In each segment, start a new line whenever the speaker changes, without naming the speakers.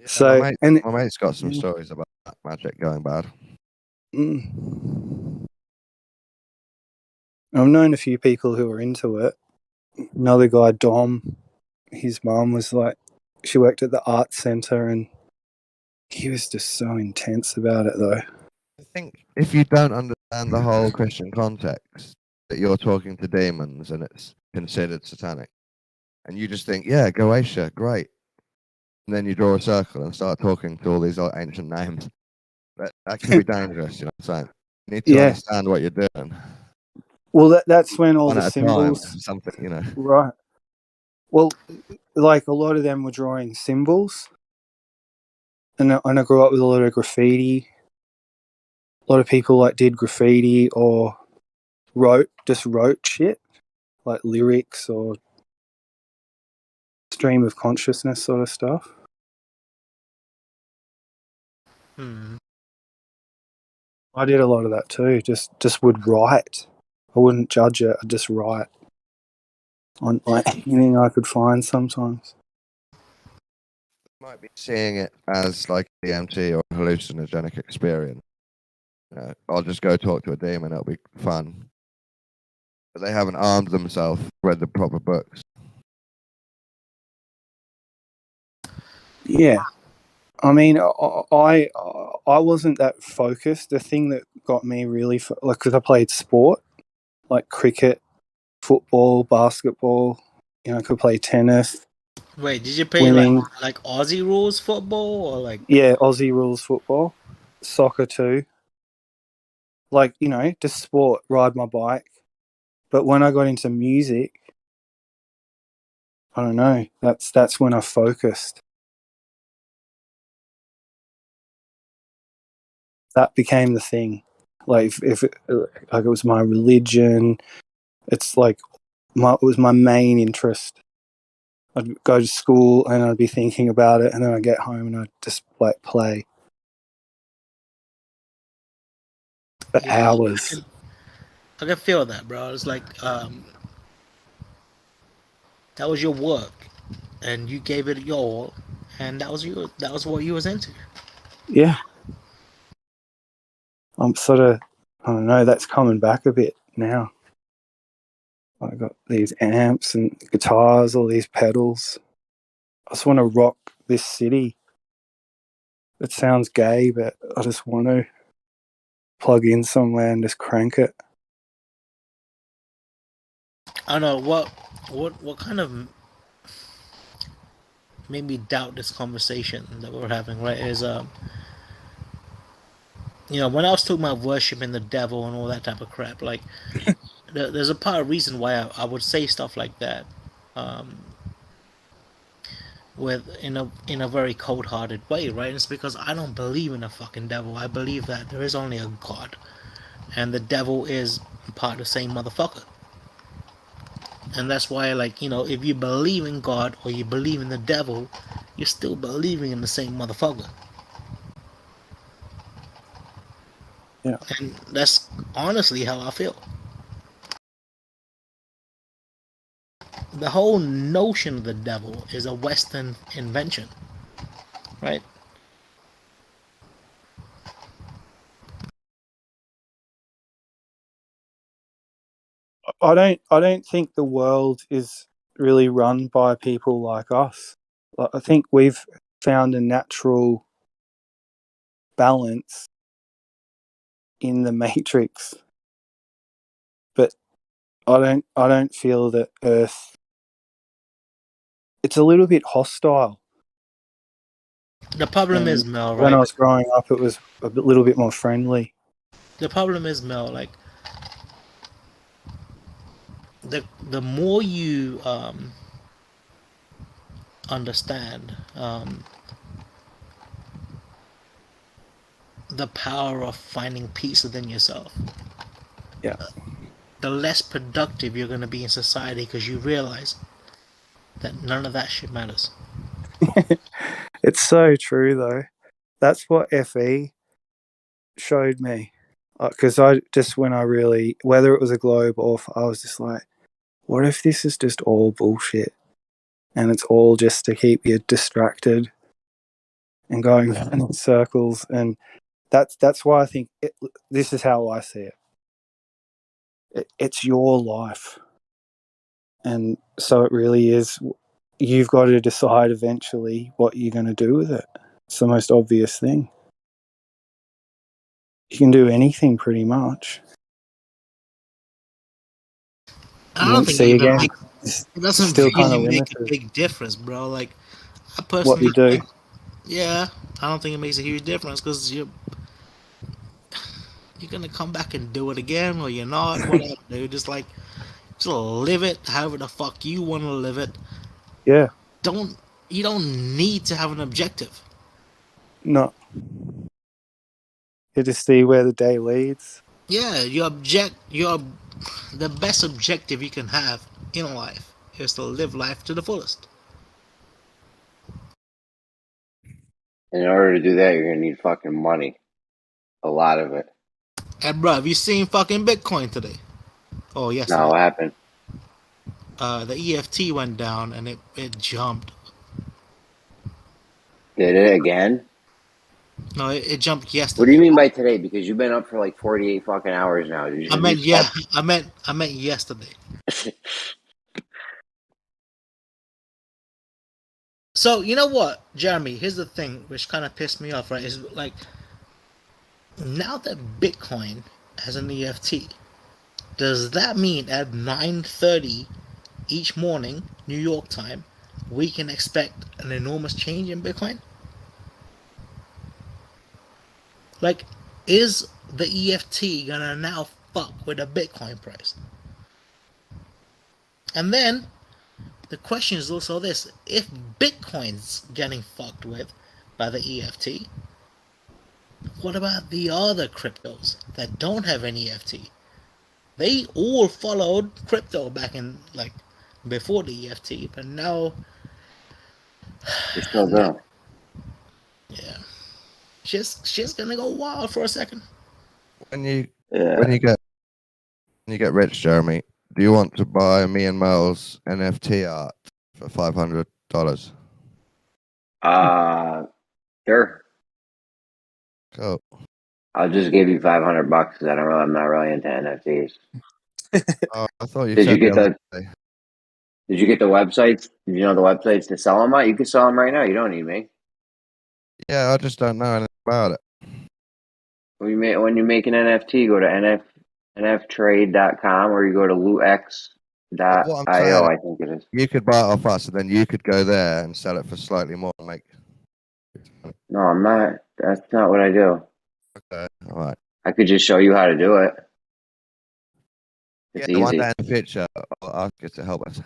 So
my mate's got some stories about that magic going bad.
I've known a few people who are into it. Another guy, Dom, his mum was like, she worked at the art centre and he was just so intense about it though.
I think if you don't understand the whole Christian context, that you're talking to demons and it's considered satanic, and you just think, yeah, Goetia, great. And then you draw a circle and start talking to all these ancient names. That can be dangerous, you know what I'm saying? You need to understand what you're doing.
Well, that's when all
One
the
at
symbols...
a time, something, you know.
Right. Well, like a lot of them were drawing symbols. And I grew up with a lot of graffiti. A lot of people like did graffiti or wrote shit, like lyrics or stream of consciousness sort of stuff. I did a lot of that too. Just would write. I wouldn't judge it. I'd just write on like anything I could find sometimes.
Might be seeing it as like DMT or hallucinogenic experience. I'll just go talk to a demon, it'll be fun. But they haven't armed themselves, read the proper books.
Yeah. I mean, I wasn't that focused. The thing that got me really, like, because I played sport, like cricket, football, basketball. You know, I could play tennis.
Wait, did you play
swimming.
like Aussie rules football or like?
Yeah, Aussie rules football, soccer too. Like, you know, just sport, ride my bike. But when I got into music, I don't know. That's when I focused. That became the thing. Like if it, like it was my religion, it's like it was my main interest. I'd go to school and I'd be thinking about it, and then I'd get home and I'd just like play for hours.
I can feel that, bro. It's like that was your work, and you gave it your all, and that was what you was into.
Yeah. I'm sort of, I don't know, that's coming back a bit now. I got these amps and guitars, all these pedals. I just want to rock this city. It sounds gay, but I just want to plug in somewhere and just crank it.
I don't know what kind of made me doubt this conversation that we're having, right? Is you know, when I was talking about worshiping the devil and all that type of crap, like there's a part of reason why I would say stuff like that, with in a very cold-hearted way, right? It's because I don't believe in a fucking devil. I believe that there is only a God, and the devil is part of the same motherfucker. And that's why, like, you know, if you believe in God or you believe in the devil, you're still believing in the same motherfucker.
Yeah.
And that's honestly how I feel. The whole notion of the devil is a Western invention, right?
I don't think the world is really run by people like us. I think we've found a natural balance in the matrix, but I don't feel that Earth. It's a little bit hostile.
The problem is, Mel, right?
When I was growing up, it was a little bit more friendly.
The problem is, Mel, like the more you understand the power of finding peace within yourself,
yeah,
the less productive you're going to be in society, because you realize that none of that shit matters.
It's so true though. That's what FE showed me, because I just, when I really, whether it was a globe or I was just like, what if this is just all bullshit and it's all just to keep you distracted and going around in circles. And that's why I think this is how I see it. It's your life. And so it really is, you've got to decide eventually what you're going to do with it. It's the most obvious thing. You can do anything pretty much.
I don't think it
See
even
again,
makes, it doesn't
still kind
really
of
make a
limited
big difference, bro. Like, I
what you
personally,
do.
like, yeah, I don't think it makes a huge difference because you're gonna come back and do it again, or you're not, whatever, dude. Just live it however the fuck you want to live it.
Yeah,
Don't You don't need to have an objective.
no. You just see where the day leads.
Yeah, the best objective you can have in life is to live life to the fullest.
In order to do that, you're gonna need fucking money. A lot of it.
And bro, have you seen fucking Bitcoin today? Oh,
Now
yesterday.
what happened?
The EFT went down and it jumped.
Did it again?
No, it jumped yesterday.
What do you mean by today? Because you've been up for like 48 fucking hours now.
I meant yesterday. So you know what, Jeremy? Here's the thing, which kind of pissed me off, right? Is like, now that Bitcoin has an EFT, does that mean at 9:30 each morning, New York time, we can expect an enormous change in Bitcoin? Like, is the EFT gonna now fuck with the Bitcoin price? And then the question is also this: if Bitcoin's getting fucked with by the EFT, what about the other cryptos that don't have an EFT? They all followed crypto back in, like, before the EFT, but now,
You're still down.
yeah, she's gonna go wild for a second.
When you
Yeah.
when you get rich, Jeremy, do you want to buy me and Mel's NFT art for $500?
Sure.
Cool.
I'll just give you $500 because I'm not really into NFTs.
Oh, I thought you
Did
said
you get
the other
the
day.
Did you get the websites? Did you know the websites to sell them at? You can sell them right now. You don't need me.
Yeah, I just don't know anything about it.
When you make an NFT, go to nftrade.com or you go to
What I'm
lootx.io,
saying is
I think it is.
you could buy it off us, and then you could go there and sell it for slightly more and make.
No, I'm not. That's not what I do.
Okay, all right.
I could just show you how to do it. It's
Yeah, one
easy.
day in the future, I'll ask you to help us.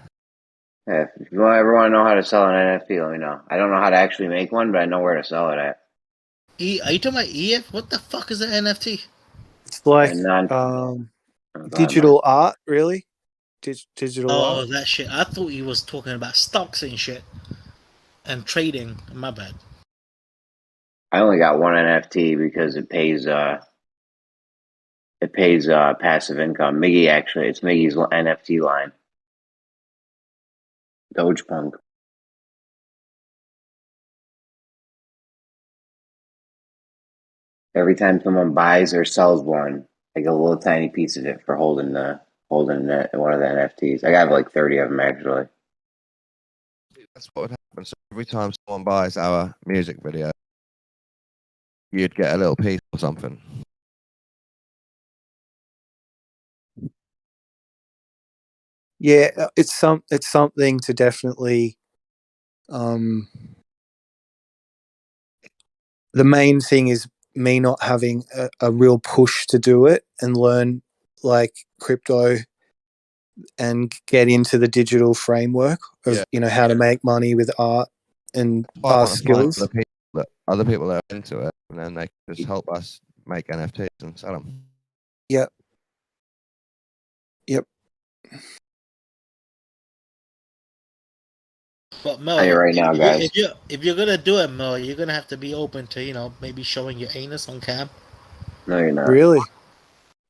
Yeah, if you ever want to know how to sell an NFT, let me know. I don't know how to actually make one, but I know where to sell it at.
Are you talking about EF? What the fuck is an NFT?
It's like
And non, go ahead, Mike.
digital art, really. Digital
Oh,
art.
that shit. I thought you was talking about stocks and shit and trading. My bad.
I only got one NFT because it pays passive income. It's Miggy's NFT line. Dogepunk. Every time someone buys or sells one, I get a little tiny piece of it for holding one of the NFTs. I have like 30 of them actually.
That's what would happen. So every time someone buys our music video, you'd get a little piece or something.
Yeah, it's something to definitely. The main thing is me not having a real push to do it and learn like crypto and get into the digital framework of how to make money with art and
I want to
skills.
find other people that are into it, and then they can just help us make NFTs and sell them.
Yep.
But Mel,
Tell you right now, guys.
if you're gonna do it, Mel, you're gonna have to be open to maybe showing your anus on cam.
No, you're not.
Really?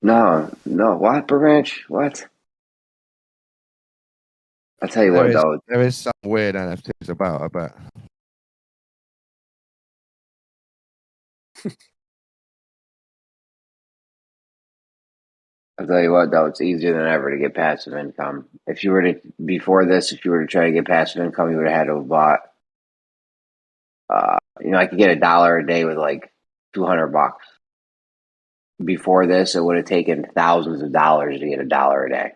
No. What, Branch? What? I'll tell you what, though.
There is some weird NFTs about, I bet.
I'll tell you what, though, it's easier than ever to get passive income. If you were to, before this, if you were to try to get passive income, you would have had to have bought, I could get $1 a day with like $200. Before this, it would have taken thousands of dollars to get $1 a day.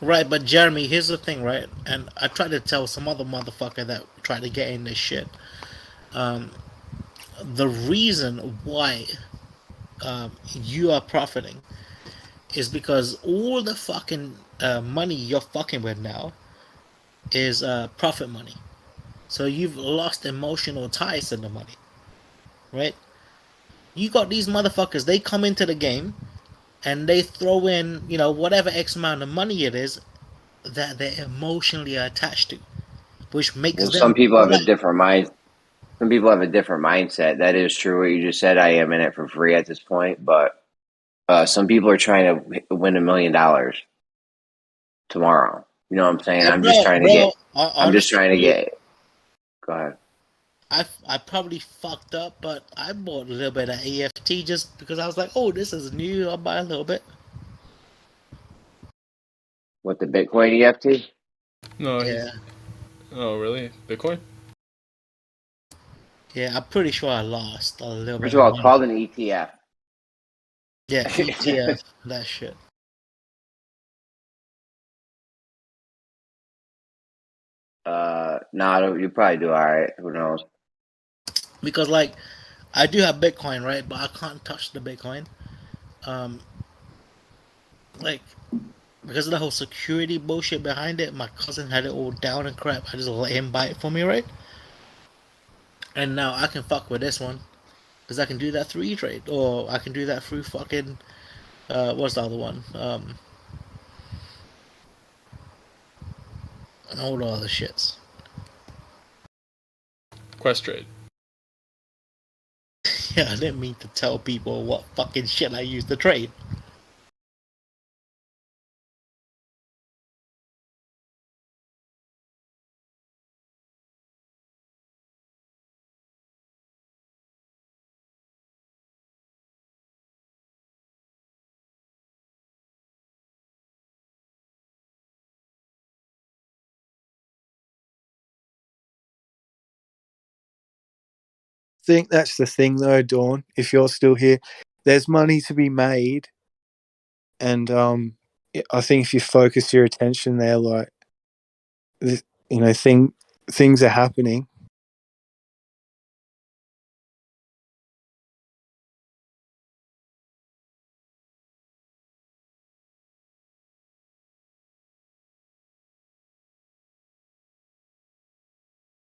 Right, but Jeremy, here's the thing, right? And I tried to tell some other motherfucker that tried to get in this shit. The reason why you are profiting is because all the fucking money you're fucking with now is profit money. So you've lost emotional ties to the money, right? You got these motherfuckers, they come into the game and they throw in, whatever X amount of money it is that they're emotionally attached to, which makes
Well,
them.
some people have a different mind. Some people have a different mindset. That is true. What you just said. I am in it for free at this point, but some people are trying to win $1 million tomorrow. You know what I'm saying? I'm just trying to get. I'm just trying to get. Go ahead.
I probably fucked up, but I bought a little bit of EFT just because I was like, oh, this is new. I'll buy a little bit.
What, the Bitcoin EFT?
No.
Yeah.
Oh, really? Bitcoin?
Yeah, I'm pretty sure I lost a little bit.
First of all, it's called an ETF.
Yeah, ETF, that shit.
No, you probably do all right. Who knows?
Because I do have Bitcoin, right? But I can't touch the Bitcoin. Because of the whole security bullshit behind it, my cousin had it all down and crap. I just let him buy it for me, right? And now I can fuck with this one. Because I can do that through E-Trade. Or I can do that through fucking... what's the other one? And all the other shits.
Questrade.
Yeah, I didn't mean to tell people what fucking shit I use to trade.
I think that's the thing, though, Dawn. If you're still here, there's money to be made, and I think if you focus your attention there, like, things are happening.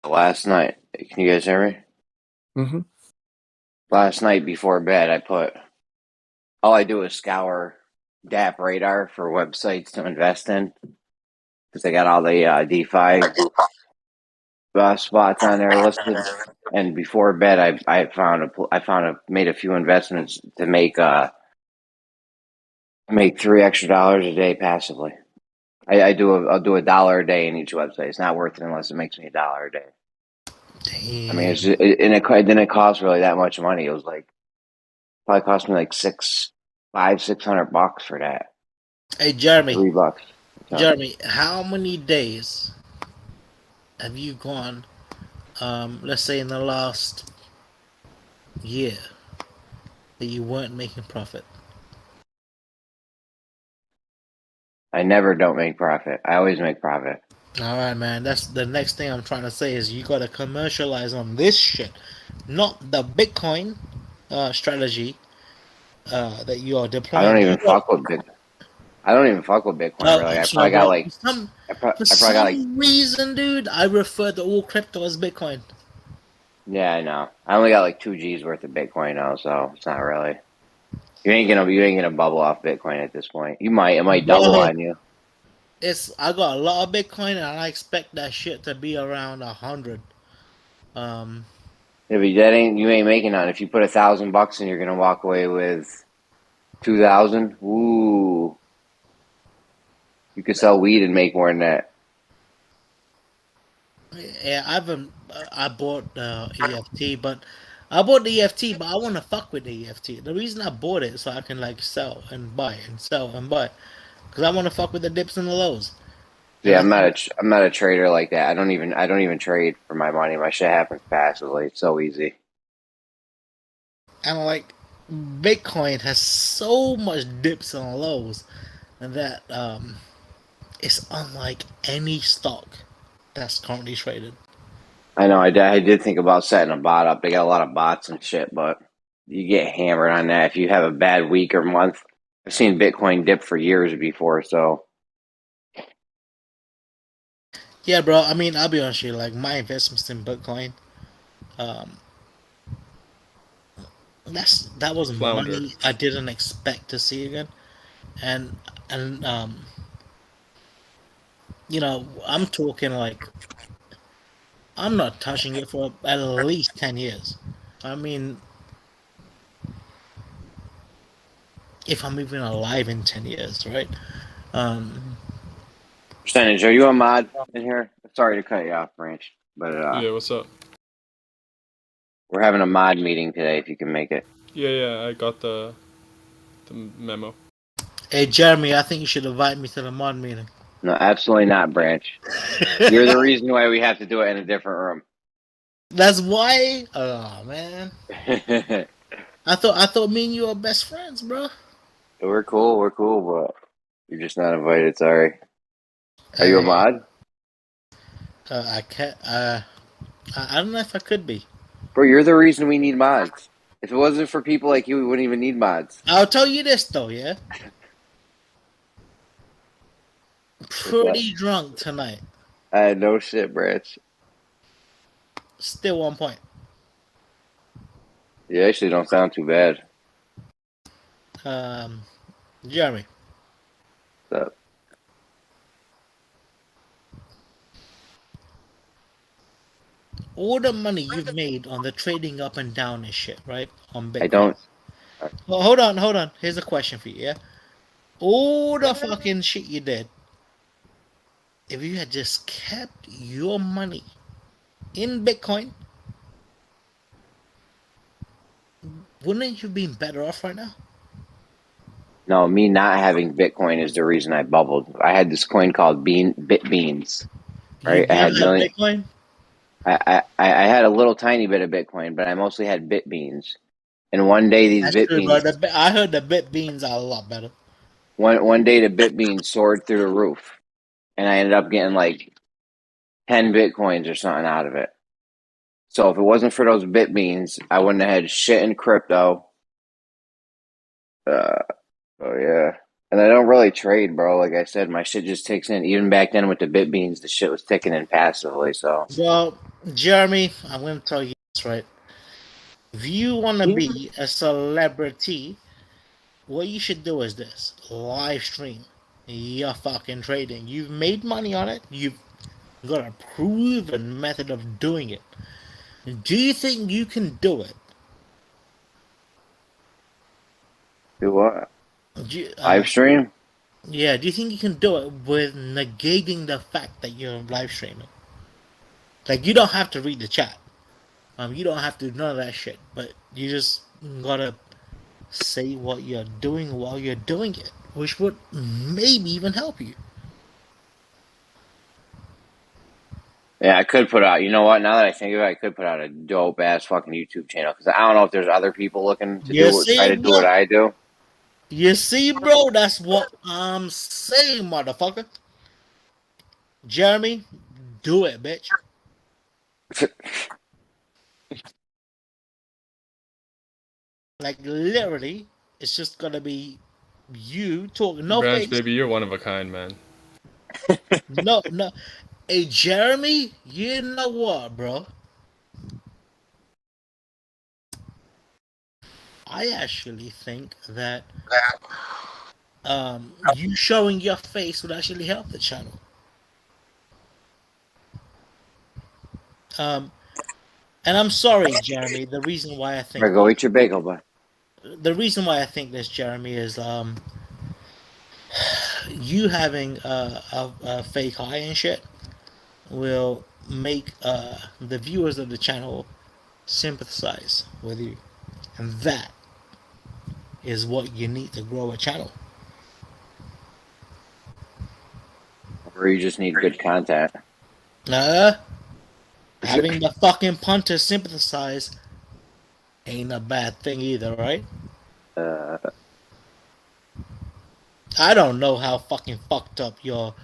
Last night, can you guys hear me?
Mm-hmm.
Last night before bed, all I do is scour DApp Radar for websites to invest in because they got all the DeFi spots on there listed. And before bed, made a few investments to make $3 extra a day passively. I'll do $1 a day in each website. It's not worth it unless it makes me $1 a day.
Damn.
I mean, it didn't cost really that much money. It was probably cost me like $600 for that.
Hey, Jeremy.
$3. So.
Jeremy, how many days have you gone, let's say in the last year, that you weren't making profit?
I never don't make profit. I always make profit.
All right, man. That's the next thing I'm trying to say is you got to commercialize on this shit, not the Bitcoin strategy that you are deploying.
I don't even fuck with Bitcoin. Really. I probably got like
for some reason, dude. I refer to all crypto as Bitcoin.
Yeah, I know. I only got like 2 G's worth of Bitcoin now, so it's not really. You ain't gonna bubble off Bitcoin at this point. It might double on you.
I got a lot of Bitcoin, and I expect that shit to be around 100.
Yeah, but you ain't making none. If you put $1,000 in, you're gonna walk away with 2,000. Ooh, you could sell weed and make more than that.
Yeah, I bought EFT, but I bought the EFT, but I want to fuck with the EFT. The reason I bought it is so I can like sell and buy and sell and buy, because I want to fuck with the dips and the lows.
Yeah,
And
I'm not a trader like that. I don't even trade for my money. My shit happens passively. It's so easy.
and like Bitcoin has so much dips and lows, and that it's unlike any stock that's currently traded.
I know. I did think about setting a bot up. They got a lot of bots and shit, but you get hammered on that if you have a bad week or month. I've seen Bitcoin dip for years before, so
Yeah, bro. I mean, I'll be honest with you. Like my investments in Bitcoin, that was
Floundered.
money I didn't expect to see again, and and you know, I'm talking like I'm not touching it for at least 10 years. I mean, if I'm even alive in 10 years, right?
percentage. Are you a mod in here? Sorry to cut you off, Branch, but
Yeah, what's up?
we're having a mod meeting today. If you can make it.
Yeah, I got the memo.
Hey, Jeremy, I think you should invite me to the mod meeting.
No, absolutely not, Branch. You're the reason why we have to do it in a different
That's why. Oh man,
room.
I thought me and you are best friends, bro.
We're cool, but you're just not invited. Sorry. Are you a
Hey,
mod?
I can't. I don't know if I could be.
Bro, you're the reason we need mods. If it wasn't for people like you, we wouldn't even need mods.
I'll tell you this though, yeah. Pretty drunk tonight.
I had no shit, Branch.
Still 1 point.
You actually don't sound too bad.
Jeremy.
What's up?
All the money you've made on the trading up and down and shit, right? On Bitcoin.
I don't.
Well, hold on. Here's a question for you, yeah? All the fucking shit you did, if you had just kept your money in Bitcoin, wouldn't you be better off right now?
No, me not having Bitcoin is the reason I bubbled. I had this coin called Beans, right? I had
had Bitcoin?
I had a little tiny bit of Bitcoin, but I mostly had Beans. And one day these
That's true, bro.
Beans,
I heard the bit beans are a lot better.
one day the Beans soared through the roof, and I ended up getting like 10 Bitcoins or something out of it. So if it wasn't for those Beans, I wouldn't have had shit in crypto. Oh yeah. And I don't really trade, bro. Like I said, my shit just ticks in. Even back then with the Beans, the shit was ticking in passively. So
Well, Jeremy, I'm going to tell you this, right? If you want to be a celebrity, what you should do is this: live stream your fucking trading. You've made money on it. You've got a proven method of doing it. Do you think you can do it?
do what?
Do
Live stream?
Yeah, do you think you can do it with negating the fact that you're live streaming? Like, you don't have to read the chat. You don't have to do none of that shit. But you just gotta say what you're doing while you're doing it, which would maybe even help you.
Yeah, I could put out. You know what? Now that I think of it, I could put out a dope ass fucking YouTube channel because I don't know if there's other people looking to try to do what I do.
You see, bro, that's what I'm saying, motherfucker. Jeremy, do it, bitch. Like, literally, it's just gonna be you talking. No
Branch,
face.
baby, you're one of a kind, man.
No. Hey, Jeremy, you know what, bro? I actually think that you showing your face would actually help the channel. And I'm sorry, Jeremy. The reason why I think
Go eat your bagel, bud.
the reason why I think this, Jeremy, is you having a fake high and shit will make the viewers of the channel sympathize with you. And that is what you need to grow a channel.
Or you just need good content.
Having the fucking punter sympathize ain't a bad thing either, right? I don't know how fucking fucked up your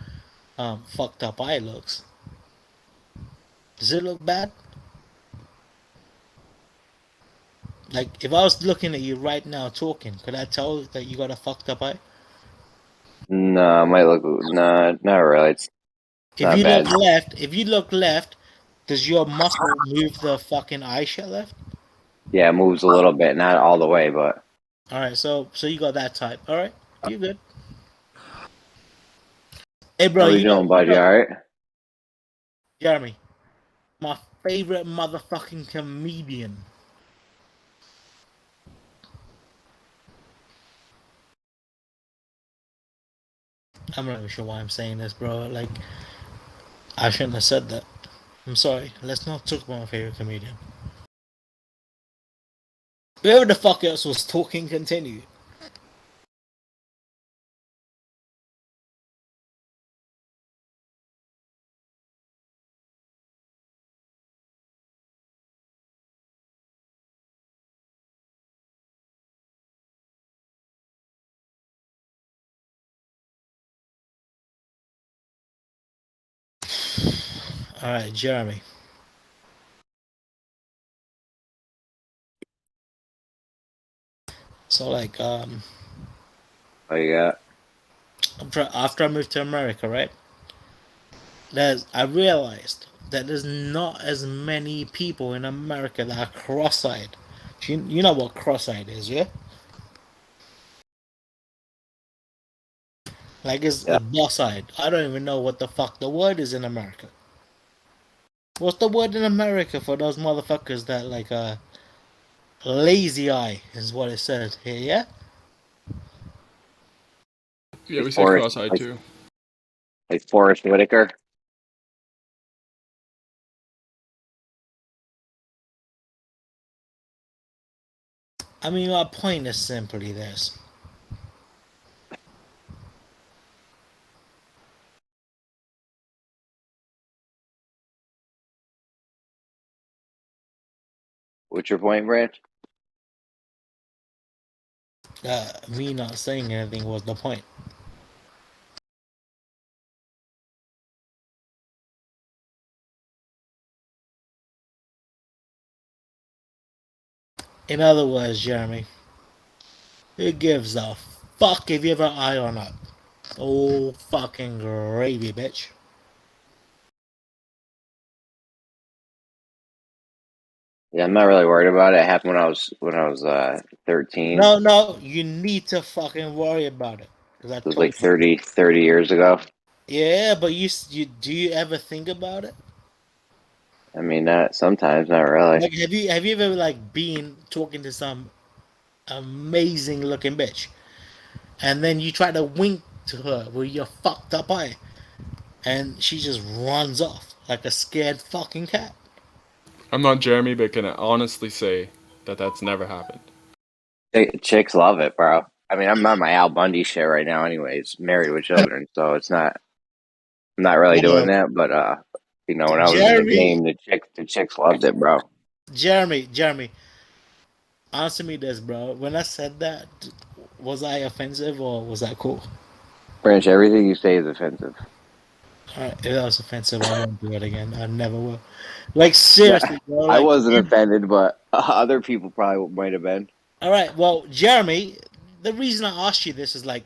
fucked up eye looks. Does it look bad? Like, if I was looking at you right now talking, could I tell that you got a fucked up eye?
No, it might look. No, not really. It's
If
not
you
bad.
look left, does your muscle move the fucking eye shut left?
Yeah, it moves a little bit, not all the way, but
Alright, so you got that type. Alright, you good. Hey bro,
how we doing, buddy? All right.
Jeremy, my favorite motherfucking comedian. I'm not even sure why I'm saying this, bro. Like, I shouldn't have said that. I'm sorry. Let's not talk about my favorite comedian. Whoever the fuck else was talking, continue. Alright, Jeremy. So, like,
What you got?
after I moved to America, right? I realized that there's not as many people in America that are cross-eyed. You know what cross-eyed is, yeah? Like, it's
Yeah.
boss-eyed. I don't even know what the fuck the word is in America. What's the word in America for those motherfuckers that, like, lazy eye is what it says here, yeah?
Yeah, we say
Forrest,
cross-eyed too.
like Forrest Whitaker.
I mean, my point is simply this.
What's your point, Branch?
Me not saying anything was the point. In other words, Jeremy, who gives a fuck if you have an eye or not? Oh, fucking gravy, bitch.
Yeah, I'm not really worried about it. It happened when I was 13.
No, you need to fucking worry about it. Because I
It was
told
like
you.
30 years ago.
Yeah, but you do you ever think about it?
I mean, not sometimes, not really.
Like, have you ever like been talking to some amazing looking bitch, and then you try to wink to her with your fucked up eye, and she just runs off like a scared fucking cat?
I'm not Jeremy, but can I honestly say that that's never happened?
Chicks love it, bro. I mean, I'm on my Al Bundy shit right now, anyways. Married with children, so it's not. I'm not really doing that, but you know, when I was in the
Jeremy,
game, the chicks loved it, bro.
Jeremy, answer me this, bro. When I said that, was I offensive or was that cool?
Branch, everything you say is offensive.
Alright, if that was offensive, I won't do it again. I never will. Like, seriously, bro.
I
Like,
wasn't offended, but other people probably might have been.
alright, well, Jeremy, the reason I asked you this is like,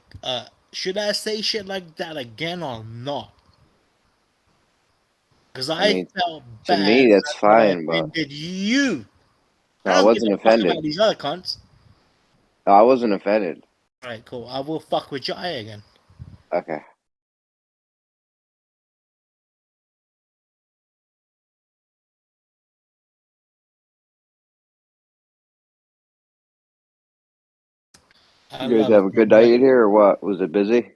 should I say shit like that again or not? Because
I
I
mean,
felt
to
bad
me, that's
that I
fine, but
offended you.
no,
I
I
don't give
wasn't
a fuck
offended.
about these other cunts.
No, I wasn't offended.
Alright, cool. I will fuck with your eye again.
Okay.
I
You guys
love
have a good night in here, or what? Was it busy?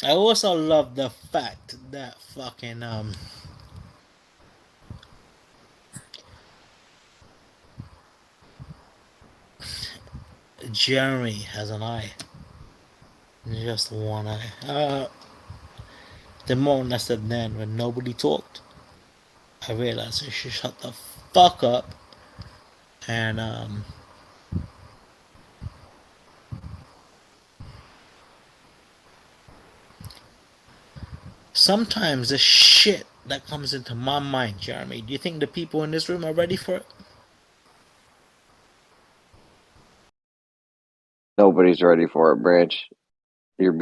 I also love the fact that fucking Jeremy has an eye. Just one eye. The moment I said then, when nobody talked, I realized I should shut the fuck up and sometimes the shit that comes into my mind, Jeremy, do you think the people in this room are ready for it?
Nobody's ready for it, Branch. You're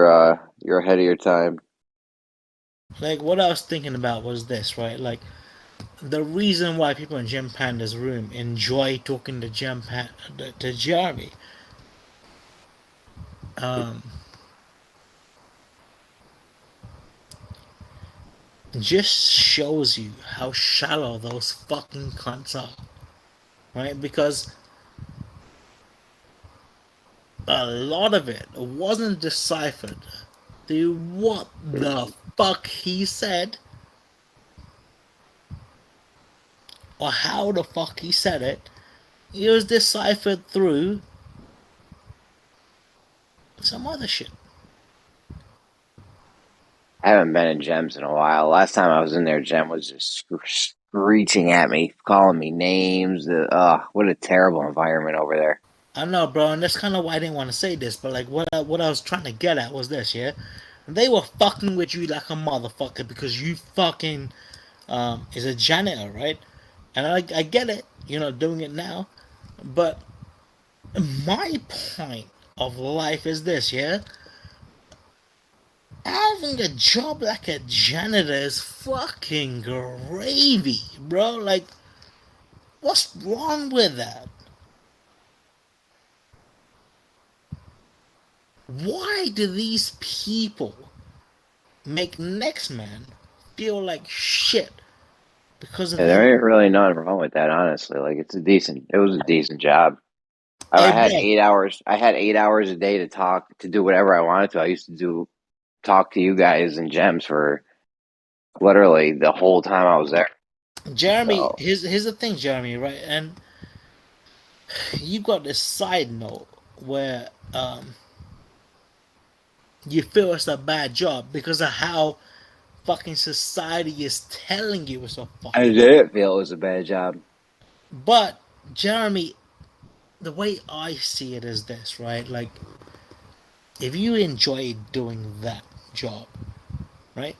ahead of your time.
Like, what I was thinking about was this, right? Like, the reason why people in Gem Panda's room enjoy talking to to Jeremy, just shows you how shallow those fucking cunts are, right? Because a lot of it wasn't deciphered through what the fuck he said or how the fuck he said it. It was deciphered through some other shit.
I haven't been in Gems in a while. Last time I was in there, Gem was just screeching at me, calling me names. What a terrible environment over there.
I know, bro, and that's kind of why I didn't want to say this, but like what I was trying to get at was this, yeah? They were fucking with you like a motherfucker because you fucking is a janitor, right? And I get it, you're not doing it now, but my point of life is this, yeah? Having a job like a janitor is fucking gravy, bro. Like, what's wrong with that? Why do these people make next man feel like shit because of
Yeah, there ain't really nothing wrong with that, honestly. Like it was a decent job. I
Hey,
had
bro.
8 hours. I had 8 hours a day to do whatever I wanted to. I used to talk to you guys in Gems for literally the whole time I was there.
Jeremy,
So,
here's the thing, Jeremy, right? And you got this side note where you feel it's a bad job because of how fucking society is telling you it's a
I
fucking.
didn't feel it was a bad job.
But Jeremy, the way I see it is this, right? Like, if you enjoy doing that job, right?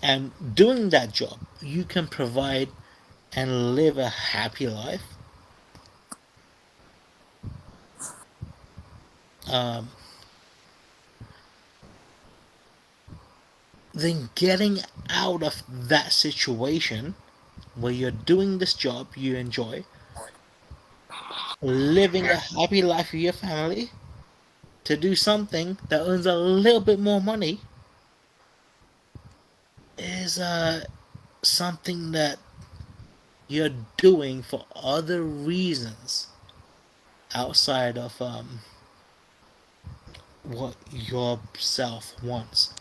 And doing that job, you can provide and live a happy life. Then getting out of that situation where you're doing this job you enjoy, living a happy life with your family, to do something that earns a little bit more money is something that you're doing for other reasons outside of what yourself wants.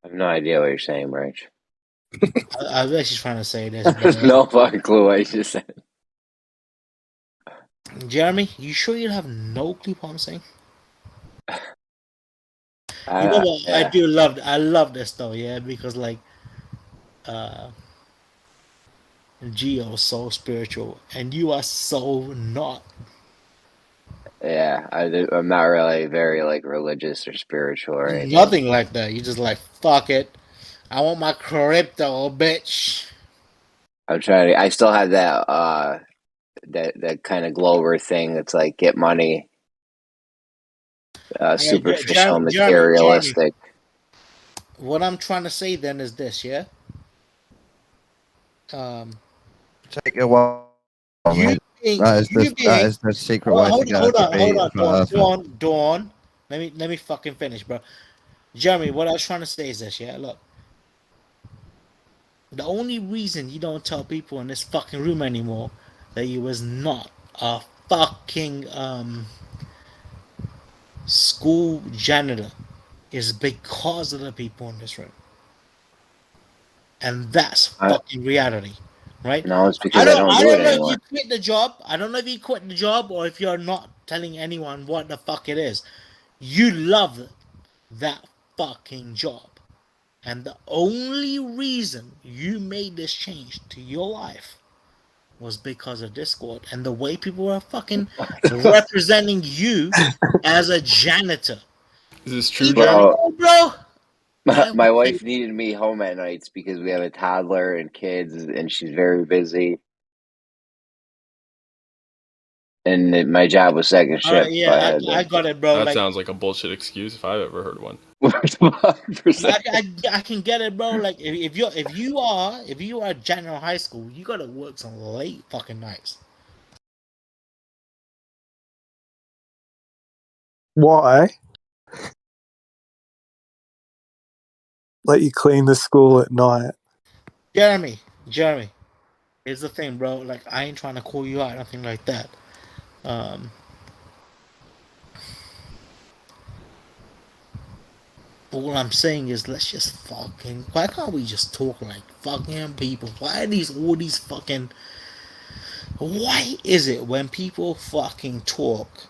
I have no idea what you're saying, Branch.
I was actually trying to say this, but
No fucking clue what you just said.
Jeremy, you sure you have no clue what I'm saying? You know what?
Yeah.
I love this though, yeah, because like Geo is so spiritual and you are so not.
Yeah, I'm not really very like religious or spiritual or anything.
Nothing like that. You just like fuck it. I want my crypto, bitch.
I'm trying to. I still have that kind of Glover thing that's like get money, superficial, materialistic.
What I'm trying to say then is this, yeah.
Take a while.
You being,
That is the secret way to get to be
Dawn. Let me fucking finish, bro. Jeremy, what I was trying to say is this, yeah. Look, the only reason you don't tell people in this fucking room anymore that you was not a fucking school janitor is because of the people in this room. And that's fucking reality, right?
No, it's because I don't
I
do it
don't know if you
anymore.
quit the job. I don't know if you quit the job or if you're not telling anyone what the fuck it is. You love that fucking job. And the only reason you made this change to your life was because of Discord and the way people were fucking representing you as a janitor.
Is this true,
Even
Jeremy?
though, bro,
My wife needed me home at nights because we have a toddler and kids, and she's very busy. And my job was second shift. So
yeah, I got it, bro.
That
Like,
sounds like a bullshit excuse if I've ever heard one.
100%.
I can get it, bro. Like, if you are a janitor in high school, you gotta work some late fucking nights.
Why? Let you clean the school at night.
Jeremy, here's the thing, bro. Like, I ain't trying to call you out, nothing like that. All I'm saying is, let's just fucking. Why can't we just talk like fucking people? Why are all these fucking? Why is it when people fucking talk,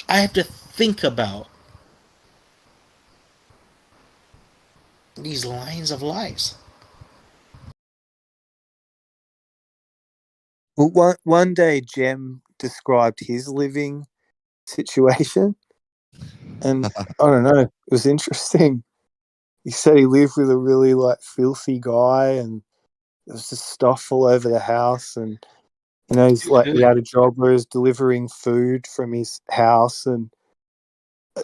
I have to think about these lines of lies?
Well, one day Jem described his living situation, and I don't know, it was interesting. He said he lived with a really filthy guy, and there was just stuff all over the house, and he's he had a job where he was delivering food from his house, and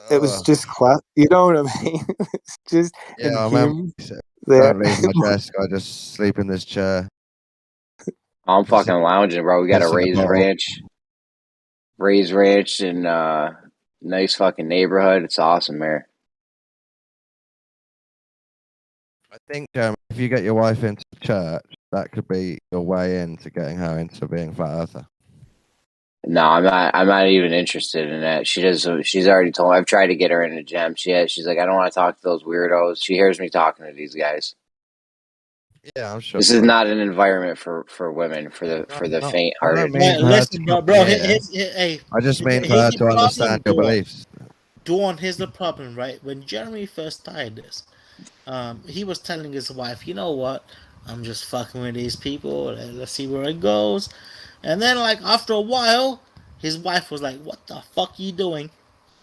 it was just you know what I mean? It's just
Yeah, I
and
remember.
him
Don't
there.
leave my desk. I just sleep in this chair.
I'm fucking lounging, bro. We got a
Piss in a
raised ranch and nice fucking neighborhood. It's awesome there.
I think if you get your wife into church, that could be your way into getting her into being flat earther.
No, I'm not. I'm not even interested in that. She's already told me. I've tried to get her into gym. She's like, I don't want to talk to those weirdos. She hears me talking to these guys.
Yeah, I'm sure.
This is not an environment for women, for the faint-hearted.
Listen, bro. Hey,
I just mean for
here's
her
the
to understand your
problem,
beliefs.
Dawn, here's the problem, right? When Jeremy first started this, he was telling his wife, you know what? I'm just fucking with these people. Let's see where it goes. And then, like, after a while, his wife was like, what the fuck you doing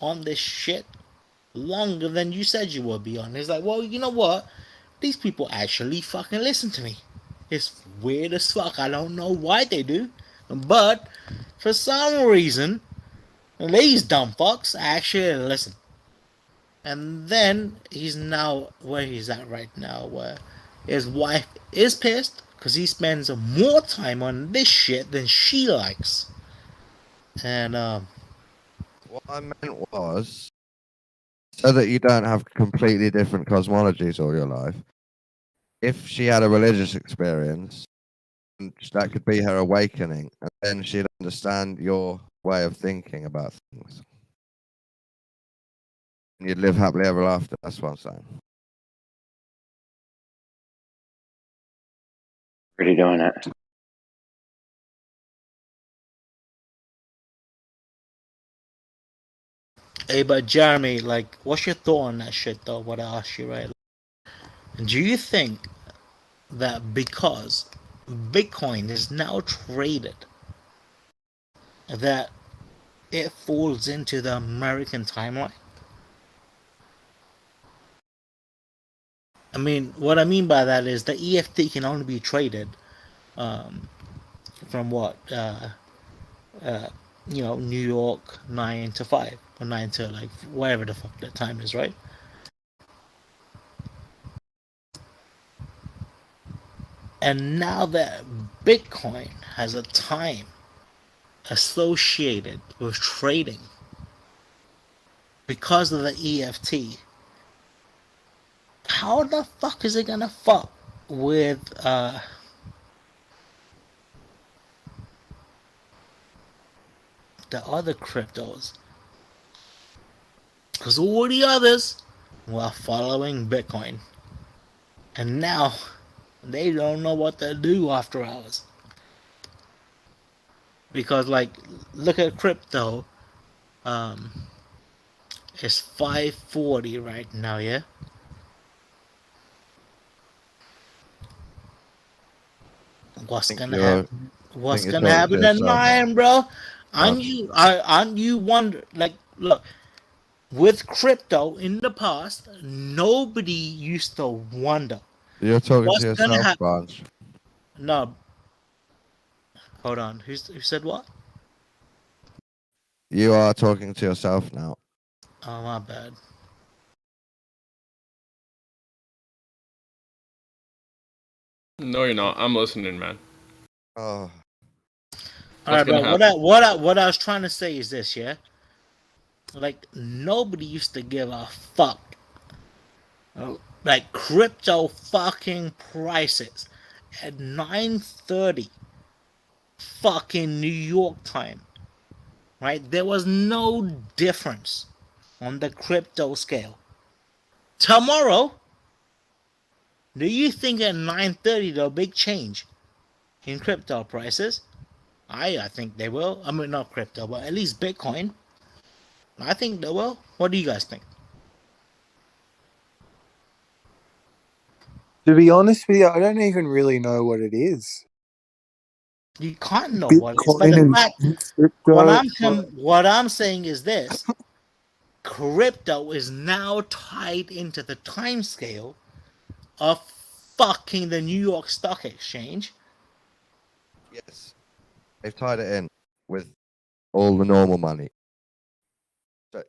on this shit longer than you said you would be on? He's like, well, you know what? These people actually fucking listen to me. It's weird as fuck. I don't know why they do. But for some reason, these dumb fucks actually listen. And then he's now where he's at right now, where his wife is pissed because he spends more time on this shit than she likes. And
What I meant was, so that you don't have completely different cosmologies all your life. If she had a religious experience, that could be her awakening, and then she'd understand your way of thinking about things. And you'd live happily ever after. That's what I'm saying.
Pretty doing it.
hey, but Jeremy, like, what's your thought on that shit though? What I asked you, right? Do you think that because Bitcoin is now traded, that it falls into the American timeline? I mean, what I mean by that is the EFT can only be traded from what? New York 9 to 5 or 9 to like whatever the fuck that time is, right? And now that Bitcoin has a time associated with trading because of the EFT, how the fuck is it gonna fuck with the other cryptos Because all the others were following Bitcoin. And now they don't know what to do after hours. Because, like, look at crypto. It's 540 right now, yeah? What's
think
gonna
you're,
happen? What's
you're
gonna
talking to
happen at
yourself.
9, bro?
Oh.
Aren't you wonder, like, look, with crypto in the past, nobody used to wonder
You're talking to
what's gonna
yourself,
happen.
Branch.
No, hold on. Who said what?
You are talking to yourself now.
Oh, my bad.
No, you're not. I'm listening, man.
Oh.
All right,
gonna
bro.
happen?
What I was trying to say is this, yeah. Like, nobody used to give a fuck. Like, crypto fucking prices at 9:30 fucking New York time, right? There was no difference on the crypto scale. Tomorrow, do you think at 9:30 there'll be a big change in crypto prices? I think they will. I mean, not crypto, but at least Bitcoin. I think they will. What do you guys think?
To be honest with you, I don't even really know what it is.
You can't know what it is, but
Bitcoin
the
and
fact
crypto.
what I'm saying is this: crypto is now tied into the time scale of fucking the New York Stock Exchange.
Yes. They've tied it in with all the normal money. So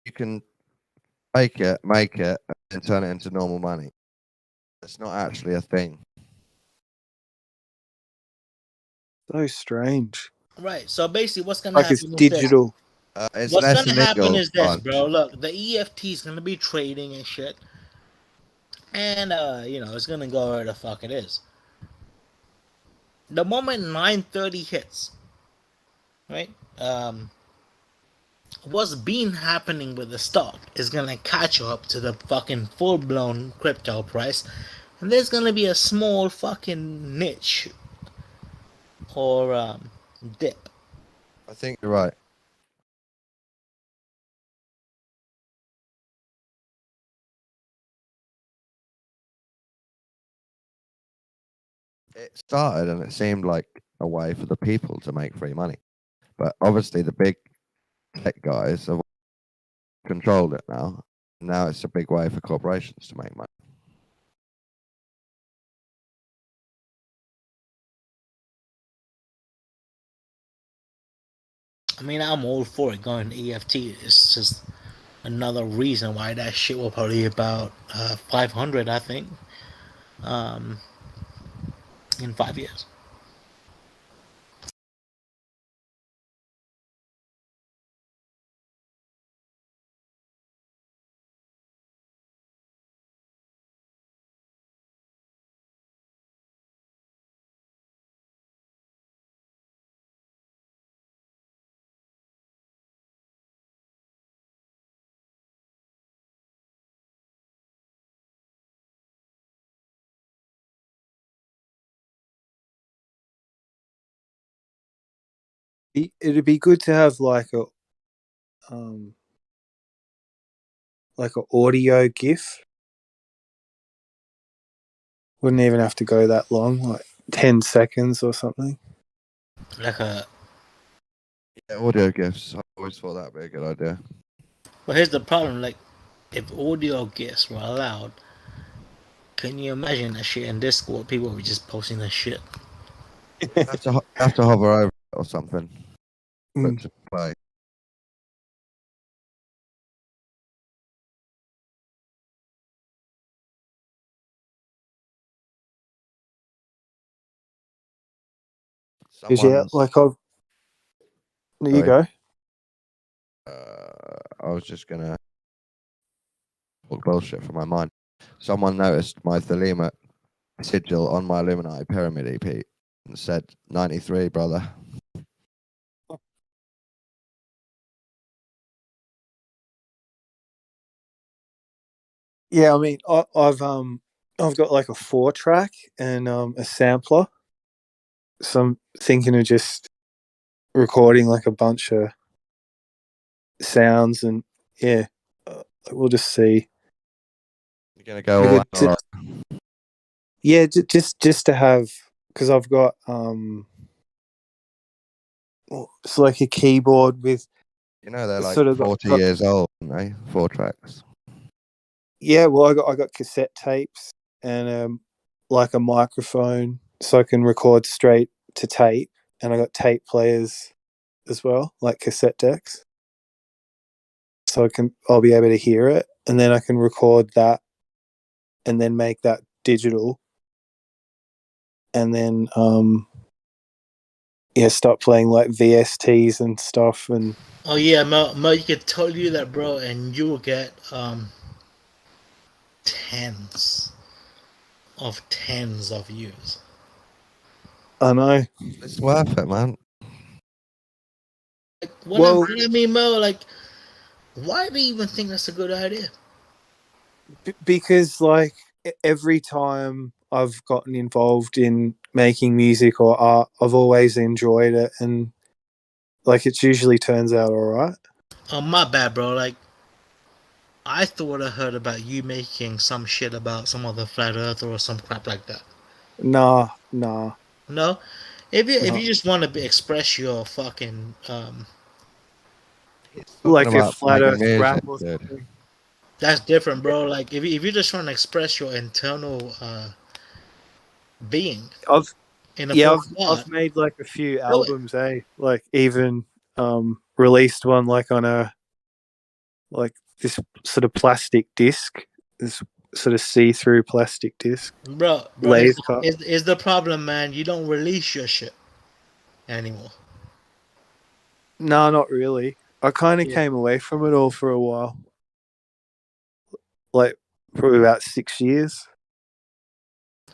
you can make it, and turn it into normal money. It's not actually a thing.
So strange.
Right. So basically, what's gonna
Like it's
happen is this.
digital.
It's
What's
less
gonna happen
illegal,
is this,
Branch.
bro. Look, the EFT is gonna be trading and shit, and it's gonna go where the fuck it is. The moment 9:30 hits, right? What's been happening with the stock is gonna catch up to the fucking full blown crypto price, and there's gonna be a small fucking niche or dip.
I think you're right. It started and it seemed like a way for the people to make free money. But obviously the big tech guys have controlled it now. Now it's a big way for corporations to make money.
I mean, I'm all for it going to EFT. It's just another reason why that shit will probably be about 500, I think, in 5 years.
It'd be good to have like a like an audio GIF. Wouldn't even have to go that long, like 10 seconds or something.
Like a.
Yeah, audio gifts. I always thought that'd be a good idea.
But here's the problem: like, if audio gifts were allowed, can you imagine that shit in Discord? People were just posting that shit.
have to hover over it or something.
Mm.
To play.
Because yeah, like I've. There you
Sorry.
go.
I was just gonna talk bullshit from my mind. Someone noticed my Thelema sigil on my Illuminati pyramid EP and said 93, brother.
Yeah, I mean, I've got like a 4-track and a sampler. So I'm thinking of just recording like a bunch of sounds, and yeah, we'll just see.
You're gonna go all analog.
Yeah, just to have, because I've got it's like a keyboard with
You know they're like
sort of
40 years old, aren't they? 4 tracks.
Yeah, well, I got cassette tapes and like a microphone, so I can record straight to tape, and I got tape players as well, like cassette decks, so I'll be able to hear it, and then I can record that, and then make that digital, and then yeah, start playing like VSTs and stuff, and
Oh yeah, Mo, you could totally do that, bro, and you will get tens of views.
I know.
It's worth it, man.
Like,
Well,
I mean, Mo, like, why do you even think that's a good idea?
because like every time I've gotten involved in making music or art, I've always enjoyed it, and like it usually turns out all right.
Oh, my bad, bro. Like, I thought I heard about you making some shit about some other flat earther or some crap like that.
Nah.
No, if
No.
you just want to express your fucking
He's talking
Like a
about
flat
making
earth
music,
rap or
dude.
something.
that's different, bro. Like if you're just trying to express your internal being in a form of
I've
art,
made like a few
do it.
albums, like even released one like on like this sort of plastic disc, this sort of see-through plastic disc,
Bro,
lathe cut.
is the problem, man. You don't release your shit anymore.
No, not really. I kind of
Yeah.
came away from it all for a while, like probably about 6 years.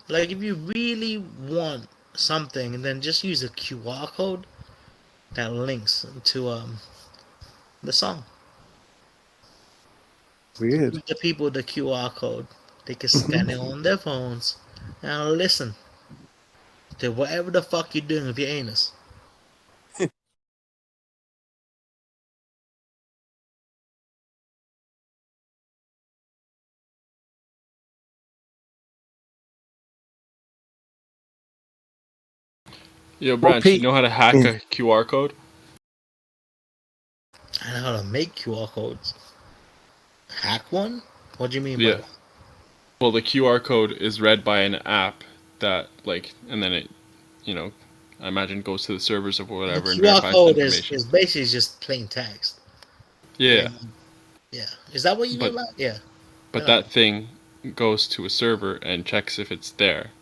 Like if you really want something, then just use a QR code that links to the song.
Weird.
Give the people the QR code. They can scan it on their phones and listen to whatever the fuck you're doing with your anus.
Yo,
Well,
Branch, you
Pete,
know how to hack a QR code?
I know how to make QR codes. Hack one? What do you mean by
Yeah.
that?
Well, the QR code is read by an app that, like, and then it, you know, I imagine goes to the servers or
The
whatever and
QR
verifies the
code
information.
is basically just plain text.
Yeah.
Yeah. Is that what you mean
But
by? Yeah.
but
I know.
that thing goes to a server and checks if it's there,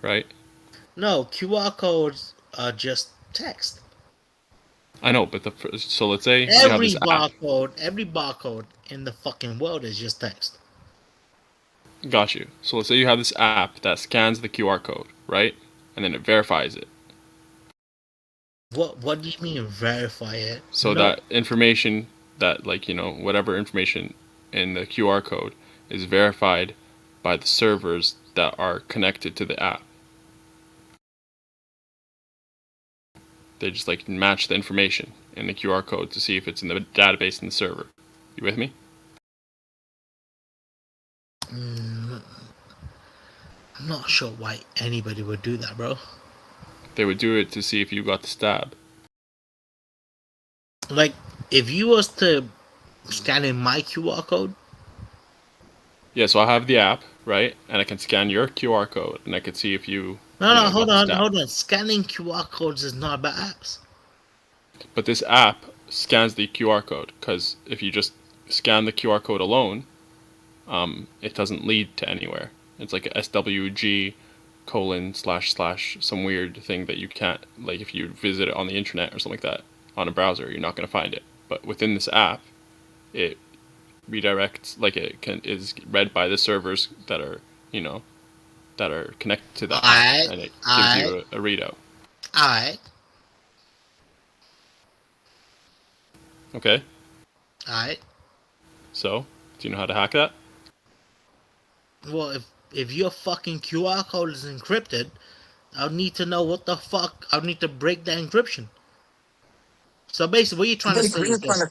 right?
No, QR codes are just text.
I know, but so let's say you have this app.
Every barcode in the fucking world is just text.
Got you. So let's say you have this app that scans the QR code, right? And then it verifies it.
What do you mean verify it?
So
No.
that information that, like, whatever information in the QR code is verified by the servers that are connected to the app. They just like match the information in the QR code to see if it's in the database in the server. You with me?
I'm not sure why anybody would do that, bro.
They would do it to see if you got the stab.
Like, if you was to scan in my QR code.
Yeah, so I have the app, right? And I can scan your QR code and I can see if you
No,
got the stab.
hold on. Scanning QR codes is not about apps.
But this app scans the QR code because if you just scan the QR code alone, it doesn't lead to anywhere. It's like a SWG : / some weird thing that you can't, like, if you visit it on the internet or something like that on a browser, you're not going to find it. But within this app, it redirects, like, is read by the servers that are that are connected to that app, and it gives you a readout.
Alright.
Okay.
Alright.
So, do you know how to hack that?
Well, if your fucking QR code is encrypted, I'll need to know what the fuck. I'll need to break that encryption. So basically, what you're trying to say is this.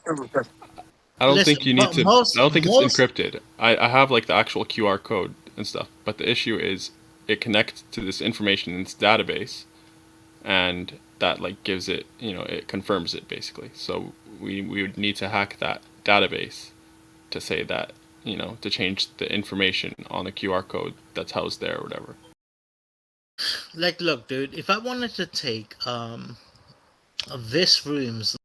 I don't think
Listen,
you need to. I don't think it's
most.
encrypted. I have like the actual QR code and stuff, but the issue is it connects to this information in its database, and that like gives it, it confirms it basically. So we would need to hack that database to say that, to change the information on the QR code that's housed there or whatever.
Like, look, dude. If I wanted to take this room's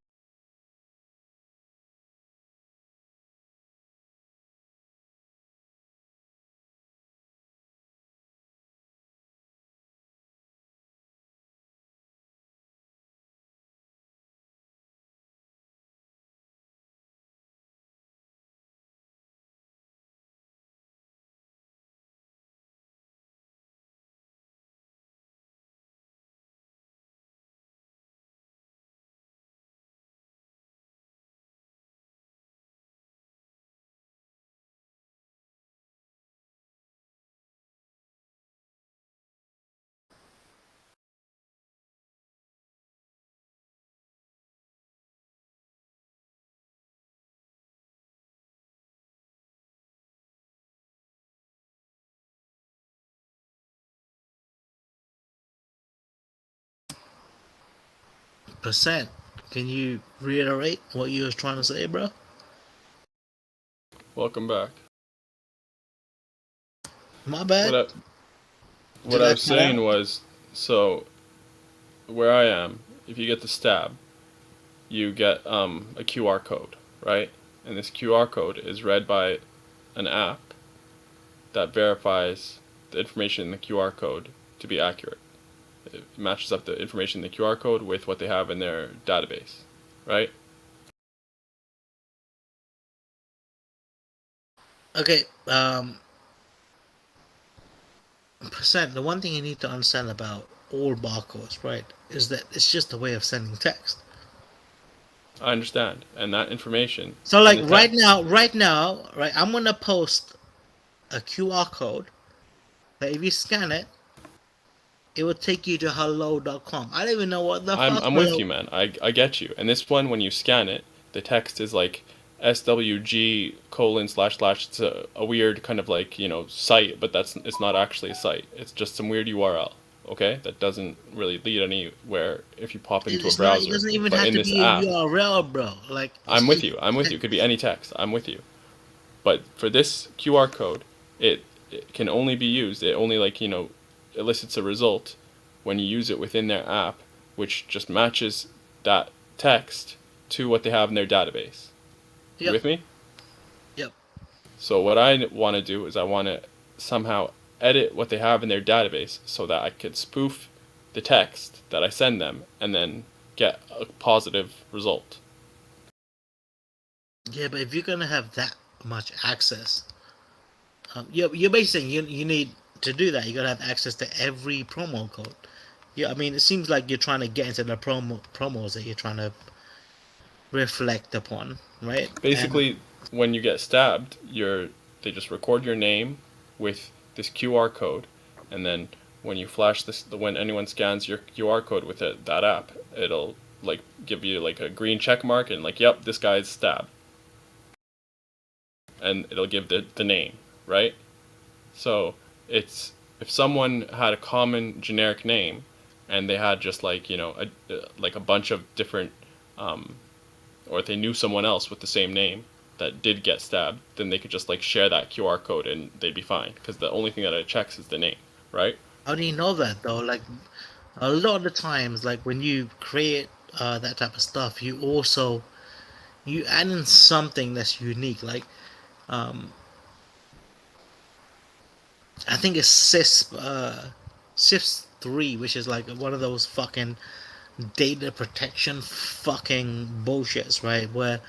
percent, can you reiterate what you was trying to say, bro?
Welcome back.
My bad.
What
Did
I
I
was
cut
saying
out?
was, so where I am, if you get the stab, you get a QR code, right? And this QR code is read by an app that verifies the information in the QR code to be accurate. It matches up the information in the QR code with what they have in their database, right?
Okay. Percent. The one thing you need to understand about all barcodes, right, is that it's just a way of sending text.
I understand, and that information.
So, like
in the
right
text,
now, right, I'm gonna post a QR code that if you scan it, it will take you to hello.com. I don't even know what the fuck
I'm with
hello.
you, man. I get you. And this one, when you scan it, the text is like SWG colon slash slash. It's a weird kind of like, site, but it's not actually a site. It's just some weird URL. Okay, that doesn't really lead anywhere if you pop into a
It's not. It
browser.
doesn't even
But
have
in
to
this
be a
app,
URL, bro. Like
I'm
it's
with
just
you. I'm with you. It could be any text. I'm with you. But for this QR code, it can only be used. It only elicits a result when you use it within their app, which just matches that text to what they have in their database. You
Yep.
with me?
Yep.
So what I want to do is I want to somehow edit what they have in their database so that I could spoof the text that I send them and then get a positive result.
Yeah, but if you're gonna have that much access, you're basically saying you need to do that. You gotta have access to every promo code. Yeah, I mean, it seems like you're trying to get into the promos that you're trying to reflect upon, right? And
Basically, when you get stabbed, they just record your name with this QR code, and then when you flash this, when anyone scans your QR code with that app, it'll like give you like a green check mark and like, yep, this guy's stabbed, and it'll give the name, right? So it's if someone had a common generic name, and they had just like like a bunch of different or if they knew someone else with the same name that did get stabbed, then they could just like share that QR code and they'd be fine because the only thing that it checks is the name, right?
how do you know that though? Like a lot of the times, like when you create that type of stuff, you add in something that's unique. Like I think it's SIS 3, which is like one of those fucking data protection fucking bullshits, right? Where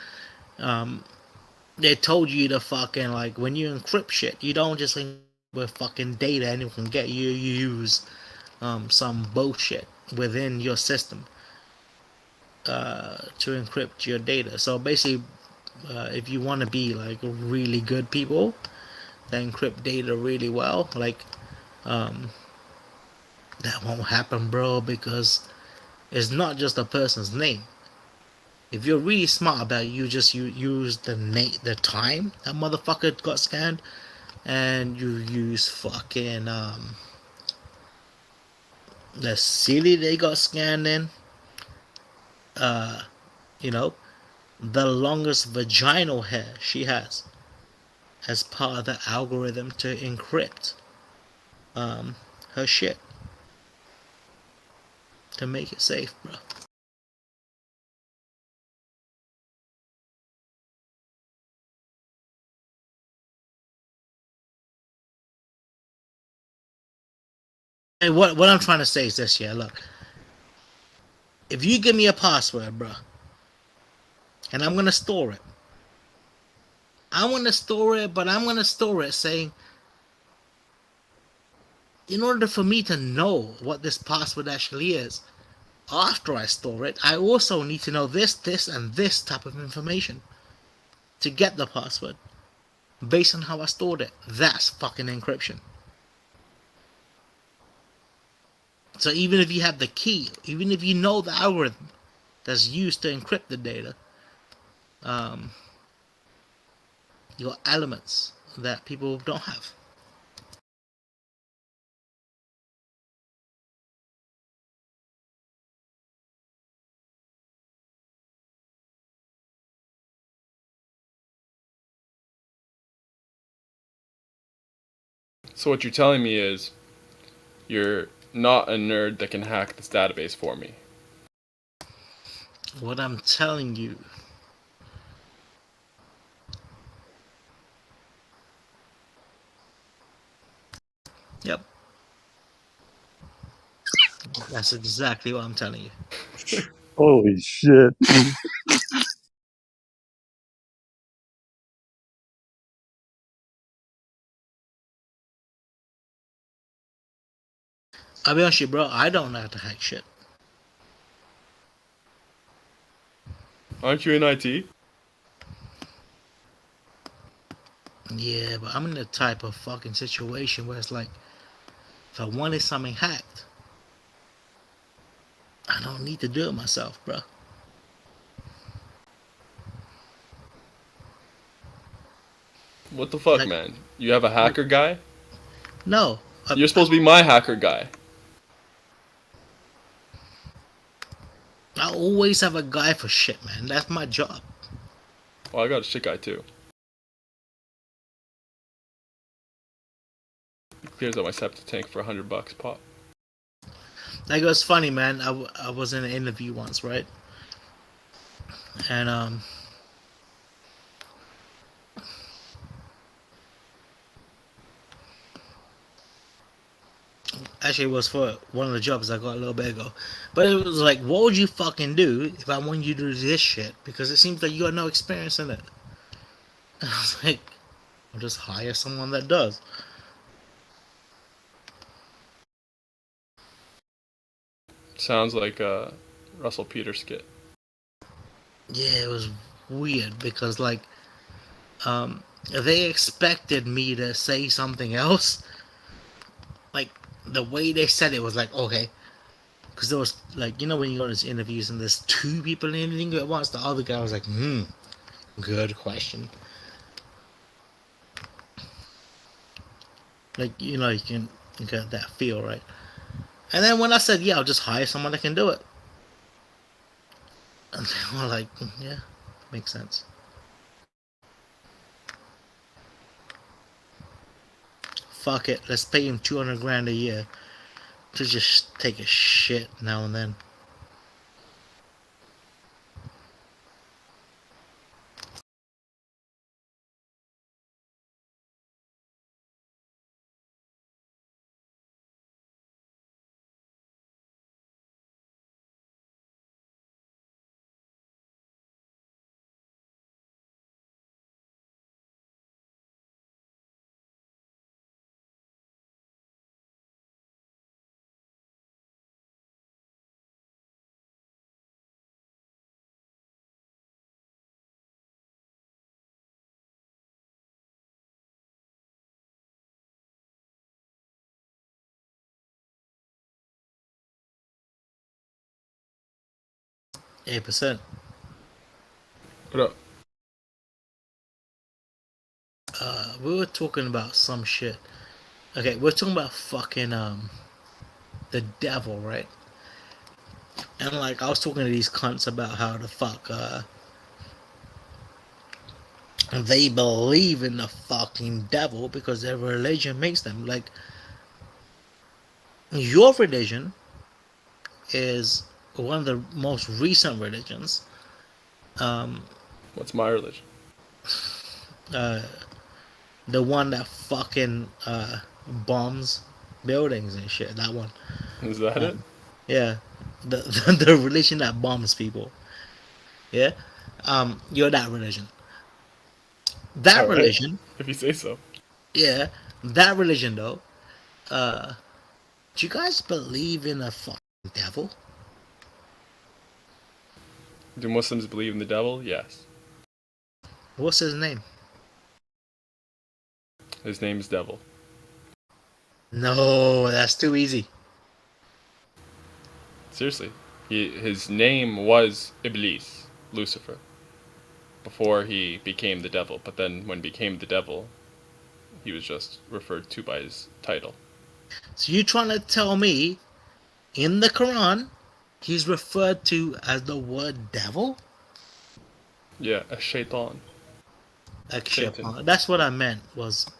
they told you to fucking like when you encrypt shit, you don't just encrypt with fucking data anyone can get. You use some bullshit within your system to encrypt your data. So basically, if you want to be like really good people, that encrypt data really well, like that won't happen, bro, because it's not just a person's name. If you're really smart about it, you use the time that motherfucker got scanned, and you use fucking the city they got scanned in, you know, the longest vaginal hair she has as part of the algorithm to encrypt her shit to make it safe, bro. Hey, what I'm trying to say is this, yeah, look. If you give me a password, bro, and I'm gonna store it, but I'm gonna store it saying, in order for me to know what this password actually is, after I store it, I also need to know this, and this type of information to get the password based on how I stored it. That's fucking encryption. So even if you have the key, even if you know the algorithm that's used to encrypt the data, you got elements that people don't have.
So what you're telling me is you're not a nerd that can hack this database for me.
What I'm telling you, yep, that's exactly what I'm telling you.
Holy shit.
I'll be honest with you, bro, I don't know how to hack shit.
Aren't you in IT?
Yeah, but I'm in the type of fucking situation where it's like, if I wanted something hacked, I don't need to do it myself, bro.
What the fuck,
Like,
man? You have a hacker guy?
no.
You're supposed to be my hacker guy.
I always have a guy for shit, man. That's my job.
Well, I got a shit guy too. He clears out my septic tank for $100 pop.
Like, it was funny, man. I was in an interview once, right? And actually, it was for one of the jobs I got a little bit ago. But it was like, what would you fucking do if I wanted you to do this shit? Because it seems like you got no experience in it. And I was like, I'll just hire someone that does.
Sounds like a Russell Peters skit.
Yeah, it was weird because, like, they expected me to say something else. Like, the way they said it was like, okay. Because there was, like, you know, when you go to these interviews and there's two people interviewing at once, the other guy was like, good question. Like, you know, you can get that feel, right? And then when I said, yeah, I'll just hire someone that can do it. And they were like, yeah, makes sense. Fuck it, let's pay him 200 grand a year to just take a shit now and then. 8%.
What up?
We were talking about some shit. Okay, we're talking about fucking the devil, right? And like I was talking to these cunts about how the fuck they believe in the fucking devil because their religion makes them. Like your religion is one of the most recent religions.
What's my religion?
The one that fucking bombs buildings and shit. That one.
Is that it?
Yeah. The religion that bombs people. Yeah. You're that religion. That
All right.
religion,
If you say so.
yeah. That religion though. Do you guys believe in a fucking devil?
Do Muslims believe in the devil? Yes.
What's his name?
His name is Devil.
No, that's too easy.
Seriously. His name was Iblis, Lucifer, before he became the devil. But then when he became the devil, he was just referred to by his title.
So you trying to tell me in the Quran he's referred to as the word devil?
Yeah, a shaitan.
Akshaypan. That's what I meant was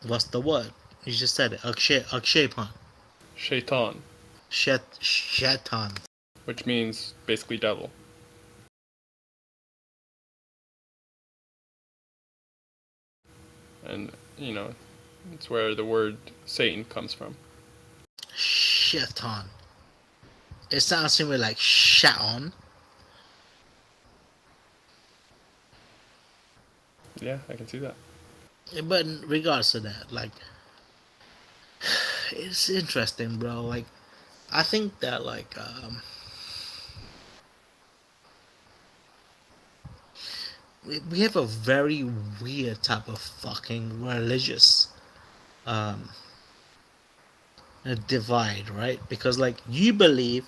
what's the word? You just said it. Akshaypan.
Shaitan,
Shaitan.
which means basically devil. And, you know, it's where the word Satan comes from.
Shaitan. It sounds to me like shat on.
Yeah, I can see that.
But in regards to that, like, it's interesting, bro. Like, I think that, like, we have a very weird type of fucking religious divide, right? Because, like, you believe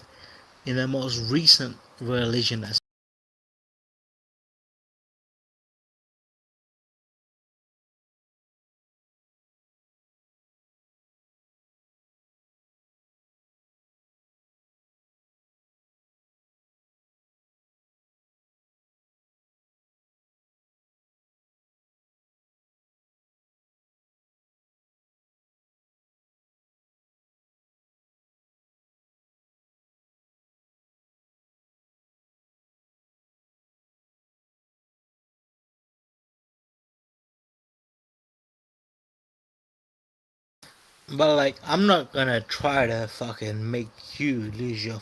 in the most recent religion that's but like I'm not gonna try to fucking make you lose your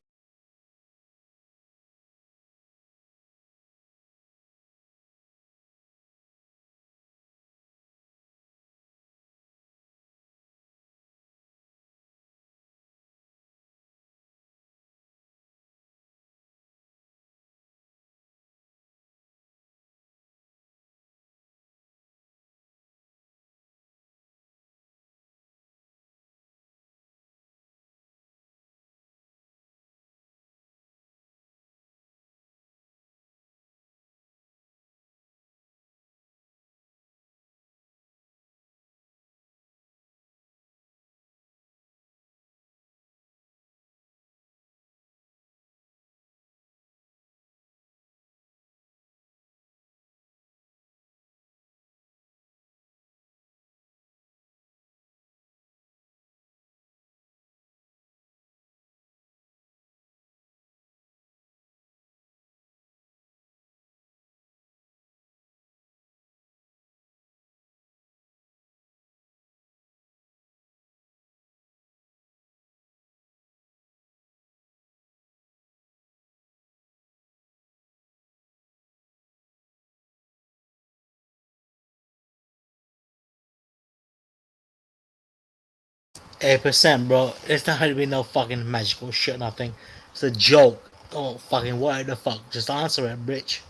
8%, bro. It's not gonna be no fucking magical shit, nothing. It's a joke. Oh, fucking what the fuck? Just answer it, bitch.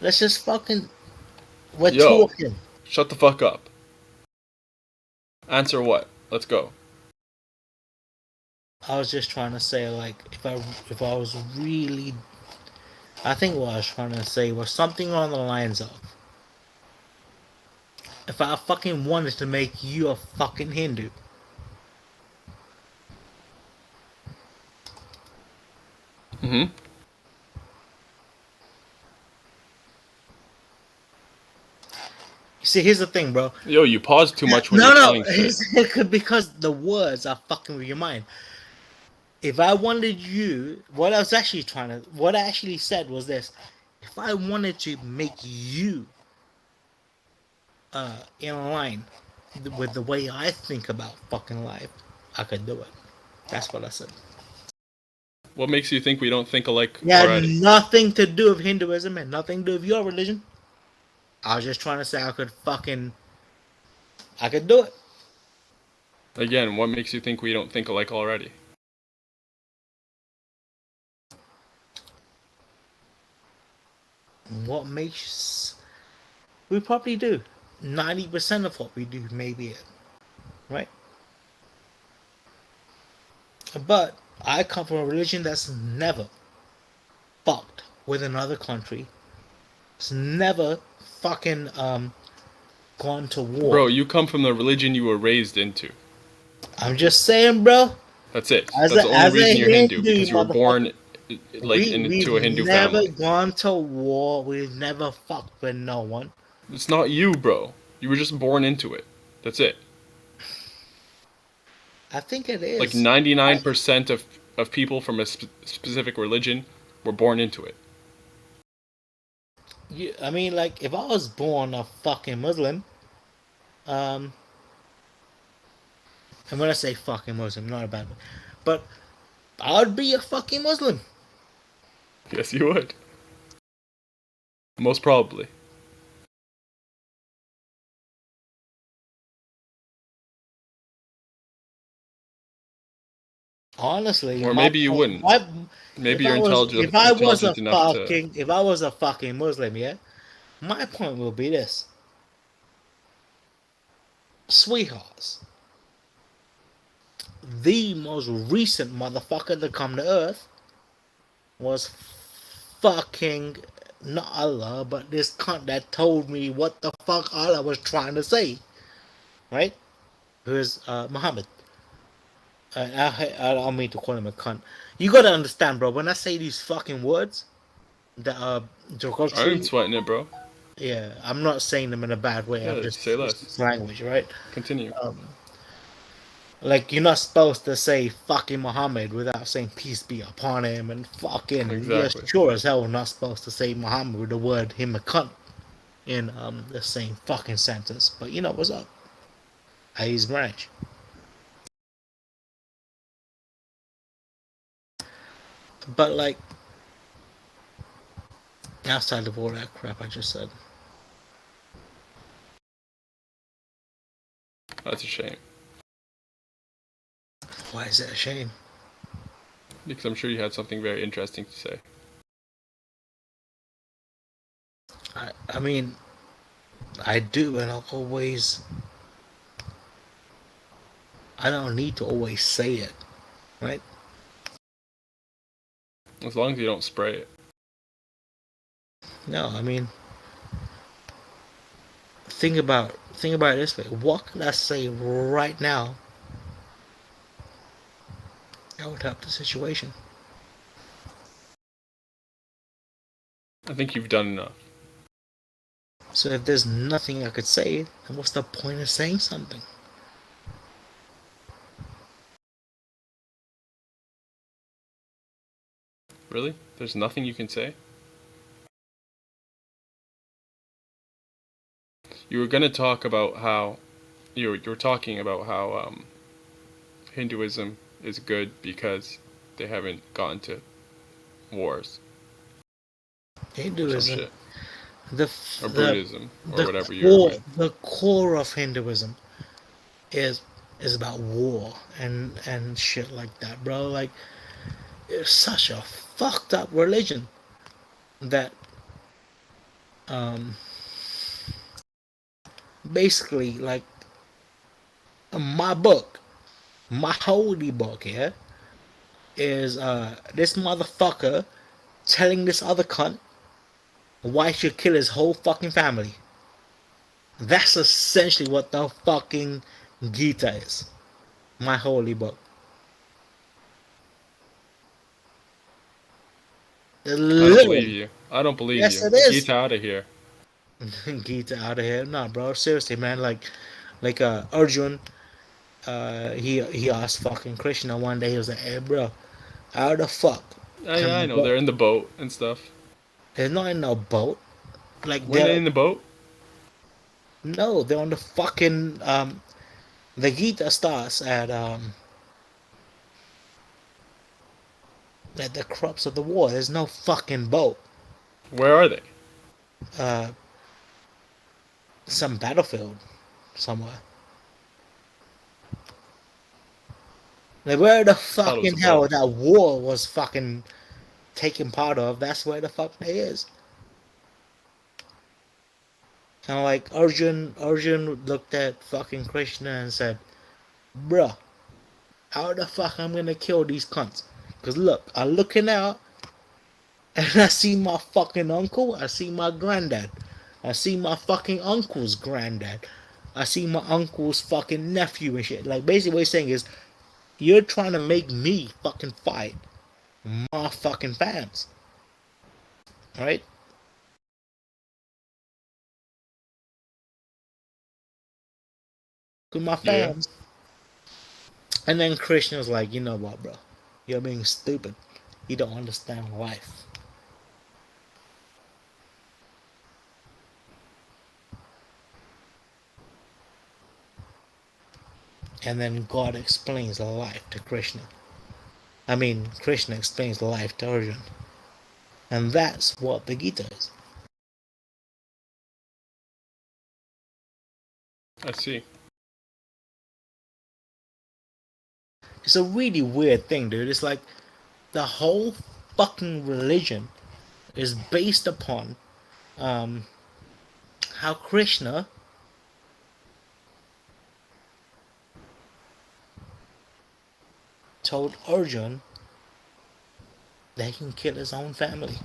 Let's just fucking. We're
Yo,
talking.
shut the fuck up. Answer what? Let's go.
I was just trying to say, like, if I was really, I think what I was trying to say was something along the lines of, if I fucking wanted to make you a fucking Hindu,
Mm-hmm.
you see, here's the thing, bro.
Yo, you pause too much when
No,
you're
no,
telling shit.
because the words are fucking with your mind. If I wanted you, what I actually said was this: if I wanted to make you in line with the way I think about fucking life, I could do it. That's what I said.
What makes you think we don't think alike
Yeah,
already?
nothing to do with Hinduism and nothing to do with your religion. I was just trying to say I could do it.
Again, what makes you think we don't think alike already?
What makes we probably do 90% of what we do, maybe it, right? But I come from a religion that's never fucked with another country. It's never fucking gone to war.
Bro, you come from the religion you were raised into.
I'm just saying, bro.
That's it.
As
That's the only
a
reason you're Hindu,
Hindu,
because you were born like
we've
into a Hindu
never
family.
gone to war. We've never fucked with no one.
It's not you, bro. You were just born into it. That's it.
I think it is.
Like 99% of people from a specific religion were born into it.
I mean, like, if I was born a fucking Muslim, and when I say fucking Muslim, not a bad one, but I'd be a fucking Muslim.
Yes, you would. Most probably.
Honestly,
Or maybe you wouldn't. Maybe you're intelligent
if I was
enough to...
if I was a fucking Muslim, yeah, my point will be this: sweethearts, the most recent motherfucker to come to Earth was fucking not Allah, but this cunt that told me what the fuck Allah was trying to say, right? Who's Muhammad. I don't mean to call him a cunt. You gotta understand, bro. When I say these fucking words that are
I
derogatory,
ain't sweating it, bro.
yeah, I'm not saying them in a bad way.
Yeah,
I'm just
say less.
it's language, right?
Continue.
Like, you're not supposed to say fucking Muhammad without saying peace be upon him, and fucking
Exactly.
you're sure as hell not supposed to say Muhammad with the word him a cunt in the same fucking sentence. But you know what's up? I use branch. But like, outside of all that crap I just said,
That's a shame.
why is it a shame?
Because I'm sure you had something very interesting to say.
I mean, I do, and I'll always. I don't need to always say it, right?
As long as you don't spray it.
No, I mean, think about it this way. What could I say right now that would help the situation?
I think you've done enough.
So if there's nothing I could say, then what's the point of saying something?
Really? There's nothing you can say? You were gonna talk about how you were talking about how Hinduism is good because they haven't gotten to wars.
Hinduism,
Or Buddhism, or whatever
the core of Hinduism is about war and shit like that, bro. Like, it's such a fucked up religion that basically, like, my book, my holy book, yeah, is this motherfucker telling this other cunt why he should kill his whole fucking family. That's essentially what the fucking Gita is. My holy book.
I don't
Literally.
believe you. I don't believe
Yes,
you.
it is.
Get out of here.
Gita out of here. Nah, bro. Seriously, man. Like Arjun, he asked fucking Krishna one day. He was like, "Hey, bro, how the fuck can
Yeah, I
I
know.
go?"
They're in the boat and stuff.
They're not in a boat. Like
Weren't they in the boat?
no, they're on the fucking The Gita starts at the crux of the war. There's no fucking boat.
Where are they?
Uh, some battlefield somewhere. Like where the
Thought it was a
fucking hell
boat.
that war was fucking taking part of, that's where the fuck they is. And like Arjun looked at fucking Krishna and said, "Bruh, how the fuck I'm gonna kill these cunts? Cause look, I'm looking out and I see my fucking uncle, I see my granddad, I see my fucking uncle's granddad, I see my uncle's fucking nephew and shit." Like basically what he's saying is, you're trying to make me fucking fight my fucking fans. Right? To my
Yeah.
fans. And then Krishna's like, you know what, bro? You're being stupid. You don't understand life. And then God explains life to Krishna. I mean, Krishna explains life to Arjuna. And that's what the Gita is.
I see.
It's a really weird thing, dude. It's like the whole fucking religion is based upon how Krishna told Arjun that he can kill his own family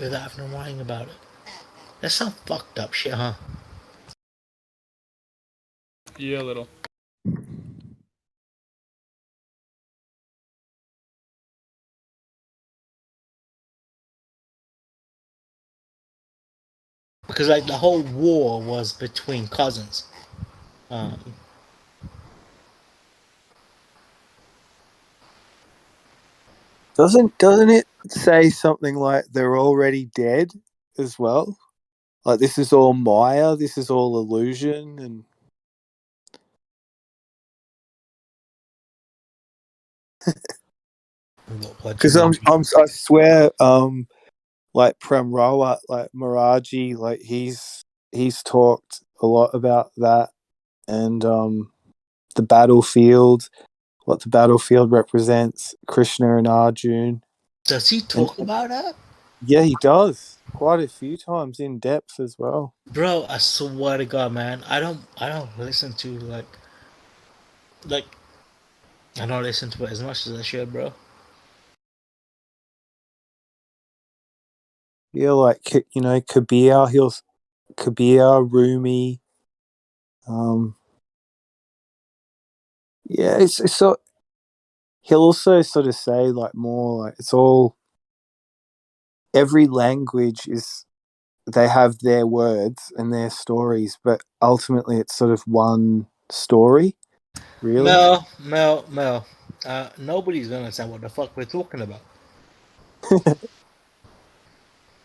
without even worrying about it. That's some fucked up shit, huh?
Yeah, a little.
Because like the whole war was between cousins.
Doesn't it say something like they're already dead as well? Like this is all Maya, this is all illusion, and
What do you
because
mean?
I swear, like Prem Rawat, like Maraji, like he's talked a lot about that, and the battlefield, what the battlefield represents, Krishna and Arjun.
Does he
And
talk about that?
yeah, he does quite a few times in depth as well.
Bro, I swear to God, man, I don't listen to like I don't listen to it as much as I should, bro.
Yeah, like Kabir, Kabir, Rumi. Yeah, it's so he'll also sort of say like more like it's all every language is they have their words and their stories, but ultimately it's sort of one story, really.
Mel. Nobody's gonna understand what the fuck we're talking about.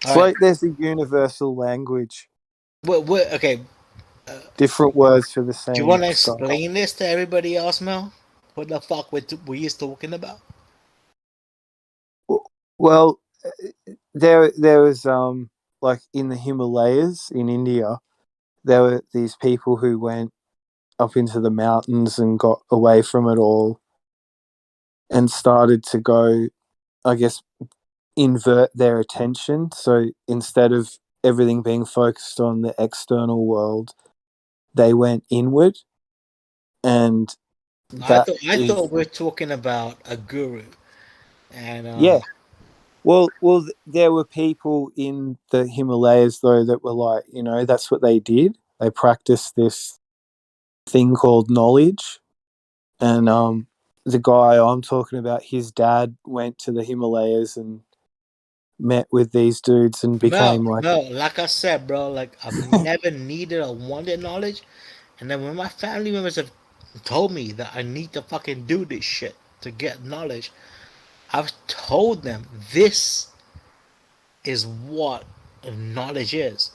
It's like there's a universal language,
Okay,
different words for the
do you
same
want to
stuff.
explain this to everybody else, Mel? What the fuck we is talking about?
Well, there was like in the Himalayas in India, there were these people who went up into the mountains and got away from it all and started to go, I guess, invert their attention. So instead of everything being focused on the external world, they went inward and that
I
is,
thought we're talking about a guru, and
yeah. Well, there were people in the Himalayas though that were like, that's what they did. They practiced this thing called knowledge, and the guy I'm talking about, his dad went to the Himalayas and met with these dudes and became like,
No, like I said, bro, like I've never needed or wanted knowledge, and then when my family members have told me that I need to fucking do this shit to get knowledge, I've told them this is what knowledge is,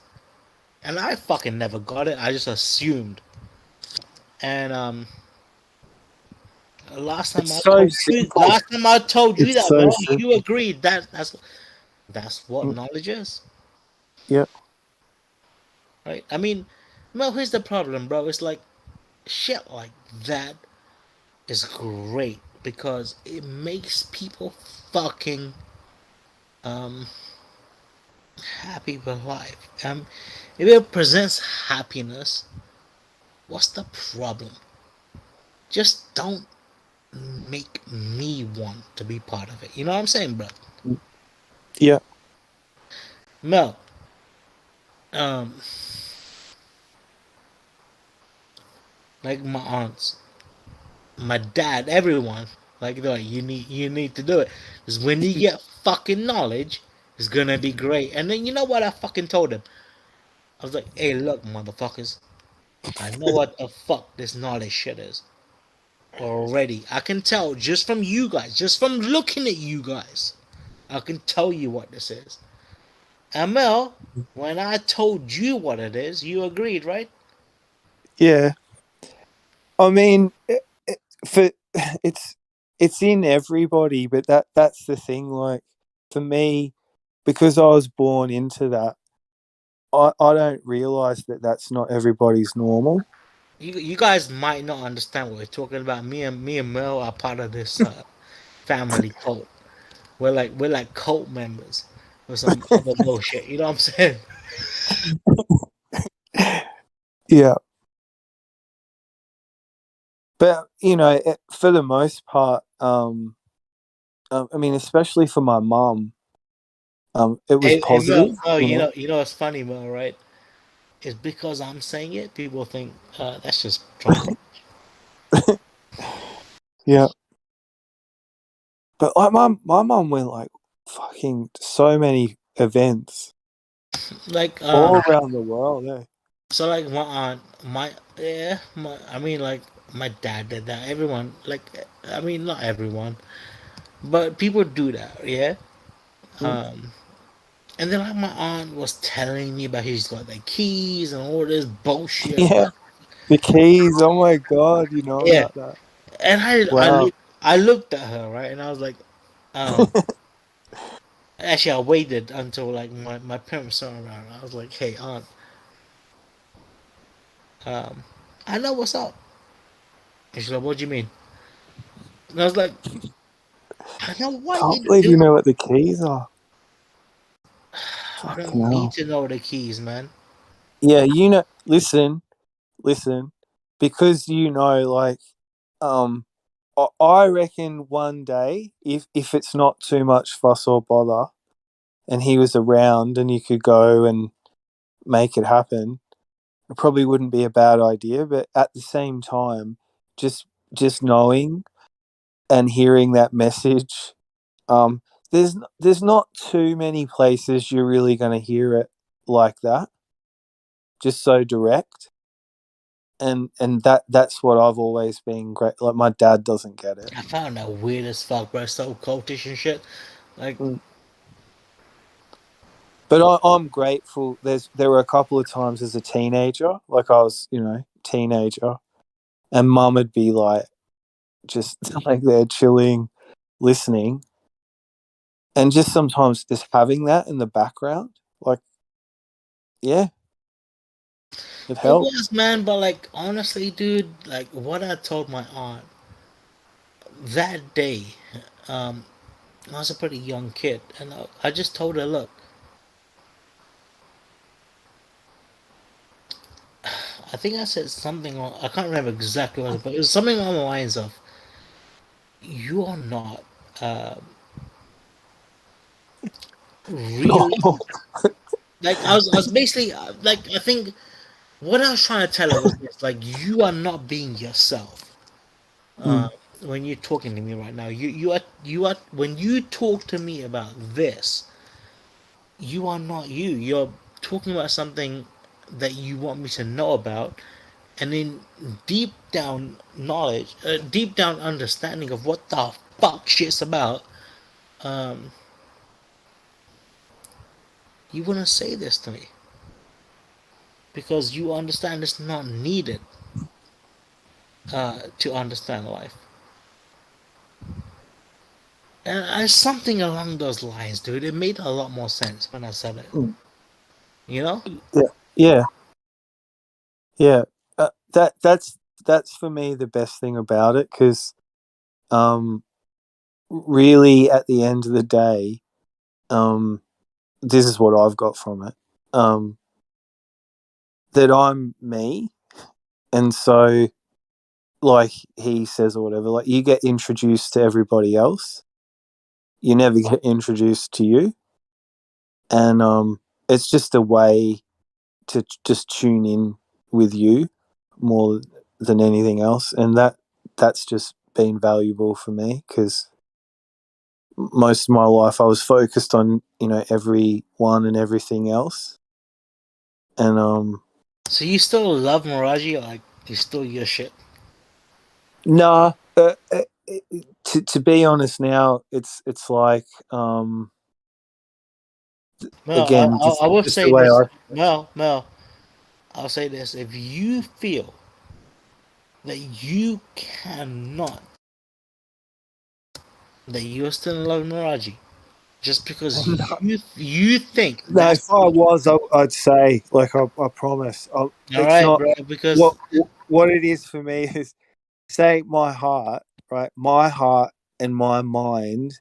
and I fucking never got it. I just assumed, and
it's so simple.
last time I told you
It's
that,
so
bro, you
simple.
agreed that's what knowledge is,
Yeah.
right? I mean, well, here's the problem, bro. It's like shit like that is great because it makes people fucking um happy with life. If it presents happiness, what's the problem? Just don't make me want to be part of it. You know what I'm saying, bro?
Yeah.
Mel, um, like my aunts, my dad, everyone, like they're like, you need to do it. Because when you get fucking knowledge, it's gonna be great. And then you know what I fucking told him? I was like, hey, look, motherfuckers, I know what the fuck this knowledge shit is already. I can tell just from you guys, just from looking at you guys, I can tell you what this is. Mel, when I told you what it is, you agreed, right?
Yeah. I mean, for it's it's in everybody, but that's the thing. Like for me, because I was born into that, I don't realize that that's not everybody's normal.
You guys might not understand what we're talking about. Me and Mel are part of this family cult. We're like cult members with some other bullshit. You know what I'm saying?
Yeah, but for the most part, I mean, especially for my mum, it was
Hey Mel,
positive.
Mel,
You know.
you know what's funny, Mel, right? It's because I'm saying it, people think that's just drunk.
Yeah, but like my mum went like fucking so many events
Like
all around the world.
so like my aunt, I mean like my dad did that. Everyone like I mean not everyone, but people do that, yeah.
Mm.
And then like my aunt was telling me about he's got the keys and all this bullshit
Yeah,
about
the keys. Oh my god, you know
yeah.
about that?
And
Wow.
I looked at her right, and I was like, um. Actually, I waited until like my parents were around. I was like, hey aunt, um, I know what's up. And she's like, what do you mean? And I was like, I know what
Can't
you
believe
do.
you know what the keys are.
I
Fucking
don't need
hell.
to know the keys, man.
Yeah, listen, because like, I reckon one day, if it's not too much fuss or bother, and he was around, and you could go and make it happen, it probably wouldn't be a bad idea. But at the same time, just just knowing and hearing that message, um, there's not too many places you're really going to hear it like that, just so direct. And that's what I've always been great. Like my dad doesn't get it.
I found that weird as fuck, bro. So cultish and shit. Like,
Mm. But I'm grateful. There were a couple of times as a teenager, like I was, teenager, and mum would be like, just like there chilling, listening, and just sometimes just having that in the background, like, yeah, it
it
helped.
was, man. But like, honestly, dude, like what I told my aunt that day, um, I was a pretty young kid, and I just told her, look, I think I said something on. I can't remember exactly what it was, but it was something along the lines of, "You are not really like." I was basically like, I think what I was trying to tell her was this: like, you are not being yourself.
Mm.
When you're talking to me right now, you are when you talk to me about this, you are not you. You're talking about something that you want me to know about, and in deep down knowledge, deep down understanding of what the fuck shit's about, um, you wouldn't say this to me because you understand it's not needed to understand life. And something along those lines, dude. It made a lot more sense when I said it.
Mm.
You know?
Yeah. That's for me the best thing about it, because really at the end of the day, this is what I've got from it. That I'm me, and so like he says or whatever, like you get introduced to everybody else, you never get introduced to you, and it's just a way to just tune in with you more than anything else, and that's just been valuable for me, because most of my life I was focused on everyone and everything else, and
So you still love Miraji, or like he's still your shit?
nah. To be honest, now it's like again
I will
just the
say
way
this,
I.
Mel. I'll say this: if you feel that you cannot, that you're still in love with Miraji, just because you think
No,
that's
if I was, I'd say, like, I promise.
all
It's
right,
not
bro. Because
what it is for me is, say, my heart, right? My heart and my mind,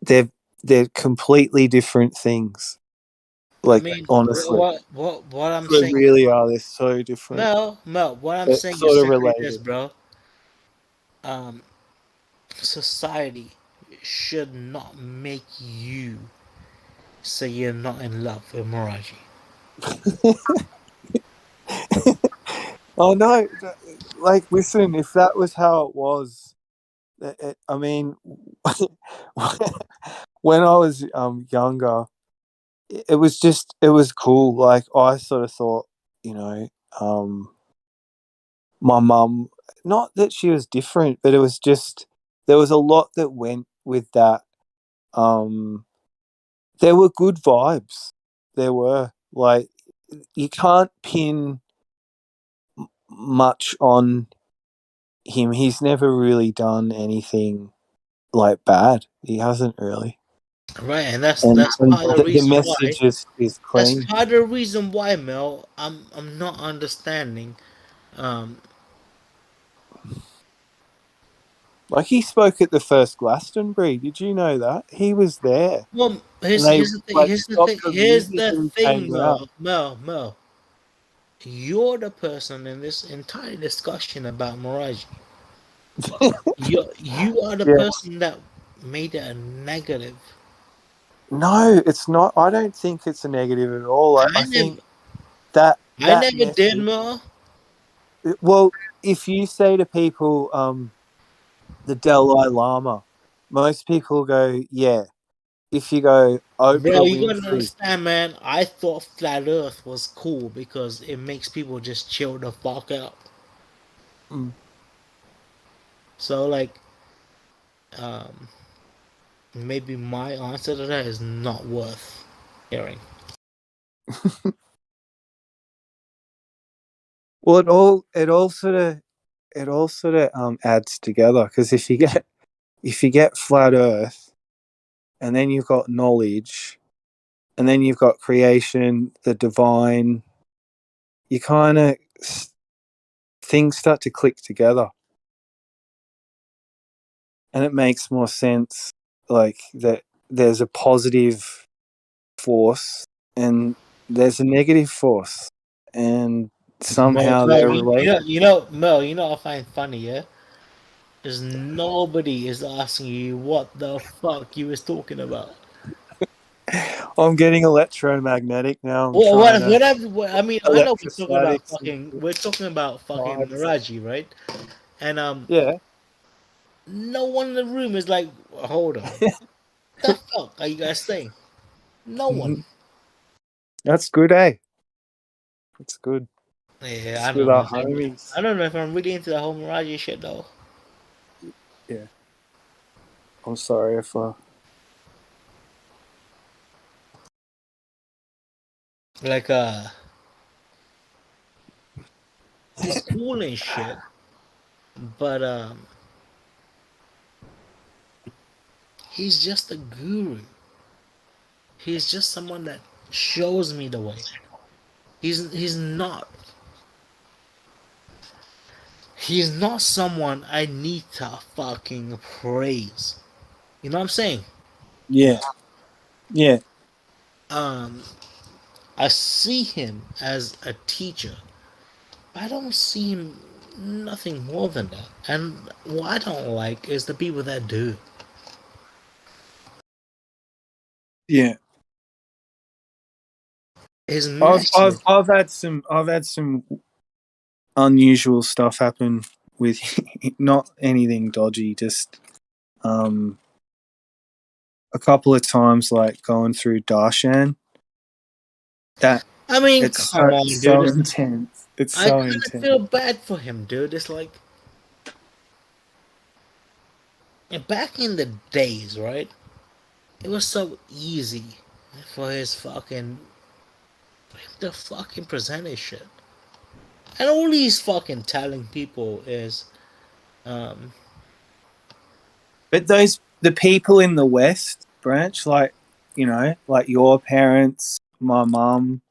they're they're completely different things.
I
Like,
mean,
honestly,
what I'm
they
saying,
really are. They're so different.
Mel, what I'm
They're
saying is
sort of
simply this,
related.
bro. Um, Society should not make you say you're not in love with Miraji.
Oh no! Like, listen, if that was how it was, I mean, when I was younger, it was cool. Like, I sort of thought, you know, um, my mum, not that she was different, but it was just there was a lot that went with that. Um, there were good vibes. There were, like, you can't pin much on him. He's never really done anything like bad. He hasn't really.
Right, and
And,
that's
and
part of the
the
reason why.
message is
That's
clean.
part of the reason why, Mel. I'm not understanding. Um,
Like, he spoke at the first Glastonbury. Did you know that? He was there.
well,
And they,
here's the thing.
like, stopped the
Here's
music
the
and he
thing,
came out.
Mel. You're the person in this entire discussion about Miraji. You are the
Yeah.
person that made it a negative.
No, it's not. I don't think it's a negative at all. I
I never,
think that
I
that
never did,
message.
Mel.
Well, if you say to people, the Dalai Lama, most people go, yeah. If you go
Bro,
Oprah
you gotta
Winfrey,
understand, man. I thought flat Earth was cool because it makes people just chill the fuck out.
mm,
So, like, um, maybe my answer to that is not worth hearing.
well, it all sort of adds together, because if you get flat Earth, and then you've got knowledge, and then you've got creation, the divine, you kind of things start to click together, and it makes more sense. Like, that there's a positive force and there's a negative force, and somehow
Mel,
they're related.
Mel, what I find funny, yeah? Is nobody is asking you what the fuck you was talking about.
I'm getting electromagnetic now. I'm trying to
I mean, I know
electrostatics.
we're talking about fucking
Vibes.
Miraji, right? And
Yeah.
no one in the room is like, hold on, the fuck are you guys saying? No one.
That's good, eh? That's good.
Yeah,
It's
I
with
don't know.
our homies.
I don't know if I'm really into the whole Miraji shit though.
Yeah. I'm sorry if
Like, he's cool and shit, but he's just a guru. He's just someone that shows me the way. He's not. He's not someone I need to fucking praise. You know what I'm saying?
yeah. Yeah.
Um, I see him as a teacher. I don't see him nothing more than that. And what I don't like is the people that do.
Yeah.
His
I've
message.
had some unusual stuff happen with not anything dodgy, just a couple of times like going through Darshan. That
I mean,
it's
come on,
so
dude.
intense. It's
I
so
kind of
intense.
feel bad for him, dude. It's like back in the days, right? It was so easy for him to fucking present his shit. And all he's fucking telling people is, um,
But the people in the West branch, like like your parents, my mum,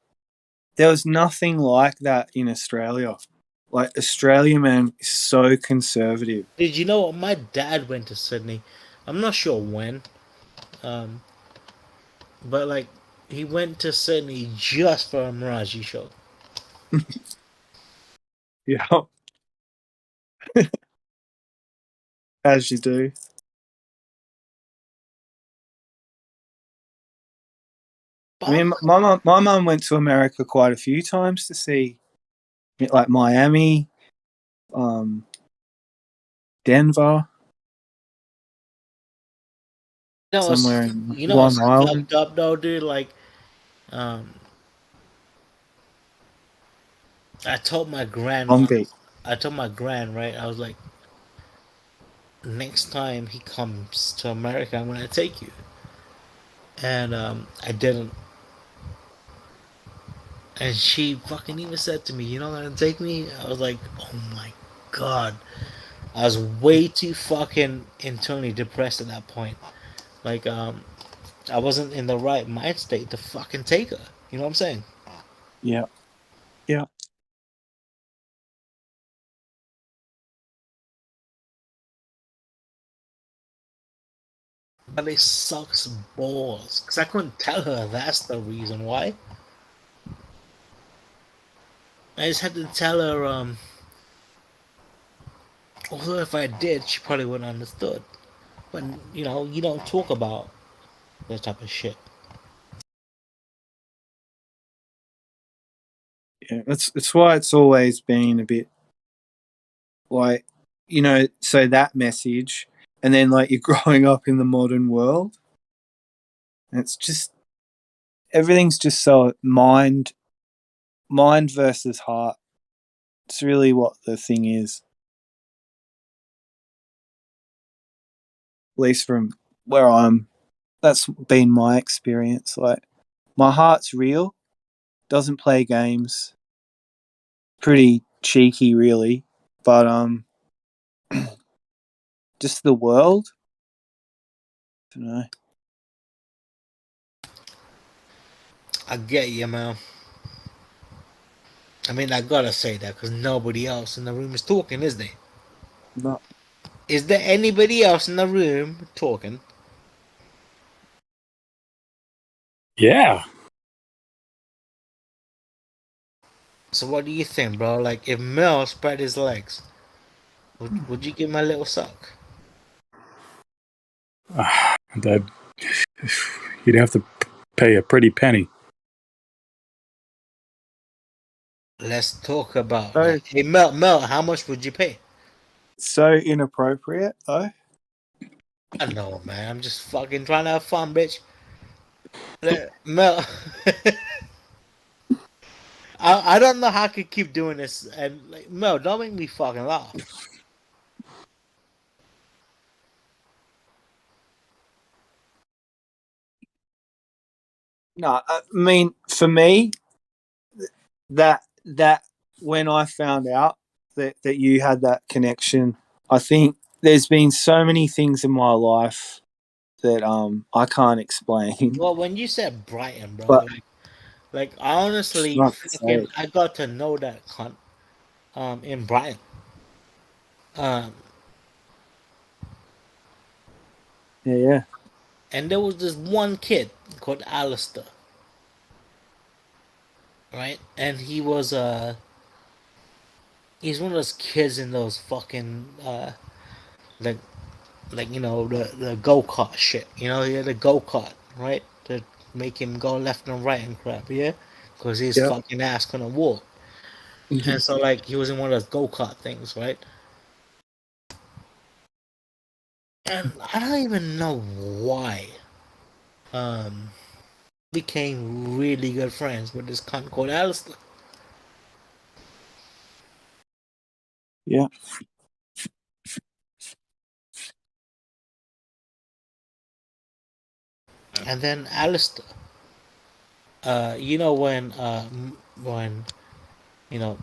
there was nothing like that in Australia. Like Australia, man, is so conservative.
did you know what? My dad went to Sydney. I'm not sure when, um, but like he went to Sydney just for a Miraji show.
Yeah, as you do. I
But
mean, my mum went to America quite a few times to see, like Miami, um, Denver, somewhere in
what's
Long Island,
fucked up though, dude? Like, um, I told my
Long
grandma,
Beach.
I told my grand, right? I was like, next time he comes to America, I'm gonna take you. And I didn't. And she fucking even said to me, "You're not gonna take me?" I was like, "Oh my god!" I was way too fucking internally depressed at that point. Like, I wasn't in the right mind state to fucking take her. You know what I'm saying?
Yeah, yeah.
But it sucks balls because I couldn't tell her that's the reason why. I just had to tell her. Although if I did, she probably wouldn't have understood. But you don't talk about that type of shit.
Yeah, that's why it's always been a bit like, so that message, and then like you're growing up in the modern world, and it's just everything's just so mind versus heart. It's really what the thing is, at least from where I'm. That's been my experience. Like my heart's real, doesn't play games, pretty cheeky, really, but just the world. I don't know.
I get you, man. I mean, I gotta say that because nobody else in the room is talking, is there?
No.
Is there anybody else in the room talking?
Yeah.
So what do you think, bro? Like, if Mel spread his legs, would you give him a little suck?
That you'd have to pay a pretty penny.
Let's talk about
So,
that. Hey, Mel, how much would you pay?
so inappropriate though.
I know, man. I'm just fucking trying to have fun, bitch. Mel, I don't know how I could keep doing this. And like, Mel, don't make me fucking laugh.
No, I mean for me, that when I found out that you had that connection, I think there's been so many things in my life that I can't explain.
Well, when you said Brighton, bro,
But
like I honestly
fuck's
fucking
sake.
I got to know that cunt in Brighton. Um,
Yeah.
and there was this one kid called Alistair, right? And he's one of those kids in those fucking like you know the go kart shit. You know, he had a go kart, right? To make him go left and right and crap, yeah, because his
Yep.
fucking ass couldn't walk. And so like he was in one of those go kart things, right? And I don't even know why. Um, became really good friends with this cunt called Alistair.
Yeah.
And then Alistair, you know when you know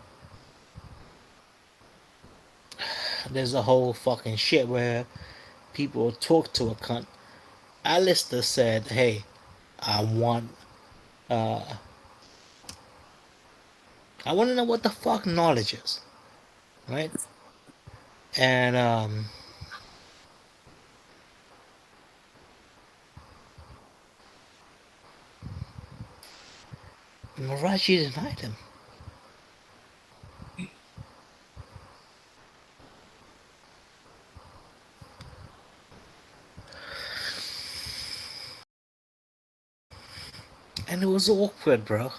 there's a whole fucking shit where people talk to a cunt. Alistair said, "Hey, I want uh, I want to know what the fuck knowledge is, right?" And Maraji denied him. And it was awkward, bro.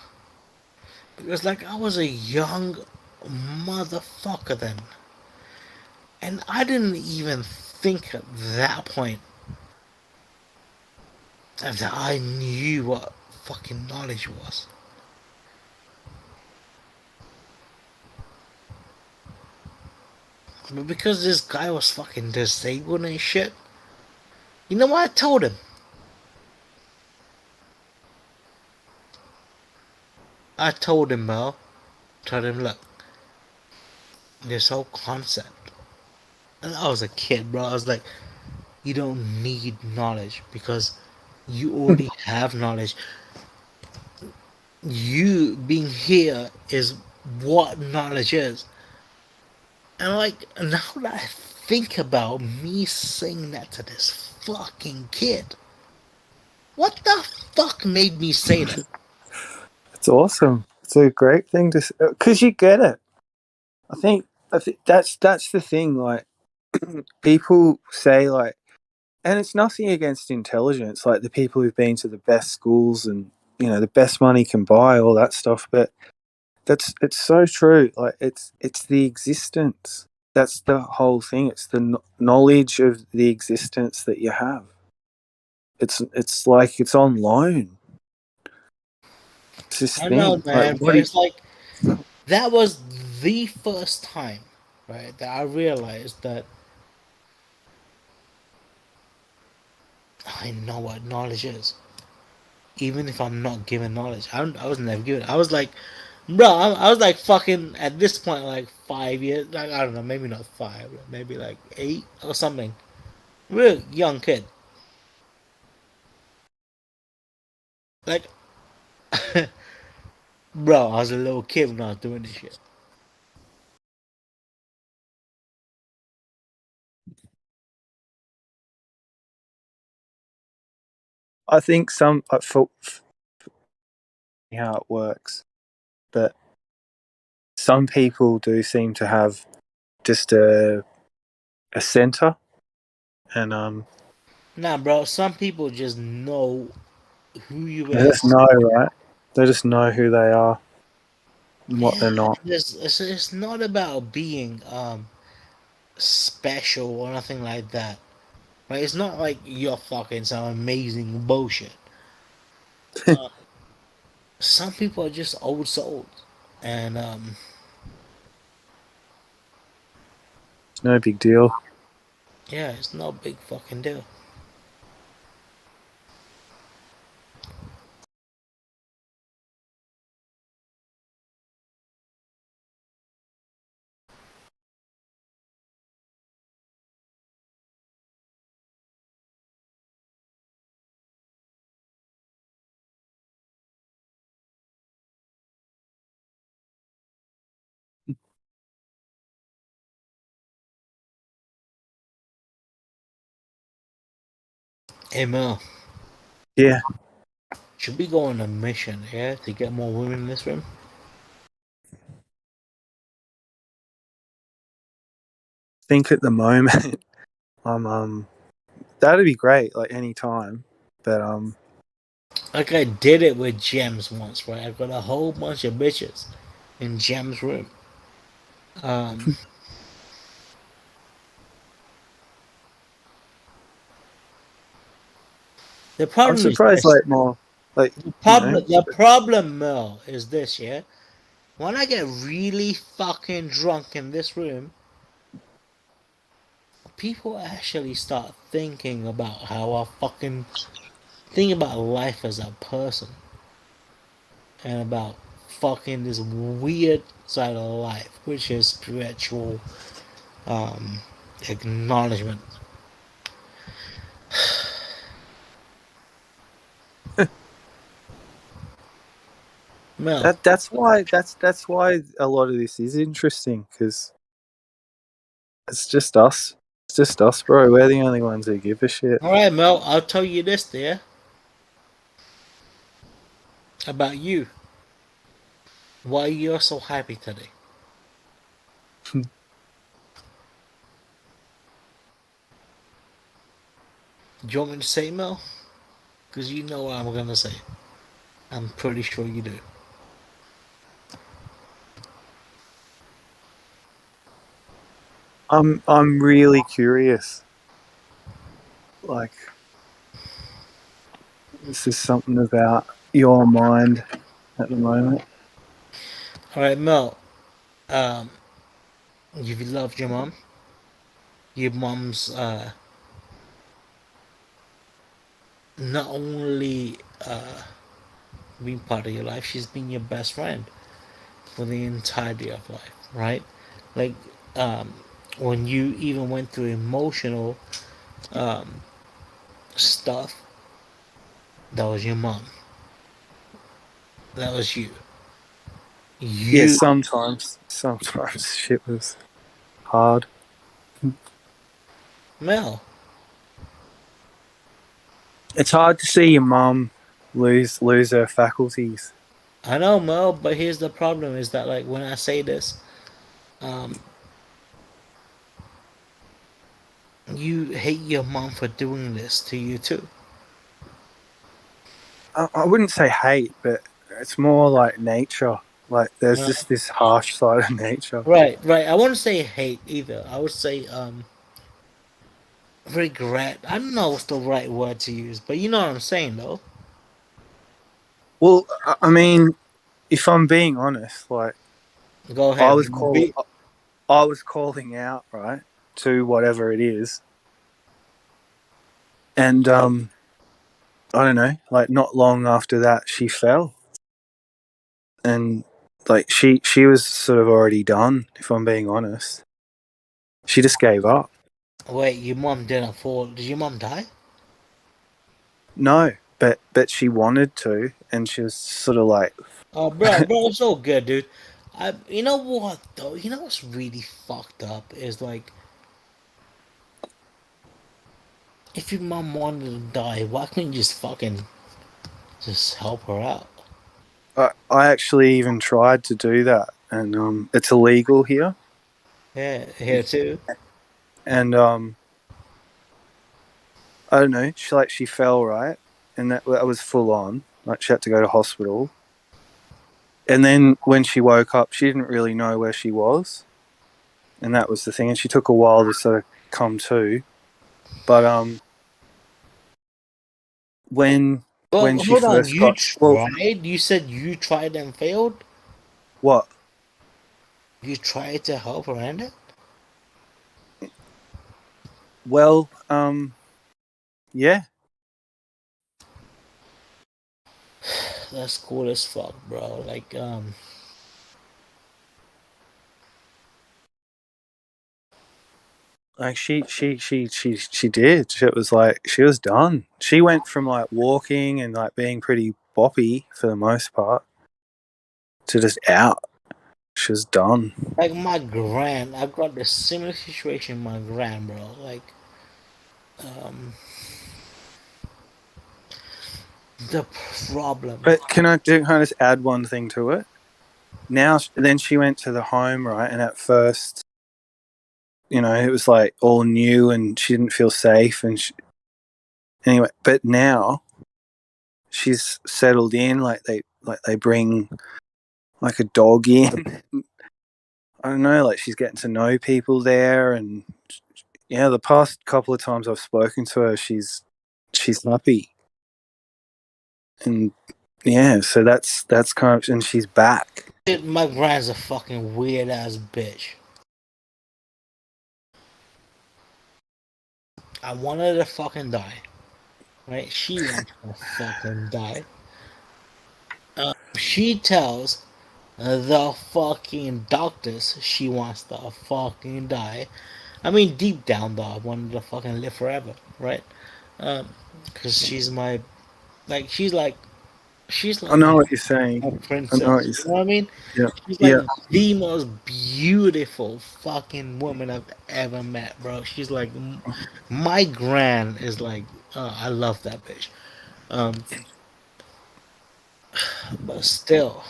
Because like I was a young motherfucker then. And I didn't even think at that point that I knew what fucking knowledge was. But because this guy was fucking disabled and shit, you know what I told him? I told him, Mel, told him, look, this whole concept. And I was a kid, bro. I was like, you don't need knowledge because you already have knowledge. You being here is what knowledge is. And like, now that I think about me saying that to this fucking kid, what the fuck made me say that?
It's awesome. It's a great thing to because you get it. I think that's the thing. Like people say, like, and it's nothing against intelligence. Like the people who've been to the best schools and the best money can buy, all that stuff. But it's so true. Like it's the existence. That's the whole thing. It's the knowledge of the existence that you have. It's like it's on loan. It's this
I know,
thing. Like
man,
what?
but it's like that was the first time, right, that I realized that I know what knowledge is. Even if I'm not given knowledge, I was never given. I was like, bro, I was like fucking at this point like 5 years. Like I don't know, maybe not five, maybe like 8 or something. Real young kid. Like, bro, I was a little kid when I was doing this shit.
I think some for how it works, but some people do seem to have just a center, and
Nah, bro. Some people just know who you
they just
is.
know, right? They just know who they are and what they're not.
It's not about being special or nothing like that. Right? It's not like you're fucking some amazing bullshit. Some people are just old souls, and
It's no big deal.
yeah, it's no big fucking deal. Hey Mel,
Yeah,
should we go on a mission here to get more women in this room?
I think at the moment, I'm that'd be great, like any time. But
Like I did it with Gems once, right? I got a whole bunch of bitches in Gems' room. The
I'm
problem is
surprised,
this.
like more, like
The problem, Mel, is this, yeah? When I get really fucking drunk in this room, people actually start thinking about how I fucking think about life as a person. And about fucking this weird side of life, which is spiritual acknowledgement. Mel,
that's why a lot of this is interesting, because it's just us. It's just us, bro. We're the only ones who give a shit.
alright, Mel, I'll tell you this there about you. Why you're so happy today. Do you want me to say, Mel? Because you know what I'm gonna say. I'm pretty sure you do.
I'm really curious. Like, this is something about your mind at the moment.
Alright, Mel, you loved your mom. Your mom's not only been part of your life, she's been your best friend for the entirety of life, right? Like, when you even went through emotional stuff, that was your mom. That was you.
Yeah, sometimes shit was hard.
Mel.
It's hard to see your mum lose her faculties.
I know, Mel, but here's the problem: is that like when I say this, you hate your mom for doing this to you too.
I wouldn't say hate, but it's more like nature. Like, there's just this harsh side of nature.
Right. I wouldn't say hate either. I would say regret. I don't know what's the right word to use, but you know what I'm saying, though.
Well, I mean, if I'm being honest, like,
Go ahead.
I was calling out, right, to whatever it is, and I don't know, like, not long after that, she fell, and like she was sort of already done. If I'm being honest, she just gave up.
Wait, your mom didn't fall. Did your mom die?
No, but she wanted to, and she was sort of like,
Oh, bro, it's all good, dude. You know what though? You know what's really fucked up is like, if your mom wanted to die, why couldn't you just fucking just help her out?
I actually even tried to do that, and it's illegal here.
Yeah, here too.
And I don't know. She fell, right, and that was full on. Like she had to go to hospital. And then when she woke up, she didn't really know where she was, and that was the thing. And she took a while to sort of come to. But when
Well,
she
hold on.
first
You
got
tried? You said you tried and failed?
what?
You tried to help her end it?
Well, yeah.
That's cool as fuck, bro. Like,
Like she did. It was like she was done. She went from like walking and like being pretty boppy for the most part to just out. She was done.
like my grand, I've got the similar situation with my grand, bro. Like, the problem.
But can I just add one thing to it? Now, then she went to the home, right? And at first, you know, it was like all new and she didn't feel safe. And anyway, but now she's settled in. Like they bring like a dog in. I don't know. Like she's getting to know people there, and yeah, the past couple of times I've spoken to her, she's happy, and yeah, so that's kind of, and she's back.
My grand's a fucking weird ass bitch. I want her to fucking die. Right? She wants to fucking die. She tells the fucking doctors she wants to fucking die. I mean, deep down though, I wanted to fucking live forever, right? Because she's my, like, she's like
I know what you're saying.
a
I know
princess.
what you're
You
saying.
know what I mean?
Yeah,
She's like
yeah.
the most beautiful fucking woman I've ever met, bro. She's like, my gran is like, I love that bitch. But still,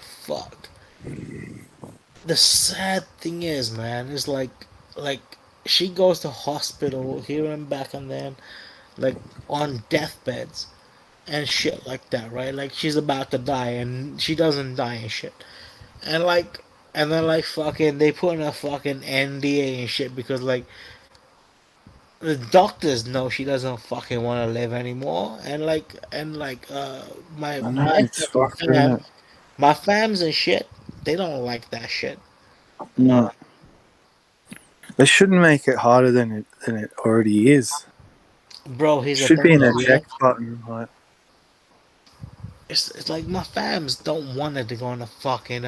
fuck. The sad thing is, man, is like she goes to hospital here and back and then, like on deathbeds and shit like that, right? Like she's about to die and she doesn't die and shit. And like, and then like fucking, they put in a fucking NDA and shit because like the doctors know she doesn't fucking want to live anymore. And my
I know,
my
it's
fucking
fucked, isn't it?
my fams and shit, they don't like that shit.
No, they shouldn't make it harder than it already is.
Bro, here's the
Should be
thing
an
though, yeah.
eject button. Like,
It's like my fams don't want her to go on a fucking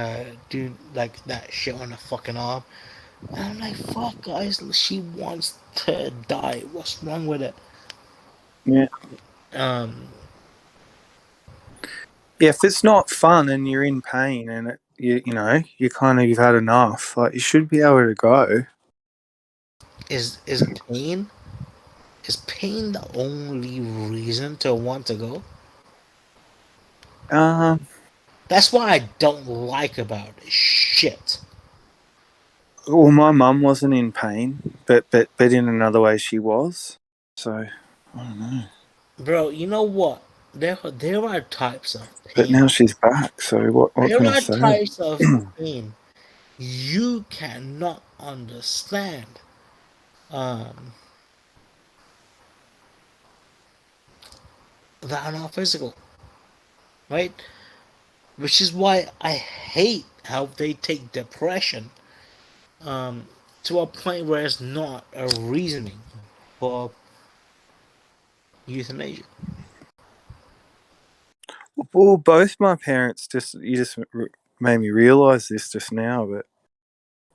do like that shit on a fucking arm. And I'm like, fuck guys, she wants to die. What's wrong with it?
yeah.
Um
Yeah, if it's not fun and you're in pain and you know you've had enough, like you should be able to go.
is pain the only reason to want to go? That's what I don't like about it. Shit.
Well, my mum wasn't in pain, but in another way she was. So I don't know.
Bro, you know what? There are types of
But
pain.
now she's back. So what
There
can I
are
say?
types of pain you cannot understand. That are not physical, right? Which is why I hate how they take depression to a point where it's not a reasoning for euthanasia.
Well, both my parents made me realize this just now, but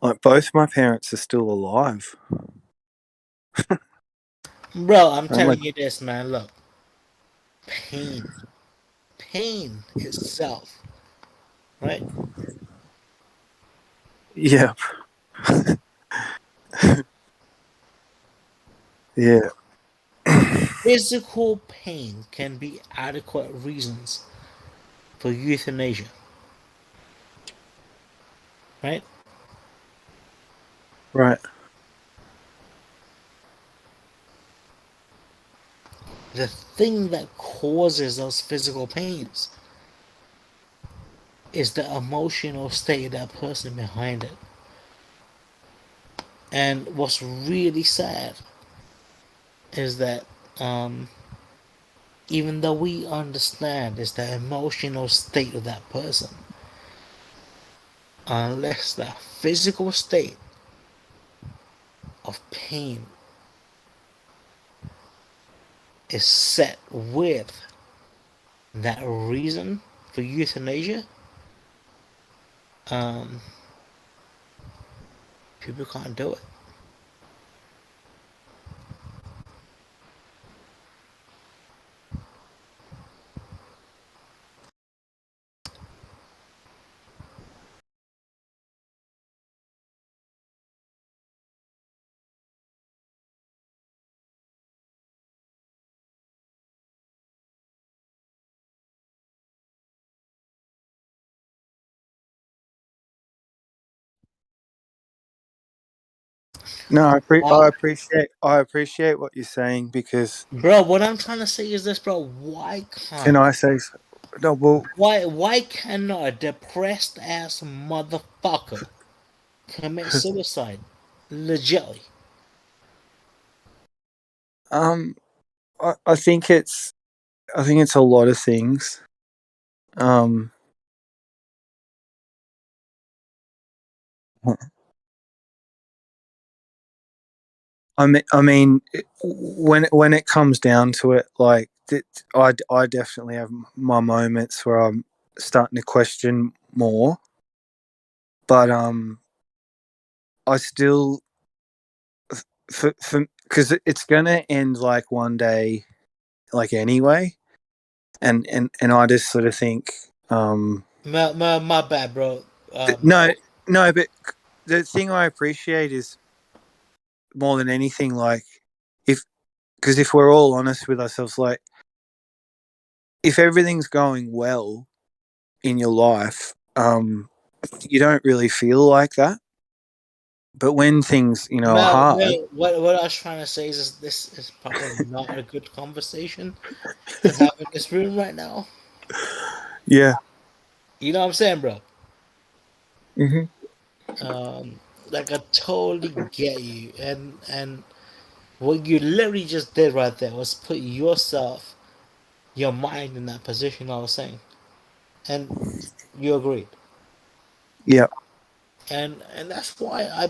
like both my parents are still alive.
Bro, I'm
I'm
telling
like,
you this, man. Look, pain itself, right?
yeah, yeah,
Physical pain can be adequate reasons for euthanasia. Right?
Right.
The thing that causes those physical pains is the emotional state of that person behind it. And what's really sad is that even though we understand is the emotional state of that person, unless the physical state of pain is set with that reason for euthanasia, people can't do it.
No,
Why?
I appreciate what you're saying because
Bro, what I'm trying to say is this, bro.
can I say no? Well,
Why cannot a depressed ass motherfucker commit suicide? Legitly.
I think it's a lot of things. I mean, when it comes down to it, like I definitely have my moments where I'm starting to question more, but I still for because it's gonna end like one day, like anyway, and I just sort of think
My bad, bro.
no, but the thing I appreciate is more than anything, like because if we're all honest with ourselves, like if everything's going well in your life, you don't really feel like that. But when things, are hard,
What I was trying to say is this is probably not a good conversation to have in this room right now.
yeah,
You know what I'm saying, bro?
hmm
Like I totally get you, and what you literally just did right there was put yourself, your mind in that position. I was saying, and you agreed,
yeah,
and that's why I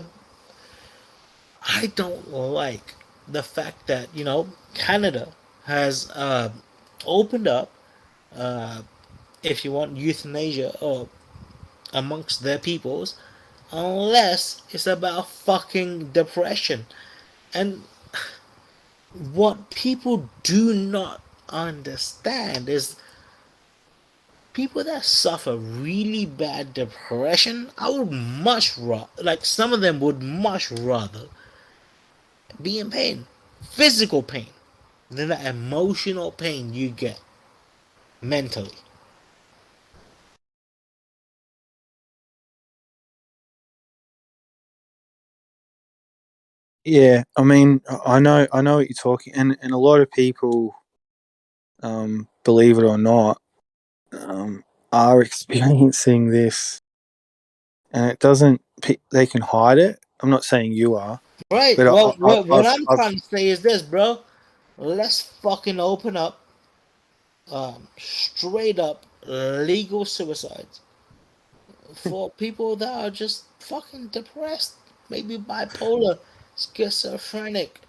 don't like the fact that Canada has opened up, if you want euthanasia or amongst their peoples, unless it's about fucking depression. And what people do not understand is people that suffer really bad depression, I would much rather, like some of them would much rather be in pain, physical pain, than the emotional pain you get mentally.
yeah. I mean, I know what you're talking, and a lot of people, believe it or not, are experiencing this, and it doesn't. They can hide it. I'm not saying you are,
Right.
but
Well, what I'm
I've
trying to say is this, bro. Let's fucking open up straight up legal suicides for people that are just fucking depressed, maybe bipolar, schizophrenic,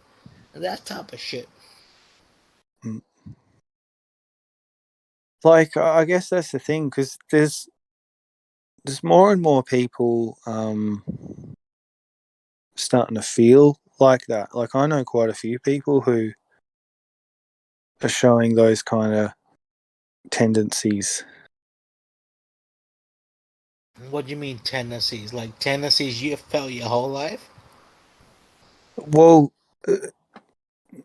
that type of shit.
like I guess that's the thing because there's more and more people starting to feel like that. Like I know quite a few people who are showing those kind of tendencies.
What do you mean tendencies? Like tendencies you have felt your whole life?
Well,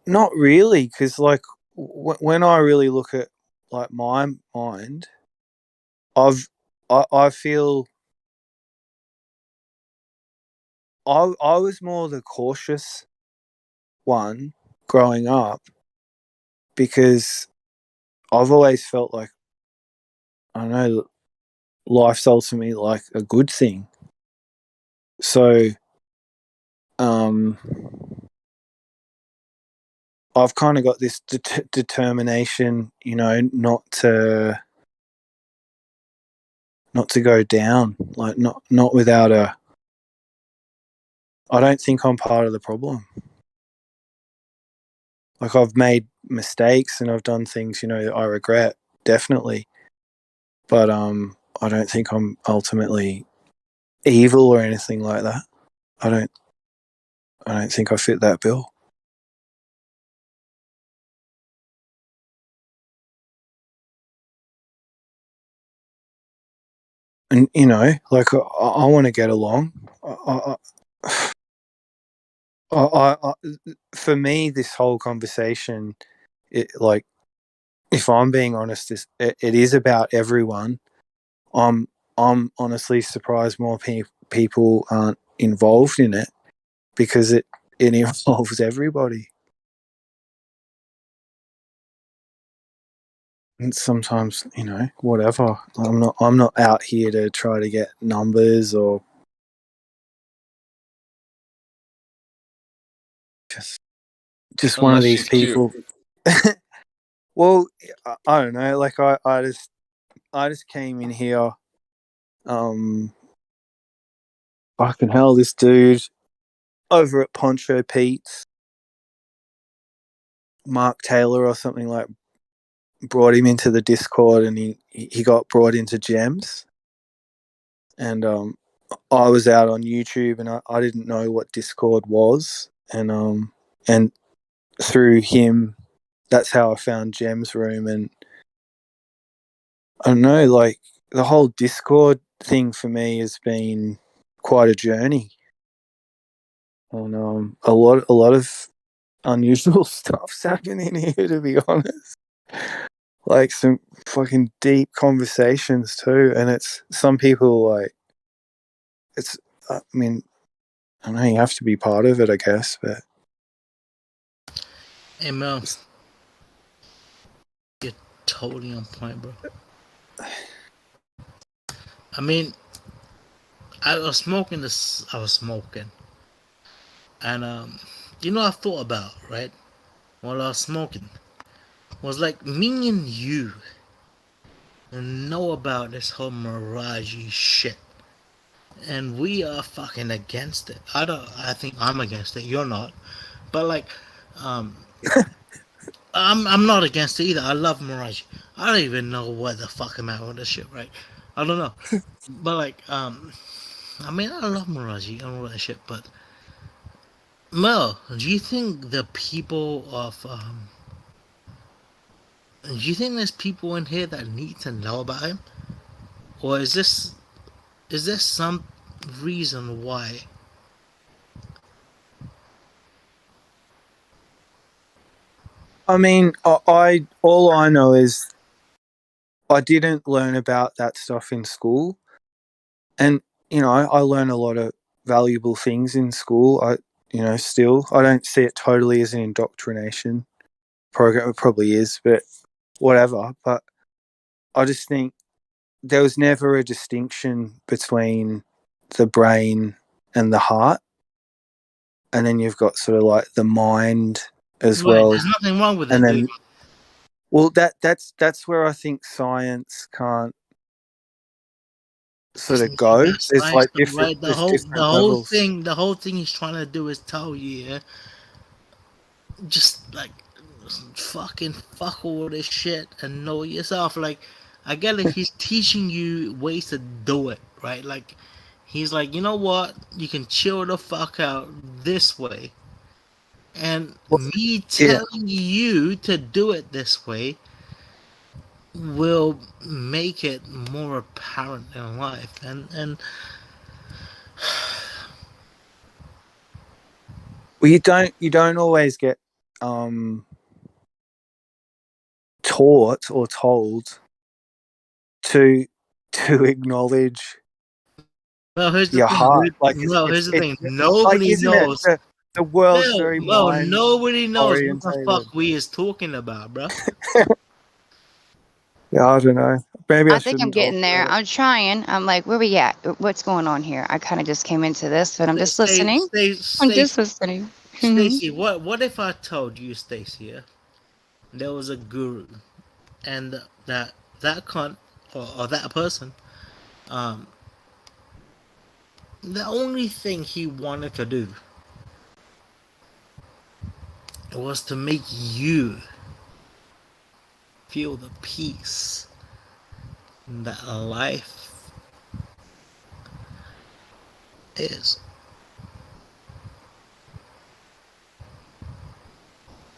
not really, because like when I really look at like my mind, I feel I was more the cautious one growing up because I've always felt like, I don't know, life's ultimately like a good thing. So I've kind of got this determination, you know, not to go down, like not without a. I don't think I'm part of the problem. Like, I've made mistakes and I've done things, you know, I regret, definitely. But I don't think I'm ultimately evil or anything like that. I don't think I fit that bill. And you know, like, I want to get along. For me, this whole conversation, like, if I'm being honest, it is about everyone. I'm honestly surprised more people aren't involved in it because it involves everybody. And sometimes, you know, whatever. I'm not out here to try to get numbers or just one of
Unless
these
she's cute.
people. Well, I don't know. Like, I just came in here. Fucking hell, this dude over at Poncho Pete's, Mark Taylor or something, like, brought him into the Discord, and he got brought into Gems. And I was out on YouTube and I didn't know what Discord was, and through him, that's how I found Gems Room. And I don't know, like, the whole Discord thing for me has been quite a journey, and a lot of unusual stuff's happening here, to be honest. Like, some fucking deep conversations too, and it's some people, like, it's. I mean, I don't know, you have to be part of it, I guess, but.
Hey Mel, you're totally on point, bro. I mean, I was smoking, and you know, I thought about, right, while I was smoking, was like, me and you know about this whole Mirage shit, and we are fucking against it. I think I'm against it. You're not, but like, um, I'm not against it either. I love Mirage. I don't even know what the fuck am I with this shit, right? I don't know, but like, I mean, I love Mirage and all that shit, but Mel, do you think the people of do you think there's people in here that need to know about him, or is there some reason why?
I mean, I all I know is I didn't learn about that stuff in school, and you know, I learn a lot of valuable things in school. Still, I don't see it totally as an indoctrination program. It probably is, but whatever. But I just think there was never a distinction between the brain and the heart, and then you've got sort of like the mind as
Right,
well.
there's nothing wrong with
And
it,
then,
dude.
well, that's where I think science can't sort of go.
That's
There's
nice,
like
though, right? The
there's
whole
different levels.
the whole thing he's trying to do is tell you, yeah, just like fucking fuck all this shit and know yourself. Like, I get it. He's teaching you ways to do it, right? Like, he's like, you know what? You can chill the fuck out this way. And me
Yeah,
telling you to do it this way will make it more apparent in life. And
well, you don't always get taught or told to to acknowledge
No, here's the
your
thing.
heart.
dude.
Like,
No, here's the thing.
like,
Nobody
isn't it?
knows.
The world's
No,
very
no,
mind
nobody knows what the
orientated.
fuck we is talking about, bro.
Yeah, I don't know. Maybe I
I think I'm
shouldn't talk
getting there.
about it.
I'm trying. I'm like, where we at? What's going on here? I kind of just came into this, but I'm just listening. I'm just listening.
Stacy, what if I told you, Stacy, there was a guru, and that cunt or that person, the only thing he wanted to do was to make you feel the peace that life is.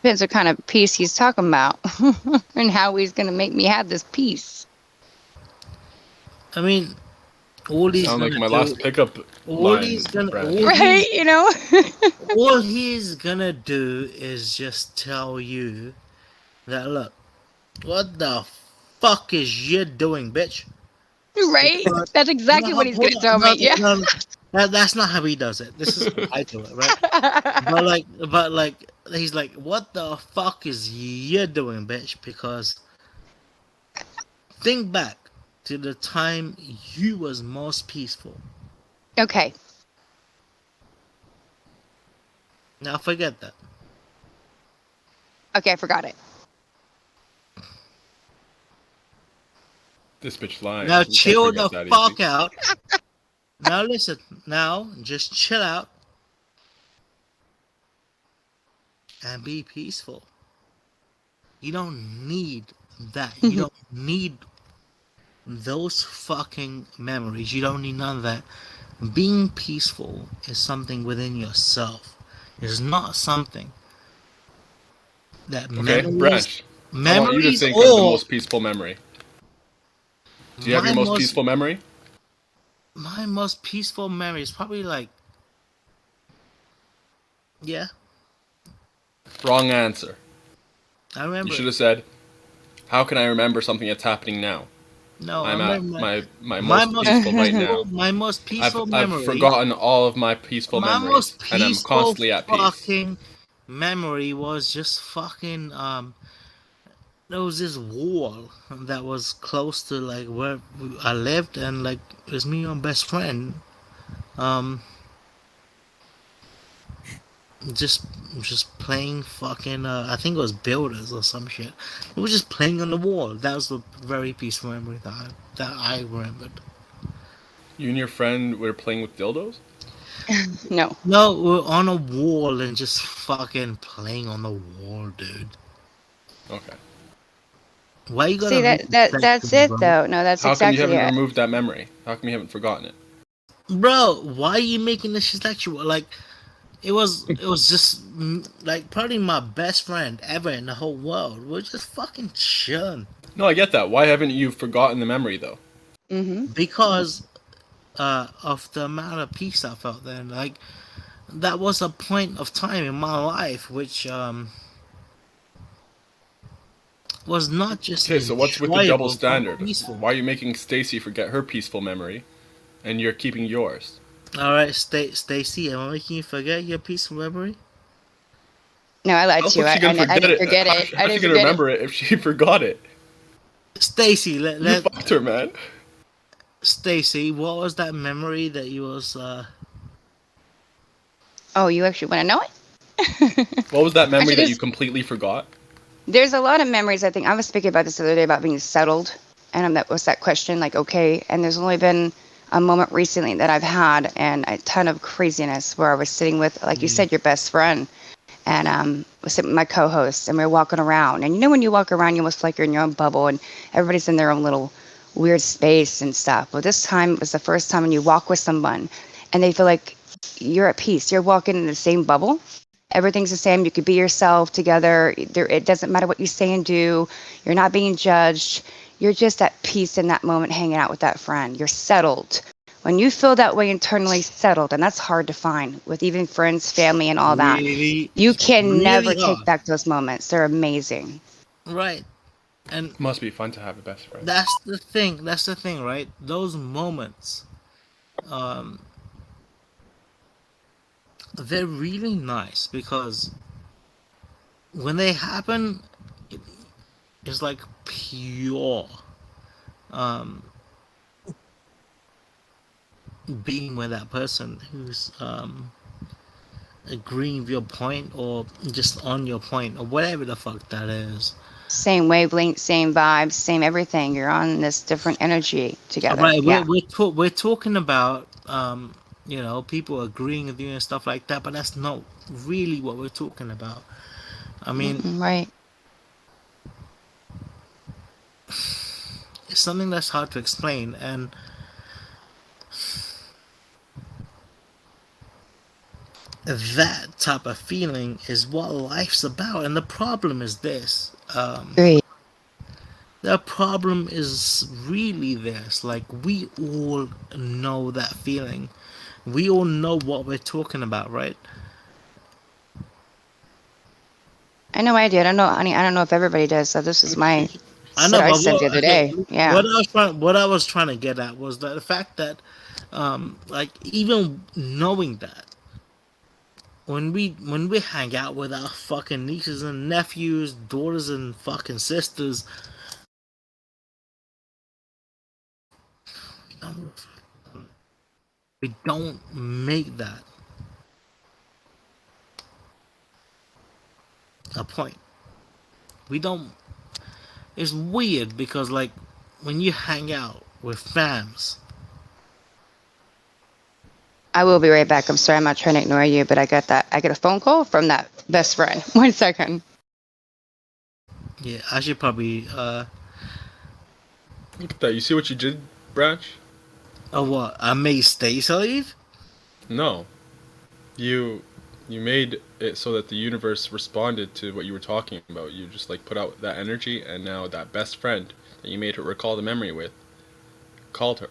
Depends what kind of peace he's talking about and how he's going to make me have this peace.
I mean, all he's
Sound
gonna
like my
do,
last pickup
all
line.
he's gonna,
Brad.
all
Right?
he's,
You know?
all he's gonna do is just tell you that, look, what the fuck is you doing, bitch?
Right?
Because-
That's exactly
No,
what he's
hold
going to
on,
tell me. Yeah.
no, that's not how he does it. This is how I do it, right? but like, he's like, what the fuck is you doing, bitch? Because think back to the time you was most peaceful.
Okay.
Now forget that.
Okay, I forgot it.
This bitch lying.
Now
You can't
chill
forget
the
that
fuck
easy.
out. Now listen. Now just chill out and be peaceful. You don't need that. You don't need those fucking memories. You don't need none of that. Being peaceful is something within yourself. It's not something that
Okay, Branch. I want you to
memories
think of the
or
most peaceful memory. Do you have your most peaceful memory?
My most peaceful memory is probably like, yeah,
Wrong answer.
I remember.
You should have said, how can I remember something that's happening now?
No,
I'm
I
at
remember
my most peaceful right now.
my most peaceful memory.
I've forgotten all of my peaceful
My
memories,
most
and I'm
peaceful
constantly at peace.
fucking memory was just fucking there was this wall that was close to like where I lived, and like it was me and my best friend, just playing fucking I think it was builders or some shit. We were just playing on the wall. That was a very peaceful memory that I remembered.
You and your friend were playing with dildos?
No.
No, we were on a wall and just fucking playing on the wall, dude.
Okay.
Why you gotta
See,
make
that's it,
bro?
though. No, that's
How come you
exactly
haven't
it.
removed that memory? How come you haven't forgotten it?
Bro, why are you making this shit sexual? Like, it was just like probably my best friend ever in the whole world. We're just fucking chilling.
No, I get that. Why haven't you forgotten the memory though?
Mm-hmm.
Because of the amount of peace I felt then. Like, that was a point of time in my life which was not just
Okay, so what's with the double
enjoyable, but
standard?
peaceful.
Why are you making Stacy forget her peaceful memory, and you're keeping yours?
All right, Stacy, am I making you forget your peaceful memory?
No, I lied
How
to you.
is she gonna
I didn't forget it. I
How's she
didn't
gonna
forget it.
remember it if she forgot it?
Stacy,
You fucked her, man.
Stacy, what was that memory that you was
Oh, you actually want to know it?
What was that memory
Actually,
that you
there's-
completely forgot?
There's a lot of memories. I think I was speaking about this the other day about being settled, and that was that question, like, okay. And there's only been a moment recently that I've had, and a ton of craziness where I was sitting with, like you said, your best friend, and was sitting with my co-host, and we were walking around. And you know, when you walk around, you almost feel like you're in your own bubble, and everybody's in their own little weird space and stuff. Well, this time it was the first time when you walk with someone, and they feel like you're at peace. You're walking in the same bubble. Everything's the same. You could be yourself together. It doesn't matter what you say and do. You're not being judged. You're just at peace in that moment, hanging out with that friend. You're settled. When you feel that way internally, settled, and that's hard to find with even friends, family, and all that.
really,
You can
really
never
hard.
take back those moments. They're amazing.
Right. And
Must be fun to have a best friend.
that's the thing. That's the thing, right? Those moments, they're really nice because when they happen, it's like pure being with that person who's agreeing with your point or just on your point or whatever the fuck that is.
Same wavelength, same vibes, same everything. You're on this different energy together.
Right,
Yeah.
we're talking about you know, people agreeing with you and stuff like that, but that's not really what we're talking about. I mean,
Right.
it's something that's hard to explain, and that type of feeling is what life's about. And the problem is this.
Great.
The problem is really this. Like, we all know that feeling. We all know what we're talking about, right?
I know I did. I know, honey. I don't know if everybody does. So this is my.
I know,
I
but
said the other day. Yeah.
What I was trying to get at was that the fact that, like, even knowing that, when we hang out with our fucking nieces and nephews, daughters and fucking sisters, we don't make that a point. We don't. It's weird because, like, when you hang out with fams.
I will be right back. I'm sorry. I'm not trying to ignore you, but I got that. I get a phone call from that best friend. 1 second.
Yeah, I should probably.
Look at that. You see what you did, Branch?
Oh, what? I made Stacey leave?
No. You made it so that the universe responded to what you were talking about. You just like put out that energy, and now that best friend that you made her recall the memory with called her.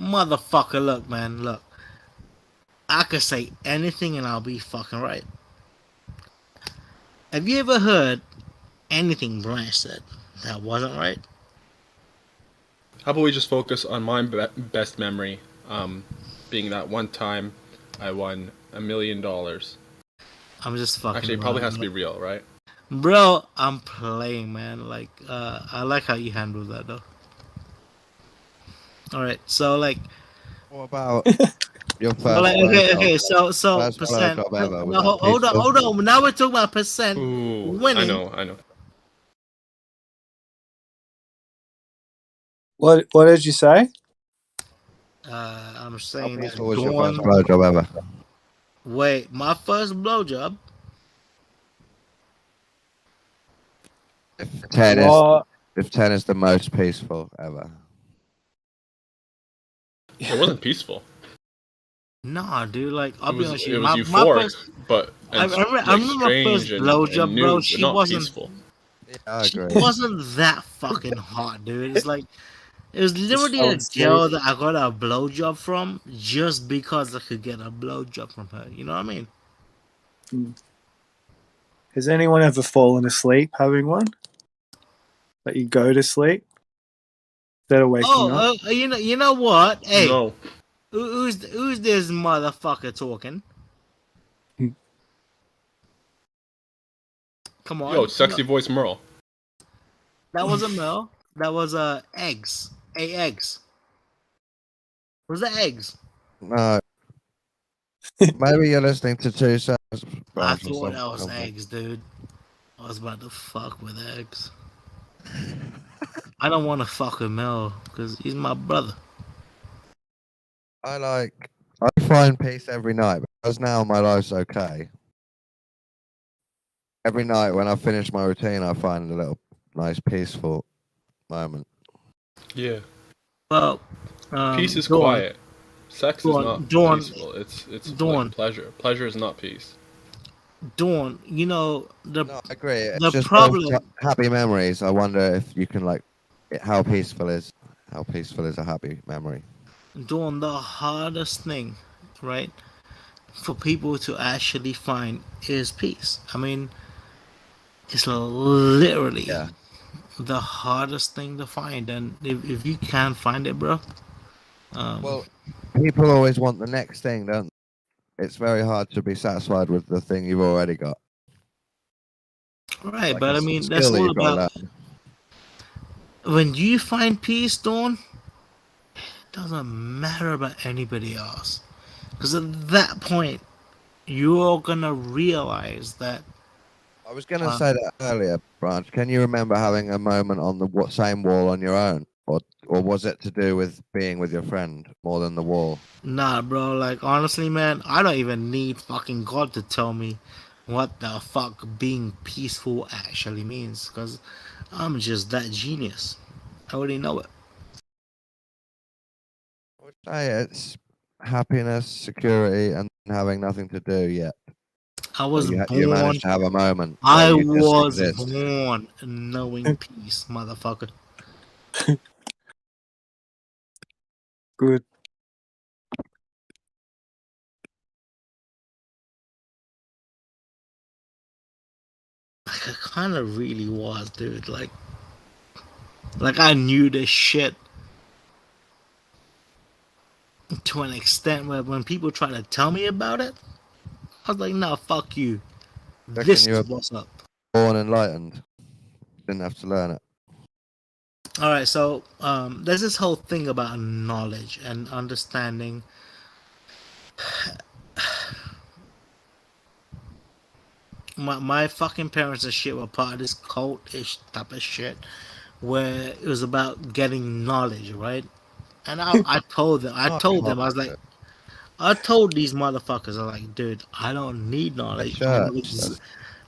Motherfucker, look, man, look. I could say anything and I'll be fucking right. Have you ever heard anything Branch said that wasn't right?
How about we just focus on my best memory, being that one time I won $1 million.
I'm just fucking.
Actually, it probably has to be real, right?
Bro, I'm playing, man. Like, I like how you handle that, though. Alright, so, like...
What about your first
okay, so
first
percent...
blowjob ever?
No, hold on. Now we're talking about percent
Ooh,
winning.
I know.
What did you say?
I'm
How
saying that
peaceful was your first blowjob ever?
Wait, my first blowjob?
If
What?
10 is the most peaceful ever.
It wasn't peaceful.
Nah, dude. Like, I'll be honest with you.
It was
my
euphoric,
first,
but
I remember my first blowjob, bro. She wasn't.
Peaceful.
Yeah, I
She
agree.
wasn't that fucking hot, dude. It's like it was literally
fell
a
asleep.
girl that I got a blowjob from just because I could get a blowjob from her. You know what I mean?
Has anyone ever fallen asleep having one? Like you go to sleep instead of waking up?
You know what? Hey,
No.
who's this motherfucker talking? Come on.
Yo, sexy voice Merle.
That wasn't Mel. That was eggs. Eggs. Was that eggs?
No. Maybe you're listening to two sounds.
I thought that was eggs, dude. I was about to fuck with eggs. I don't want to fuck with Mel because he's my brother.
I find peace every night because now my life's okay. Every night when I finish my routine, I find a little nice peaceful moment.
Yeah.
Well,
Peace is
Dawn,
quiet. Sex is not peaceful. It's
Dawn.
like pleasure. Pleasure is not peace.
Dawn, you know
No, I agree. It's
the
just
problem.
those happy memories. I wonder if you can how peaceful is a happy memory.
Dawn, the hardest thing, right, for people to actually find is peace. I mean, it's literally the hardest thing to find, and if you can't find it, bro,
Well, people always want the next thing, don't they? It's very hard to be satisfied with the thing you've already got.
right,
Like
but
a
I mean that's
skill that
all
you've got to
about
learn.
when you find peace, Dawn. It doesn't matter about anybody else, because at that point you're gonna realize that
I was going to say that earlier, Branch. Can you remember having a moment on the same wall on your own? Or was it to do with being with your friend more than the wall?
nah, bro. Like honestly, man, I don't even need fucking God to tell me what the fuck being peaceful actually means, because I'm just that genius. I already know it.
I would say it's happiness, security, and having nothing to do yet.
I
So
was
you
born.
managed to have a moment where
I
you just
was
exist.
born knowing peace, motherfucker.
Good.
Like I kind of really was, dude. Like I knew this shit to an extent where when people try to tell me about it, I was like, "No, fuck you.
Reckon
This
you
is
were
what's up."
born enlightened. Didn't have to learn it.
All right, so there's this whole thing about knowledge and understanding. My fucking parents and shit were part of this cult-ish type of shit, where it was about getting knowledge, right? And I told them,
Not
I was like, I told these motherfuckers, I'm like, dude, I don't need
a
knowledge.
church.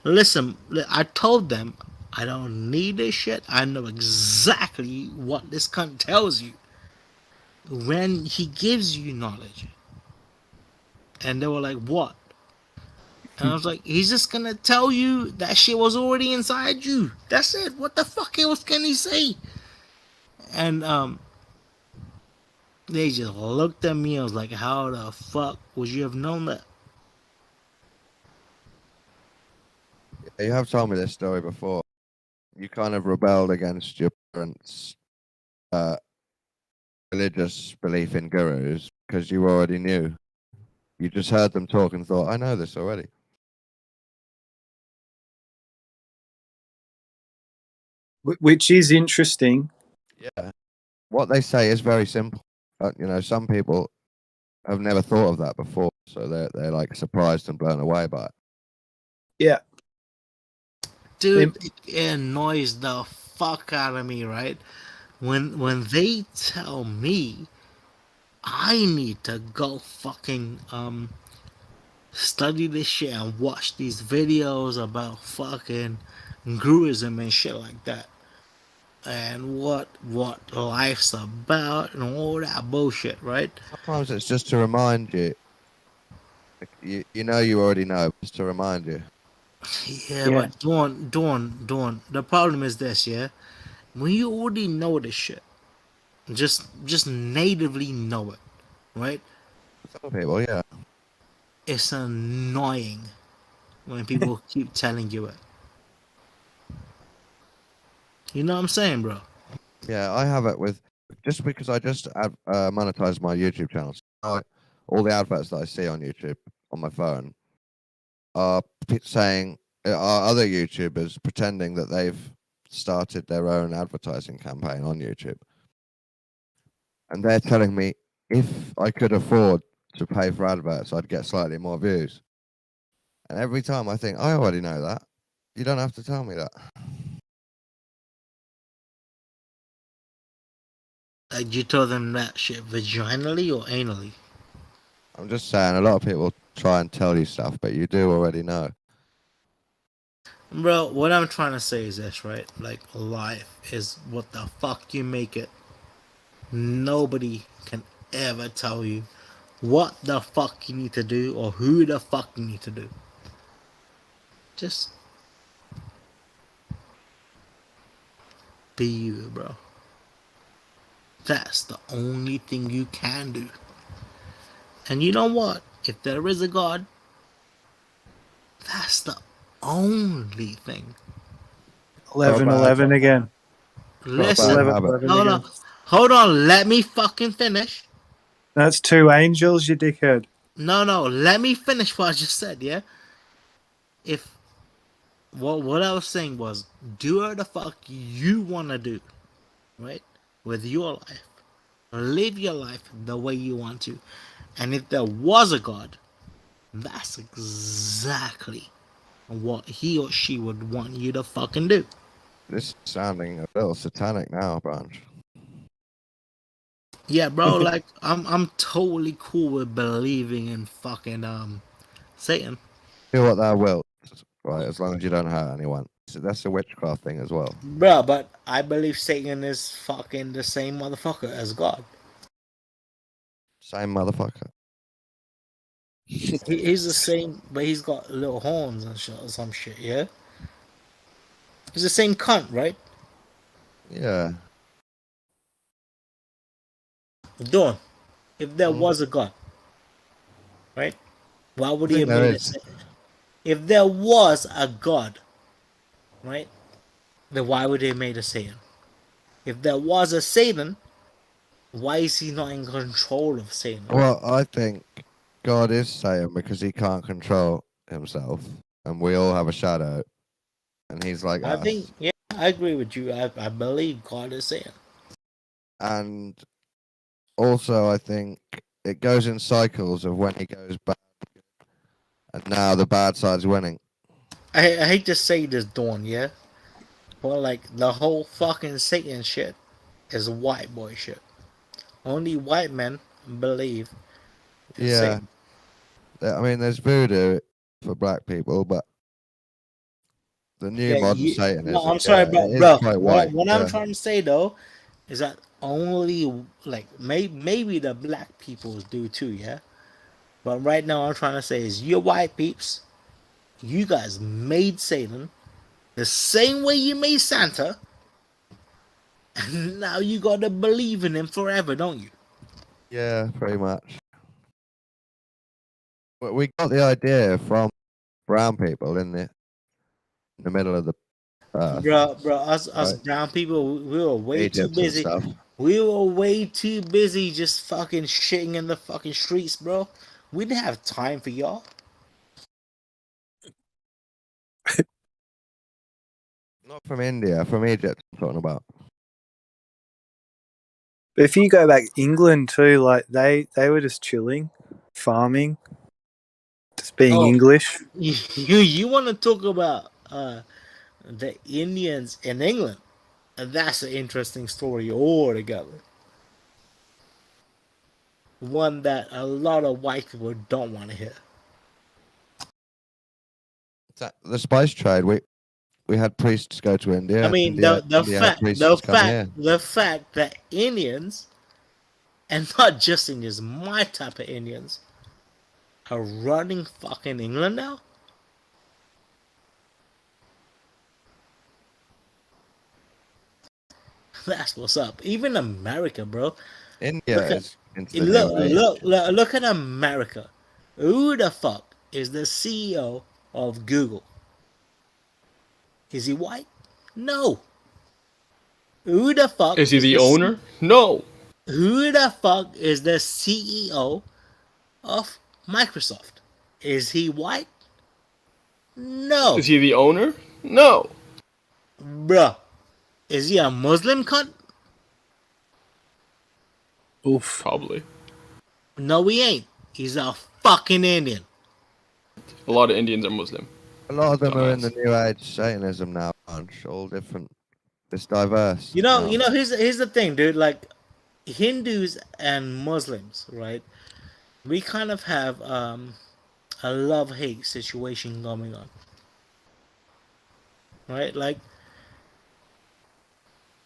Listen, I told them, I don't need this shit. I know exactly what this cunt tells you when he gives you knowledge. And they were like, what? And I was like, he's just gonna tell you that shit was already inside you. That's it. What the fuck else can he say? And they just looked at me. I was like, how the fuck would you have known that?
You have told me this story before. You kind of rebelled against your parents' religious belief in gurus because you already knew. You just heard them talk and thought, I know this already.
Which is interesting.
Yeah. What they say is very simple. Some people have never thought of that before, so they're like surprised and blown away by it.
Yeah.
Dude, it annoys the fuck out of me, right? When they tell me I need to go fucking study this shit and watch these videos about fucking guruism and shit like that, and what life's about and all that bullshit, right?
Sometimes it's just to remind you. You know you already know, just to remind you.
Yeah, but Dawn. The problem is this, yeah. When you already know this shit, just natively know it, right?
Some people, yeah.
It's annoying when people keep telling you it. You know what I'm saying, bro?
Yeah, I have it with just because I just monetize my YouTube channel. So all the adverts that I see on YouTube on my phone are saying are other YouTubers pretending that they've started their own advertising campaign on YouTube, and they're telling me if I could afford to pay for adverts, I'd get slightly more views. And every time I think I already know that. You don't have to tell me that.
Like you told them that shit vaginally or anally?
I'm just saying, a lot of people try and tell you stuff, but you do already know.
Bro, what I'm trying to say is this, right? Like, life is what the fuck you make it. Nobody can ever tell you what the fuck you need to do or who the fuck you need to do. Just be you, bro. That's the only thing you can do. And you know what? If there is a God, that's the only thing.
11-11 again.
Listen,
11
hold
again.
on, hold on. Let me fucking finish.
That's 2 angels, you dickhead.
No, let me finish what I just said. Yeah. If what I was saying was, do what the fuck you wanna do, right? With your life, live your life the way you want to, and if there was a God, that's exactly what he or she would want you to fucking do.
This is sounding a little satanic now, Branch.
Yeah, bro. Like I'm totally cool with believing in fucking Satan.
Do what thou wilt, right? As long as you don't hurt anyone. So that's a witchcraft thing as well.
Bro, but I believe Satan is fucking the same motherfucker as God.
Same motherfucker.
He's the same, but he's got little horns and shit or some shit, yeah? He's the same cunt, right?
Yeah.
Dawn, if there
Mhm.
was a God, right? Why would
I
he
think
have
there
made
is.
it? If there was a God, right? Then why would they have made a Satan? If there was a Satan, why is he not in control of Satan?
Well, I think God is Satan because he can't control himself, and we all have a shadow, and he's like
I
us.
think, yeah, I agree with you. I believe God is Satan.
And also, I think it goes in cycles of when he goes bad, and now the bad side's winning.
I hate to say this, Dawn, yeah? But, like, the whole fucking Satan shit is white boy shit. Only white men believe in
Yeah.
Satan.
I mean, there's voodoo for black people, but the new
Yeah,
modern
no,
Satanism,
I'm sorry,
it is
bro.
quite white.
What
Yeah.
I'm trying to say, though, is that only, like, maybe the black peoples do too, yeah? But right now, I'm trying to say is, you white peeps, you guys made Satan the same way you made Santa, and now you gotta believe in him forever, don't you?
Yeah, pretty much. But we got the idea from brown people in the middle of the earth,
Bro, us
right?
brown people, we were way too
Egypt and
busy.
stuff.
We were way too busy just fucking shitting in the fucking streets, bro. We didn't have time for y'all.
Not from India, from Egypt. I'm talking about.
But if you go back England too, like they were just chilling, farming, just being
Oh.
English.
You want to talk about the Indians in England? And that's an interesting story altogether. One that a lot of white people don't want to hear.
The spice trade. We had priests go to India.
I mean,
India had priests come here.
the fact that Indians, and not just Indians, my type of Indians, are running fucking England now. That's what's up. Even America, bro.
India
Look at,
is into the new age.
look at America. Who the fuck is the CEO of Google? Is he white? No. Who the fuck
Is he the owner? No.
Who the fuck is the CEO of Microsoft? Is he white? No.
Is he the owner? No.
Bruh. Is he a Muslim cunt?
Oof.
Probably.
No, he ain't. He's a fucking Indian.
A lot of Indians are Muslim.
A lot of them are in the
Dumbass.
new age Satanism now, bunch, all different. It's diverse.
You know, here's the thing, dude. Like, Hindus and Muslims, right? We kind of have a love-hate situation going on. Right? Like,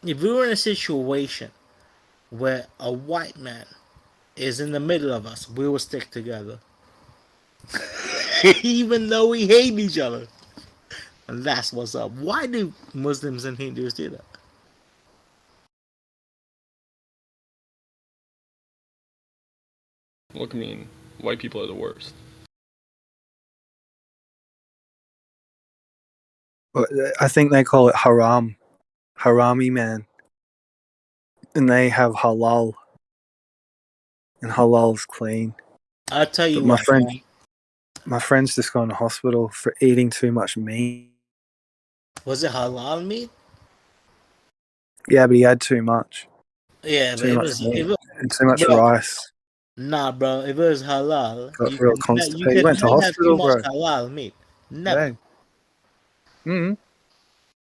if we were in a situation where a white man is in the middle of us, we will stick together. Even though we hate each other. And that's what's up. Why do Muslims and Hindus do that?
Look, I mean, white people are the worst.
I think they call it haram, harami man. and they have halal, and halal's clean.
I'll tell you
But
what, man.
my friend's just gone to hospital for eating too much meat.
Was it halal meat?
Yeah, but he had too much.
Yeah, but
Too
it
much
was,
meat and too much
bro.
rice.
Nah, bro. If it was halal,
Got
you
real
could
constipated. He went to
never have too
hospital,
much
bro.
halal meat. Never.
Yeah.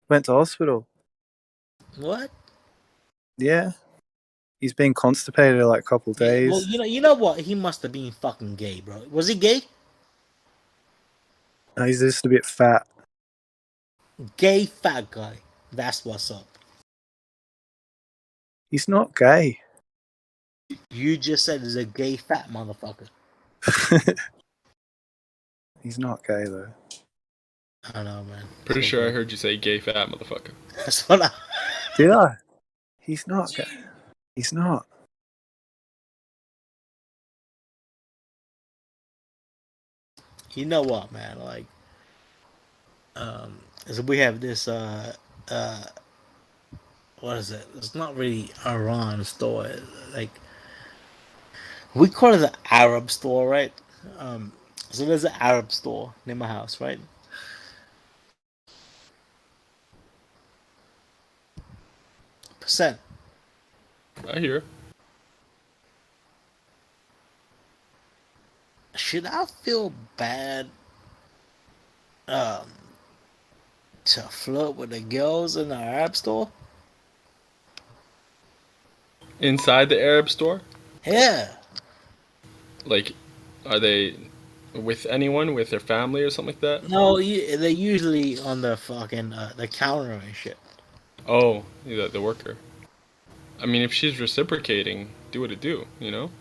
Went to hospital.
What?
Yeah. He's been constipated like a couple of
Yeah, well,
days.
you know what? He must have been fucking gay, bro. Was he gay?
He's just a bit fat.
Gay fat guy. That's what's up.
He's not gay.
You just said he's a gay fat motherfucker.
He's not gay though.
I don't know, man.
Pretty sure I heard you say gay fat motherfucker.
That's what I.
Did I? He's not gay. He's not.
You know what, man? Like, so we have this what is it? It's not really Iran store. Like, we call it the Arab store, right? So there's an Arab store near my house, right? Percent.
I hear.
Should I feel bad to flirt with the girls in the Arab store?
Inside the Arab store?
Yeah.
Like, are they with anyone, with their family or something like that?
No, they're usually on the fucking the counter and shit.
Oh, the worker. I mean, if she's reciprocating, do what it do, you know?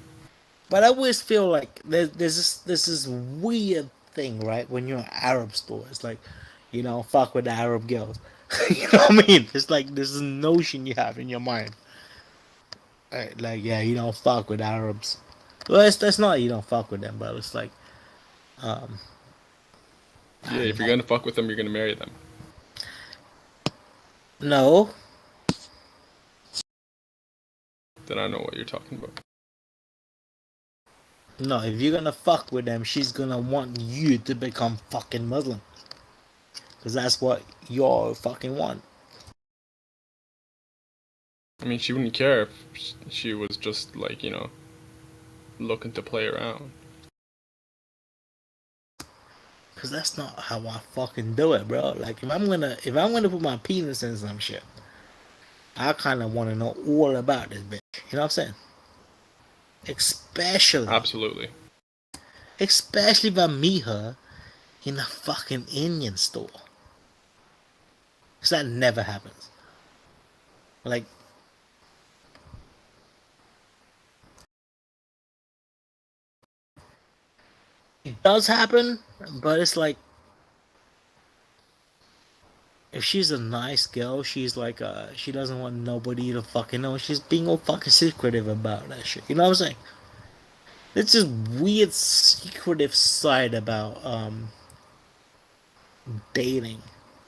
But I always feel like there's this weird thing, right? When you're in Arab store, it's like, you know, fuck with the Arab girls. You know what I mean? It's like this notion you have in your mind. Right, like, yeah, you don't fuck with Arabs. Well, that's not you don't fuck with them, but it's like,
Yeah, if you're gonna fuck with them, you're gonna marry them.
no,
Then I know what you're talking about.
no. If you're gonna fuck with them, she's gonna want you to become fucking Muslim, because that's what you all fucking want.
I mean, she wouldn't care if she was just like, you know, looking to play around.
Cause that's not how I fucking do it, bro. Like if I'm gonna put my penis in some shit, I kind of want to know all about this bitch. You know what I'm saying?
Absolutely.
Especially if I meet her in a fucking Indian store. Cause that never happens. Like, it does happen, but it's like, if she's a nice girl, she's like, she doesn't want nobody to fucking know. She's being all fucking secretive about that shit. You know what I'm saying? It's this weird secretive side about dating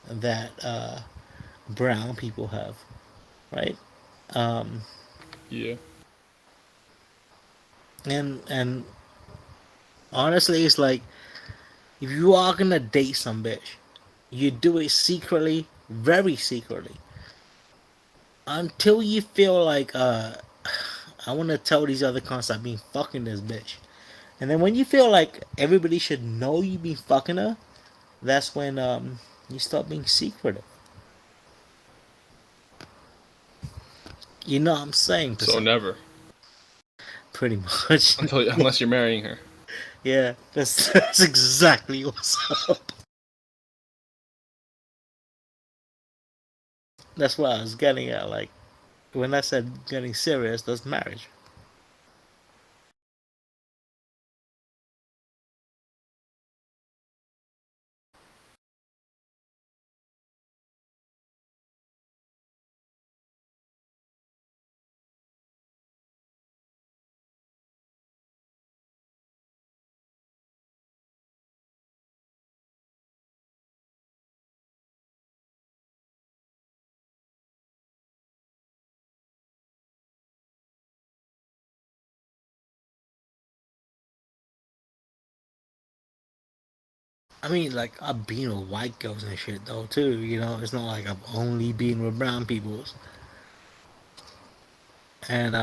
that brown people have, right?
Yeah.
And honestly, it's like if you are gonna date some bitch, you do it secretly, very secretly, until you feel like I want to tell these other cunts I've been fucking this bitch, and then when you feel like everybody should know you been fucking her, that's when you start being secretive. You know what I'm saying?
So never.
Pretty much.
Unless you're marrying her.
Yeah, that's exactly what's up. That's what I was getting at. Like, when I said getting serious, that's marriage. I mean, like, I've been with white girls and shit though too. You know, it's not like I've only been with brown peoples. And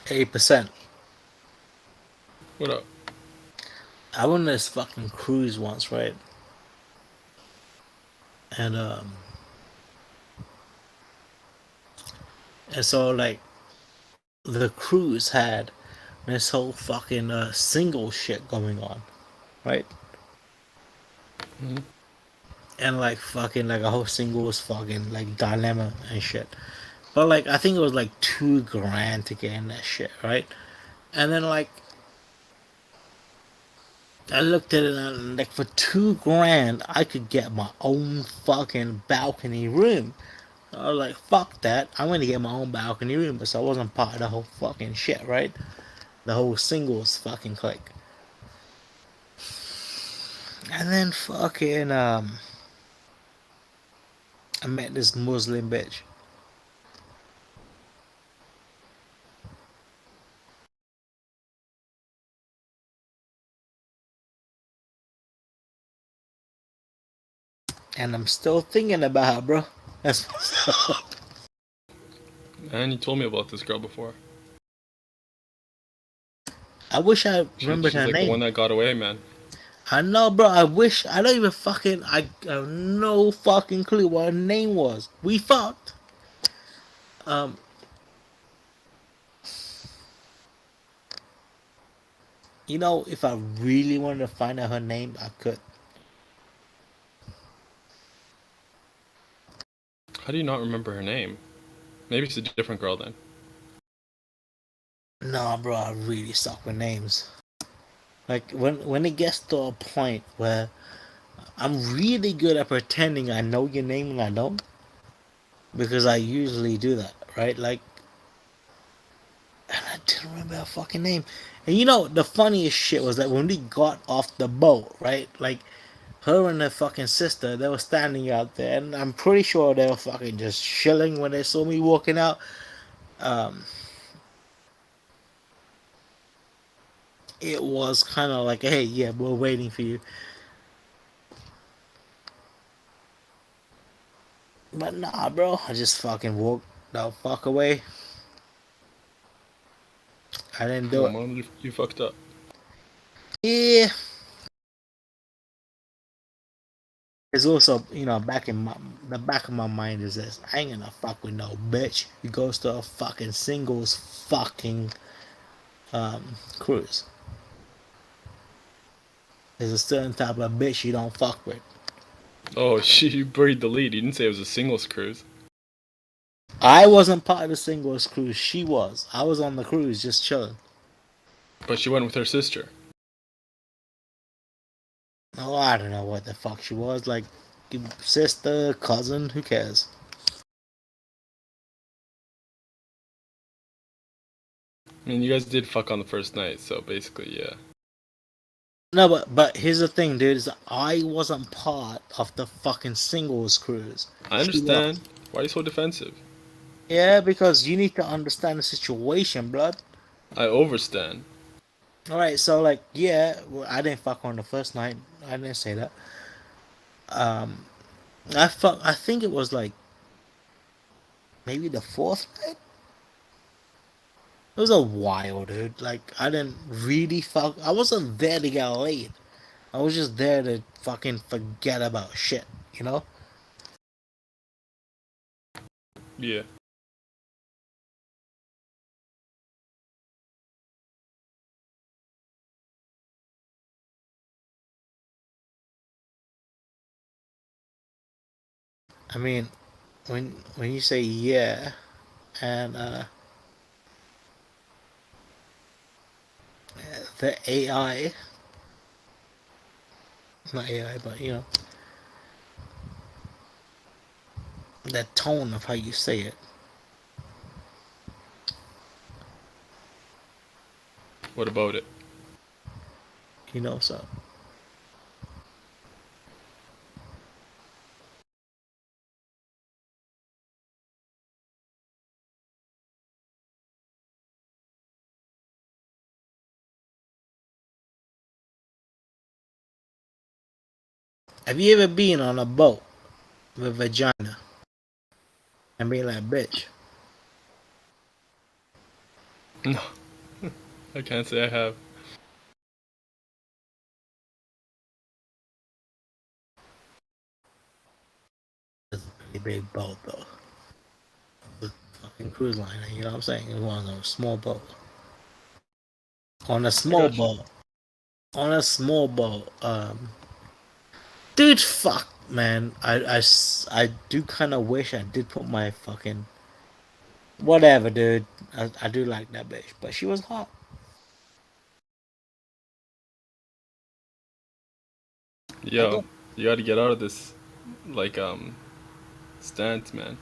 8%.
What up?
I went on this fucking cruise once, right? And so like the cruise had this whole fucking single shit going on, right?
Mhm.
And like fucking like a whole singles fucking like dilemma and shit. But like I think it was like $2,000 to get in that shit, right? And then like I looked at it and like for $2,000 I could get my own fucking balcony room. I was like, fuck that. I'm gonna get my own balcony room, but so I wasn't part of the whole fucking shit, right? The whole singles fucking clique. And then fucking I met this Muslim bitch. And I'm still thinking about her, bro. That's what's up.
Man, you told me about this girl before.
I wish I remembered
She's
her
like the
name.
one that got away, man.
I know, bro. I wish. I don't even fucking. I have no fucking clue what her name was. We fucked. Um. You know, if I really wanted to find out her name, I could.
How do you not remember her name? Maybe it's a different girl then.
Nah, bro. I really suck with names. Like when it gets to a point where I'm really good at pretending I know your name and I don't, because I usually do that, right? Like, and I didn't remember her fucking name. And you know, the funniest shit was that when we got off the boat, right? Like, her and her fucking sister, they were standing out there, and I'm pretty sure they were fucking just chilling when they saw me walking out. Um, it was kind of like, hey, yeah, we're waiting for you. But nah, bro, I just fucking walked the fuck away. I didn't
Come
do
on,
it.
man, you fucked up.
Yeah. It's also, you know, the back of my mind is this: I ain't gonna fuck with no bitch who goes to a fucking singles fucking cruise. There's a certain type of bitch you don't fuck with.
Oh, you buried the lead. You didn't say it was a singles cruise.
I wasn't part of the singles cruise. She was. I was on the cruise just chilling.
But she went with her sister.
Oh, I don't know what the fuck she was. Like, sister, cousin, who cares?
I mean, you guys did fuck on the first night, so basically, yeah.
No, but here's the thing, dude. Is I wasn't part of the fucking singles cruise.
I
She was.
understand. Why are you so defensive?
Yeah, because you need to understand the situation, blood.
I overstand.
Alright, so like, yeah, well, I didn't fuck on the first night. I didn't say that. Um, I think it was like maybe the fourth night. It was a while, dude. Like, I didn't really fuck. I wasn't there to get laid. I was just there to fucking forget about shit, you know?
Yeah.
I mean, when you say yeah, and the AI, not AI, but you know, the tone of how you say it.
What about it?
You know, so have you ever been on a boat with vagina and be like, bitch?
No, I can't say I have.
It's a pretty big boat though. With fucking cruise liner, you know what I'm saying? It was on a small boat. On a
I
small
got you.
boat. On a small boat. Dude, fuck, man. I do kind of wish I did put my fucking whatever, dude. I do like that bitch, but she was hot.
Yo, you got to get out of this, like stance, man.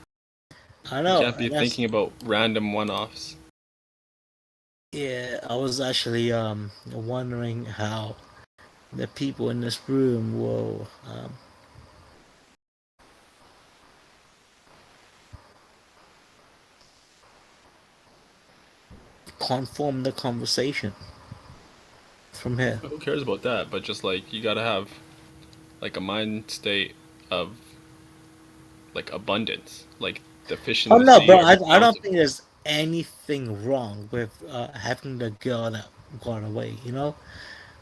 I
You
know,
can't be
and that's
thinking about random one-offs.
yeah. I was actually wondering how the people in this room will conform the conversation from here.
Who cares about that? But just like you gotta have like a mind state of like abundance, like the fish in
Oh
the
no, bro.
sea are
I don't
bouncing.
think there's anything wrong with having the girl that got away. You know,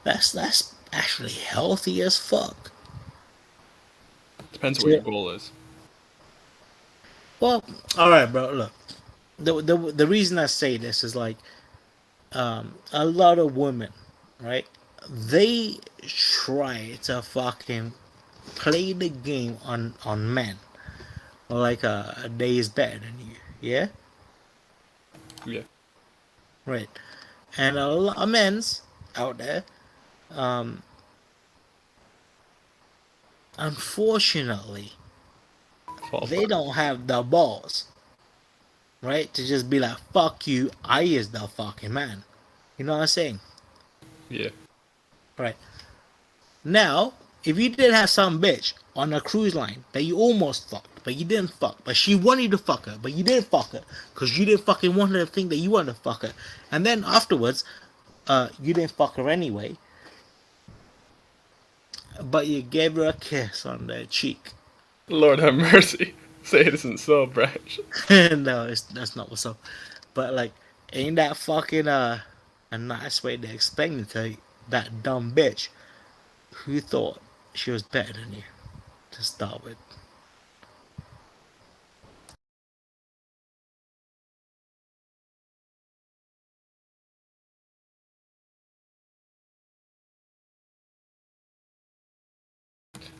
that's actually healthy as fuck.
Depends what your
To-
goal is.
Well, all right, bro. Look, the reason I say this is like a lot of women, right? They try to fucking play the game on men, like a day is better than you, yeah,
Yeah.
right. And a lot of men's out there, um, unfortunately,
Fall for
they
it.
don't have the balls, right, to just be like, "Fuck you, I is the fucking man." You know what I'm saying?
Yeah.
Right. Now, if you did have some bitch on a cruise line that you almost fucked, but you didn't fuck, but she wanted you to fuck her, but you didn't fuck her, because you didn't fucking want her to think that you wanted to fuck her, and then afterwards, you didn't fuck her anyway, but you gave her a kiss on the cheek.
Lord have mercy. Say it isn't so, Branch.
No, that's not what's up. But like, ain't that fucking a nice way to explain it to that dumb bitch who thought she was better than you to start with?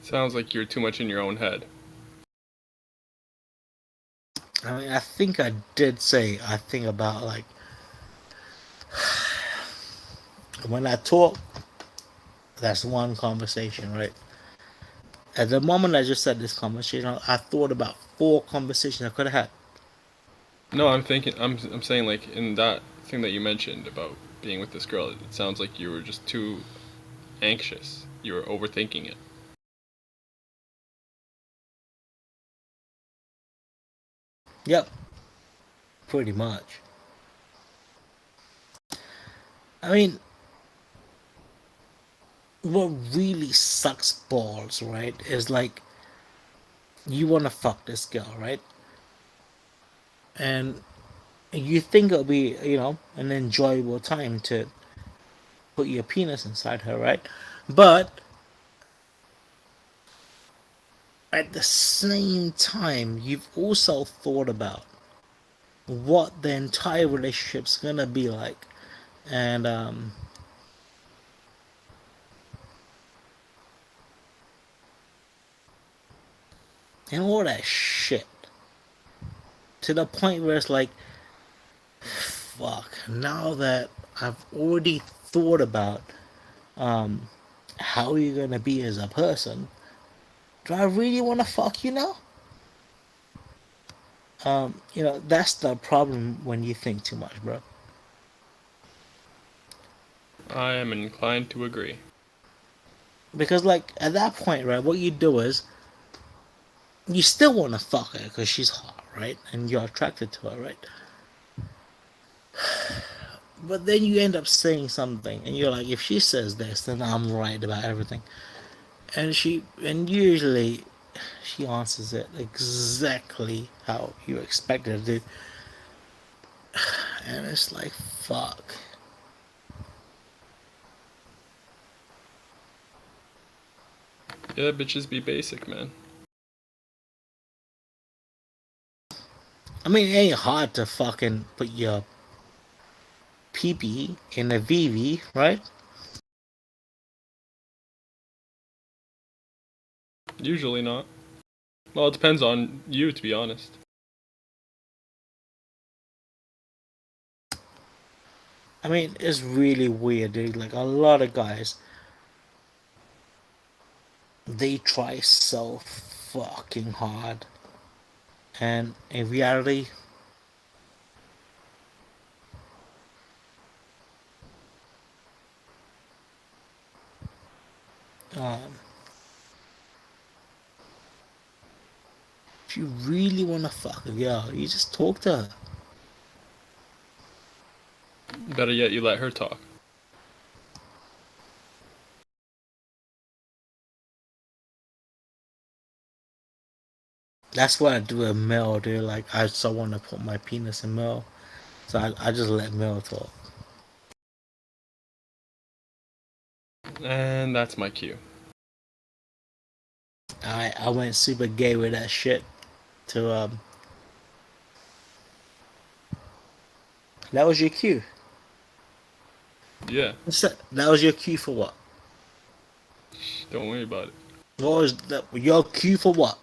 Sounds like you're too much in your own head.
I mean, I think I did say I think about like when I talk, that's one conversation, right? At the moment I just said this conversation, I thought about 4 conversations I could have had.
No, I'm thinking. I'm saying like in that thing that you mentioned about being with this girl, it sounds like you were just too anxious. You were overthinking it.
Yep, pretty much. I mean, what really sucks balls, right, is like you want to fuck this girl, right? And you think it'll be, you know, an enjoyable time to put your penis inside her, right? But at the same time, you've also thought about what the entire relationship's gonna be like, and and all that shit. To the point where it's like, fuck, now that I've already thought about how you're gonna be as a person, do I really wanna fuck you now? That's the problem when you think too much, bro.
I am inclined to agree.
Because, like, at that point, right, what you do is you still want to fuck her because she's hot, right? And you're attracted to her, right? But then you end up saying something, and you're like, if she says this, then I'm right about everything. And usually she answers it exactly how you expect her to. And it's like, fuck.
Yeah, bitches be basic, man.
I mean, it ain't hard to fucking put your pee-pee in a VV, right?
Usually not. Well, it depends on you, to be honest.
I mean, it's really weird, dude. Like, a lot of guys, they try so fucking hard. And in reality, if you really want to fuck a girl, you just talk to her.
Better yet, you let her talk.
That's what I do with Mel, dude. Like, I so want to put my penis in Mel. So I just let Mel talk.
And that's my cue.
I went super gay with that shit to that was your cue.
Yeah,
That was your cue for what?
don't worry about it.
What was that, your cue for what,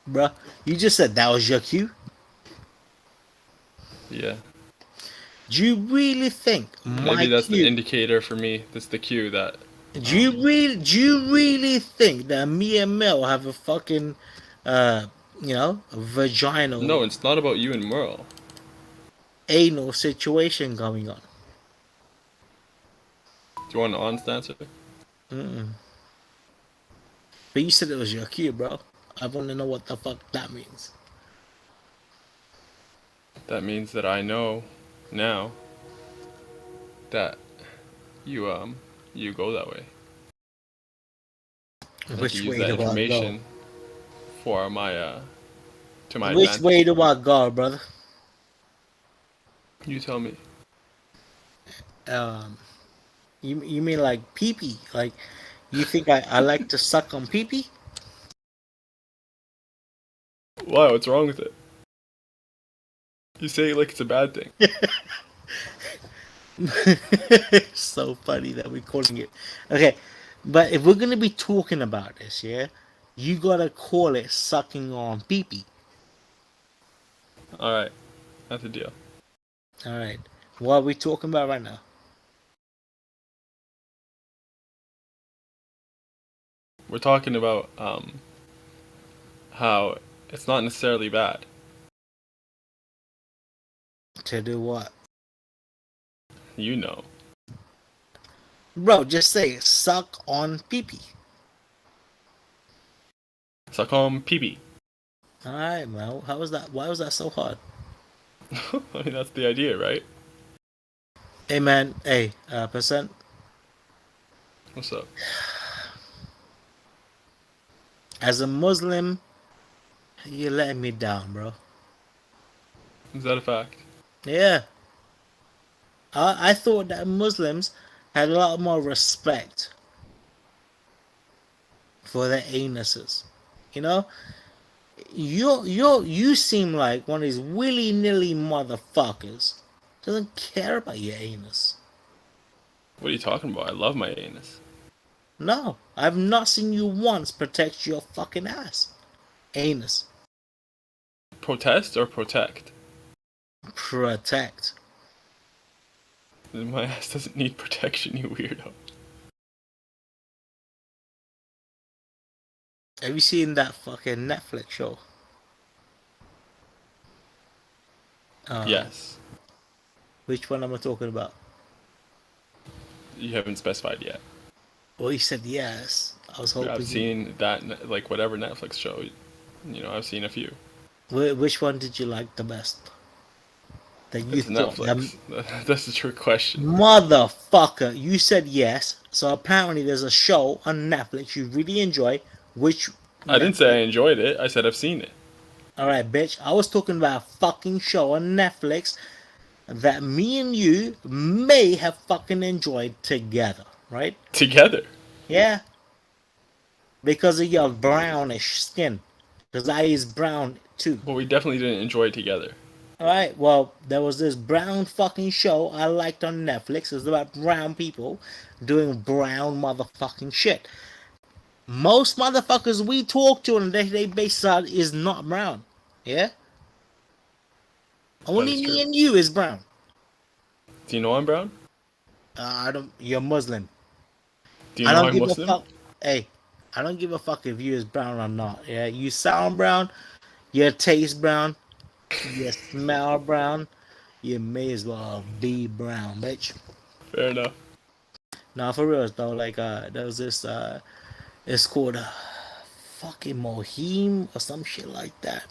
bruh? You just said that was your cue.
Yeah.
Do you really think
Maybe that's the indicator for me. That's the cue that...
Do you really think that me and Mel have a fucking, vaginal,
No, it's not about you and Merle.
anal situation going on?
Do you want an honest answer?
But you said it was your cue, bro. I want to know what the fuck that means.
That means that I know now that you go that way.
Which
use
way
that
do I go?
information for my to my
Which
advantage.
way do I go, brother?
You tell me.
You mean like pee-pee? Like, you think I like to suck on pee-pee?
Why? What's wrong with it? You say it like it's a bad thing.
It's so funny that we're calling it. Okay, but if we're gonna be talking about this, yeah, you gotta call it sucking on pee-pee.
Alright. That's a deal.
Alright. What are we talking about right now?
We're talking about how it's not necessarily bad.
To do what?
You know.
Bro, just say suck on pee-pee.
Suck on pee-pee.
Alright, man. How was that? Why was that so hard?
I mean, that's the idea, right?
Hey, man. Hey, percent.
What's up?
As a Muslim, you're letting me down, bro.
Is that a fact?
Yeah. I thought that Muslims had a lot more respect for their anuses. You know? You seem like one of these willy-nilly motherfuckers. Doesn't care about your anus.
What are you talking about? I love my anus.
No, I've not seen you once protect your fucking ass. Anus.
Protest or protect?
Protect.
My ass doesn't need protection, you weirdo.
Have you seen that fucking Netflix show?
Yes.
Which one am I talking about?
You haven't specified yet.
Well, you said yes. I was hoping.
I've seen that, like, whatever Netflix show. You know, I've seen a few.
Which one did you like the best? That you
It's
thought
Netflix. That's the true question.
Motherfucker, you said yes. So apparently there's a show on Netflix you really enjoy. Which
I didn't say I enjoyed it. I said I've seen it.
Alright, bitch. I was talking about a fucking show on Netflix that me and you may have fucking enjoyed together, right?
Together.
Yeah. Because of your brownish skin. Because I is brown too.
But we definitely didn't enjoy it together.
Alright, well, there was this brown fucking show I liked on Netflix. It was about brown people doing brown motherfucking shit. Most motherfuckers we talk to on a day-to-day basis is not brown. Yeah? Only me and you is brown.
Do you know I'm brown?
You're Muslim.
Do you know I'm
give
Muslim?
A fuck. Hey, I don't give a fuck if you is brown or not. Yeah, you sound brown, you taste brown, you smell brown, you may as well be brown, bitch.
Fair enough.
Nah, for real though, like there was this it's called fucking Mohim or some shit like that.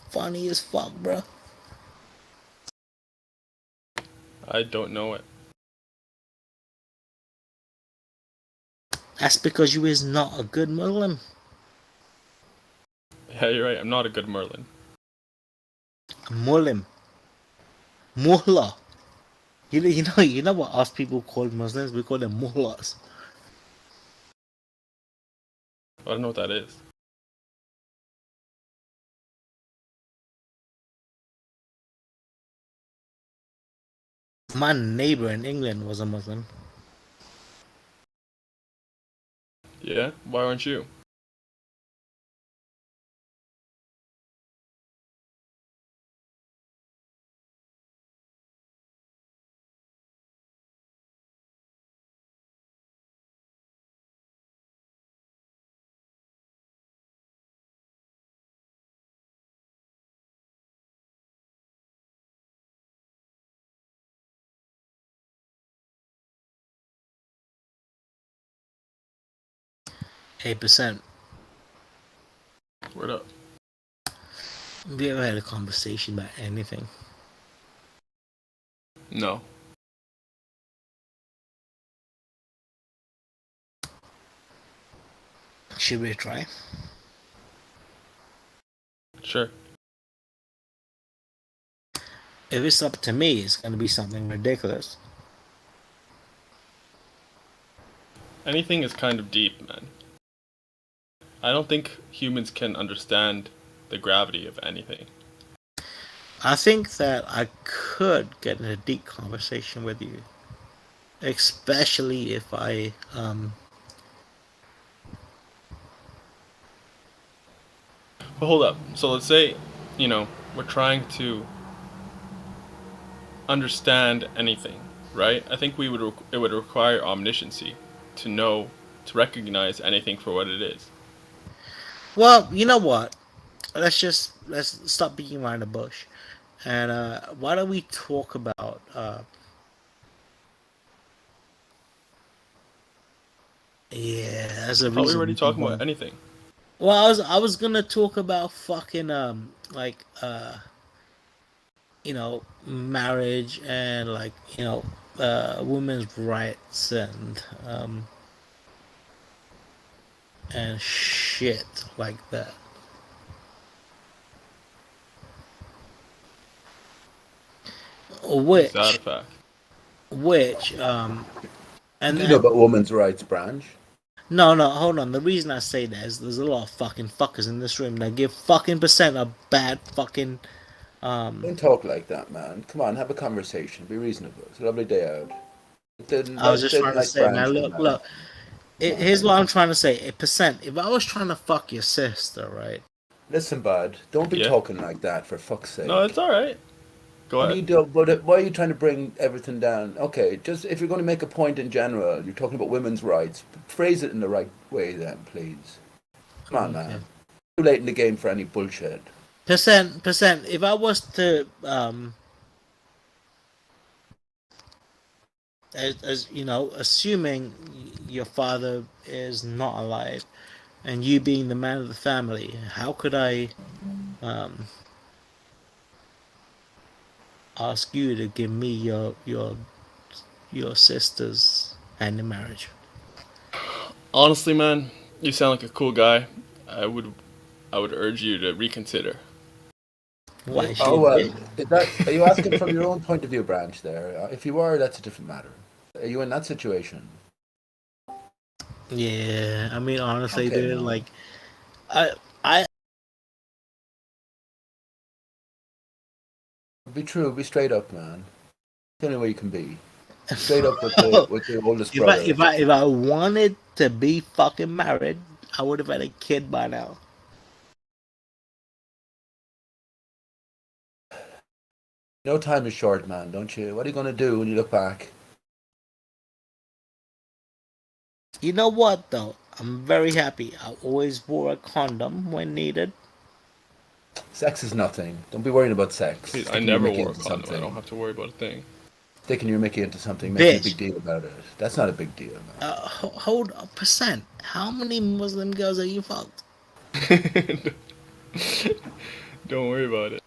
Funny as fuck, bro.
I don't know it.
That's because you is not a good Muslim.
Yeah, you're right. I'm not a good Merlin.
Muslim. Mullah. You know what us people call Muslims? We call them mullahs.
I don't know what that is.
My neighbor in England was a Muslim.
Yeah? Why aren't you?
%.
Word up.
Have you ever had a conversation about anything?
No.
Should we try?
Sure.
If it's up to me, it's gonna be something ridiculous.
Anything is kind of deep, man. I don't think humans can understand the gravity of anything.
I think that I could get in a deep conversation with you. Especially if I
But hold up. So let's say, you know, we're trying to understand anything, right? I think it would require omnisciency to know, to recognize anything for what it is.
Well, you know what? Let's stop beating around the bush. And why don't we talk about yeah, that's a reason.
Are we already talking about anything?
Well, I was gonna talk about fucking you know, marriage and like, you know, women's rights and shit like that. Which
Is that a fact?
And
You know about women's rights, Branch.
No, hold on. The reason I say that is there's a lot of fucking fuckers in this room that give fucking % a bad fucking
Don't talk like that, man. Come on, have a conversation. Be reasonable. It's a lovely day out.
I was just trying to say, man, look. Here's what I'm trying to say. A %. If I was trying to fuck your sister, right?
Listen, bud, don't be
Yeah.
talking like that, for fuck's sake.
No, it's all right. Go
What
ahead.
are you doing? But why are you trying to bring everything down? Okay, just if you're going to make a point in general, you're talking about women's rights. Phrase it in the right way, then, please. Come on,
Okay.
man. Too late in the game for any bullshit.
Percent. If I was to as you know, assuming your father is not alive, and you being the man of the family, how could I ask you to give me your sister's hand in marriage?
Honestly, man, you sound like a cool guy. I would urge you to reconsider.
Why is she
Oh
a
well,
bitch?
are you asking from your own point of view, Branch? There, if you are, that's a different matter. Are you in that situation?
Yeah, I mean, honestly,
Okay,
dude,
man.
like, I
Be true. Be straight up, man. The only way you can be. Straight up with the oldest brother.
if I wanted to be fucking married, I would have had a kid by now.
No time is short, man. Don't you? What are you gonna do when you look back?
You know what though? I'm very happy. I always wore a condom when needed.
Sex is nothing. Don't be worrying about sex.
Dude, I
Sticking your
never
Mickey
wore a
into
condom. I
something.
don't have to worry about a thing.
Sticking your Mickey into something, making a
Bitch.
big deal about it. That's not a big deal, man.
Hold a percent. How many Muslim girls are you fucked?
Don't worry about it.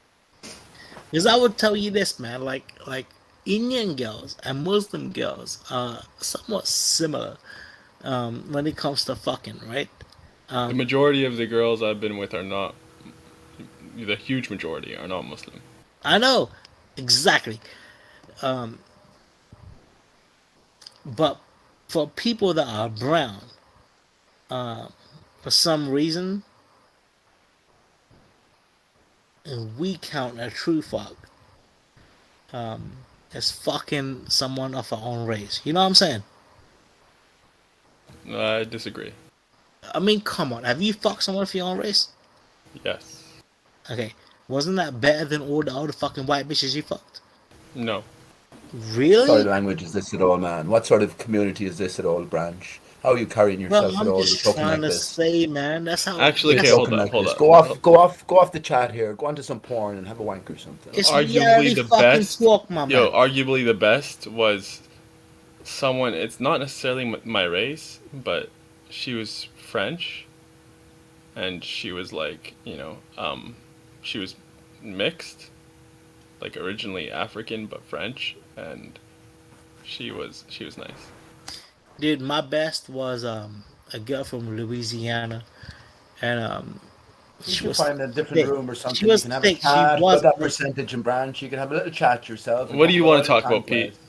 Because I would tell you this, man. Like Indian girls and Muslim girls are somewhat similar when it comes to fucking, right?
The majority of the girls I've been with are not. The huge majority are not Muslim.
I know, exactly. But for people that are brown, for some reason, we count a true fuck as fucking someone of our own race. You know what I'm saying?
I disagree.
I mean, come on. Have you fucked someone of your own race?
Yes.
Okay. Wasn't that better than all the other fucking white bitches you fucked?
No.
Really?
What sort of language is this at all, man? What sort of community is this at all, Branch? How are you carrying yourself
Well,
at
I'm
all?
just
You're talking
trying
like
to
this.
say, man. That's how.
Actually,
You're
okay,
that's-
hold
talking
on,
like
hold
this.
on.
Go off the chat here. Go onto some porn and have a wank or something.
It's
Arguably
reality
the
fucking
best.
talk, my
Yo,
man.
arguably the best was someone. It's not necessarily my race, but she was French, and she was like, she was mixed, like originally African but French, and she was nice.
Dude, my best was a girl from Louisiana, and
You
she
should
was
find a different
thick.
room or
She
something.
was
You can have
thick.
a
She
chat
was.
about that percentage and Branch. You can have a little chat yourself. and
What do you
talk
want to
about
talk about, Pete?
conquest.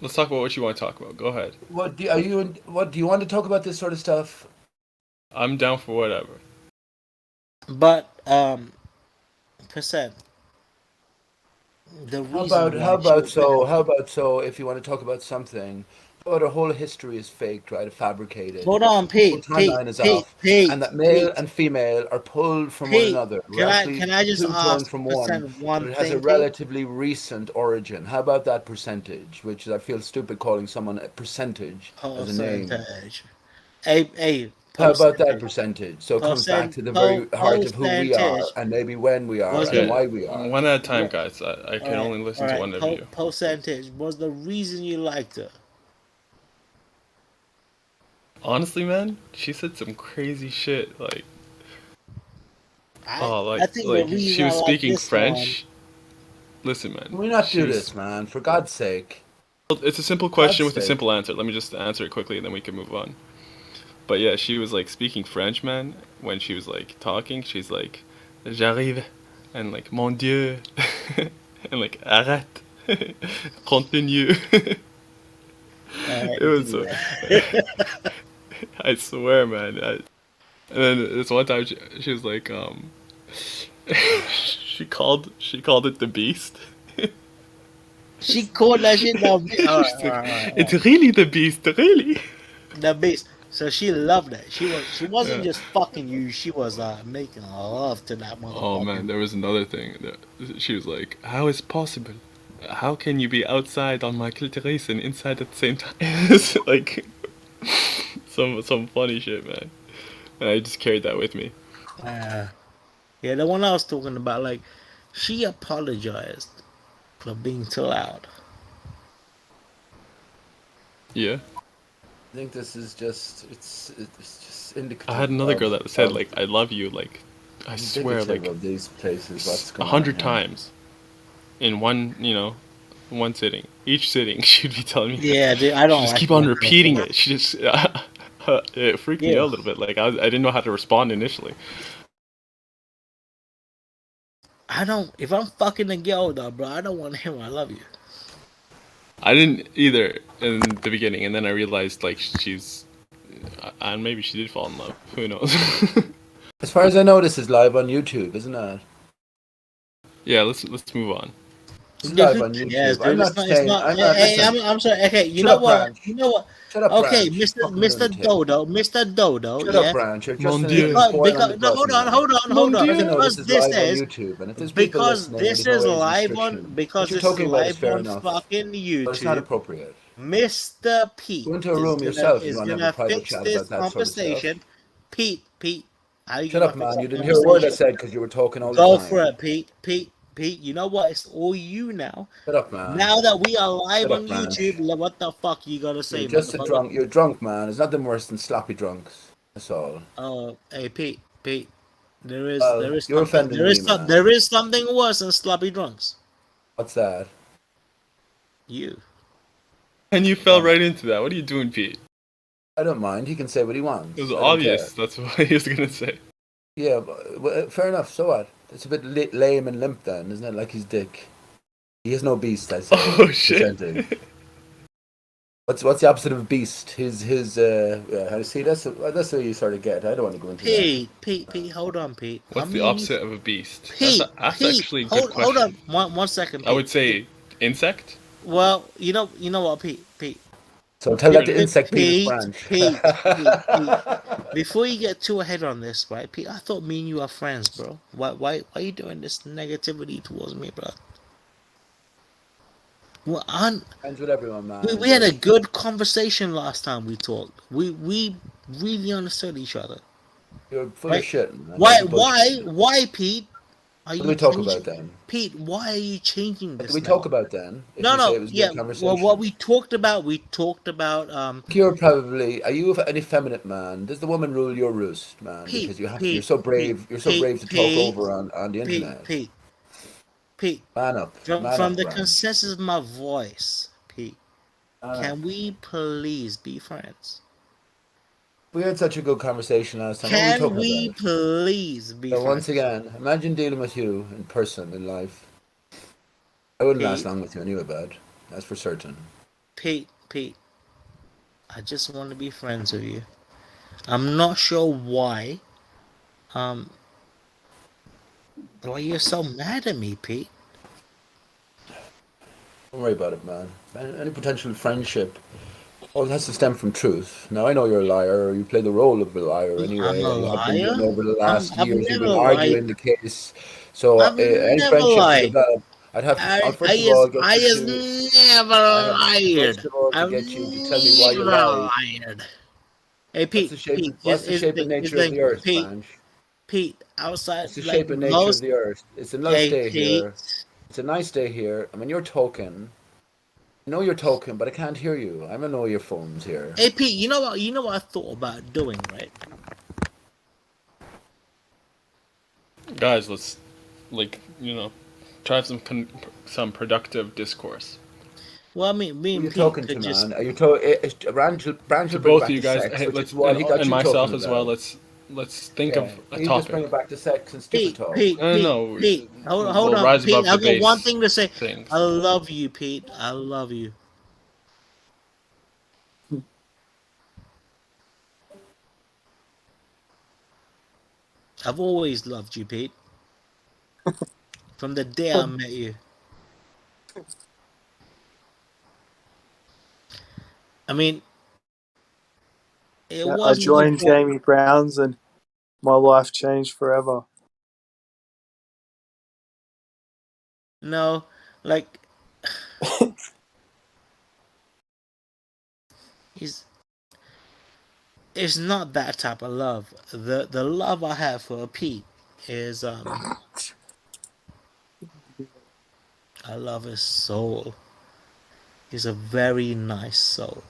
Let's talk about what you want to talk about. Go ahead.
What do you want to talk about this sort of stuff?
I'm down for whatever.
But percent. The reason
How
why
about so if you want to talk about something, how about our whole history is faked, right? Fabricated.
Hold on,
The whole
Pete,
timeline is off, and that male and female are pulled from one
Pete,
another. We're actually
can I just
two clones
ask
from
percent
one,
one
but it has a
thing, Pete?
relatively recent origin. How about that percentage? Which is, I feel stupid calling someone a percentage as a name.
Percentage. Hey,
How about that percentage? So it comes back
Percent-
to the very heart of who we are,
percentage.
and maybe when we are,
Was
and
Okay,
why we are.
one at a time, guys. I can only listen to one of you.
Percentage was the reason you liked her.
Honestly, man, she said some crazy shit. Like,
I think the reason
she was
I like
speaking
this
French. Listen, man.
Can we not
she
do
was-
this, man? For God's sake.
It's a simple question with a
sake.
simple answer. Let me just answer it quickly, and then we can move on. But yeah, she was like speaking French, man. When she was like talking, she's like, "J'arrive," and like, "Mon Dieu," and like, "Arrête," "Continue." It was so. I swear, man. And then this one time, she was like, she called it the Beast.
She called that shit the beast.
She's like, it's really the Beast, really.
The beast. So she loved it. She wasn't
Yeah.
just fucking you. She was making love to that motherfucker.
Oh man, there was another thing. That she was like, "How is it possible? How can you be outside on my clitoris and inside at the same time?" It's like some funny shit, man. And I just carried that with me.
Yeah, the one I was talking about, like, she apologized for being too loud.
Yeah.
I think this is just it's just indicative.
I had another girl that said
of
like, "I love you," like, I swear,
indicative
like
of these places. What's going
100
on here.
times in one, one sitting. Each sitting, she'd be telling me.
Yeah, dude, I don't
She just
like
keep on
that.
repeating it. She just it freaked me
Yeah.
out a little bit. Like I didn't know how to respond initially.
I don't. If I'm fucking a girl, though, bro, I don't want to hear "I love you."
I didn't either in the beginning, and then I realized like she's, and maybe she did fall in love. Who knows?
As far as I know, this is live on YouTube, isn't it?
Yeah, let's move on.
It's live on YouTube.
Yes, dude,
I'm not saying. I'm not.
Hey,
Listen,
I'm sorry. Okay, you
Shut
know
up,
what?
Branch.
You know what?
Shut up,
Okay,
Branch.
Mr.
Fucking
Mr.
lunatic.
Mr. Dodo,
Shut
yeah.
up, Branch. You're just
Mon
an
Dieu.
innocent boy on the
No,
bus,
hold
man.
on.
Mon Dieu.
Because I know
Because
this is
this
live on
is
YouTube, and if there's people
because
listening,
this
there's
is
no age
live
restriction.
on because
What you're
this is
talking about is
live
fair
on
enough,
fucking
but it's not
YouTube.
appropriate.
Mr. Pete
Go into a room yourself if you
is
want to have a
gonna
private
fix
chat
this
about that sort of stuff.
conversation. Pete, how you
Shut
gonna
up,
fix
man.
that
You didn't hear a word I
conversation?
said because you were talking all the
Go
time.
for it, Pete. You know what? It's all you now.
Shut up, man.
Now that we are live
Shut up,
on
Branch.
YouTube, what the fuck you gotta say,
You're just a
motherfucker?
drunk. You're drunk, man. There's nothing worse than sloppy drunks. That's all.
Hey Pete, there is
Well, you're
something
offending me, man.
there is something worse than sloppy drunks.
What's that?
You.
And you fell right into that. What are you doing, Pete?
I don't mind. He can say what he wants.
It was
I don't
obvious.
care.
That's what he was gonna say.
Yeah, but, fair enough. So what? It's a bit lame and limp then, isn't it? Like his dick. He has no beast, I say.
Oh shit.
Presenting. What's the opposite of a beast? His how to see that's what you sort of get. I don't want to go into that.
Pete, hold on, Pete.
What's the opposite of a beast?
Pete,
That's actually a good
hold
question.
on, one second. Pete.
I would say insect.
Well, you know what, Pete.
So tell that to
Pete,
insect penis
Pete,
branch.
Before you get too ahead on this, right, Pete? I thought me and you are friends, bro. Why are you doing this negativity towards me, bro? Well,
Friends with everyone, man.
we had a good conversation last time we talked. We really understood each other.
You're full
Right?
of shit. Man.
Why, Pete? Are
What
you
do we talk
changing-
about then?
Pete, why are you changing
What
this?
do we
now?
talk about then? If
No,
you say
no,
it was a
yeah.
good conversation.
Well, what we talked about.
You're probably. Are you an effeminate man? Does the woman rule your roost, man?
Pete,
Because you have.
Pete,
You're so brave. You're so
Pete,
brave to
Pete,
talk over on the internet.
Pete.
Man up.
From the
Branch.
consensus of my voice, Pete.
Man
Can
up.
we please be friends?
We had such a good conversation last time.
Can
what were we
we
talking
please be
about? So
friends?
once again, imagine dealing with you in person in life. I wouldn't last
Pete.
long with you anyway, bud. That's for certain.
Pete, I just want to be friends with you. I'm not sure why. Why you're so mad at me, Pete?
Don't worry about it, man. Any potential friendship, all has to stem from truth. Now, I know you're a liar, or you play the role of a liar anyway.
I'm a
and you have been
liar?
doing over the last
I've
years. You've been
never
arguing
lied.
the case. So,
I've
any
never
friendship to
lied.
develop, I'd have to, first of all, get you to...
never
I have,
lied.
first of all, to
I've
get you to tell me why you
never
lied.
lied. Hey, Pete,
What's the shape and nature of the earth, Branch?
Pete, outside,
What's the
like
shape and nature of the earth? It's a nice
Hey,
day here.
Pete.
It's a nice day here. I mean, you're talking. I know you're talking, but I can't hear you. I don't know your phones here.
Hey, Pete, you know what I thought about doing, right?
Guys, let's try have some productive discourse.
Well, I mean, me
Who are
and
you
Pete
talking
could
to,
just...
man? Are you talking? Branch will
To
bring it
both
back
of you
to
guys,
sex,
hey,
which
let's
is what he got
and
you
myself
talking
as well.
about.
Let's think of a
You just bring
topic.
it back to sex and stupid talk.
Pete, hold
we'll
on,
rise
Pete.
above the
I've got one
base
thing to say.
things.
I love you, Pete. I love you. I've always loved you, Pete. From the day I met you. I mean, It
Yeah, I
wasn't the
joined
point.
Jamie Brown's and my life changed forever.
No, like he's. It's not that type of love. The love I have for Pete is I love his soul. He's a very nice soul.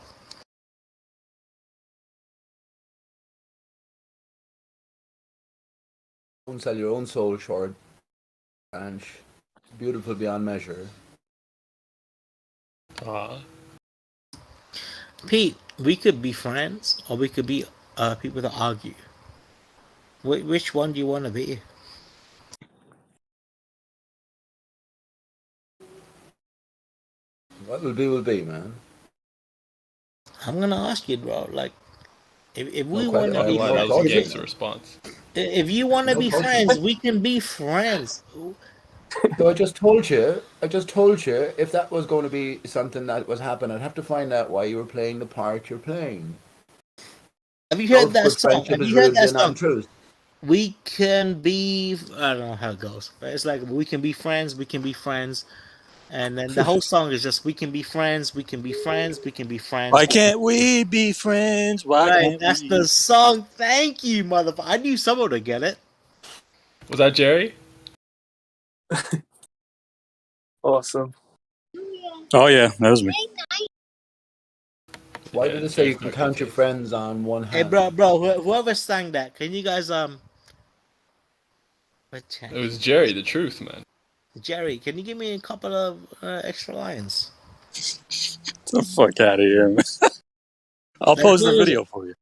Don't sell your own soul short, and beautiful beyond measure.
Pete, we could be friends or we could be people that argue. Which one do you want to be?
What will be, man.
I'm gonna ask you, bro. Like, if we
No
want
question.
to be
That was a
friends,
gangster response.
if you want to
No
be
question.
friends, we can be friends.
So I just told you, if that was going to be something that was happening, I'd have to find out why you were playing the part you're playing.
Have you heard that
Good
song?
friendship
Have
is
you heard
rooted
that
in
song?
untruth.
We can be. I don't know how it goes, but it's like we can be friends. We can be friends. And then the whole song is just we can be friends, we can be friends, we can be friends.
Why can't we be friends? Why
Right,
can't
that's
we?
the song. Thank you, motherfucker. I knew someone would get it.
Was that Jerry?
Awesome.
Oh yeah, that was me.
Why
Yeah,
did it say you
Jerry's
can
got
count
good
your
taste.
friends on one
Hey,
hand?
bro, whoever sang that, can you guys
It was Jerry, the truth, man.
Jerry, can you give me a couple of extra lines?
Get the fuck out of here, man. I'll
Like,
post
what
the
was it?
video for you.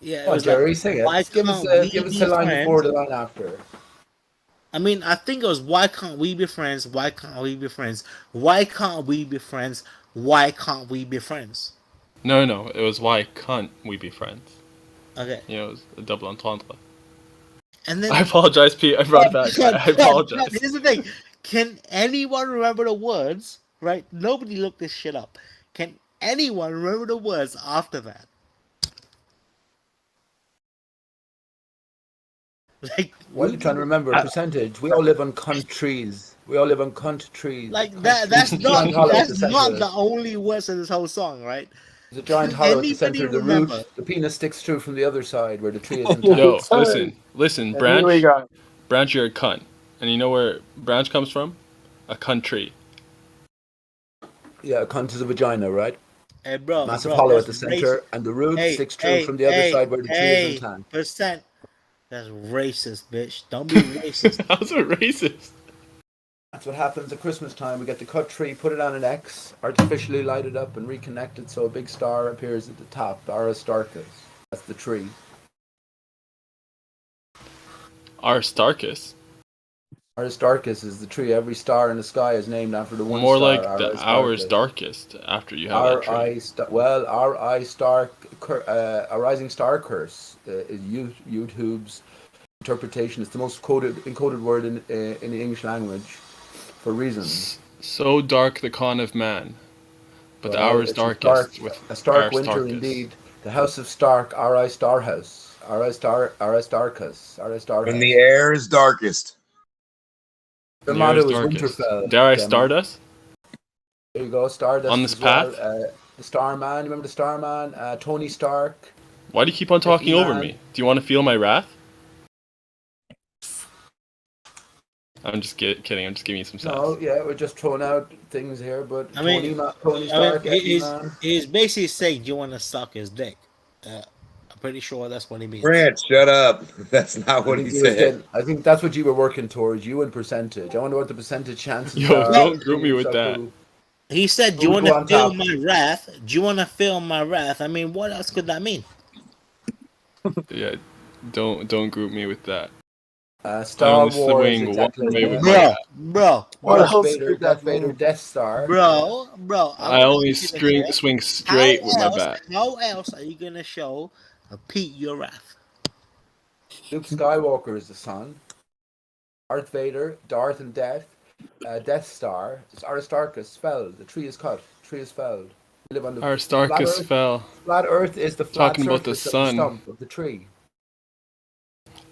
Yeah, it
Come on,
was like,
Jerry, sing
why
it. Give
can't we
us
be
the line before,
friends?
the line after.
I mean, I think it was why can't we be friends? Why can't we be friends? Why can't we be friends? Why can't we be friends?
No, it was why can't we be friends?
Okay.
You know, it was a double entendre.
And then
I apologize, Pete. I brought it back. I apologize.
Here's the thing. Can anyone remember the words? Right? Nobody looked this shit up. Can anyone remember the words after that? Like,
What are you trying to remember? A percentage. We all live on countries. We all live on countries.
like that. That's
Giant
not.
hollow at
That's
the center
not
of
the
it.
only words in this whole song, right?
There's a giant
Can
hollow at the
anybody
center of the
remember?
root. The penis sticks through from the other side where the tree is intact.
Yo,
So-
listen,
And here we
Branch.
go.
Branch, you're a cunt. And you know where Branch comes from? A country.
Yeah, a cunt is a vagina, right?
Hey, bro.
Massive
bro,
hollow at
that's
the center, and the root
Hey,
sticks through from the other side where the tree is intact.
percent. That's racist, bitch. Don't be racist.
How's it racist?
That's what happens at Christmas time. We get the cut tree, put it on an X, artificially light it up, and reconnect it so a big star appears at the top. Aristarchus. That's the tree.
Aristarchus.
Aristarchus is the tree. Every star in the sky is named after the one
More
star.
like the hour's darkest after you have that tree.
A rising star curse is YouTube's interpretation. It's the most encoded word in the English language for reasons.
So dark the con of man, but the
Well,
hour's
it's
darkest with
a stark winter
Aristarchus.
indeed. The house of Stark, Ari Starhouse, Aristarchus.
When the air is darkest.
The
The
motto
air's
is
darkest.
Winterfell.
Dare I
Dem-
Stardust?
There you go, Stardust
On this
as well.
path?
The Starman, remember the Starman? Tony Stark.
Why do you keep on talking over
Man.
me? Do you want to feel my wrath? I'm just kidding. I'm just giving you some sass.
No, yeah, we're just throwing out things here, but
I mean,
Tony Stark, man.
he's basically saying, "Do you want to suck his dick?" I'm pretty sure that's what he means.
Branch, shut up. That's not what he said.
I think that's what you were working towards, you and percentage. I wonder what the percentage chances
Yo,
are.
don't group me with that.
He said, "Do you
Who'll
want
go
to
on
feel
top?
my wrath? Do you want to feel my wrath?" I mean, what else could that mean?
Yeah, don't group me with that.
Star
only
Wars,
swing
exactly.
one way with
Yeah.
Bro,
What
Darth
else
Vader,
could that
Darth Vader,
mean?
Death Star.
bro.
I only swing straight with my bat.
How else are you gonna show Pete your wrath?
Luke Skywalker is the son. Darth Vader, Darth and Death. Death Star. It's Aristarchus, felled. The tree is cut. Tree is felled. You live on the
Aristarchus fell.
Flat Earth is the flat
Talking about the
surface of the
sun.
stump of the tree.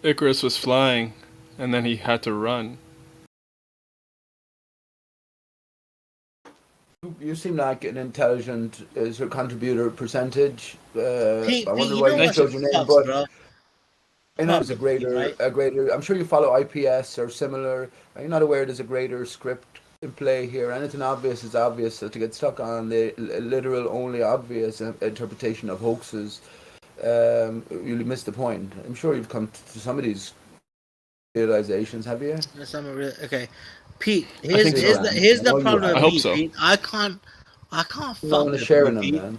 Icarus was flying, and then he had to run.
You seem like an intelligent sort of contributor percentage.
Pete,
I wonder
you
why
know
you
what
chose your name,
sucks,
but
bro?
I know there's a
right?
greater. I'm sure you follow IPS or similar. Are you not aware there's a greater script in play here? Anything obvious is obvious. So to get stuck on the literal, only obvious interpretation of hoaxes, you miss the point. I'm sure you've come to some of these realizations, have you?
Okay, Pete.
I
Here's
think
here's
so.
the here's
I
the
know you
problem
have.
I
with
hope
me,
so.
Pete. I can't
You
fuck
want to
with
share
you,
in them,
Pete.
man.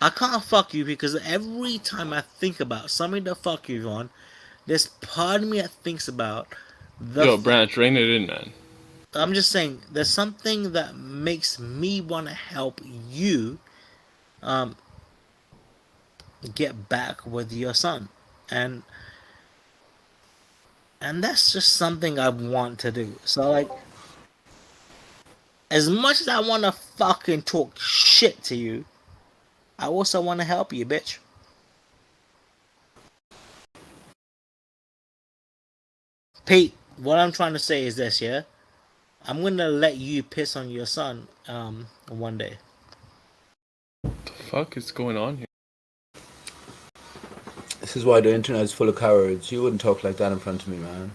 I can't fuck you because every time I think about something to fuck you on, there's part of me that thinks about the.
Yo, Branch, rein it in, man.
I'm just saying, there's something that makes me want to help you, get back with your son, and that's just something I want to do. So like, as much as I want to fucking talk shit to you, I also want to help you, bitch. Pete, what I'm trying to say is this, yeah? I'm gonna let you piss on your son, one day.
What the fuck is going on here?
This is why the internet is full of cowards. You wouldn't talk like that in front of me, man.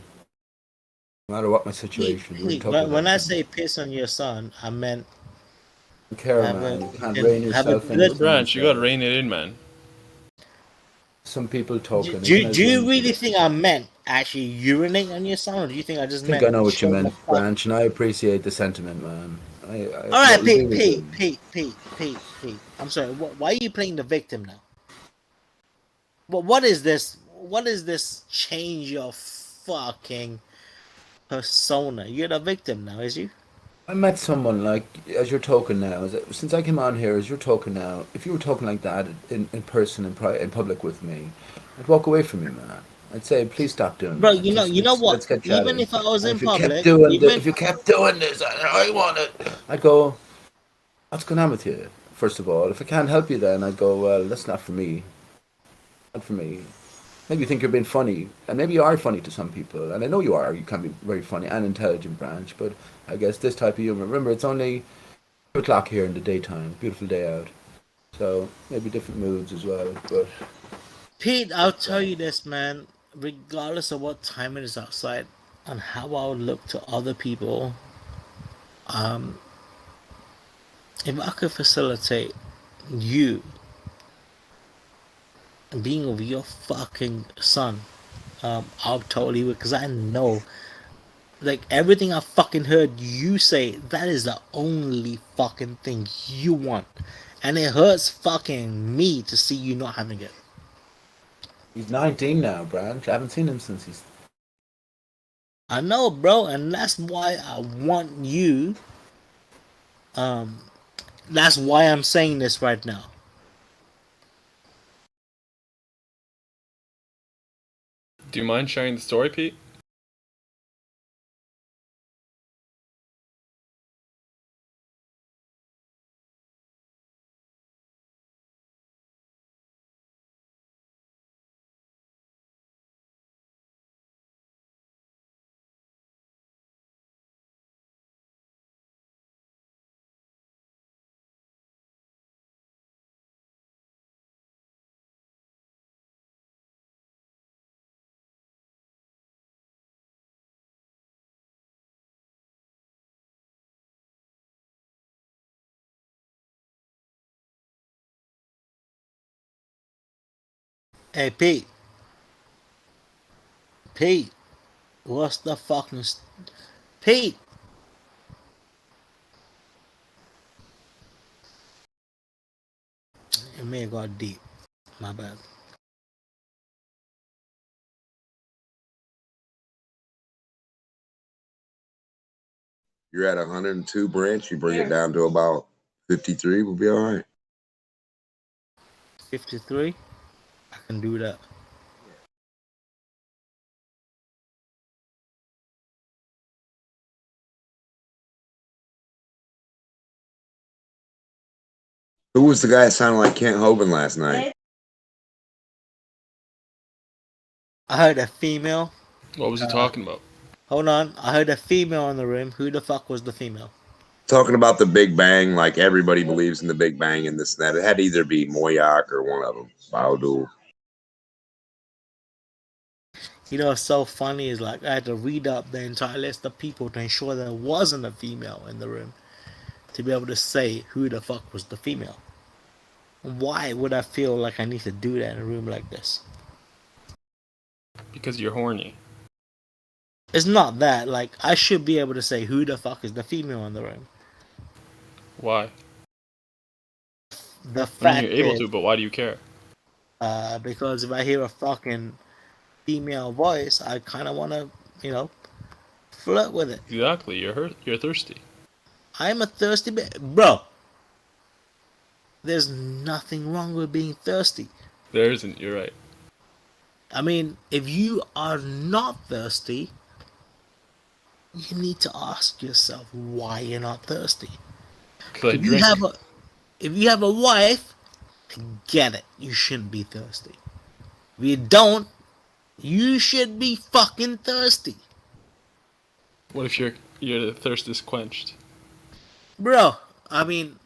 No matter what my situation, you wouldn't
Pete,
talk like that.
when I say piss on your son, I meant
I don't care,
have
man.
a-
You can't
and
rein
have a
yourself in.
good-
Branch, you gotta rein it in, man.
Some people talking.
Do
Internet is
you
limited.
really think I meant actually urinate on your son, or do you think I just
I think
meant
I know what you
straight the
meant,
fuck?
Branch, and I appreciate the sentiment, man.
All right,
what we
Pete. I'm sorry. Why are you playing the victim now? What is this? What is this? Change your fucking persona. You're the victim now, is you?
I met someone like as you're talking now. Since I came on here, as you're talking now, if you were talking like that in person in public with me, I'd walk away from you, man. I'd say, please stop doing
Bro,
that.
you know what?
Let's get
Even
chatting.
if I was
And
in
if you kept
public,
doing
even
if you kept doing this, I want it. I'd go, what's going on with you? First of all, if I can't help you, then I'd go, well, that's not for me. Not for me. Maybe you think you're being funny, and maybe you are funny to some people, and I know you are. You can be very funny and intelligent, Branch. But I guess this type of humor. Remember, it's only 2 o'clock here in the daytime. Beautiful day out, so maybe different moods as well. But
Pete, I'll tell you this, man. Regardless of what time it is outside, and how I would look to other people, if I could facilitate you being with your fucking son, I'll totally would, because I know, like, everything I fucking heard you say, that is the only fucking thing you want. And it hurts fucking me to see you not having it.
he's 19 now, Branch. I haven't seen him since he's.
I know, bro, and that's why I want you. That's why I'm saying this right now.
Do you mind sharing the story, Pete?
Hey, Pete, what's the fucking Pete? It may have got deep. My bad.
You're at 102, Branch. You bring it down to about 53. We'll be all right.
53. I can do that.
Who was the guy that sounded like Kent Hovind last night?
I heard a female.
What was he talking about?
Hold on. I heard a female in the room. Who the fuck was the female?
Talking about the Big Bang, like everybody believes in the Big Bang and this and that. It had to either be Moyak or one of them. Baodu.
You know what's so funny is like I had to read up the entire list of people to ensure there wasn't a female in the room to be able to say who the fuck was the female. Why would I feel like I need to do that in a room like this?
Because you're horny.
It's not that. Like, I should be able to say who the fuck is the female in the room.
Why?
The
I mean,
fact
you're able
is,
to, but why do you care?
because if I hear a fucking female voice, I kind of want to, you know, flirt with it.
Exactly. You're thirsty.
I'm a thirsty bro. There's nothing wrong with being thirsty.
There isn't. You're right.
I mean, if you are not thirsty, you need to ask yourself why you're not thirsty.
Because I
If you
drink.
have a wife, I get it. You shouldn't be thirsty. If you don't, you should be fucking thirsty.
What if your thirst is quenched?
Bro, I mean,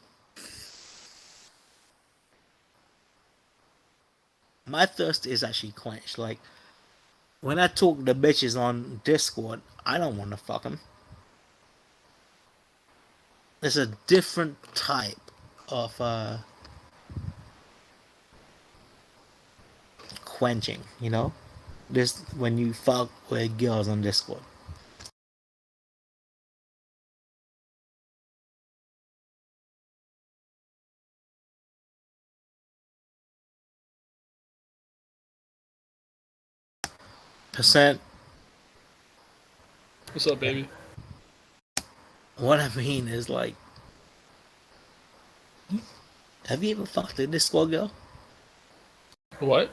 my thirst is actually quenched. Like, when I talk to bitches on Discord, I don't want to fuck them. There's a different type of quenching, you know? This when you fuck with girls on Discord. Percent.
What's up, baby?
What I mean is like, have you ever fucked a Discord girl?
What?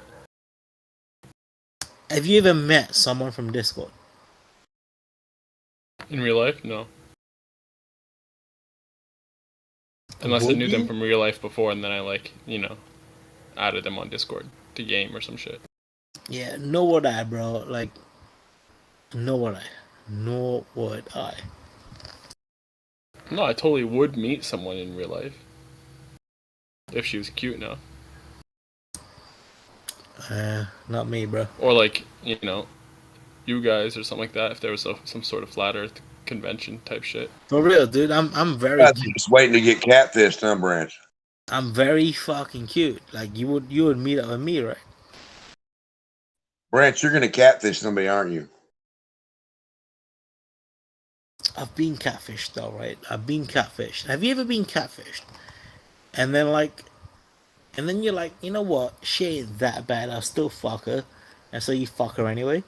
Have you ever met someone from Discord?
In real life? No. Unless I
Would
knew them
you?
from real life before, and then I added them on Discord to game or some shit.
Yeah, nor would I, bro. Like, nor would I. Nor would I.
No, I totally would meet someone in real life if she was cute enough,
Not me, bro.
or like you guys or something like that. If there was some sort of flat Earth convention type shit.
For real, dude. I'm very
You're
cute.
just waiting to get catfished, huh, Branch?
I'm very fucking cute. Like you would meet up with me, right?
Branch, you're gonna catfish somebody, aren't you?
I've been catfished though, right? I've been catfished. Have you ever been catfished? And then you're like, you know what? She ain't that bad. I'll still fuck her, and so you fuck her anyway.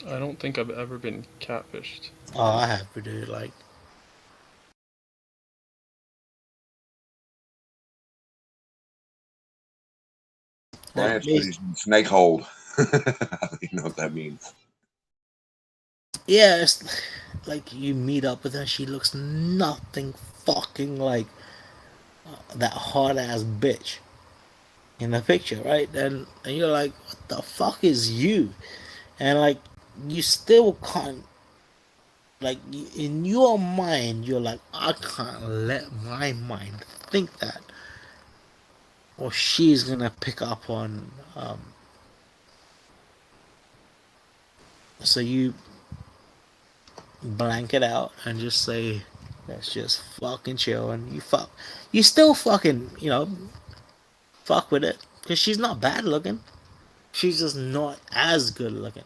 I don't think I've ever been catfished.
Oh, I have, dude. Like,
Branch, he's in snake hold. I don't even know what that means.
yeah, it's like you meet up with her. She looks nothing fucking like that hard ass bitch in the picture, right? And you're like, what the fuck is you? And like, you still can't. Like in your mind, you're like, I can't let my mind think that, or she's gonna pick up on. So you blank it out and just say, let's just fucking chill, and you still fucking, fuck with it because she's not bad looking. She's just not as good looking.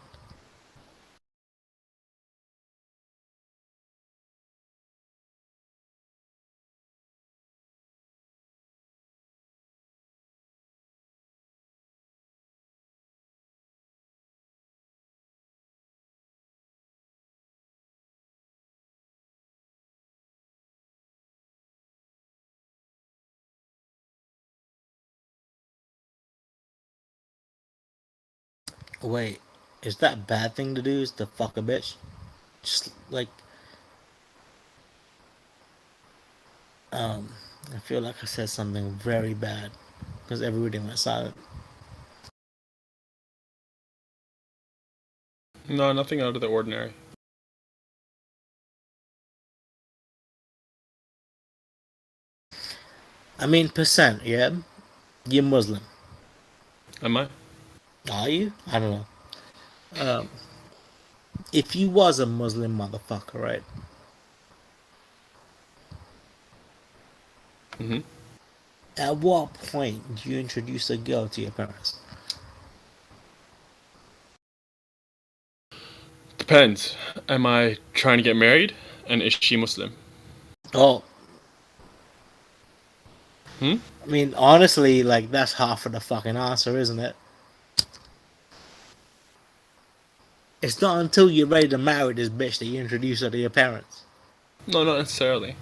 Wait, is that a bad thing to do? Is to fuck a bitch? Just like, I feel like I said something very bad because everybody went silent.
No, nothing out of the ordinary.
I mean, percent, yeah? You're Muslim.
Am I?
Are you? I don't know. If you was a Muslim motherfucker, right?
Mm-hmm.
At what point do you introduce a girl to your parents?
Depends. Am I trying to get married? And is she Muslim?
Oh,
Hmm?
I mean, honestly, like, that's half of the fucking answer, isn't it? It's not until you're ready to marry this bitch that you introduce her to your parents.
No, not necessarily.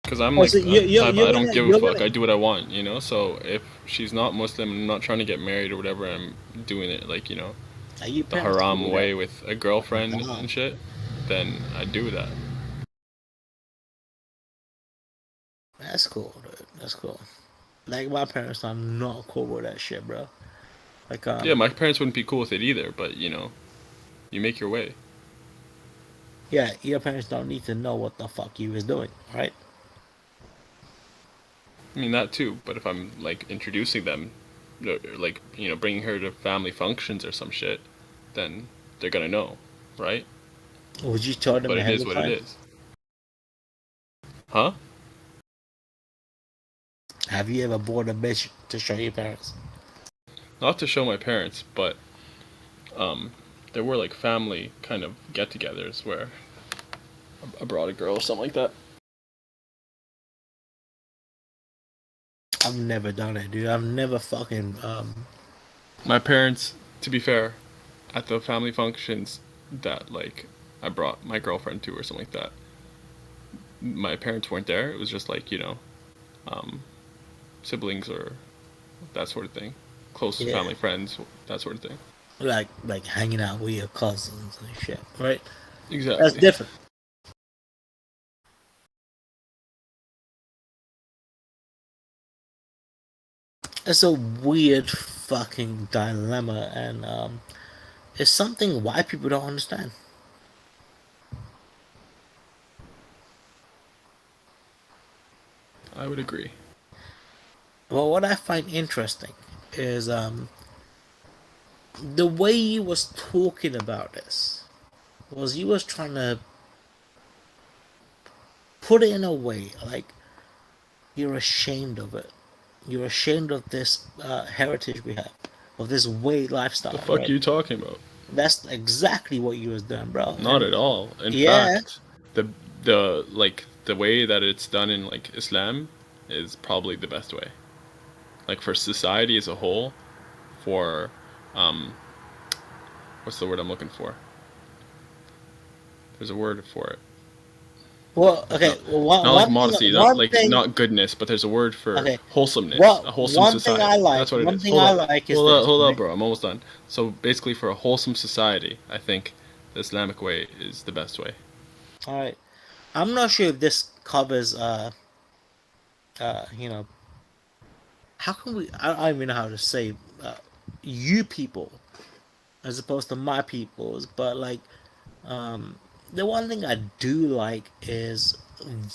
Because I'm
Oh,
like
so
the type, I don't give a
you're
fuck.
gonna,
I do what I want, you know? So if she's not Muslim and I'm not trying to get married or whatever, I'm doing it like, you know,
your
the
parents
haram
do
way
that.
with a girlfriend
Uh-huh.
and shit, then I do that.
That's cool, dude. That's cool. Like, my parents are not cool with that shit, bro. Like,
Yeah, my parents wouldn't be cool with it either, but, you know, you make your way.
yeah, your parents don't need to know what the fuck you was doing, right?
I mean, that too, but if I'm, like, introducing them, like, you know, bringing her to family functions or some shit, then they're gonna know, right?
Would you tell them
But it
ahead
is
of
what it
time?
is. Huh?
Have you ever bought a bitch to show your parents?
Not to show my parents, but there were like family kind of get-togethers where I brought a girl or something like that.
I've never done it, dude. I've never fucking
My parents, to be fair, at the family functions that like I brought my girlfriend to or something like that, my parents weren't there. It was just like, you know, siblings or that sort of thing, close
yeah,
family friends, that sort of thing.
like hanging out with your cousins and shit, right?
Exactly.
That's different. It's a weird fucking dilemma, and it's something white people don't understand.
I would agree.
Well, what I find interesting is the way you was talking about this was you was trying to put it in a way like you're ashamed of it. You're ashamed of this heritage we have, of this way lifestyle.
The fuck
right?
you talking about?
That's exactly what you was doing, bro.
Not at all. In
yeah,
fact, the like the way that it's done in like Islam is probably the best way. Like for society as a whole, for what's the word I'm looking for? There's a word for it.
well, okay. Well,
Not like modesty, not like
thing,
not goodness, but there's a word for
okay.
wholesomeness.
Well,
a wholesome
one
society.
thing I like.
That's what it
one
is.
thing
Hold
I
up.
like is
hold
this,
up, hold
right?
up, bro. I'm almost done. So basically, for a wholesome society, I think the Islamic way is the best way.
All right. I'm not sure if this covers you know, how can we? I don't even know how to say you people as opposed to my peoples, but like the one thing I do like is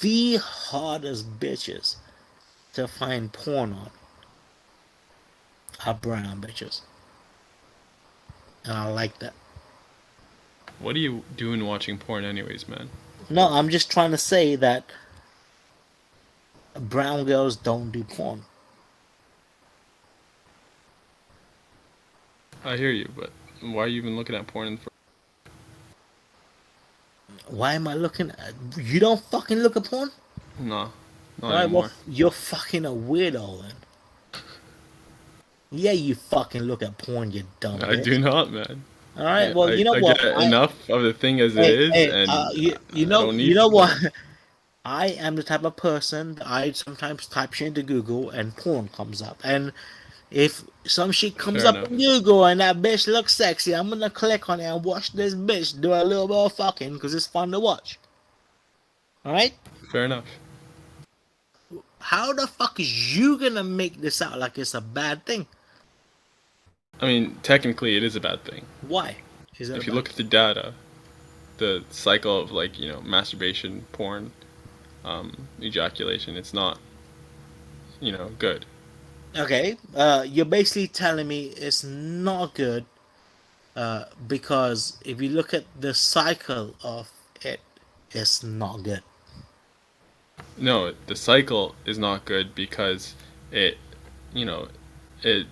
the hardest bitches to find porn on are brown bitches, and I like that.
What are you doing watching porn, anyways, man?
No, I'm just trying to say that brown girls don't do porn.
I hear you, but why are you even looking at porn in the first?
Why am I looking at? You don't fucking look at porn?
No, not
Alright, well,
anymore.
you're fucking a weirdo then. Yeah, you fucking look at porn, you dumb bitch.
I do not, man.
Alright, well, you know
I
what?
get enough of the thing as it is, and
you
I
know,
don't need
you know
more.
what? I am the type of person that I sometimes type shit into Google and porn comes up. And if some shit comes
Fair
up
enough.
in Google and that bitch looks sexy, I'm gonna click on it and watch this bitch do a little bit of fucking because it's fun to watch. Alright?
Fair enough.
how the fuck is you gonna make this out like it's a bad thing?
I mean, technically, it is a bad thing.
Why? Is that
If you look at the data, the cycle of like masturbation, porn, ejaculation, it's not good.
Okay, you're basically telling me it's not good because if you look at the cycle of it, it's not good.
No, the cycle is not good because it, it.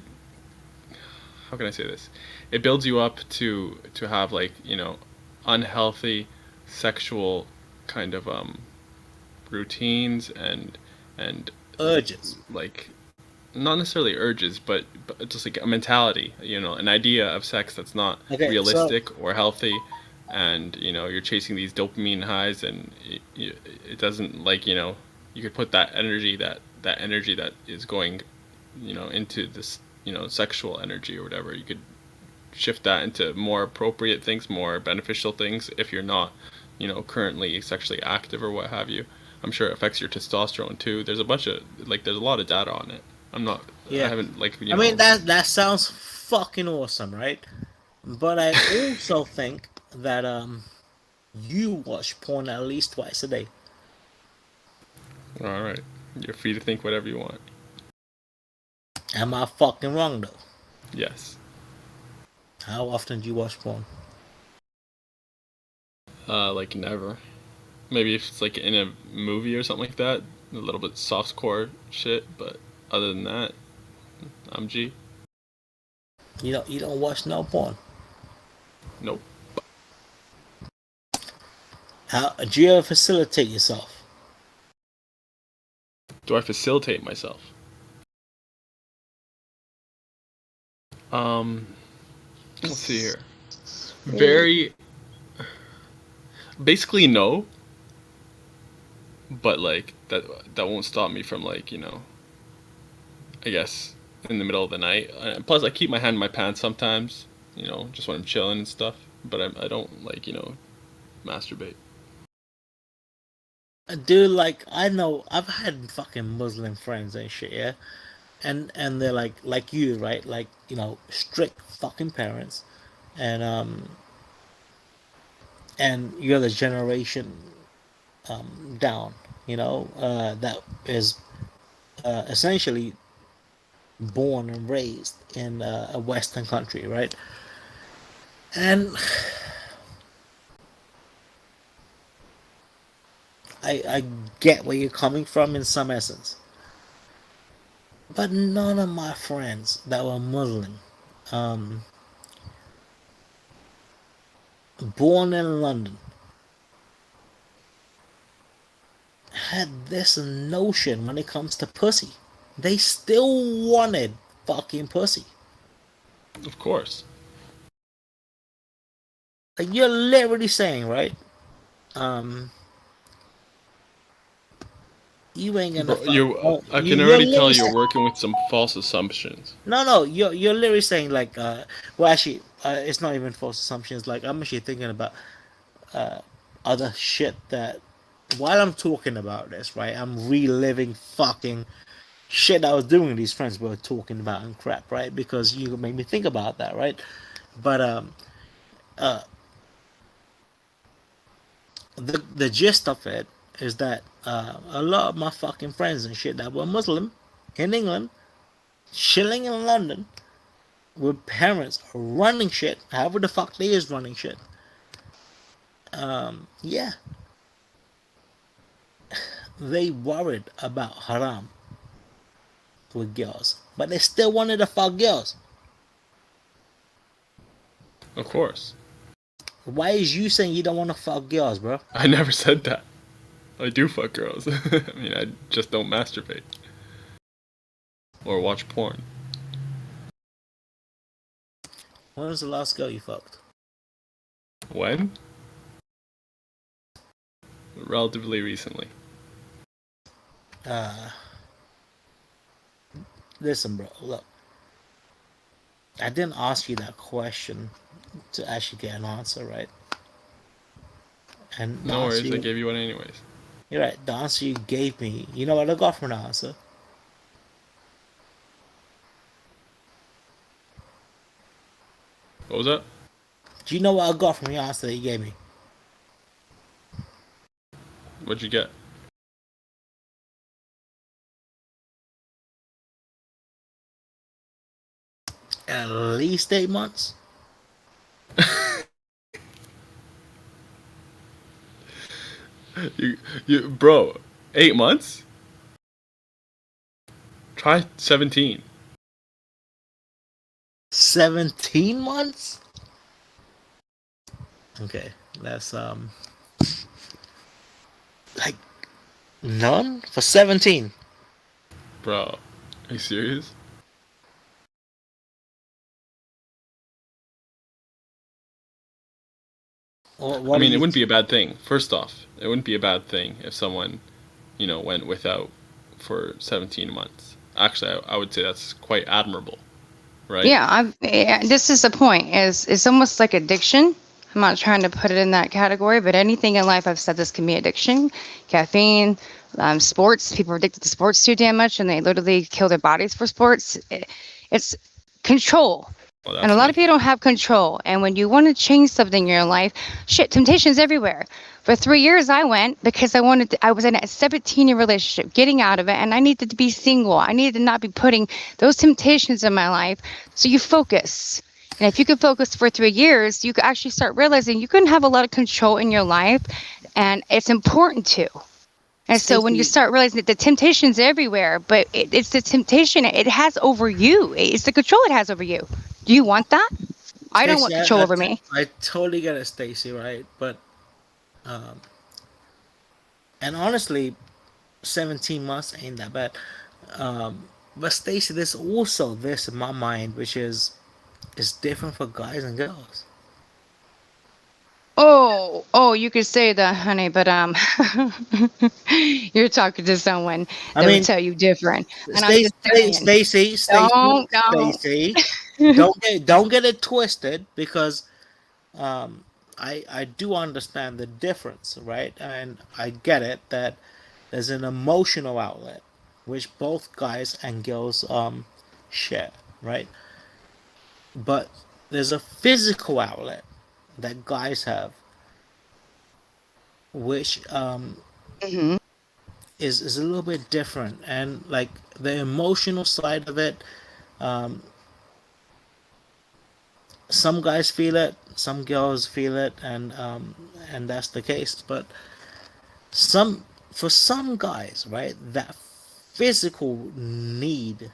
How can I say this? It builds you up to have like unhealthy sexual kind of routines and
Urges.
like not necessarily urges, but just like a mentality, an idea of sex that's not realistic or healthy, and you're chasing these dopamine highs, and it doesn't you could put that energy that is going into this sexual energy or whatever, you could shift that into more appropriate things, more beneficial things if you're not currently sexually active or what have you. I'm sure it affects your testosterone too. There's a bunch of there's a lot of data on it. I haven't
I mean that sounds fucking awesome, right? But I also think that you watch porn at least twice a day.
All right, you're free to think whatever you want.
Am I fucking wrong though?
Yes.
How often do you watch porn?
Like never. Maybe if it's like in a movie or something like that, a little bit softcore shit, but other than that, I'm G.
You don't watch no porn.
Nope.
How do you ever facilitate yourself?
Do I facilitate myself? Let's see here. Very basically no. But like that won't stop me from I guess in the middle of the night. Plus I keep my hand in my pants sometimes, just when I'm chilling and stuff, but I don't masturbate.
Dude, I know I've had fucking Muslim friends and shit, yeah, and they're like you, right? Strict fucking parents, and you're the generation down, that is essentially born and raised in a Western country, right? And I get where you're coming from in some essence, but none of my friends that were Muslim, born in London, had this notion when it comes to pussy. They still wanted fucking pussy.
Of course.
You're literally saying, right? You ain't gonna.
I can already tell you're working with some false assumptions.
No, you're literally saying well, actually, it's not even false assumptions. I'm actually thinking about other shit that while I'm talking about this, right? I'm reliving fucking shit I was doing with these friends were talking about and crap, right? Because you made me think about that, right? But the gist of it is that a lot of my fucking friends and shit that were Muslim in England, chilling in London, with parents running shit, however the fuck they is running shit. Yeah. They worried about haram with girls, but they still wanted to fuck girls.
Of course.
Why is you saying you don't want to fuck girls, bro?
I never said that. I do fuck girls. I mean, I just don't masturbate. Or watch porn.
When was the last girl you fucked?
When? Relatively recently.
Listen, bro, look. I didn't ask you that question to actually get an answer, right? And
no worries, I gave you one anyways.
You're right. The answer you gave me, you know what I got from the answer?
What was that?
Do you know what I got from your answer that you gave me?
What'd you get?
At least 8 months.
Bro, 8 months? Try 17.
17 months? Okay, that's like none for 17.
Bro, are you serious?
What
I mean,
do
it
you
wouldn't be a bad thing. First off, it wouldn't be a bad thing if someone, went without for 17 months. Actually, I would say that's quite admirable, right?
Yeah, this is the point. Is it's almost like addiction. I'm not trying to put it in that category, but anything in life I've said this can be addiction. Caffeine, sports. People are addicted to sports too damn much, and they literally kill their bodies for sports. It's control.
Well,
And a lot of people don't have control. And when you want to change something in your life, temptation's everywhere. For 3 years, I went because I was in a 17-year relationship, getting out of it, and I needed to be single. I needed to not be putting those temptations in my life. So you focus. And if you can focus for 3 years, you can actually start realizing you can have a lot of control in your life, and it's important to. And so when you start realizing that the temptation's everywhere, but it's the temptation it has over you. It's the control it has over you. Do you want that? I don't want control over me.
I totally get it, Stacy, right? But and honestly, 17 months ain't that bad. But Stacy, there's also this in my mind, which is different for guys and girls.
Oh, you could say that, honey, but you're talking to someone that would tell you different. And I'm just saying,
Stacy,
don't.
don't get it twisted, because I do understand the difference, right? And I get it that there's an emotional outlet which both guys and girls share, right? But there's a physical outlet that guys have, which is a little bit different, and like the emotional side of it, some guys feel it, some girls feel it, and that's the case. But for some guys, right, that physical need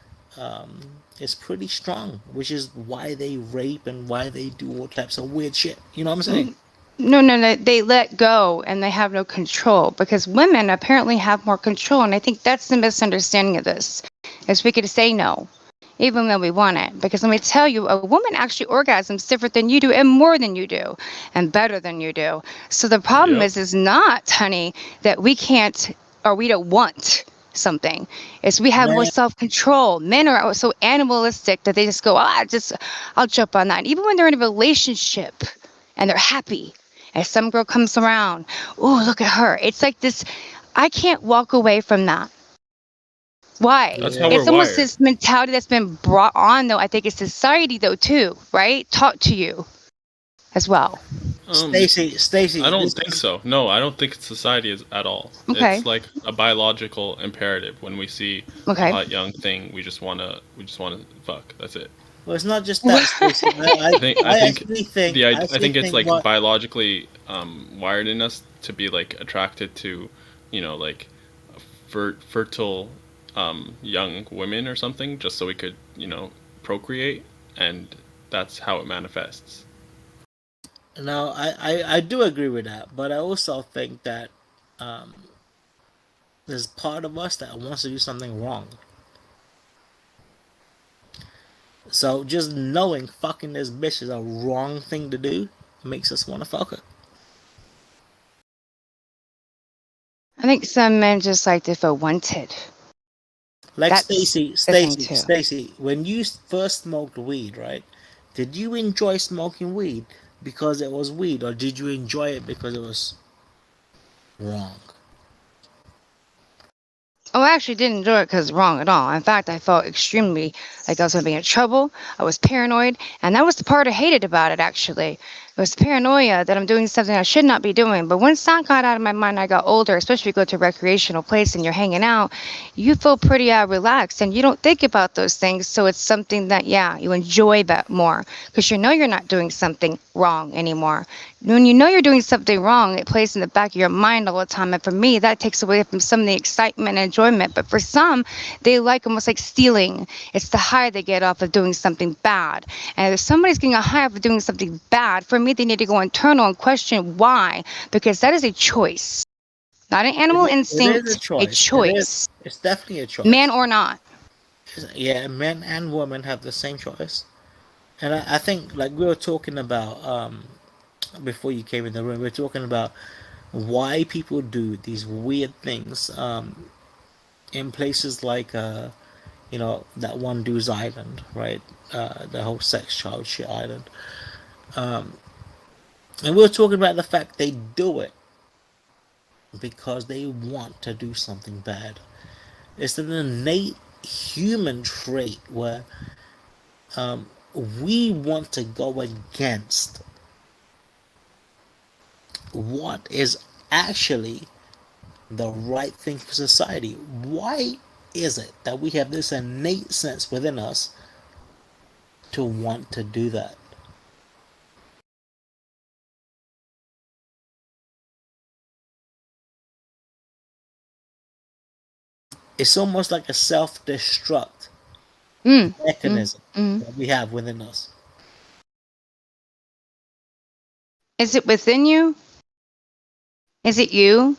is pretty strong, which is why they rape and why they do all types of weird shit. You know what I'm saying?
No, they let go and they have no control, because women apparently have more control, and I think that's the misunderstanding of this, is we could say no, even when we want it. Because let me tell you, a woman actually orgasms different than you do, and more than you do, and better than you do. So the problem is not, honey, that we can't or we don't want something. It's we have more self-control. Men are so animalistic that they just go, I'll jump on that. Even when they're in a relationship and they're happy, and some girl comes around, oh, look at her. It's like this, I can't walk away from that. Why?
That's how
It's
we're
almost
wired.
this mentality that's been brought on, though. I think it's society, though, too, right? Taught to you as well.
Stacy,
I don't think so. No, I don't think society at all.
Okay.
It's like a biological imperative. When we see a hot young thing, we just wanna fuck. That's it.
Well, it's not just that. Stacy.
I think it's like biologically wired in us to be like attracted to, like fertile young women or something, just so we could procreate, and that's how it manifests.
No, I do agree with that, but I also think that there's part of us that wants to do something wrong. So just knowing fucking this bitch is a wrong thing to do makes us want to fuck her.
I think some men just like to feel wanted.
Like
That's
Stacy, when you first smoked weed, right? Did you enjoy smoking weed because it was weed, or did you enjoy it because it was wrong?
Oh, I actually didn't do it because wrong at all. In fact, I felt extremely like I was going to be in trouble. I was paranoid. And that was the part I hated about it, actually. It was paranoia that I'm doing something I should not be doing. But once that got out of my mind, I got older, especially if you go to a recreational place and you're hanging out, you feel pretty relaxed and you don't think about those things. So it's something that, yeah, you enjoy that more because you know you're not doing something wrong anymore. When you know you're doing something wrong, it plays in the back of your mind all the time. And for me, that takes away from some of the excitement and enjoyment. But for some, they like almost like stealing. It's the high they get off of doing something bad. And if somebody's getting a high off of doing something bad, for me, they need to go internal and question why. Because that is a choice. Not an animal instinct,
It is a choice.
a choice.
It's definitely a choice.
Man or not.
Yeah, men and women have the same choice. And I think, like we were talking about before you came in the room, we were talking about why people do these weird things in places like, you know, that one dude's island, right? The whole sex child shit island. And we were talking about the fact they do it because they want to do something bad. It's an innate human trait where we want to go against what is actually the right thing for society. Why is it that we have this innate sense within us to want to do that? It's almost like a self-destruct mechanism that we have within us.
Is it within you? Is it you?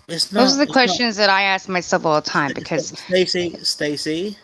It's not.
Those are the questions that I ask myself all the time because
Stacey,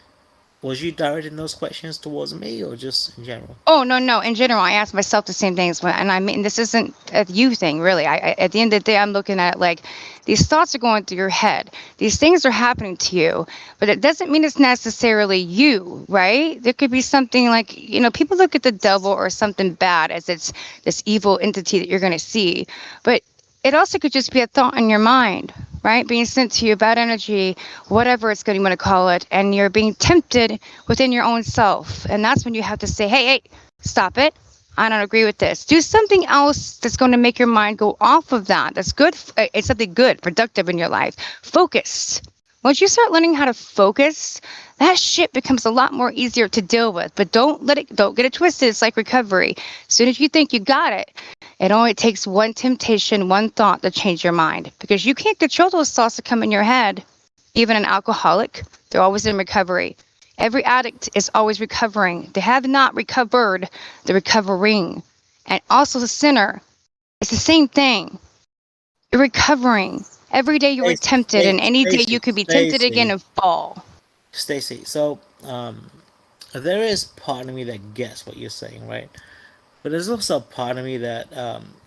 was you directing those questions towards me or just in general?
Oh, no. In general, I ask myself the same things. And I mean, this isn't a you thing, really. I at the end of the day, I'm looking at it like these thoughts are going through your head. These things are happening to you, but it doesn't mean it's necessarily you, right? There could be something like, you know, people look at the devil or something bad as it's this evil entity that you're going to see. But it also could just be a thought in your mind, right? Being sent to you, bad energy, whatever it's going to want to call it, and you're being tempted within your own self. And that's when you have to say, hey, stop it. I don't agree with this. Do something else that's going to make your mind go off of that. That's good. It's something good, productive in your life. Focus. Once you start learning how to focus, that shit becomes a lot more easier to deal with. But don't get it twisted. It's like recovery. As soon as you think you got it, it only takes one temptation, one thought to change your mind. Because you can't control those thoughts that come in your head. Even an alcoholic, they're always in recovery. Every addict is always recovering. They have not recovered, they're recovering. And also the sinner, it's the same thing. You're recovering. Every day you were tempted, and any day you could be tempted again and fall.
Stacey, so there is part of me that gets what you're saying, right? But there's also a part of me that,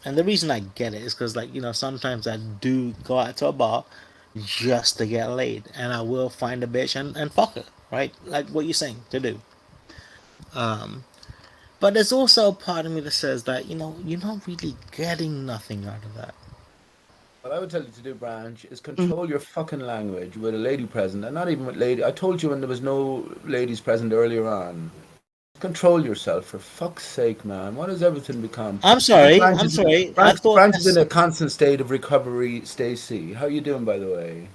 and the reason I get it is because, like, you know, sometimes I do go out to a bar just to get laid, and I will find a bitch and fuck her, right? Like what you're saying to do. But there's also a part of me that says that, you know, you're not really getting nothing out of that.
What I would tell you to do, Branch, is control your fucking language with a lady present, and not even with lady. I told you when there was no ladies present earlier on. Control yourself, for fuck's sake, man. What has everything become?
I'm sorry.
Branch is in a constant state of recovery. Stacey, how you doing, by the way?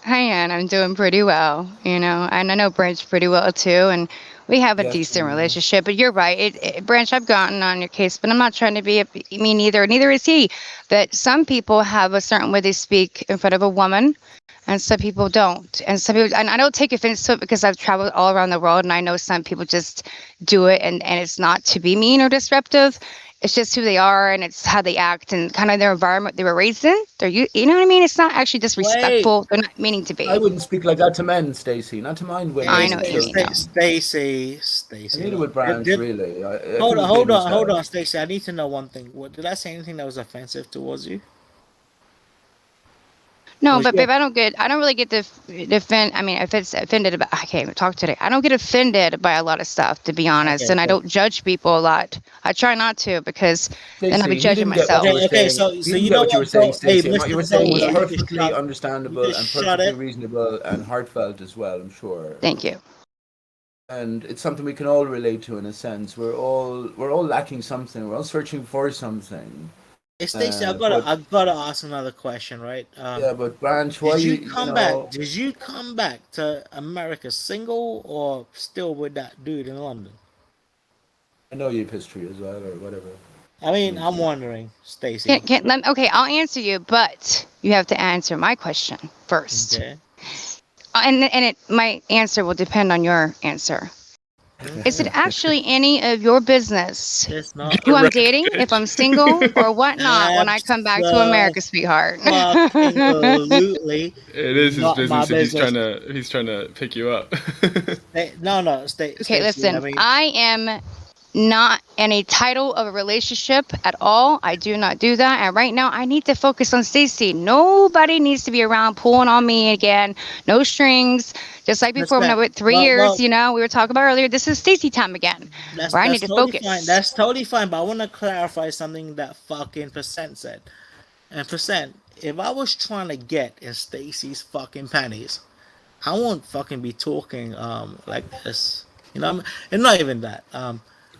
Hi, Ann. I'm doing pretty well, you know, and I know Branch pretty well too, and we have a decent relationship. But you're right, Branch. I've gotten on your case, but I'm not trying to be me neither. Neither is he. That some people have a certain way they speak in front of a woman, and some people don't. And some people, and I don't take offense to it because I've traveled all around the world, and I know some people just do it, and it's not to be mean or disruptive. It's just who they are, and it's how they act, and kind of their environment they were raised in. You know what I mean? It's not actually disrespectful. They're not meaning to be.
I wouldn't speak like that to men, Stacey. Not to mind women.
I know what you mean.
Stacey.
Neither would Branch, really.
Hold on, Stacey. I need to know one thing. Did I say anything that was offensive towards you?
No,
Was
but
your-
babe, I don't really get to defend. I mean, if it's offended about, I can't even talk today. I don't get offended by a lot of stuff, to be honest,
Okay,
and I
cool.
don't judge people a lot. I try not to because then I'll be
Stacey, he
judging
didn't get what
myself.
you were
Okay,
saying.
so
He didn't
you
get
know
what you were
what?
saying,
So, hey,
Stacey. And what you were
Mr.
saying was
Yeah.
Dodo, you just
perfectly
shut-
understandable
you just
and
shut
perfectly
it.
reasonable and heartfelt as well, I'm sure.
Thank you.
And it's something we can all relate to in a sense. We're all lacking something. We're all searching for something.
Hey, Stacey,
But
I gotta ask another question, right?
yeah, but Branch, why
Did you
you
come
know?
back? Did you come back to America single or still with that dude in London?
I know you have history as well, or whatever.
I mean, I'm wondering, Stacey.
Okay, I'll answer you, but you have to answer my question first.
Okay.
And my answer will depend on your answer. Is it actually any of your business
It's not.
who I'm
Correct,
dating, if
bitch.
I'm single or whatnot, when I come back to America, sweetheart?
Absolutely.
It is his
Not my
business, and
business.
he's trying to pick you up.
No,
Okay,
Stacey,
listen,
I mean,
I am not in a title of a relationship at all. I do not do that. And right now, I need to focus on Stacey. Nobody needs to be around pulling on me again. No strings. Just like before, when I went 3 years,
well,
you know, we were talking about earlier. This is Stacey time again, where I need to
totally
focus.
fine. That's totally fine. But I want to clarify something that fucking Percent said. And Percent, if I was trying to get in Stacey's fucking panties, I won't fucking be talking like this. You know, and not even that.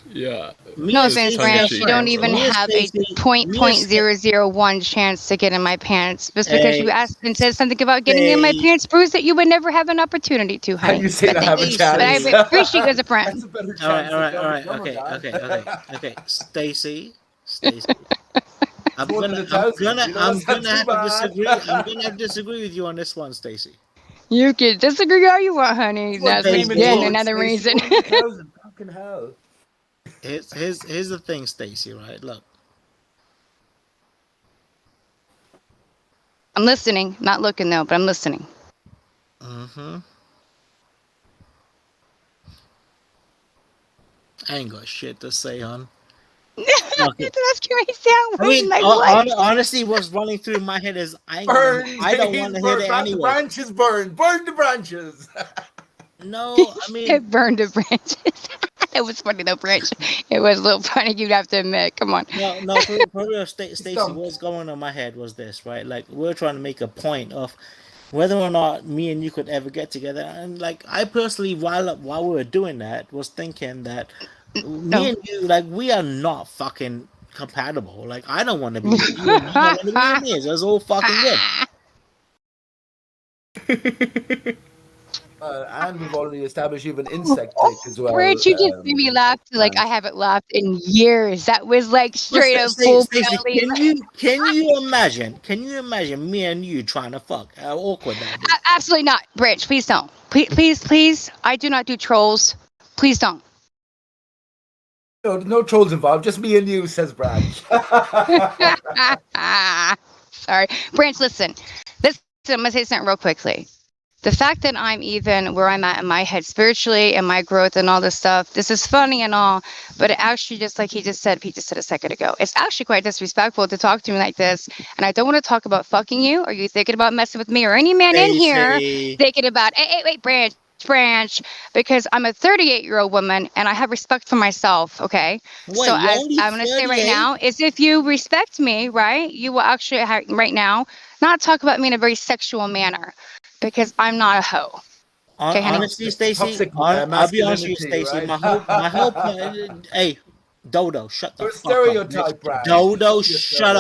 Yeah.
Me
No
and
offense,
Stacey
Branch.
are
You don't
friends.
even
Me and
have a
Stacey-
point
me and Sta-
0.001 chance to get in my pants. Just because you
Hey,
asked and said something about getting in my
Stacey.
pants proves that you would never have an opportunity to,
How
honey.
you say
But
I have a
thank you.
chance?
But I appreciate you as a
That's
friend.
a better
All right,
chance.
all right, okay. Stacey, I'm
One in
gonna,
a thousand. You know,
I'm
that's not
gonna
too
have to
bad.
disagree. I'm gonna have to disagree with you on this one, Stacey.
You can disagree all you want, honey.
It's what
That's
Stacey,
Damon
again
told
another
Stacey,
reason.
1 in a thousand. Fucking hell.
Here's the thing, Stacey. Right? Look,
I'm listening, not looking though, but I'm listening.
I ain't got shit to say, hon. Okay.
That's crazy.
I mean,
Like what?
honestly, what's running through my head is I don't want to hear it
The
anyway.
branches burn. Burn the branches.
No, I mean,
It burned the branches. It was funny though, Branch. It was a little funny. You'd have to admit. Come on.
no, for real, Stacey,
Stumped.
what's going on in my head was this, right? Like, we're trying to make a point of whether or not me and you could ever get together. And, like, I personally, while we were doing that, was thinking that me and you, like, we are not fucking compatible. Like, I don't want to be with you, and you don't want to be with me. That's all fucking good.
And we've already established you have an insect tick as well.
Branch, you just made me laugh. Like I haven't laughed in years. That was like straight up full belly.
Can you imagine me and you trying to fuck? How awkward that is.
Absolutely not, Branch. Please don't. Please. I do not do trolls. Please don't.
No trolls involved. Just me and you, says Branch.
Sorry, Branch. Listen. I'm gonna say something real quickly. The fact that I'm even where I'm at in my head spiritually and my growth and all this stuff, this is funny and all, but it actually, just like Pete just said a second ago, it's actually quite disrespectful to talk to me like this. And I don't want to talk about fucking you. Are you thinking about messing with me or any man in here thinking about, wait, Branch, because I'm a 38-year-old woman and I have respect for myself, okay?
Wait,
so as I'm going to say right now is if you respect me, right, you will actually right now not talk about me in a very sexual manner. Because I'm not a hoe. Okay,
honestly, Stacey, I'll be honest with you, Stacey. Right? My whole point. Hey, Dodo, shut the fuck up.
Brad.
Dodo, shut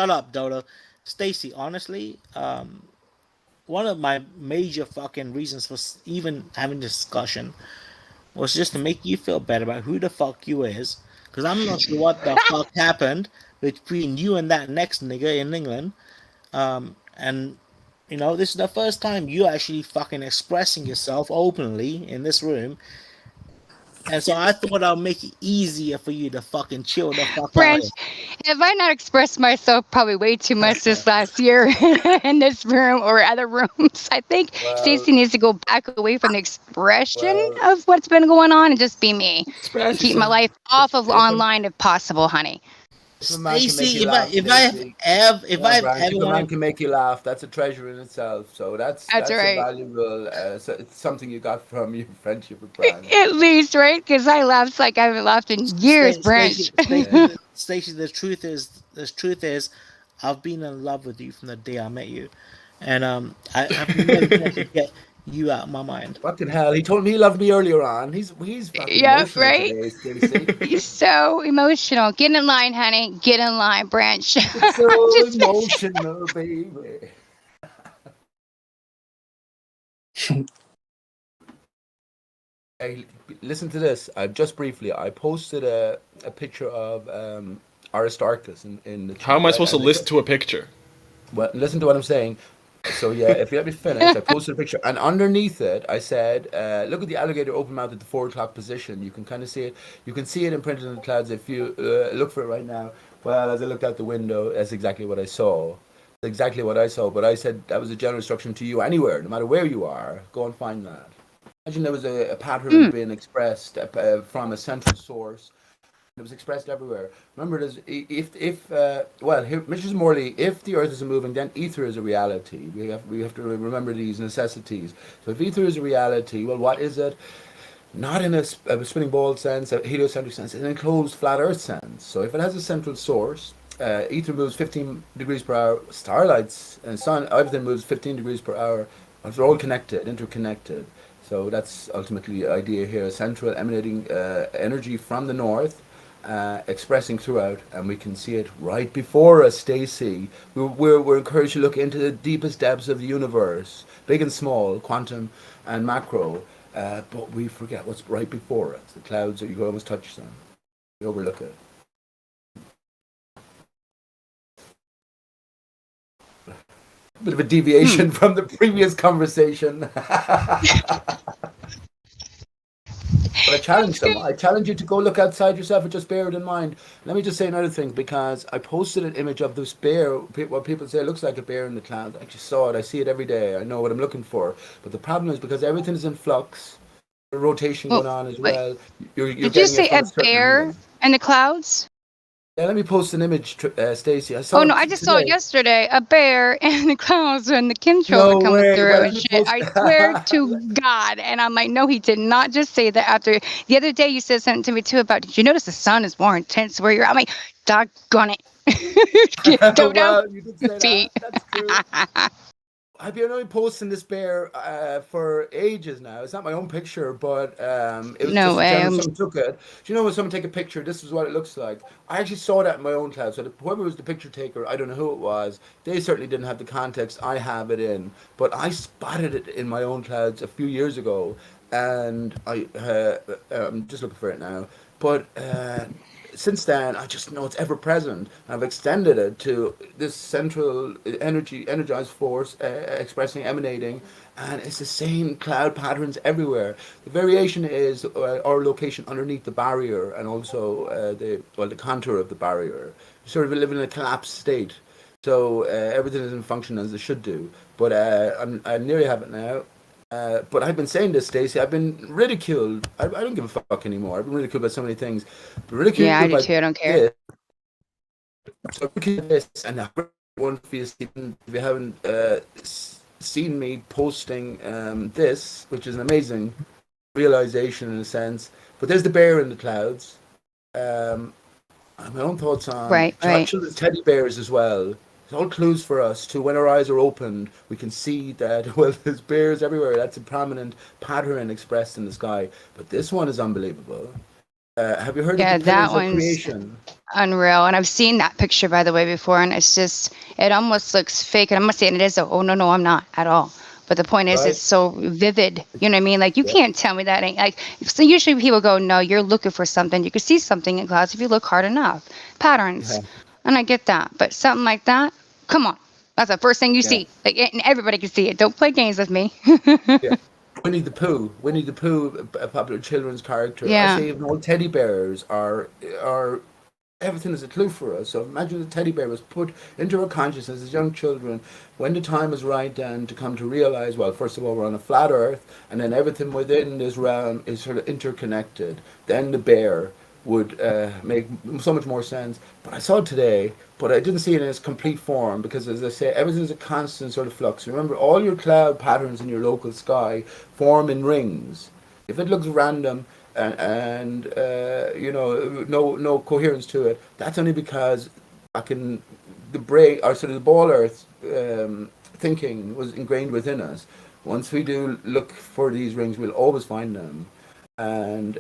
up, Dodo. Stacey, honestly, one of my major fucking reasons for even having this discussion was just to make you feel better about who the fuck you is. Because I'm not sure what the fuck happened between you and that next nigga in England. And you know, this is the first time you actually fucking expressing yourself openly in this room. And so I thought I'll make it easier for you to fucking chill the fuck
Branch,
out.
have I not expressed myself probably way too much this last year in this room or other rooms? I think Stacey needs to go back away from the expression of what's been going on and just be me. Keep my life off of online if possible, honey.
If a man can make
Stacey,
you laugh, Stacey,
I've
Brian, if
ever
a man
wanted,
can make you laugh, that's a treasure in itself. So that's
That's
a
right.
valuable. So it's something you got from your friendship with Brian.
At least, right? Because I laughed like I haven't laughed in years, Branch.
Stacey, the truth is, I've been in love with you from the day I met you, and I've never been able to get you out of my mind.
Fucking hell! He told me he loved me earlier on. He's fucking
Yeah,
emotional
right?
today, Stacey.
He's so emotional. Get in line, honey. Get in line, Branch.
It's so emotional, baby. Hey, listen to this. I posted a picture of Aristarchus in the chat.
How am I supposed to listen to a picture?
Well, listen to what I'm saying. So yeah, if you let me finish, I posted a picture, and underneath it, I said, "Look at the alligator open mouth at the 4 o'clock position. You can kind of see it. You can see it imprinted in the clouds if you look for it right now." Well, as I looked out the window, that's exactly what I saw. Exactly what I saw. But I said that was a general instruction to you anywhere, no matter where you are, go and find that. Imagine there was a pattern being expressed from a central source. It was expressed everywhere. Remember, Mrs. Morley, if the Earth isn't moving, then ether is a reality. We have to remember these necessities. So if ether is a reality, well, what is it? Not in a spinning ball sense, a heliocentric sense, in an enclosed flat Earth sense. So if it has a central source, ether moves 15 degrees per hour. Starlights and sun, everything moves 15 degrees per hour. They're all connected, interconnected. So that's ultimately the idea here: central emanating energy from the north. Expressing throughout, and we can see it right before us, Stacey. We're encouraged to look into the deepest depths of the universe, big and small, quantum and macro, but we forget what's right before us. The clouds that you can almost touch them. We overlook it. Bit of a deviation from the previous conversation. But I challenge them. I challenge you to go look outside yourself and just bear it in mind. Let me just say another thing, because I posted an image of this bear. What people say looks like a bear in the clouds. I just saw it. I see it every day. I know what I'm looking for. But the problem is, because everything is in flux, the rotation going on as well. You're
Did you say a bear in the clouds?
Yeah, let me post an image, Stacey. I
just saw it yesterday. A bear in the clouds when the chemtrails were coming through
well,
and shit. I swear to God. And I'm like, no, he did not just say that after. The other day you said something to me too about, did you notice the sun is more intense where you're at? I'm like, doggone it. Go down.
You did say that. That's true. I've been only posting this bear for ages now. It's not my own picture, but it was
no way.
Someone took it. Do you know when someone take a picture, this is what it looks like? I actually saw that in my own cloud. So whoever was the picture taker, I don't know who it was, they certainly didn't have the context I have it in. But I spotted it in my own clouds a few years ago, and I'm just looking for it now. But since then, I just know it's ever present. I've extended it to this central energized force, emanating, and it's the same cloud patterns everywhere. The variation is our location underneath the barrier, and also the contour of the barrier. We sort of live in a collapsed state, so everything is in function as it should do. But I nearly have it now. But I've been saying this, Stacey. I've been ridiculed. I don't give a fuck anymore. I've been ridiculed by so many things.
Yeah, I do too. I don't care.
So this, and if you haven't seen me posting this, which is an amazing realization in a sense. But there's the bear in the clouds. I have my own thoughts on children's teddy bears as well. All clues for us to when our eyes are opened, we can see that, well, there's bears everywhere. That's a prominent pattern expressed in the sky. But this one is unbelievable. Have you heard of the pillars of creation?
Unreal. And I've seen that picture, by the way, before, and it's just, it almost looks fake. And I'm not saying it is, no, I'm not at all. But the point is, it's so vivid. You know what I mean? Like, you can't tell me that ain't, like, so usually people go, no, you're looking for something. You can see something in clouds if you look hard enough. Patterns. Yeah. And I get that. But something like that, come on. That's the first thing you see. Like, and everybody can see it. Don't play games with me.
Winnie the Pooh, a popular children's character.
Yeah.
I say even all teddy bears are everything is a clue for us. So imagine the teddy bear was put into our consciousness as young children when the time is right, then to come to realize, well, first of all, we're on a flat Earth, and then everything within this realm is sort of interconnected. Then the bear. would make so much more sense. But I saw it today, but I didn't see it in its complete form because, as I say, everything's a constant sort of flux. Remember, all your cloud patterns in your local sky form in rings. If it looks random and you know, no coherence to it, that's only because the brain, or sort of the ball earth thinking was ingrained within us. Once we do look for these rings, we'll always find them. And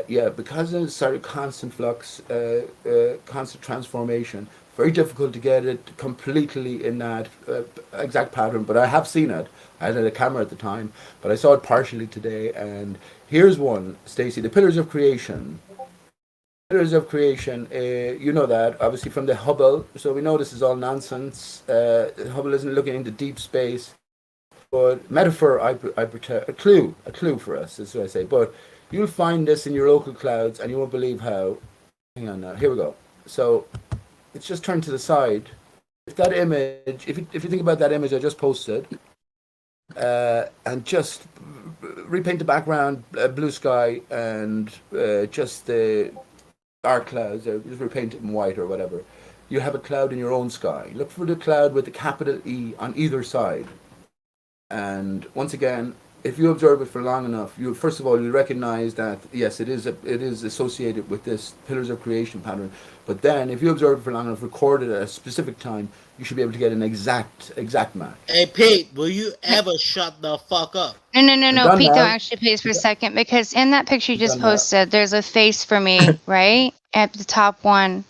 yeah, because of sort of constant flux, constant transformation, very difficult to get it completely in that exact pattern. But I have seen it. I had a camera at the time, but I saw it partially today. And here's one, Stacey, the Pillars of Creation. Pillars of Creation, you know that, obviously from the Hubble. So we know this is all nonsense. Hubble isn't looking into deep space. But metaphor, I pretend, a clue for us, is what I say. But you'll find this in your local clouds, and you won't believe how. Hang on now. Here we go. So it's just turned to the side. If that image, if you think about that image I just posted, and just repaint the background blue sky and just the dark clouds, just repaint it in white or whatever. You have a cloud in your own sky. Look for the cloud with the capital E on either side. And once again, if you observe it for long enough, you first of all you'll recognize that yes, it is associated with this Pillars of Creation pattern. But then, if you observe it for long enough, record it at a specific time, you should be able to get an exact match.
Hey Pete, will you ever shut the fuck up?
No, Pete, don't actually please for a second, because in that picture you just posted, there's a face for me, right? At the top one.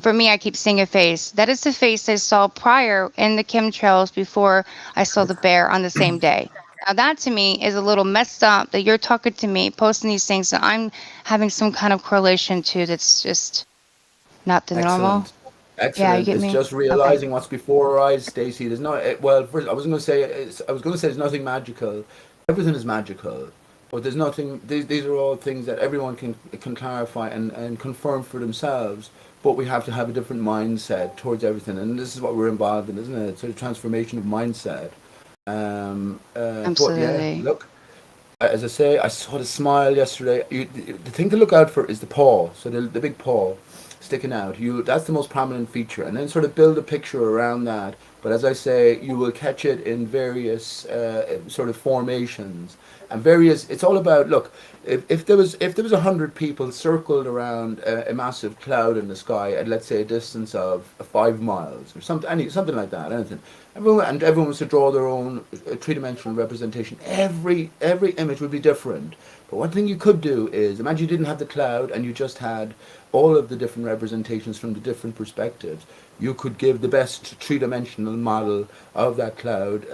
For me, I keep seeing a face. That is the face I saw prior in the chemtrails before I saw the bear on the same day. Now that to me is a little messed up that you're talking to me, posting these things that I'm having some kind of correlation to that's just not the normal.
Excellent.
Yeah, you get
it's
me?
just realizing what's before our eyes, Stacey. There's no well. First, I was going to say there's nothing magical. Everything is magical, but there's nothing. These are all things that everyone can clarify and confirm for themselves. But we have to have a different mindset towards everything, and this is what we're involved in, isn't it? Sort of transformation of mindset.
Absolutely.
But yeah, look, as I say, I saw the smile yesterday. The thing to look out for is the paw. So the big paw sticking out. That's the most prominent feature, and then sort of build a picture around that. But as I say, you will catch it in various sort of formations and various. It's all about, look. If there was 100 people circled around a massive cloud in the sky at, let's say, a distance of 5 miles or something like that, anything, everyone was to draw their own three-dimensional representation. Every image would be different. But one thing you could do is imagine you didn't have the cloud and you just had all of the different representations from the different perspectives. You could give the best three-dimensional model of that cloud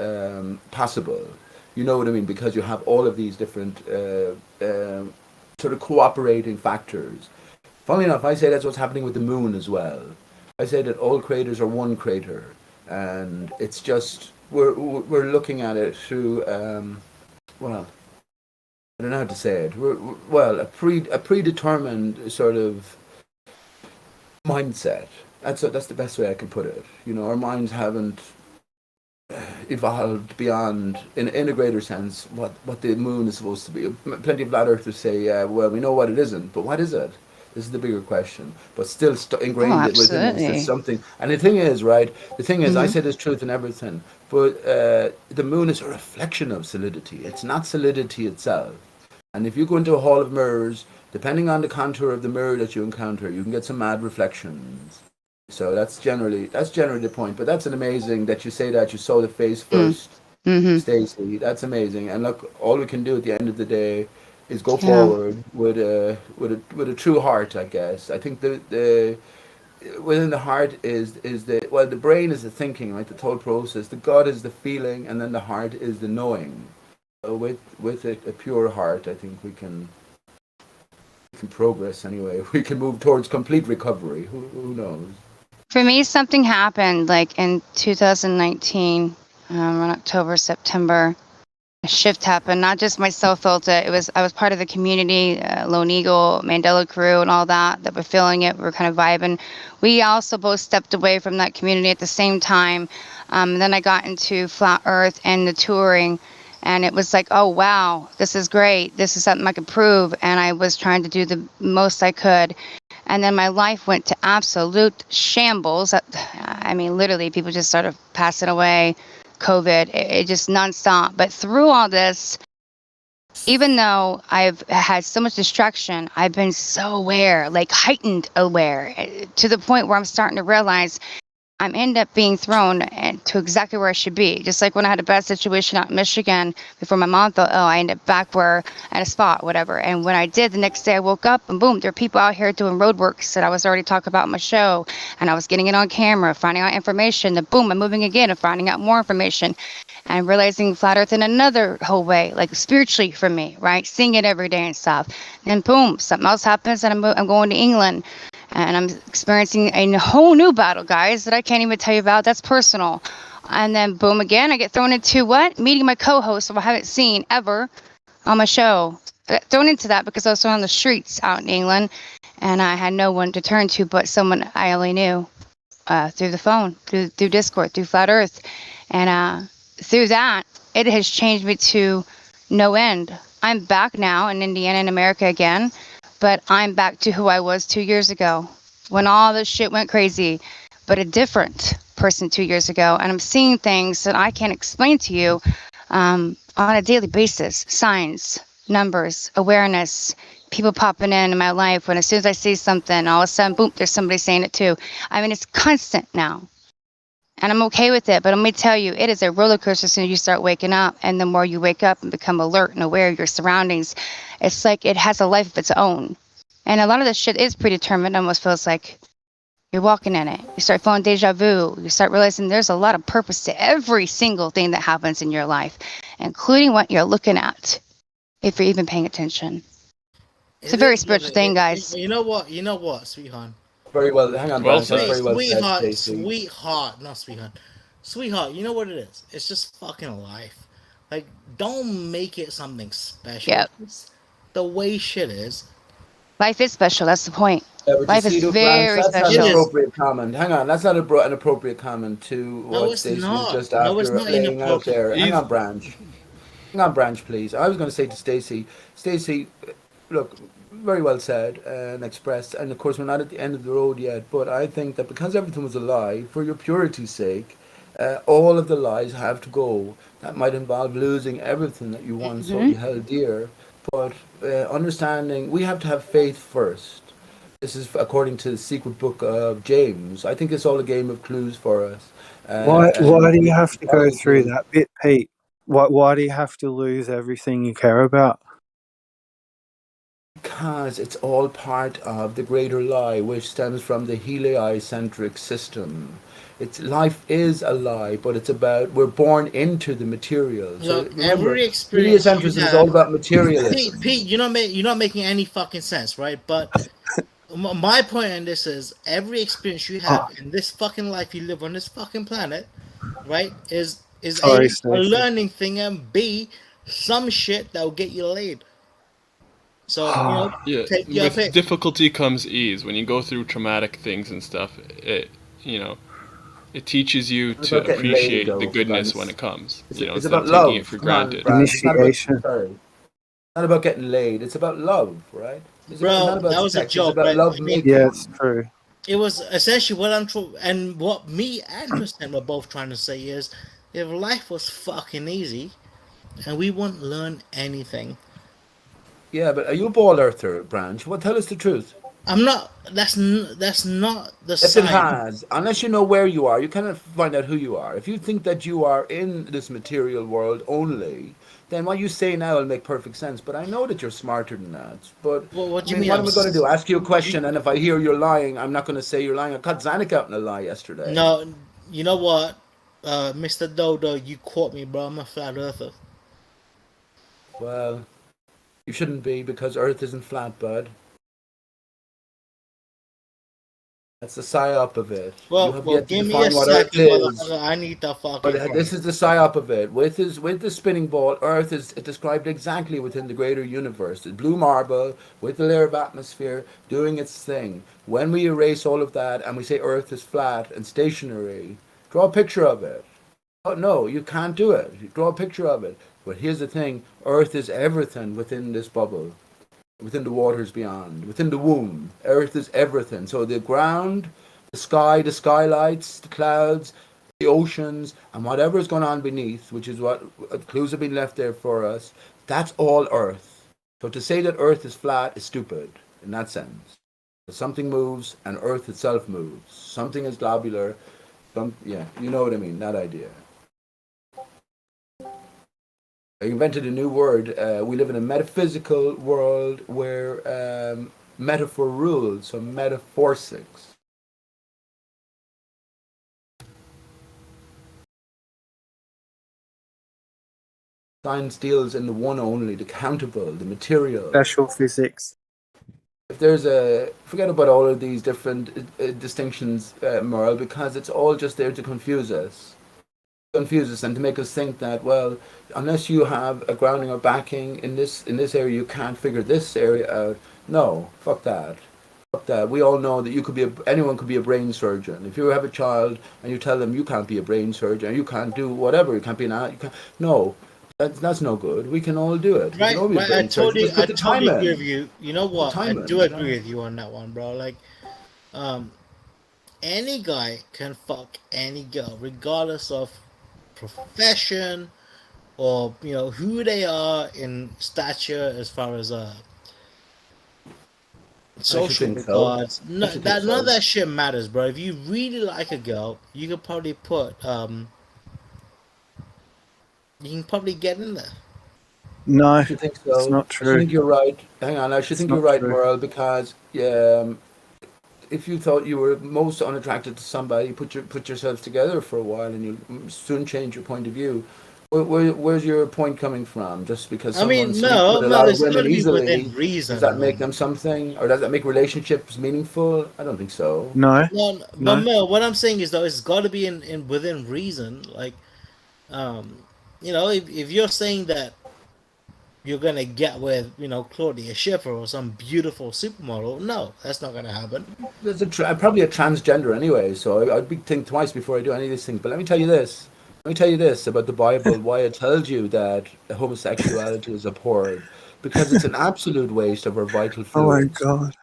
possible. You know what I mean? Because you have all of these different sort of cooperating factors. Funnily enough, I say that's what's happening with the moon as well. I say that all craters are one crater, and it's just we're looking at it through well, I don't know how to say it. A predetermined sort of mindset. That's the best way I can put it. You know, our minds haven't evolved beyond, in a greater sense, what the moon is supposed to be. Plenty of flat earthers say, yeah, well, we know what it isn't, but what is it? This is the bigger question. But still ingrained within us. There's something. And the thing is, right, I say there's truth in everything, but the moon is a reflection of solidity. It's not solidity itself. And if you go into a hall of mirrors, depending on the contour of the mirror that you encounter, you can get some mad reflections. So that's generally the point. But that's an amazing that you say that you saw the face first, Stacey. That's amazing. And look, all we can do at the end of the day is go forward with a true heart, I guess. I think the within the heart is the brain is the thinking, right? The thought process. The God is the feeling, and then the heart is the knowing. So with a pure heart, I think we can progress anyway. We can move towards complete recovery. Who knows?
For me, something happened like in 2019, around October, September. A shift happened. Not just myself felt it. I was part of the community, Lone Eagle, Mandela crew, and all that were feeling it. We were kind of vibing. We also both stepped away from that community at the same time. And then I got into Flat Earth and the touring. And it was like, oh, wow, this is great. This is something I could prove. And I was trying to do the most I could. And then my life went to absolute shambles. I mean, literally, people just started passing away, COVID, it just nonstop. But through all this, even though I've had so much distraction, I've been so aware, like heightened aware, to the point where I'm starting to realize I'm end up being thrown to exactly where I should be. Just like when I had a bad situation out in Michigan before my mom thought, oh, I ended up back where at a spot, whatever. And when I did, the next day I woke up and boom, there are people out here doing roadworks that I was already talking about in my show. And I was getting it on camera, finding out information. Then boom, I'm moving again and finding out more information and realizing flat earth in another whole way, like spiritually for me, right? Seeing it every day and stuff. Then boom, something else happens and I'm going to England. And I'm experiencing a whole new battle, guys, that I can't even tell you about. That's personal. And then, boom, again, I get thrown into what? Meeting my co-host, who I haven't seen ever on my show. I got thrown into that because I was on the streets out in England, and I had no one to turn to but someone I only knew through the phone, through Discord, through Flat Earth. And through that, it has changed me to no end. I'm back now in Indiana, in America again. But I'm back to who I was 2 years ago when all this shit went crazy, but a different person 2 years ago. And I'm seeing things that I can't explain to you on a daily basis. Signs, numbers, awareness, people popping in my life when as soon as I see something, all of a sudden, boom, there's somebody saying it too. I mean, it's constant now. And I'm okay with it, but let me tell you, it is a roller coaster as soon as you start waking up. And the more you wake up and become alert and aware of your surroundings, it's like it has a life of its own. And a lot of this shit is predetermined. It almost feels like you're walking in it. You start feeling deja vu. You start realizing there's a lot of purpose to every single thing that happens in your life, including what you're looking at, if you're even paying attention. It's a very spiritual thing, guys.
You know what, sweetheart?
Very well. Hang on,
Well
Brian. That's very well said, Stacey.
Sweetheart, you know what it is? It's just fucking life. Like, don't make it something special.
Yep.
It's the way shit is.
Life is special. That's the point.
But
Life
you see,
is
Luke,
very
that's not
special.
an appropriate comment. Hang on, that's not an appropriate comment to
No,
what
it's
Stacey
not.
was just
No, it's
after
not
laying out there.
inappropriate.
Hang on, Branch. Hang on, Branch, please. I was going to say to Stacey, look, very well said and expressed. And of course, we're not at the end of the road yet. But I think that because everything was a lie, for your purity's sake, all of the lies have to go. That might involve losing everything that you once so you held dear. But understanding, we have to have faith first. This is according to the secret book of James. I think it's all a game of clues for us.
Why do you have to go through that bit, Pete? Why do you have to lose everything you care about?
Because it's all part of the greater lie, which stems from the heliocentric system. It's life is a lie, but it's about we're born into the material. So
Look,
remember,
every experience
heliocentrism
you
is all
have-
about materialism.
Pete, you're not making any fucking sense, right? But my point on this is every experience you have in this fucking life you live on this fucking planet, right, is
Sorry,
A,
Stacey.
learning thing, and B, some shit that'll get you laid. So,
Yeah,
take your
with
pick.
difficulty comes ease. When you go through traumatic things and stuff, it teaches you
It's
to
about getting laid,
appreciate
though,
the
for
goodness
God's-
when it comes.
It's
Instead
about
of
love.
taking it for
Come on,
granted.
Brad. It's not about,
Initiation.
sorry. It's not about getting laid. It's about love, right? It's
Bro,
not about
that was a
sex.
joke,
It's about
but
love
I mean-
making.
Yeah, it's true.
It was essentially what and what me and Tristan were both trying to say is, if life was fucking easy, and we wouldn't learn anything.
Yeah, but are you a ball earther, Branch? Well, tell us the truth.
I'm not. That's not the
Yes, it
sign.
has. Unless you know where you are, you cannot find out who you are. If you think that you are in this material world only, then what you say now will make perfect sense. But I know that you're smarter than that. But
Well, what do
I
you
mean,
mean?
what am I going to do? Ask you a question, and if I hear you're lying, I'm not going to say you're lying. I cut Zanuck out in a lie yesterday.
No, you know what, Mr. Dodo, you caught me, bro. I'm a flat earther.
Well, you shouldn't be because Earth isn't flat, bud. That's the psyop of it. you
Well,
have yet to
give me a
define what Earth
second,
is.
motherfucker. I need the fucking.
But this is the psyop of it. With the spinning ball, Earth is described exactly within the greater universe. The blue marble with the layer of atmosphere doing its thing. When we erase all of that and we say Earth is flat and stationary, draw a picture of it. Oh no, you can't do it. Draw a picture of it. But here's the thing, Earth is everything within this bubble, within the waters beyond, within the womb. Earth is everything. So the ground, the sky, the skylights, the clouds, the oceans, and whatever is going on beneath, which is what clues have been left there for us, that's all Earth. So to say that Earth is flat is stupid in that sense. Something moves and Earth itself moves. Something is globular. Yeah, you know what I mean, that idea. I invented a new word. We live in a metaphysical world where metaphor rules, so metaphorsics. Science deals in the one only, the countable, the material.
Special physics.
If there's forget about all of these different distinctions, Merle, because it's all just there to confuse us. And to make us think that, well, unless you have a grounding or backing in this area, you can't figure this area out. No, fuck that. Fuck that. We all know that anyone could be a brain surgeon. If you have a child and you tell them you can't be a brain surgeon, you can't do whatever, you can't be no. That's no good. We can all do it.
Right. I totally agree with you. You know what? I do agree with you on that one, bro. Like, any guy can fuck any girl, regardless of profession or who they are in stature, as far as social regards. None of that shit matters, bro. If you really like a girl, you could probably put you can probably get in there.
No,
I think so.
It's not true.
I think you're right. Hang on, I should think you're right, Merle, because if you thought you were most unattracted to somebody, put yourselves together for a while, and you soon change your point of view. Where's your point coming from? Just because someone sleeps with a lot of women easily, within reason, does that make them something, or does that make relationships meaningful? I don't think so.
No.
But Mel, what I'm saying is though, it's got to be in within reason. Like, if you're saying that you're gonna get with Claudia Schiffer or some beautiful supermodel, no, that's not gonna happen.
There's probably a transgender anyway, so I'd think twice before I do any of these things. But let me tell you this about the Bible, why it tells you that homosexuality is abhorred, because it's an absolute waste of our vital fluids.
Oh my God.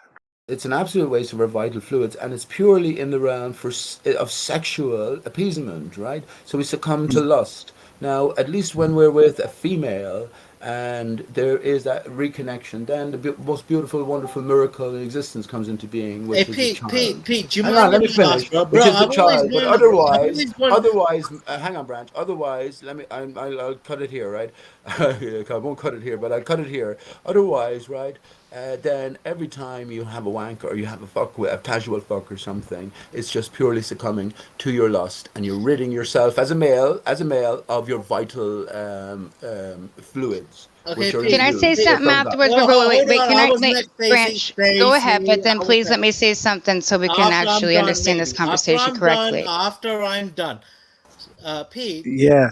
It's an absolute waste of our vital fluids, and it's purely in the realm of sexual appeasement, right? So we succumb to lust. Now, at least when we're with a female and there is that reconnection, then the most beautiful, wonderful miracle in existence comes into being, which is the child.
Pete, do you mind?
Let me finish. Which is the child. But otherwise, hang on, Branch. Otherwise, I'll cut it here, right? I won't cut it here, but I'll cut it here. Otherwise, right? Then every time you have a wank or you have a casual fuck or something, it's just purely succumbing to your lust, and you're ridding yourself as a male of your vital fluids.
Okay, can I say something afterwards? Wait, can I, Branch, go ahead, but then please let me say something so we can actually understand this conversation correctly.
After I'm done. Pete,
yeah,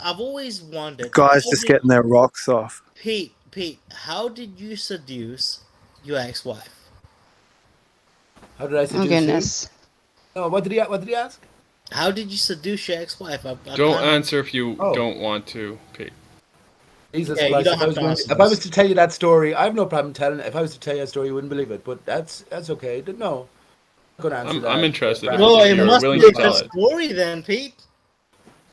I've always wondered.
Guys just getting their rocks off.
Pete, how did you seduce your ex-wife?
How did I seduce
goodness.
You? No, what did he ask?
How did you seduce your ex-wife?
Don't answer if you don't want to, Pete.
Jesus Christ! If I was to tell you that story, I have no problem telling it. If I was to tell you that story, you wouldn't believe it. But that's okay. No, I'm going to answer that.
I'm interested.
No, it must be a good story then, Pete.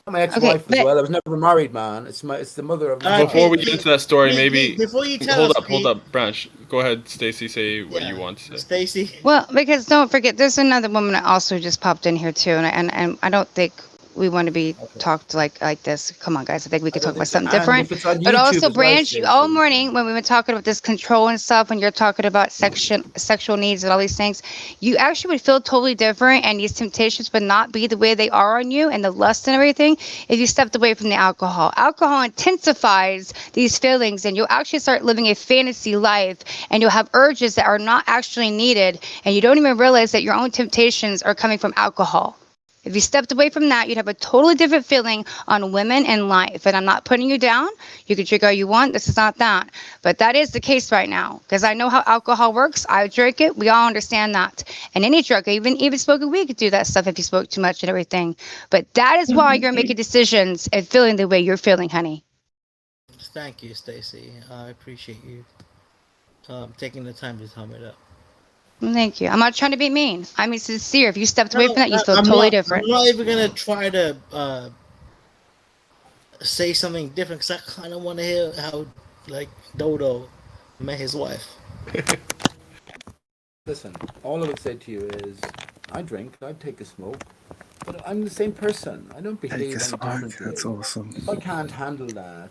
My ex-wife as well. I was never married, man. It's the mother of my
Before we get into that story, maybe
before you tell
hold up, Branch. Go ahead, Stacy. Say what you want to say.
Stacy.
Well, because don't forget, there's another woman that also just popped in here too, and I don't think we want to be talked like this. Come on, guys. I think we could talk about something different. But also, Branch, all morning when we were talking about this control and stuff, when you're talking about sexual needs and all these things, you actually would feel totally different, and these temptations would not be the way they are on you, and the lust and everything, if you stepped away from the alcohol. Alcohol intensifies these feelings, and you'll actually start living a fantasy life, and you'll have urges that are not actually needed, and you don't even realize that your own temptations are coming from alcohol. If you stepped away from that, you'd have a totally different feeling on women and life. And I'm not putting you down. You can drink all you want. This is not that. But that is the case right now. Because I know how alcohol works. I drink it. We all understand that. And any drug, even smoking weed could do that stuff if you smoke too much and everything. But that is why you're making decisions and feeling the way you're feeling, honey.
Thank you, Stacy. I appreciate you taking the time to tell me that.
Thank you. I'm not trying to be mean. I mean sincere. If you stepped away from that, you feel
I'm
totally
not,
different.
I'm not even gonna try to say something different because I kind of want to hear how like Dodo met his wife.
Listen, all I would say to you is, I drink, I take a smoke, but I'm the same person. I don't behave
Take a
any
smoke.
differently.
That's awesome.
If I can't handle that,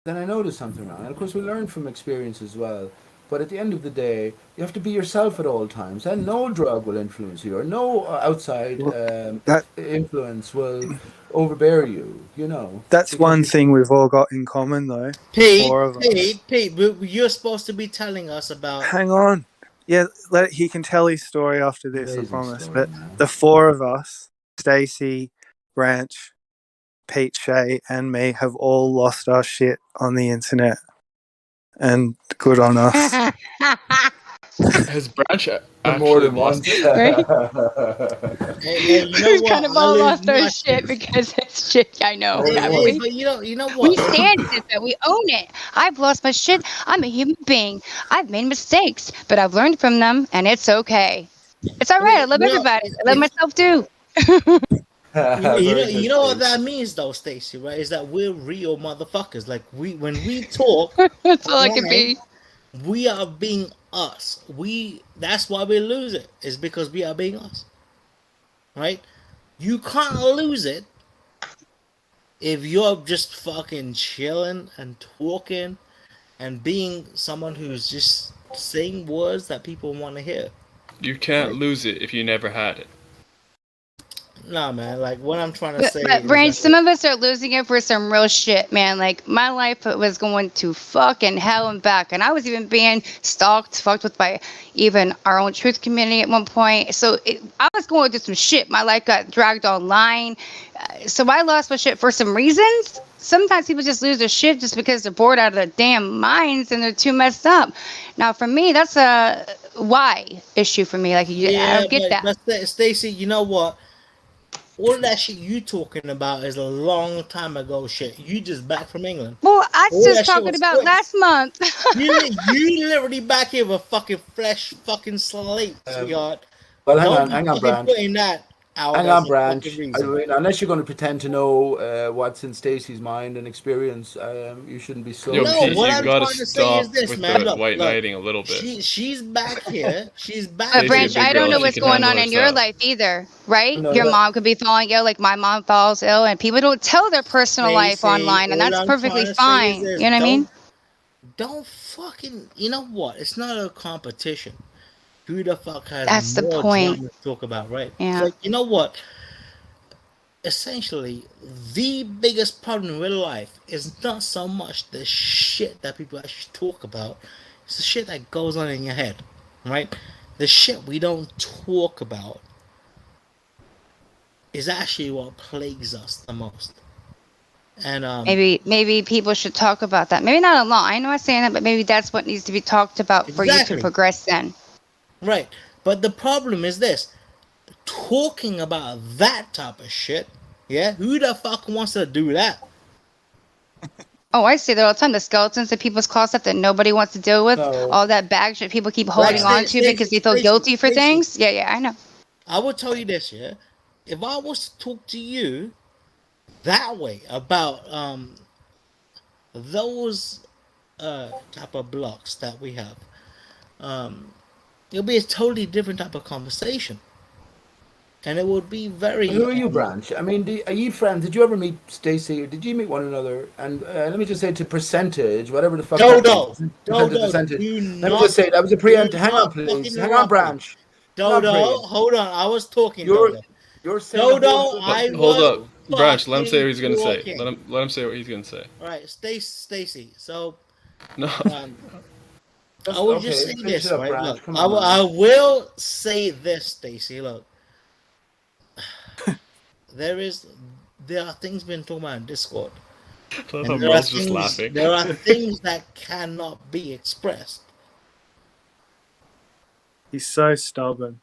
then I know there's something wrong. And of course, we learn from experience as well. But at the end of the day, you have to be yourself at all times, and no drug will influence you, or no outside
That
influence will overbear you. You know.
that's
Because
one thing we've all got in common, though.
Pete,
Four of us.
Pete, you're supposed to be telling us about.
Hang on. Yeah, he can tell his story after this, I
Amazing
promise.
story,
But
man.
the four of us, Stacy, Branch, Pete, Shay, and me, have all lost our shit on the internet. And good on us.
Has Branch
More
actually
than
lost
once.
it?
Right?
Hey, you know
We've
what?
kind of
I
all
lose
lost our
my
shit because it's shit. I know,
Hey,
haven't
hey,
we?
but you know
We
what?
stand in it, though. We own it. I've lost my shit. I'm a human being. I've made mistakes, but I've learned from them, and it's okay. It's all right. I love
You know,
everybody. I love myself too.
Very
you
good,
know what
Steve.
that means, though, Stacy, right? Is that we're real motherfuckers. Like when we talk,
That's all I can
right,
be.
we are being us. That's why we lose it. Is because we are being us, right? You can't lose it if you're just fucking chilling and talking and being someone who's just saying words that people want to hear.
You can't
Right.
lose it if you never had it.
Nah, man. Like what I'm trying to
But,
say
but
is
Branch,
that
some of us are losing it for some real shit, man. Like my life was going to fucking hell and back, and I was even being stalked, fucked with by even our own truth community at one point. So I was going through some shit. My life got dragged online, so I lost my shit for some reasons. Sometimes people just lose their shit just because they're bored out of their damn minds and they're too messed up. Now, for me, that's a why issue for me. Like, I don't get that.
but Stacy, you know what? All that shit you talking about is a long time ago shit. You just back from England.
Well, I was
All
just
that shit
talking
was
about
quick.
last month.
You literally back here with fucking flesh fucking slate, sweetheart.
Well,
Don't
hang
be
on,
fucking
Branch.
putting that out
Hang
as
on,
a
Branch.
fucking
I
reason.
mean, unless you're going to pretend to know what's in Stacy's mind and experience, you shouldn't be so.
Yo,
No,
Pete,
what
you've
I'm
got to
trying to say is
stop
this,
with
man.
the
Look,
white knighting a little bit.
she's back here. She's back
But
Stacey, a
Branch,
big
I don't
girl,
know
she
what's
can
going
handle
on in your
herself.
life either, right?
No,
Your
no.
mom could be falling ill, like my mom falls ill, and people don't tell their personal life
Stacey,
online, and
all
that's
I'm
perfectly
trying to say is
fine.
this.
You know what I mean?
Don't fucking. You know what? It's not a competition. Who the fuck has
That's the
more
point.
drama to talk about, right?
Yeah.
It's like, you know what? Essentially, the biggest problem in real life is not so much the shit that people actually talk about. It's the shit that goes on in your head, right? The shit we don't talk about is actually what plagues us the most. And
Maybe people should talk about that. Maybe not a lot. I know I'm saying that, but maybe that's what needs to be talked about for you to
Exactly.
progress then.
right, but the problem is this: talking about that type of shit. Yeah, who the fuck wants to do that?
Oh, I say that all the time. The skeletons in people's closet that nobody wants to deal with,
No.
all that bag shit people keep holding on to because they feel guilty for things. Yeah, I know.
I will tell you this, yeah. If I was to talk to you that way about those type of blocks that we have, it'll be a totally different type of conversation, and it would be very.
Who are you, Branch? I mean, are you friends? Did you ever meet Stacy? Did you meet one another? And let me just say, to percentage, whatever the fuck.
Dodo,
percentage.
do
Let me just say, that was a preempt. Hang on, please. Hang on, Branch.
Dodo, hold on. I was talking.
You're saying a
Dodo,
whole-
I
Hold
was
up, Branch. Let him say what he's gonna say.
talking.
Let him say what he's gonna say.
All right, Stacy. So,
No.
I will just say
finish
this,
it up,
right?
Branch.
Look,
Come
I
on,
will say this, Stacy. Look, there are things being talked about in Discord. And there are
Mel's just laughing.
There are things that cannot be expressed.
He's so stubborn.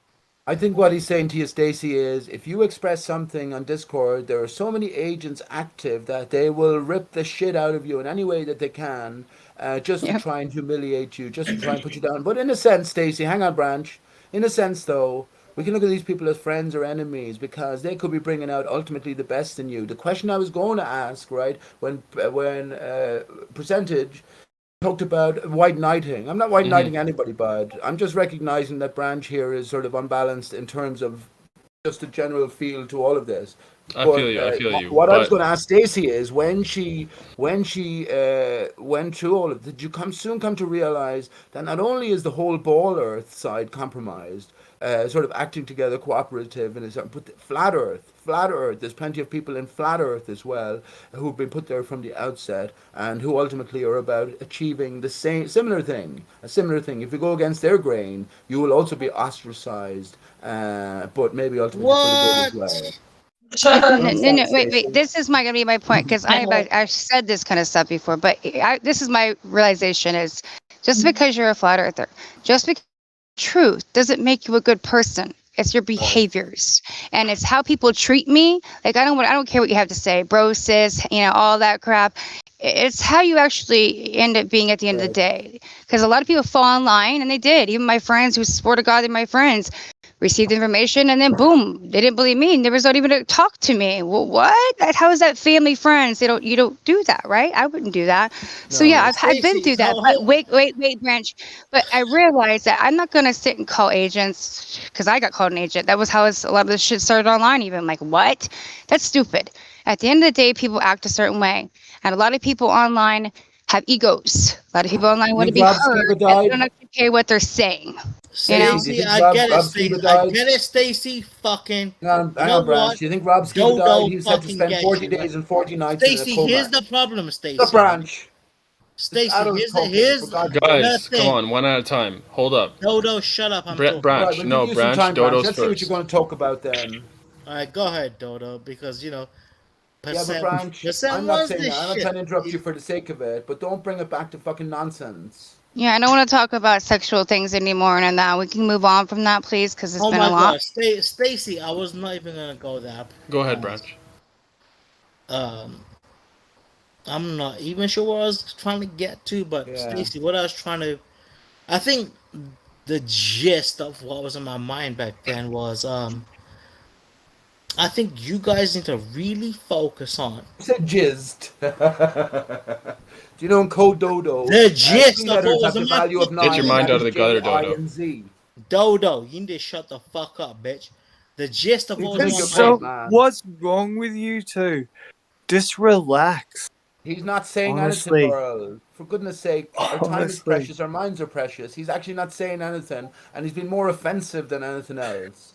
I think what he's saying to you, Stacey, is if you express something on Discord, there are so many agents active that they will rip the shit out of you in any way that they can, just to
Yep.
try and humiliate you, just to try and put you down. But in a sense, Stacey, hang on, Branch. In a sense, though, we can look at these people as friends or enemies because they could be bringing out ultimately the best in you. The question I was going to ask, right, when Percentage talked about white knighting. I'm not white knighting anybody, bud. I'm just recognizing that Branch here is sort of unbalanced in terms of just a general feel to all of this.
I
But
feel you. I feel you.
what I was
But
going to ask Stacey is when she went through all of it, did you soon come to realize that not only is the whole Ball Earth side compromised, sort of acting together, cooperative, and but flat Earth. There's plenty of people in flat Earth as well who've been put there from the outset, and who ultimately are about achieving a similar thing. If you go against their grain, you will also be ostracized, but maybe ultimately for the good as well.
No, wait. This is gonna be my point because I've said this kind of stuff before, but this is my realization: is just because you're a flat earther, just because truth doesn't make you a good person. It's your behaviors, and it's how people treat me. Like I don't care what you have to say, bro, sis, all that crap. It's how you actually end up being at the end of the day. Because a lot of people fall in line, and they did. Even my friends who swore to God they're my friends received information, and then boom, they didn't believe me, and there was not even to talk to me. Well, what? How is that family friends? You don't do that, right? I wouldn't do that. So yeah, I've been through that. But wait, Branch. But I realized that I'm not gonna sit and call agents because I got called an agent. That was how a lot of this shit started online. Even like what? That's stupid. At the end of the day, people act a certain way, and a lot of people online have egos. A lot of people online want to be heard. And they don't actually care what they're saying.
Stacey, I get it, Stacey. Fucking.
Hang on, Branch. Do you think Rob Skiba died? He said to spend 40 days and 40 nights in a coma.
Stacey, here's the problem, Stacey.
The Branch.
Stacey, here's
guys, come on, one at a time. Hold up.
Dodo, shut up.
Branch,
Branch.
Dodo's
Let's
first.
see what you're going to talk about then.
All right, go ahead, Dodo, because
Yeah, but Branch, I'm not saying that. I'm not trying to interrupt you for the sake of it, but don't bring it back to fucking nonsense.
Yeah, I don't want to talk about sexual things anymore and that. We can move on from that, please, because it's been a lot.
God, Stacey, I was not even gonna go there.
Go ahead, Branch.
I'm not even sure what I was trying to get to, but Stacey, what I was trying to, I think the gist of what was in my mind back then was, I think you guys need to really focus on.
You said jizzed. Do you know in Code Dodo?
The gist of what was
the value of 9.
Get your mind out of the gutter, Dodo.
Dodo, you need to shut the fuck up, bitch. The gist of what was
So, what's wrong with you two? Just relax.
He's not saying anything, Burl. For goodness sake, our time is precious, our minds are precious. He's actually not saying anything, and he's been more offensive than anything else.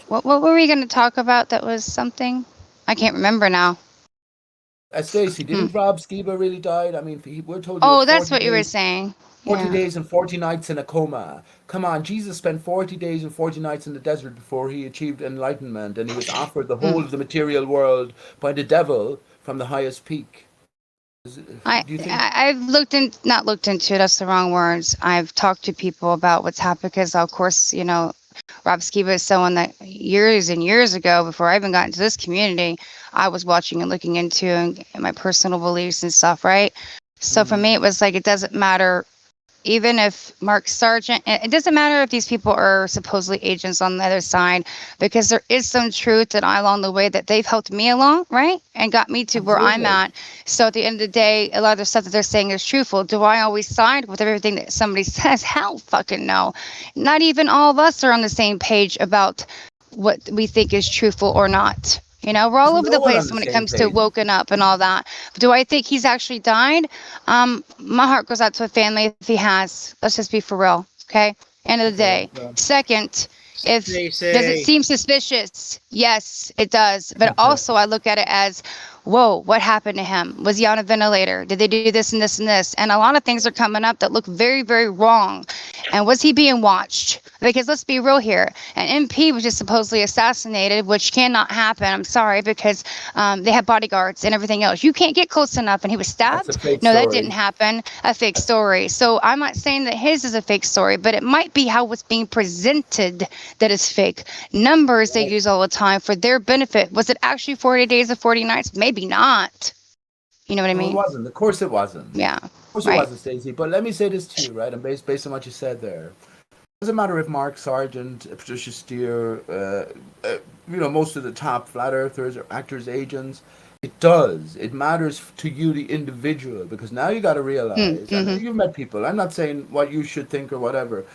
What were we going to talk about that was something? I can't remember now.
Stacey, didn't Rob Skiba really died? I mean, we're told.
Oh, that's what you were saying.
40 days and 40 nights in a coma. Come on, Jesus spent 40 days and 40 nights in the desert before he achieved enlightenment, and he was offered the whole of the material world by the devil from the highest peak.
I've not looked into it, that's the wrong words. I've talked to people about what's happened because, of course, Rob Skiba is someone that years and years ago, before I even got into this community, I was watching and looking into and my personal beliefs and stuff, right? So for me, it was like, it doesn't matter, even if Mark Sargent, it doesn't matter if these people are supposedly agents on the other side, because there is some truth that along the way that they've helped me along, right? And got me to where I'm at. So at the end of the day, a lot of the stuff that they're saying is truthful. Do I always side with everything that somebody says? Hell fucking no. Not even all of us are on the same page about what we think is truthful or not. We're all over the place when it comes to woken up and all that. Do I think he's actually died? My heart goes out to a family if he has. Let's just be for real, okay? End of the day. Second, does it seem suspicious? Yes, it does. But also I look at it as, whoa, what happened to him? Was he on a ventilator? Did they do this and this and this? And a lot of things are coming up that look very, very wrong. And was he being watched? Because let's be real here. An MP was just supposedly assassinated, which cannot happen. I'm sorry, because they have bodyguards and everything else. You can't get close enough. And he was stabbed?
That's a fake
No, that
story.
didn't happen. A fake story. So I'm not saying that his is a fake story, but it might be how it's being presented that is fake. Numbers they use all the time for their benefit. Was it actually 40 days or 40 nights? Maybe not. You know what I
No,
mean?
it wasn't. Of course it wasn't.
Yeah.
Of course
right.
it wasn't, Stacey. But let me say this to you, right? And based on what you said there. It doesn't matter if Mark Sargent, Patricia Steer, most of the top flat earthers or actors, agents, it does. It matters to you, the individual, because now you got to realize, and you've met people, I'm not saying what you should think or whatever.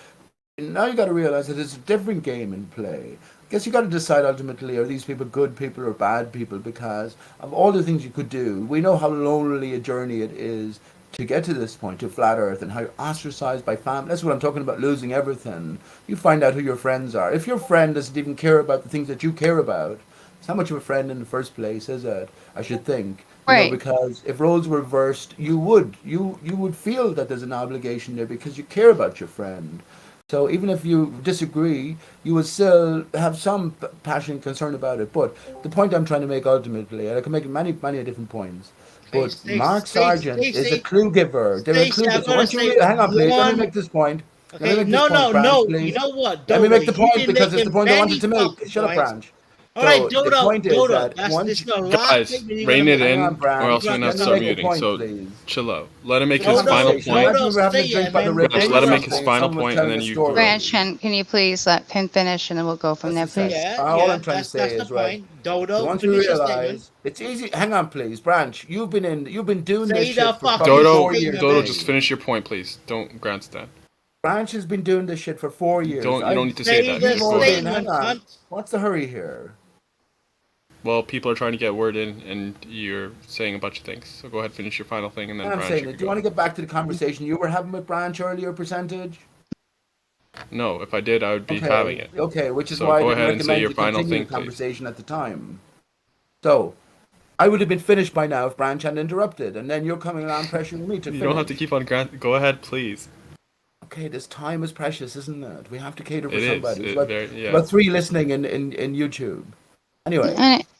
Now you got to realize that there's a different game in play. I guess you got to decide ultimately, are these people good people or bad people? Because of all the things you could do, we know how lonely a journey it is to get to this point, to flat earth, and how you're ostracized by family. That's what I'm talking about, losing everything. You find out who your friends are. If your friend doesn't even care about the things that you care about, it's not much of a friend in the first place, is it? I should think.
Right.
Because if roles were reversed, you would feel that there's an obligation there because you care about your friend. So even if you disagree, you will still have some passion and concern about it. But the point I'm trying to make ultimately, and I can make many different points, but Mark Sargent is a clue giver. They're a clue giver. Hang on, please. Let me make this point.
Okay, no. You know what?
Let me make the point because it's the point I wanted to make. Shut up, Branch.
All right,
So the point is that
guys, rein it in, or else we're gonna have to start muting. So chill out. Let him make his final point. Let him make his final point, and then you.
Branch, can you please let him finish, and then we'll go from there, please.
All I'm trying to say is right.
Dodo,
once you realize it's easy. Hang on, please, Branch. You've been doing this shit for
Dodo,
4 years.
Dodo, just finish your point, please. Don't grandstand.
Branch has been doing this shit for 4 years.
You don't need to say that.
Hang on. What's the hurry here?
Well, people are trying to get word in, and you're saying a bunch of things. So go ahead, finish your final thing, and then.
I'm saying, do you want to get back to the conversation you were having with Branch earlier, percentage?
No, if I did, I would be having it.
Okay, which is
so
why
go
I
ahead
didn't
and say your
recommend
final
you
thing,
continue the conversation at the time. So, I would have been finished by now if Branch hadn't interrupted, and then you're coming around pressuring me to finish.
You don't have to keep on Go ahead, please.
Okay, this time is precious, isn't it? We have to cater for
it
somebody.
It's
about 3 listening in YouTube. Anyway.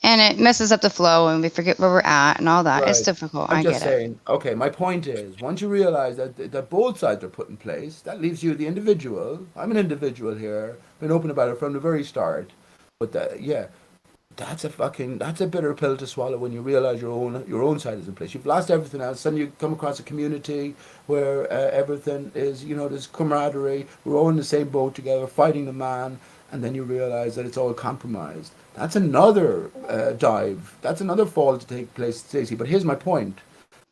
And it messes up the flow, and we forget where we're at and all that. Right. It's difficult.
I'm just saying, okay, my point is, once you realize that both sides are put in place, that leaves you the individual. I'm an individual here. Been open about it from the very start. But that's a bitter pill to swallow when you realize your own side is in place. You've lost everything else. Suddenly you come across a community where everything is, there's camaraderie. We're all in the same boat together, fighting the man. And then you realize that it's all compromised. That's another dive. That's another fall to take place, Stacey. But here's my point.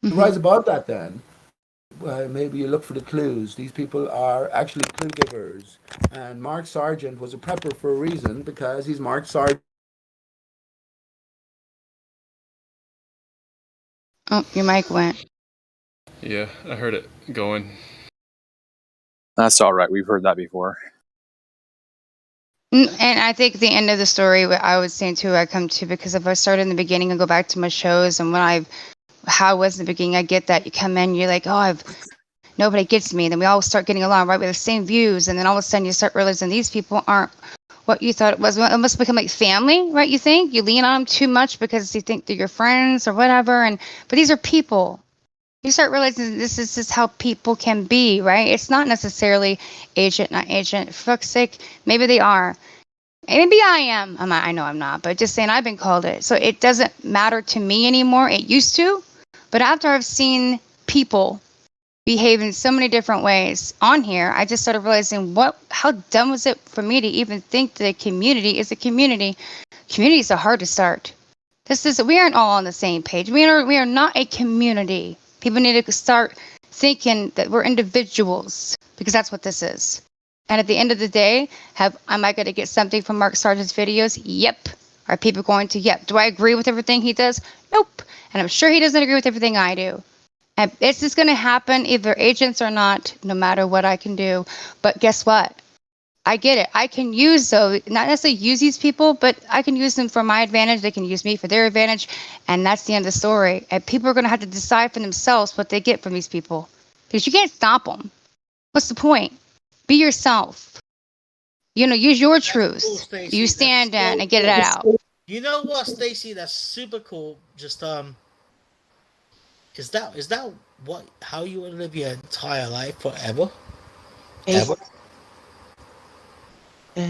To rise above that then, maybe you look for the clues. These people are actually clue givers. And Mark Sargent was a prepper for a reason, because he's Mark Sargent.
Oh, your mic went.
Yeah, I heard it going.
That's all right. We've heard that before.
And I think the end of the story, I would say too, I come to, because if I start in the beginning and go back to my shows, and how I was in the beginning, I get that you come in, you're like, nobody gets me. Then we all start getting along, right? We have the same views. And then all of a sudden you start realizing these people aren't what you thought it was. It must become like family, right? You think you lean on them too much because you think they're your friends or whatever. But these are people. You start realizing this is how people can be, right? It's not necessarily agent, not agent. For fuck's sake, maybe they are. Maybe I am. I know I'm not, but just saying I've been called it. So it doesn't matter to me anymore. It used to. But after I've seen people behave in so many different ways on here, I just started realizing how dumb was it for me to even think that a community is a community. Communities are hard to start. We aren't all on the same page. We are not a community. People need to start thinking that we're individuals, because that's what this is. And at the end of the day, am I going to get something from Mark Sargent's videos? Yep. Are people going to? Yep. Do I agree with everything he does? Nope. And I'm sure he doesn't agree with everything I do. And it's just going to happen, either agents or not, no matter what I can do. But guess what? I get it. I can use those, not necessarily use these people, but I can use them for my advantage. They can use me for their advantage. And that's the end of the story. And people are going to have to decide for themselves what they get from these people. Because you can't stop them. What's the point? Be yourself. You know, use your truth.
Stacey.
You stand in and get it out.
You know what, Stacey? That's super cool. Just is that what how you want to live your entire life forever? Ever?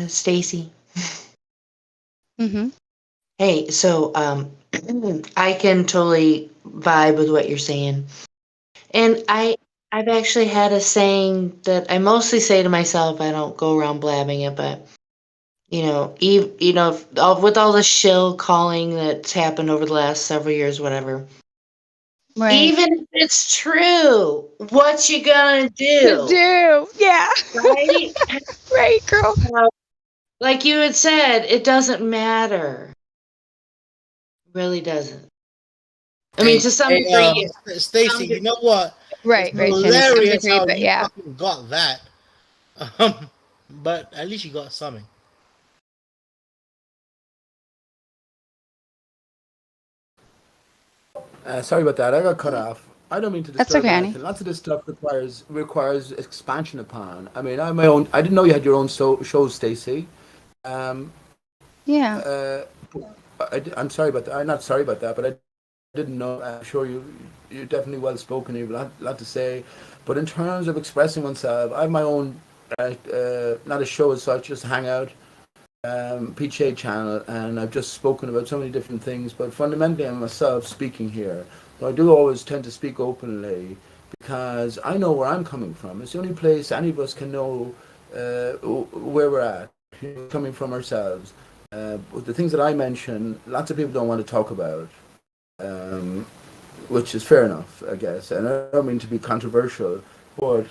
Stacey.
Mm-hmm.
Hey, so I can totally vibe with what you're saying, and I've actually had a saying that I mostly say to myself. I don't go around blabbing it, but with all the shill calling that's happened over the last several years, whatever.
Right.
Even if it's true, what you gonna do?
Yeah.
Right?
Right, girl.
Like you had said, it doesn't matter. It really doesn't. I mean, to some degree,
Stacey, you know what?
Right,
It's
right,
hilarious
Jimmy,
how
but
you
yeah.
fucking got that. But at least you got something.
Sorry about that. I got cut off. I don't mean to disturb
That's okay,
anything.
Annie.
Lots of this stuff requires expansion upon. I mean, I have my own. I didn't know you had your own shows, Stacey.
Yeah.
I'm sorry about that. I'm not sorry about that, but I didn't know. I'm sure you're definitely well spoken. You have a lot to say. But in terms of expressing oneself, I have my own. Not a show as such, just hangout. PJ channel, and I've just spoken about so many different things, but fundamentally I'm myself speaking here. But I do always tend to speak openly because I know where I'm coming from. It's the only place any of us can know where we're at, coming from ourselves. The things that I mention, lots of people don't want to talk about, which is fair enough, I guess. And I don't mean to be controversial, but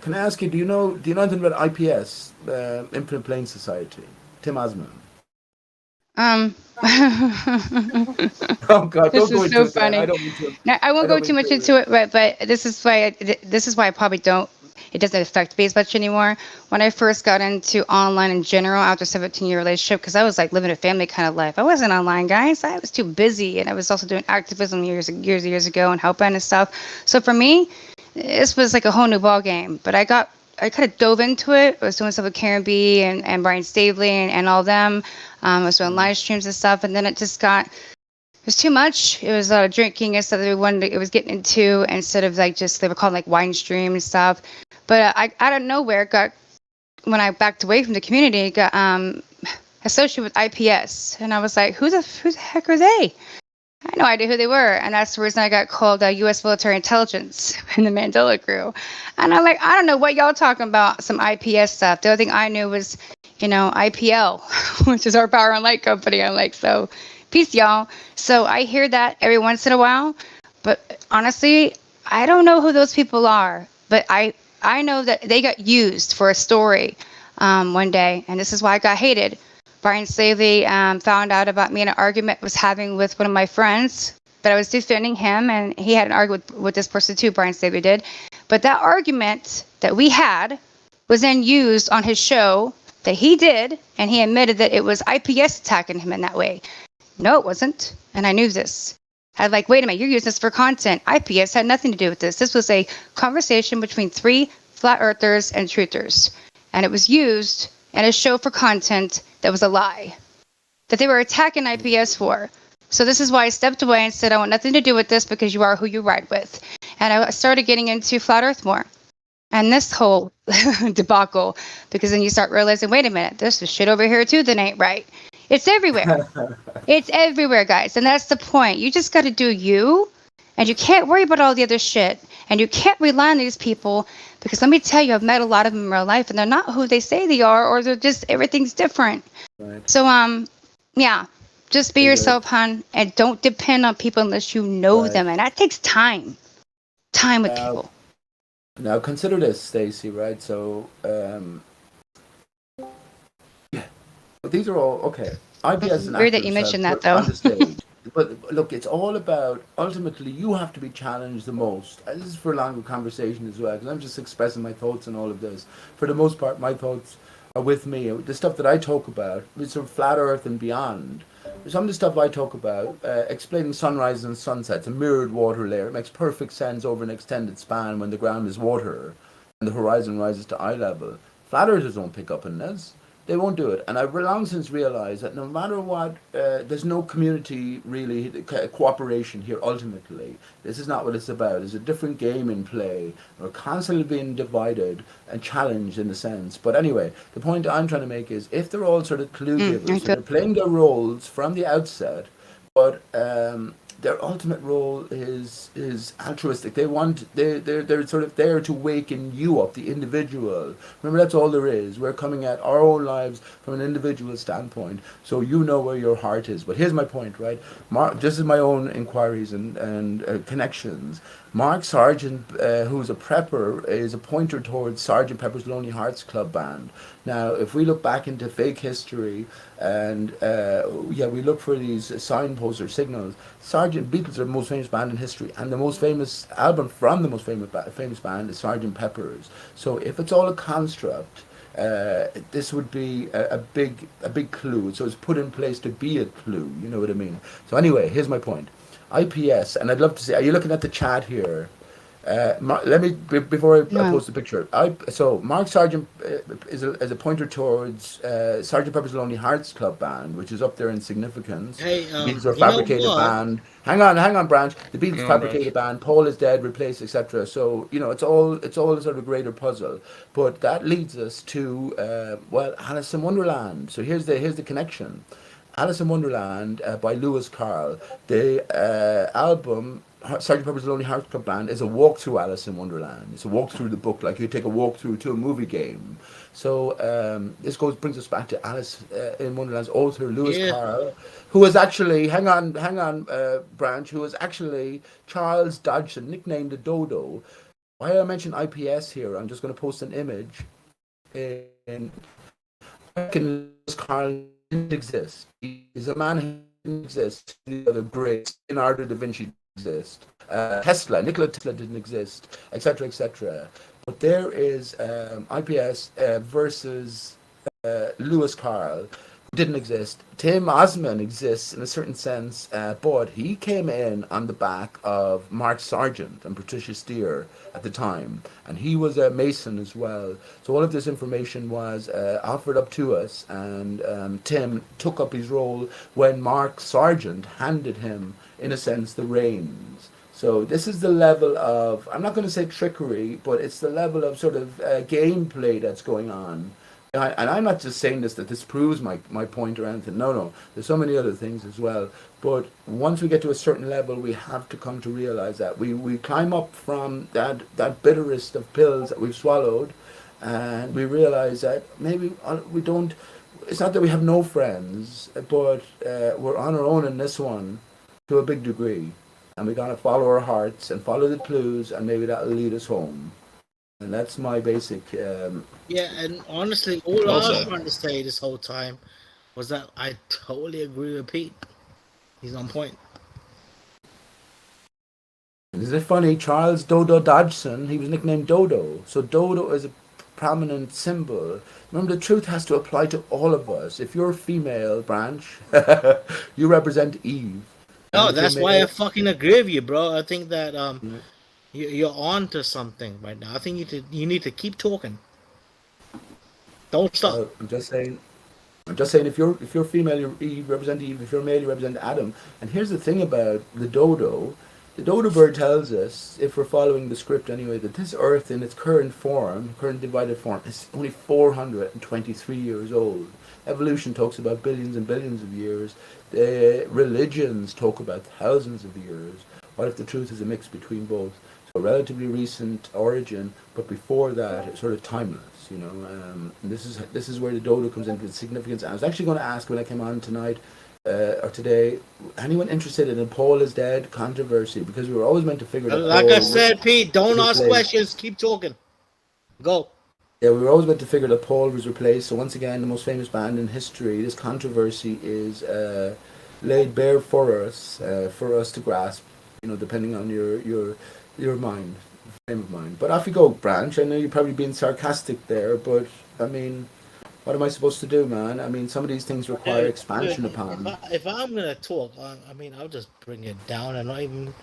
can I ask you, do you know anything about IPS, Infinite Plane Society? Tim Osman.
Oh
God,
this
don't go
is
into
so
it.
funny.
I don't mean to.
No, I won't go too much into it, but this is why I probably don't. It doesn't affect me as much anymore. When I first got into online in general after 17-year relationship, because I was like living a family kind of life. I wasn't online, guys. I was too busy, and I was also doing activism years ago and helping and stuff. So for me, this was like a whole new ball game. But I kind of dove into it. I was doing stuff with Karen B and Brian Stavely and all them. I was doing live streams and stuff, and then it just got. It was too much. It was a lot of drinking and stuff that it was getting into instead of like just, they were called like wine stream and stuff. But I out of nowhere when I backed away from the community, got associated with IPS. And I was like, who the heck are they? I had no idea who they were. And that's the reason I got called U.S. military intelligence in the Mandela crew. And I'm like, I don't know what y'all talking about, some IPS stuff. The only thing I knew was, IPL, which is our power and light company. I'm like, so peace, y'all. So I hear that every once in a while. But honestly, I don't know who those people are. But I know that they got used for a story one day. And this is why I got hated. Brian Slavey found out about me in an argument I was having with one of my friends, that I was defending him, and he had an argument with this person too, Brian Slavey did. But that argument that we had was then used on his show that he did, and he admitted that it was IPS attacking him in that way. No, it wasn't, and I knew this. I'm like, wait a minute, you're using this for content. IPS had nothing to do with this. This was a conversation between 3 flat earthers and truthers, and it was used in a show for content that was a lie, that they were attacking IPS for. So this is why I stepped away and said, I want nothing to do with this because you are who you ride with. And I started getting into flat earth more. And this whole debacle, because then you start realizing, wait a minute, there's shit over here too that ain't right. It's everywhere. It's everywhere, guys. And that's the point. You just got to do you, and you can't worry about all the other shit. And you can't rely on these people, because let me tell you, I've met a lot of them in real life, and they're not who they say they are, or they're just, everything's different. Right. So, yeah, just be yourself, hon, and don't depend on people unless you know them. And that takes time. Time with people.
Now consider this, Stacey, right? So, these are all okay. IPS and
weird that you mentioned that, though.
On the stage. But look, it's all about, ultimately, you have to be challenged the most. This is for a longer conversation as well, because I'm just expressing my thoughts on all of this. For the most part, my thoughts are with me. The stuff that I talk about, is sort of flat Earth and beyond. Some of the stuff I talk about, explaining sunrises and sunsets, a mirrored water layer, it makes perfect sense over an extended span when the ground is water and the horizon rises to eye level. Flat earthers won't pick up on this. They won't do it. And I've long since realized that no matter what, there's no community really, cooperation here ultimately. This is not what it's about. There's a different game in play. We're constantly being divided and challenged in a sense. But anyway, the point I'm trying to make is if they're all sort of clue givers, so they're playing their roles from the outset, but their ultimate role is altruistic. They're sort of there to waken you up, the individual. Remember, that's all there is. We're coming at our own lives from an individual standpoint, so you know where your heart is. But here's my point, right? This is my own inquiries and connections. Mark Sargent, who's a prepper, is a pointer towards Sergeant Pepper's Lonely Hearts Club Band. Now, if we look back into fake history and we look for these signposts or signals, Beatles are the most famous band in history, and the most famous album from the most famous band is Sergeant Pepper's. So if it's all a construct, this would be a big clue. So it's put in place to be a clue. You know what I mean? So anyway, here's my point. IPS, and I'd love to see. Are you looking at the chat here? Let me before I post the picture. So Mark Sargent is a pointer towards Sergeant Pepper's Lonely Hearts Club Band, which is up there in significance.
Hey,
the Beatles are fabricated band. Hang on, Branch. The Beatles fabricated band. Paul is dead, replaced, etc. So it's all a sort of greater puzzle. But that leads us to Alice in Wonderland. So here's the connection. Alice in Wonderland by Lewis Carroll. The album Sergeant Pepper's Lonely Hearts Club Band is a walk through Alice in Wonderland. It's a walk through the book, like you take a walk through to a movie game. So this brings us back to Alice in Wonderland's author Lewis Carroll, who was actually Branch, who was actually Charles Dodgson, nicknamed the Dodo. Why I mention IPS here? I'm just going to post an image. In Lewis Carroll didn't exist. He's a man who didn't exist. The other great Leonardo da Vinci didn't exist. Nikola Tesla didn't exist, etc., etc. But there is IPS versus Lewis Carroll, who didn't exist. Tim Osman exists in a certain sense, but he came in on the back of Mark Sargent and Patricia Steer at the time, and he was a Mason as well. So all of this information was offered up to us, and Tim took up his role when Mark Sargent handed him, in a sense, the reins. So this is the level of, I'm not going to say trickery, but it's the level of sort of gameplay that's going on. And I'm not just saying that this proves my point or anything. No. There's so many other things as well. But once we get to a certain level, we have to come to realize that. We climb up from that bitterest of pills that we've swallowed, and we realize that maybe we don't, it's not that we have no friends, but we're on our own in this one to a big degree. And we got to follow our hearts and follow the clues, and maybe that'll lead us home. And that's my basic...
and honestly, all I was trying to say this whole time was that I totally agree with Pete. He's on point.
Is it funny? Charles Dodo Dodgson, he was nicknamed Dodo. So Dodo is a prominent symbol. Remember, the truth has to apply to all of us. If you're female, Branch, you represent Eve.
No, that's why I fucking agree with you, bro. I think that you're on to something right now. I think you need to keep talking. Don't stop.
I'm just saying if you're female, you represent Eve. If you're male, you represent Adam. And here's the thing about the dodo. The dodo bird tells us, if we're following the script anyway, that this Earth in its current divided form, is only 423 years old. Evolution talks about billions and billions of years. The religions talk about thousands of years. What if the truth is a mix between both? So relatively recent origin, but before that, it's sort of timeless, And this is where the dodo comes into significance. I was actually going to ask when I came on tonight or today, anyone interested in Paul is dead controversy? Because we were always meant to figure out.
Like I said, Pete, don't ask questions. Keep talking. Go.
Yeah, we were always meant to figure that Paul was replaced. So once again, the most famous band in history, this controversy is laid bare for us to grasp. Depending on your mind, frame of mind. But off you go, Branch. I know you're probably being sarcastic there, but I mean, What am I supposed to do, man? I mean, some of these things require expansion
Dude,
upon.
if I'm gonna talk, I mean, I'll just bring it down and not even.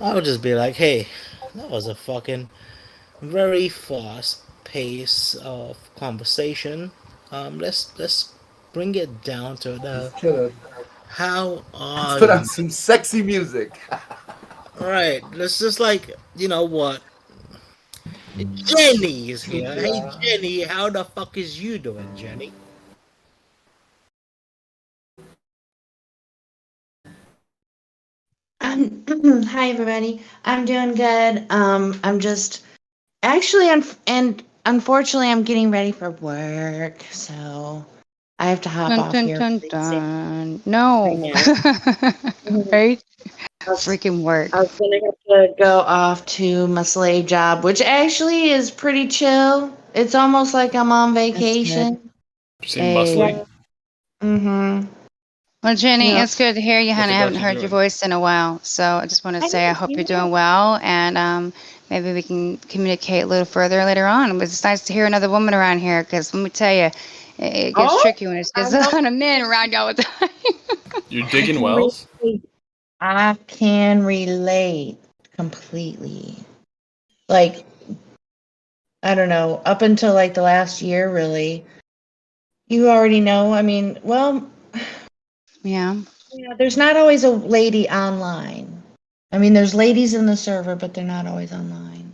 I'll just be like, hey, that was a fucking very fast pace of conversation. Let's bring it down to the
Chill.
how
Let's
are
put on
you?
some sexy music.
Right, let's just like you know what? Jenny is here. Hey Jenny, how the fuck is you doing, Jenny?
Hi everybody. I'm doing good. I'm just actually and unfortunately I'm getting ready for work, so I have to hop
Dun,
off
dun,
here.
dun, dun. No.
Mhm.
Right?
I was
Freaking work.
I was gonna have to go off to my slave job, which actually is pretty chill. It's almost like I'm on
That's good.
vacation.
You say
Hey.
muscly?
Mm-hmm.
Well, Jenny,
Yeah.
it's good to hear you,
What's
honey.
it
I
got
haven't
you
heard your
doing?
voice in a while. So I just want to
I
say I
know,
hope you're
yeah.
doing well, and maybe we can communicate a little further later on. But it's nice to hear another woman around here, because let me tell you, it gets
Oh,
tricky when it's
I
just
know.
a lot of men around you all the time.
You're
I
digging
can
wells?
relate. I can relate completely. Like, I don't know, up until like the last year, really. You already know. I mean, well,
Yeah.
yeah, there's not always a lady online. I mean, there's ladies in the server, but they're not always online.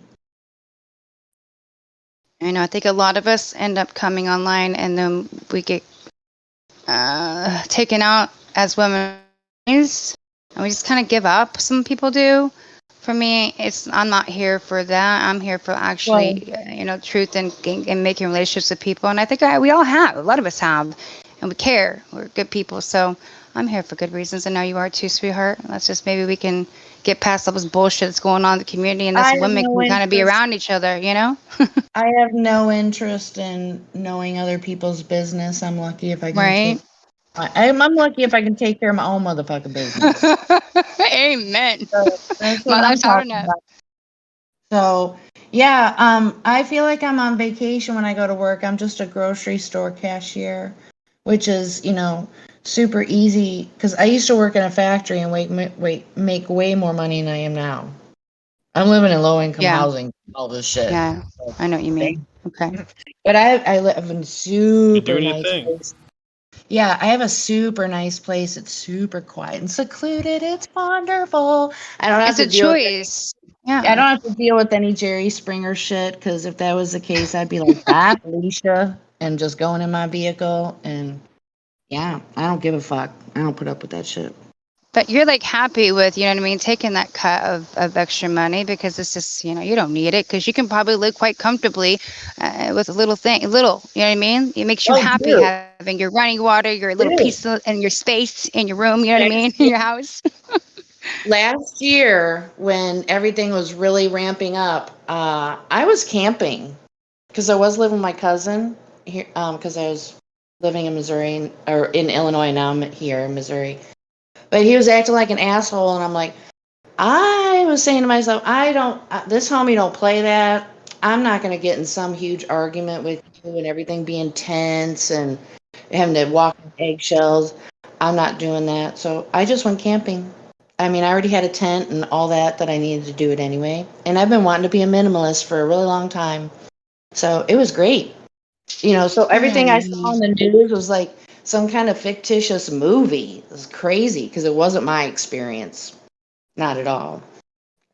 I know. I think a lot of us end up coming online, and then we get taken out as women, and we just kind of give up. Some people do. For me, I'm not here for that. I'm here for
Well,
actually, truth and making relationships with people. And I think we all have. A lot of us have, and we care. We're good people. So I'm here for good reasons. I know you are too, sweetheart. Let's just maybe we can get past all this bullshit that's going on in the community, and us
I have
women
no
can kind of be
interest.
around each other.
I have no interest in knowing other people's business. I'm lucky if I can
Right?
take. I'm lucky if I can take care of my own motherfucking business.
Amen.
So that's
My
what I'm
life's hard
talking
enough.
about. So, yeah, I feel like I'm on vacation when I go to work. I'm just a grocery store cashier, which is, super easy because I used to work in a factory and make way more money than I am now. I'm living in low income
Yeah.
housing, all this shit.
Yeah. I know what you mean. Okay.
But I live in
You're
super
doing your
nice
thing.
place. Yeah, I have a super nice place. It's super quiet and secluded. It's wonderful. I don't have
It's
to
a
deal with
choice.
I
Yeah.
don't have to deal with any Jerry Springer shit because if that was the case, I'd be like, bye, Alicia, and just going in my vehicle. And yeah, I don't give a fuck. I don't put up with that shit.
But you're like happy with, taking that cut of extra money because it's just, you don't need it because you can probably live quite comfortably with a little, you know what I mean? It makes you
Oh,
happy
dude,
having your running water, your little
dude.
piece and your space in your room, you know what I mean?
Last
In
year,
your house.
last year, when everything was really ramping up, I was camping because I was living with my cousin here because I was living in Missouri or in Illinois. Now I'm here in Missouri. But he was acting like an asshole, and I'm like, I was saying to myself, this homie don't play that. I'm not going to get in some huge argument with you and everything being tense and having to walk on eggshells. I'm not doing that. So I just went camping. I mean, I already had a tent and all that I needed to do it anyway. And I've been wanting to be a minimalist for a really long time. So it was great. So everything I saw in the news was like some kind of fictitious movie. It was crazy because it wasn't my experience. Not at all.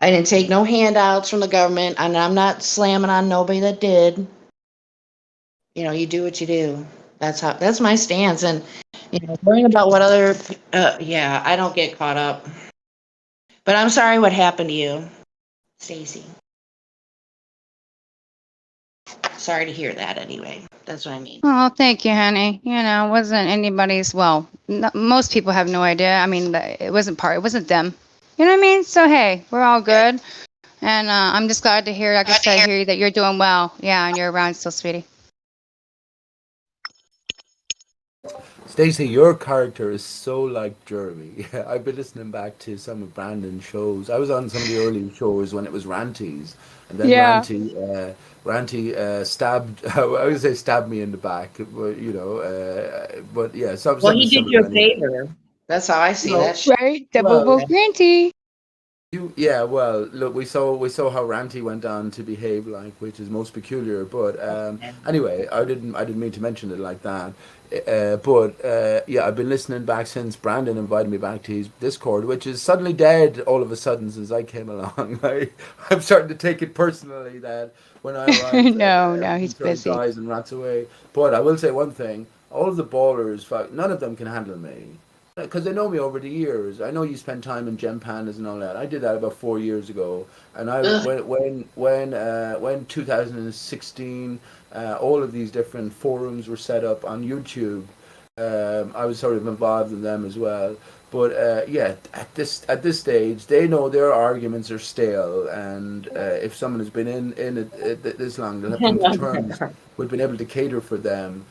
I didn't take no handouts from the government, and I'm not slamming on nobody that did. You do what you do. That's my stance. And, worrying about what yeah, I don't get caught up. But I'm sorry what happened to you, Stacy. Sorry to hear that anyway. That's what I mean.
Oh, thank you, honey. Wasn't anybody's, most people have no idea. I mean, it wasn't them. You know what I mean? So, hey, we're all good. And I'm just glad to hear, like I said, hear that you're doing well. Yeah, and you're around still, sweetie.
Stacey, your character is so like Jeremy. I've been listening back to some of Brandon's shows. I was on some of the early shows when it was Ranties, and then
Yeah.
Ranty stabbed. I would say stabbed me in the back, but but yeah.
Well, he did you a favor. That's how I see that.
Right? Double vote Granty.
Yeah, well, look, we saw how Ranty went on to behave like, which is most peculiar. But anyway, I didn't mean to mention it like that. Yeah, I've been listening back since Brandon invited me back to his Discord, which is suddenly dead all of a sudden since I came along. I'm starting to take it personally that when I arrive,
No, he's
sort of
busy.
dies and rats away. But I will say one thing: all of the ballers, none of them can handle me. Because they know me over the years. I know you spend time in gem pandas and all that. I did that about 4 years ago, and when 2016, all of these different forums were set up on YouTube. I was sort of involved in them as well. But yeah, at this stage, they know their arguments are stale, and if someone has been in it this long, they'll have come to terms with being able to cater for them.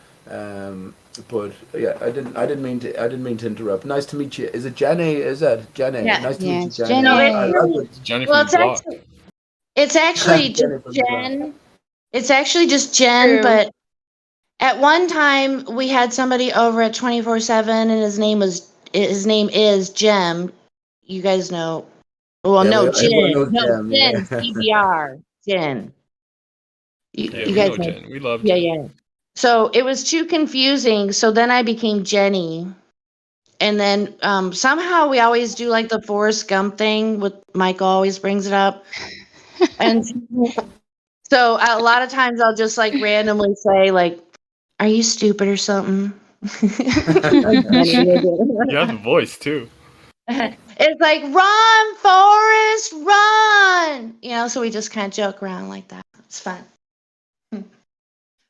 But yeah, I didn't mean to interrupt. Nice to meet you. Is it Jenny? Is that Jenny?
Yeah.
Nice to
Yeah,
meet you,
it's
Jenny.
Jenny.
Jenny
Well,
from the block.
it's actually
Jenny
just
from the block.
Jen. It's actually just Jen,
True.
but at one time we had somebody over at 24/7, and his name is Jem. You guys know. Well,
Yeah,
no,
everyone knows
Jen. No,
Jem, yeah.
Jen. CBR. Jen.
Yeah,
You
we
guys
know
know.
Jen. We love
Yeah,
Jen.
yeah. So it was too confusing. So then I became Jenny. And then somehow we always do like the Forrest Gump thing with Michael always brings it up. And so a lot of times I'll just like randomly say like, "Are you stupid or something?"
You have the voice too.
It's like, "Run, Forrest, run!" So we just kind of joke around like that. It's fun.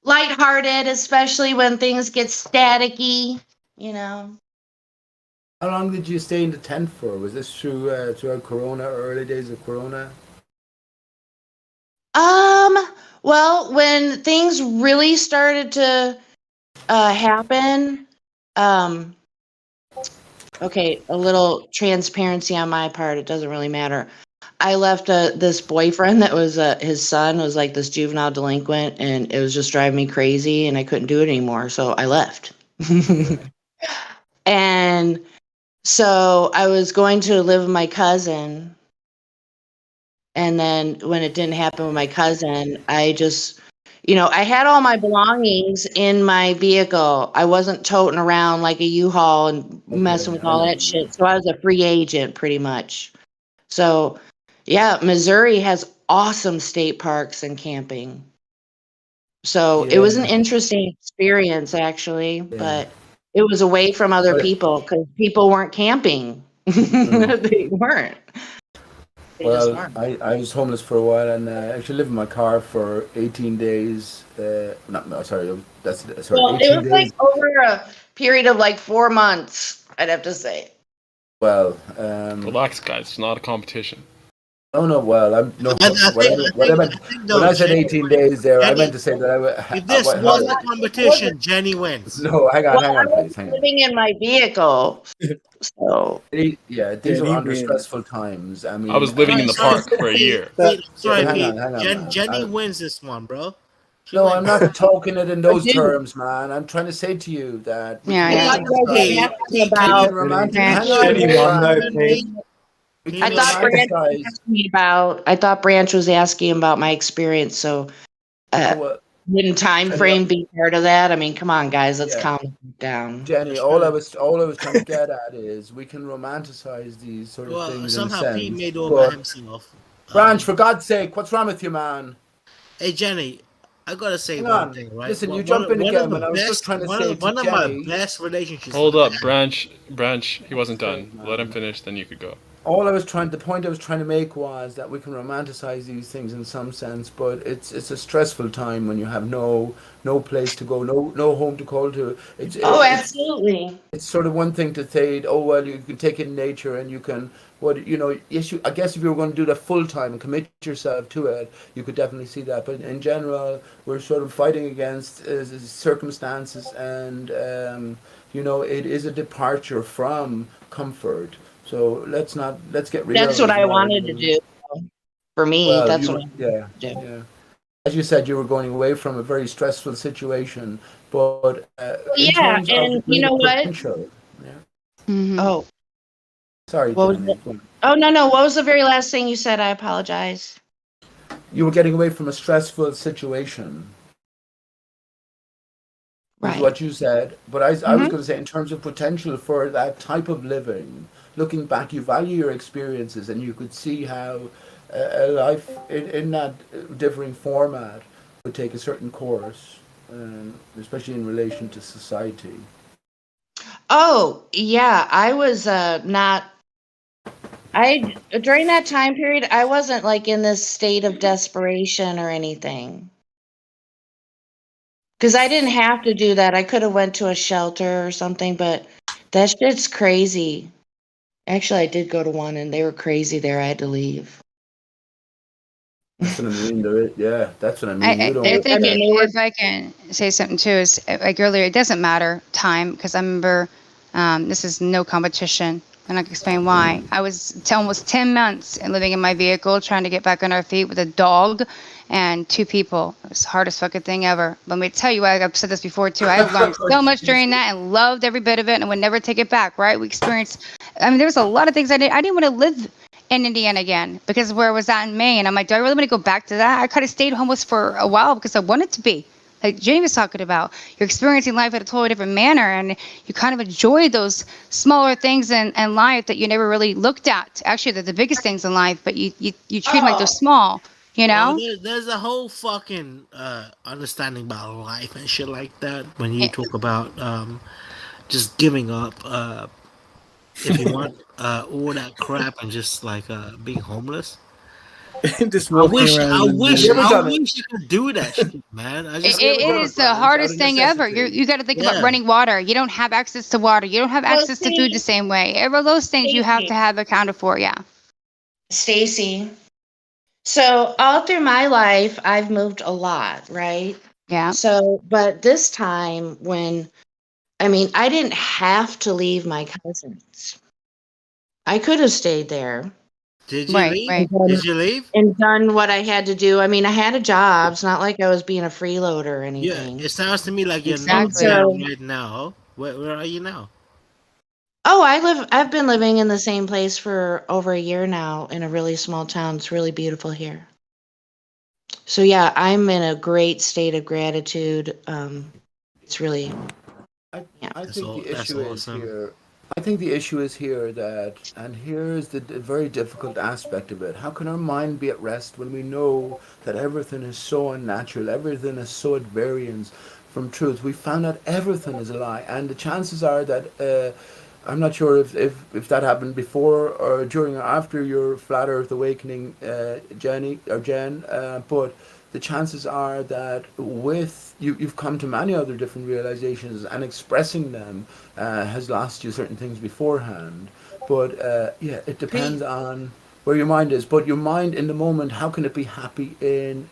Lighthearted, especially when things get staticky.
How long did you stay in the tent for? Was this throughout Corona, early days of Corona?
Well, when things really started to happen, okay, a little transparency on my part. It doesn't really matter. I left this boyfriend that was his son was like this juvenile delinquent, and it was just driving me crazy, and I couldn't do it anymore, so I left. And so I was going to live with my cousin, and then when it didn't happen with my cousin, I just, I had all my belongings in my vehicle. I wasn't toting around like a U-Haul and messing with all that shit. So I was a free agent pretty much. So yeah, Missouri has awesome state parks and camping. So it was an interesting experience actually, but it was away from other people because people weren't camping. They weren't.
Well, I was homeless for a while, and I actually lived in my car for 18 days.
Well,
18
it was
days.
like over a period of like 4 months, I'd have to say.
Well,
Relax, guys. It's not a competition.
Oh no, well, when I said 18 days there, I meant to say that
If this was a competition, Jenny wins.
No, hang on,
I was
please. Hang on.
living in my vehicle. So
Yeah, these are under stressful times. I mean,
I was living in the park for a year.
Sorry,
hang on,
Pete.
man.
Jenny wins this one, bro.
No, I'm not talking it in those terms, man. I'm trying to say to you that.
Yeah.
I thought Branch was asking about my experience, so wouldn't time frame be part of that? I mean, come on, guys, let's calm it down.
Jenny, all I was trying to get at is we can romanticize these sort of things.
Somehow
in a sense,
Pete made it all by himself.
Branch, for God's sake, what's wrong with you, man?
Hey, Jenny, I gotta say
Hang
one
on.
thing, right?
Listen, you jump in again, and I was just trying to say
one of my best relationships.
Hold up, Branch. He wasn't done. Let him finish, then you could go.
The point I was trying to make was that we can romanticize these things in some sense, but it's a stressful time when you have no place to go, no home to call to.
Oh, absolutely.
It's sort of one thing to say, oh well, you can take in nature and you can yes, I guess if you were going to do that full time and commit yourself to it, you could definitely see that. But in general, we're sort of fighting against circumstances, and it is a departure from comfort. So let's get real.
That's what I wanted to do. For me,
Well,
that's what I wanted to do.
yeah. As you said, you were going away from a very stressful situation, but in terms of
you know what?
potential, yeah.
Mm-hmm.
Oh,
sorry.
What was it? Oh no! What was the very last thing you said? I apologize.
You were getting away from a stressful situation. Right. Is what you said, but I was going to say in terms of potential for that type of living. Looking back, you value your experiences, and you could see how a life in that differing format would take a certain course, especially in relation to society.
Oh yeah, I was not. During that time period, I wasn't like in this state of desperation or anything. Because I didn't have to do that. I could have went to a shelter or something, but that shit's crazy. Actually, I did go to one, and they were crazy there. I had to leave.
That's what I mean. Yeah, that's what I mean.
If I can say something too, is like earlier, it doesn't matter time, because I remember this is no competition. And I can explain why. I was almost 10 months and living in my vehicle, trying to get back on our feet with a dog and 2 people. It was the hardest fucking thing ever. Let me tell you, I've said this before too. I learned so much during that and loved every bit of it, and would never take it back. Right? We experienced. I mean, there was a lot of things I didn't want to live in Indiana again because of where I was at in Maine. I'm like, do I really want to go back to that? I kind of stayed homeless for a while because I wanted to be. Like Jenny was talking about, you're experiencing life at a totally different manner, and you kind of enjoy those smaller things in life that you never really looked at. Actually, they're the biggest things in life, but you treat them like they're small, you know?
Well, there's a whole fucking understanding about life and shit like that when you talk about just giving up if you want all that crap and just like being homeless.
Just walking around.
I wish you could do that shit, man.
It is the hardest thing ever. You got to think about running water. You don't have access to water. You don't have access to food the same way. Every those things you have to have accounted for. Yeah.
Stacy. So all through my life, I've moved a lot, right?
Yeah.
So, but this time I didn't have to leave my cousins. I could have stayed there.
Did you leave? Right. Did you leave?
And done what I had to do. I mean, I had a job. It's not like I was being a freeloader or anything.
Yeah, it sounds to me like you're not there right now. Where are you now?
Oh, I've been living in the same place for over a year now in a really small town. It's really beautiful here. So yeah, I'm in a great state of gratitude. It's really
I think the issue is here. I think the issue is here that, and here's the very difficult aspect of it. How can our mind be at rest when we know that everything is so unnatural, everything is so at variance from truth? We found out everything is a lie, and the chances are that I'm not sure if that happened before or during or after your flat Earth awakening, Jen, but the chances are that with you've come to many other different realizations, and expressing them has lost you certain things beforehand. But it depends on where your mind is. But your mind in the moment, how can it be happy in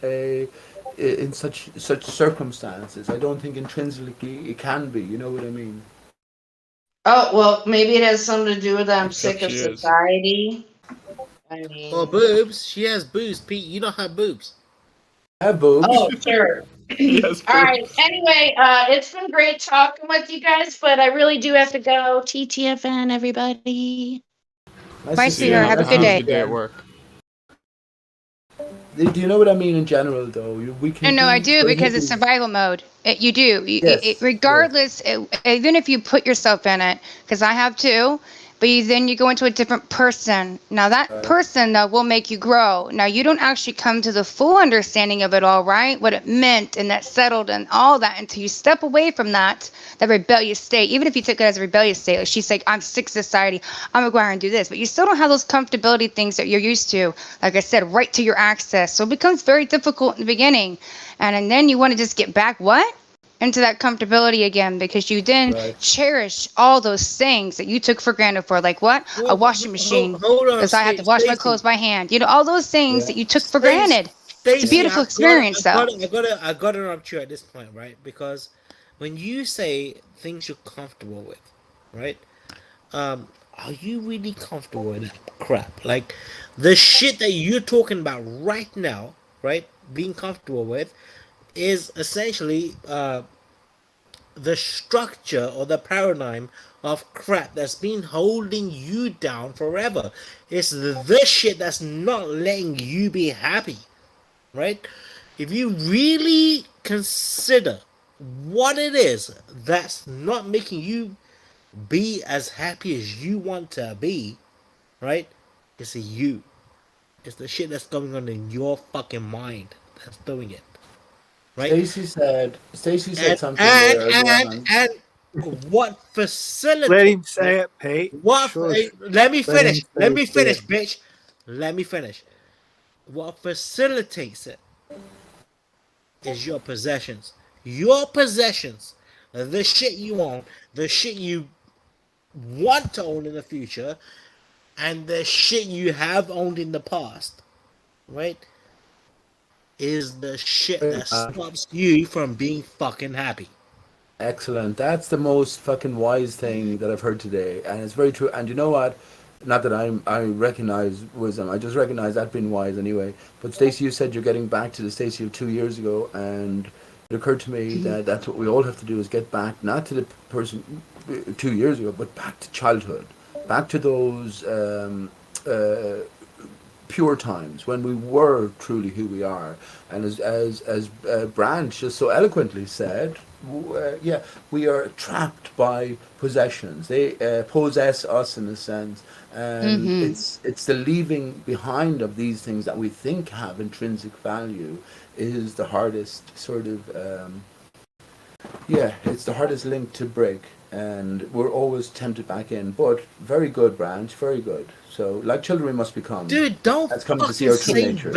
such circumstances? I don't think intrinsically it can be. You know what I mean?
Oh, well, maybe it has something to do with I'm sick of society. I mean,
or boobs. She has boobs, Pete. You don't have boobs.
I have boobs.
Oh, sure. All right. Anyway, it's been great talking with you guys, but I really do have to go. TTFN, everybody.
Bye, sweetheart. Have a good day.
Good day at work.
Do you know what I mean in general, though? We can.
No, I do, because it's survival mode. You do. Regardless, even if you put yourself in it, because I have too, but then you go into a different person. Now that person though will make you grow. Now you don't actually come to the full understanding of it all, right? What it meant and that settled and all that until you step away from that rebellious state. Even if you took it as a rebellious state, like she's like, I'm sick of society, I'm gonna go out and do this, but you still don't have those comfortability things that you're used to. Like I said, right to your access. So it becomes very difficult in the beginning, and then you want to just get back into that comfortability again, because you then cherish all those things that you took for granted for, like a washing machine, because I have to wash my clothes by hand. You know, all those things that you took for granted. It's a beautiful experience, though.
I gotta interrupt you at this point, right? Because when you say things you're comfortable with, right? Are you really comfortable with that crap? Like the shit that you're talking about right now, right? Being comfortable with is essentially the structure or the paradigm of crap that's been holding you down forever. It's the shit that's not letting you be happy, right? If you really consider what it is that's not making you be as happy as you want to be, right? It's you. It's the shit that's going on in your fucking mind that's doing it. Right?
Stacy said something
and what facilitates
Let him say it, Pete.
Let me finish, bitch. Let me finish. What facilitates it is your possessions. Your possessions. The shit you own, the shit you want to own in the future, and the shit you have owned in the past. Right? Is the shit that stops you from being fucking happy.
Excellent. That's the most fucking wise thing that I've heard today, and it's very true. And you know what? Not that I recognize wisdom. I just recognize that being wise anyway. But Stacey, you said you're getting back to the Stacey of 2 years ago, and it occurred to me that that's what we all have to do, is get back, not to the person 2 years ago, but back to childhood, back to those pure times when we were truly who we are. And as Branch just so eloquently said, we are trapped by possessions. They possess us in a sense, and it's the leaving behind of these things that we think have intrinsic value is the hardest sort of it's the hardest link to break, and we're always tempted back in. But very good, Branch, very good. So, like children, we must become.
Dude, don't
That's coming to see our true nature.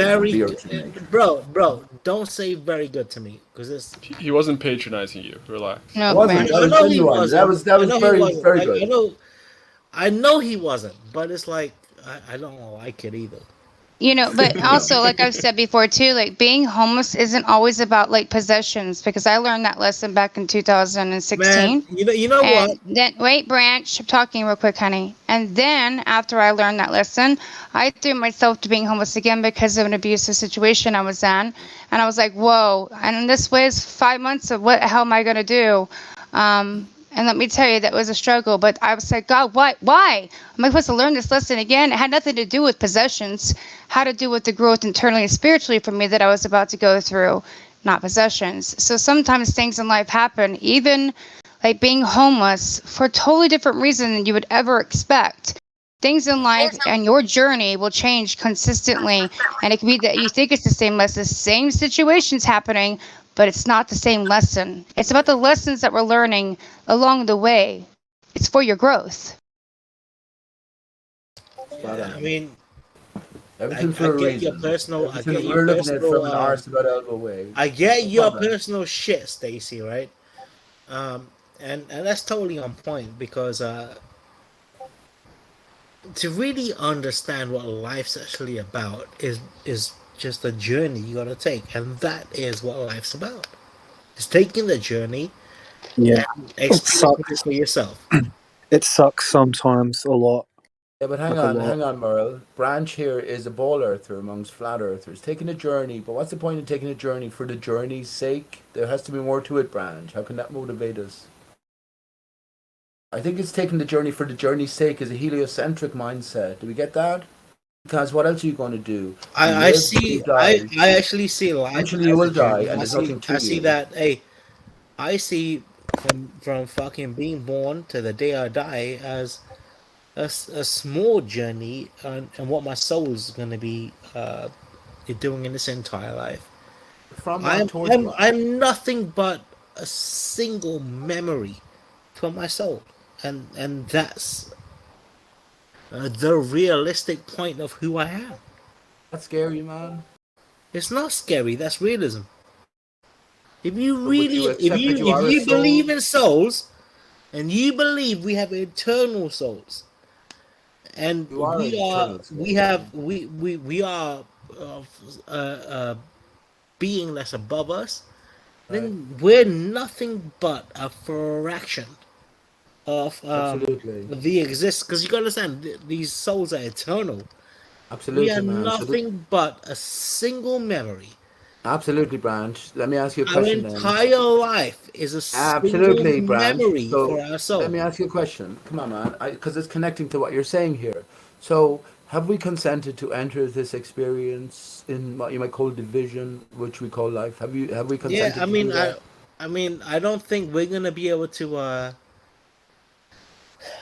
Bro, don't say very good to me, because it's.
He wasn't patronizing you. Relax.
No,
wasn't. That was genuine. That was very good.
I know he wasn't, but it's like I don't like it either.
You know, but also, like I've said before too, like being homeless isn't always about like possessions, because I learned that lesson back in 2016.
Man, you know what?
Then wait, Branch, I'm talking real quick, honey. And then after I learned that lesson, I threw myself to being homeless again because of an abusive situation I was in, and I was like, whoa! And this was 5 months of what the hell am I gonna do? And let me tell you, that was a struggle. But I was like, God, why? Am I supposed to learn this lesson again? It had nothing to do with possessions. Had to do with the growth internally and spiritually for me that I was about to go through, not possessions. So sometimes things in life happen, even like being homeless, for a totally different reason than you would ever expect. Things in life and your journey will change consistently. And it can be that you think it's the same lesson, same situations happening, but it's not the same lesson. It's about the lessons that we're learning along the way. It's for your growth.
I mean,
everything for a reason. We're looking at it from an arse about elbow way.
I get your personal shit, Stacey, right? And that's totally on point, because to really understand what life's actually about is just a journey you gotta take, and that is what life's about. It's taking the journey, and experiencing it for yourself.
It sucks sometimes a lot.
Yeah, but hang on, Merle. Branch here is a ball earther amongst flat earthers, taking a journey. But what's the point of taking a journey for the journey's sake? There has to be more to it, Branch. How can that motivate us? I think it's taking the journey for the journey's sake is a heliocentric mindset. Do we get that? Because what else are you going to do?
I actually see life.
Eventually you will die, and there's nothing to you.
I see that. Hey, I see from fucking being born to the day I die as a small journey and what my soul is going to be doing in this entire life.
From what towards what?
I'm nothing but a single memory for my soul, and that's the realistic point of who I am.
That's scary, man.
It's not scary. That's realism. If you
But would you
really,
accept that you are a
if you
soul?
believe in souls, and you believe we have eternal souls, and
You are an eternal soul.
we are beingness above us, then we're nothing but a fraction of
Absolutely.
the exist. Because you got to understand, these souls are eternal.
Absolutely,
We are
man.
nothing but a single memory.
Absolutely, Branch. Let me ask you a
Our
question then.
entire life is a
Absolutely,
single
Branch.
memory
So
for our soul.
let me ask you a question. Come on, man, because it's connecting to what you're saying here. So, have we consented to enter this experience in what you might call division, which we call life? Have we consented
Yeah,
to do that?
I don't think we're gonna be able to.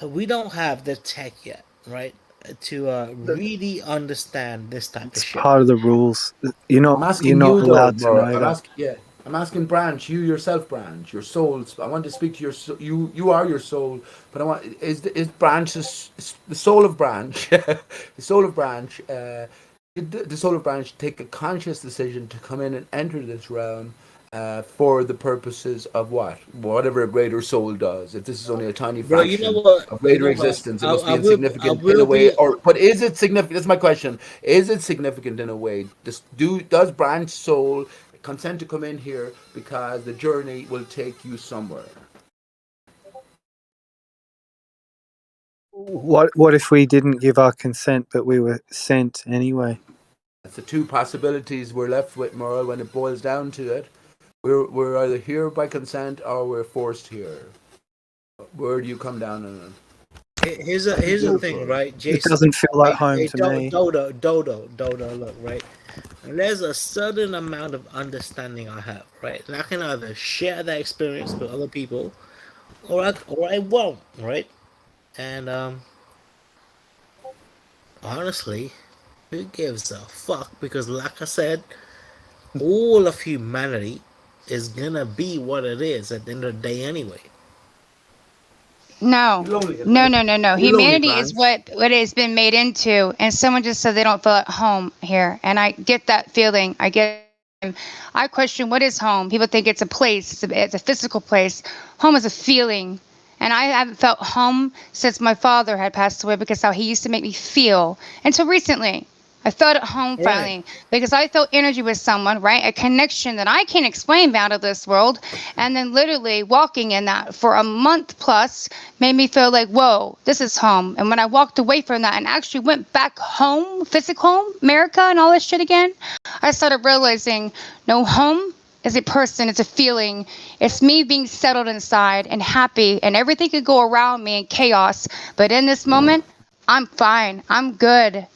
We don't have the tech yet, right? To really understand this type
It's
of shit.
part of the rules.
I'm
You're
asking
not
you though,
allowed to
bro.
know that.
I'm asking Branch, you yourself, Branch, your soul. I want to speak to your soul. You are your soul, but I want is Branch the soul of Branch, the soul of Branch. Did the soul of Branch take a conscious decision to come in and enter this realm for the purposes of whatever a greater soul does? If this is only a tiny
Bro, you know
fraction
what?
of
You
greater
know what?
existence, it must be
I
insignificant in
will
a way.
be.
But is it significant? That's my question. Is it significant in a way? Does Branch soul consent to come in here because the journey will take you somewhere?
What if we didn't give our consent, but we were sent anyway?
That's the two possibilities we're left with, Merle. When it boils down to it, we're either here by consent or we're forced here. Where do you come down on it?
Here's the thing, right,
It
Jason?
doesn't feel like home
Hey,
to me.
Dodo, look, right? And there's a certain amount of understanding I have, right? And I can either share that experience with other people, or I won't, right? And honestly, who gives a fuck? Because like I said, all of humanity is gonna be what it is at the end of the day anyway.
No.
Lonely,
No,
right?
no, no, no.
You're lonely,
Humanity is
Branch.
what it's been made into. And someone just said they don't feel at home here. And I get that feeling. I question what is home. People think it's a place. It's a physical place. Home is a feeling. And I haven't felt home since my father had passed away because how he used to make me feel until recently. I felt at home
Right.
finally because I felt energy with someone, right? A connection that I can't explain out of this world. And then literally walking in that for a month plus made me feel like, whoa, this is home. And when I walked away from that and actually went back home, physical home, America and all this shit again, I started realizing, no, home is a person, it's a feeling. It's me being settled inside and happy, and everything could go around me in chaos. But in this moment, I'm fine. I'm good.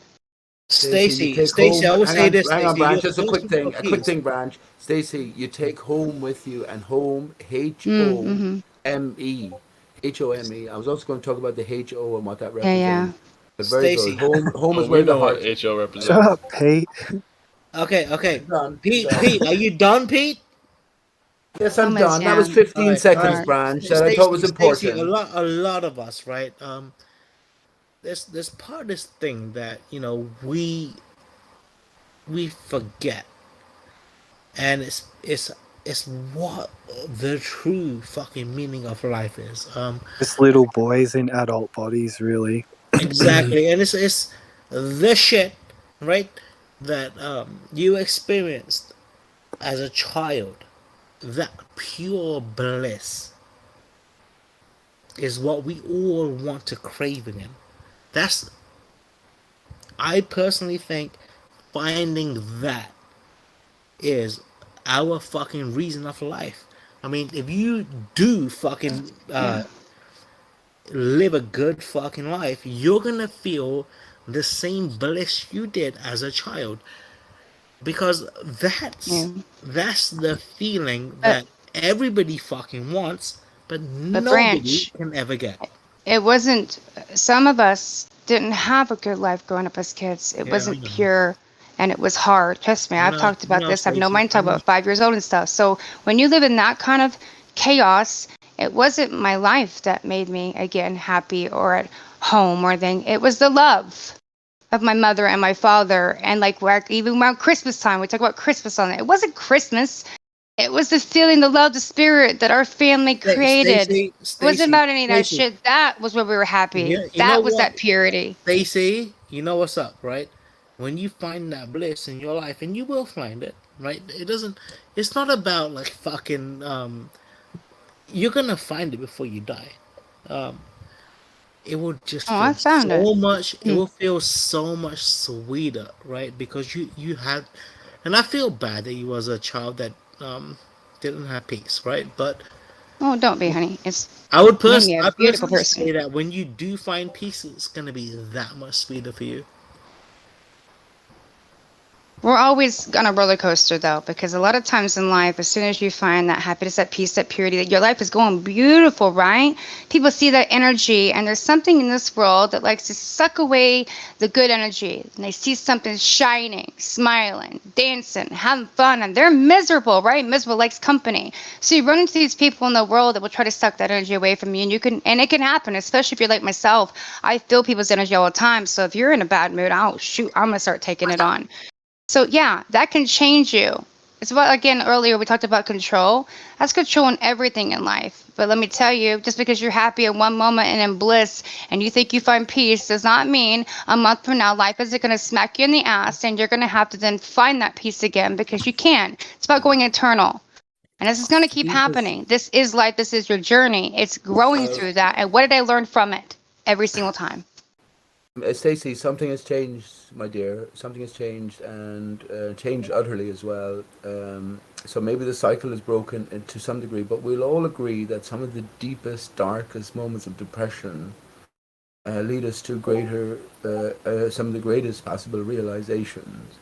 Stacey,
Stacy, I will say this,
hang on,
Stacy,
Branch. Just a quick
super
thing,
confused.
Branch. Stacey, you take home with you, and home,
Mm-hmm.
H-O-M-E, H-O-M-E. I was also going to talk about the H-O and what that
Yeah, yeah.
represents. But very good.
Stacy.
Home is
we
where the
know what
heart.
HO
Shut
represents.
up, Pete.
Okay.
Done.
Pete,
Done.
Pete, are you done, Pete?
Yes, I'm
Home is,
done. That was
yeah,
15
All
seconds,
right.
Branch, that I thought was
Stacy,
important.
a lot of us, right? There's part of this thing that we forget, and it's what the true fucking meaning of life is.
Just little boys in adult bodies, really.
Exactly, and it's the shit, right? That you experienced as a child, that pure bliss is what we all want to crave again. That's, I personally think, finding that is our fucking reason of life. I mean, if you do fucking live a good fucking life, you're gonna feel the same bliss you did as a child, because
yeah.
that's the feeling
But
that everybody fucking wants, but nobody
Branch,
can ever get.
it wasn't, some of us didn't have a good life growing up as kids. It
Yeah, I
wasn't
know.
pure and it was hard. Trust me, I've talked about this. I've known mine talk about 5 years old and stuff. So when you live in that kind of chaos, it wasn't my life that made me, again, happy or at home or anything. It was the love of my mother and my father. And like, even around Christmas time, we talk about Christmas on it. It wasn't Christmas. It was the feeling, the love, the spirit that our family created. It wasn't about any of that shit. That was where we were happy. That was that purity.
Stacey, you know what's up, right? When you find that bliss in your life, and you will find it, right? It's not about like fucking, you're gonna find it before you die. It will just
I
feel
found
so
it.
much, it will feel so much sweeter, right? Because you had, and I feel bad that you was a child that, didn't have peace, right? But
Oh, don't be, honey.
I would
made me a beautiful
personally
person.
say that when you do find peace, it's gonna be that much sweeter for you.
We're always on a roller coaster, though, because a lot of times in life, as soon as you find that happiness, that peace, that purity, that your life is going beautiful, right? People see that energy, and there's something in this world that likes to suck away the good energy. And they see something shining, smiling, dancing, having fun, and they're miserable, right? Miserable likes company. So you run into these people in the world that will try to suck that energy away from you, and it can happen, especially if you're like myself. I feel people's energy all the time. So if you're in a bad mood, oh shoot, I'm gonna start taking it on. So yeah, that can change you. It's about, again, earlier we talked about control. That's controlling everything in life. But let me tell you, just because you're happy in one moment and in bliss and you think you find peace does not mean a month from now life isn't going to smack you in the ass and you're going to have to then find that peace again, because you can. It's about going eternal. And this is going to keep happening. This is life. This is your journey. It's growing through that. And what did I learn from it every single time?
Stacey, something has changed, my dear. Something has changed, and changed utterly as well. So maybe the cycle is broken to some degree, but we'll all agree that some of the deepest, darkest moments of depression lead us to greater, some of the greatest possible realizations.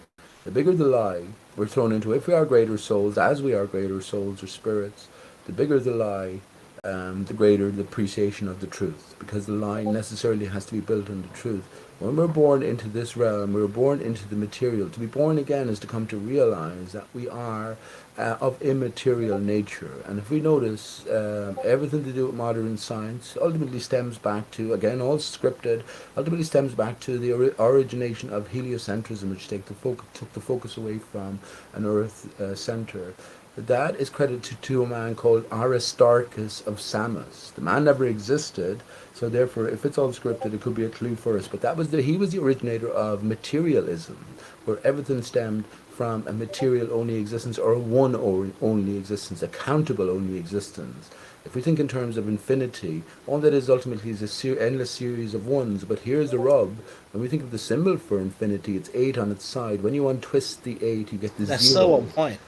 The bigger the lie we're thrown into, if we are greater souls, as we are greater souls or spirits, the bigger the lie, the greater the appreciation of the truth, because the lie necessarily has to be built on the truth. When we're born into this realm, we're born into the material. To be born again is to come to realize that we are of immaterial nature. And if we notice, everything to do with modern science ultimately stems back to, again, all scripted, ultimately stems back to the origination of heliocentrism, which took the focus away from an earth center. That is credited to a man called Aristarchus of Samos. The man never existed, so therefore, if it's all scripted, it could be a clue for us. But he was the originator of materialism, where everything stemmed from a material-only existence, or a one-only existence, a countable-only existence. If we think in terms of infinity, all that is ultimately is a endless series of ones. But here's the rub. When we think of the symbol for infinity, it's 8 on its side. When you untwist the 8, you get the 0.
That's so on point.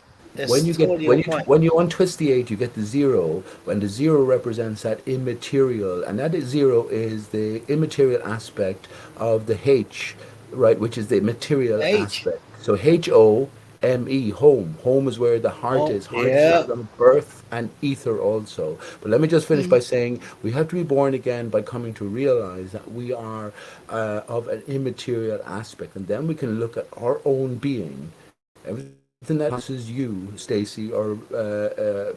When you untwist the 8, you get the 0. When the 0 represents that immaterial, and that 0 is the immaterial aspect of the H, right, which is the material aspect. So H-O-M-E, home. Home is where the heart is. Heart is from birth and ether also. But let me just finish by saying we have to be born again by coming to realize that we are of an immaterial aspect, and then we can look at our own being. Everything that encompasses you, Stacey, or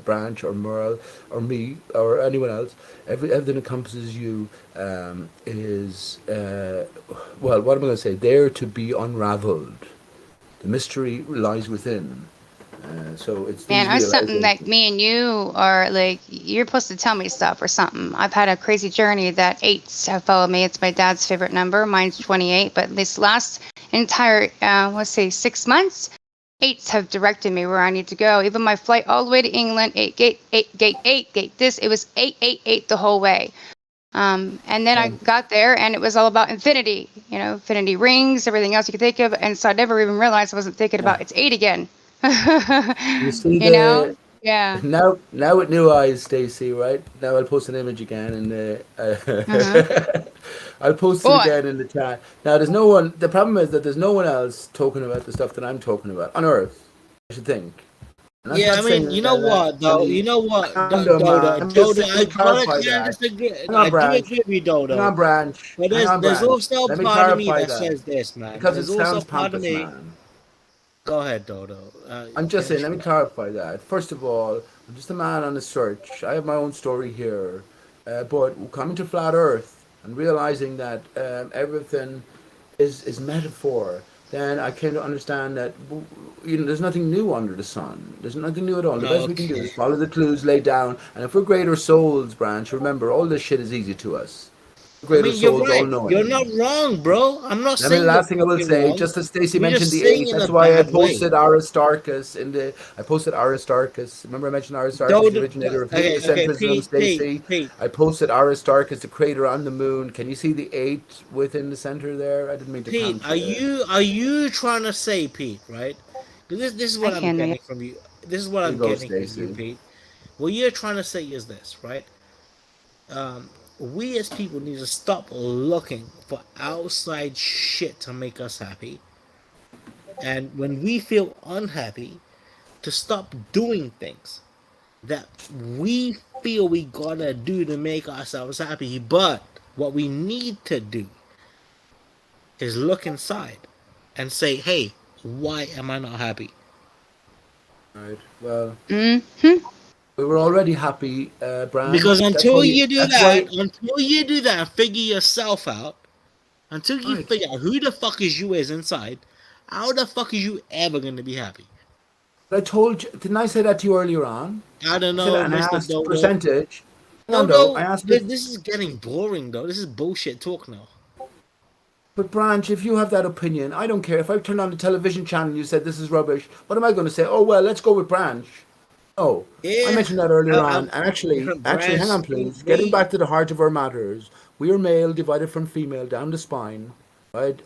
Branch, or Merle, or me, or anyone else, everything that encompasses you is, well, what am I going to say? There to be unraveled. The mystery lies within. So it's
Man, or something like me and you are like, you're supposed to tell me stuff or something. I've had a crazy journey that 8s have followed me. It's my dad's favorite number. Mine's 28. But this last entire, let's say 6 months, 8s have directed me where I need to go. Even my flight all the way to England, 8 gate this, it was 8 the whole way. And then I got there and it was all about infinity, infinity rings, everything else you could think of. And so I never even realized I wasn't thinking about it's 8 again.
You see
Yeah.
Now with new eyes, Stacey, right? Now I'll post an image again and I'll post it again in the chat. Now there's no one, the problem is that there's no one else talking about the stuff that I'm talking about on Earth, I should think. And that's
Yeah,
not
I mean,
saying
you know what, though?
any
You know what,
condom,
Dodo?
I'm just
Dodo,
saying,
I
let me clarify
kind of
that.
disagree.
Hang
I
on,
do
Branch.
agree with you,
Hang
Dodo.
on, Branch.
But
Hang on,
there's
Branch.
also a
Let me
part of me
clarify
that
that.
says this, man.
Because it
There's also a
sounds
part of
pompous,
me.
man.
Go ahead, Dodo.
I'm just saying,
finish
let me
it.
clarify that. First of all, I'm just a man on a search. I have my own story here. But coming to flat Earth and realizing that everything is metaphor, then I came to understand that there's nothing new under the sun. There's nothing new at all. The best we can do
Okay.
is follow the clues laid down. And if we're greater souls, Branch, remember, all this shit is easy to us.
I
Greater
mean, you're
souls, all
right. You're
knowing.
not wrong, bro. I'm not
I mean,
saying you're
last thing I will
fucking
say,
wrong.
just as Stacey
You're
mentioned
just
the
saying
eight,
in a
that's why I
bad way.
posted Aristarchus in the. I posted Aristarchus. Remember I mentioned Aristarchus, the originator of
Okay,
heliocentrism, Stacey.
Pete.
I posted Aristarchus, the crater on the moon. Can you see the 8 within the center there? I didn't mean to
Pete,
count.
are you trying to say, Pete, right? 'Cause this is
I
what I'm
can, yeah.
getting from you. This is what
There you
I'm
go,
getting from you,
Stacey.
Pete. What you're trying to say is this, right? We as people need to stop looking for outside shit to make us happy. And when we feel unhappy, to stop doing things that we feel we gotta do to make ourselves happy. But what we need to do is look inside and say, hey, why am I not happy?
Right. Well,
Mm-hmm.
we were already happy,
Because
Branch. That's
until
why.
you do
That's why.
that, figure yourself out, until you
Right.
figure out who the fuck is you is inside, how the fuck is you ever gonna be happy?
I told you. Didn't I say that to you earlier on?
I don't
I said,
know,
and I
Mr.
asked
Dodo.
percentage. Hang on, though. I
Dodo,
asked.
this is getting boring, though. This is bullshit talk now.
But Branch, if you have that opinion, I don't care. If I turn on the television channel and you said this is rubbish, what am I going to say? Oh well, let's go with Branch. Oh, I
Yeah,
mentioned that earlier on.
I'm
And actually,
Branch,
hang on, please. Getting back to the heart of our matters, we are male divided from female down the spine, right?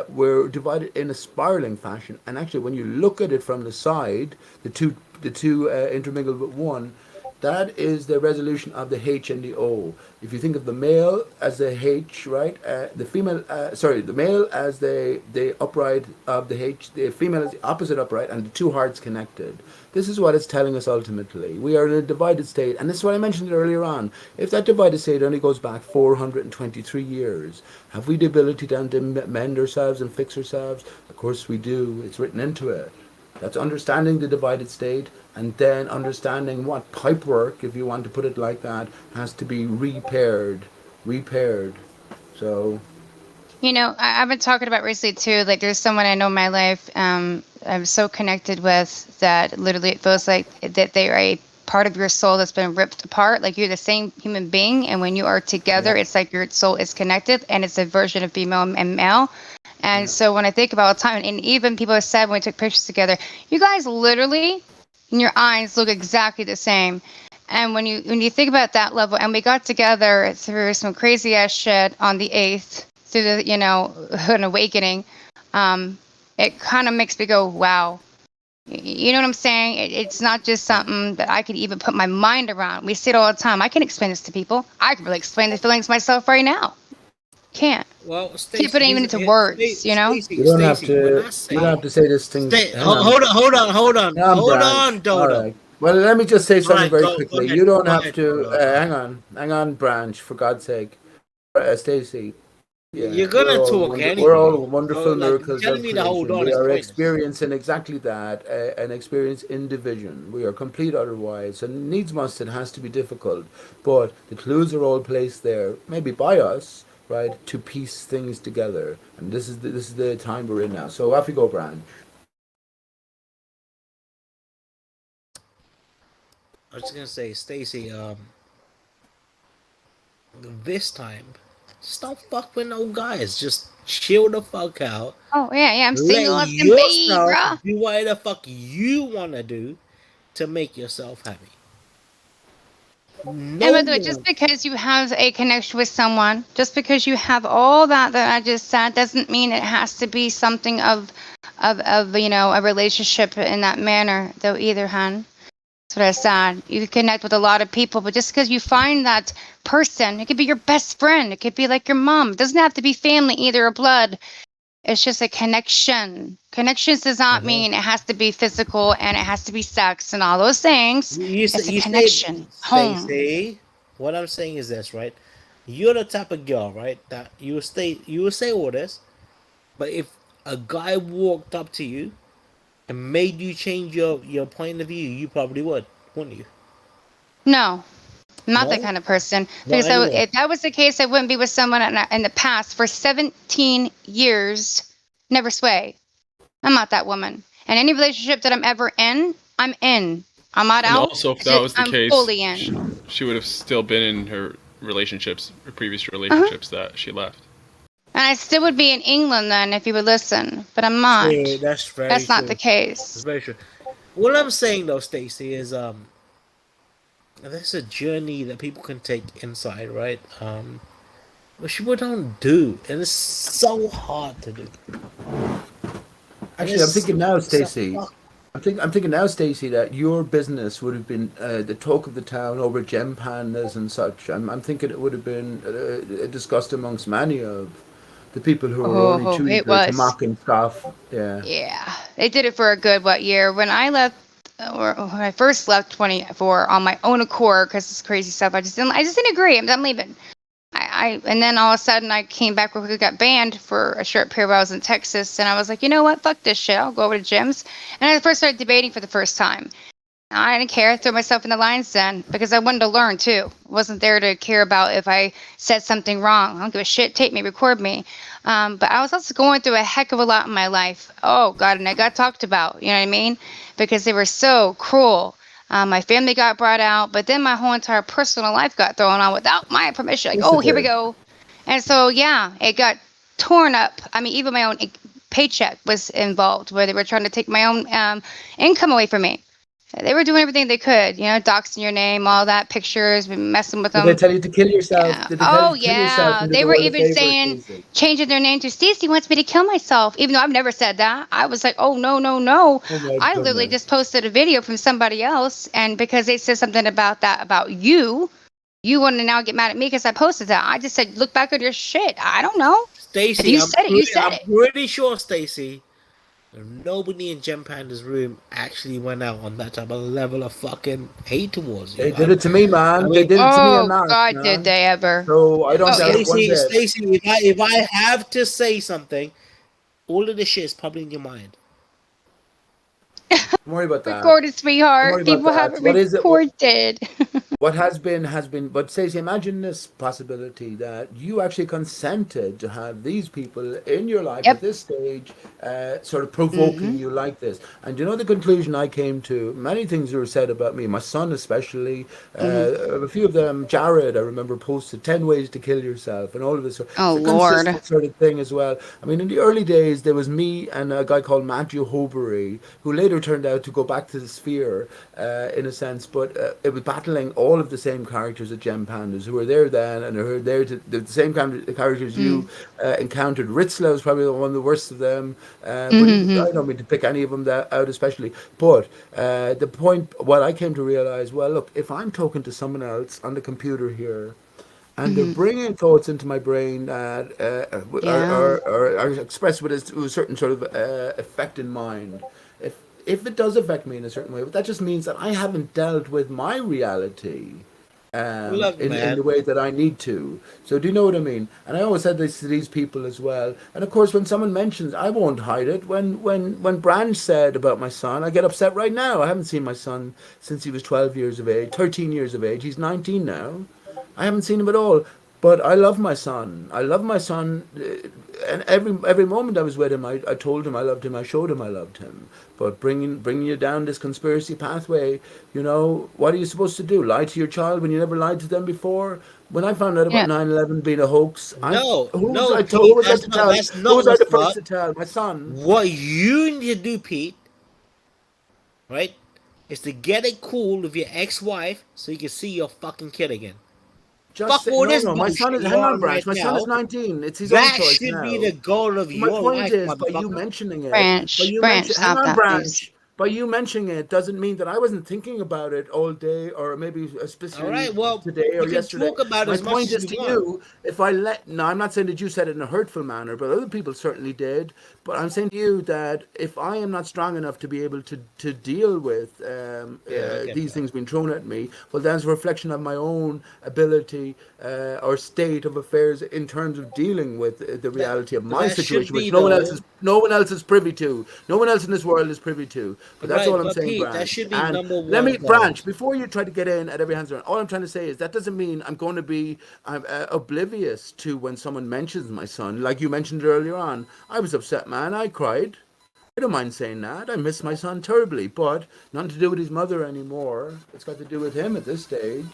We're divided in a spiraling fashion. And actually, when you look at it from the side, the two intermingle with one. That is the resolution of the H and the O. If you think of the male as the H, right? The female, the male as the upright of the H, the female as the opposite upright, and the two hearts connected. This is what it's telling us ultimately. We are in a divided state, and this is what I mentioned earlier on. If that divided state only goes back 423 years, have we the ability to mend ourselves and fix ourselves? Of course we do. It's written into it. That's understanding the divided state, and then understanding what pipework, if you want to put it like that, has to be repaired. So,
You know, I've been talking about recently too. Like, there's someone I know in my life I'm so connected with that literally it feels like that they are a part of your soul that's been ripped apart. Like, you're the same human being, and when you are together,
yeah,
it's like your soul is connected, and it's a version of female and male. And
yeah.
so when I think about time, and even people have said when we took pictures together, you guys literally, in your eyes, look exactly the same. And when you think about that level, and we got together through some crazy ass shit on the 8th, through the an awakening, it kind of makes me go, wow. You know what I'm saying? It's not just something that I could even put my mind around. We see it all the time. I can explain this to people. I can really explain the feelings myself right now. Can't.
Well,
Can't
Stacey,
put it even into words, you know?
You don't have
Stacey, when
to.
I say,
You don't have to say this thing. Hang on.
hold
Hang on,
on,
Branch. All
Dodo.
right. Well, let me just say
All
something
right,
very
go
quickly.
ahead,
You don't
go
have
ahead,
to.
Dodo.
Hang on, Branch. For God's sake, Stacey. Yeah,
You're gonna talk
we're
anyway.
all wonderful
Like,
miracles
telling
of
me to hold
creation.
on
We
is
are
pointless.
experiencing exactly that, an experience in division. We are complete otherwise, and needs must, it has to be difficult. But the clues are all placed there, maybe by us, right, to piece things together. And this is the time we're in now. So off you go, Branch.
I was just gonna say, Stacey, this time, just don't fuck with no guys. Just chill the fuck out.
Oh, yeah, I'm
Let
single as can be,
yourself
bruh.
do what the fuck you wanna do to make yourself happy. No
And by the way,
one.
just because you have a connection with someone, just because you have all that I just said, doesn't mean it has to be something of a relationship in that manner, though, either, hun. That's what I said. You can connect with a lot of people, but just because you find that person, it could be your best friend, it could be like your mom. It doesn't have to be family either or blood. It's just a connection. Connections does not mean it has to be physical and it has to be sex and all those things. It's a connection. Home.
Stacey, what I'm saying is this, right? You're the type of girl, right, that you will say all this, but if a guy walked up to you and made you change your point of view, you probably would, wouldn't you?
No. I'm not
No?
that kind of person.
Not
Because
anymore.
if that was the case, I wouldn't be with someone in the past for 17 years. Never sway. I'm not that woman. And any relationship that I'm ever in, I'm in. I'm not
And
out.
also, if that was the
I'm
case,
fully in.
she would have still been in her relationships, her previous relationships that she left.
And I still would be in England then if you would listen. But I'm not.
Yeah, that's very
That's not
true.
the case.
That's very true. What I'm saying though, Stacey, is there's a journey that people can take inside, right? Which people don't do, and it's so hard to do.
Actually, I'm thinking now, Stacey. I'm thinking now, Stacey, that your business would have been the talk of the town over gem pandas and such. I'm thinking it would have been discussed amongst many of the people who are only too
it
eager to
was.
mock and scoff. Yeah.
Yeah. They did it for a good, year? When I left, or when I first left 24 on my own accord, because it's crazy stuff, I just didn't agree. I'm leaving. And then all of a sudden I came back where we got banned for a short period while I was in Texas, and I was like, you know what, fuck this shit, I'll go over to gyms. And I first started debating for the first time. I didn't care, throw myself in the lion's den, because I wanted to learn too. I wasn't there to care about if I said something wrong. I don't give a shit, tape me, record me. But I was also going through a heck of a lot in my life. Oh God, and I got talked about, you know what I mean? Because they were so cruel. My family got brought out, but then my whole entire personal life got thrown on without my permission. Like, oh, here we go. And so, yeah, it got torn up. I mean, even my own paycheck was involved, where they were trying to take my own income away from me. They were doing everything they could, doxing your name, all that, pictures, messing with them.
Did they tell you to kill yourself?
Yeah.
Did they tell you to kill yourself?
They were even saying, changing their name to Stacey wants me to kill myself, even though I've never said that. I was like, oh, no. I literally just posted a video from somebody else, and because they said something about you want to now get mad at me because I posted that. I just said, look back at your shit. I don't know.
Stacey,
if you said it, you said it.
I'm pretty sure, Stacey, nobody in Gem Panda's room actually went out on that type of level of fucking hate towards you.
They did it to me, man. They did it to me.
Oh God, did they ever?
So I don't doubt it one bit.
Stacey, if I have to say something, all of this shit is probably in your mind.
Don't worry about that.
Recorded, sweetheart. People have it recorded.
What has been. But Stacey, imagine this possibility that you actually consented to have these people in your life at this stage, sort of provoking you like this. And you know the conclusion I came to? Many things were said about me, my son especially. A few of them, Jared, I remember, posted 10 ways to kill yourself and all of this.
Oh,
it's a
Lord.
consistent sort of thing as well. I mean, in the early days, there was me and a guy called Matthew Hobury, who later turned out to go back to the sphere, in a sense, but it was battling all of the same characters at Gem Pandas who were there then and who were there to the same kind of characters you encountered. Ritzler was probably one of the worst of them, but I don't mean to pick any of them out especially, but the point, what I came to realize, well, look, if I'm talking to someone else on the computer here and they're bringing thoughts into my brain that are expressed with a certain sort of effect in mind, if it does affect me in a certain way, but that just means that I haven't dealt with my reality in the way that I need to. So do you know what I mean? And I always said this to these people as well. And of course, when someone mentions, I won't hide it. When Branch said about my son, I get upset right now. I haven't seen my son since he was 12 years of age, 13 years of age. He's 19 now. I haven't seen him at all. But I love my son. I love my son, and every moment I was with him, I told him I loved him. I showed him I loved him. But bringing you down this conspiracy pathway, what are you supposed to do? Lie to your child when you never lied to them before? When I found out about 9/11 being a hoax, who was I the first to tell? My son.
What you need to do, Pete, right, is to get it cool with your ex-wife so you can see your fucking kid again.
My son is, hang on, Branch. My son is 19. It's his own choice.
That should be the goal of your life.
My point is, by you mentioning it,
Branch,
hang on, Branch. by you mentioning it doesn't mean that I wasn't thinking about it all day, or maybe especially
All right, well,
today or
you can
yesterday.
talk about it
My
as much
point
as
is to
you want.
you, if I let, no, I'm not saying that you said it in a hurtful manner, but other people certainly did. But I'm saying to you that if I am not strong enough to be able to deal with
get
these
that.
things being thrown at me, well, that's a reflection of my own ability or state of affairs in terms of dealing with the reality of my
that should
situation,
be,
which no one else
though.
is privy to. No one else in this world is privy to. But that's
Right,
all I'm
but
saying,
Pete, that
Branch.
should be
And
number
let me,
one, though.
Branch, before you try to get in at every hand's around, all I'm trying to say is that doesn't mean I'm going to be oblivious to when someone mentions my son. Like you mentioned earlier on, I was upset, man. I cried. I don't mind saying that. I miss my son terribly, but nothing to do with his mother anymore. It's got to do with him at this stage.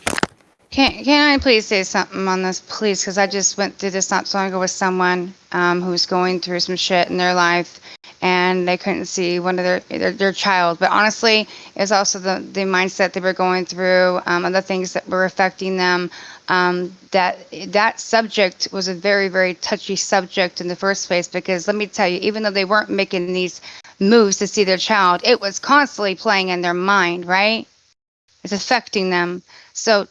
Can I please say something on this, please? Because I just went through this not so long ago with someone who's going through some shit in their life, and they couldn't see one of their child. But honestly, it's also the mindset they were going through, other things that were affecting them. That subject was a very, very touchy subject in the first place, because let me tell you, even though they weren't making these moves to see their child, it was constantly playing in their mind, right? It's affecting them. So,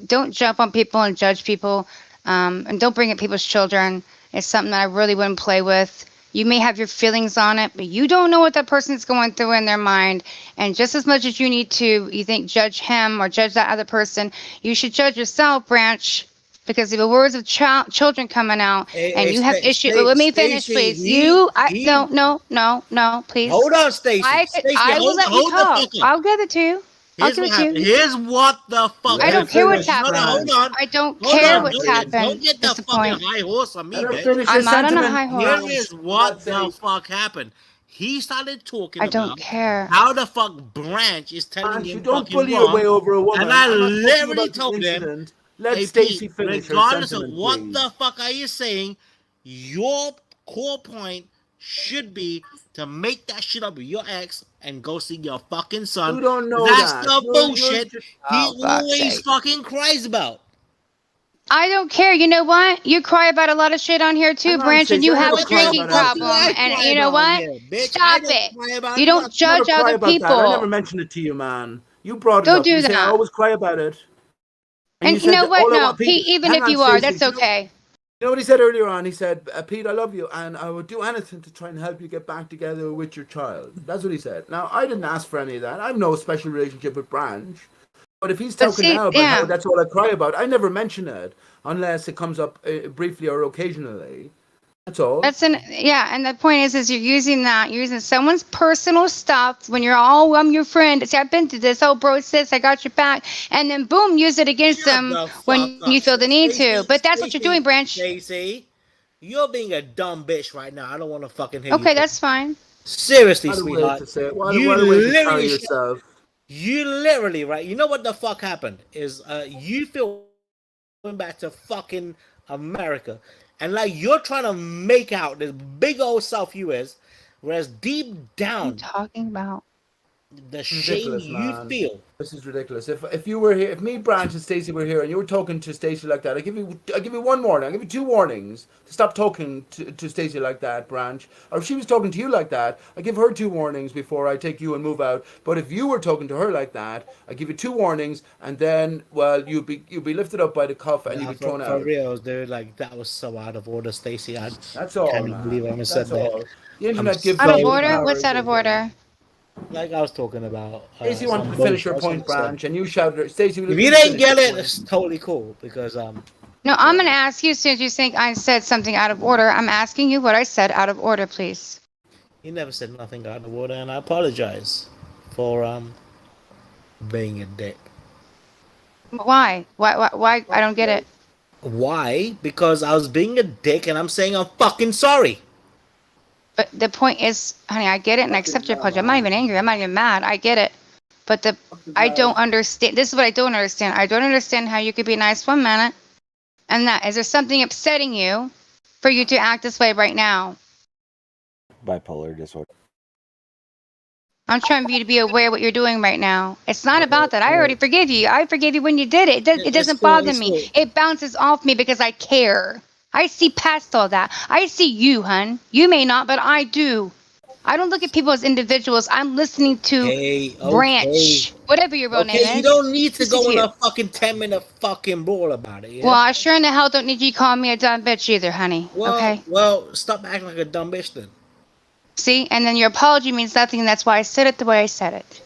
don't jump on people and judge people, and don't bring up people's children. It's something that I really wouldn't play with. You may have your feelings on it, but you don't know what that person's going through in their mind. And just as much as you think judge him or judge that other person, you should judge yourself, Branch. Because the words of children coming out, and you have issues. Let me finish, please. No, please.
Hold on, Stacey.
I will let you talk. I'll give it to you.
Here's what happened. Here's what the fuck.
I don't care what's happened.
Hold on.
I don't care what's happened.
Don't get the fucking high horse on me, bitch.
I'm not on a high horse.
Here is what the fuck happened. He started talking about
care.
how the fuck Branch is telling him
don't
fucking
bully your way over a woman.
And I literally told him,
let
hey,
Stacey
Pete,
finish
regardless
her
of
sentiment,
what
please.
the fuck are you saying, your core point should be to make that shit up with your ex and go see your fucking son.
You don't know
That's
that.
the bullshit he
fuck's
always
sake.
fucking cries about.
I don't care. You know what? You cry about a lot of shit on here too, Branch, and you have a drinking problem. And you know what? Stop it. You don't judge other people.
I never mentioned it to you, man. You brought it
Don't
up.
do
You say I
that.
always cry about it.
And you know what? No, Pete, even if you are, that's okay.
You know what he said earlier on? He said, Pete, I love you, and I would do anything to try and help you get back together with your child. That's what he said. Now, I didn't ask for any of that. I have no special relationship with Branch. But if he's talking now about how that's all I cry about, I never mention it unless it comes up briefly or occasionally. That's all.
And the point is you're using someone's personal stuff when you're all, I'm your friend. See, I've been through this. Oh, bro, sis, I got your back. And then boom, use it against them when you feel the need to. But that's what you're doing, Branch.
Stacey, you're being a dumb bitch right now. I don't want to fucking hear you.
Okay, that's fine.
Seriously, sweetheart.
You
literally, right? You know what the fuck happened is you feel going back to fucking America. And like you're trying to make out this big old self you is, whereas deep down,
what are you talking about
the shame you feel.
This is ridiculous. If you were here, if me, Branch, and Stacey were here, and you were talking to Stacey like that, I give you one warning. I give you 2 warnings to stop talking to Stacey like that, Branch. Or if she was talking to you like that, I give her 2 warnings before I take you and move out. But if you were talking to her like that, I give you 2 warnings, and then you'll be lifted up by the cuff and you'll be thrown out.
For real, dude, like that was so out of order, Stacey.
That's all.
Can't even believe I said that.
The internet gives
out of order. What's out of order?
Like I was talking about.
Stacey wanted to finish her point, Branch, and you shouted, Stacey.
If you didn't get it, it's totally cool because
No, I'm gonna ask you since you think I said something out of order. I'm asking you what I said out of order, please.
You never said nothing out of order, and I apologize for being a dick.
Why? Why? I don't get it.
Why? Because I was being a dick, and I'm saying I'm fucking sorry.
But the point is, honey, I get it, and I accept your apology. I'm not even angry. I'm not even mad. I get it. But I don't understand. This is what I don't understand. I don't understand how you could be nice 1 minute, and is there something upsetting you for you to act this way right now?
Bipolar disorder.
I'm trying for you to be aware of what you're doing right now. It's not about that. I already forgive you. I forgive you when you did it. It doesn't bother me. It bounces off me because I care. I see past all that. I see you, hun. You may not, but I do. I don't look at people as individuals. I'm listening to
Okay,
Branch, whatever your real name
okay, you
is.
don't need to
Listen
go
to
on
you.
a fucking 10-minute fucking brawl about it, yeah?
Well, I sure in the hell don't need you calling me a dumb bitch either, honey. Okay?
Well, stop acting like a dumb bitch then.
See? And then your apology means nothing, and that's why I said it the way I said it.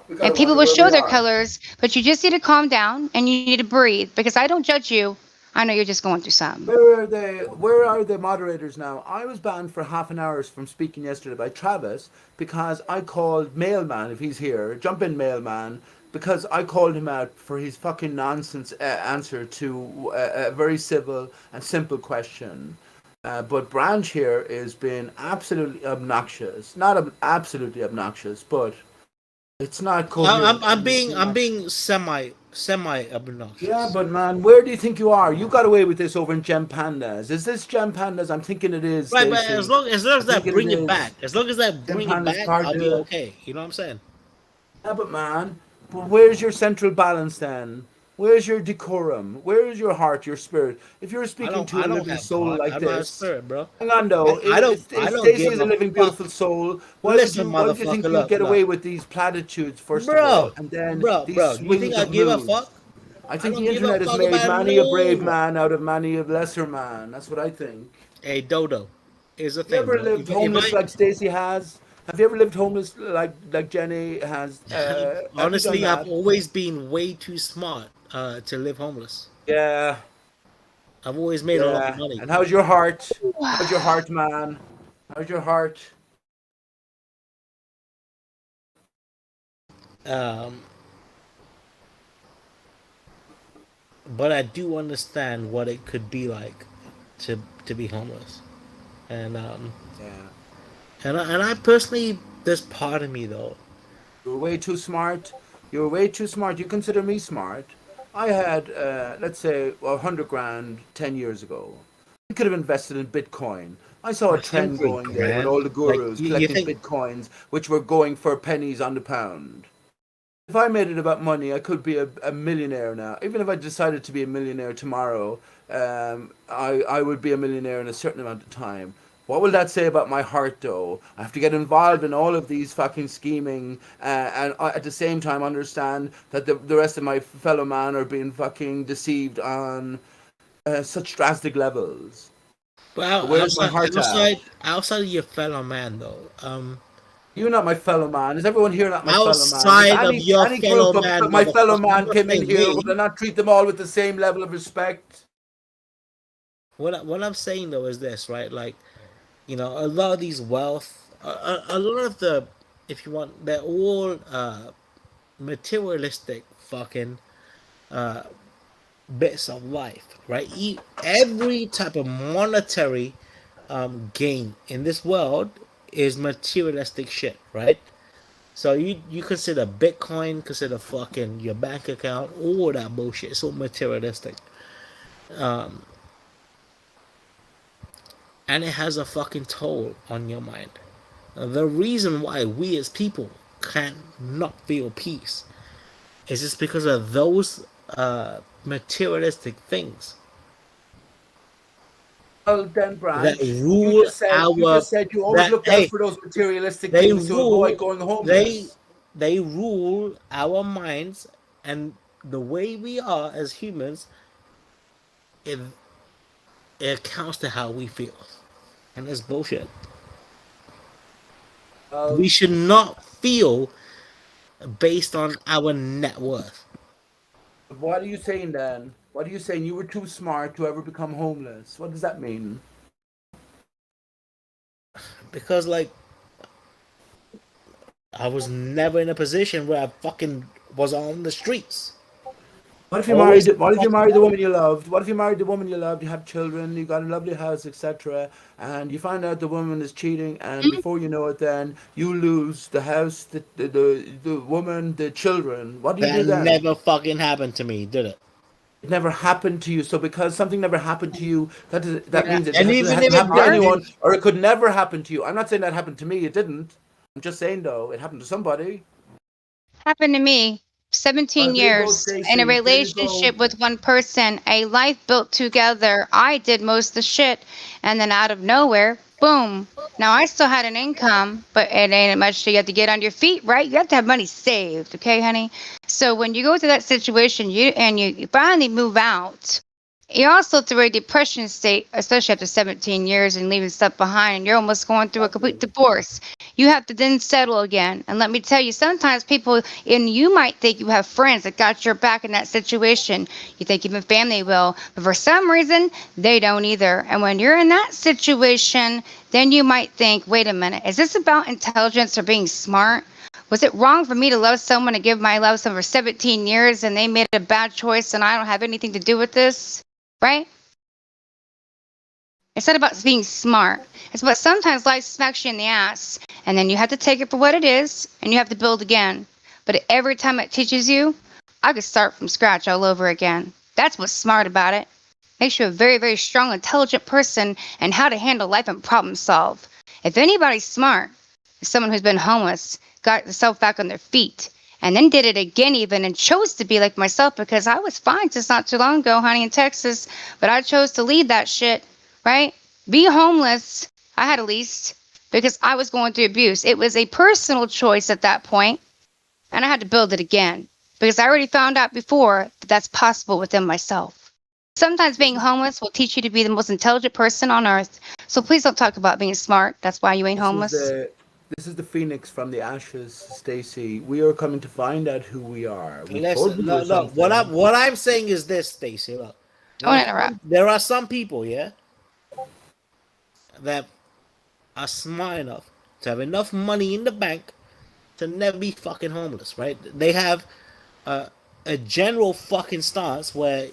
We gotta
And people
wonder
will
where
show
we
their
are.
colors, but you just need to calm down and you need to breathe because I don't judge you. I know you're just going through something.
Where are the moderators now? I was banned for half an hour from speaking yesterday by Travis because I called Mailman, if he's here, jump in Mailman, because I called him out for his fucking nonsense answer to a very civil and simple question. But Branch here is being absolutely obnoxious. Not absolutely obnoxious, but it's not coherent.
I'm being semi obnoxious.
Yeah, but man, where do you think you are? You got away with this over in Gem Pandas. Is this Gem Pandas? I'm thinking it is.
Right, but
Stacey.
as long as that bring it back, as long as that
Gem
bring it
Pandas
back,
part
I'll be
two.
okay. You know what I'm saying?
Yeah, but man, but where's your central balance then? Where's your decorum? Where is your heart, your spirit? If you're speaking to a living soul like
I don't have
this,
spirit, bro.
hang on though.
I don't
If Stacey
give
is a
a
living,
fuck.
beautiful soul, why
Listen,
would you think
motherfucker,
you'll
look,
get
look.
away with these platitudes first of all, and then these
bro, you
swings
think I
of
give a
moods?
fuck?
I think
don't
the
give a
internet has
fuck
made
about
many a brave
no
man out of many a lesser man. That's what I think.
Hey, Dodo, here's the
You
thing,
ever
bro.
lived homeless like Stacey has? Have you ever lived homeless like Jenny has? Have you done
Honestly, I've
that?
always been way too smart to live homeless.
Yeah.
I've always made a lot of
Yeah.
money.
And how's your heart? How's your heart, man? How's your heart?
But I do understand what it could be like to be homeless, and
Yeah.
and I personally, there's part of me though.
You're way too smart. You're way too smart. You consider me smart. I had, let's say, 100 grand 10 years ago. I could have invested in Bitcoin. I saw a trend
100
going there with
grand?
all the gurus
Like, you
collecting
think-
Bitcoins, which were going for pennies on the pound. If I made it about money, I could be a millionaire now. Even if I decided to be a millionaire tomorrow, I would be a millionaire in a certain amount of time. What will that say about my heart, though? I have to get involved in all of these fucking scheming, and at the same time understand that the rest of my fellow man are being fucking deceived on such drastic levels.
Well,
Where's my heart at?
outside of your fellow man though,
You're not my fellow man. Is everyone here not my fellow man?
outside of your
Any
fellow
group
man,
of my fellow
motherfucker,
man
you're
came in
saying
here,
me.
would I not treat them all with the same level of respect?
What I'm saying though is this, right? Like, you know, a lot of these wealth, a lot of the, if you want, they're all materialistic fucking bits of life, right? Every type of monetary gain in this world is materialistic shit, right? So you consider Bitcoin, consider fucking your bank account, all that bullshit. It's all materialistic. And it has a fucking toll on your mind. The reason why we as people can't not feel peace is just because of those materialistic things.
Well, then, Branch,
That rule
you just said you always looked out for those materialistic things to avoid going homeless.
They rule our minds, and the way we are as humans, it accounts to how we feel. And it's bullshit. We should not feel based on our net worth.
What are you saying then? What are you saying? You were too smart to ever become homeless. What does that mean?
Because, like, I was never in a position where I fucking was on the streets.
What if you married the woman you loved? What if you married the woman you loved? You have children, you got a lovely house, etc., and you find out the woman is cheating, and before you know it, then you lose the house, the woman, the children. What do you do then?
That never fucking happened to me, did it?
It never happened to you. So because something never happened to you, that means it
And
hasn't
even if it
happened to
did,
anyone, or it could never happen to you. I'm not saying that happened to me. It didn't. I'm just saying though, it happened to somebody.
Happened to me. 17 years in a relationship with one person, a life built together. I did most of the shit, and then out of nowhere, Boom. Now I still had an income, but it ain't much. So you have to get on your feet, right? You have to have money saved, okay, honey? So when you go through that situation, you finally move out. You're also through a depression state, especially after 17 years and leaving stuff behind, and you're almost going through a complete divorce. You have to then settle again. And let me tell you, sometimes people, and you might think you have friends that got your back in that situation. You think even family will, but for some reason, they don't either. And when you're in that situation, then you might think, wait a minute, is this about intelligence or being smart? Was it wrong for me to love someone and give my love to someone for 17 years and they made a bad choice and I don't have anything to do with this? Right? It's not about being smart. It's about sometimes life smacks you in the ass and then you have to take it for what it is and you have to build again. But every time it teaches you, I could start from scratch all over again. That's what's smart about it. Makes you a very, very strong, intelligent person and how to handle life and problem solve. If anybody's smart, it's someone who's been homeless, got themselves back on their feet, and then did it again even and chose to be like myself because I was fine just not too long ago, honey, in Texas, but I chose to leave that shit, right? Be homeless. I had a lease because I was going through abuse. It was a personal choice at that point, and I had to build it again because I already found out before that that's possible within myself. Sometimes being homeless will teach you to be the most intelligent person on earth. So please don't talk about being smart. That's why you ain't homeless.
This is the phoenix from the ashes, Stacy. We are coming to find out who we are.
Listen, look. What I'm saying is this, Stacy. Look, there are some people, yeah, that are smart enough to have enough money in the bank to never be fucking homeless, right? They have a general fucking stance where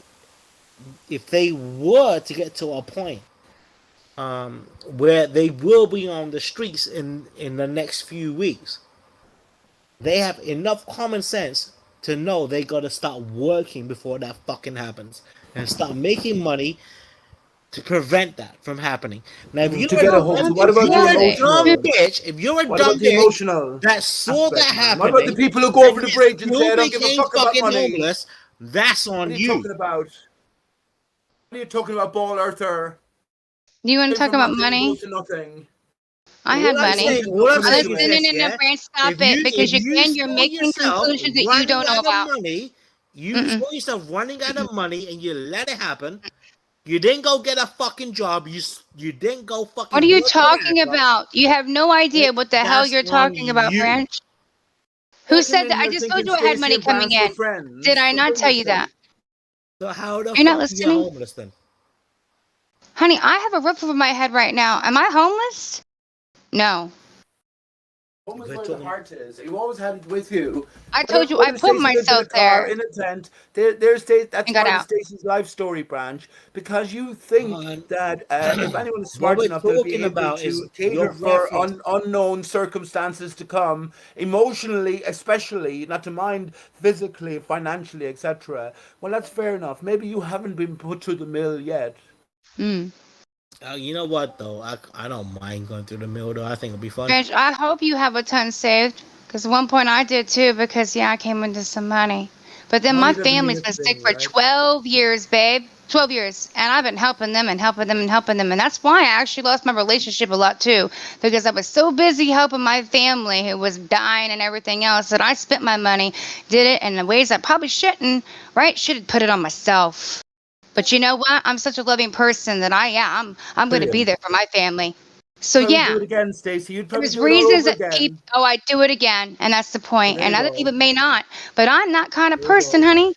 if they were to get to a point where they will be on the streets in the next few weeks, they have enough common sense to know they got to start working before that fucking happens and start making money to prevent that from happening. Now, if you're a dumb bitch that saw that happening,
what about the people who go over the bridge and say, "I don't give a fuck about money"?
Homeless, that's on
what are
you.
Talking about? What are you talking about, ball earther?
Do you want to talk about money?
Nothing.
I had money.
What I'm
saying is this, Brand, stop it, because you're making conclusions that you don't know about.
Money, you saw yourself running out of money and you let it happen. You didn't go get a fucking job. You didn't go fucking.
What are you talking about? You have no idea what the hell you're talking about, Branch. Who said that? I just told you I had money coming in. Did I not tell you that?
So how the
You're not
fuck
listening?
you homeless then?
Honey, I have a roof over my head right now. Am I homeless? No.
Almost where the heart is. You always had it with you.
I told you I put myself there.
In a tent. That's part of Stacey's life story, Branch. Because you think that if anyone is smart enough, they'll be able to cater for unknown circumstances to come, emotionally, especially, not to mind physically, financially, etc. Well, that's fair enough. Maybe you haven't been put through the mill yet.
You know what though? I don't mind going through the mill though. I think it'll be fun.
Branch, I hope you have a ton saved. Because at one point I did too, because I came into some money. But then my family's been sick for 12 years, babe. 12 years. And I've been helping them and helping them and helping them. And that's why I actually lost my relationship a lot too. Because I was so busy helping my family who was dying and everything else that I spent my money, did it in ways I probably shouldn't, right? Should have put it on myself. But you know what? I'm such a loving person that I'm going to be there for my family. So yeah,
do it again, Stacey. You'd probably
there's
do it
reasons
all over
that
again.
I do it again, and that's the point. And other people may not, but I'm that kind of person, honey.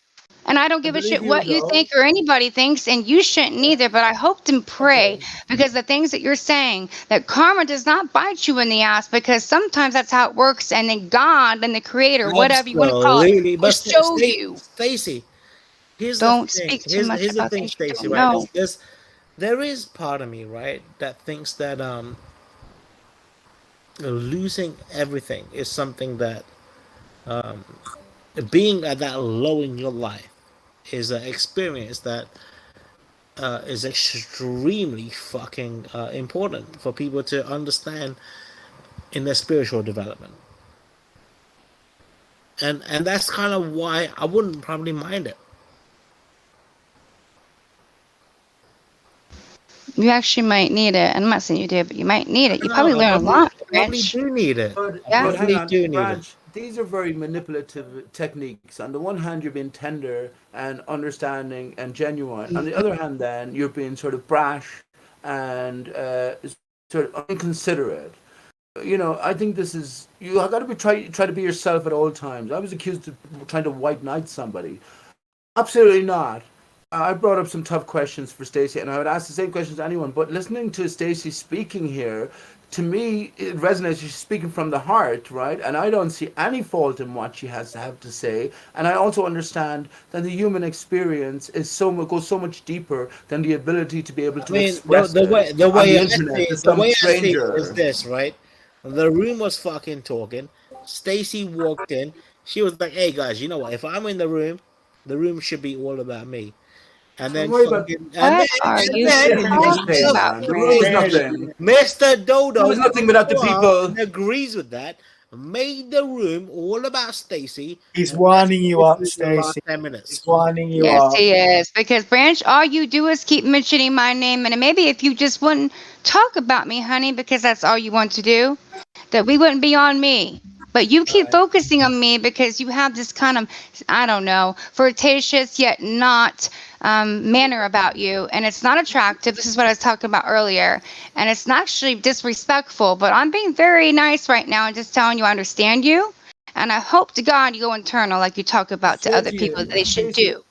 And I don't give a shit what you think or anybody thinks, and you shouldn't either. But I hope and pray because the things that you're saying, that karma does not bite you in the ass, because sometimes that's how it works. And then God and the Creator, whatever you want to call it, will show you.
Stacey,
don't speak too much about things, Stacey. Right?
There is part of me, right, that thinks that losing everything is something that being at that low in your life is an experience that is extremely fucking important for people to understand in their spiritual development. And that's kind of why I wouldn't probably mind it.
You actually might need it. I'm not saying you do, but you might need it. You probably
I
learn a
probably,
lot,
probably
Branch.
do need it.
But,
Yeah.
but hang
Probably
on,
do need it.
Branch, these are very manipulative techniques. On the one hand, you're being tender and understanding and genuine. On the other hand, then, you're being sort of brash and sort of inconsiderate. You know, I think this is, you got to be try to be yourself at all times. I was accused of trying to white knight somebody. Absolutely not. I brought up some tough questions for Stacey, and I would ask the same questions to anyone. But listening to Stacey speaking here, to me, it resonates. She's speaking from the heart, right? And I don't see any fault in what she has to have to say. And I also understand that the human experience is goes so much deeper than the ability to be able to express
the way
on
the
the
way I
internet
see
to
it, the
some
way I see it
stranger.
is this, right? The room was fucking talking. Stacy walked in. She was like, "Hey guys, you know what? If I'm in the room should be all about me." And then
Don't worry about
fucking,
What are you talking about,
the room was
Branch?
nothing.
Mr. Dodo,
There was nothing without the
who
people.
agrees with that, made the room all about Stacy.
He's
and that's
winding you
what
up,
we did in the last
Stacey.
10 minutes.
He's winding you
Yes,
up.
he is. Because Branch, all you do is keep mentioning my name, and maybe if you just wouldn't talk about me, honey, because that's all you want to do, that we wouldn't be on me. But you keep focusing on me because you have this kind of, I don't know, flirtatious yet not manner about you, and it's not attractive. This is what I was talking about earlier, and it's not actually disrespectful. But I'm being very nice right now and just telling you I understand you, and I hope to God you go internal like you talk about to
swear
other
to
people
you,
that they should
Stacey,
do.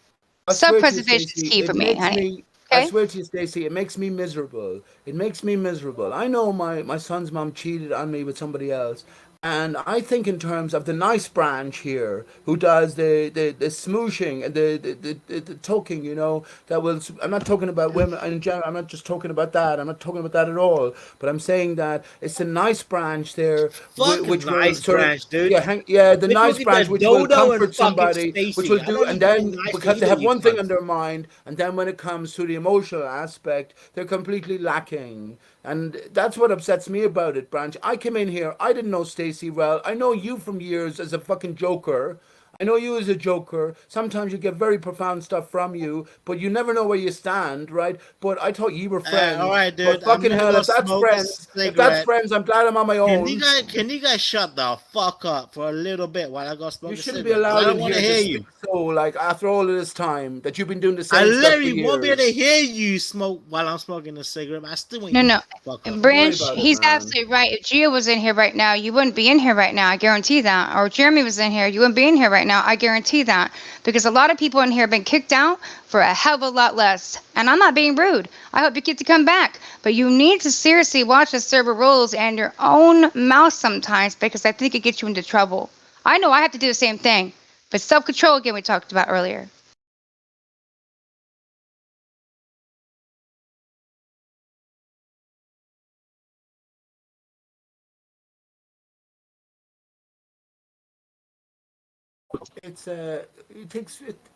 I swear to you,
Self-preservation is
Stacey,
key for
it
me,
makes
honey.
me. I
Okay?
swear to you, Stacey, it makes me miserable. It makes me miserable. I know my son's mom cheated on me with somebody else, and I think in terms of the nice branch here who does the smooshing and the talking. You know, that will. I'm not talking about women in general. I'm not just talking about that. I'm not talking about that at all. But I'm saying that it's a nice branch there,
Fuck
which will
nice
sort of.
branch, dude.
Yeah, the
We're
nice
talking
branch
about
which will
Dodo and
comfort
fucking
somebody, which
Stacy.
will
I
do,
don't
and
need to be
then
nice to
because they
either
have
you
one thing
cunts.
on their mind, and then when it comes to the emotional aspect, they're completely lacking. And that's what upsets me about it, Branch. I came in here, I didn't know Stacy well. I know you from years as a fucking joker. I know you as a joker. Sometimes you get very profound stuff from you, but you never know where you stand, right? But I thought you were friends.
All right,
But
dude. I'm
fucking
gonna
hell,
go
if that's
smoke a
friends, I'm glad I'm on my own.
Can you guys shut the fuck up for a little bit while I go smoke
You
a
shouldn't be
cigarette? 'Cause I
allowed
don't
in
want
here
to
to
hear
speak
you.
so, like, after all of this time that you've been doing the
I
same stuff for
literally won't be able to
years.
hear you smoke while I'm smoking a cigarette. But I still want
No,
you
no.
to fuck up.
Branch,
about it,
he's
man.
absolutely right. If Gio was in here right now, you wouldn't be in here right now. I guarantee that. Or Jeremy was in here, you wouldn't be in here right now. I guarantee that. Because a lot of people in here have been kicked out for a hell of a lot less. And I'm not being rude. I hope you get to come back. But you need to seriously watch the server rules and your own mouth sometimes, because I think it gets you into trouble. I know I have to do the same thing. But self-control, again, we talked about earlier.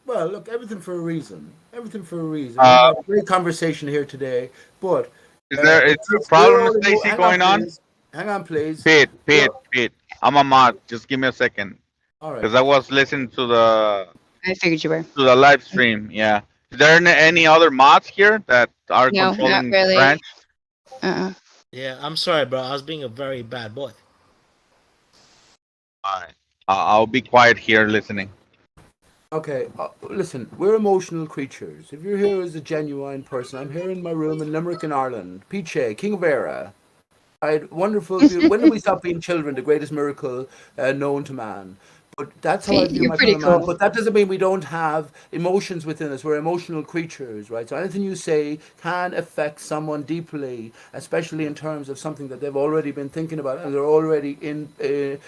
Well, look, everything for a reason. Everything for a reason. We had a great conversation here today, but
Is there a problem, Stacy, going on?
Hang on, please.
Pete. I'm a mod. Just give me a second.
All right.
Because I was listening to the
I figured you were.
to the live stream. Yeah. Is there any other mods here that are
No, not
controlling
really.
Branch?
Yeah, I'm sorry, bro. I was being a very bad boy.
Alright. I'll be quiet here listening.
Okay, listen, we're emotional creatures. If you're here as a genuine person, I'm here in my room in Limerick in Ireland. Peachy, King of Era. Right, wonderful. When did we stop being children? The greatest miracle known to man. But that's how I view
You're
my
pretty
fellow man.
cool.
But that doesn't mean we don't have emotions within us. We're emotional creatures, right? So anything you say can affect someone deeply, especially in terms of something that they've already been thinking about and they're already in the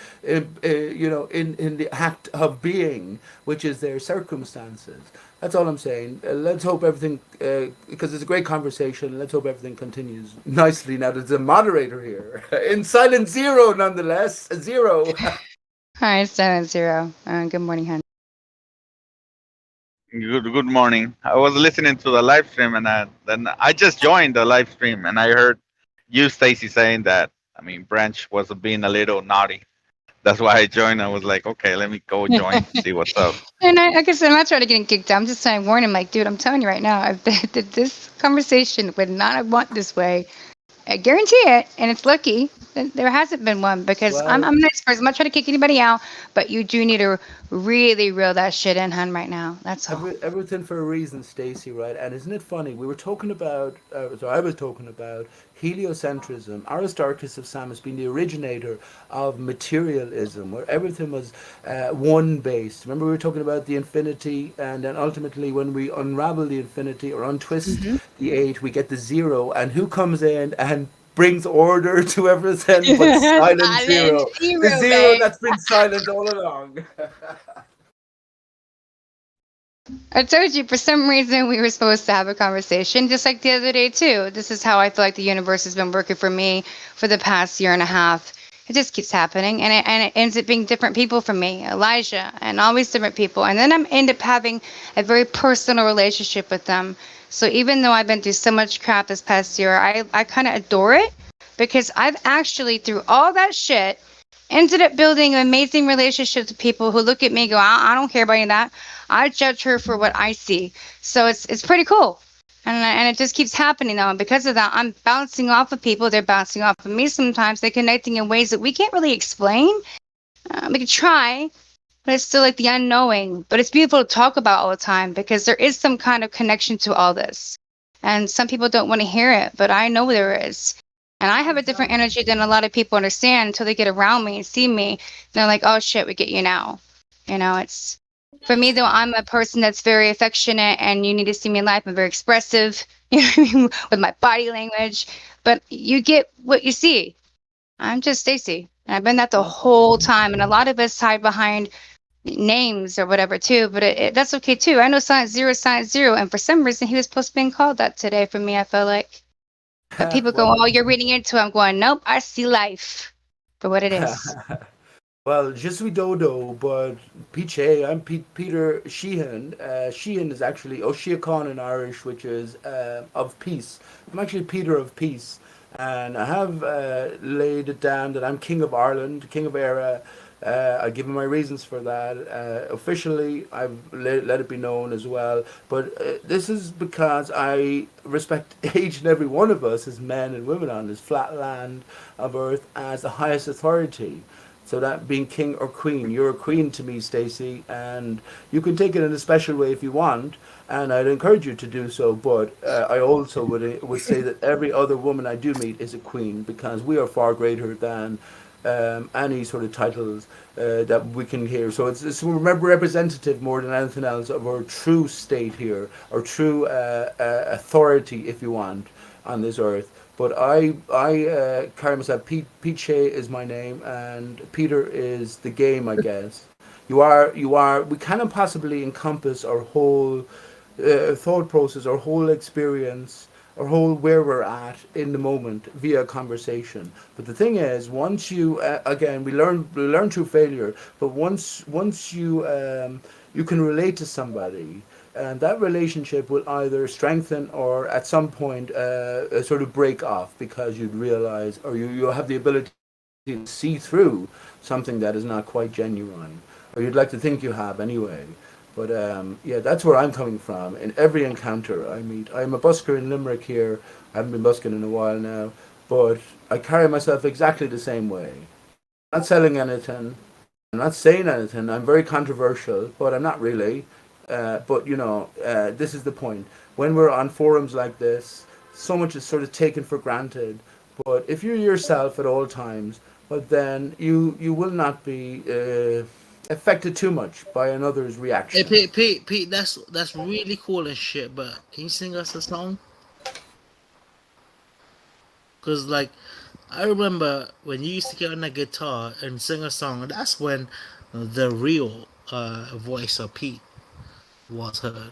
act of being, which is their circumstances. That's all I'm saying. Let's hope everything, because it's a great conversation. Let's hope everything continues nicely now that there's a moderator here. In Silent Zero, nonetheless. Zero.
Hi, 7-0. Good morning, honey.
Good morning. I was listening to the live stream and then I just joined the live stream and I heard you, Stacy, saying that Branch was being a little naughty. That's why I joined. I was like, okay, let me go join to see what's up.
And like I said, I'm not trying to get kicked out. I'm just trying to warn him, like, dude, I'm telling you right now, that this conversation would not have went this way. I guarantee it, and it's lucky that there hasn't been one because I'm a nice person. I'm not trying to kick anybody out, but you do need to really reel that shit in, hun, right now. That's all.
Everything for a reason, Stacy, right? And isn't it funny? We were talking about, I was talking about heliocentrism. Aristarchus of Samos being the originator of materialism, where everything was one based. Remember, we were talking about the infinity, and then ultimately, when we unravel the infinity or untwist the eight, we get the zero. And who comes in and brings order to everything but silent zero? The zero that's been silent all along.
I told you, for some reason, we were supposed to have a conversation, just like the other day, too. This is how I feel like the universe has been working for me for the past year and a half. It just keeps happening, and it ends up being different people for me, Elijah, and always different people. And then I end up having a very personal relationship with them. So even though I've been through so much crap this past year, I kind of adore it because I've actually, through all that shit, ended up building an amazing relationship with people who look at me and go, I don't care about any of that. I judge her for what I see. So it's pretty cool. And it just keeps happening now. And because of that, I'm bouncing off of people. They're bouncing off of me sometimes. They're connecting in ways that we can't really explain. We can try, but it's still like the unknowing. But it's beautiful to talk about all the time because there is some kind of connection to all this. And some people don't want to hear it, but I know there is. And I have a different energy than a lot of people understand until they get around me and see me. They're like, oh, shit, we get you now. You know, it's... For me, though, I'm a person that's very affectionate, and you need to see me in life. I'm very expressive, you know what I mean, with my body language. But you get what you see. I'm just Stacy, and I've been that the whole time. And a lot of us hide behind names or whatever too, but that's okay too. I know Science Zero, and for some reason, he was supposed to be called that today. For me, I felt like. But people go, "Oh, you're reading into it." I'm going, "Nope, I see life for what it is."
Well, je suis Dodo, but Piche, I'm Peter Sheehan. Sheehan is actually Oshiakan in Irish, which is of peace. I'm actually Peter of Peace. And I have laid it down that I'm King of Ireland, King of Era. I've given my reasons for that. Officially, I've let it be known as well. But this is because I respect each and every one of us as men and women on this flat land of Earth as the highest authority. So that being king or queen, you're a queen to me, Stacey, and you can take it in a special way if you want, and I'd encourage you to do so. But I also would say that every other woman I do meet is a queen because we are far greater than any sort of titles that we can hear. So it's representative more than anything else of our true state here, our true authority, if you want, on this earth. But I carry myself. Piche is my name, and Peter is the game, I guess. You are. We cannot possibly encompass our whole thought process, our whole experience, our whole where we're at in the moment via conversation. But the thing is, once you again, we learn through failure. But once you you can relate to somebody. And that relationship will either strengthen or at some point sort of break off because you'd realize or you'll have the ability to see through something that is not quite genuine. Or you'd like to think you have anyway. But yeah, that's where I'm coming from. In every encounter I meet. I'm a busker in Limerick here. I haven't been busking in a while now. But I carry myself exactly the same way. I'm not selling anything. I'm not saying anything. I'm very controversial, but I'm not really. But you know, this is the point. When we're on forums like this, so much is sort of taken for granted. But if you're yourself at all times, well, then you will not be affected too much by another's reaction.
Hey, Pete, that's really cool and shit. But can you sing us a song? Cause like, I remember when you used to get on that guitar and sing a song. That's when the real voice of Pete was heard.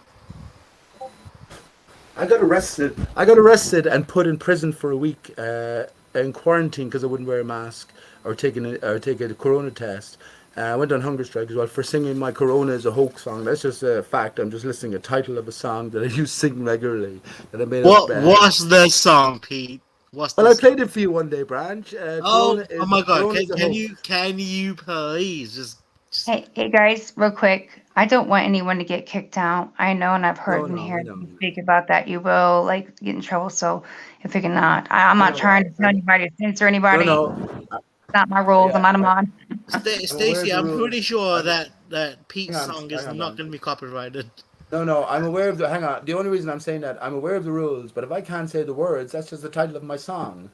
I got arrested and put in prison for a week in quarantine because I wouldn't wear a mask or take a corona test. I went on hunger strike as well for singing my Corona is a hoax song. That's just a fact. I'm just listing a title of a song that I used to sing regularly that I made
What was the song, Pete? What's
Well, I
this?
played it for you one day, Branch.
Oh,
Corona is,
oh my God!
Corona is a hoax.
Can you please just
Hey guys, real quick. I don't want anyone to get kicked out. I know, and I've heard
No,
and
no, I
heard
know.
you speak about that. You will like get in trouble. So if you cannot, I'm
I
not
know
trying to
that.
tell anybody to censor
No,
anybody.
no.
It's not my rules. I'm
Yeah,
not a mod.
I'm aware of
Stacey?
the
I'm
rules.
pretty sure
I'm,
that Pete's song is
hang on,
not
Branch.
going to be copyrighted.
No, I'm aware of the. Hang on. The only reason I'm saying that, I'm aware of the rules, but if I can't say the words, that's just the title of my song.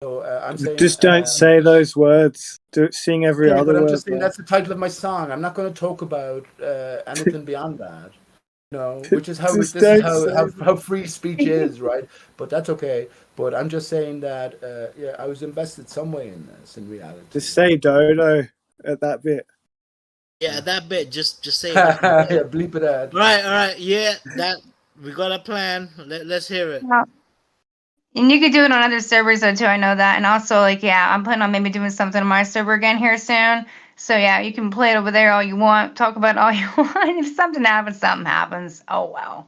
So I'm saying.
Just don't say those words. Sing every
Okay,
other
but I'm
word.
just saying that's the title of my song. I'm not going to talk about anything beyond that. Which is how
Just
this is
don't say.
how free speech is, right? But that's okay. But I'm just saying that yeah, I was invested some way in this in reality.
Just say dodo at that bit.
Yeah, that bit. Just say it.
Yeah, bleep it out.
Right, all right. Yeah, that we got a plan. Let's hear it.
Well, and you could do it on other servers though too. I know that. And also, like, yeah, I'm planning on maybe doing something on my server again here soon. So yeah, you can play it over there all you want. Talk about it all you want. If something happens, something happens. Oh well.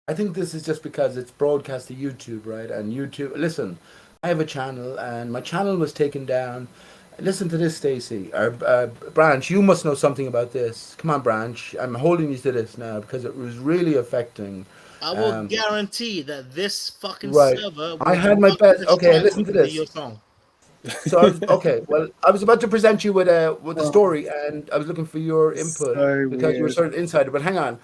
I think this is just because it's broadcast to YouTube, right? And YouTube, listen, I have a channel, and my channel was taken down. Listen to this, Stacey. Branch, you must know something about this. Come on, Branch. I'm holding you to this now because it was really affecting.
I will guarantee that this fucking
Right.
server.
I
will
had my
not
best.
push
Okay,
time
listen to
into
this.
your song.
So I was okay. Well, I was about to present you with a story, and I was looking for your input
So
because you were
weird.
sort of insider. But hang on,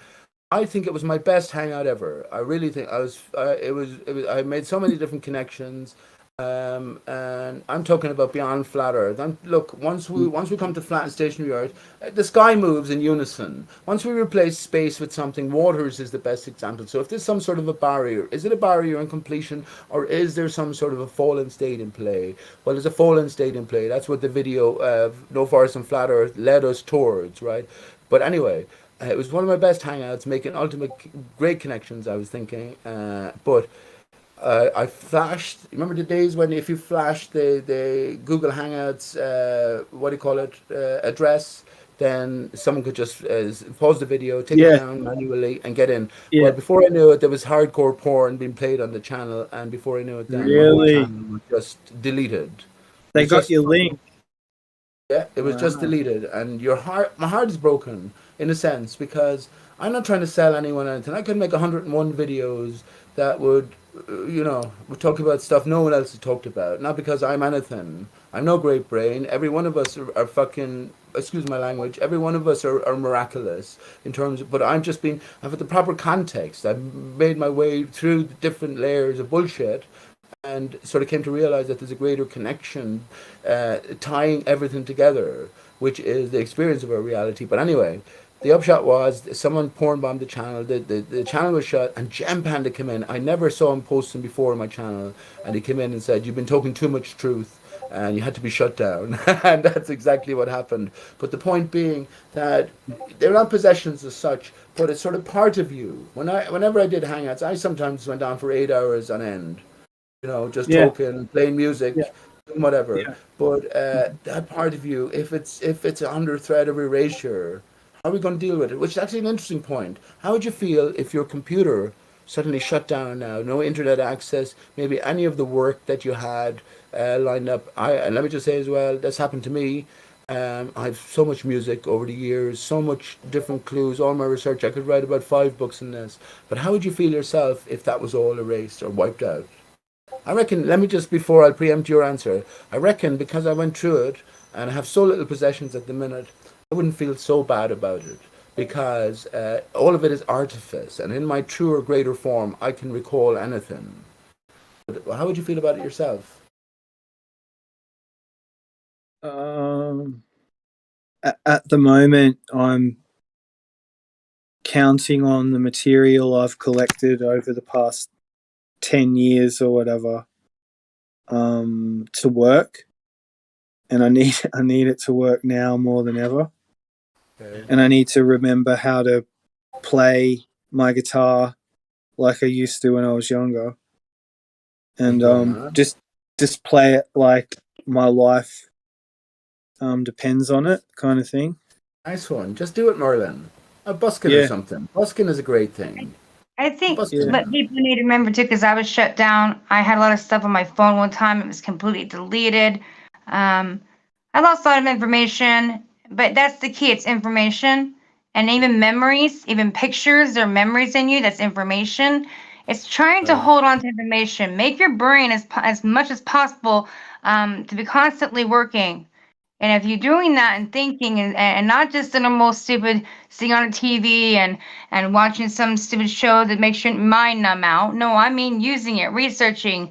I think it was my best hangout ever. I really think I was. It was. I made so many different connections, and I'm talking about beyond flat Earth. Look, once we come to flat and stationary Earth, the sky moves in unison. Once we replace space with something, waters is the best example. So if there's some sort of a barrier, is it a barrier in completion, or is there some sort of a fallen state in play? Well, there's a fallen state in play. That's what the video of No Forest and Flat Earth led us towards, right? But anyway. It was one of my best hangouts, making ultimate great connections. I was thinking, but I flashed. Remember the days when if you flashed the Google Hangouts, what do you call it, address, then someone could just pause the video, take it down manually, and get in.
Yeah.
Well, before I knew it, there was hardcore porn being played on the channel, and before I knew it, then my whole
Really?
channel was just deleted.
They
It was
got
just
your link.
Yeah, it was just
Wow.
deleted, and my heart is broken in a sense because I'm not trying to sell anyone anything. I could make 101 videos that would talk about stuff no one else has talked about. Not because I'm anything. I'm no great brain. Every one of us are fucking. Excuse my language. Every one of us are miraculous in terms of. But I've had the proper context. I've made my way through the different layers of bullshit and sort of came to realize that there's a greater connection tying everything together, which is the experience of our reality. But anyway, the upshot was someone porn bombed the channel. The channel was shut, and Jam Panda came in. I never saw him posting before on my channel, and he came in and said, "You've been talking too much truth, and you had to be shut down." And that's exactly what happened. But the point being that they're not possessions as such, but it's sort of part of you. Whenever I did hangouts, I sometimes went on for 8 hours on end. Just talking, playing music, doing whatever.
Yeah.
But that part of you, if it's under threat of erasure, how are we going to deal with it? Which is actually an interesting point. How would you feel if your computer suddenly shut down now, no internet access, maybe any of the work that you had lined up? And let me just say as well, that's happened to me. I have so much music over the years, so much different clues, all my research. I could write about 5 books in this. But how would you feel yourself if that was all erased or wiped out? I reckon, let me just, before I preempt your answer, I reckon because I went through it and I have so little possessions at the minute, I wouldn't feel so bad about it because all of it is artifice, and in my truer, greater form, I can recall anything. But how would you feel about it yourself?
At the moment, I'm counting on the material I've collected over the past 10 years or whatever to work, and I need it to work now more than ever. Okay. And I need to remember how to play my guitar like I used to when I was younger, and just play it like my life depends on it, kind of thing.
Nice one. Just do it, Merlin. A buskin or something. Buskin is a great thing.
I think
Busted.
what people need to remember too, because I was shut down. I had a lot of stuff on my phone one time. It was completely deleted. I lost a lot of information, but that's the key. It's information. And even memories, even pictures or memories in you, that's information. It's trying to hold on to information. Make your brain as much as possible to be constantly working. And if you're doing that and thinking and not just the normal stupid sitting on a TV and watching some stupid show that makes your mind numb out. No, I mean using it, researching,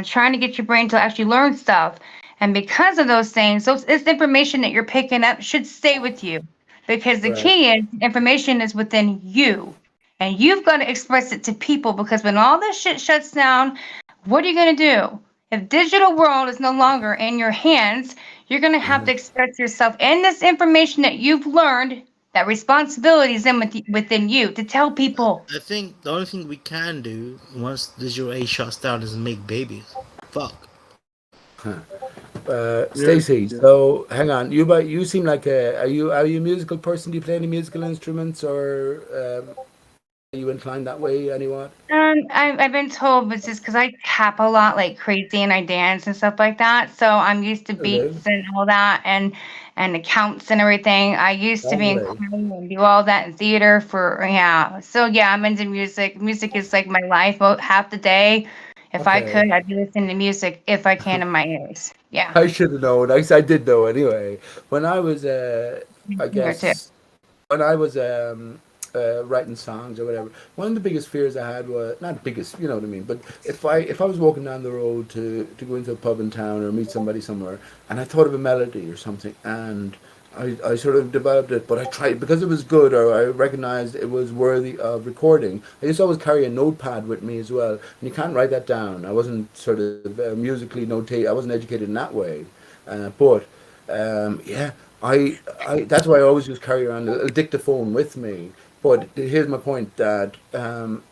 trying to get your brain to actually learn stuff. And because of those things, this information that you're picking up should stay with you. Because the
Right.
key is information is within you. And you've got to express it to people because when all this shit shuts down, what are you going to do? If digital world is no longer in your hands, you're going to have to express yourself and this information that you've learned, that responsibility is within you to tell people.
I think the only thing we can do once digital age shuts down is make babies. Fuck.
Stacy, so hang on. You seem like are you a musical person? Do you play any musical instruments, or are you inclined that way? Anyone?
I've been told it's just because I tap a lot like crazy and I dance and stuff like that. So I'm used to beats and all that and the counts and everything. I used to be in choir and do all that in theater So yeah, I'm into music. Music is like my life half the day. If I could, I'd be listening to music if I can in my ears. Yeah.
I should have known. I did know anyway. When I was, I guess, when I was writing songs or whatever, one of the biggest fears I had was not biggest, you know what I mean. But if I was walking down the road to go into a pub in town or meet somebody somewhere, and I thought of a melody or something, and I sort of developed it, but I tried because it was good or I recognized it was worthy of recording. I used to always carry a notepad with me as well, and you can't write that down. I wasn't sort of musically notate. I wasn't educated in that way, but yeah, I that's why I always just carry around a dictaphone with me. But here's my point that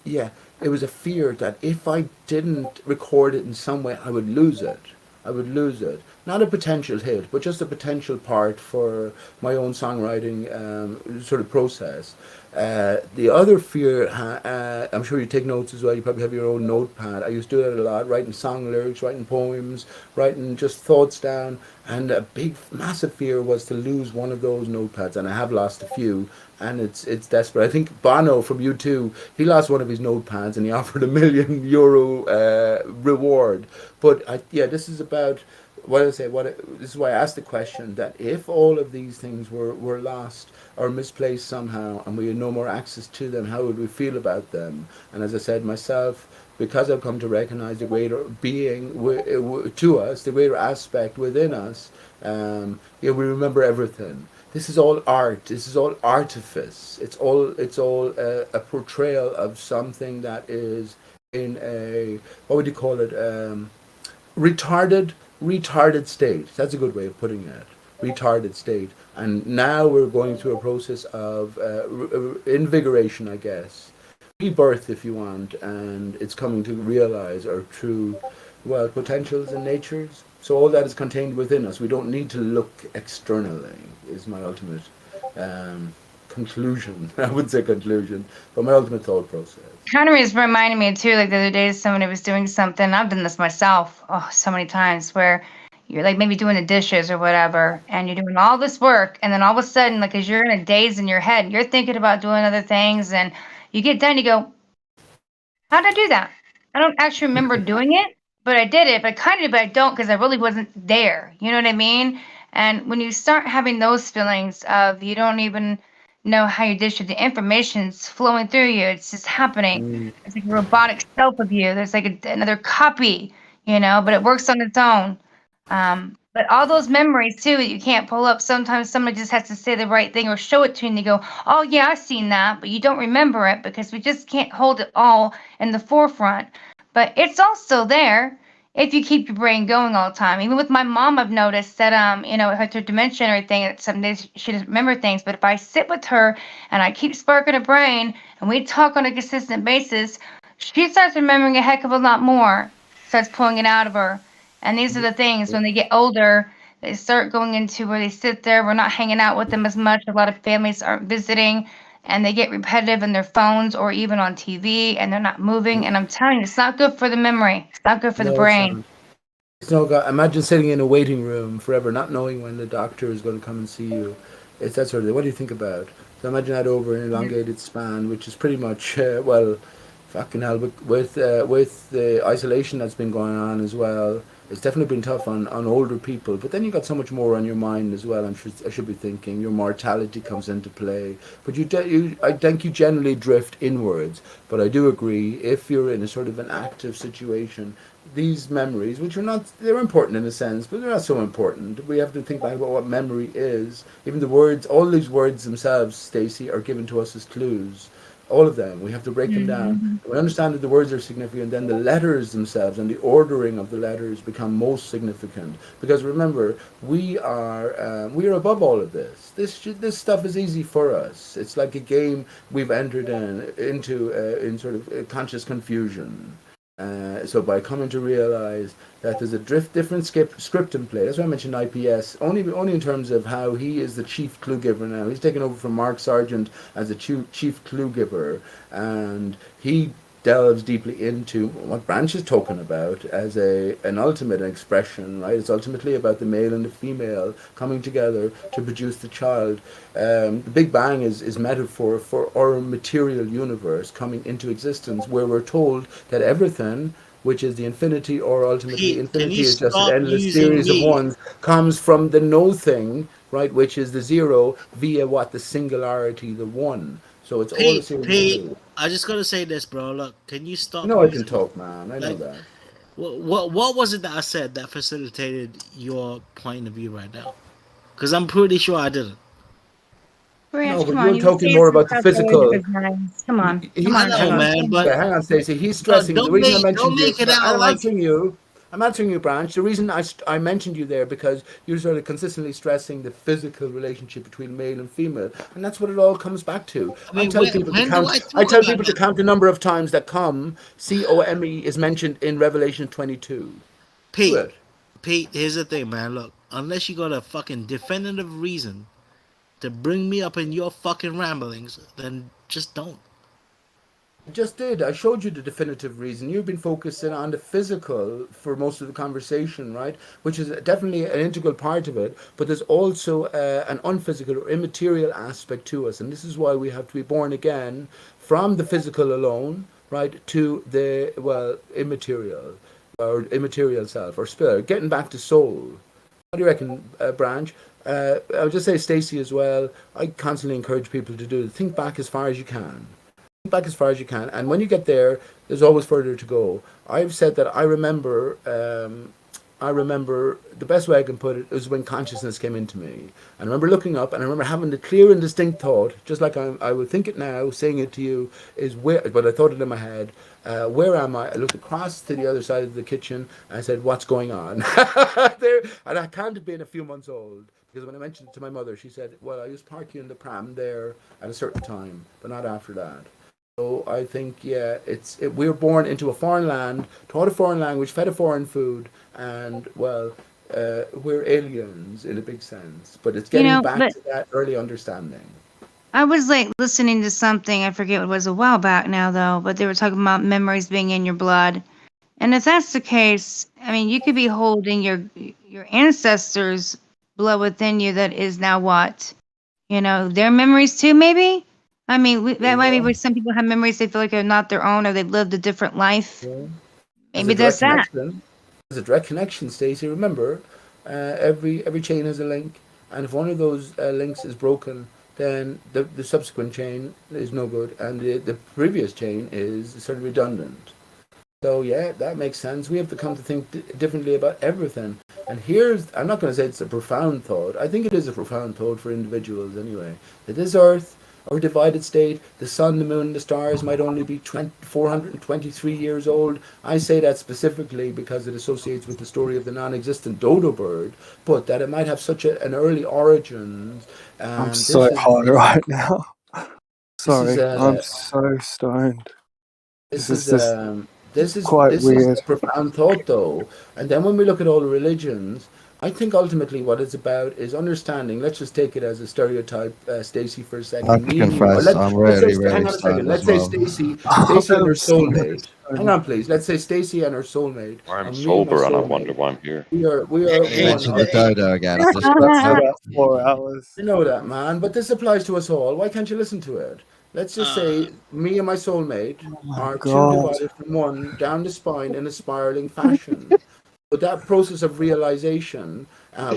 yeah, it was a fear that if I didn't record it in some way, I would lose it. I would lose it. Not a potential hit, but just a potential part for my own songwriting sort of process. The other fear, I'm sure you take notes as well, you probably have your own notepad. I used to do that a lot, writing song lyrics, writing poems, writing just thoughts down. And a big, massive fear was to lose one of those notepads, and I have lost a few, and it's desperate. I think Bono from U2, he lost one of his notepads, and he offered €1 million reward. But yeah, this is about this is why I asked the question that if all of these things were lost or misplaced somehow and we had no more access to them, how would we feel about them? And as I said myself, because I've come to recognize the greater being to us, the greater aspect within us, yeah, we remember everything. This is all art. This is all artifice. It's all a portrayal of something that is in a, what would you call it? Retarded state. That's a good way of putting it. Retarded state. And now we're going through a process of invigoration, I guess. Rebirth, if you want, and it's coming to realize our true, well, potentials and natures. So all that is contained within us. We don't need to look externally, is my ultimate conclusion. I wouldn't say conclusion, but my ultimate thought process.
Kind of is reminding me too, like the other day, somebody was doing something. I've done this myself, so many times, where you're like maybe doing the dishes or whatever, and you're doing all this work, and then all of a sudden, like, as you're in a daze in your head, you're thinking about doing other things, and you get done, you go, how did I do that? I don't actually remember doing it, but I did it. But kind of, but I don't because I really wasn't there. You know what I mean? And when you start having those feelings of you don't even know how you dish it, the information's flowing through you. It's just happening. It's like a robotic self of you. There's like another copy, but it works on its own. But all those memories too that you can't pull up. Sometimes somebody just has to say the right thing or show it to you, and you go, "Oh yeah, I've seen that," but you don't remember it because we just can't hold it all in the forefront. But it's also there if you keep your brain going all the time. Even with my mom, I've noticed that her dementia and everything, some days she doesn't remember things. But if I sit with her and I keep sparking her brain and we talk on a consistent basis, she starts remembering a heck of a lot more. Starts pulling it out of her. And these are the things when they get older, they start going into where they sit there. We're not hanging out with them as much. A lot of families aren't visiting. and they get repetitive in their phones or even on TV, and they're not moving. And I'm telling you, it's not good for the memory. It's not good for the
No, it's
brain.
not. It's no God. Imagine sitting in a waiting room forever, not knowing when the doctor is going to come and see you. It's that sort of thing. What do you think about? So imagine that over an elongated span, which is pretty much well, fucking hell. With the isolation that's been going on as well, it's definitely been tough on older people. But then you got so much more on your mind as well. I should be thinking your mortality comes into play. But I think you generally drift inwards. But I do agree if you're in a sort of an active situation, these memories, which are not, they're important in a sense, but they're not so important. We have to think back about what memory is. Even the words, all these words themselves, Stacey, are given to us as clues. All of them. We have to break them down. We understand that the words are significant, then the letters themselves and the ordering of the letters become most significant. Because remember, we are above all of this. This stuff is easy for us. It's like a game we've entered into in sort of conscious confusion. So by coming to realize that there's a different script in play. That's why I mentioned IPS, only in terms of how he is the chief clue giver now. He's taken over from Mark Sargent as the chief clue giver, and he delves deeply into what Branch is talking about as an ultimate expression, right? It's ultimately about the male and the female coming together to produce the child. The Big Bang is metaphor for our material universe coming into existence, where we're told that everything, which is the infinity, or ultimately
Pete, can
infinity
you
is just an
stop
endless
using
series of
me?
ones, comes from the no thing, right, which is the zero, via what? The singularity, the one. So it's all a series of
Pete,
clues.
I just gotta say this, bro. Look, can you
You
stop
know I can
using
talk, man. I know
like
that.
what was it that I said that facilitated your point of view right now? Because I'm pretty sure I didn't.
No,
Branch,
but
come on.
you're
You've been
talking
saying
more
some
about the
stuff all over
physical.
the times. Come on. Come
I
on.
know,
Hang on,
man, but
hang on, Stacey. He's stressing the reason I mentioned you.
don't make it out
I'm
like
answering you. I'm answering you, Branch. The reason I mentioned you there because you're sort of consistently stressing the physical relationship between male and female, and that's what it all comes back to.
I mean, when do I
I
talk
tell
about
people to
that?
count the number of times that COME is mentioned in Revelation 22. Do
Pete,
it.
Here's the thing, man. Look, unless you got a fucking definitive reason to bring me up in your fucking ramblings, then just don't.
I just did. I showed you the definitive reason. You've been focusing on the physical for most of the conversation, right? Which is definitely an integral part of it. But there's also an unphysical or immaterial aspect to us. And this is why we have to be born again from the physical alone, right, to the, well, immaterial or immaterial self or spirit, getting back to soul. What do you reckon, Branch? I'll just say, Stacey, as well, I constantly encourage people to do it. Think back as far as you can. Back as far as you can, and when you get there, there's always further to go. I've said that I remember the best way I can put it is when consciousness came into me. And I remember looking up, and I remember having the clear and distinct thought, just like I would think it now, saying it to you, is where, but I thought it in my head, where am I? I looked across to the other side of the kitchen, and I said, what's going on? There, and I can't have been a few months old. Because when I mentioned it to my mother, she said, well, I used to park you in the pram there at a certain time, but not after that. So I think, yeah, we're born into a foreign land, taught a foreign language, fed a foreign food, and, well, we're aliens in a big sense. But it's getting back
But
to that early understanding.
I was like listening to something, I forget what it was a while back now though, but they were talking about memories being in your blood. And if that's the case, I mean, you could be holding your ancestors' blood within you that is now what? Their memories too, maybe? I mean,
There
that
you
might be
go.
where some people have memories they feel like they're not their own or they've lived a different life.
Yeah. There's a
Maybe
direct
that's that.
connection. There's a direct connection, Stacey. Remember, every chain has a link, and if one of those links is broken, then the subsequent chain is no good, and the previous chain is sort of redundant. So yeah, that makes sense. We have to come to think differently about everything. And I'm not going to say it's a profound thought. I think it is a profound thought for individuals anyway. That this Earth, our divided state, the sun, the moon, and the stars might only be 423 years old. I say that specifically because it associates with the story of the non-existent dodo bird, but that it might have such an early origin.
I'm so hot right now. Sorry, I'm so stoned.
This
This
is
is quite weird.
a profound thought, though. And then when we look at all the religions, I think ultimately what it's about is understanding. Let's just take it as a stereotype, Stacy, for a second.
I
Me and you, or
confess, I'm
let's say,
really, really
hang on a second.
stoned as
Let's say
well.
Stacy
I
and her
was so
soulmate.
stoned.
Hang on, please. Let's say Stacy and her soulmate,
I'm
or me and my
sober and I wonder
soulmate.
why I'm here.
We are
You
Hey,
one.
mentioned the
hey,
dodo again. I just
Slept for
got
about 4 hours.
I know that, man, but this applies to us all. Why can't you listen to it? Let's just
uh,
say me and my soulmate
Oh my
are two
god.
divided from one down the spine in a spiraling fashion. But that process of realization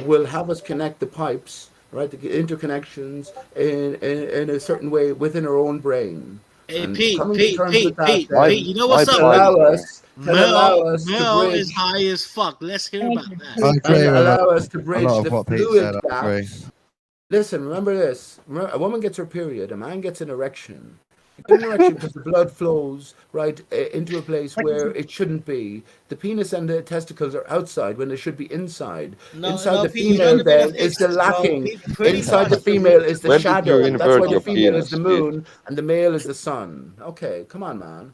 will have us connect the pipes, right, the interconnections in a certain way within our own brain.
hey,
And
Pete,
coming to
Pete,
terms with
Pete,
that
Pete,
My
Pete.
then
You know
my
what's up,
can
pipe
Pete?
allow
is wrong.
us to
Mel is
bridge
high as fuck. Let's hear about that.
I
and
agree with
allow us to
a
bridge
lot of
the
what Pete
fluid
said. I agree.
gaps. Listen, remember this. A woman gets her period. A man gets an erection. You get an erection because the blood flows right into a place where it shouldn't be. The penis and the testicles are outside when they should be inside.
No,
Inside
no,
the
Pete, you don't
female
know the
then is the
physics, bro.
lacking.
Pete, pretty
Inside the
much the
female is the
When did you
shadow. That's
invert
why the
your
female is
penis,
the
Pete?
moon and the male is the sun. Okay, come on, man.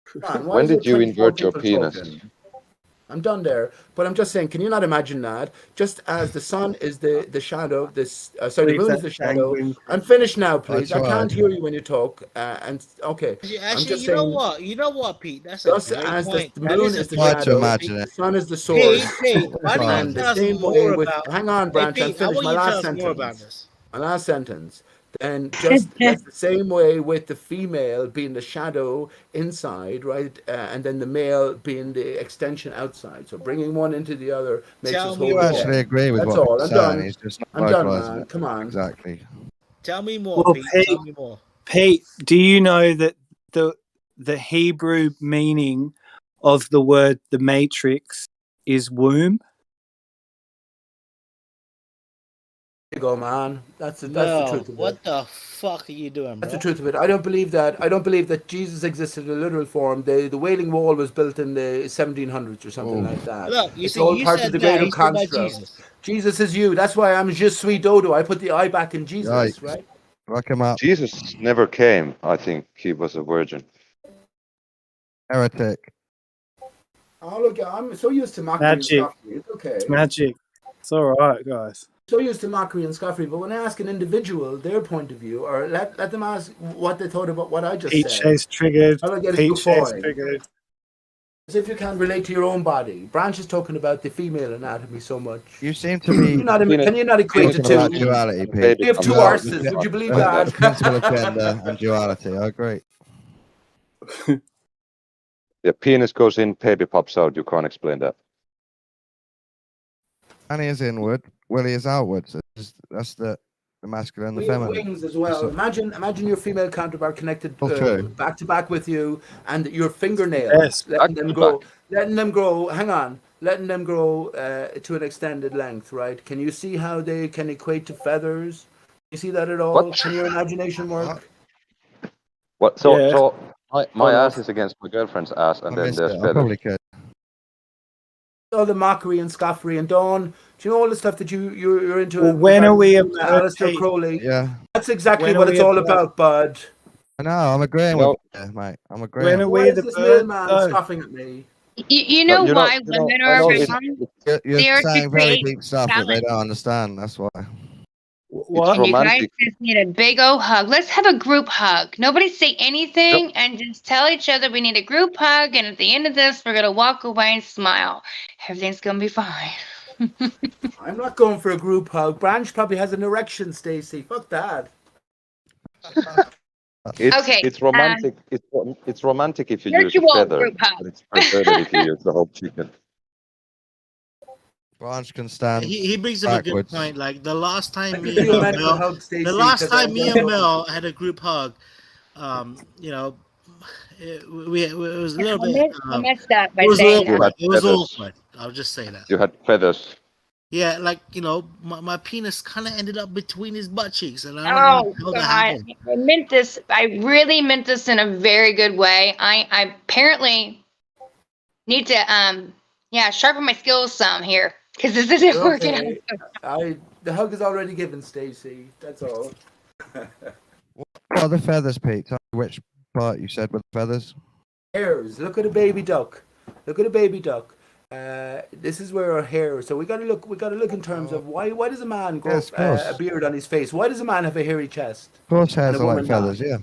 Come on. Why
When
is there
did you
24
invert your
people
penis?
talking? I'm done there. But I'm just saying, can you not imagine that? Just as the sun is the shadow, the
Leave
moon
that
is the shadow.
dangling.
I'm finished now,
I
please. I
tried.
can't hear you when you talk. And okay, I'm
Actually,
just
you know
saying,
what? You know what, Pete? That's a
just
great
as the
point. That
moon
is a
is the
Tried
great
to
shadow,
point,
imagine
Pete.
it.
the sun is the
Pete,
source,
Pete, why don't you
and
Tried.
the
tell us
same way
more
with.
about?
Hang on,
Hey,
Branch. I'm
Pete, how
finished
about
my
you tell
last
us more about
sentence.
this?
My last sentence. Then that's the same way with the female being the shadow inside, right? And then the male being the extension outside. So bringing one into the other makes us
Tell me
You
whole
more.
actually
again.
agree with
That's
what
all.
Pete's
I'm
saying.
done.
He's just not
I'm done,
vocalizing
man.
it
Come on.
exactly.
Tell me more,
Well,
Pete. Tell
Pete,
me more.
Pete, do you know that the Hebrew meaning of the word the matrix is womb?
There you go, man. That's the
Mel,
truth of it.
what the fuck are you doing,
That's the
bro?
truth of it. I don't believe that. I don't believe that Jesus existed in a literal form. The Wailing Wall was built in the 1700s or something
Oh,
like that.
Look, you
It's
see,
all
you
part of
said
the
that.
greater
He stood by
construct.
Jesus.
Jesus is you. That's why I'm Je suis Dodo. I put the I back in Jesus,
yikes.
right?
Rock him up.
Jesus never came. I think he was a virgin.
Heretic.
Oh, look, I'm so used to mockery and
Magic.
scoffing. It's
It's
okay.
magic. It's all right, guys.
So used to mockery and scoffing, but when I ask an individual their point of view, or let them ask what they thought about what I just
Pete
said,
Chase triggered.
all I get is
Pete Chase
guffawing.
triggered.
As if you can't relate to your own body. Branch is talking about the female anatomy so much.
You seem to be
Can you not equate the
talking about
two?
duality,
And
Pete.
baby
We have
comes
two
out.
The,
arses. Would you believe
the
that?
principle of gender and duality. I agree.
The penis goes in, baby pops out. You can't explain that.
Annie is inward, Willie is outward. So that's the masculine and the
We have
feminine.
wings as well. Imagine your female counterpart connected
All true.
back to back with you, and your fingernails
Yes.
letting
Back
them
to
grow,
back.
letting them grow. Hang on, letting them grow to an extended length. Right? Can you see how they can equate to feathers? You see that at all?
What?
Can your imagination work?
What? So
Yeah.
my
On
ass
off.
is against my girlfriend's ass,
I
and then
missed
there's
it. I
feathers.
probably could.
All the mockery and scoffery and Dawn. Do you know all the stuff that you're into
Well, when are we a
regarding
bird,
Aleister
Pete?
Crowley?
Yeah.
That's exactly
When are
what it's
we a
all
bird?
about, bud.
I know. I'm agreeing
You
with
know,
you, mate. I'm
When
agreeing.
are
Why
we
is
the
this
bird,
mailman
though?
scoffing at me?
You
no,
know why
you know,
women
I
are
know
around?
You're
They are to
saying very
create
deep stuff that they
balance.
don't understand. That's why.
it's
What?
And you guys
romantic.
just need a big old hug. Let's have a group hug. Nobody say
You
anything and just tell each other we need a group hug. And at the end of this, we're going to walk away and smile. Everything's going to be fine.
I'm not going for a group hug. Branch probably has an erection, Stacy. Fuck that.
Okay.
It's romantic. It's romantic if you use a
Virtual
feather,
group hug.
but it's perverted if you use the whole chicken.
Branch can stand
He brings up a good
backwards.
point. Like the last
I
time
could
me and
do a mental
Mel,
hug, Stacy,
the last
because
time
I'm
me
done
and
talking
Mel
to you.
had a group hug, you know, it was a little
I
bit.
messed up by
It was
saying
You
that.
awkward.
had
It was
feathers.
awkward. I'll just say that.
You had feathers.
Yeah, like my penis kind of ended up between his butt cheeks, and I don't know
Oh,
how that
God.
happened.
I meant this. I really meant this in a very good way. I apparently need to, sharpen my skills some here because this isn't
You're
working
okay.
out.
The hug is already given, Stacy. That's all.
What are the feathers, Pete? Tell me which part you said with the feathers.
Hairs. Look at a baby duck. Look at a baby duck. This is where our hair. So we got to look. We got to look in terms of why. Why does a man grow
Yes, of course.
a beard on his face? Why does a man have a hairy chest?
Of course, hairs
And a
are like
woman
feathers.
not?
Yeah.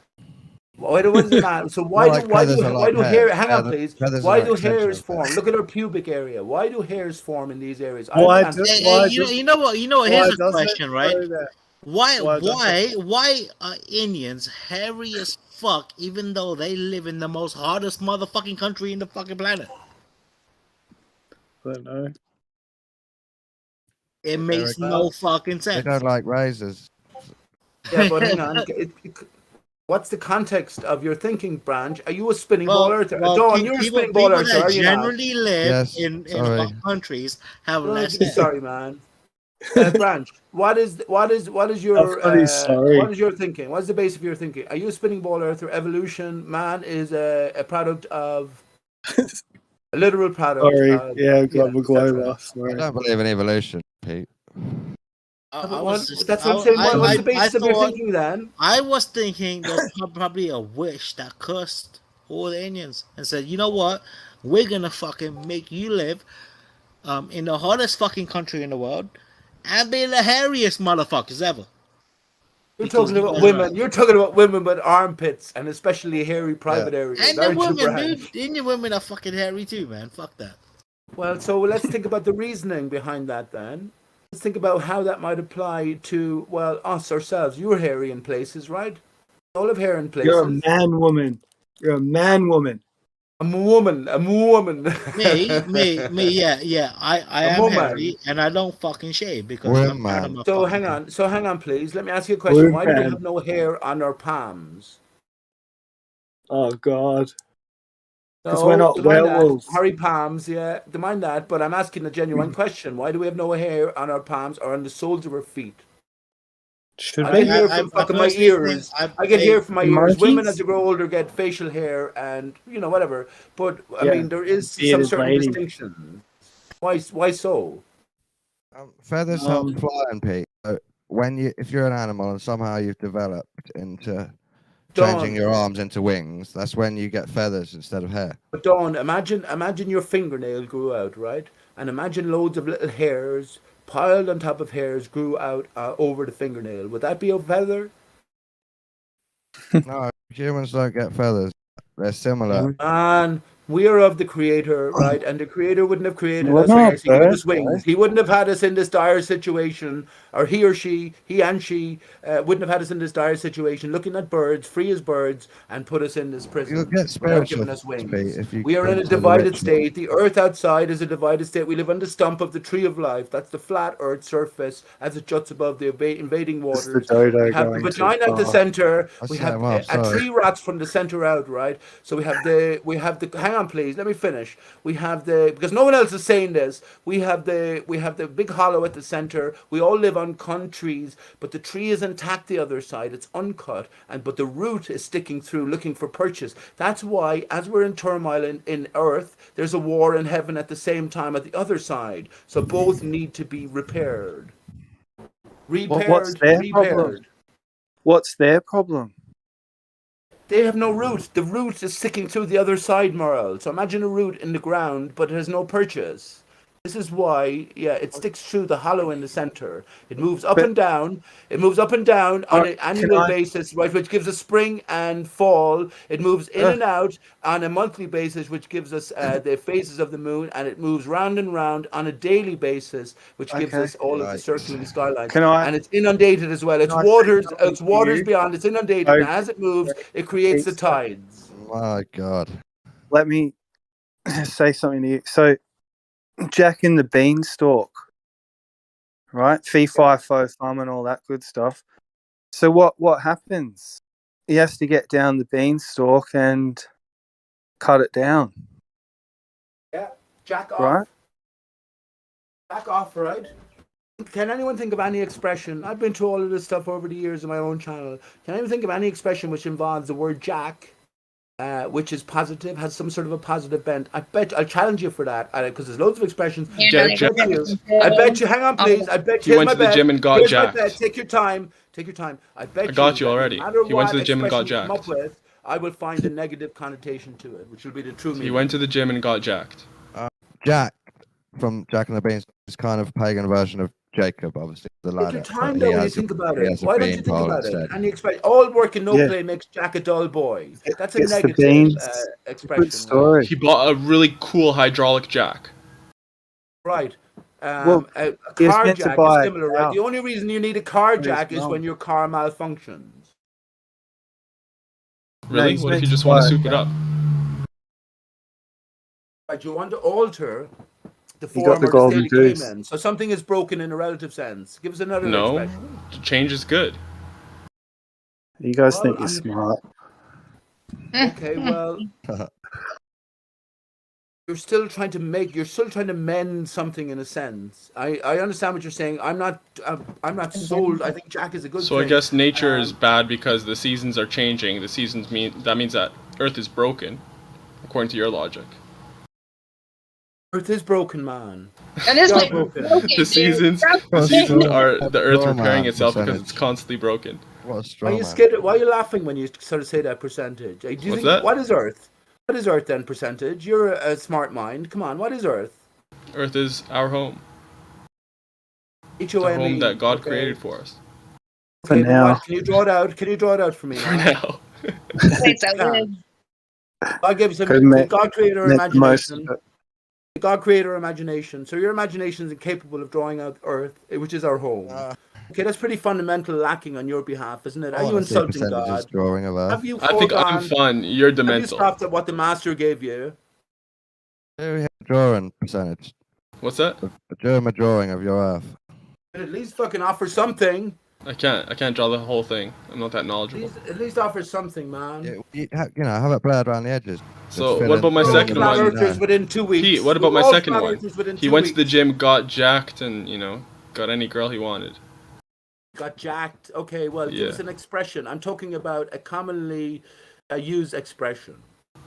Why does a man? So
Not like feathers are
why
like
do
hair.
hair? Hang on, please.
Feathers
Why
are
do
extension
hairs
of
form?
hair.
Look at our pubic area. Why do hairs form in these areas? I
Why
understand.
do-
Hey,
why
you know,
do-
you know what? You know what?
why
Here's a
does it
question, right?
do that?
Why
does
why are Indians hairy as fuck, even though they live in the most hottest motherfucking country in the fucking planet?
I don't know.
It makes
Well,
no fucking
They
sense.
don't like razors.
Yeah, but hang on. What's the context of your thinking, Branch? Are you a spinning ball earther? Dawn, you're a spinning ball
people
earther,
that
are you not?
generally live
Yes,
in
sorry.
hot countries have
Oh,
less hair.
sorry, man. Branch, what is your
funny, sorry.
what is your thinking? What's the base of your thinking? Are you a spinning ball earther? Evolution, man is a product of a literal product.
Sorry.
Of,
Yeah, global
is that
globe.
right?
Sorry.
I don't believe in evolution, Pete.
That's what I'm saying. What's the basis of your thinking then?
I was thinking there's probably a witch that cursed all the Indians and said, you know what? We're gonna fucking make you live in the hottest fucking country in the world and be the hairiest motherfuckers ever.
You're talking about women. You're talking about women with armpits and especially hairy private areas.
And the
aren't you,
women,
Branch?
dude. Indian women are fucking hairy too, man. Fuck that.
Well, so let's think about the reasoning behind that then. Let's think about how that might apply to, well, us ourselves. You're hairy in places, right? We all have hair in places.
You're a man woman. You're a man woman.
I'm a woman. I'm a woman.
Me, yeah. I am
woman.
hairy and I don't fucking shave because I'm proud of my
So
fucking
hang on, please. Let me ask you a question. Why do we
Woman.
have no hair on our palms?
Oh God. Because
No,
we're not
don't mind that.
werewolves.
Hairy palms, yeah. Don't mind that, but I'm asking a genuine question. Why do we have no hair on our palms or on the soles of our feet?
Should
I
be.
get hair from fucking my ears. I get hair from my ears. Women, as they grow older, get facial hair and whatever. But I mean, there is some
bearded
certain
lady.
distinction. Why so?
Feathers help flying, Pete. If you're an animal and somehow you've developed into changing your arms into wings, that's when you get feathers instead of hair.
But Dawn, imagine your fingernail grew out, right? And imagine loads of little hairs piled on top of hairs grew out over the fingernail. Would that be a feather?
No, humans don't get feathers. They're similar.
And we are of the Creator, right? And the Creator wouldn't have created
We're
us
not
unless He gave
birds,
us wings.
guys.
He wouldn't have had us in this dire situation, or he or she, he and she, wouldn't have had us in this dire situation, looking at birds, free as birds, and put us in this prison.
You'll get
without giving
spiritual,
us wings.
Pete, if you
We are in a
consider
divided
ritual.
state. The earth outside is a divided state. We live on the stump of the tree of life. That's the flat earth surface as it juts above the invading
It's the
waters.
dodo
We have the
going too
vagina at the
far.
center.
I
We
set
have
him up,
a
sorry.
tree rats from the center out, right? So we have the hang on please, let me finish. We have because no one else is saying this. We have the big hollow at the center. We all live on trees, but the tree is intact the other side. It's uncut, but the root is sticking through looking for purchase. That's why as we're in turmoil in earth, there's a war in heaven at the same time at the other side. So both need to be repaired.
What's their problem? What's their problem?
They have no root. The root is sticking through the other side, Moral. So imagine a root in the ground, but it has no purchase. This is why, it sticks through the hollow in the center. It moves up and down. It moves up and down on an annual basis, right, which gives us spring and fall. It moves in and out on a monthly basis, which gives us the phases of the moon, and it moves round and round on a daily basis, which gives us all of the circling skylines. And it's inundated as well. It's waters beyond. It's inundated, and as it moves, it creates the tides.
My God.
Let me say something to you. So, Jack and the Beanstalk, right? Fee, fi, fo, fum, and all that good stuff. So what happens? He has to get down the beanstalk and cut it down.
Yeah, jack off.
Right?
Jack off, right? Can anyone think of any expression? I've been through all of this stuff over the years on my own channel. Can anyone think of any expression which involves the word jack? Which is positive, has some sort of a positive bent. I'll challenge you for that, because there's loads of expressions.
Yeah,
I bet you. Hang on, please. I bet you.
He went to the gym and got jacked.
Take your time. I bet
I got you already.
No matter
He went to
what
the gym and got
expression you come
jacked.
up with, I will find a negative connotation to it, which will be the true meaning.
He went to the gym and got jacked.
Jack, from Jack and the Beans is kind of pagan version of Jacob, obviously the
Take
ladder.
your time
but
though
he
when you
has
think about
he
it.
has a
Why don't
bean
you think
pole
about it?
instead.
And you expect all work and no
Yeah.
play makes Jack a dull boy. That's a
Gets the
negative
beans.
expression.
Good story.
He bought a really cool hydraulic jack.
Right.
Well,
A
he was
car
meant to
jack is
buy a
similar, right?
cow
The only reason you need a car
for his
jack is
mum.
when your car malfunctions.
Really?
he's
What if
meant
you
to
just want
buy
to
a
soup it
cow.
up?
Right, you want to alter the
He got
form
the
or the
golden
state it
goose.
came in. So something is broken in a relative sense. Give us another
No,
expression.
change is good.
You guys
Well,
think you're smart.
Okay, well, you're still trying to mend something in a sense. I understand what you're saying. I'm not sold. I think Jack is a good
So
thing.
I guess nature is bad because the seasons are changing. The seasons means that Earth is broken, according to your logic.
Earth is broken, man.
And this
We are
place is
broken.
broken,
The
dude.
seasons are the Earth repairing itself because it's constantly broken.
What a
Why
straw
are you
man.
scared? Why are you laughing when you sort of say that percentage? Do you
What's
think
that?
what is Earth? What is Earth then? Percentage? You're a smart mind. Come on, what is Earth?
Earth is our home.
H
The
O M
home
E.
that God
okay.
created for us.
For
Okay, but
now.
what? Can you draw it out? Can you draw it out for me
For
now?
now.
Place I live.
God gave you some.
Could make-
God created our
make the most
imagination.
of it.
God created our imagination. So your imagination is incapable of drawing out Earth, which is our home. Okay, that's pretty fundamental lacking on your behalf, isn't it?
I
Are you
wanna see
insulting
percentages
God?
drawing of Earth.
Have you
I think I'm
foregone?
fun. You're
Have you
demental.
stopped at what the master gave you?
Do we have a drawing percentage?
What's that?
A drawing of your Earth.
At least fucking offer something.
I can't draw the whole thing. I'm not that knowledgeable.
At least offer something, man.
You know, have it blurred around the edges.
So
Just
what about my
fill in
second
the
Flat
bits you
one?
earthers
know.
within 2 weeks.
Pete, what about my
All
second
flat
one?
earthers within
He
2
went to
weeks.
the gym, got jacked, and got any girl he wanted.
Got jacked. Okay, well, give
Yeah.
us an expression. I'm talking about a commonly used expression.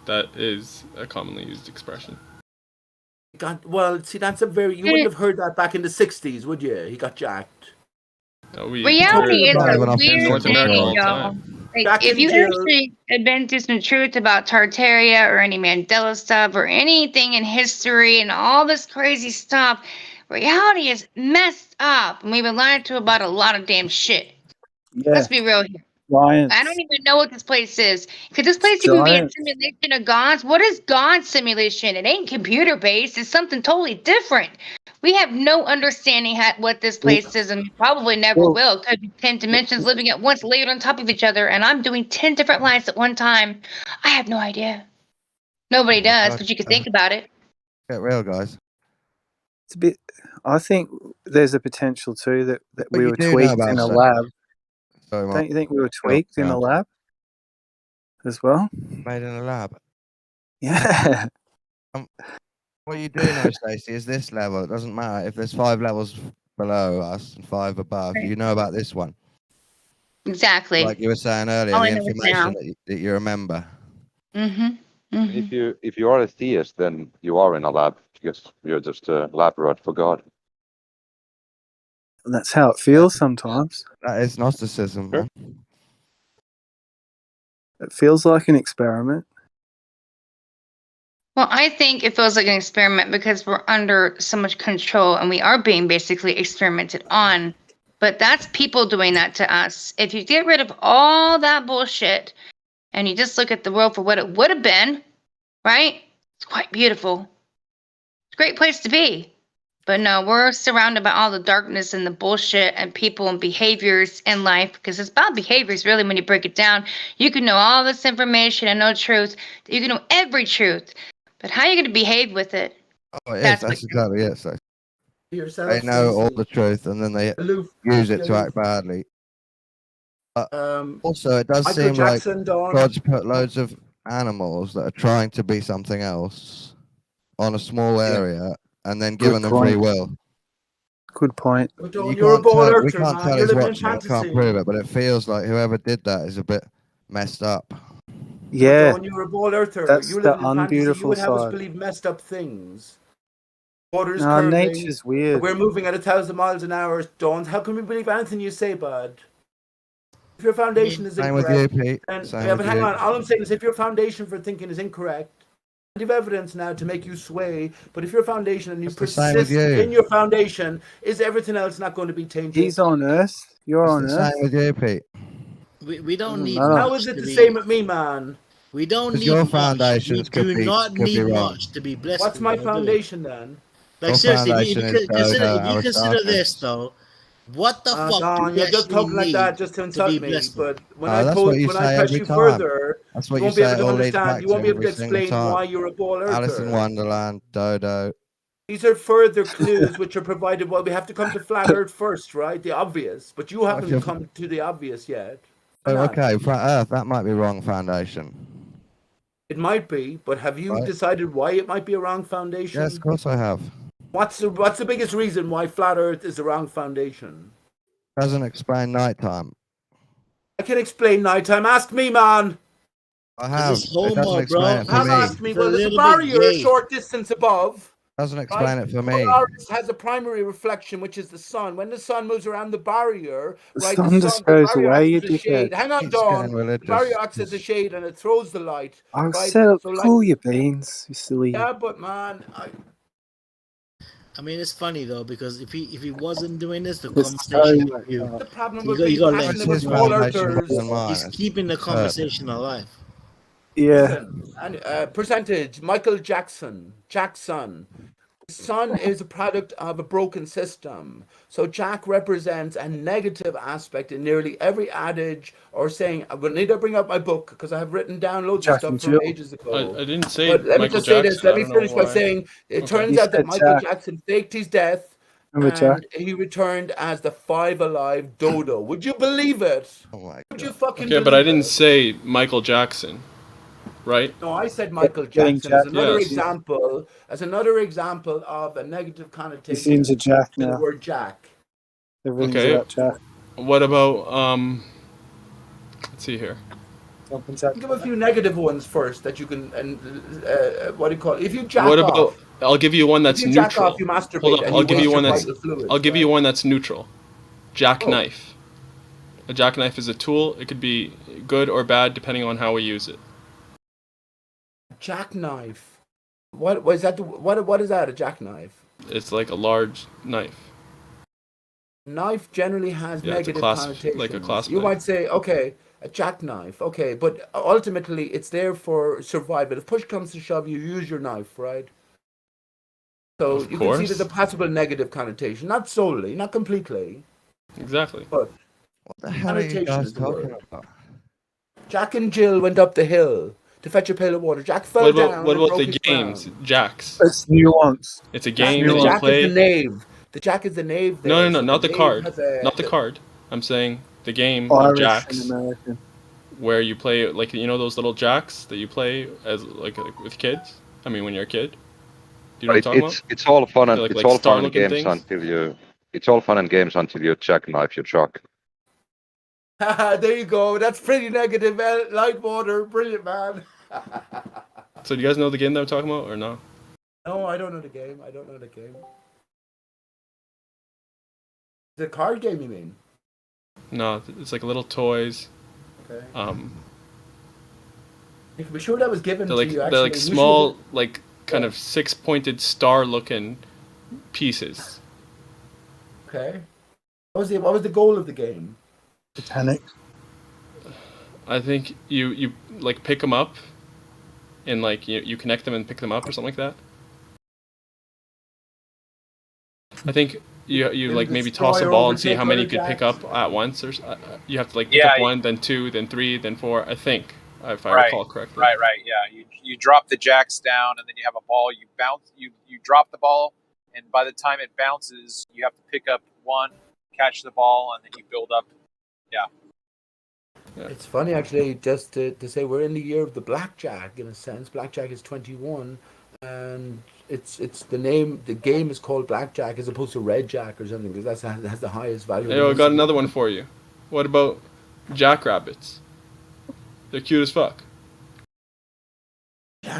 That is a commonly used expression.
Well, see, that's a very. You wouldn't have heard that back in the 60s, would you? He got jacked.
No,
Reality is
Not
a
even off
weird
North
thing,
America all the
y'all.
time.
Like,
Jack
if
and
you
Jill.
actually had been through some truth about Tartaria or any Mandela stuff or anything in history and all this crazy stuff, reality is messed up. And we've been lied to about a lot of damn shit.
Yeah.
Let's be real here.
Giants.
I don't even know what this place is. Could this place even be a
Giants.
simulation of God's? What is God's simulation? It ain't computer based. It's something totally different. We have no understanding what this place is, and we probably never
Well-
will. Could be 10 dimensions living at once, layered on top of each other, and I'm doing 10 different lives at one time. I have no idea. Nobody does, but you could think about it.
Get real, guys.
It's a bit. I think there's a potential too that
But
we
you
were
do know
tweaked
about
in a
stuff.
lab.
Sorry, Mark.
Don't you think we were tweaked in
yeah.
a lab as well?
Made in a lab.
Yeah.
What you do know, Stacey, is this level. It doesn't matter if there's 5 levels below us and 5 above.
Right.
You know about this one.
Exactly.
Like you were saying earlier,
All
the
I know is now.
information that you remember.
Mm-hmm.
If you are a theist, then you are in a lab because you're just a lab rat for God.
And that's how it feels sometimes.
That is Gnosticism,
Sure.
man.
It feels like an experiment.
Well, I think it feels like an experiment because we're under so much control and we are being basically experimented on. But that's people doing that to us. If you get rid of all that bullshit and you just look at the world for what it would have been, right? It's quite beautiful. It's a great place to be. But no, we're surrounded by all the darkness and the bullshit and people and behaviors in life because it's about behaviors, really, when you break it down. You can know all this information and know truth. You can know every truth. But how are you going to behave with it?
Oh, it is.
That's
That's
what-
exactly it. So
Yourself,
they know all
Stacey.
the truth and then they
Aloof.
use it to
Aloof.
act badly. Also, it does
Michael
seem
Jackson,
like
Dawn.
God's put loads of animals that are trying to be something else on a small area and then given them free
point.
will.
Good point.
But
You
Dawn, you're a
can't
ball
tell, we
earther,
can't
man.
tell
You're
he's
living in
watching it, can't
fantasy.
prove it, but it feels like whoever did that is a bit messed up.
Yeah.
Dawn, you're a ball earther.
That's
You're
the
living in fantasy. You
unbeautiful
would have us
side.
believe messed up things. Water's
No,
curving.
nature's weird.
We're moving at 1,000 miles an hour, Dawn. How can we believe anything you say, bud? If your foundation is
Same with
incorrect,
you, Pete.
then
Same
yeah,
with
but hang
you.
on. All I'm saying is, if your foundation for thinking is incorrect, of evidence now to make you sway, but if your foundation and you
It's the same with
persist
you.
in your foundation, is everything else not going to be tainted?
He's on Earth. You're
It's
on
the
Earth.
same with you, Pete.
We don't
Doesn't
need
matter.
How
much
is it
to
the
be.
same with me, man?
We don't
Because
need
your
much. We
foundations
do not
could be
need
wrong.
much to be blessed.
What's my foundation then?
Like
Your
seriously,
foundation is
if you consider this
Aristarchus.
though, what the fuck do
Don,
we
you're just
actually
talking like
need
that just to
to
insult
be
me.
blessed?
But when
That's what you
when I
say
press
every
you
time.
further,
That's what
you
you
won't be
say.
able
It
to
all leads
understand.
back
You
to
won't be able
every
to
single
explain
time.
why you're a ball
Alice in
earther.
Wonderland, Dodo.
These are further clues which are provided. Well, we have to come to flat Earth first, right? The obvious. But you
What if
haven't
you're-
come to the obvious yet.
Oh,
not?
okay, flat Earth. That might be wrong foundation.
It might be, but have you
Right.
decided why it might be a wrong foundation?
Yes, of course I have.
What's the biggest reason why flat Earth is the wrong foundation?
Doesn't explain nighttime.
I can explain nighttime. Ask me, man.
I have.
it's
It doesn't
homo,
explain
bro.
it for
Have
me.
asked me.
It's a
Well, there's a
little bit
barrier
gay.
short distance above.
Doesn't explain it for me.
Polaris has a primary reflection, which is the sun. When the sun moves around the barrier,
The
right,
sun just goes
barrier
away,
acts
you
as a shade.
dickhead.
Hang on,
It's getting
Dawn. The
religious.
barrier acts as a shade and it throws the light.
I'll
Right?
set up
So, like,
cool your beans, you silly.
yeah, but man,
I mean, it's funny though because if he wasn't doing this, the
It's
conversation
so
with you,
the problem
you
with
got, you
being
got to let
passionate
him
with
His
ball
foundation
earthers.
than mine.
He's keeping the
It's
conversation alive.
Yeah.
Listen, and percentage. Michael Jackson. Sun is a product of a broken system. So Jack represents a negative aspect in nearly every adage or saying. I will need to bring up my book because I have written down loads
Jack
of stuff
and
from
Jill.
ages ago.
I didn't say
But let me
Michael
just say this.
Jackson.
Let
I
me
don't know
finish by
why.
saying it
Okay.
turns
You
out that
said
Michael
Jack.
Jackson faked his death
Remember Jack?
and he returned as the Five Alive Dodo. Would you believe it?
Oh my
Would you
god.
fucking
Okay,
believe
but I didn't
it?
say Michael Jackson, right?
No, I said Michael
Getting
Jackson as
Jack.
another
Yes.
example, of a negative
He's
connotation
into Jack
to the
now.
word Jack.
Everything's
Okay.
about Jack.
What about let's see here.
Jumping Jack.
Give a few negative ones first that you can, and what do you call it? If you jack
What
off,
about? I'll give you one that's
if you jack
neutral.
off, you masturbate
Hold up.
and
I'll
you
give
waste
you
your
one that's.
vital fluids.
I'll give you
right?
one that's neutral. Jackknife.
Oh.
A jackknife is a tool. It could be good or bad depending on how we use it.
Jackknife. What was that? What is that? A jackknife?
It's like a large knife.
Knife generally has
Yeah, it's a
negative
clasp,
connotations.
like a clasp
You
knife.
might say, okay, a jackknife, okay, but ultimately it's there for survival. If push comes to shove, you use your knife, right? So
Of
you can see
course.
there's a possible negative connotation, not solely, not completely,
Exactly.
but
What the hell are you
connotation
guys
is the
talking
word.
about?
Jack and Jill went up the hill to fetch a pail of water. Jack fell down
What
and
about
broke
the
his
games?
crown.
Jacks.
It's nuance.
It's a
Jack,
game
the
that you
Jack is the
play.
knave. The Jack is the knave there.
No,
so
not the
knave
card.
has a-
Not the card. I'm saying the game of
Irish and
jacks,
American.
where you play like those little jacks that you play as like with kids. I mean, when you're a kid. Do you know what I'm talking about?
It's all fun and
They're
it's all fun and
star-looking
games
things.
until you jackknife your truck.
There you go. That's pretty negative. Light water. Brilliant, man.
So do you guys know the game that I'm talking about or no?
No, I don't know the game. The card game, you mean?
No, it's like little toys.
Okay. You can be sure that was given
They're
to
like
you. Actually.
they're like
You
small,
should-
like kind of six-pointed star-looking pieces.
Okay. What was the goal of the game?
Titanic.
I think you like pick them up, and like you connect them and pick them up or something like that. I think you like maybe toss a
destroy or
ball and see how
overtake
many you
other
could pick
jacks.
up at once, or you have to like pick up one, then two, then three, then four. I think if I recall correctly.
Right. Yeah, you drop the jacks down, and then you have a ball. You bounce. You drop the ball, and by the time it bounces, you have to pick up one, catch the ball, and then you build up. Yeah.
It's funny, actually, just to say we're in the year of the blackjack, in a sense. Blackjack is 21, and it's the name. The game is called blackjack as opposed to red jack or something, because that has the highest value.
Hey, I got another one for you. What about jackrabbits? They're cute as fuck.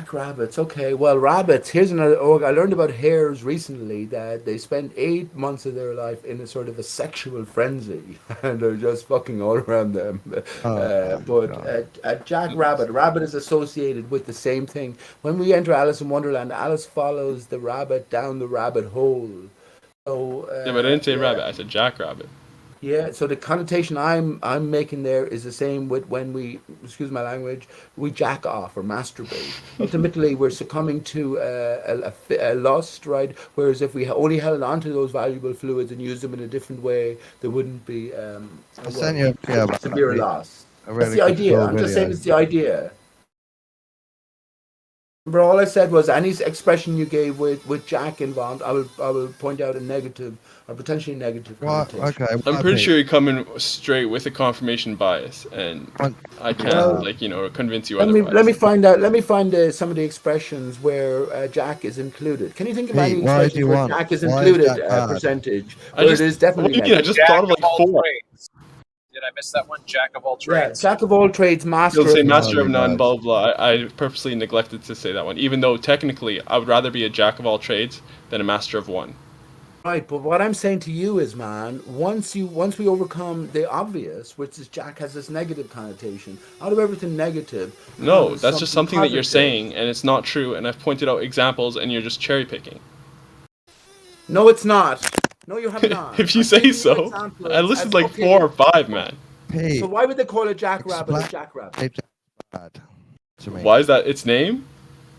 jackrabbits. Okay, well, rabbits. Here's another. Oh, I learned about hares recently that they spend 8 months of their life in a sort of a sexual frenzy, and they're just fucking all around them. But a jackrabbit, rabbit is associated with the same thing. When we enter Alice in Wonderland, Alice follows the rabbit down the rabbit hole. So
Yeah, but I didn't say rabbit. I said jackrabbit.
yeah, so the connotation I'm making there is the same with when we, excuse my language, we jack off or masturbate. Ultimately, we're succumbing to a lust, right? Whereas if we only held on to those valuable fluids and used them in a different way, there wouldn't be severe loss. That's the idea. I'm just saying it's the idea. Remember, all I said was any expression you gave with Jack involved, I will point out a negative or potentially negative connotation.
Okay,
I'm pretty sure you're coming straight with a confirmation bias, and I can't convince you otherwise.
Let me find out. Let me find some of the expressions where Jack is included. Can you think of any expressions where Jack is included percentage? It is definitely.
I just thought of like 4.
Did I miss that one? Jack of all trades.
Yeah, Jack of all trades, master.
You'll say master of none, blah blah. I purposely neglected to say that one, even though technically I would rather be a jack of all trades than a master of one.
Right, but what I'm saying to you is, man, once we overcome the obvious, which is Jack has this negative connotation, out of everything negative.
No, that's just something that you're saying, and it's not true. And I've pointed out examples, and you're just cherry picking.
No, it's not. No, you have not.
If you say so. I listed like 4 or 5, man.
Hey, so why would they call a jackrabbit a jackrabbit?
Why is that its name?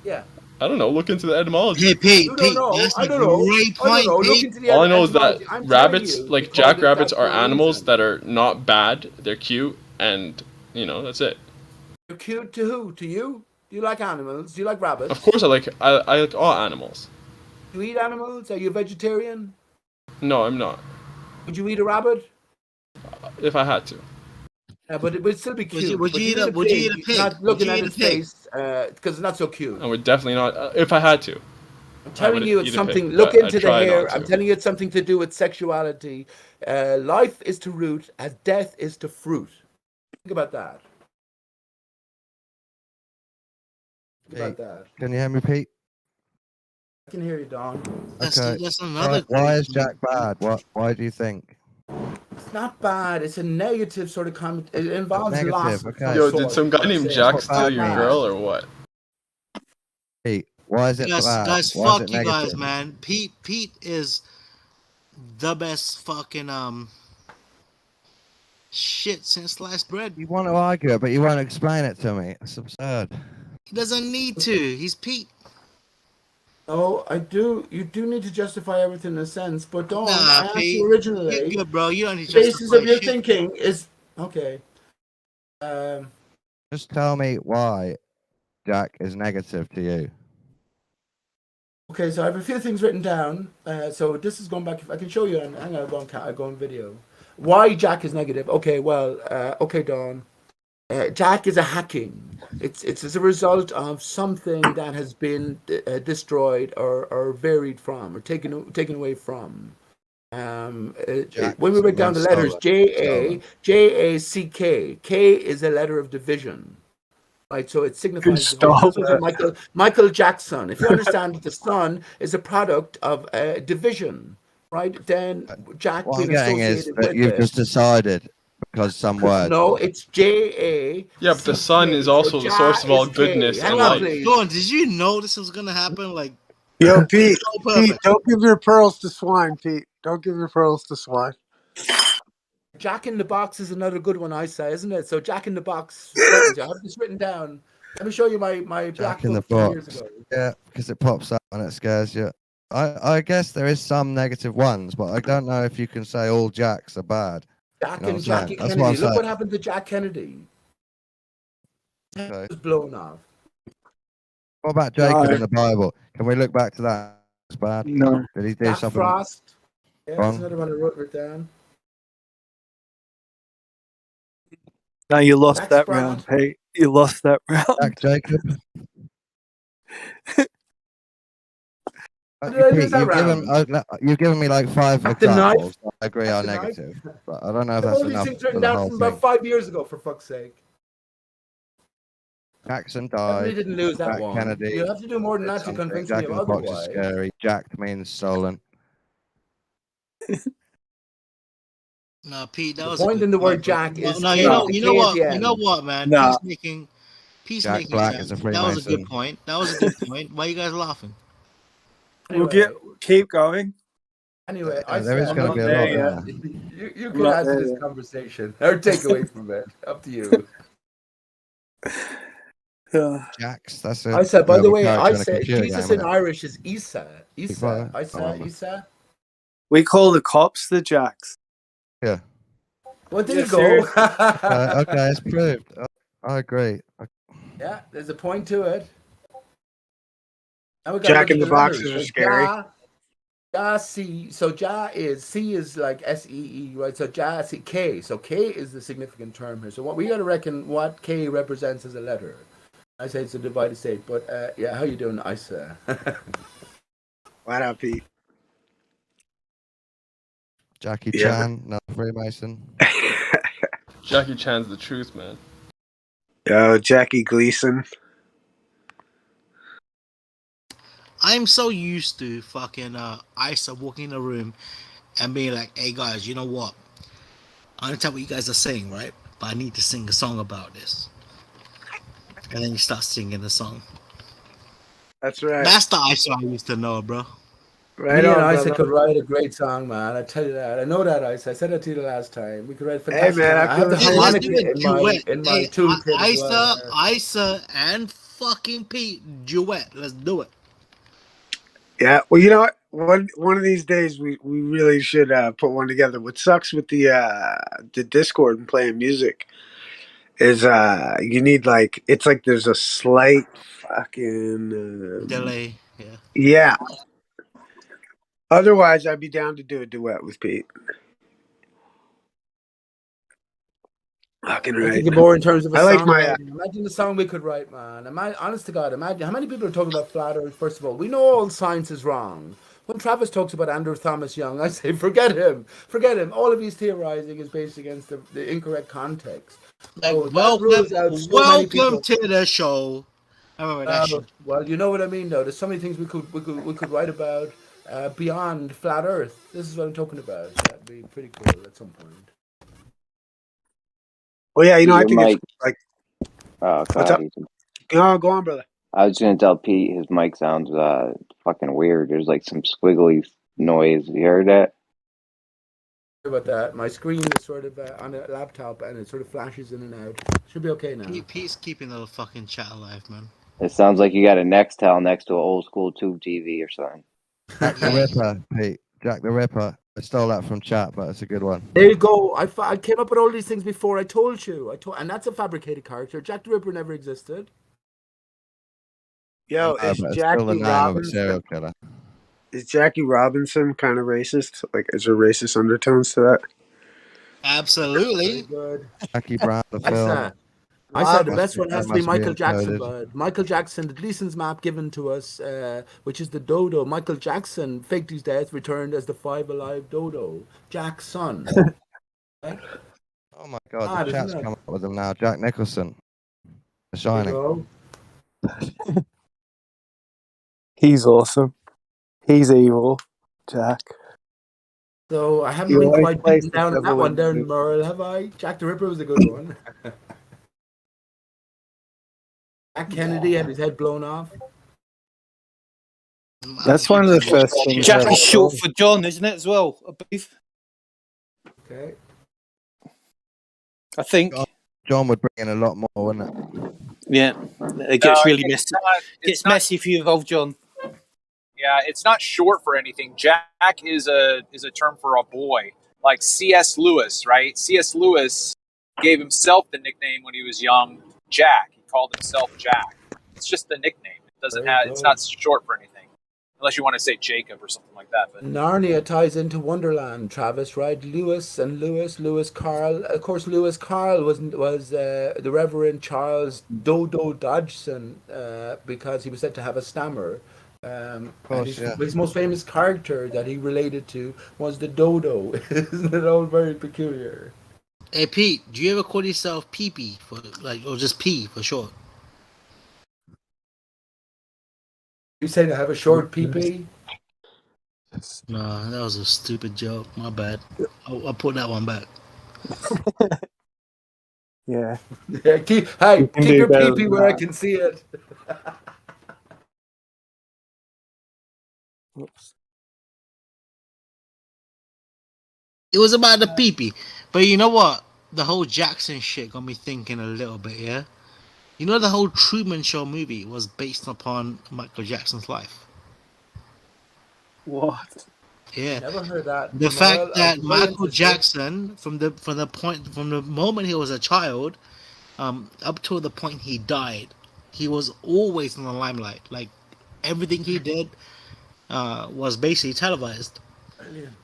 Yeah.
I don't know. Look into the etymology.
Hey, Pete, that's a great point, Pete.
All I know is that rabbits, like jackrabbits, are animals that are not bad. They're cute, and that's it.
You're cute to who? To you? Do you like animals? Do you like rabbits?
Of course, I like all animals.
Do you eat animals? Are you a vegetarian?
No, I'm not.
Would you eat a rabbit?
If I had to.
But it would still be cute.
Would you eat a pig?
Not looking at its face because it's not so cute.
I would definitely not. If I had to.
I'm telling you, it's something. Look into the hair. I'm telling you, it's something to do with sexuality. Life is to root as death is to fruit. Think about that.
Can you hear me, Pete?
I can hear you, Don.
Okay.
That's another.
Why is Jack bad? Why do you think?
It's not bad. It's a negative sort of comment. It involves loss.
Okay.
Yo, did some guy named Jack steal your girl or what?
Pete, why is it bad?
Guys, fuck you guys, man. Pete is the best fucking shit since sliced bread.
You want to argue it, but you won't explain it to me. It's absurd.
He doesn't need to. He's Pete.
Oh, I do. You do need to justify everything in a sense, but don't. I asked you originally.
You're good, bro. You don't need to
justify. The basis of your thinking is okay.
Just tell me why Jack is negative to you.
Okay, so I have a few things written down. So this is going back. If I can show you, hang on, I'll go on video. Why Jack is negative? Okay, well, okay, Dawn. Jack is a hacking. It's as a result of something that has been destroyed or varied from or taken away from. When we write down the letters J-A-C-K, K is a letter of division. Right, so it signifies Michael Jackson. If you understand that the sun is a product of division, right? Then Jack.
What I'm getting is that you've just decided. Because some words.
No, it's J-A.
Yeah, but the sun is also the source of all goodness and life.
Dawn, did you know this was gonna happen? Like,
yo, Pete, don't give your pearls to swine, Pete. Don't give your pearls to swine.
Jack in the Box is another good one, I say, isn't it? So Jack in the Box. I have this written down. Let me show you my
Jack
black
in the
book
Box.
2 years ago.
Yeah, because it pops up and it scares you. I guess there is some negative ones, but I don't know if you can say all Jacks are bad.
Jack and Jackie Kennedy. Look what happened to Jack Kennedy.
Okay.
Was blown off.
What about Jacob in the Bible? Can we look back to that? It's bad.
No.
Did he do
Jack
something
Frost. Yeah,
wrong?
that's another one I wrote it down.
No, you lost
Jack
that
Frost.
round, Pete. You lost that round.
Jack Jacob. You've given me like 5 examples. I agree are negative, but I don't know if that's
all these
enough.
things written down from about 5 years ago, for fuck's sake.
Jackson
Definitely
died.
didn't lose that
Jack
one.
Kennedy.
You have to do more than
did
that to
something.
convince
Jack
me
in
of
the Box is
otherwise.
scary. Jacked means stolen.
No, Pete, that
The
was a
point
good
in the word
point, bro.
Jack
No,
is
no,
K,
you know,
the
you know
K at
what,
the
you
end.
know what, man.
No.
Peacemaking
Black
Jack.
is a
That was a good
Freemason.
point. That was a good point. Why are you guys laughing?
Anyway,
keep going.
Anyway,
Yeah, there is
I'm
going to
not
be a lot
there
there.
You
I'm
can
not
add to
there
this
yet.
conversation or take away from it. Up to you.
Jax, that's a
I said, by the
playable
way,
character
I
in a
said
computer
Jesus
game,
in
innit?
Irish is Isa. Isa.
I remember.
Isa.
We call the cops the Jacks.
Yeah.
Well, there
Yeah,
you go.
Okay, it's proved. I agree.
Yeah, there's a point to it. Now we got to
Jack
look
in
at
the
the letters.
Boxes are
So
scary.
C. So C is like SEE, right? So C K. So K is the significant term here. So what we got to reckon what K represents as a letter. I say it's a divided state, but yeah, how you doing, Isa?
What up, Pete?
Jackie
Yeah.
Chan, not Freemason.
Jackie Chan's the truth, man.
Yo, Jackie Gleason.
I'm so used to fucking Isa walking in the room and being like, "Hey guys, you know what? I understand what you guys are saying, right? But I need to sing a song about this." And then you start singing the song.
That's right.
That's the Isa I used to know, bro.
Right
Me and
on,
Isa
brother.
could write a great song, man. I tell you that. I know that, Isa. I said that to you the last time. We could write a
Hey,
fantastic
man,
song.
I
I have the
feel-
Let's do
harmonica
a duet.
in my
Hey,
toolkit as well.
Isa, and fucking Pete duet. Let's do it.
Yeah, well, you know what? One of these days we really should put one together. What sucks with the Discord and playing music is you need like it's like there's a slight fucking
Delay. Yeah.
yeah. Otherwise, I'd be down to do a duet with Pete. Fucking
I
right.
think more in terms of a
I like
song.
my
Imagine the song we could write, man. Honest to God, imagine how many people are talking about flat Earth. First of all, we know all science is wrong. When Travis talks about Andrew Thomas Young, I say forget him. Forget him. All of his theorizing is based against the incorrect context. So that rules out so many people.
Welcome to the show. I remember that shit.
Well, you know what I mean, though. There's so many things we could write about beyond flat Earth. This is what I'm talking about. That'd be pretty cool at some point.
well, yeah, you know, I
Your
think
mic.
it's like
Oh,
what's up?
God.
Go on, brother.
I was gonna tell Pete his mic sounds fucking weird. There's like some squiggly noise. You heard that?
Sorry about that. My screen is sort of on a laptop and it sort of flashes in and out. Should be okay now.
Pete's keeping the fucking chat alive, man.
It sounds like you got a Nextel next to an old school tube TV or something.
Jack the Ripper, Pete. Jack the Ripper. I stole that from chat, but it's a good one.
There you go. I came up with all these things before. I told you. And that's a fabricated character. Jack the Ripper never existed.
Yo,
No,
is
but it's still the
Jackie
name of a serial
Robinson?
killer.
Is Jackie Robinson kind of racist? Like, is there racist undertones to that?
Absolutely.
Good.
Jackie Brown, the film.
I said the
Must
best
be-
one has
that
to be
must be
Michael Jackson,
encoded.
bud. Michael Jackson, the Gleason's map given to us, which is the dodo. Michael Jackson faked his death, returned as the 5 alive dodo. Jack's son. Right?
Oh my god, the
isn't
chat's
it?
come up with him now. Jack Nicholson. The
There you
Shining.
go.
He's awesome. He's evil, Jack.
So I haven't
You
been
always
quite
place
beaten
the
down on that
devil
one
in
there,
the-
Merle, have I? Jack the Ripper was a good one. Jack Kennedy had his head blown off.
That's one of the first things.
Jack
I
is short
saw.
for John, isn't it, as well? I believe.
Okay.
I think.
John would bring in a lot more, wouldn't it?
Yeah. It gets really
it's
messy.
not-
Gets messy if you involve John.
Yeah, it's not short for anything. Jack is a term for a boy, like C.S. Lewis, right? C.S. Lewis gave himself the nickname when he was young, Jack. He called himself Jack. It's just the nickname. It doesn't
Very
have.
good.
It's not short for anything, unless you want to say Jacob or something like that. But
Narnia ties into Wonderland, Travis, right? Lewis Carl. Of course, Lewis Carl was the Reverend Charles Dodo Dodgson because he was said to have a stammer. And his most famous character that he related to was the dodo. Isn't it all very peculiar?
Hey Pete, do you ever call yourself Pee-Pee for like, or just P for short?
You say to have a short PP?
No, that was a stupid joke. My bad. I'll put that one back.
Yeah.
Yeah, hey,
You can
keep
do
your
better
PP
than
where I
that.
can see it.
Whoops.
It was about the peepee. But you know what? The whole Jackson shit got me thinking a little bit, yeah? You know the whole Truman Show movie was based upon Michael Jackson's life.
What?
Yeah.
Never heard that.
The fact
Well, I'd
that
be very
Michael
interested.
Jackson, from the moment he was a child, up to the point he died, he was always in the limelight. Like everything he did was basically televised.
Brilliant.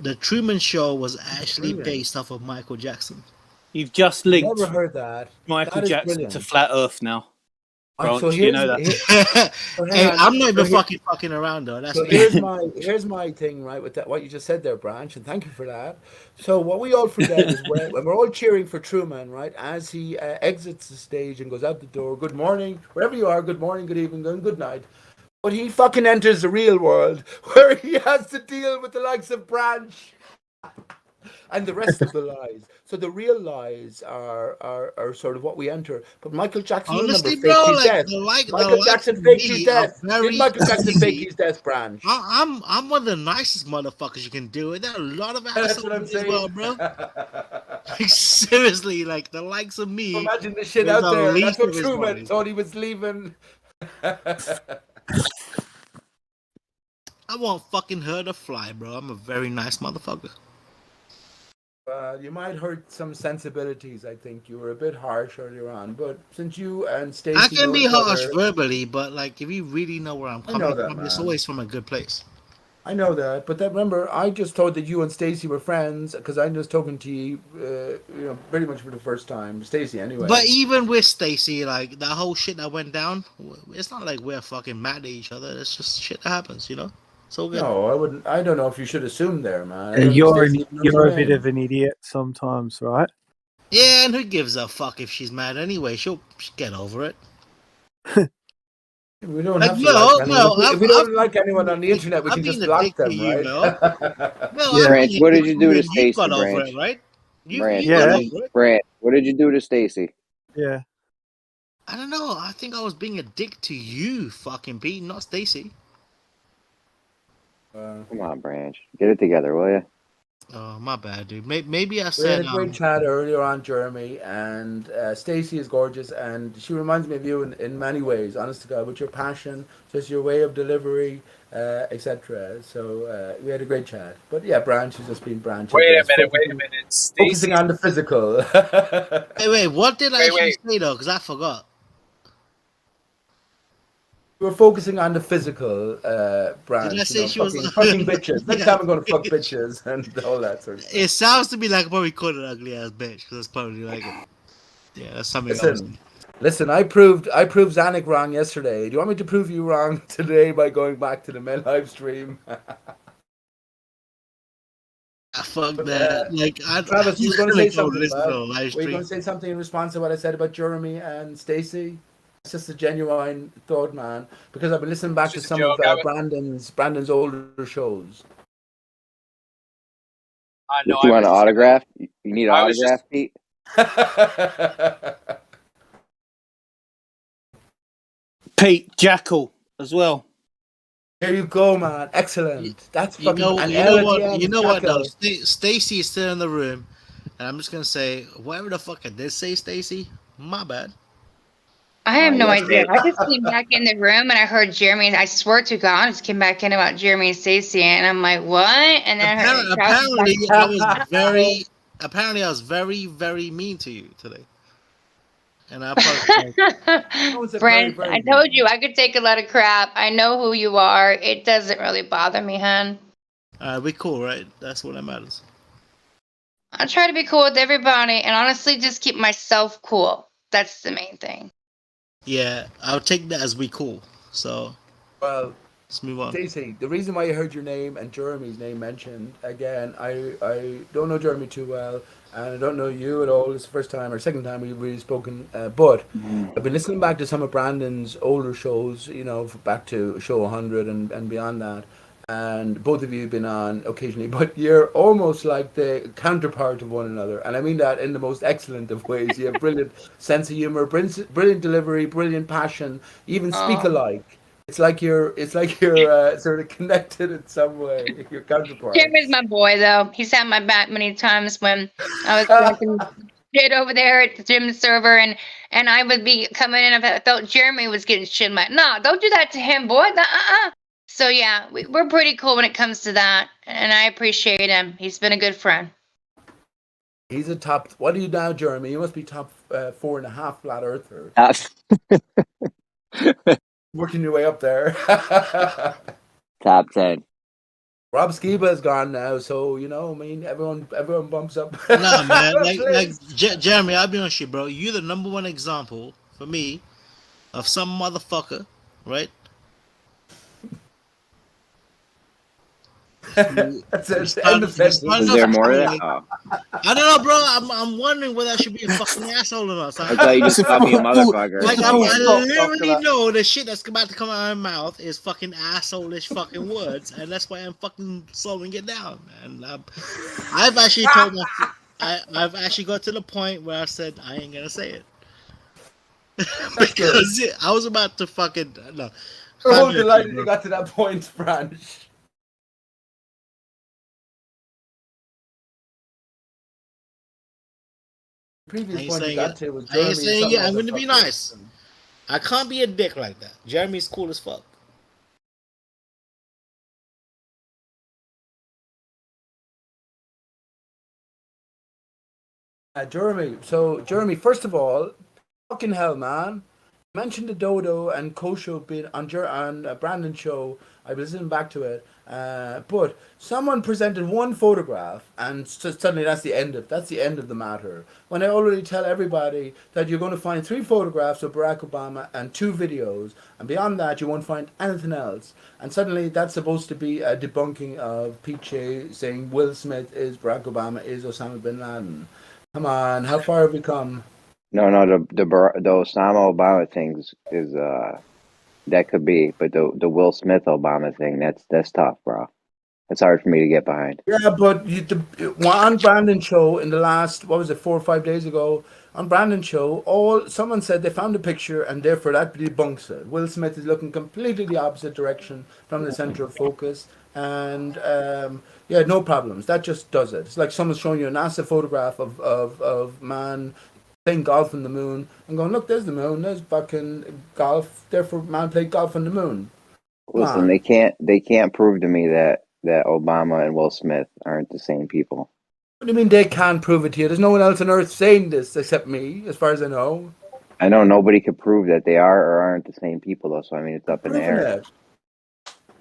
The Truman Show was actually
Brilliant.
based off of Michael Jackson.
You've just
Never
linked
heard that.
Michael
That is
Jackson
brilliant.
to Flat Earth now.
So
Branch, you know that.
so hang
Hey,
on.
I'm not even
So
fucking around though. That's
So
me.
here's my thing, right, with that what you just said there, Branch, and thank you for that. So what we all forget is when we're all cheering for Truman, right, as he exits the stage and goes out the door, good morning, wherever you are, good morning, good evening, and good night. But he fucking enters the real world where he has to deal with the likes of Branch and the rest of the lies. So the real lies are sort of what we enter. But Michael Jackson,
Honestly,
remember, faked
bro,
his
like
death.
the
Michael
likes
Jackson
of
faked his
me are
death.
very
Did Michael Jackson fake
easy.
his death, Branch?
I'm one of the nicest motherfuckers you can deal with. There are a lot of
That's
assholes
what I'm
as
saying.
well, bro. Like, seriously, like the likes of me.
Imagine the shit
is
out
the
there. That's
least
what
of his
Truman
worries.
thought he was leaving.
I won't fucking hurt a fly, bro. I'm a very nice motherfucker.
You might hurt some sensibilities. I think you were a bit harsh earlier on, but since you and Stacey
I can
know
be
each
harsh
other,
verbally, but like if you really know where I'm
I know
coming
that,
from, it's
man.
always from a good place.
I know that, but then remember, I just told that you and Stacey were friends because I'm just talking to you, pretty much for the first time, Stacey, anyway.
But even with Stacy, like that whole shit that went down, it's not like we're fucking mad at each other. It's just shit that happens, you know. So good.
No, I wouldn't. I don't know if you should assume there, man. I
Yeah,
don't think Stacey knows
you're
your
a bit
name.
of an idiot sometimes, right?
Yeah, and who gives a fuck if she's mad anyway? She'll get over it.
We don't
Like,
have to like anyone. If we don't
I've
like anyone on the internet, we
I've
can just
been a
block
dick to
them,
you,
right?
no? No,
Yeah.
I've
Branch,
been
what
a
did
dick
you
to
do
you,
to
and you
Stacy,
got over
Branch?
it, right? You
Branch,
got
Yeah.
over it.
Branch, what did you do to Stacy?
Yeah.
I don't know. I think I was being a dick to you, fucking Pete, not Stacy.
Come on, Branch. Get it together, will you?
Oh, my bad, dude. Maybe I
We had
said
a great chat earlier on, Jeremy, and Stacey is gorgeous, and she reminds me of you in many ways, honest to God, with your passion, just your way of delivery, etc. So we had a great chat. But yeah, Branch has just been Branch.
Wait a
I guess,
minute.
focusing on the physical.
Wait, what did I actually
wait.
say though? Because I forgot.
We're focusing on the physical Branch.
Did I say she was
fucking bitches? Next
Yeah,
time I'm going to fuck bitches and all that sort of stuff.
It sounds to me like I probably called an ugly ass bitch because that's probably like it. Yeah, that's something else.
Listen, I proved Zanuck wrong yesterday. Do you want me to prove you wrong today by going back to the men live stream?
Fuck that. Like,
Travis, you going to say something?
Listen to
Bud?
a live
Were you going
stream.
to say something in response to what I said about Jeremy and Stacey? It's just a genuine thought, man. Because I've been listening back to some of Brandon's older shows.
What, you want an autograph? You need an autograph, Pete?
Pete Jackal as well.
Here you go, man. Excellent. That's
You
fucking
know,
an
you know what?
LTM
You know what though?
Jackal.
Stacy is still in the room, and I'm just gonna say whatever the fuck I did say, Stacy. My bad.
I have no idea. I just came back in the room and I heard Jeremy. And I swear to God, I just came back in about Jeremy and Stacey, and I'm like, what? And then I heard
apparently I was very, very mean to you today. And I apologize.
Brent, I told you I could take a lot of crap. I know who you are. It doesn't really bother me, hun.
We cool, right? That's what that matters.
I try to be cool with everybody, and honestly, just keep myself cool. That's the main thing.
Yeah, I'll take that as we cool. So.
Well,
Let's move on.
Stacey, the reason why I heard your name and Jeremy's name mentioned again, I don't know Jeremy too well, and I don't know you at all. It's the first time or second time we've really spoken. But I've been listening back to some of Brandon's older shows, you know, back to show 100 and beyond that. And both of you have been on occasionally, but you're almost like the counterpart of one another. And I mean that in the most excellent of ways. You have brilliant sense of humor, brilliant delivery, brilliant passion, even speak alike. It's like you're sort of connected in some way. Your counterpart.
Jeremy's my boy, though. He's had my back many times when I was watching shit over there at the gym server, and I would be coming in. If I felt Jeremy was getting shit, I'm like, no, don't do that to him, boy. So yeah, we're pretty cool when it comes to that, and I appreciate him. He's been a good friend.
He's a top. What are you now, Jeremy? You must be top 4.5 flat earther. Working your way up there.
Top 10.
Rob Skiba is gone now, so you know, I mean, everyone bumps up.
No, man, like Jeremy, I'll be honest with you, bro. You're the number one example for me of some motherfucker, right?
That's it. End of sentence.
Is there more to that? Oh.
I don't know, bro. I'm wondering whether I should be a fucking asshole or not.
I thought you just called me a motherfucker.
Like, I literally know the shit that's about to come out of my mouth is fucking asshole-ish fucking words, and that's why I'm fucking slowing it down, man. I've actually told I've actually got to the point where I said I ain't gonna say it. Because I was about to fucking no.
I'm delighted you got to that point, Branch. Previous point you got to was
I ain't saying yeah, I'm gonna be nice. I can't be a dick like that. Jeremy's cool as fuck.
Jeremy, first of all, fucking hell, man. You mentioned the Dodo and Kosho being on Brandon's show. I was listening back to it, but someone presented one photograph, and suddenly that's the end of the matter. When I already tell everybody that you're going to find 3 photographs of Barack Obama and 2 videos, and beyond that you won't find anything else. And suddenly that's supposed to be a debunking of Pete Shea saying Will Smith is Barack Obama is Osama bin Laden. Come on, how far have we come?
No, the Osama Obama things is that could be, but the Will Smith Obama thing that's tough, bro. It's hard for me to get behind.
Yeah, but on Brandon's show in the last 4 or 5 days ago, on Brandon's show, someone said they found a picture and therefore that debunks it. Will Smith is looking completely the opposite direction from the center of focus, and yeah, no problems. That just does it. It's like someone's showing you a NASA photograph of man playing golf on the moon and going, look, there's the moon, there's fucking golf. Therefore, man played golf on the moon.
Listen, they can't prove to me that Obama and Will Smith aren't the same people.
What do you mean they can't prove it to you? There's no one else on earth saying this except me, as far as I know.
I know nobody could prove that they are or aren't the same people, though. So I mean, it's up in the air.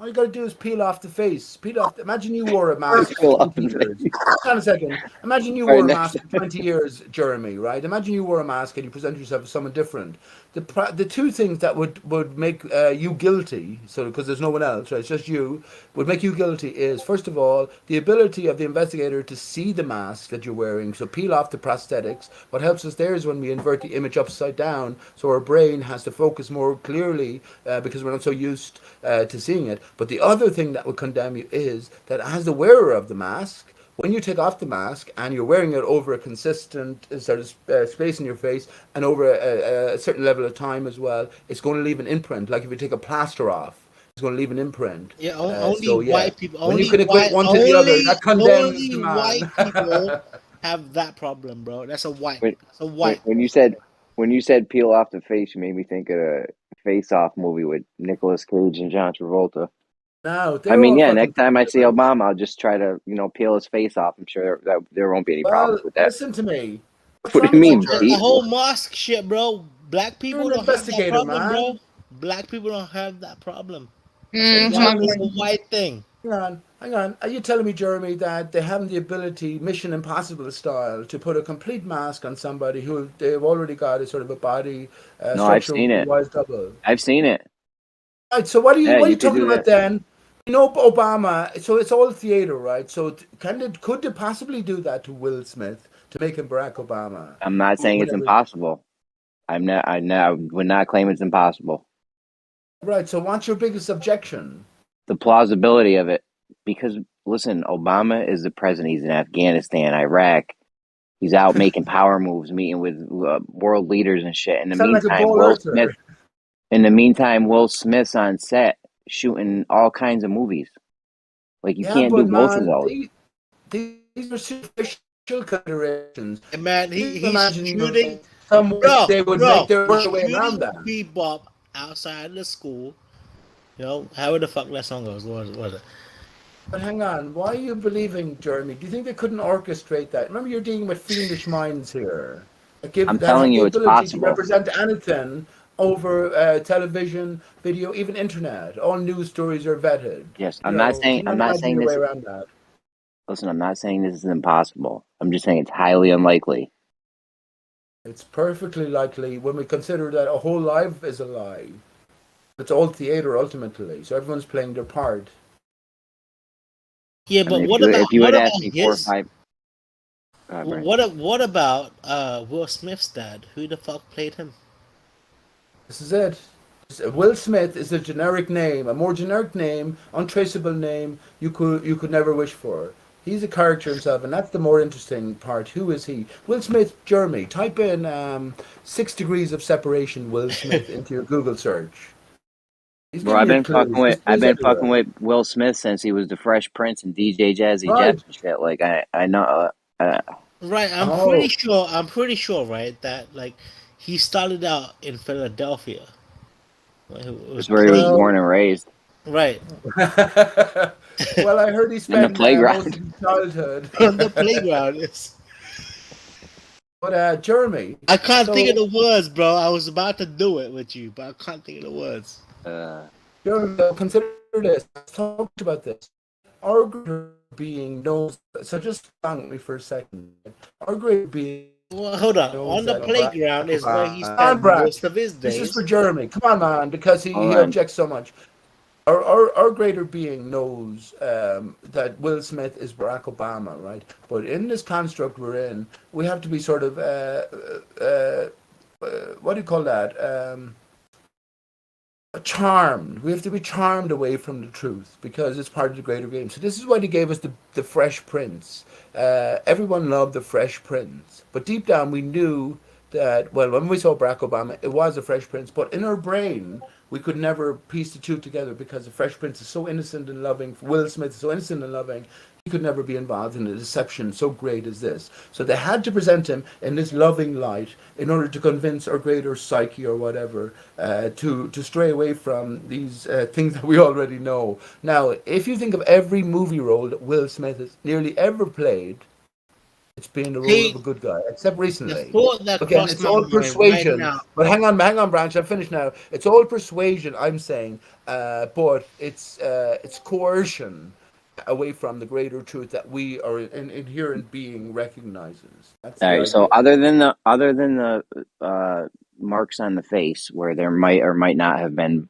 All you gotta do is peel off the face. Imagine you wore a mask for 20 years. Hold on a second. Imagine you wore a mask for 20 years, Jeremy, right? Imagine you wore a mask and you present yourself as someone different. The 2 things that would make you guilty, so because there's no one else, right? It's just you, would make you guilty is, first of all, the ability of the investigator to see the mask that you're wearing, so peel off the prosthetics. What helps us there is when we invert the image upside down, so our brain has to focus more clearly because we're not so used to seeing it. But the other thing that would condemn you is that as the wearer of the mask, when you take off the mask and you're wearing it over a consistent sort of space in your face and over a certain level of time as well, it's going to leave an imprint. Like if you take a plaster off, it's going to leave an imprint.
Yeah, only white people.
When you can equate one to the other, that condemns the man.
White people have that problem, bro. That's a white. That's a white.
When you said peel off the face, you made me think of a Face Off movie with Nicolas Cage and John Travolta.
No,
I mean, yeah. Next time I see Obama, I'll just try to, peel his face off. I'm sure that there won't be any problems with that.
Listen to me.
What do you mean?
The whole mask shit, bro. Black people don't have that problem,
man.
bro. Black people don't have that problem.
It's
a white thing.
Hang on. Are you telling me, Jeremy, that they have the ability, Mission Impossible style, to put a complete mask on somebody who they've already got a sort of a body?
No, I've seen it.
Double?
I've seen it.
Right. So what are
Yeah,
you
you could
talking
do
about
that.
then? You know, Obama. So it's all theater, right? So could they possibly do that to Will Smith to make him Barack Obama?
I'm not saying it's
Whatever.
impossible. I would not claim it's impossible.
Right. So what's your biggest objection?
The plausibility of it, because listen, Obama is the president. He's in Afghanistan, Iraq. He's out making power moves, meeting with world leaders and shit. In the
Sound like a
meantime,
ball earther.
Will Smith's on set shooting all kinds of movies. Like you
Yeah,
can't do
but
both of
man,
those.
these are superficial considerations.
And man,
Can you
he's
imagine
shooting.
someone they would make their
He's
way around
shooting
that?
bebop outside the school. You know, however the fuck that song goes. What was it?
But hang on, why are you believing, Jeremy? Do you think they couldn't orchestrate that? Remember, you're dealing with fiendish minds here. That
I'm
that
telling
have the
you, it's
ability to
possible.
represent anything over television, video, even internet. All news stories are vetted.
Yes,
You
I'm not
know,
saying.
can
I'm
you
not
imagine
saying
your way
this.
around that?
Listen, I'm not saying this is impossible. I'm just saying it's highly unlikely.
It's perfectly likely when we consider that a whole life is a lie. It's all theater ultimately, so everyone's playing their part.
Yeah,
I
but
mean,
what about
if you had asked me 4 or
his?
5,
What about Will Smith's dad? Who the fuck played him?
This is it. Will Smith is a generic name, a more generic name, untraceable name you could never wish for. He's a character himself, and that's the more interesting part. Who is he? Will Smith, Jeremy. Type in 6 degrees of separation Will Smith into your Google search. He's
bro,
giving you clues. There's
I've
clues
been fucking
everywhere.
with Will Smith since he was the Fresh Prince and DJ Jazzy Jeff
Right.
and shit. Like I know.
Right, I'm pretty sure, right, that like he started out in Philadelphia.
It's where he was born and raised.
Right.
Well, I heard he
In the
spent most
playground.
of his childhood
On the playground.
But Jeremy,
I can't think of the words, bro. I was about to do it with you, but I can't think of the words.
Jeremy, consider this. Let's talk about this. Our greater being knows. So just hang with me for a second. Our greater being.
Well, hold on. On the playground is where he spent most of his days.
This is for Jeremy. Come on, man, because he objects so much. Our greater being knows that Will Smith is Barack Obama, right? But in this construct we're in, we have to be sort of what do you call that? Charmed. We have to be charmed away from the truth because it's part of the greater game. So this is why they gave us the Fresh Prince. Everyone loved the Fresh Prince, but deep down we knew that, well, when we saw Barack Obama, it was a Fresh Prince, but in our brain we could never piece the two together because the Fresh Prince is so innocent and loving. Will Smith is so innocent and loving. He could never be involved in a deception so great as this. So they had to present him in this loving light in order to convince our greater psyche or whatever to stray away from these things that we already know. Now, if you think of every movie role that Will Smith has nearly ever played, it's been the role of a good guy, except recently. Again, it's all persuasion.
Right now.
But hang on, Branch. I'm finished now. It's all persuasion. I'm saying, but it's coercion away from the greater truth that we are an inherent being recognizes. That's
All right. So other than the marks on the face, where there might or might not have been,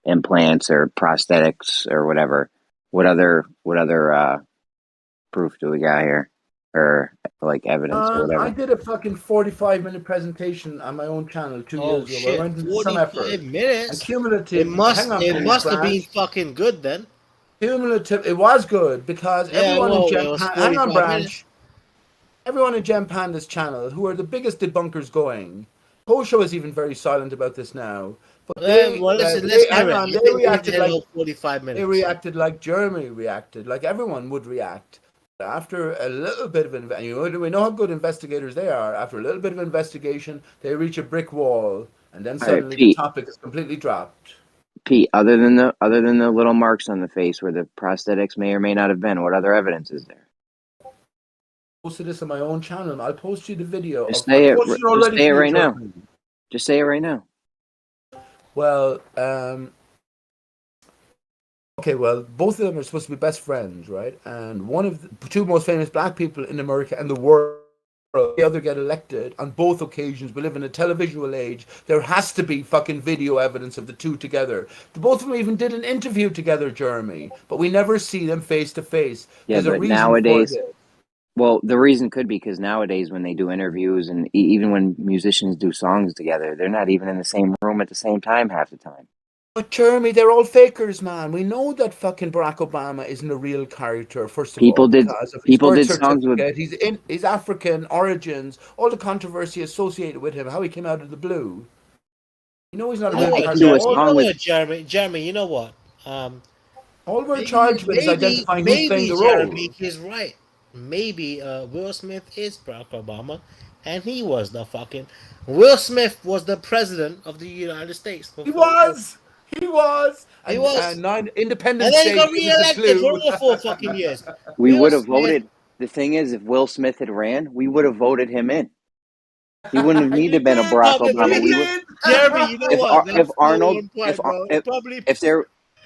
implants or prosthetics or whatever, what other proof do we got here, or like evidence or whatever?
I did a fucking 45-minute presentation on my own channel 2 years ago. Where I went into some effort.
45 minutes?
And cumulative.
It must
hang on,
have been fucking good then.
Cumulative. It was good because everyone in Gem hang on, Branch.
Minutes.
Everyone in Gem Panda's channel, who are the biggest debunkers going, Show is even very silent about this now. But they reacted like
45 minutes.
They reacted like Jeremy reacted, like everyone would react. After a little bit of we know how good investigators they are. After a little bit of investigation, they reach a brick wall, and then suddenly the topic is completely dropped.
Pete, other than the little marks on the face where the prosthetics may or may not have been, what other evidence is there?
I posted this on my own channel, and I'll post you the video.
Just say it right now. Just say it right now.
Well, okay, well, both of them are supposed to be best friends, right? And one of the two most famous black people in America and the world the other get elected on both occasions. We live in a televisual age. There has to be fucking video evidence of the two together. The both of them even did an interview together, Jeremy, but we never see them face to face.
Yeah,
There's a
but
reason
nowadays,
for it.
well, the reason could be because nowadays when they do interviews and even when musicians do songs together, they're not even in the same room at the same time half the time.
But Jeremy, they're all fakers, man. We know that fucking Barack Obama isn't a real character, first of all, because of his birth
songs with
certificate. His African origins, all the controversy associated with him, how he came out of the blue. You know he's not a real character.
Jeremy, you know what?
All we're charged with is identifying who's playing the role.
Jeremy is right. Maybe Will Smith is Barack Obama, and he was the fucking... Will Smith was the president of the United States.
He was! He was!
He was!
9 independent
and then he
states
got re-elected for another 4 fucking years.
We would have voted. The thing is, if Will Smith had ran, we would have voted him in. He wouldn't have needed to been a Barack Obama. We would,
Jeremy, you know what?
if Arnold,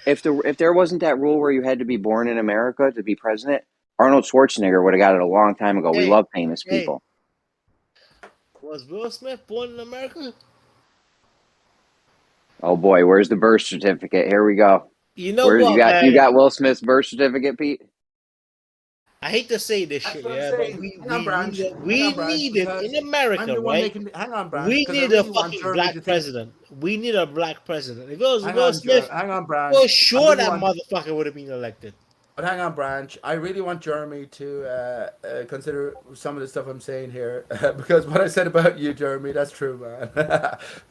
if there wasn't that rule where you had to be born in America to be president, Arnold Schwarzenegger would have got it a long time ago. We love famous people.
Was Will Smith born in America?
Oh boy, where's the birth certificate? Here we go.
You know what, man?
You got Will Smith's birth certificate, Pete?
I hate to say this shit, but we need it in America, right?
Hang on, Branch.
We need a fucking black president. We need a black president. If it was Will Smith, for sure that motherfucker would have been elected.
But hang on, Branch. I really want Jeremy to consider some of the stuff I'm saying here, because what I said about you, Jeremy, that's true, man.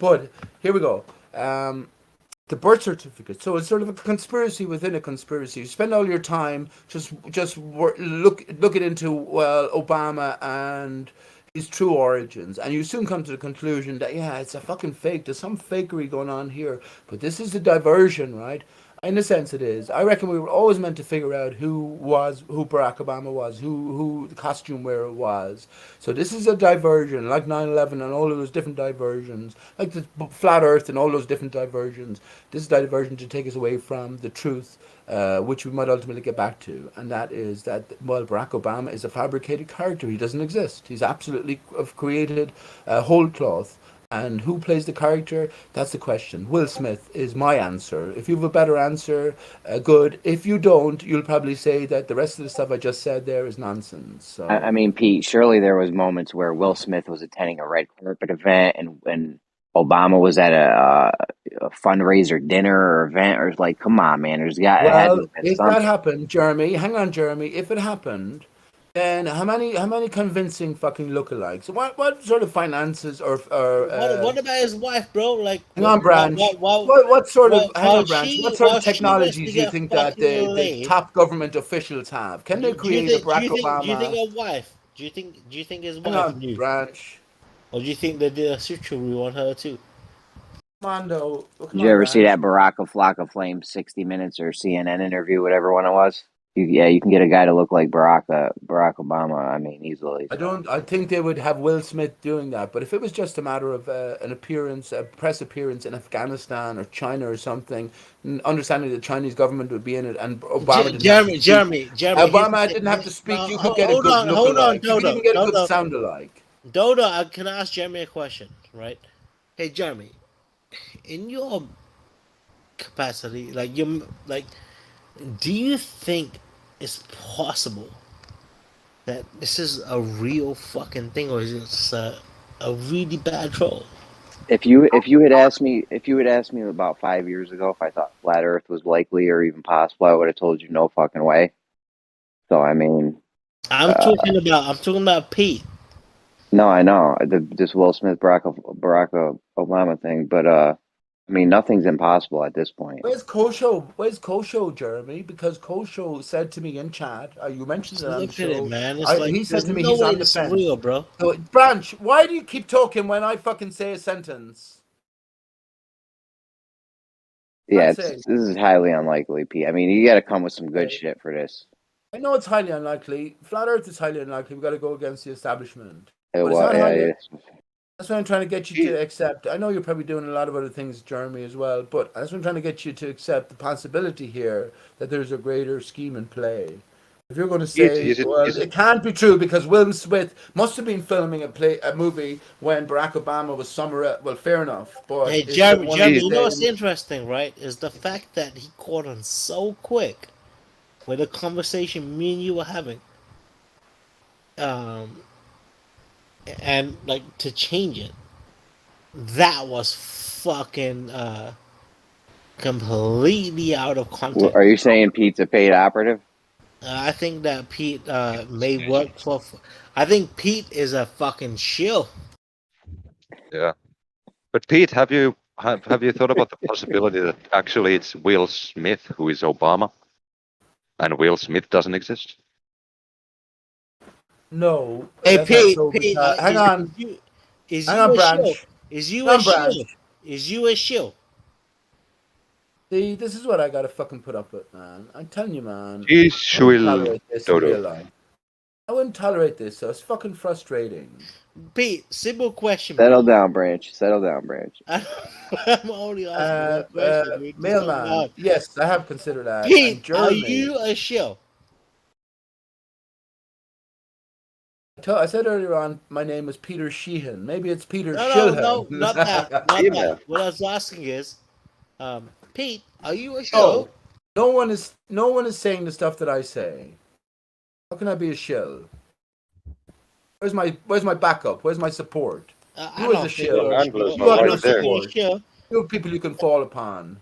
But here we go. The birth certificate. So it's sort of a conspiracy within a conspiracy. You spend all your time just looking into Obama and his true origins, and you soon come to the conclusion that it's a fucking fake. There's some fakery going on here, but this is a diversion, right? In a sense, it is. I reckon we were always meant to figure out who Barack Obama was, who the costume wearer was. So this is a diversion, like 9/11 and all of those different diversions, like the flat Earth and all those different diversions. This is a diversion to take us away from the truth, which we might ultimately get back to, and that is that Barack Obama is a fabricated character. He doesn't exist. He's absolutely created whole cloth. And who plays the character? That's the question. Will Smith is my answer. If you have a better answer, good. If you don't, you'll probably say that the rest of the stuff I just said there is nonsense. So.
I mean, Pete, surely there was moments where Will Smith was attending a red carpet event and Obama was at a fundraiser dinner or event, or like, come on, man. If
that happened, Jeremy, hang on, Jeremy. If it happened, then how many convincing fucking lookalikes? What sort of finances or
what about his wife, bro? Like,
hang on, Branch. What sort of technologies do you think that the top government officials have? Can they create a Barack Obama?
Do you think a wife? Do you think his wife knew?
Branch.
Or do you think they did a switcheroo on her too?
Mondo.
Did you ever see that Barack of Flock of Flame 60 Minutes or CNN interview, whatever one it was? You can get a guy to look like Barack Obama. I mean, easily.
I think they would have Will Smith doing that. But if it was just a matter of an appearance, a press appearance in Afghanistan or China or something, understanding the Chinese government would be in it, and Obama
Jeremy,
Obama didn't have to speak. You could get a good look alike. You could even get a good sound alike.
Dodo, can I ask Jeremy a question? Right? Hey, Jeremy, in your capacity, do you think it's possible that this is a real fucking thing, or is it a really bad troll?
If you had asked me about 5 years ago if I thought flat Earth was likely or even possible, I would have told you no fucking way. So I mean,
I'm talking about Pete.
No, I know this Will Smith Barack Obama thing, but I mean, nothing's impossible at this point.
Where's Kosho, Jeremy? Because Kosho said to me in chat, you mentioned it on the show.
Man.
He said to me he's on the fence.
Real, bro.
So, Branch, why do you keep talking when I fucking say a sentence?
Yeah, this is highly unlikely, Pete. I mean, you got to come with some good shit for this.
I know it's highly unlikely. Flat Earth is highly unlikely. We've got to go against the establishment.
That's
what I'm trying to get you to accept. I know you're probably doing a lot of other things, Jeremy, as well, but that's what I'm trying to get you to accept the possibility here that there's a greater scheme in play. If you're going to say, it can't be true because Will Smith must have been filming a movie when Barack Obama was somewhere. Well, fair enough. But
Hey,
is it
Jeremy,
one of
you
the
know what's
same-
interesting, right? Is the fact that he caught on so quick with the conversation me and you were having. And like to change it, that was fucking completely out of context.
Are you saying Pete's a paid operative?
I think that Pete may work for. I think Pete is a fucking shill.
Yeah. But Pete, have you thought about the possibility that actually it's Will Smith who is Obama, and Will Smith doesn't exist?
No.
Hey
that's not
Pete,
so
Pete,
because- hang on.
Is
Hang
you
on,
a
Branch.
shill? Is you
Hang
a
on, Branch.
shill? Is you a shill?
See, this is what I gotta fucking put up with, man. I'm telling you, man.
He's
I wouldn't
Will
tolerate this in
Dodo.
real life. I wouldn't tolerate this, so it's fucking frustrating.
Pete, simple question.
Settle down, Branch. Settle down, Branch.
I'm only asking one question. dude. Just talk
Mailman,
about-
yes, I have considered that.
Pete,
And Jeremy,
are you a shill?
I said earlier on, my name was Peter Sheehan. Maybe it's Peter
No,
Shilhan.
not that. Not that. What I was asking is, Pete, are you a shill?
No one is saying the stuff that I say. How can I be a shill? Where's my backup? Where's my support? Who is a shill? You have support. You have people you can fall upon.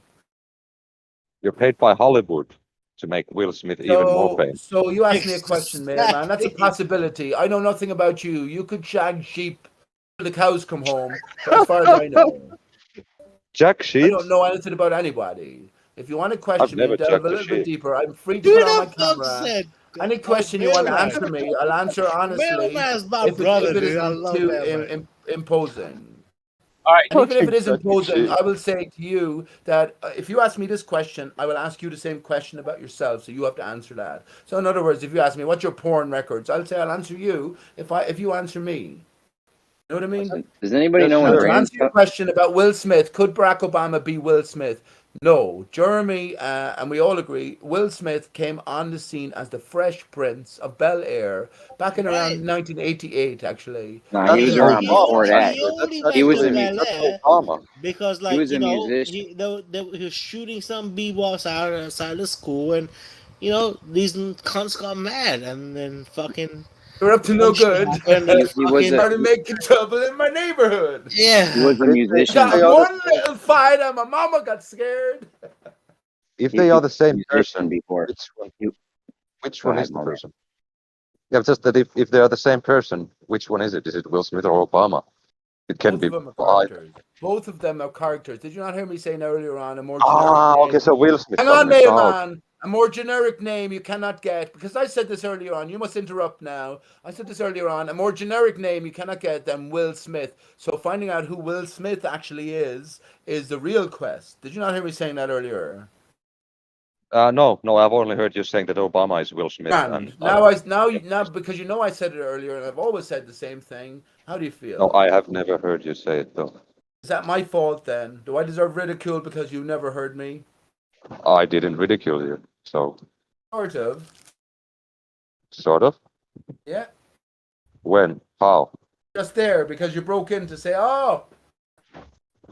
You're paid by Hollywood to make Will Smith even more famous.
So you asked me a question, man. That's a possibility. I know nothing about you. You could shag sheep till the cows come home. But as far as I know,
Jack sheep?
I don't know anything about anybody. If you want to question me,
never
delve
jacked
a
a
little bit
sheep.
deeper. I'm free to put on my camera. Any question you want to
Mailman.
answer me, I'll answer honestly.
Mailman's my
If
brother,
it
dude. I
isn't
love
too
Mailman.
imposing.
All right.
And even if it is
Fucking
imposing,
shit.
I will say to you that if you ask me this question, I will ask you the same question about yourself, so you have to answer that. So in other words, if you ask me what's your porn records, I'll say I'll answer you if you answer me. You know what I mean?
Does anybody know when
To
Rand's
answer your question about Will Smith, could Barack Obama be Will Smith? No. Jeremy, and we all agree, Will Smith came on the scene as the Fresh Prince of Bel-Air back in around 1988, actually.
Nah, he was around before that.
He only
He was
went
a
to Bel-Air
Obama.
because,
He
like,
was
you
a
know,
musician.
he was shooting some b-boys outside of school, and you know these cunts got mad, and then fucking.
You're up to no good.
He was
Started making trouble in my neighborhood.
Yeah.
He was a musician.
Got one little fight and my mama got scared.
If they are the same
musician
person,
before.
which
Go
one
ahead,
is the
Mom.
person? Yeah, just that if they are the same person, which one is it? Is it Will Smith or Obama? It can
Both
be.
of them are characters. Both of them are characters. Did you not hear me saying earlier on a more generic name?
Okay, so Will Smith.
Hang on,
doesn't exist.
mailman. A more generic name you cannot get, because I said this earlier on. You must interrupt now. I said this earlier on. A more generic name you cannot get than Will Smith. So finding out who Will Smith actually is the real quest. Did you not hear me saying that earlier?
No, I've only heard you saying that Obama is Will Smith.
And now because you know I said it earlier, and I've always said the same thing. How do you feel?
No, I have never heard you say it though.
Is that my fault then? Do I deserve ridicule because you never heard me?
I didn't ridicule you, so
Sort of.
sort of.
Yeah.
When? How?
Just there because you broke in to say, oh,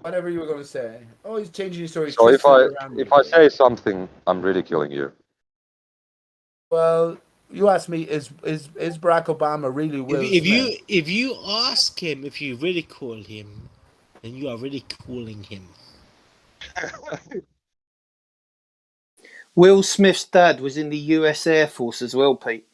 whatever you were going to say. Oh, he's changing his story.
So if I say something, I'm ridiculing you.
Well, you asked me, is Barack Obama really Will Smith?
If you ask him if you ridicule him, then you are ridiculing him.
Will Smith's dad was in the US Air Force as well, Pete.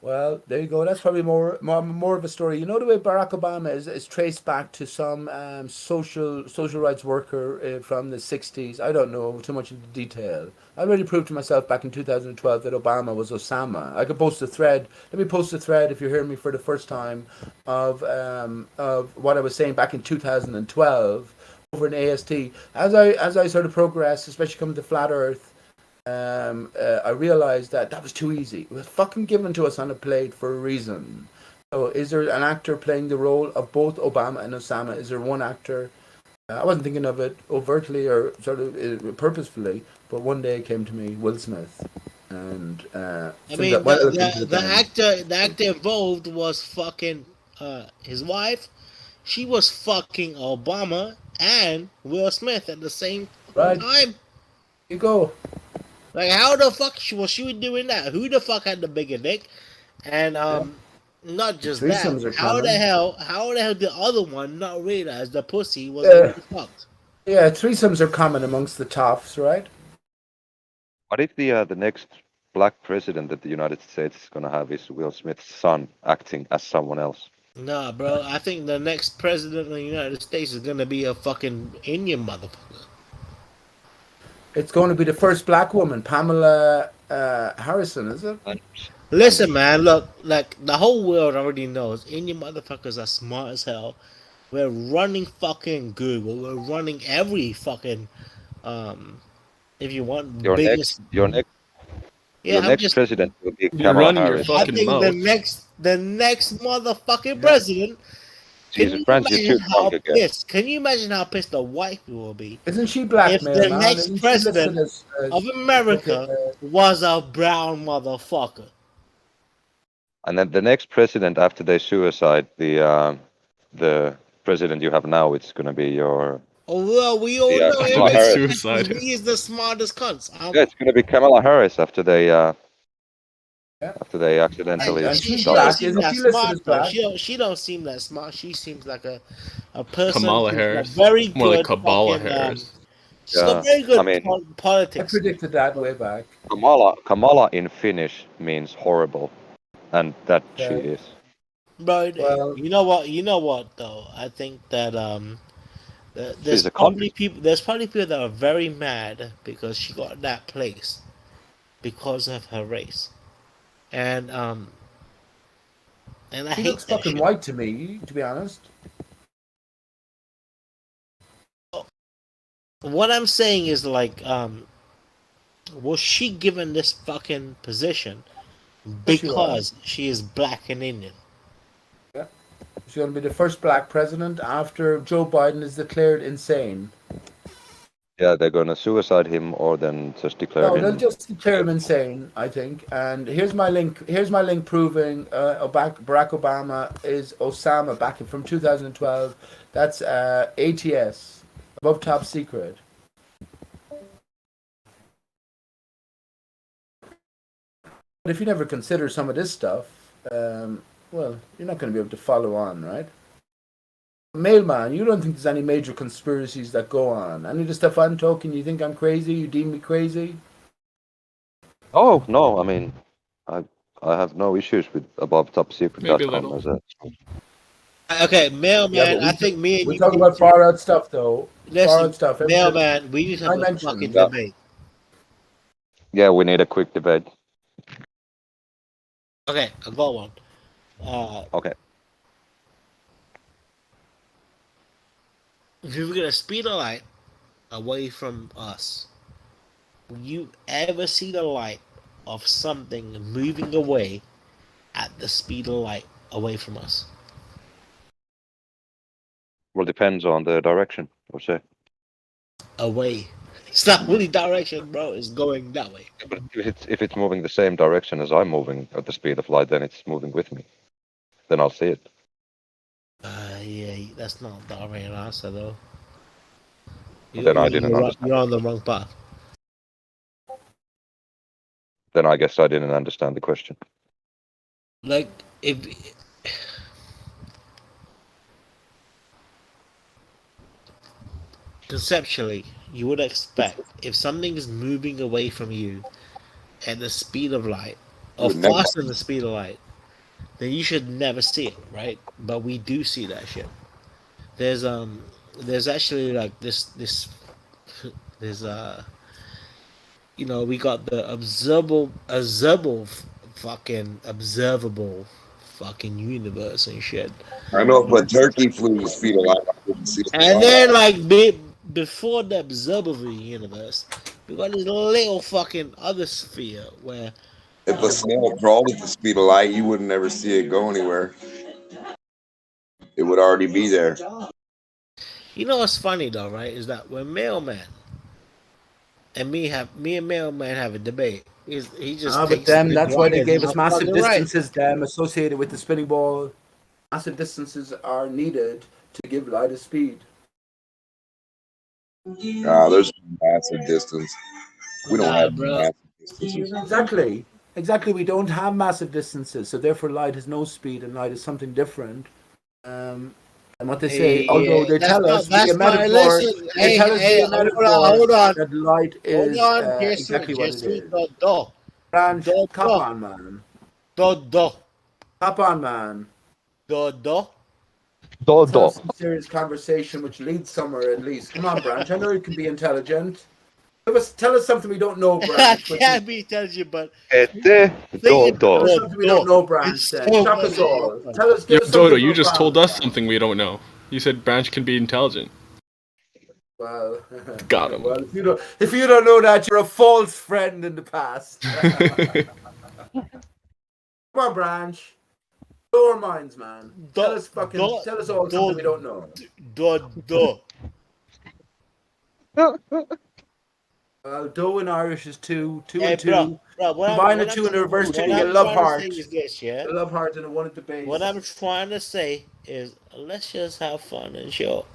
Well, there you go. That's probably more of a story. You know the way Barack Obama is traced back to some social rights worker from the 60s. I don't know too much of the detail. I already proved to myself back in 2012 that Obama was Osama. I could post a thread. Let me post a thread if you hear me for the first time of what I was saying back in 2012 over in AST. As I sort of progressed, especially coming to Flat Earth, I realized that was too easy. It was fucking given to us on a plate for a reason. So is there an actor playing the role of both Obama and Osama? Is there one actor? I wasn't thinking of it overtly or sort of purposefully, but one day it came to me, Will Smith. and
I
seemed
mean,
that well into the
the
game.
actor involved was fucking his wife. She was fucking Obama and Will Smith at the same
Right.
time.
You go.
Like, how the fuck was she doing that? Who the fuck had the bigger dick? And not just that.
Threesomes are
How the
common.
hell the other one not realize the pussy was
Yeah.
already fucked?
Yeah, threesomes are common amongst the tops, right?
What if the next black president that the United States is gonna have is Will Smith's son acting as someone else?
Nah, bro. I think the next president of the United States is gonna be a fucking Indian motherfucker.
It's going to be the first black woman, Pamela Harrison, is it?
Listen, man. Look, like the whole world already knows Indian motherfuckers are smart as hell. We're running fucking Google. We're running every fucking if you want
Your
biggest.
next president will be
You're
Kamala
running your
Harris.
I
fucking
think
mouth.
the next motherfucking president. Can
Jesus,
you
Franz, you're
imagine
too
how
drunk again.
pissed? Can you imagine how pissed the white people will be
Isn't she black,
if
man?
the next
Isn't she
president
listed as
of America was a brown motherfucker?
And then the next president after they suicide the president you have now, it's gonna be your
Oh well, we all
Yeah,
know
Kamala
him.
Harris.
Suicide.
He is the smartest cunts.
Yeah, it's gonna be Kamala Harris after they accidentally
And she's
She
die.
don't
black.
seem
Isn't
that
she listed
smart
as
though.
black?
She don't seem that smart. She seems like a person
Kamala
who's
Harris.
got very
More like
good
Kabbalah
fucking,
Harris.
she's got
Yeah,
very good
I mean-
I
politics.
predicted that way back.
Kamala in Finnish means horrible, and that she
Okay.
is.
But
Well-
you know what? You know what though? I think that there's
She's a
probably people. There's probably people that are very mad because she got that place because of her race, and I
She
hate
looks
that
fucking
shit.
white to me, to be honest.
What I'm saying is like, was she given this fucking position
Yes, she
because she is black and Indian?
Yeah. She's going to be the first black president after Joe Biden is declared insane.
Yeah, they're gonna suicide him or then just declare
No,
him.
they'll just declare him insane, I think. And here's my link. Here's my link proving Barack Obama is Osama back from 2012. That's ATS, above top secret. But if you never consider some of this stuff, well, you're not going to be able to follow on, right? Mailman, you don't think there's any major conspiracies that go on? Any of the stuff I'm talking, you think I'm crazy? You deem me crazy?
Oh no, I mean, I have no issues with above-top-secret.com as a.
Okay, mailman.
Yeah, but
I think me and
we
you
talk
need
about
to-
far out stuff, though. Far
Listen,
out stuff.
mailman. We need to have
I
a
mentioned-
fucking
Yeah.
debate.
Yeah, we need a quick debate.
Okay, I got one.
Okay.
If you were gonna speed a light away from us, will you ever see the light of something moving away at the speed of light away from us?
Well, depends on the direction, I would say.
Away. It's not really direction, bro. It's going that way.
But if it's moving the same direction as I'm moving at the speed of light, then it's moving with me. Then I'll see it.
Yeah, that's not the right answer though.
Then I didn't understand.
You're on the wrong path.
Then I guess I didn't understand the question.
Like if conceptually, you would expect if something is moving away from you at the speed of light, or
would never-
faster than the speed of light, then you should never see it, right? But we do see that shit. There's actually like this there's we got the observable fucking universe and shit.
I know if a turkey flew the speed of light, I wouldn't see it.
And then like before the observable universe, we got this little fucking other sphere where
If a snail crawled at the speed of light, you would never see it go anywhere. It would already be there.
you know what's funny though, right? Is that when mailman and me and Mailman have a debate. He just
But
takes
them,
the
that's why they
drive
gave us
and
massive
I'm fucking right.
distances, them, associated with the spinning ball. Massive distances are needed to give light a speed.
There's massive distance. We don't
Nah,
have
bro.
massive distances.
Exactly. We don't have massive distances, so therefore light has no speed, and light is something different. And what they say, although they tell us via metaphor, they tell us via metaphor
hold on.
that light is
Hold on,
exactly what it is.
Do.
Branch,
Do.
cop on, man.
Do.
Cop on, man.
Do.
Let's have some serious conversation which leads somewhere at least. Come on, Branch. I know you can be intelligent. Tell us something we don't know,
I
Branch.
can't be intelligent, but
Tell us something we don't know, Branch. Then shock us all. Tell us.
Yo,
Give us
Dodo,
something
you just told
profound.
us something we don't know. You said Branch can be intelligent.
Well,
Got him.
Well, if you don't know that, you're a false friend in the past. Come on, Branch. Blow our minds, man. Tell us all something we don't know.
Do.
Well, do in Irish is two
Hey,
and two.
bro,
Combine the two in the reverse two, you love heart.
Yeah?
You love heart and a one at the base.
What I'm trying to say is, let's just have fun and chill.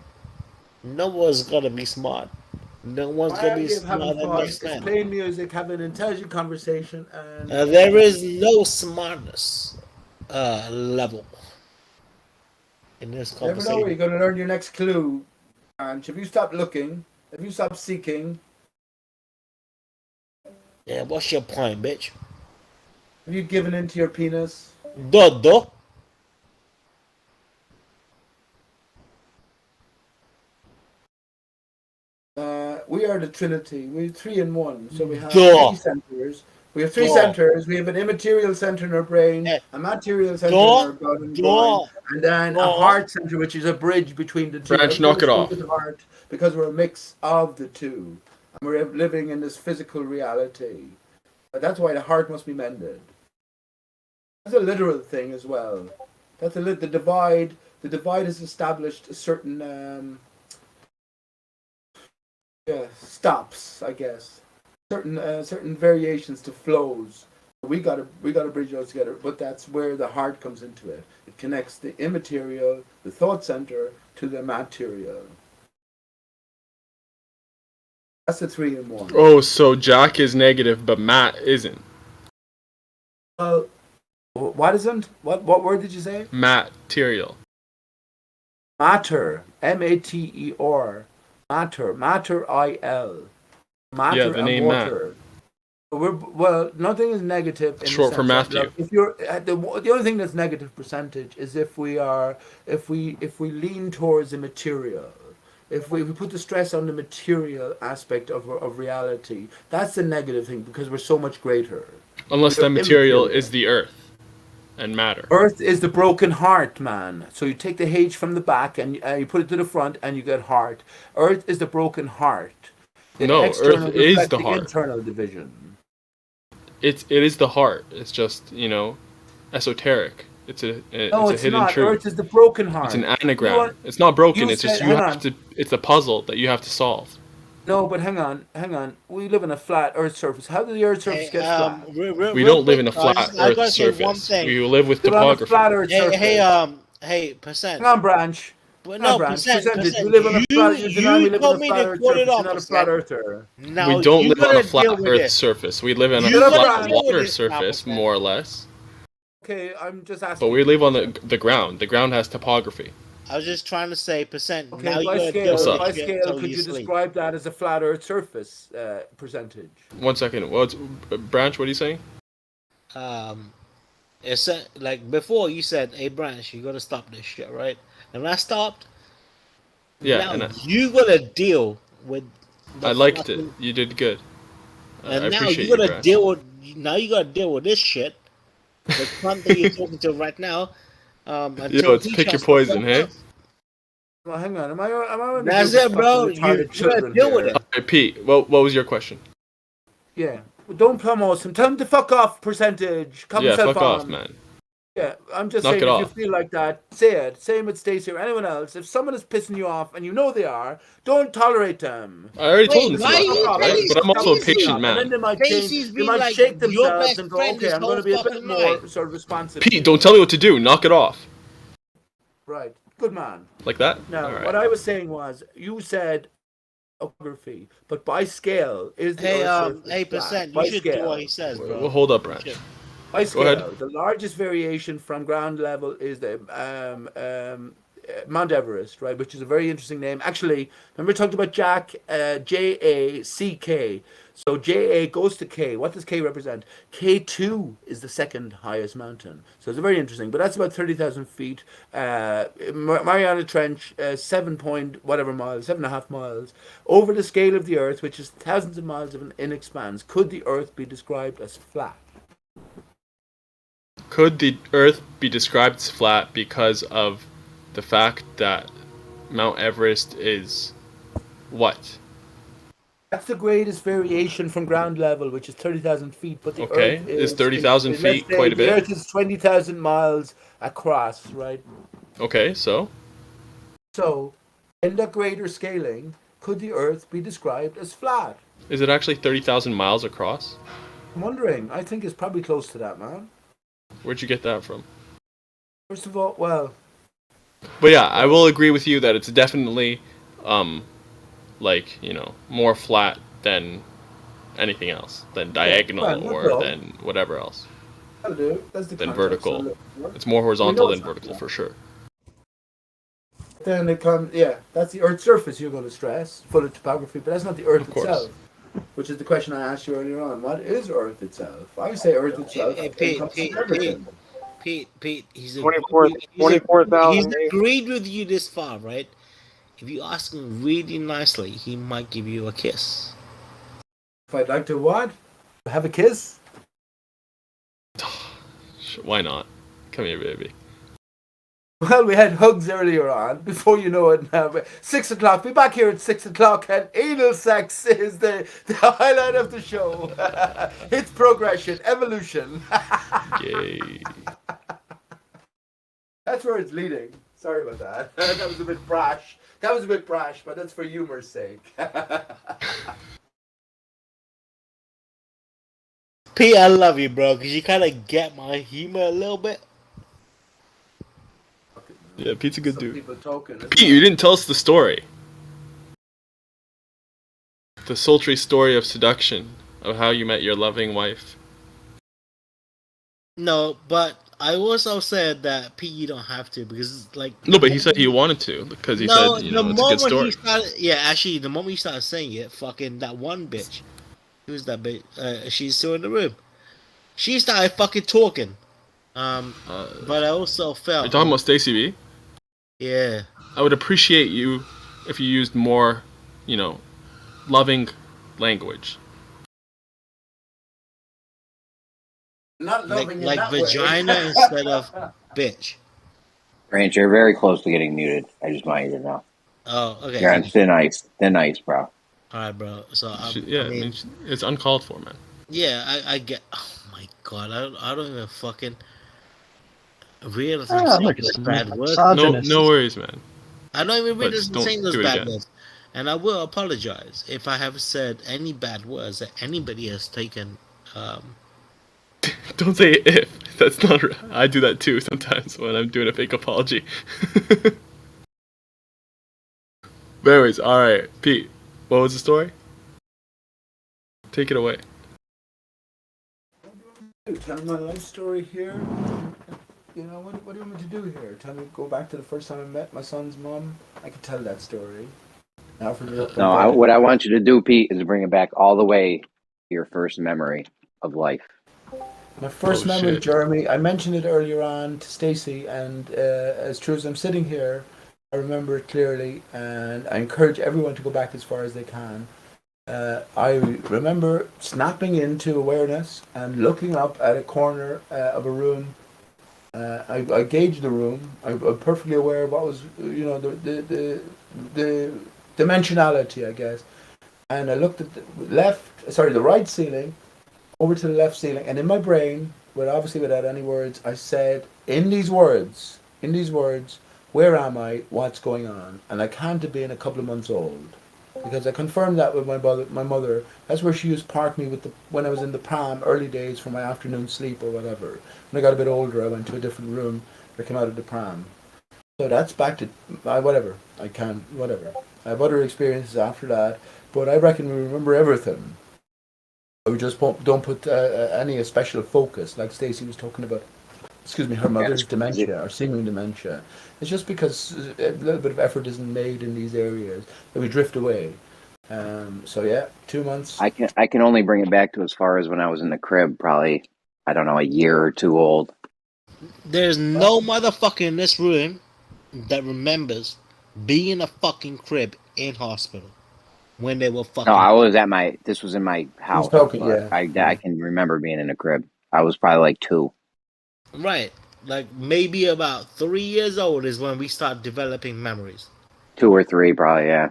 No one's gonna be smart. No one's gonna be smarter than next
It's
man.
playing music, having an intelligent conversation, and
There is no smartness level in this
you never know where
conversation.
you're going to learn your next clue. And if you stop looking, if you stop seeking,
Yeah, what's your point, bitch?
have you given into your penis?
Do.
We are the Trinity. We're 3 in 1. So we have
Duh.
3 centers. We have 3
Duh.
centers. We have an immaterial center in our brain, a material center in our body and brain, and then a heart center, which is a bridge between the two.
Branch, knock it off.
Heart, because we're a mix of the two. And we're living in this physical reality. But that's why the heart must be mended. That's a literal thing as well. That's the divide. The divide has established a certain stops, I guess. Certain variations to flows. We gotta bridge those together. But that's where the heart comes into it. It connects the immaterial, the thought center, to the material. That's the 3 in 1.
Oh, so Jack is negative, but Matt isn't.
Well, what isn't? What word did you say?
Material.
Matter. M-A-T-E-R. Matter. Matter-I-L. Matter
Yeah, the name
water. Well, nothing is negative. In
Short
the
for
sense
Matthew.
Of, if you're the only thing that's negative percentage is if we lean towards the material. If we put the stress on the material aspect of reality, that's the negative thing because we're so much greater.
Unless that material is the earth and matter.
Earth is the broken heart, man. So you take the H from the back and you put it to the front and you get heart. Earth is the broken heart.
No, Earth is the heart.
Internal division.
It is the heart. It's just, esoteric. It's a hidden
not.
truth.
Earth is the broken heart.
It's an anagram. It's not broken. It's just it's a puzzle that you have to solve.
No, but hang on. We live in a flat Earth surface. How did the Earth surface get flat?
We don't live in a flat Earth surface. We live with topography.
Hey, percent.
Hang on, Branch.
But no,
percentage. We live on a flat. You told me to quote it off. Not a flat earther.
We don't live on a flat Earth surface. We live on a flat water surface, more or less.
Okay, I'm just asking.
But we live on the ground. The ground has topography.
I was just trying to say percent.
Okay,
now
by scale, could you
sleep.
describe that as a flat Earth surface percentage?
1 second. Branch, what are you saying?
It's like before you said, "Hey, Branch, you gotta stop this shit," right? And I stopped.
Yeah,
now you gotta deal with.
I liked it. You did good.
And
I
now
appreciate
you gotta
Branch.
deal with. Now you gotta deal with this shit. The cunt that you're talking to right now.
Yo, it's pick your poison, hey?
Well, hang on. Am I
That's it, bro. You gotta deal with it.
Okay, Pete, what was your question?
Yeah. Well, don't promote him. Tell him to fuck off, percentage. Come
yeah,
yourself
fuck
on.
off, man.
Yeah, I'm just
Knock
saying,
it
if you
off.
feel like that, say it. Same with Stacey or anyone else. If someone is pissing you off and you know they are, don't tolerate them.
I already told
Wait,
him to
why are
knock it
you
off, right?
telling
But I'm also a
Stacey?
patient
And then
man.
they might change.
Stacey's
They
been
might
like
shake
your
themselves
best
and go,
friend
okay,
this
I'm going
whole
to be a bit
fucking
more
night.
sort of responsive.
Pete, don't tell me what to do. Knock it off.
Right. Good man.
Like that?
Now,
All right.
what I was saying was, you said geography, but by scale, is the
Hey,
Earth's surface
8%.
flat?
You
By
should do what
scale.
he says, bro.
Well, hold up,
You
Branch.
should.
By
Go ahead.
scale, the largest variation from ground level is the Mount Everest, right? Which is a very interesting name. Actually, remember we talked about Jack, J-A-C-K. So J-A goes to K. What does K represent? K2 is the second highest mountain. So it's very interesting. But that's about 30,000 feet. Mariana Trench, 7 point whatever miles, 7.5 miles. Over the scale of the Earth, which is thousands of miles in expanse, could the Earth be described as flat?
Could the Earth be described as flat because of the fact that Mount Everest is what?
That's the greatest variation from ground level, which is 30,000 feet. But the
Okay,
Earth
is 30,000
let's
feet
say
quite a
the
bit?
Earth is 20,000 miles across, right?
Okay, so?
So, in that greater scaling, could the Earth be described as flat?
Is it actually 30,000 miles across?
I'm wondering. I think it's probably close to that, man.
Where'd you get that from?
First of all, well,
But yeah, I will agree with you that it's definitely, like, you know, more flat than anything else, than diagonal
fine, no
or
problem.
than whatever else,
that'll do. That's the
than
context I'm
vertical.
looking for.
It's more
We
horizontal
know
than
it's not
vertical
flat.
for sure.
Then it comes, yeah, that's the Earth's surface you're going to stress, full of topography, but that's not the Earth
Of course.
itself. Which is the question I asked you earlier on. What is Earth itself? I say Earth itself
Hey, Pete,
encompasses everything.
Pete, he's
24,000.
agreed with you this far, right? If you ask him really nicely, he might give you a kiss.
If I'd like to what? Have a kiss?
Why not? Come here, baby.
Well, we had hugs earlier on. Before you know it now, 6 o'clock. Be back here at 6 o'clock, and anal sex is the highlight of the show. It's progression, evolution.
Yay.
That's where it's leading. Sorry about that. That was a bit brash. But that's for humor's sake.
Pete, I love you, bro, because you kind of get my humor a little bit.
Yeah, Pete's a good
Some
dude.
people talking.
Pete, you didn't tell us the story. The sultry story of seduction, of how you met your loving wife.
No, but I also said that Pete, you don't have to because like.
No, but he said he wanted to because he said, you know, it's a good story.
He started, yeah, actually, the moment he started saying it, fucking that one bitch, who's that bitch? She's still in the room. She started fucking talking. But I also felt.
You're talking about Stacey B?
Yeah.
I would appreciate you if you used more, you know, loving language.
Not loving
like
in that
vagina
way.
instead of bitch.
Branch, you're very close to getting muted. I just want you to know.
Oh, okay.
You're on thin ice, bro.
All right, bro. So
Yeah, I mean, it's uncalled for, man.
Yeah, I get. Oh my god, I don't even fucking realize
Ah,
I'm saying
look,
those
it's
bad words.
No worries, man.
I don't even
But
realize I'm
don't
saying those
do it
bad
again.
words, and I will apologize if I have said any bad words that anybody has taken.
Don't say if. That's not. I do that too sometimes when I'm doing a fake apology. But anyways, all right, Pete. What was the story? Take it away.
Tell me my life story here. You know, what do you want me to do here? Tell me, go back to the first time I met my son's mom. I could tell that story. Now from your
No, what I want you to do, Pete, is bring it back all the way to your first memory of life.
My first memory, Jeremy, I mentioned it earlier on to Stacey, and as true as I'm sitting here, I remember it clearly, and I encourage everyone to go back as far as they can. I remember snapping into awareness and looking up at a corner of a room. I gauged the room. I'm perfectly aware of what was, you know, the dimensionality, I guess. And I looked at the right ceiling, over to the left ceiling, and in my brain obviously without any words, I said, in these words, where am I? What's going on? And I can't have been a couple of months old, because I confirmed that with my mother. That's where she used to park me when I was in the pram, early days for my afternoon sleep or whatever. When I got a bit older, I went to a different room. I came out of the pram. So that's back to whatever. I have other experiences after that, but I reckon we remember everything. We just don't put any special focus, like Stacey was talking about. Excuse me, her mother's dementia or seeming dementia. It's just because a little bit of effort isn't made in these areas that we drift away. So yeah, 2 months.
I can only bring it back to as far as when I was in the crib, probably, I don't know, a year or two old.
There's no motherfucker in this room that remembers being in a fucking crib in hospital when they were fucking.
No, I was this was in my house,
talking,
but
yeah.
I can remember being in a crib. I was probably like 2.
Right. Like maybe about 3 years old is when we start developing memories.
2 or 3, probably, yeah.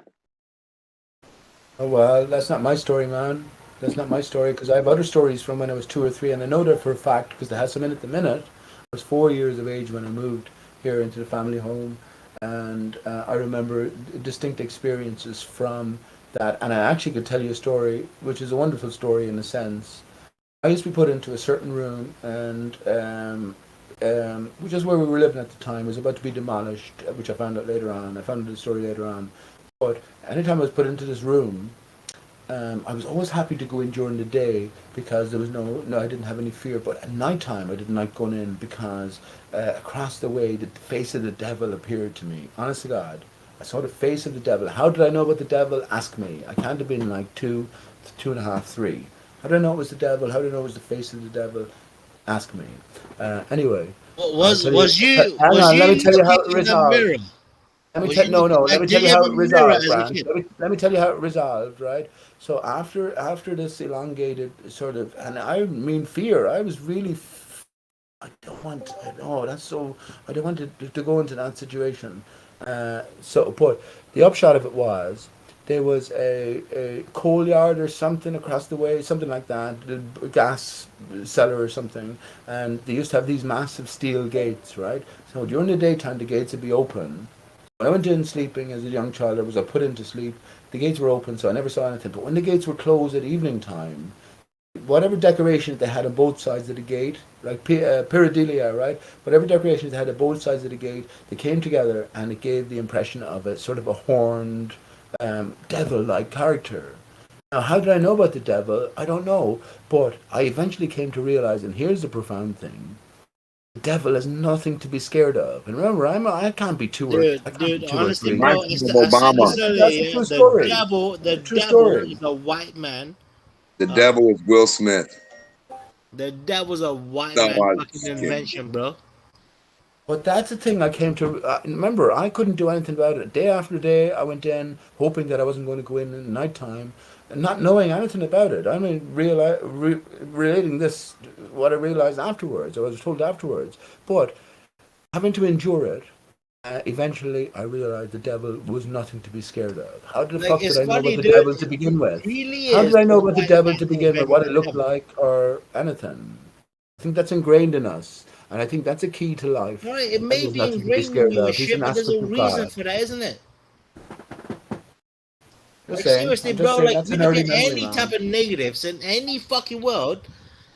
Oh well, that's not my story, man. That's not my story, because I have other stories from when I was 2 or 3, and I know that for a fact because they have some in at the minute. I was 4 years of age when I moved here into the family home, and I remember distinct experiences from that. And I actually could tell you a story, which is a wonderful story in a sense. I used to be put into a certain room, and which is where we were living at the time. It was about to be demolished, which I found out later on. I found out the story later on. But anytime I was put into this room, I was always happy to go in during the day because there was no, I didn't have any fear. But at night time, I didn't like going in because across the way, the face of the devil appeared to me. Honest to God, I saw the face of the devil. How did I know about the devil? Ask me. I can't have been like 2, 2.5, 3. How did I know it was the devil? How did I know it was the face of the devil? Ask me. Anyway.
Was you
let me tell you how it
looking in the mirror?
resolved. Let me tell you how it resolved, Grant. Let me tell you how it resolved, right? So after this elongated sort of, and I mean fear, I was really, I don't want to go into that situation. But the upshot of it was, there was a coal yard or something across the way, something like that, a gas cellar or something, and they used to have these massive steel gates, right? So during the daytime, the gates would be open. When I went in sleeping as a young child, I was put into sleep. The gates were open, so I never saw anything. But when the gates were closed at evening time, whatever decoration they had on both sides of the gate, like Pyridelia, right? Whatever decorations they had on both sides of the gate, they came together, and it gave the impression of a sort of a horned, devil-like character. Now, how did I know about the devil? I don't know, but I eventually came to realize, and here's the profound thing: the devil is nothing to be scared of. And remember, I can't be too
Honestly,
or
bro,
three.
I said this earlier.
That's a true story.
The
True
devil
story.
is a white man.
The devil is Will Smith.
The devil's a white
No,
man
I'm
fucking
just kidding.
invention, bro.
But that's the thing I came to remember. I couldn't do anything about it. Day after day, I went in hoping that I wasn't going to go in at night time, and not knowing anything about it. I mean, relating this, what I realized afterwards, I was told afterwards. But having to endure it, eventually I realized the devil was nothing to be scared of. How the fuck did I know about the devil to begin with? How did I know about the devil to begin with? What it looked like or anything? I think that's ingrained in us. And I think that's a key to life.
Right, it may be
nothing to be
ingrained in
scared
you
of.
and
He's
shit,
an
but there's a
aspect of
reason
God.
for that, isn't it?
Just
Like
saying.
seriously,
I'm just
bro,
saying
like
that's
you
an
look
early
at
memory,
any
man.
type of negatives in any fucking world,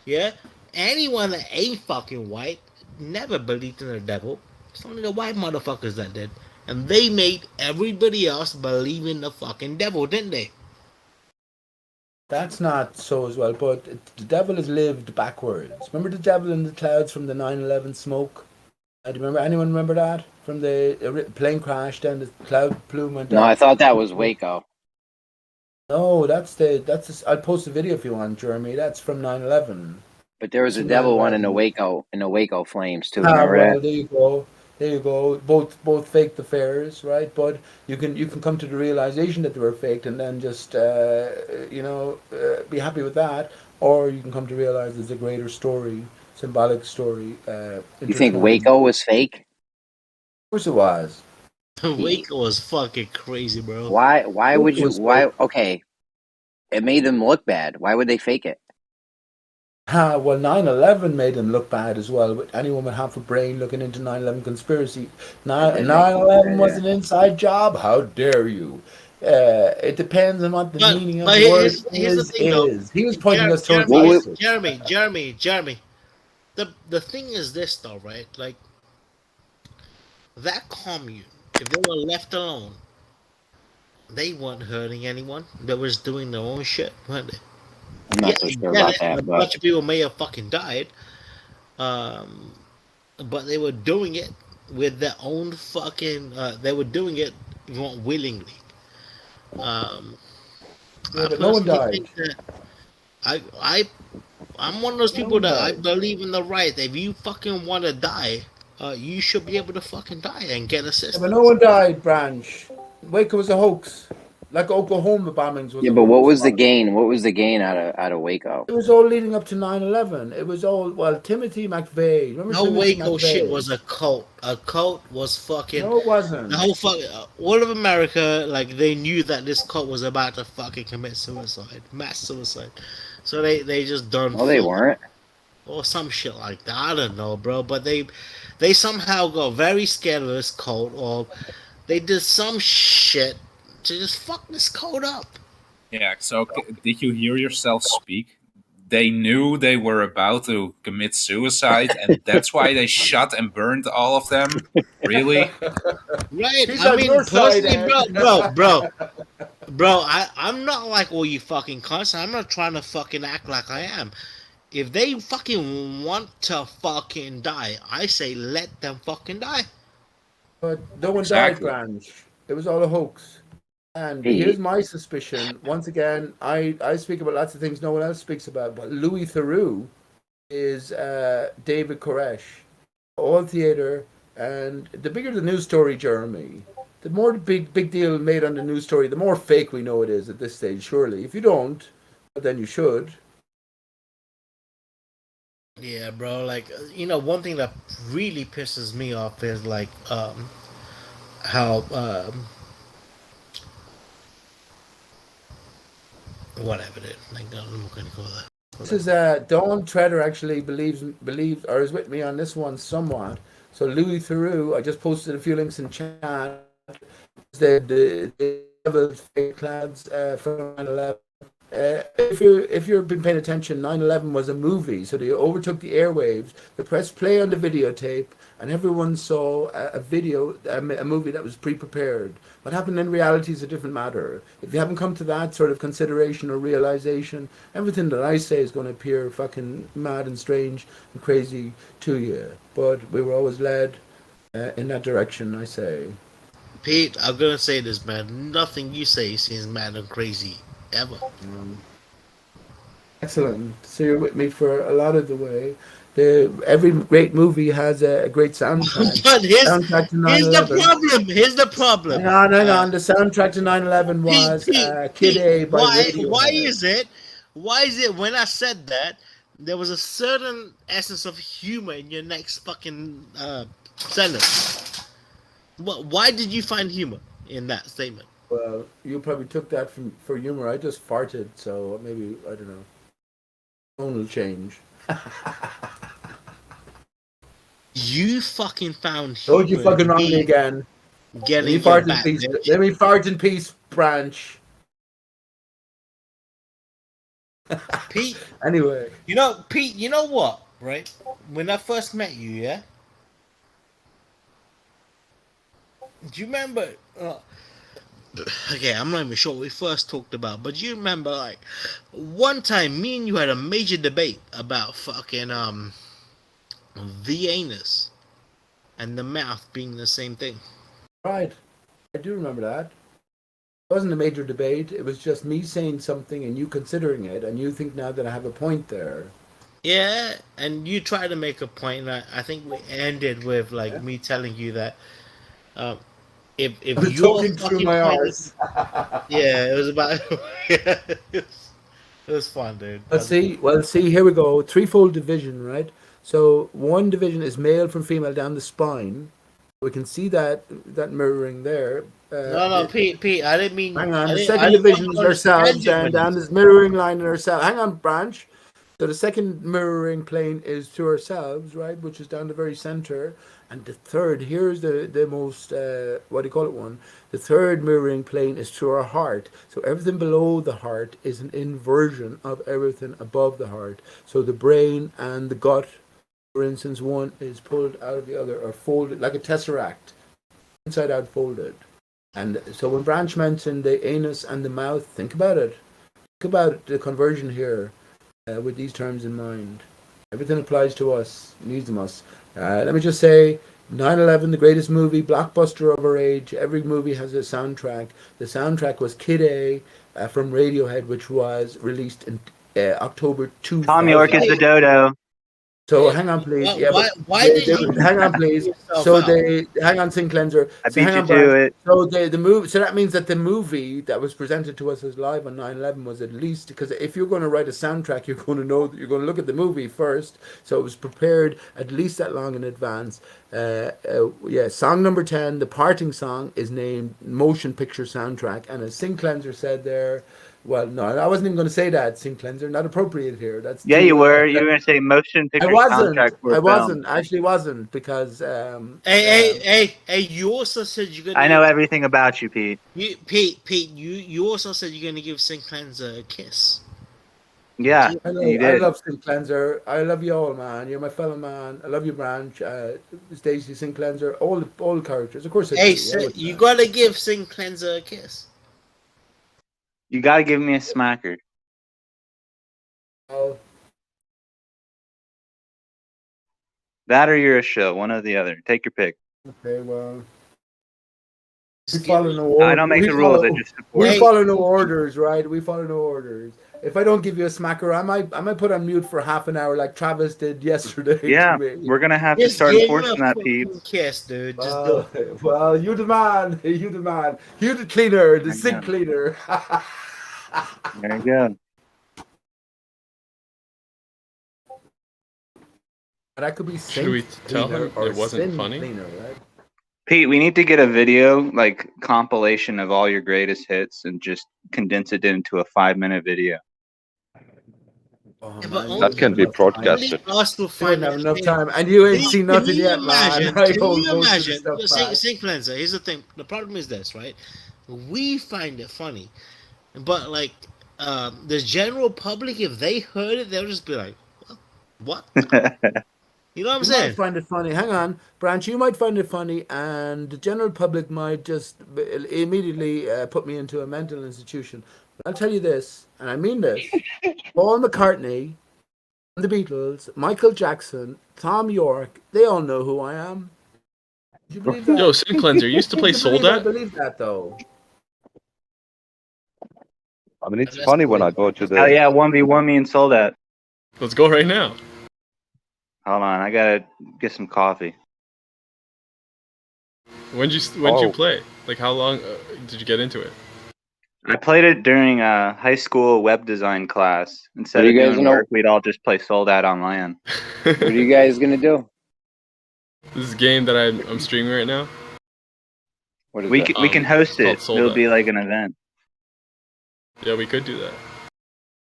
yeah? Anyone that ain't fucking white never believed in the devil. It's only the white motherfuckers that did. And they made everybody else believe in the fucking devil, didn't they?
That's not so as well, but the devil has lived backwards. Remember the devil in the clouds from the 9/11 smoke? Do you remember? Anyone remember that? From the plane crash, then the cloud plume went
No,
up.
I thought that was Waco.
No, I'll post a video if you want, Jeremy. That's from 9/11.
But there was a devil one in the Waco flames too.
Ah,
Remember
well,
that?
there you go. There you go. Both faked affairs, right? But you can come to the realization that they were faked, and then just be happy with that, or you can come to realize there's a greater story, symbolic story.
You think
Intertwined.
Waco was fake?
Of course it was.
Waco was fucking crazy, bro.
Why would you?
Waco was fake.
Okay, it made them look bad. Why would they fake it?
Well, 9/11 made them look bad as well. With anyone with half a brain looking into 9/11 conspiracy, 9/11 was an inside job. How dare you? It depends on what the meaning of
But
the word
here's the thing, though.
He was pointing us towards
Jeremy,
ISIS.
Jeremy. The thing is this, though, right? Like, that commune, if they were left alone, they weren't hurting anyone. They was doing their own shit, weren't they?
I'm not so sure about that,
a
but
bunch of people may have fucking died, but they were doing it with their own fucking. They were doing it willingly.
But no one died.
I'm one of those people that I believe in the right. If you fucking want to die, you should be able to fucking die and get assistance.
But no one died, Branch. Waco was a hoax. Like Oklahoma bombings was.
Yeah, but what was the gain? What was the gain out of Waco?
It was all leading up to 9/11. It was all Timothy McVeigh. Remember
No,
Timothy
Waco
McVeigh?
shit was a cult. A cult was fucking.
No, it wasn't.
The whole fucking all of America, like they knew that this cult was about to fucking commit suicide, mass suicide. So they just done.
No, they weren't.
Or some shit like that. I don't know, bro. But they somehow got very scared of this cult, or they did some shit to just fuck this code up.
Yeah, so did you hear yourself speak? They knew they were about to commit suicide, and that's why they shot and burned all of them? Really?
Right.
He's
I
on
mean,
your side,
personally, bro, I'm not like all you fucking cunts. I'm not trying to fucking act like I am. If they fucking want to fucking die, I say let them fucking die.
But no one died, Branch. It was all a hoax. And here's my suspicion. Once again, I speak about lots of things no one else speaks about, but Louis Theroux is David Koresh. All theater, and the bigger the news story, Jeremy, the more big deal made on the news story, the more fake we know it is at this stage, surely. If you don't, then you should.
Yeah, bro, like, one thing that really pisses me off is, like, how, whatever it is. Like, I'm not going to call that.
This is Dawn Treader actually believes or is with me on this one somewhat. So Louis Theroux, I just posted a few links in chat. The fake lads from 9/11. If you've been paying attention, 9/11 was a movie, so they overtook the airwaves. They pressed play on the videotape, and everyone saw a movie that was pre-prepared. What happened in reality is a different matter. If you haven't come to that sort of consideration or realization, everything that I say is going to appear fucking mad and strange and crazy to you. But we were always led in that direction, I say.
Pete, I'm gonna say this, man. Nothing you say seems mad and crazy ever.
Excellent. So you're with me for a lot of the way. Every great movie has a great soundtrack.
But here's the problem.
Hang on. The soundtrack to 9/11 was Kid A by Radiohead.
Why is it when I said that, there was a certain essence of humor in your next fucking sentence? Why did you find humor in that statement?
Well, you probably took that for humor. I just farted, so maybe, I don't know. Tone will change.
You fucking found humor.
Don't you fucking wrong me again. Let me fart in peace. Let me fart in peace, Branch.
Pete.
Anyway.
Pete, you know what, right? When I first met you, yeah? Do you remember... okay, I'm not even sure what we first talked about, but do you remember, like, one time me and you had a major debate about fucking, the anus and the mouth being the same thing?
Right. I do remember that. It wasn't a major debate. It was just me saying something and you considering it, and you think now that I have a point there.
Yeah, and you tried to make a point, and I think we ended with, like, me telling you that, if you're
talking through my arse.
Yeah, it was about. It was fun, dude.
See, here we go. Threefold division, right? So one division is male from female down the spine. We can see that mirroring there.
No, Pete, I didn't mean.
Hang on. The second division is ourselves, and down this mirroring line in ourselves. Hang on, Branch. So the second mirroring plane is to ourselves, right, which is down the very center. And the third, here's the most, what do you call it one? The third mirroring plane is to our heart. So everything below the heart is an inversion of everything above the heart. So the brain and the gut, for instance, one is pulled out of the other or folded like a tesseract, inside out folded. And so when Branch mentioned the anus and the mouth, think about it. Think about the conversion here. With these terms in mind. Everything applies to us, needs of us. Let me just say, 9/11, the greatest movie, blockbuster of our age. Every movie has a soundtrack. The soundtrack was Kid A from Radiohead, which was released in October 2000.
Tom York is the dodo.
So hang on, please.
Why did you
hang on, please? So they hang on, Sing Cleanser.
I
So
beat
hang
you
on,
to
Brian.
it.
So the movie. So that means that the movie that was presented to us as live on 9/11 was at least, because if you're going to write a soundtrack, you're going to know that you're going to look at the movie first. So it was prepared at least that long in advance. Song number 10, the parting song, is named Motion Picture Soundtrack, and as Sing Cleanser said there. Well, no, I wasn't even going to say that, Sing Cleanser. Not appropriate here. That's
Yeah, you were. You were going to say motion picture soundtrack for a film.
I actually wasn't, because
Hey, you also said you're gonna
I know everything about you, Pete.
Pete, you also said you're gonna give Sing Cleanser a kiss.
Yeah, you did.
I love Sing Cleanser. I love you all, man. You're my fellow man. I love you, Branch. Stacey, Sing Cleanser, all the characters. Of course I
Hey,
do.
you gotta give Sing Cleanser a kiss.
You got to give me a smacker.
Oh.
That or you're a show, one or the other. Take your pick.
Okay, well. We follow no orders.
I don't make the rules. I just support.
We follow no orders, right? We follow no orders. If I don't give you a smacker, I might put on mute for half an hour like Travis did yesterday.
Yeah, we're gonna have to start enforcing that, Pete.
Kiss, dude. Just do it.
Well, you the man. You the man. You the cleaner. The sink cleaner.
There you go.
That could be
Should we tell him it wasn't funny?
Cleaner, right?
Pete, we need to get a video, like compilation of all your greatest hits, and just condense it into a 5-minute video.
That can be broadcasted.
You don't have enough time, and you ain't seen nothing yet, man.
Can you imagine? Sing Cleanser. Here's the thing. The problem is this, right? We find it funny, but like the general public, if they heard it, they'll just be like, "What?" You know what I'm saying?
Might find it funny. Hang on, Branch. You might find it funny, and the general public might just immediately put me into a mental institution. But I'll tell you this, and I mean this: Paul McCartney, the Beatles, Michael Jackson, Tom York—they all know who I am. Do you believe that?
Yo, Sing Cleanser, you used to play Soldat?
I believe that, though.
I mean, it's funny when I go to the.
Oh yeah, 1v1 me and Soldat.
Let's go right now.
Hold on, I gotta get some coffee.
When did you play? Like, how long did you get into it?
I played it during a high school web design class. Instead of doing work, we'd all just play Soldat on LAN.
What are you guys gonna do?
This is a game that I'm streaming right now.
What is
we can host it. It'll be like an event.
Yeah, we could do that.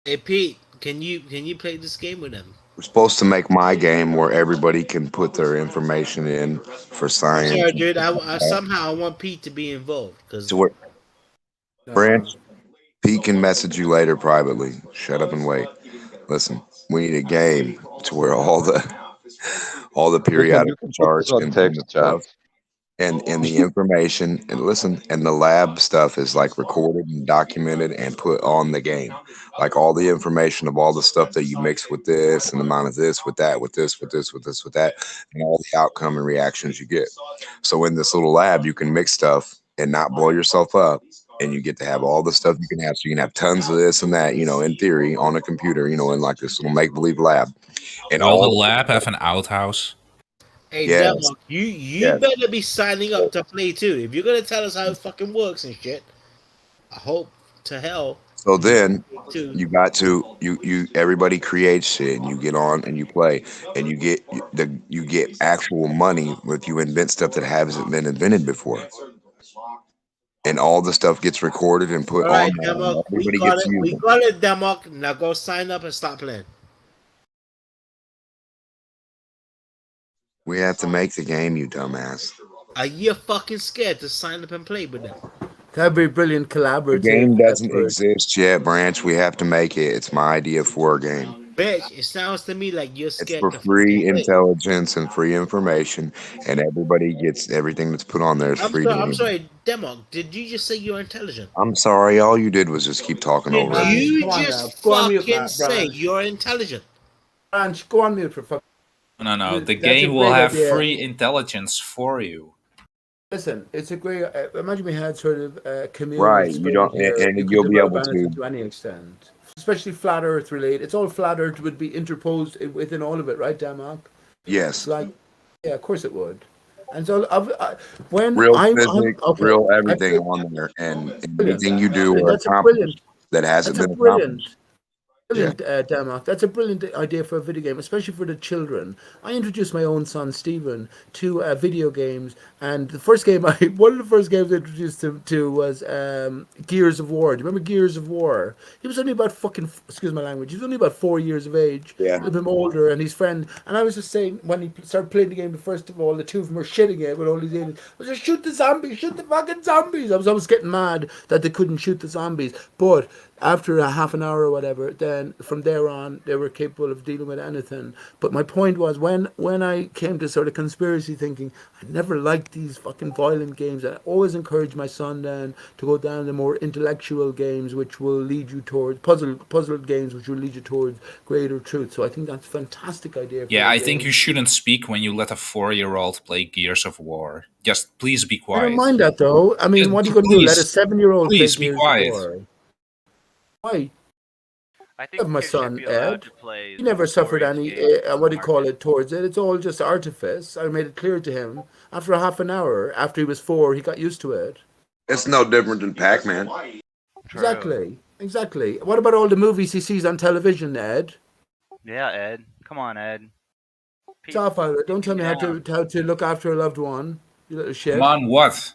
Hey Pete, can you play this game with them?
We're supposed to make my game where everybody can put their information in for science.
Sorry, dude. I somehow want Pete to be involved because.
Branch, Pete can message you later privately. Shut up and wait. Listen, we need a game to where all the periodic charts and stuff and the information and the lab stuff is like recorded and documented and put on the game. Like all the information of all the stuff that you mix with this and the amount of this with that, with this, with this, with this, with that, and all the outcome and reactions you get. So in this little lab, you can mix stuff and not blow yourself up. And you get to have all the stuff you can have. So you can have tons of this and that, in theory, on a computer, in like this little make-believe lab. And
Will the lab have an outhouse?
Hey,
yes.
Demok, you better be signing up to play too. If you're gonna tell us how it fucking works and shit, I hope to hell.
So then you got to you everybody creates shit and you get on and you play and you get actual money if you invent stuff that hasn't been invented before. And all the stuff gets recorded and put
All right,
on.
Demok, we got it, Demok. Now go sign up and stop playing.
We have to make the game, you dumbass.
Are you fucking scared to sign up and play with them?
That'd be a brilliant
The
collaborative
game doesn't
effort.
exist yet, Branch. We have to make it. It's my idea for a game.
Bitch, it sounds to me like you're
It's
scared
for
to
free
fucking play.
intelligence and free information, and everybody gets everything that's put on there is free.
I'm sorry, Demok, did you just say you're intelligent?
I'm sorry. All you did was just keep talking over
Did
it.
you
Come on
just
now. Go on mute,
fucking
Branch.
say you're intelligent?
Branch, go on mute for fuck.
No. The
That's a
game will
great
have
idea.
free intelligence for you.
Listen, it's a great. Imagine we had sort of communal
Right,
spirit
you don't,
here.
and
You could
you'll be
develop
able
anything
to.
to any extent, especially flat Earth related. It's all flat Earth would be interposed within all of it, right, Damok?
Yes.
Like, yeah, of course it would. And so when
Real
I'm
physics,
okay,
real everything on there, and anything you do or
that's a
accomplish
brilliant.
that hasn't
That's a
been
brilliant.
accomplished.
Brilliant, Damok. That's a brilliant idea for a video game, especially for the children. I introduced my own son, Stephen, to video games, and the first game one of the first games I introduced him to was Gears of War. Do you remember Gears of War? He was only about excuse my language, he was only about 4 years of age, a little bit older, and his friend, and I was just saying, when he started playing the game, first of all, the two of them were shitting it with all these aliens. I was just, shoot the zombies, shoot the fucking zombies. I was almost getting mad that they couldn't shoot the zombies, but after a half an hour or whatever, then from there on, they were capable of dealing with anything. But my point was, when I came to sort of conspiracy thinking, I never liked these fucking violent games. I always encouraged my son then to go down the more intellectual games, which will lead you towards puzzle games, which will lead you towards greater truth. So I think that's a fantastic idea.
Yeah, I think you shouldn't speak when you let a 4-year-old play Gears of War. Just please be
I
quiet.
don't mind that though. I mean, what are you going to do? Let a 7-year-old play
Please be
Gears
quiet.
of War? Why?
I think
My
kids should
son
be allowed
Ed,
to play
he never suffered any
games.
what do you call it towards it. It's all just artifice. I made it clear to him after a half an hour. After he was 4, he got used to it.
It's no different than Pac-Man.
Exactly. What about all the movies he sees on television, Ed?
Yeah, Ed. Come on, Ed.
Starfire, don't tell me how to look after a loved one. You little shit.
Come on, what?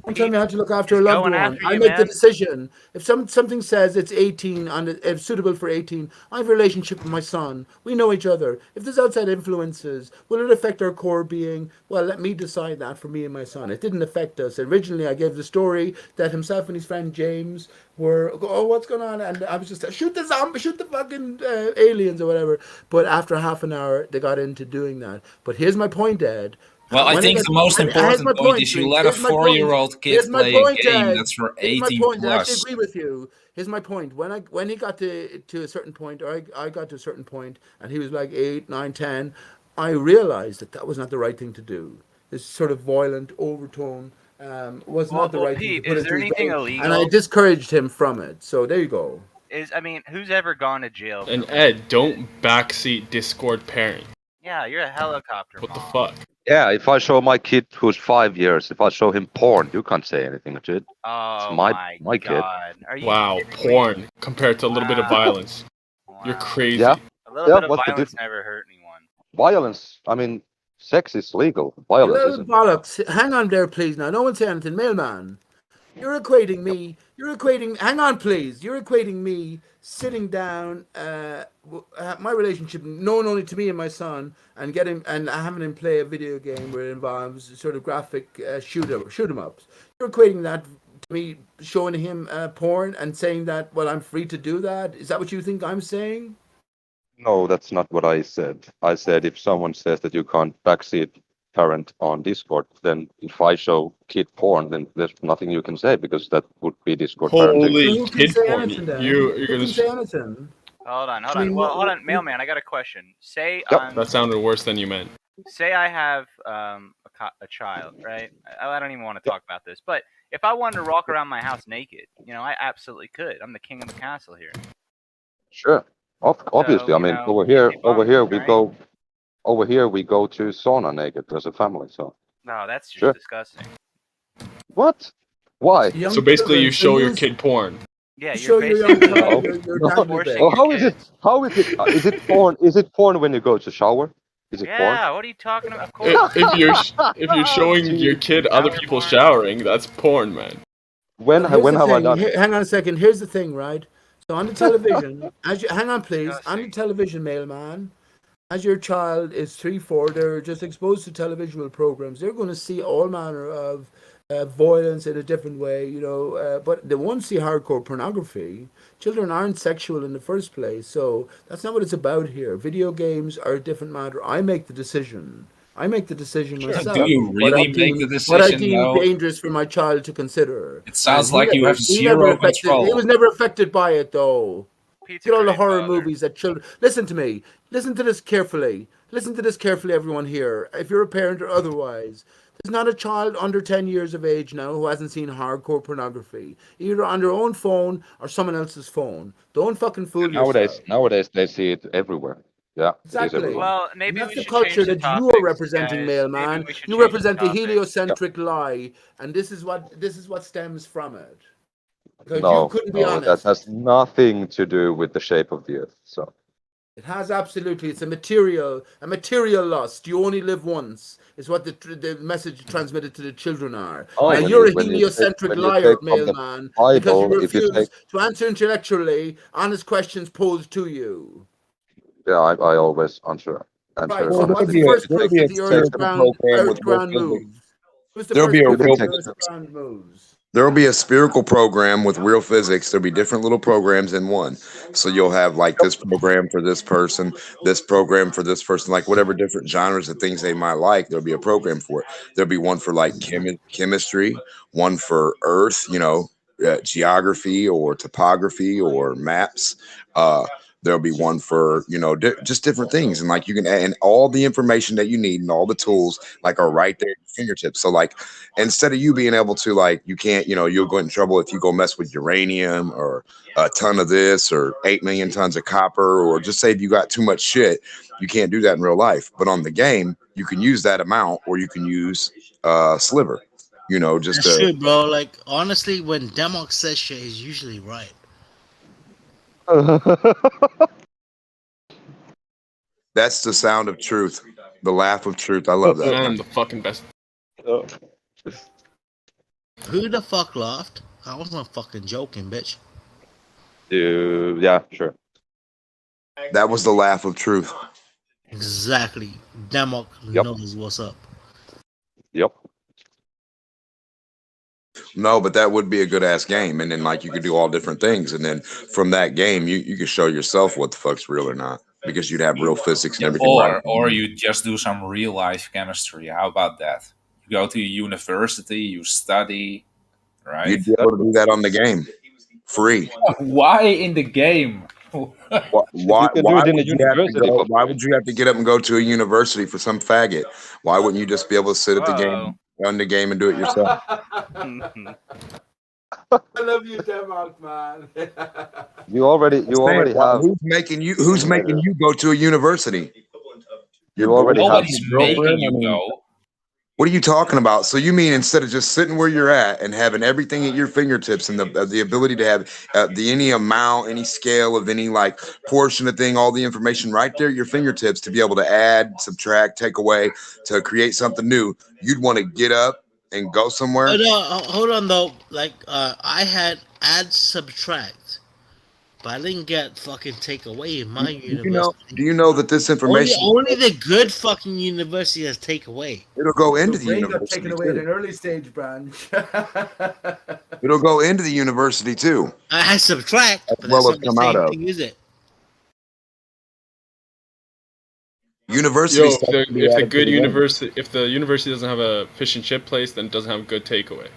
Don't tell me how to look after a loved
going
one.
after
I
you,
make the
man.
decision. If something says it's 18 and it's suitable for 18, I have a relationship with my son. We know each other. If there's outside influences, will it affect our core being? Well, let me decide that for me and my son. It didn't affect us. Originally, I gave the story that himself and his friend James were, oh, what's going on? And I was just, shoot the zombie, shoot the fucking aliens or whatever. But after half an hour, they got into doing that. But here's my point, Ed.
Well, I think the most important point is you let a 4-year-old kid play a game that's for 18
I actually
plus.
agree with you. Here's my point. When he got to a certain point, or I got to a certain point, and he was like 8, 9, 10, I realized that was not the right thing to do. This sort of violent overtone was not the right thing
Pete,
to put
is
into
there
his
anything
game,
illegal?
and I discouraged him from it. So there you go.
Who's ever gone to jail?
And Ed, don't backseat Discord parent.
Yeah, you're a helicopter.
What the fuck?
Yeah, if I show my kid who's 5 years, if I show him porn, you can't say anything to it.
Oh
It's my kid.
Wow, porn compared to a little bit of violence. You're crazy.
Yeah.
A little bit of
what's the
violence
diff-
never hurt anyone.
Violence. I mean, sex is legal. Violence
Little
isn't.
bollocks. Hang on there, please. Now, no one say anything. Mailman, you're equating me. Hang on, please. You're equating me sitting down, my relationship known only to me and my son, and having him play a video game where it involves sort of graphic shoot 'em ups. You're equating that to me showing him porn and saying that, well, I'm free to do that. Is that what you think I'm saying?
No, that's not what I said. I said if someone says that you can't backseat parent on Discord, then if I show kid porn, then there's nothing you can say because that would be Discord parenting.
Holy kid porn! You're
Who
gonna
can say anything?
Hold on.
I mean,
Well, hold on, mailman. I got a question. Say
that sounded worse than you meant.
say I have a child, right? I don't even want to talk about this, but if I wanted to walk around my house naked, I absolutely could. I'm the king of the castle here.
Sure, obviously. I mean, over here we go to sauna naked as a family. So
No, that's just
Sure.
disgusting.
what? Why?
So basically, you show your kid porn.
Yeah,
Show
you're
your young
basically
child your
No.
dad with
Well, how is it? Is it porn? Is it porn when you go to shower? Is it porn?
Yeah, what are you talking about? Of course.
If you're showing your kid other people showering, that's porn, man.
When
Here's the
have I
thing.
done it?
Hang on a second. Here's the thing, right? So on the television, hang on, please. On the television, mailman, as your child is 3, 4, they're just exposed to televisual programs. They're going to see all manner of violence in a different way, but they won't see hardcore pornography. Children aren't sexual in the first place, so that's not what it's about here. Video games are a different matter. I make the decision.
Sure.
Myself.
Do you really make the
What I
decision,
deem
though?
dangerous for my child to consider.
It sounds
And
like you have zero control.
He was never affected by it, though.
Pizza
Look at all the
grenade
horror
father.
movies that children. Listen to me. Listen to this carefully. Listen to this carefully, everyone here. If you're a parent or otherwise, there's not a child under 10 years of age now who hasn't seen hardcore pornography, either on their own phone or someone else's phone. Don't fucking fool yourself.
Nowadays they see it everywhere. Yeah, it is
Exactly.
everywhere.
Well, maybe
And
we
that's the
should
culture
change the
that you are
topics,
representing,
guys.
mailman.
Maybe we should
You
change
represent
the
the
topics.
heliocentric lie, and this is what stems from it. Because you
No,
couldn't be
no, that
honest.
has nothing to do with the shape of the Earth. So
It has absolutely. It's a material lust. You only live once. Is what the message transmitted to the children are.
Oh,
And
when
you're
you-
a
when you
heliocentric
take- when you
liar,
take from the
mailman, because you
Bible, if you
refuse
take-
to answer intellectually honest questions posed to you.
yeah, I always answer.
Right.
Well,
So what's the first proof that the Earth ground moves? What's the
There'll
first
be a
proof
real
that the Earth ground moves?
There'll be a spherical program with real physics. There'll be different little programs in one. So you'll have like this program for this person, this program for this person, like whatever different genres of things they might like, there'll be a program for it. There'll be one for like chemistry, one for Earth, geography or topography or maps. There'll be one for, just different things. And like you can add and all the information that you need and all the tools like are right there at your fingertips. So like instead of you being able to like, you can't, you'll go in trouble if you go mess with uranium or a ton of this or 8 million tons of copper, or just say if you got too much shit, you can't do that in real life. But on the game, you can use that amount or you can use sliver, just
That's true, bro. Like honestly, when Demok says shit, he's usually right.
That's the sound of truth, the laugh of truth. I love that.
I'm the fucking best.
Who the fuck laughed? I wasn't fucking joking, bitch.
Yeah, sure.
That was the laugh of truth.
Exactly. Demok knows what's up.
Yep.
No, but that would be a good ass game, and then like you could do all different things, and then from that game you could show yourself what the fuck's real or not, because you'd have real physics and everything.
Or you just do some real life chemistry. How about that? You go to a university, you study, right?
You'd be able to do that on the game, free.
Why in the game?
Why would you have to get up and go to a university for some faggot? Why wouldn't you just be able to sit at the game, run the game, and do it yourself?
I love you, Demok, man.
You already have.
Who's making you go to a university?
You already have.
Nobody's making you go.
What are you talking about? So you mean instead of just sitting where you're at and having everything at your fingertips and the ability to have any amount, any scale of any like portion of thing, all the information right there at your fingertips to be able to add, subtract, take away, to create something new, you'd want to get up and go somewhere?
Oh, no, hold on though. Like I had add subtract, but I didn't get fucking take away in my university.
Do you know that this information
Only the good fucking university has take away.
it'll go into
Your
the
brain got
university
taken away at
too.
an early stage branch.
It'll go into the university too.
I had subtract, but
well
that's
as
not the
come out
same
of.
thing, is it?
University.
If the university doesn't have a fish and chip place, then it doesn't have good takeaway.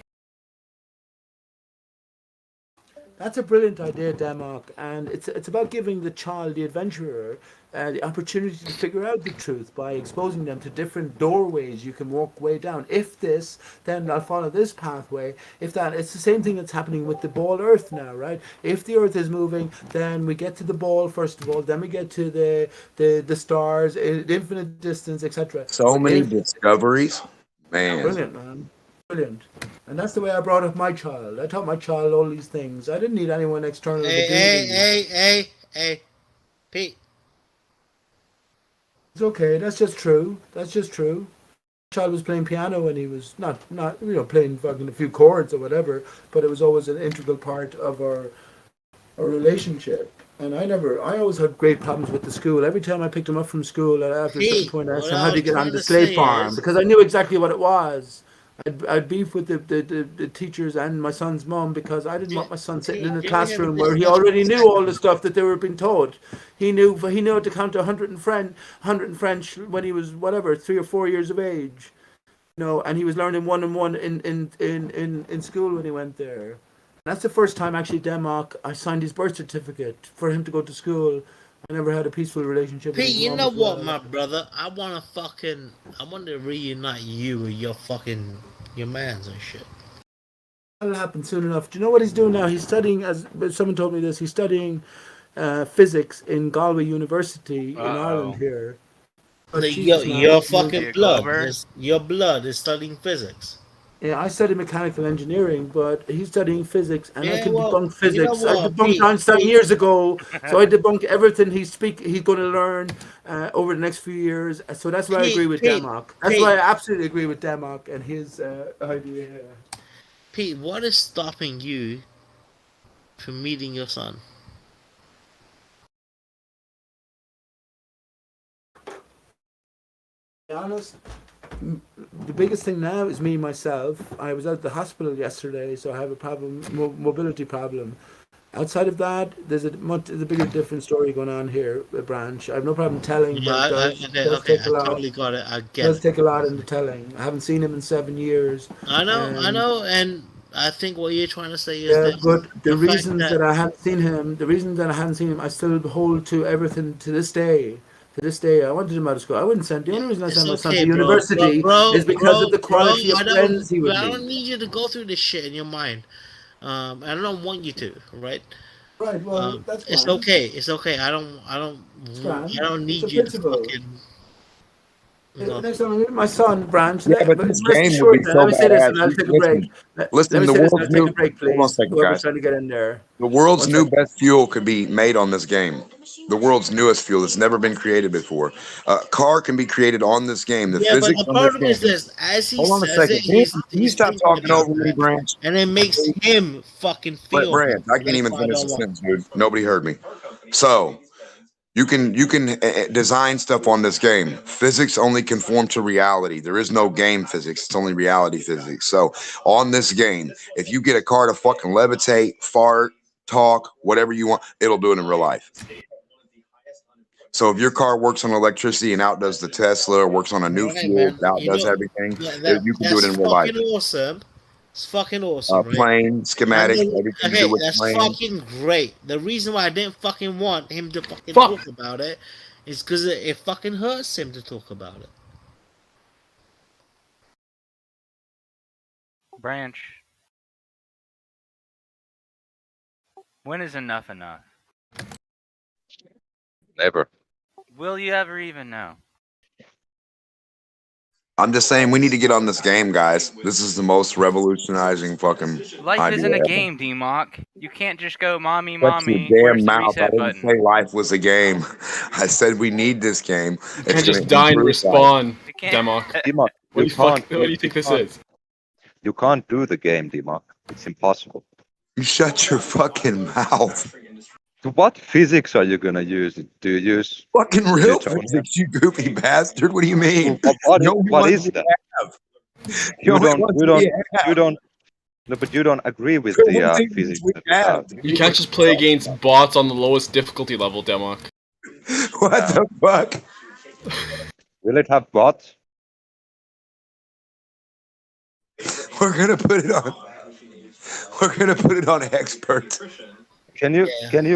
That's a brilliant idea, Demok, and it's about giving the child, the adventurer, the opportunity to figure out the truth by exposing them to different doorways you can walk way down. If this, then I'll follow this pathway. If that, it's the same thing that's happening with the ball Earth now, right? If the Earth is moving, then we get to the ball first of all, then we get to the stars, infinite distance, etc.
So many discoveries, man.
Brilliant, man. Brilliant. And that's the way I brought up my child. I taught my child all these things. I didn't need anyone external to do these.
Hey, Pete.
It's okay. That's just true. That's just true. My child was playing piano when he was not playing fucking a few chords or whatever, but it was always an integral part of our relationship. And I always had great problems with the school. Every time I picked him up from school, after a certain
Pete,
point, I asked
what
him
I
how
was
to get on
trying
the
to
slave
say
farm
is,
because I knew exactly what it was. I'd beef with the teachers and my son's mum because I didn't want my son sitting in a
didn't we have a
classroom where he
discussion
already
a
knew all
second
the
ago?
stuff that they were being taught. He knew how to count 100 in French when he was whatever 3 or 4 years of age. And he was learning one and one in school when he went there. That's the first time actually Denmark I signed his birth certificate for him to go to school. I never had a peaceful relationship with
Pete,
his
you
mom
know
as
what,
well.
my brother? I want to reunite you with your mans and shit.
That'll happen soon enough. Do you know what he's doing now? He's studying, as someone told me this, he's studying physics in Galway University in Ireland here. Oh, Jesus, man.
Your
See
fucking
a
blood
Glover?
is studying physics.
Yeah, I study mechanical engineering, but he's studying physics, and I
Yeah,
can
well,
debunk
you know
physics. I
what,
debunked Einstein years ago, so I debunk everything he's going to learn over the next few years. So that's why I agree with Denmark. That's why I absolutely agree with Denmark and his idea here.
Pete, what is stopping you from meeting your son?
To be honest, the biggest thing now is me myself. I was at the hospital yesterday, so I have a problem, mobility problem. Outside of that, there's a bigger different story going on here, a branch. I have no problem telling, but it does take a lot.
Totally got it. I
It
get
does
it.
take a lot in the telling. I haven't seen him in 7 years.
I know, and I think what you're trying to say is
Yeah,
that
but the
fact
reasons that I haven't seen him, I still hold to everything to this day. To this day, I wanted him out of school. I wouldn't send. The only reason I sent my son to university is because of the quality of friends he would
I
meet.
don't need you to go through this shit in your mind. I don't want you to, right?
Right. Well, that's
it's
fine.
okay. It's okay. I don't need you to fucking. No.
Next time I meet my son, Branch.
Yeah, but this
rest
game would
assured,
be
then,
so
let me say this, and
badass.
I'll take a
Listen,
break. Let
listen.
me
The
say this, and I'll
world's
take
new.
a break,
Hold on a
please.
second,
Whoever's
guys.
trying to get in there.
The world's
One
new
second.
best fuel could be made on this game. The world's newest fuel that's never been created before. A car can be created on this game. The
Yeah, but
physics
the
on this
problem is
game.
this: as he
Hold on a
says
second.
it,
Can you
he's
stop
thinking
talking
about
over me,
that,
Branch?
and it makes him fucking feel
Branch,
bad.
I can't
That's
even
why I
finish
don't
a
want.
sentence, dude. Nobody heard me. So you can design stuff on this game. Physics only conform to reality. There is no game physics. It's only reality physics. So on this game, if you get a car to fucking levitate, fart, talk, whatever you want, it'll do it in real life. So if your car works on electricity and outdoes the Tesla, or works on a new
Right,
fuel
man.
and outdoes everything, you can do it
That's
in real life.
fucking awesome. It's fucking awesome, right?
Plane, schematics, everything to do with
That's
planes.
fucking great. The reason why I didn't fucking want him to fucking talk about it is because it fucking hurts him to talk about it.
Branch. When is enough enough?
Never.
Will you ever even know?
I'm just saying we need to get on this game, guys. This is the most revolutionizing fucking
Life
idea
isn't a
ever.
game, D-Mock. You can't just go, mommy,
Shut your
mommy, where's
damn
the
mouth. I
reset
didn't
button?
say life was a game. I said we need this game.
You
It's
can't
going
just
to
die and
improve life.
respawn,
You can't.
Demok.
You
What do you think this is?
You can't do the game, Dimok. It's impossible.
You shut your fucking mouth.
So what physics are you gonna use? Do you use
Fucking real
Newtonian?
physics, you goofy bastard. What do you mean?
What
The only
what
ones
is
we
that?
have. The only ones we have.
No, but you don't agree with
The
the
only
physics
we
that we
have.
have.
You can't just play against bots on the lowest difficulty level, Demok.
What the fuck?
Will it have bots?
We're gonna put it on. We're gonna put it on expert.
Can you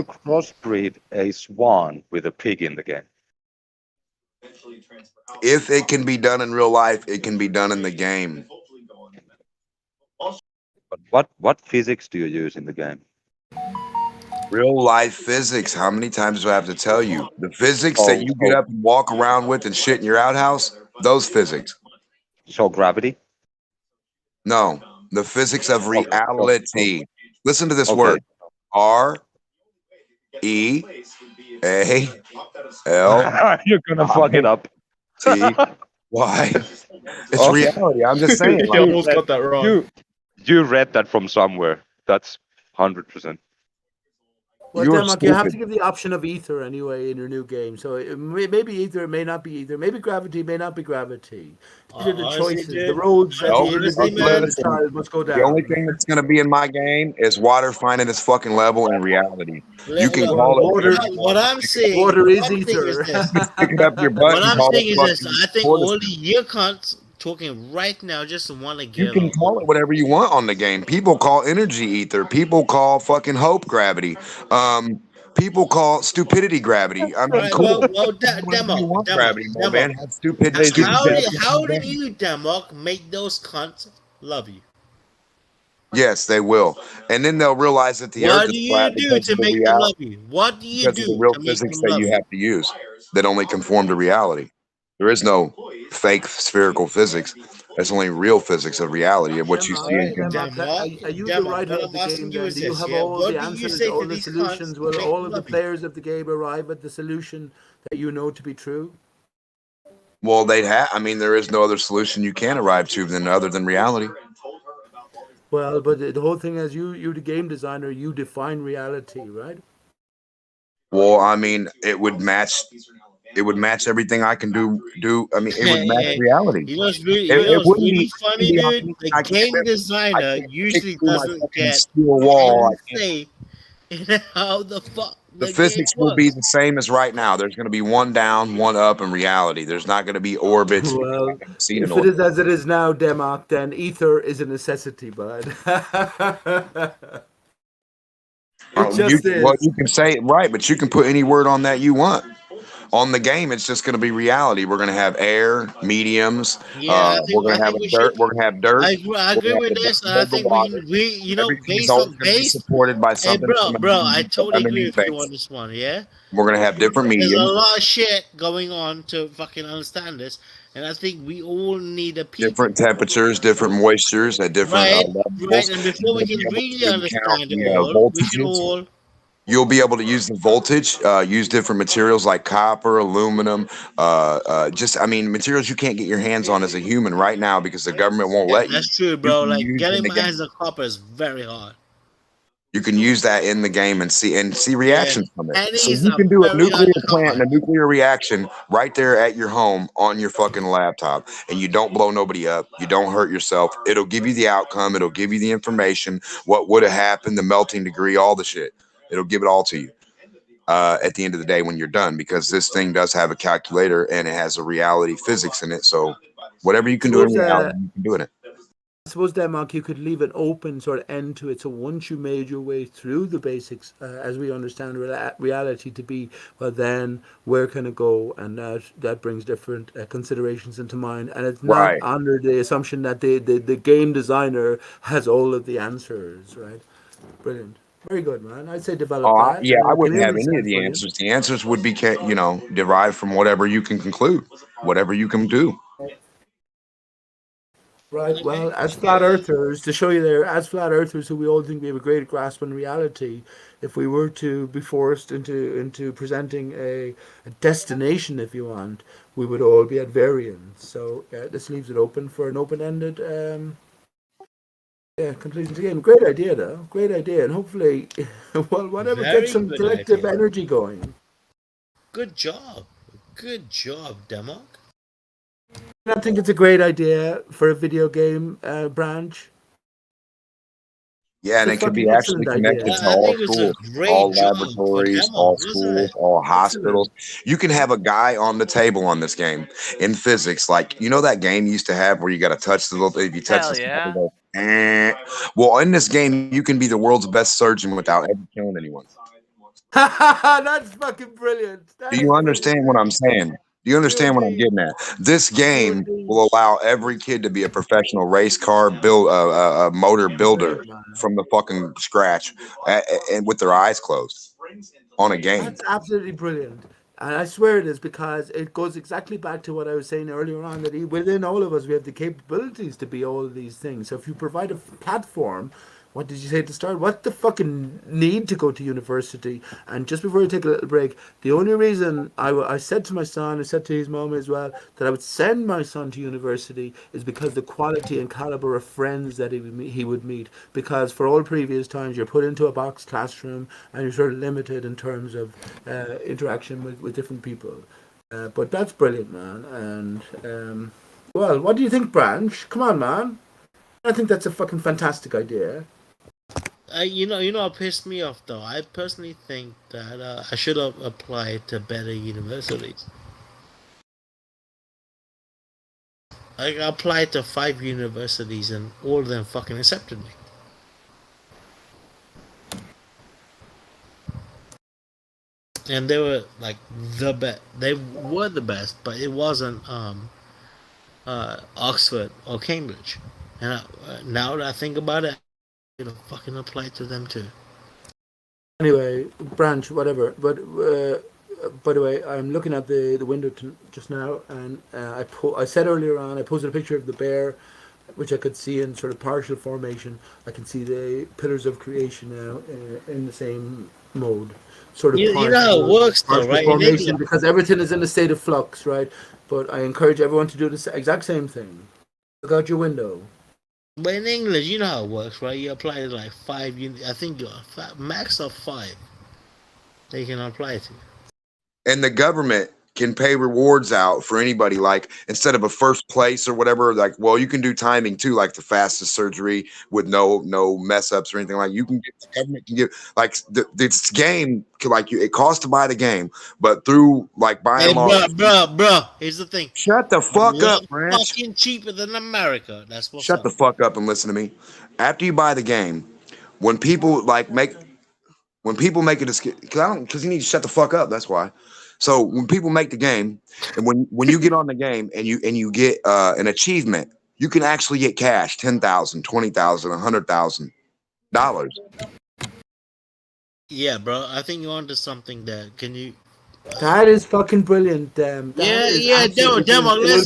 crossbreed a swan with a pig in the game?
If it can be done in real life, it can be done in the game.
But what physics do you use in the game?
Real life physics. How many times do I have to tell you? The physics that you get up and walk around with and shit in your outhouse, those physics.
So gravity?
No, the physics of reality. Listen to this word. R-E-A-L.
You're gonna fuck it up.
Why? It's reality. I'm just saying.
You almost got that wrong.
You read that from somewhere. That's 100%.
Well,
You're
Denmark, you have to
stupid.
give the option of ether anyway in your new game. So it may be ether, it may not be ether. Maybe gravity, may not be gravity. These are the
Honestly,
choices, the
dude.
roads that
No,
the
Honestly, man.
individual
listen.
child must go
The only
down.
thing that's going to be in my game is water finding its fucking level in reality. You can
Look,
Well,
call it
water,
whatever you
what
want.
I'm
Stick it up,
saying,
water is
what I'm saying is
ether.
this.
stick it up your butt
What
and
I'm
call it
saying is this.
fucking
I think all the
fortitude.
year cunts talking right now just want to
You
get
can
along.
call it whatever you want on the game. People call energy ether. People call fucking hope gravity. People call stupidity gravity. I mean,
Right, well,
cool. Whatever you
Demok,
want
Demok,
gravity, my
Demok.
man. Have stupidity.
How do you, Demok, make those cunts love you?
Yes, they will. And then they'll realize that the earth
What
is
do you
flat
do
because
to
of the
make them
reality,
love you? What do you
because of the
do
real
to make
physics
them
that
love
you
you?
have to use that only conform to reality. There is no fake spherical physics. That's only real physics of reality of what you see
Denmark,
and
Alright,
can.
Denmark,
Demok,
are you the
Demok,
writer
what
of
I'm
the game
asking you
then?
is
Do you
this,
have
yeah?
all the
What do you
answers,
say to
all the
these cunts
solutions?
to
Will
make
all
them
of the
love you?
players of the game arrive at the solution that you know to be true?
Well, they'd have. I mean, there is no other solution you can arrive to than other than reality.
Well, but the whole thing is you're the game designer, you define reality, right?
Well, I mean, it would match. It would match everything I can do. I mean, it would match reality.
You know
It
what's
wouldn't
really
be.
funny, dude?
Anything
The
I can
game
I
designer
can't stick
usually
through my
doesn't
fucking
get
steel wall.
any say in how the fuck
The
the game
physics will be
works.
the same as right now. There's going to be one down, one up in reality. There's not going to be orbits because I
Well,
haven't seen an
if it
orbit.
is as it is now, Denmark, then ether is a necessity, bud. It just
Well,
is.
you can say it right, but you can put any word on that you want. On the game, it's just going to be reality. We're going to have air, mediums.
Yeah,
We're going
I
to have
think
a
we should.
dirt. We're going to have dirt.
I
We're
agree
going to
with
have
this, and
the
I
over
think
water.
we
Everything's always going to be supported by
Hey,
something
bro,
from
I totally agree
underneath
with you on
base.
this one. Yeah,
We're going to have different
there's a
mediums,
lot of shit going on to fucking understand this, and I think we all need a people.
different temperatures, different moistures at different
Right, right.
levels.
And
You're
before we
going to be
can
able
really
to count
understand it
the
all, we should
voltages.
all.
You'll be able to use the voltage, use different materials like copper, aluminum, just, I mean, materials you can't get your hands on as a human right now because the government won't
Yeah,
let you.
that's true,
You
bro.
can
Like
use in
getting
the
my hands
game.
on copper is very hard.
You can use that in the game and see
Yeah,
reactions from it. So
pennies
you
are
can do a
very hard
nuclear
to come
plant
by.
and a nuclear reaction right there at your home on your fucking laptop, and you don't blow nobody up. You don't hurt yourself. It'll give you the outcome. It'll give you the information, what would have happened, the melting degree, all the shit. It'll give it all to you at the end of the day when you're done, because this thing does have a calculator and it has a reality physics in it. So whatever you can do in
Suppose
reality, you can do in it.
I suppose, Denmark, you could leave an open sort of end to it. So once you made your way through the basics, as we understand reality to be, well, then where can it go? And that brings different considerations into mind. And it's not
Right.
under the assumption that the game designer has all of the answers, right? Brilliant. Very good, man. I'd say develop that.
Yeah,
And
I
it
wouldn't have
clearly
any of
sounds
the
brilliant.
answers. The answers would be, derived from whatever you can conclude, whatever you can do.
Right. Well, as flat earthers, to show you there, as flat earthers who we all think we have a great grasp on reality, if we were to be forced into presenting a destination, if you want, we would all be at variance. So this leaves it open for an open-ended conclusion to the game. Great idea, though. Great idea, and hopefully, well, whatever gets
Very
some
good
collective
idea.
energy going.
Good job, Demok.
I think it's a great idea for a video game branch.
Yeah, and
It's
it
a
could be
fucking
actually
excellent idea.
connected to
I
all
think it's a
schools,
great
all
job for
laboratories, all
Demok, isn't
schools,
it?
all hospitals.
Excellent.
You can have a guy on the table on this game in physics, like that game you used to have where you got to touch the little. If you touch
Hell
the spot, it
yeah.
goes. Eh. Well, in this game, you can be the world's best surgeon without ever killing anyone.
That's fucking brilliant.
Do
That is
you
brilliant.
understand what I'm saying? Do you
Do
understand what I'm
indeed.
getting at? This
Do
game
indeed.
will allow every kid to be a professional race car motor builder
Brilliant, man.
from the fucking scratch, and with their eyes closed on a game.
That's absolutely brilliant. And I swear it is, because it goes exactly back to what I was saying earlier on, that within all of us we have the capabilities to be all of these things. So if you provide a platform What did you say at the start? What's the fucking need to go to university? And just before we take a little break, the only reason I said to my son, I said to his mom as well, that I would send my son to university is because the quality and caliber of friends that he would meet. Because for all previous times, you're put into a box classroom and you're sort of limited in terms of interaction with different people. But that's brilliant, man. And, well, what do you think, Branch? Come on, man. I think that's a fucking fantastic idea.
You know what pissed me off though? I personally think that I should have applied to better universities. I applied to 5 universities and all of them fucking accepted me. And they were like the best. They were the best, but it wasn't Oxford or Cambridge. And now that I think about it, I fucking apply to them too.
Anyway, Branch, whatever. But by the way, I'm looking at the window just now, and I said earlier on, I posted a picture of the bear, which I could see in sort of partial formation. I can see the pillars of creation now in the same mode. Sort of
you know how it works though, right?
Formation, because everything is in a state of flux, right? But I encourage everyone to do the exact same thing. Look out your window.
But in English, you know how it works, right? You apply to like 5. I think you're max of 5. They can apply to.
And the government can pay rewards out for anybody, like instead of a first place or whatever, like, well, you can do timing too, like the fastest surgery with no mess ups or anything. Like you can get, the government can give, like this game, like it costs to buy the game, but through like by and large,
bro, here's the thing.
Shut the fuck up, Branch.
Fucking cheaper than America. That's what's
Shut the fuck up and listen to me. After you buy the game, when people make it, because you need to shut the fuck up. That's why. So when people make the game, and when you get on the game and you get an achievement, you can actually get cash, $10,000, $20,000, $100,000.
Yeah, bro. I think you're onto something there. Can you?
That is fucking brilliant. Demo.
Let's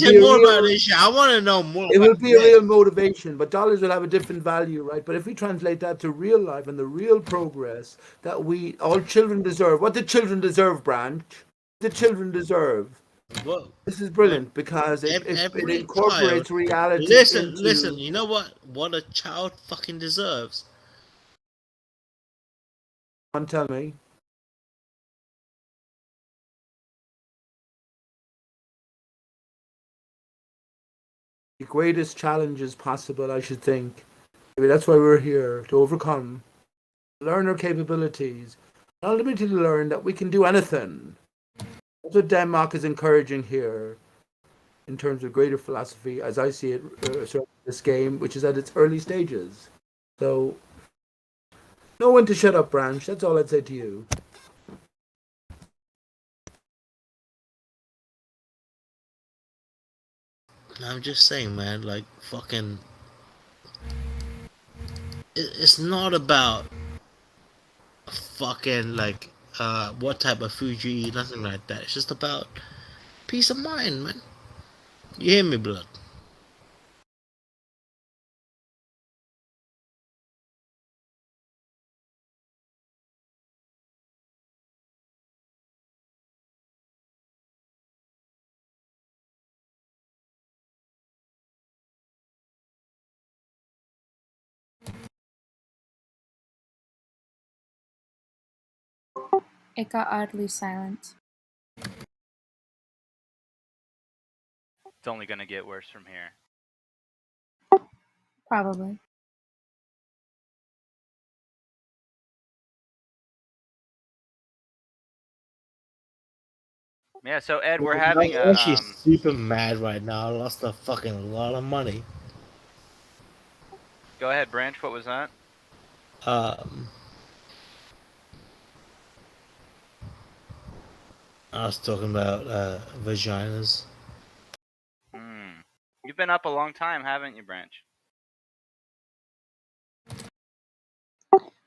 hear more about this shit. I want to know more.
It will be a real motivation, but dollars will have a different value, right? But if we translate that to real life and the real progress that all children deserve, what the children deserve, Branch, the children deserve.
Whoa.
This is brilliant because it incorporates reality.
Listen. You know what a child fucking deserves?
Tell me. The greatest challenges possible, I should think. Maybe that's why we're here, to overcome, learn our capabilities, and ultimately to learn that we can do anything. That's what Denmark is encouraging here in terms of greater philosophy, as I see it, this game, which is at its early stages. So, know when to shut up, Branch. That's all I'd say to you.
I'm just saying, man, like, fucking... It's not about fucking, like, what type of food you eat, nothing like that. It's just about peace of mind, man. You hear me, blood?
It got oddly silent.
It's only going to get worse from here.
Probably.
Yeah, so Ed, we're having
I'm actually super mad right now. I lost a fucking lot of money.
Go ahead, Branch. What was that?
I was talking about vaginas.
You've been up a long time, haven't you, Branch?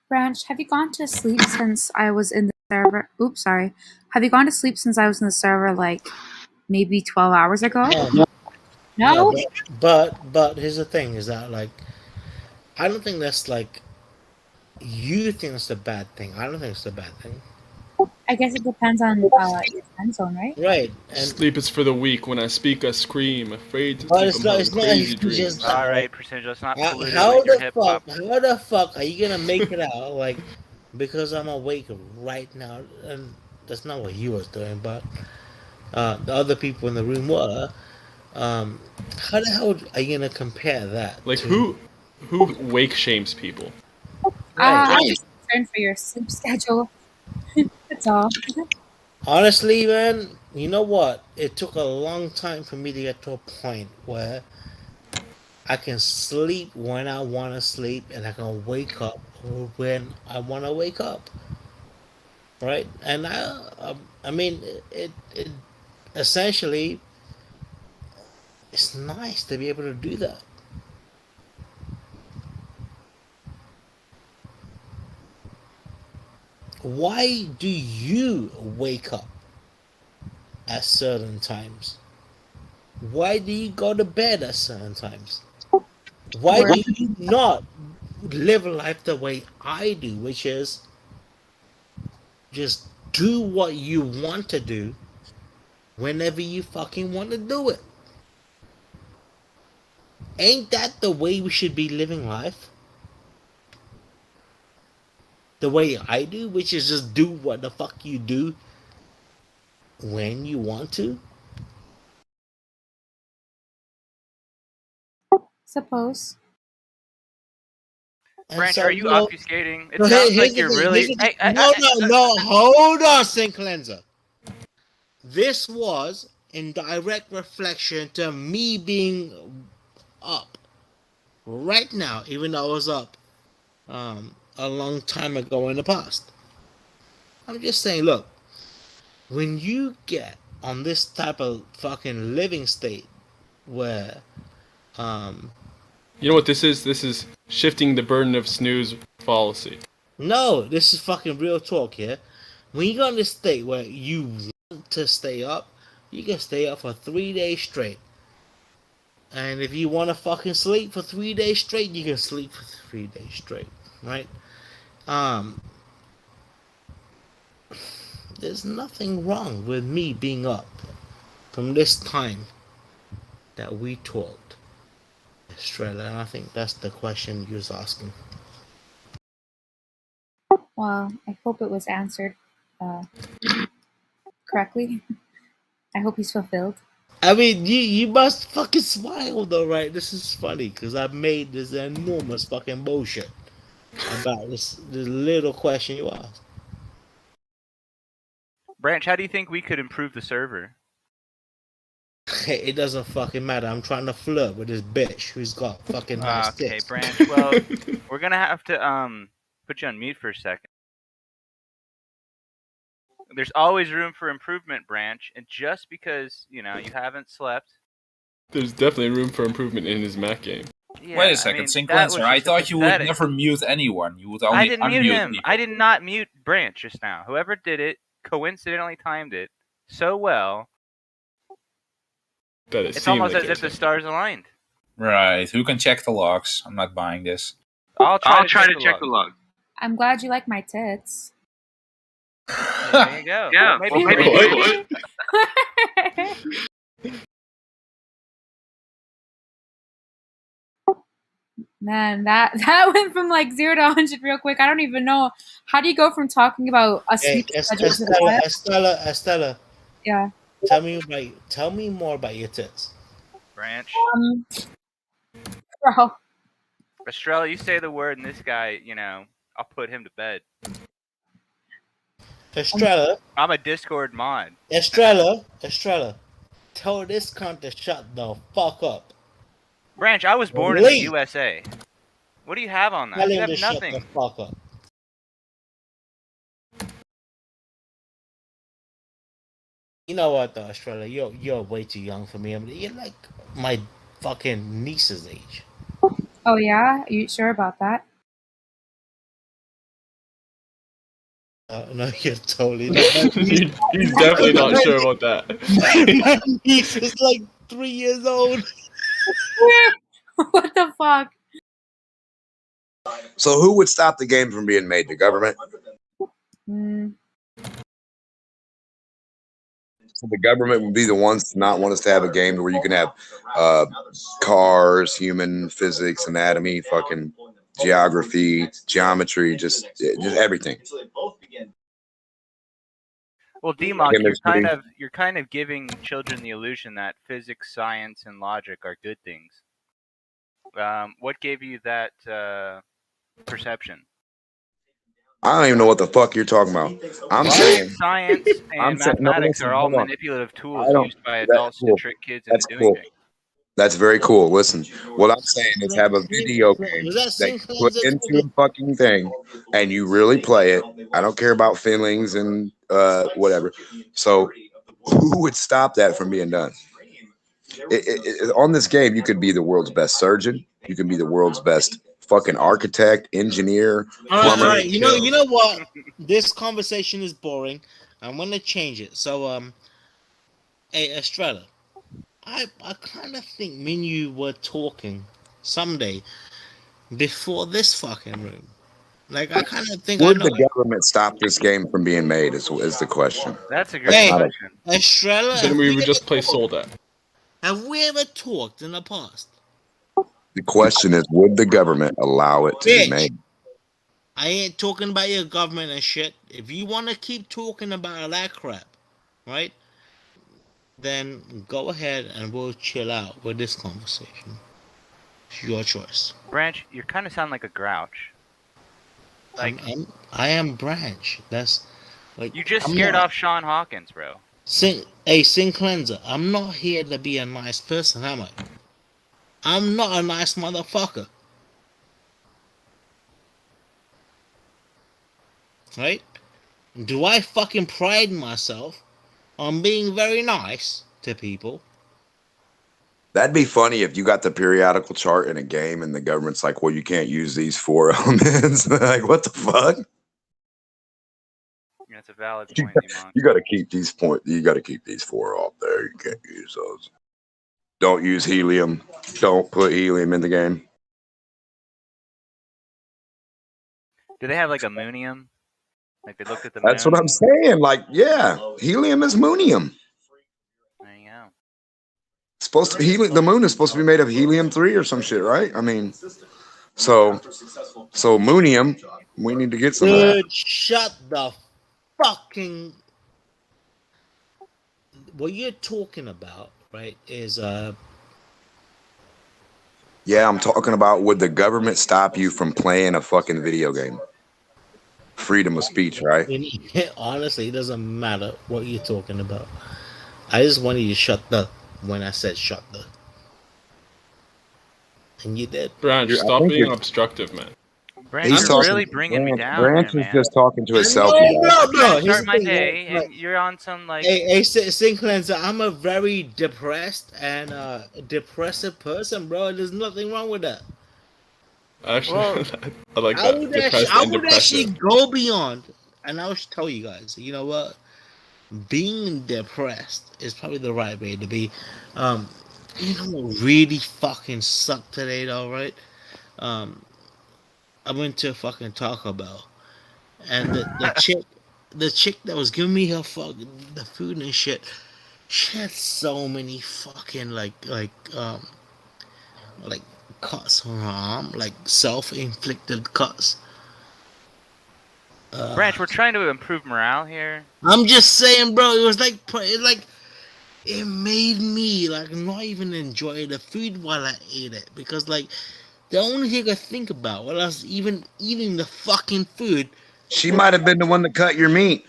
Branch, have you gone to sleep since I was in the server? Oops, sorry. Have you gone to sleep since I was in the server, like, maybe 12 hours ago? No?
Yeah, but here's the thing, is that, like, I don't think that's, like, you think it's a bad thing. I don't think it's a bad thing.
I guess it depends on your time zone, right?
Right. And
Sleep is for the weak. When I speak, I scream, afraid to
but
sleep.
it's
I'm
not.
having
It's not
crazy
even
dreams.
just that.
All right,
Like,
Precision, let's not
how,
pollute it
how
with your
the
hip
fuck?
hop.
How the fuck are you gonna make it out? Like, because I'm awake right now, and that's not what you was doing, but the other people in the room were. How the hell are you gonna compare that?
Like
to,
who wake shames people?
Right.
I'm just concerned for your sleep schedule. That's all.
Honestly, man, you know what? It took a long time for me to get to a point where I can sleep when I want to sleep and I can wake up when I want to wake up. Right? And I mean, it essentially, it's nice to be able to do that. Why do you wake up at certain times? Why do you go to bed at certain times? Why do you not live life the way I do, which is just do what you want to do whenever you fucking want to do it? Ain't that the way we should be living life? The way I do, which is just do what the fuck you do when you want to?
Suppose.
Branch,
so,
are you
you know-
obfuscating? It
No,
sounds
here's
like
the
you're
thing,
really.
here's the thing. No, hold on, Sink Cleanser. This was in direct reflection to me being up right now, even though I was up a long time ago in the past. I'm just saying, look, when you get on this type of fucking living state where
You know what this is? This is shifting the burden of snooze fallacy.
no, this is fucking real talk here. When you go in this state where you want to stay up, you can stay up for 3 days straight. And if you want to fucking sleep for 3 days straight, you can sleep for 3 days straight, right? There's nothing wrong with me being up from this time that we talked, Estrella, and I think that's the question you was asking.
Well, I hope it was answered correctly. I hope he's fulfilled.
I mean, you must fucking smile though, right? This is funny because I made this enormous fucking bullshit about this little question you asked.
Branch, how do you think we could improve the server?
It doesn't fucking matter. I'm trying to flirt with this bitch who's got fucking nice
Okay,
tits.
Branch. Well, we're gonna have to put you on mute for a second. There's always room for improvement, Branch, and just because you haven't slept.
There's definitely room for improvement in his Mac game.
Yeah,
Wait a second, Sinclair. I thought you would never mute anyone. You would only
I didn't mute
unmute
him.
people.
I did not mute Branch just now. Whoever did it coincidentally timed it so well.
That it
It's
seemed
almost
like
as
it
if the stars aligned.
Right. Who can check the logs? I'm not buying this.
I'll try to
check the log.
I'm glad you like my tits.
There you go.
Yeah,
Maybe.
what?
Man, that went from like 0 to 100 real quick. I don't even know. How do you go from talking about a
Hey,
sleep schedule to that?
Estella.
Yeah.
Tell me more about your tits.
Branch.
Bro.
Estrella, you say the word and this guy, I'll put him to bed.
Estrella.
I'm a Discord mod.
Estrella. Tell this cunt to shut the fuck up.
Branch, I was born in the USA. What do you have on that?
Tell
You
him
have
to
nothing.
shut the fuck up. You know what, though, Estrella? You're way too young for me. I mean, you're like my fucking niece's age.
Oh yeah? Are you sure about that?
No, you're totally not.
He's definitely not sure about that.
My niece is like 3 years old.
What the fuck?
So who would stop the game from being made? The government?
Mm,
So the government would be the ones to not want us to have a game where you can have cars, human physics, anatomy, fucking geography, geometry, just everything.
Well, DMOC,
Chemistry.
you're kind of giving children the illusion that physics, science, and logic are good things. What gave you that perception?
I don't even know what the fuck you're talking about. I'm saying
Science and mathematics are all manipulative tools used by adults to trick kids into doing things.
That's very cool. Listen, what I'm saying is have a video game that you put into a fucking thing and you really play it. I don't care about feelings and whatever. So who would stop that from being done? On this game, you could be the world's best surgeon. You can be the world's best fucking architect, engineer, plumber.
All right. You know what? This conversation is boring. I'm gonna change it. So, hey, Estrella, I kind of think me and you were talking someday before this fucking room. Like, I kind of think
Would
I know.
the government stop this game from being made? Is the question.
That's a great question.
Estrella,
Then we would just play Soldat.
have we ever talked in the past?
The question is, would the government allow it to be made?
I ain't talking about your government and shit. If you want to keep talking about that crap, right? Then go ahead and we'll chill out with this conversation. It's your choice.
Branch, you kind of sound like a grouch. Like
I am Branch. That's like
you just scared off Sean Hawkins, bro.
Sin Cleanser. I'm not here to be a nice person, am I? I'm not a nice motherfucker. Right? Do I fucking pride myself on being very nice to people?
That'd be funny if you got the periodical chart in a game and the government's like, well, you can't use these 4 elements. Like, what the fuck?
That's a valid point, Demon.
You got to keep these You got to keep these 4 off there. You can't use those. Don't use helium. Don't put helium in the game.
Do they have like ammonium? Like they looked at the
That's
moon?
what I'm saying. Like, yeah, helium is moonium.
There you go.
Supposed to helium. The moon is supposed to be made of helium-3 or some shit, right? I mean, so moonium. We need to get some of that.
Dude, shut the fucking. What you're talking about, right? Is
Yeah, I'm talking about would the government stop you from playing a fucking video game? Freedom of speech, right?
Honestly, it doesn't matter what you're talking about. I just wanted you to shut the when I said shut the. And you did.
Branch, stop being obstructive, man.
Branch, you're really bringing me down.
Branch
there,
is
man.
just talking to himself.
No.
Start my day, and you're on some like.
Hey, Sin Cleanser, I'm a very depressed and depressive person, bro. There's nothing wrong with that.
Actually, I like that.
I would actually go beyond, and I'll tell you guys. You know what? Being depressed is probably the right way to be. You know what really fucking sucked today, though, right? I went to fucking Taco Bell, and the chick that was giving me her the food and shit, she had so many fucking like cuts on her arm, like self-inflicted cuts.
Branch, we're trying to improve morale here.
I'm just saying, bro. It was like it made me like not even enjoy the food while I ate it, because like the only thing I think about while I was even eating the fucking food.
She might have been the one that cut your meat.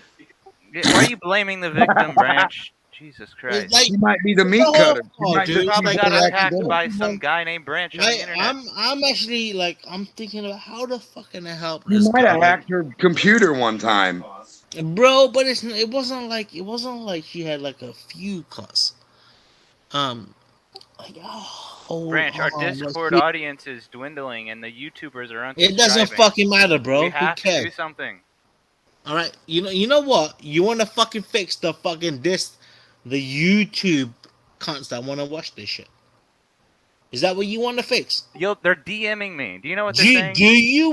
Why are you blaming the victim, Branch? Jesus Christ.
She might be the meat cutter.
She probably got attacked by some guy named Branch on the internet.
I'm actually like I'm thinking about how the fuck can I help
You
this
might have
guy?
hacked her computer one time,
bro. But it wasn't like she had like a few cuts.
Branch, our Discord audience is dwindling, and the YouTubers are unsubscribing.
It doesn't fucking matter, bro.
We
Who
have to
cares?
do something.
All right, you know what? You want to fucking fix the fucking the YouTube cunts that want to watch this shit. Is that what you want to fix?
They're DMing me. Do you know what they're
Do
saying?
you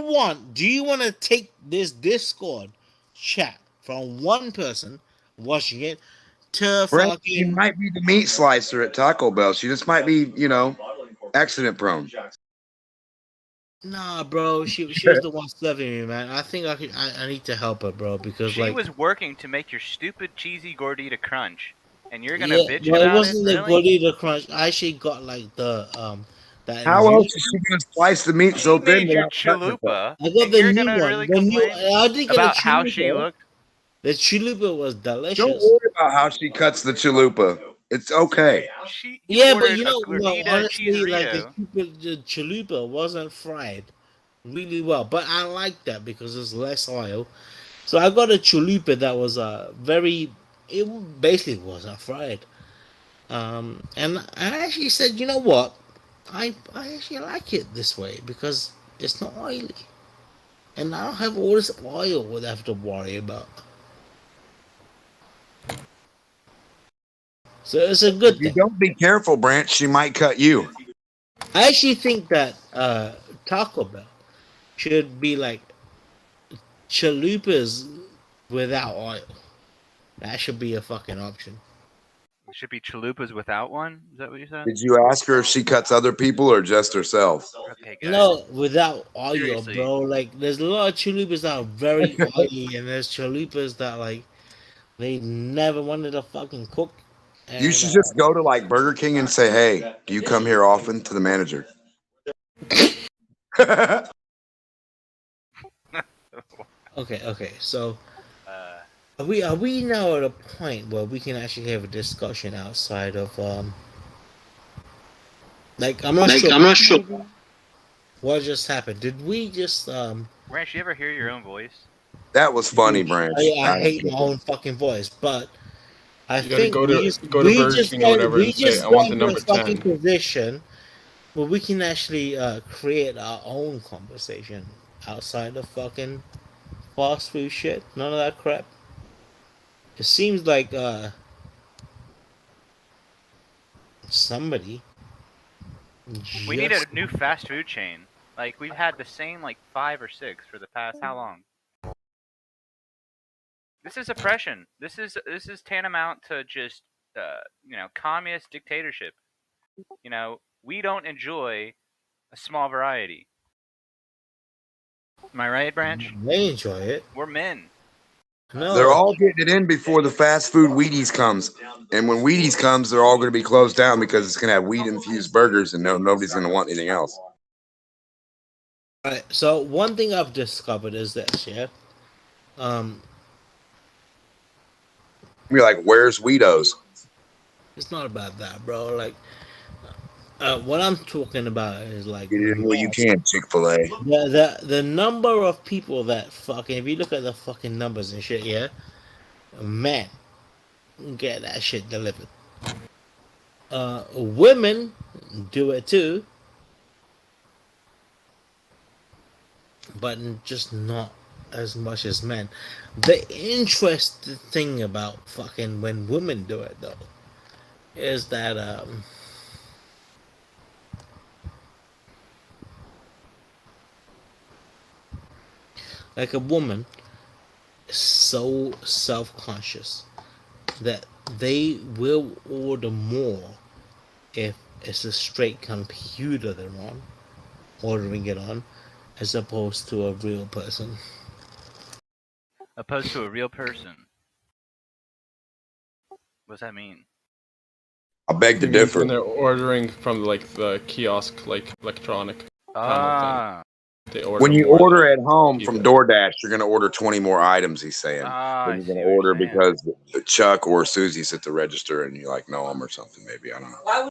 want to take this Discord chat from one person watching it to
Brent, she
fucking?
might be the meat slicer at Taco Bell. She just might be, accident prone.
Nah, bro. She was the one serving me, man. I think I need to help her, bro, because
She
like
was working to make your stupid cheesy gordita crunch, and you're gonna
yeah,
bitch
well, it
about
wasn't
it.
the
Really?
gordita crunch. I actually got like the that
How
new.
else is she going to slice the meat
She
so thin
made your
without cutting herself?
chalupa,
I got
and
the
you're
new
gonna
one.
really
The new.
complain
I did get
about
a
how she
chalupa.
looked?
The chalupa was
Don't
delicious.
worry about how she cuts the chalupa. It's okay.
You
Yeah, but
ordered
you
a
know, no,
gordita
honestly, like
cheeserito.
the chalupa wasn't fried really well, but I like that because it's less oil. So I got a chalupa that was very. It basically wasn't fried. And I actually said, you know what, I actually like it this way because it's not oily, and I don't have all this oil that I have to worry about. So it's a good
If you
thing.
don't be careful, Brent, she might cut you.
I actually think that Taco Bell should be like chalupas without oil. That should be a fucking option.
It should be chalupas without one. Is that what you said?
Did you ask her if she cuts other people or just herself?
Okay, guys.
No, without oil,
Seriously.
bro. Like, there's a lot of chalupas that are very oily, and there's chalupas that like they never wanted to fucking cook. And,
You should just go to like Burger King and say, "Hey, do you come here often?" to the manager.
Okay. So, are we now at a point where we can actually have a discussion outside of like I'm not sure what just happened. Did we just
Ranch, you ever hear your own voice?
That was funny, Branch.
I hate my own fucking voice, but I
You gotta
think
go to
we
Burger
just
King or whatever
we
and say,
just
"I want
got
the
into a
number
fucking
10."
position where we can actually create our own conversation outside of fucking fast food shit. None of that crap. It seems like somebody.
We need a
just-
new fast food chain. Like, we've had the same, like, 5 or 6 for the past how long? This is oppression. This is tantamount to just, communist dictatorship. We don't enjoy a small variety. Am I right, Branch?
They enjoy it.
We're men.
No.
They're all getting it in before the fast food Wheaties comes. And when Wheaties comes, they're all going to be closed down because it's going to have wheat-infused burgers and nobody's going to want anything else.
Alright, so one thing I've discovered is this, yeah?
You're like, where's Wheatos?
It's not about that, bro. Like, what I'm talking about is like
Get it in where you can, Chick-fil-A.
the number of people that fucking, if you look at the fucking numbers and shit, yeah, man, get that shit delivered. Women do it too, but just not as much as men. The interesting thing about fucking when women do it though is that like a woman is so self-conscious that they will order more if it's a straight computer they're on, ordering it on, as opposed to a real person.
Opposed to a real person. What does that mean?
I beg to differ.
When they're ordering from like the kiosk, like electronic kind of thing. They order
When you
more
order
than
at home
people.
from DoorDash, you're going to order 20 more items, he's saying.
I
Then you're going to order because Chuck or Susie's at the register and you like know them or something, maybe. I don't know.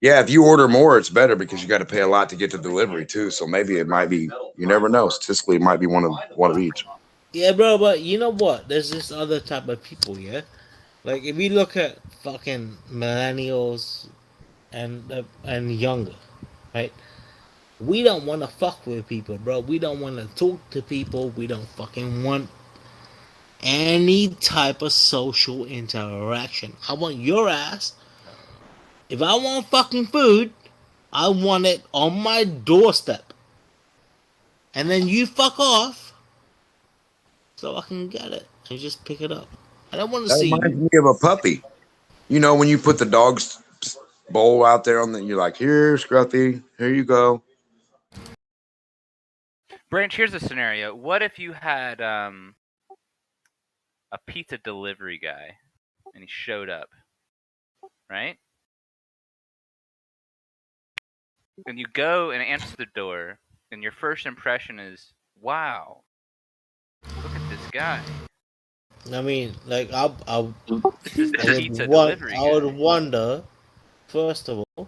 Yeah, if you order more, it's better because you got to pay a lot to get the delivery too. So maybe it might be, you never know. Statistically, it might be one of each.
Yeah, bro, but you know what? There's this other type of people, yeah? Like, if you look at fucking millennials, and younger, right? We don't want to fuck with people, bro. We don't want to talk to people. We don't fucking want any type of social interaction. I want your ass. If I want fucking food, I want it on my doorstep. And then you fuck off so I can get it and just pick it up. I don't want to
That
see
reminds
you.
me of a puppy. You know, when you put the dog's bowl out there you're like, here, Scruffy, here you go.
Branch, here's a scenario. What if you had a pizza delivery guy and he showed up, right? And you go and answer the door, and your first impression is, wow, look at this guy.
I mean, like,
This is the
I
pizza
would,
delivery
I would
guy.
wonder, first of all,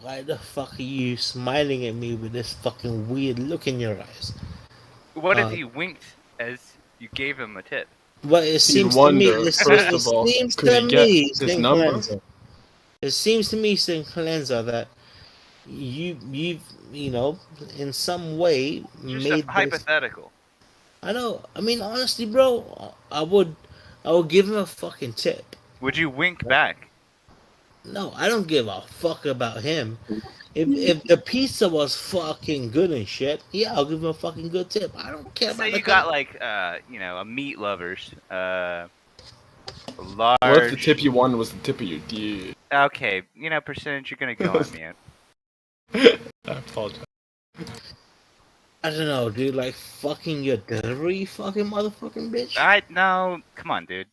why the fuck are you smiling at me with this fucking weird look in your eyes?
What if he winked as you gave him a tip?
But it seems to me, it seems
could
to
he get
me,
his
St.
number?
Cleanser. It seems to me, St. Cleanser, that you've you know, in some way
Just
made
a
this.
hypothetical.
I know. I mean, honestly, bro, I would give him a fucking tip.
Would you wink back?
No, I don't give a fuck about him. If the pizza was fucking good and shit, yeah, I'll give him a fucking good tip. I don't care
Say
about
you
the
got like a meat lovers, a large.
What if the tip you won was the tip of your dick?
Okay, percentage you're gonna go on me.
I apologize.
I don't know, dude. Like fucking your delivery, fucking motherfucking bitch.
No, come on, dude.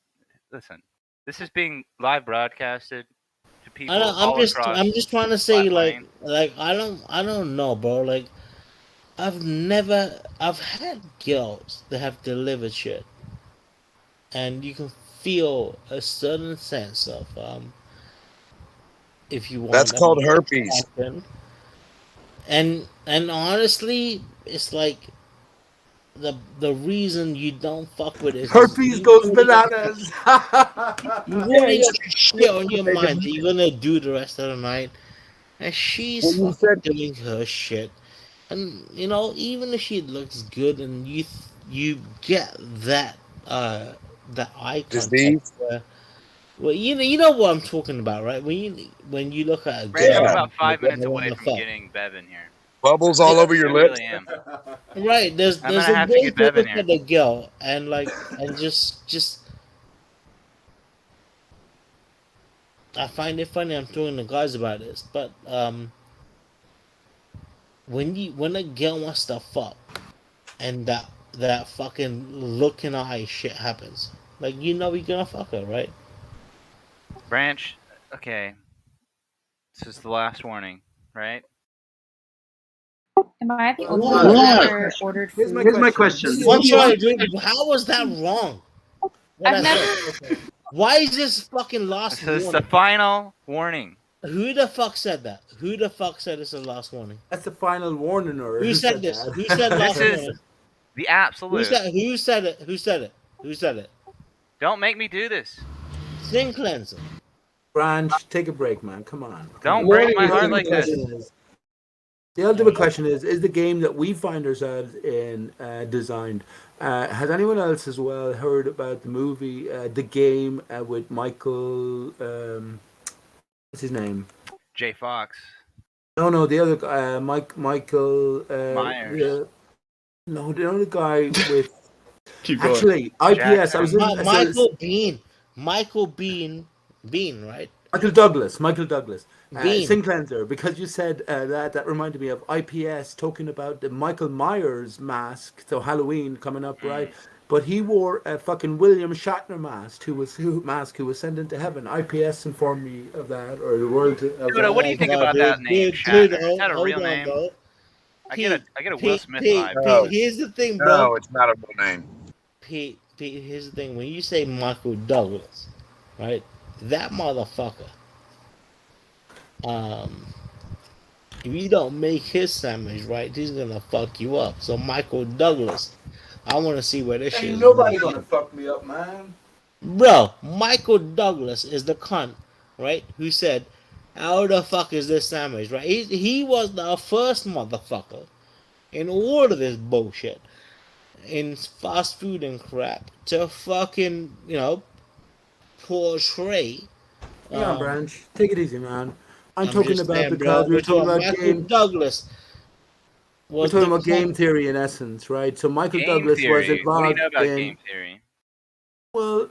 Listen, this is being live broadcasted to people
I know,
all across.
I'm just trying to say,
Flatline.
like I don't know, bro. Like I've had girls that have delivered shit, and you can feel a certain sense of if you want.
That's called herpes.
And honestly, it's like the reason you don't fuck with it is
Herpes goes bananas.
you got extra shit on your mind that you're gonna do the rest of the night, and she's fucking doing her shit. And even if she looks good, and you get that eye contact where, well, you know what I'm talking about, right? When you look at a
Brandon,
girl,
I'm about 5 minutes
you
away
wanna
from
fuck.
getting Bev in here.
Bubbles all over your
I
lips.
really am.
Right, there's
I'm
a
gonna have to
way
get
to
Bev in
look
here.
at the girl and just I find it funny. I'm talking to guys about this, but when a girl wants to fuck and that fucking look in her eye shit happens, like you're gonna fuck her, right?
Branch, okay. This is the last warning, right?
Am I the only
What?
one who's ever ordered food?
Here's my question.
What try, dude? How was that wrong? What
I've
I
never.
said? Why is this fucking last
This is the
warning?
final warning.
Who the fuck said that? Who the fuck said it's the last warning?
That's the final warning, or
Who said this?
that?
Who said last
This is
warning?
the absolute.
Who said it? Who said it? Who said it?
Don't make me do this.
Sin cleanser.
Branch, take a break, man. Come on.
Don't break my heart like this.
The ultimate question is the game that we find ourselves in designed? Has anyone else as well heard about the movie, The Game, with Michael, what's his name?
Jay Fox.
No, the other guy, Michael...
Myers.
No, the other guy with...
Keep going.
Actually, IPS. I was in,
Michael Bean, right?
Michael Douglas.
Bean.
Sin Cleanser, because you said that reminded me of IPS talking about the Michael Myers mask, so Halloween coming up, right? But he wore a fucking William Shatner mask, who was sent into heaven. IPS informed me of that, or the world of that.
What do you think about that name, Shatner? Is that a real name?
Though.
I get a Will Smith
Pete,
vibe.
here's the thing, bro.
No, it's not a real name.
Pete, here's the thing. When you say Michael Douglas, right? That motherfucker. If you don't make his sandwich right, he's gonna fuck you up. So Michael Douglas, I want to see where this shit
Ain't
is
nobody
going.
gonna fuck me up, man.
Bro, Michael Douglas is the cunt, right? Who said, "How the fuck is this sandwich?" Right? He was the first motherfucker in all of this bullshit in fast food and crap to fucking portray.
Hang on, Branch. Take it easy, man. I'm
I'm
talking
just
about
saying, bro.
because we were
We're
talking
talking
about
Michael
game.
Douglas
We're
was
talking
the
about
cunt.
game theory in essence, right? So Michael
Game
Douglas was
theory. What do you
involved
know about
in.
game theory?
Well,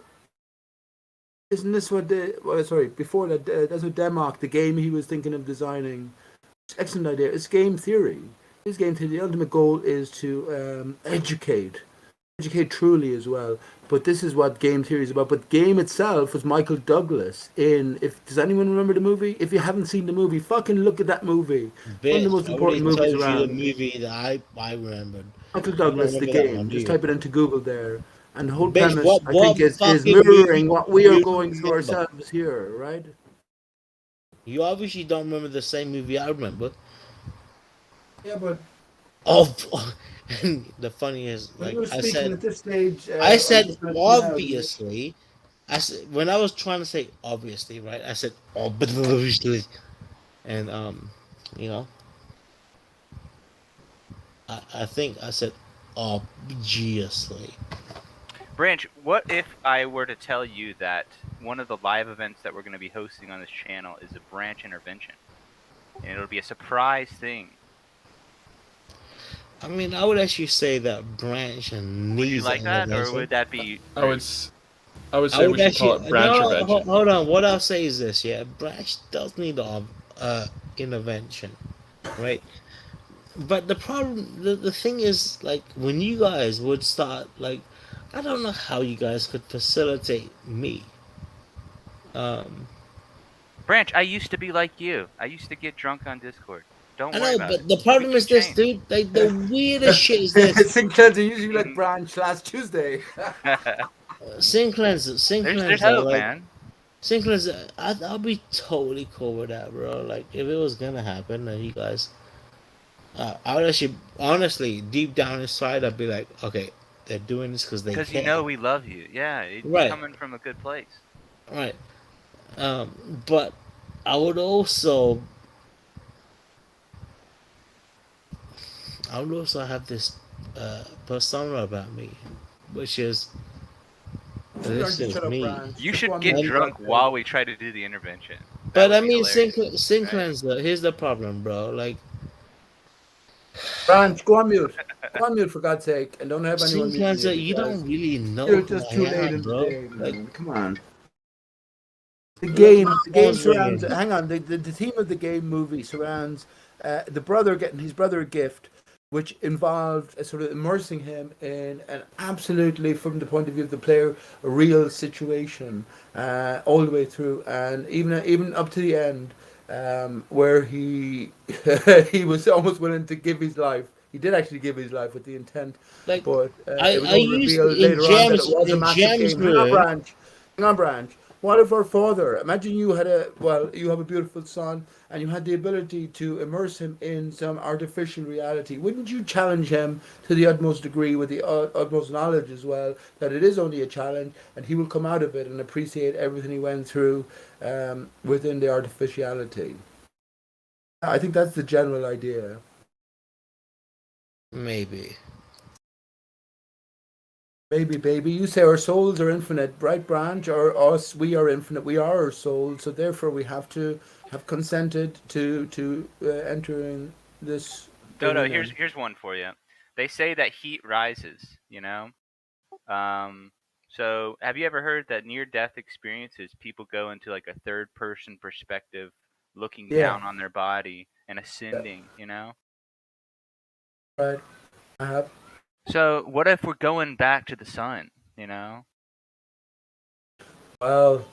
isn't this what before that, that's what Denmark, the game he was thinking of designing. Excellent idea. It's game theory. His game theory, the ultimate goal is to educate truly as well. But this is what game theory is about. But game itself was Michael Douglas in. If does anyone remember the movie? If you haven't seen the movie, fucking look at that movie. One of the
Bitch,
most
I already
important movies
told you the
around.
movie that I remembered.
Michael
You don't
Douglas, the
remember that
game.
one, do
Just
you?
type it into Google there. And the whole
Bitch,
premise, I
what
think, is
fucking movie
mirroring what we
do
are
you
going through
remember?
ourselves here, right?
You obviously don't remember the same movie I remember.
Yeah, but
Oh, the funny is,
when
like
you're speaking at this stage,
I
I'm
said
just going to tune out.
obviously. I said when I was trying to say obviously, right? I said obviously, and you know, I think I said obviously.
Branch, what if I were to tell you that one of the live events that we're going to be hosting on this channel is a branch intervention? And it'll be a surprise thing.
I mean, I would actually say that branch and
Would you
needs
like
an
that, or
intervention.
would that be
I would
rude?
say we should call it branch
no.
intervention.
Hold on. What I'll say is this: yeah, branch does need intervention, right? But the problem, the thing is, like, when you guys would start, like, I don't know how you guys could facilitate me.
Branch, I used to be like you. I used to get drunk on Discord. Don't
I
worry
know,
about
but
it.
the problem
We
is
can
this,
change.
dude. Like, the weirdest shit is this.
Sinclair's usually like Branch last Tuesday.
Sinclair's,
There's
though,
hope,
like,
man.
Sinclair's, I'll be totally cool with that, bro. Like, if it was gonna happen, then you guys, I would actually, honestly, deep down inside, I'd be like, okay, they're doing this because they
Because
care.
you know we love you. Yeah, it's
Right.
coming from a good place.
Right. But I would also have this persona about me, which is this is me.
You should get drunk while we try to do the intervention. That
But
would
I
be
mean,
hilarious,
Sinclair's here's the problem, bro. Like,
Branch, go on mute. Go on mute for God's sake, and don't have anyone mute
Sinclair's,
you.
you don't really know
You're
who
just
I
too
am,
late in the
bro.
day, man.
Like,
Come on. The
look,
game
my phone's
surrounds.
ringing.
Hang on. The theme of the game movie surrounds the brother getting his brother a gift, which involved sort of immersing him in an absolutely, from the point of view of the player, a real situation all the way through, and even up to the end, where he he was almost willing to give his life. He did actually give his life with the intent,
Like,
but it was
I
all
used
revealed
in
later on that it
Jam's
was a massive
Jam's
game. Hang on,
room.
Branch. Hang on, Branch. What if our father, imagine you had you have a beautiful son and you had the ability to immerse him in some artificial reality. Wouldn't you challenge him to the utmost degree with the utmost knowledge as well, that it is only a challenge and he will come out of it and appreciate everything he went through within the artificiality? I think that's the general idea.
Maybe.
Maybe, baby. You say our souls are infinite, right, Branch? Or us, we are infinite. We are our souls. So therefore, we have to have consented to entering this.
No,
arena.
here's one for you. They say that heat rises, you know? So have you ever heard that near-death experiences, people go into like a third-person perspective, looking down on their body and ascending, you know?
Right. I have.
So what if we're going back to the sun, you know?
Well,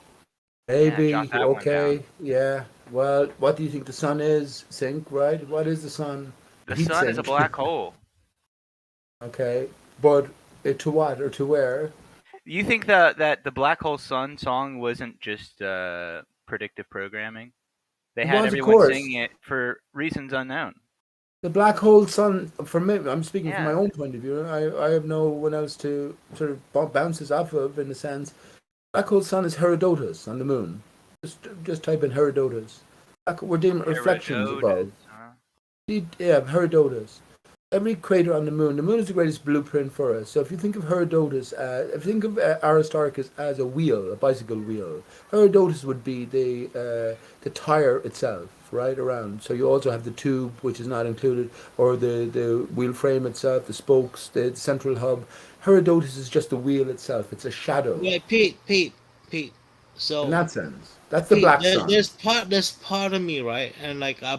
maybe.
jot that one
Okay.
down.
Yeah. Well, what do you think the sun is? Sink, right? What is the sun?
The
Heat
sun is a
sink.
black hole.
Okay. But to what or to where?
You think that the Black Hole Sun song wasn't just predictive programming? They
It
had
was, of
everyone
course.
singing it for reasons unknown.
The black hole sun, for me, I'm speaking from
Yeah.
my own point of view. I have no one else to sort of bounce this off of, in a sense. Black hole sun is Herodotus on the moon. Just type in Herodotus. We're dealing with reflections above. Yeah, Herodotus. Every crater on the moon is the greatest blueprint for us. So if you think of Herodotus, if you think of Aristarchus as a wheel, a bicycle wheel, Herodotus would be the tire itself, right around. So you also have the tube, which is not included, or the wheel frame itself, the spokes, the central hub. Herodotus is just the wheel itself. It's a shadow.
Yeah, Pete. So
in that sense, that's the
Pete,
black sun.
There's part of me, right? And like I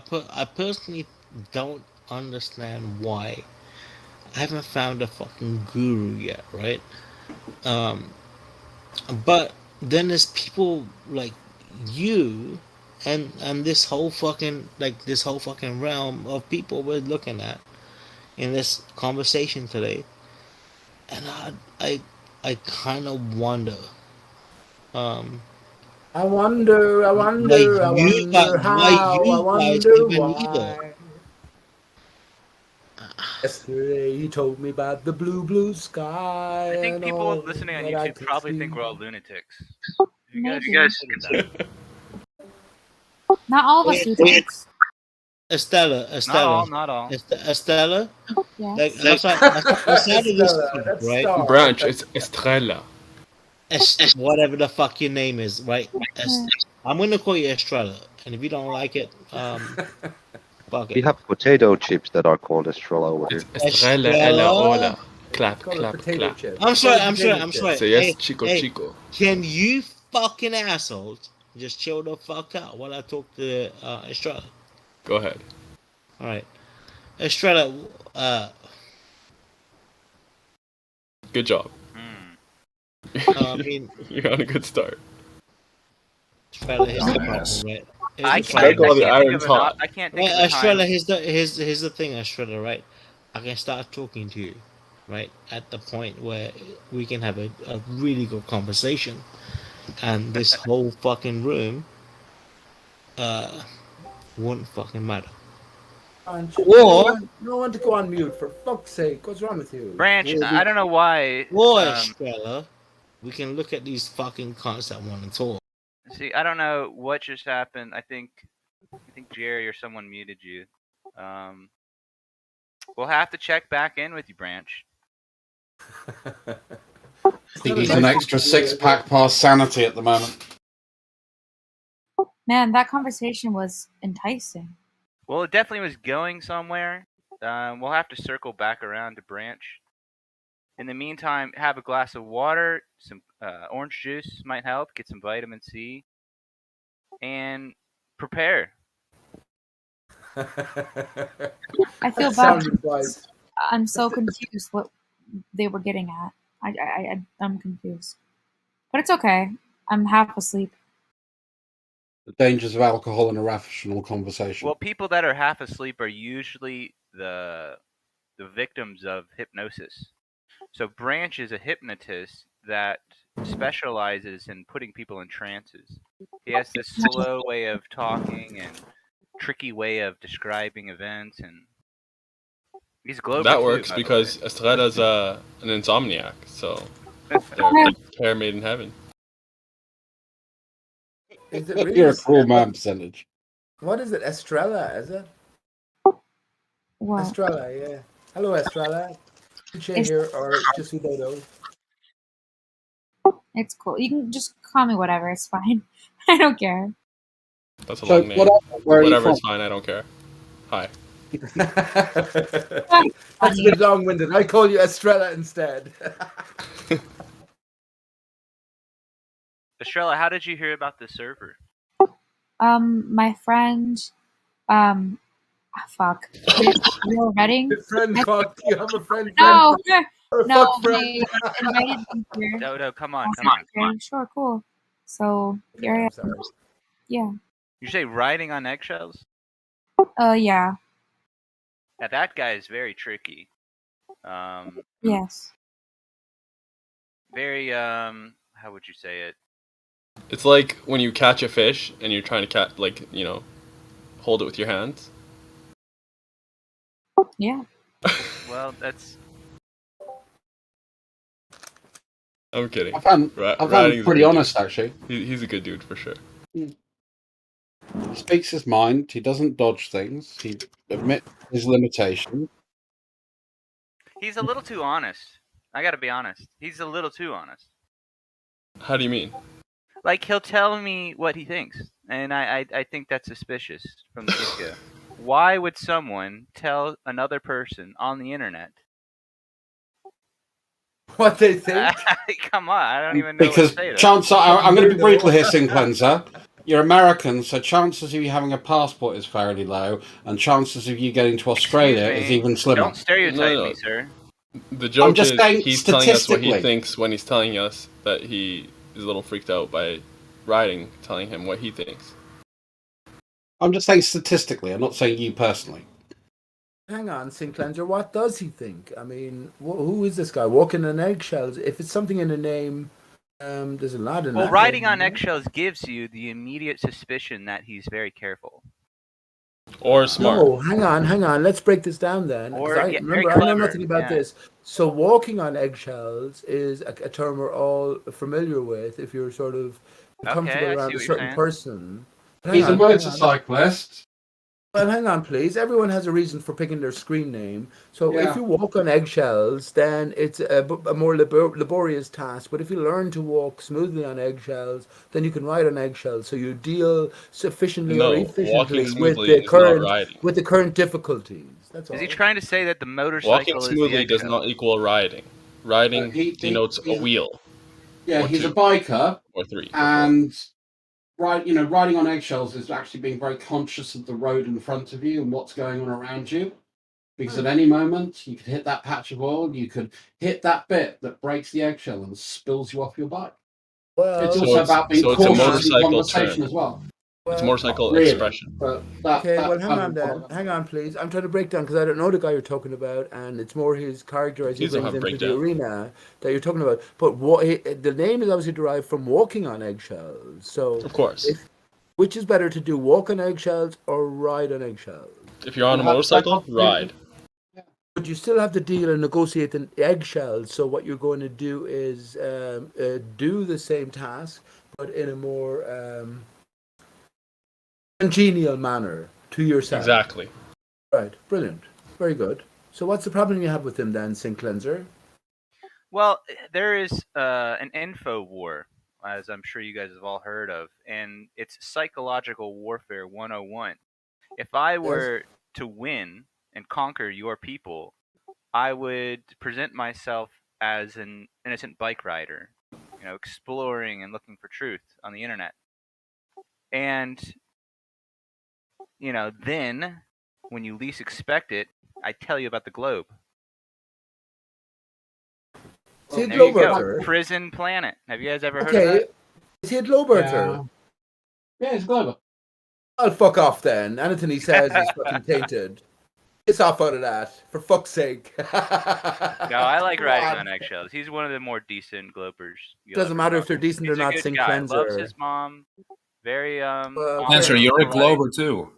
personally don't understand why I haven't found a fucking guru yet, right? But then there's people like you and this whole fucking realm of people we're looking at in this conversation today, and I kind of wonder.
I wonder how, I wonder why. Yesterday he told me about the blue sky.
I think people listening on YouTube probably think we're all lunatics. You guys consider that.
Not all of us do things.
Estella.
Not all.
Estella.
Yes.
Right?
Branch, it's Estrella.
Whatever the fuck your name is, right? I'm gonna call you Estrella, and if you don't like it, fuck
We
it.
have potato chips that are called Estrella over here.
Estrella, ella, hola. Clap, clap, clap.
I'm sorry.
Say yes,
Hey,
chico.
Can you fucking assholes just chill the fuck out while I talk to Estrella?
Go ahead.
All right, Estrella.
Good job.
I mean,
you're on a good start.
Estrella, here's the problem, right?
I can't think of a
Estrella,
time.
here's the thing, Estrella, right? I can start talking to you, right, at the point where we can have a really good conversation, and this whole fucking room wouldn't fucking matter.
No one to go on mute, for fuck's sake. What's wrong with you?
Branch, I don't know why.
Estrella, we can look at these fucking cons that want to talk.
See, I don't know what just happened. I think Jerry or someone muted you. We'll have to check back in with you, Branch.
I think he's an extra 6-pack past sanity at the moment.
Man, that conversation was enticing.
Well, it definitely was going somewhere. We'll have to circle back around to Branch. In the meantime, have a glass of water, some orange juice might help, get some vitamin C, and prepare.
I feel bad. I'm so confused what they were getting at. I'm confused. But it's okay. I'm half asleep.
The dangers of alcohol in a rational conversation.
Well, people that are half asleep are usually the victims of hypnosis. So Branch is a hypnotist that specializes in putting people in trances. He has this slow way of talking and tricky way of describing events, and he's global.
That works because Estrella's an insomniac, so they're pair made in heaven.
Is it really
You're a cruel man, percentage.
What is it? Estrella, is it?
What?
Estrella, yeah. Hello, Estrella. Here or just Dodo.
It's cool. You can just call me whatever. It's fine. I don't care.
That's a long name. Whatever, it's fine. I don't care. Hi.
That's a bit long-winded. I call you Estrella instead.
Estrella, how did you hear about the server?
My friend, fuck. Your wedding?
Your friend, fuck. You have a friend.
No, no,
friend.
they invited me here.
Dodo, come on.
Okay, sure, cool. So here I am. Yeah.
You say riding on eggshells?
Yeah.
Now that guy is very tricky.
Yes.
Very how would you say it?
It's like when you catch a fish and you're trying to hold it with your hands.
Yeah.
Well, that's
I'm kidding.
I found
Writing's
him
a
pretty
good
honest,
dude.
actually.
He's a good dude for sure.
He speaks his mind. He doesn't dodge things. He admits his limitations.
He's a little too honest. I gotta be honest. He's a little too honest.
How do you mean?
Like, he'll tell me what he thinks, and I think that's suspicious from the get-go. Why would someone tell another person on the internet
what they think?
Come on, I don't even know
Because
what to say to
chances
that.
are, I'm going to be brutal here, Sin Cleanser. You're American, so chances of you having a passport is fairly low, and chances of you getting to Australia is even slimmer.
Don't stereotype me, sir.
The joke
just
is
saying
he's telling us what he
statistically.
thinks when he's telling us that he is a little freaked out by writing, telling him what he thinks.
I'm just saying statistically. I'm not saying you personally.
Hang on, Sin Cleanser, what does he think? I mean, who is this guy walking on eggshells? If it's something in the name, there's a lot in that.
Well, riding on eggshells gives you the immediate suspicion that he's very careful.
Or smart.
No, hang on. Let's break this down then. 'Cause
Or,
I
yeah,
remember,
very
I know
clever,
nothing about
yeah.
this. So walking on eggshells is a term we're all familiar with if you're sort of comfortable
I see
around a
what you're
certain
saying.
person.
He's a motorcyclist.
Well, hang on, please. Everyone has a reason for picking their screen name. So
Yeah.
if you walk on eggshells, then it's a more laborious task. But if you learn to walk smoothly on eggshells, then you can ride on eggshells. So you deal sufficiently
No,
or
walking
efficiently
smoothly
with
is not riding.
the current difficulties. That's all.
Is he trying to say that the motorcycle
Walking
is the
smoothly does
eggshell?
not equal riding. Riding
He-
denotes
he's-
a wheel.
Yeah,
Or
he's
two.
a biker,
Or three.
and riding on eggshells is actually being very conscious of the road in front of you and what's going on around you. Because at any moment, you could hit that patch of oil, you could hit that bit that breaks the eggshell and spills you off your bike.
Well,
It's
So
also about being
so it's a
cautious in
motorcycle
conversation
term.
as well.
It's
Well,
motorcycle
Really,
expression.
but
Okay, well, hang
kind
on
of
then.
product.
Hang on, please. I'm trying to break down because I don't know the guy you're talking about, and it's more his character as he
Please don't
brings
have
into the
breakdown.
arena that you're talking about. But the name is obviously derived from walking on eggshells. So,
Of course.
which is better to do, walk on eggshells or ride on eggshells?
If you're on a motorcycle, ride.
But you still have to deal and negotiate the eggshells. So what you're going to do is do the same task, but in a more congenial manner to yourself.
Exactly.
Right, brilliant, very good. So what's the problem you have with him then, Sin Cleanser?
Well, there is an info war, as I'm sure you guys have all heard of, and it's psychological warfare 101. If I were to win and conquer your people, I would present myself as an innocent bike rider, exploring and looking for truth on the internet. And, then when you least expect it, I tell you about the globe.
Is he a
And there you go.
globe-earther?
Prison Planet. Have you guys ever heard of
Okay,
that?
is he a globe-earther?
Yeah, he's Glover.
I'll fuck off then. Anything he says is fucking tainted. It's off out of that, for fuck's sake.
No, I like riding on eggshells. He's one of the more decent glopers.
Doesn't matter if they're decent or
He's a
not,
good
Sin
guy.
Cleanser.
Loves his mom. Very
Cleanser, you're a Glover too.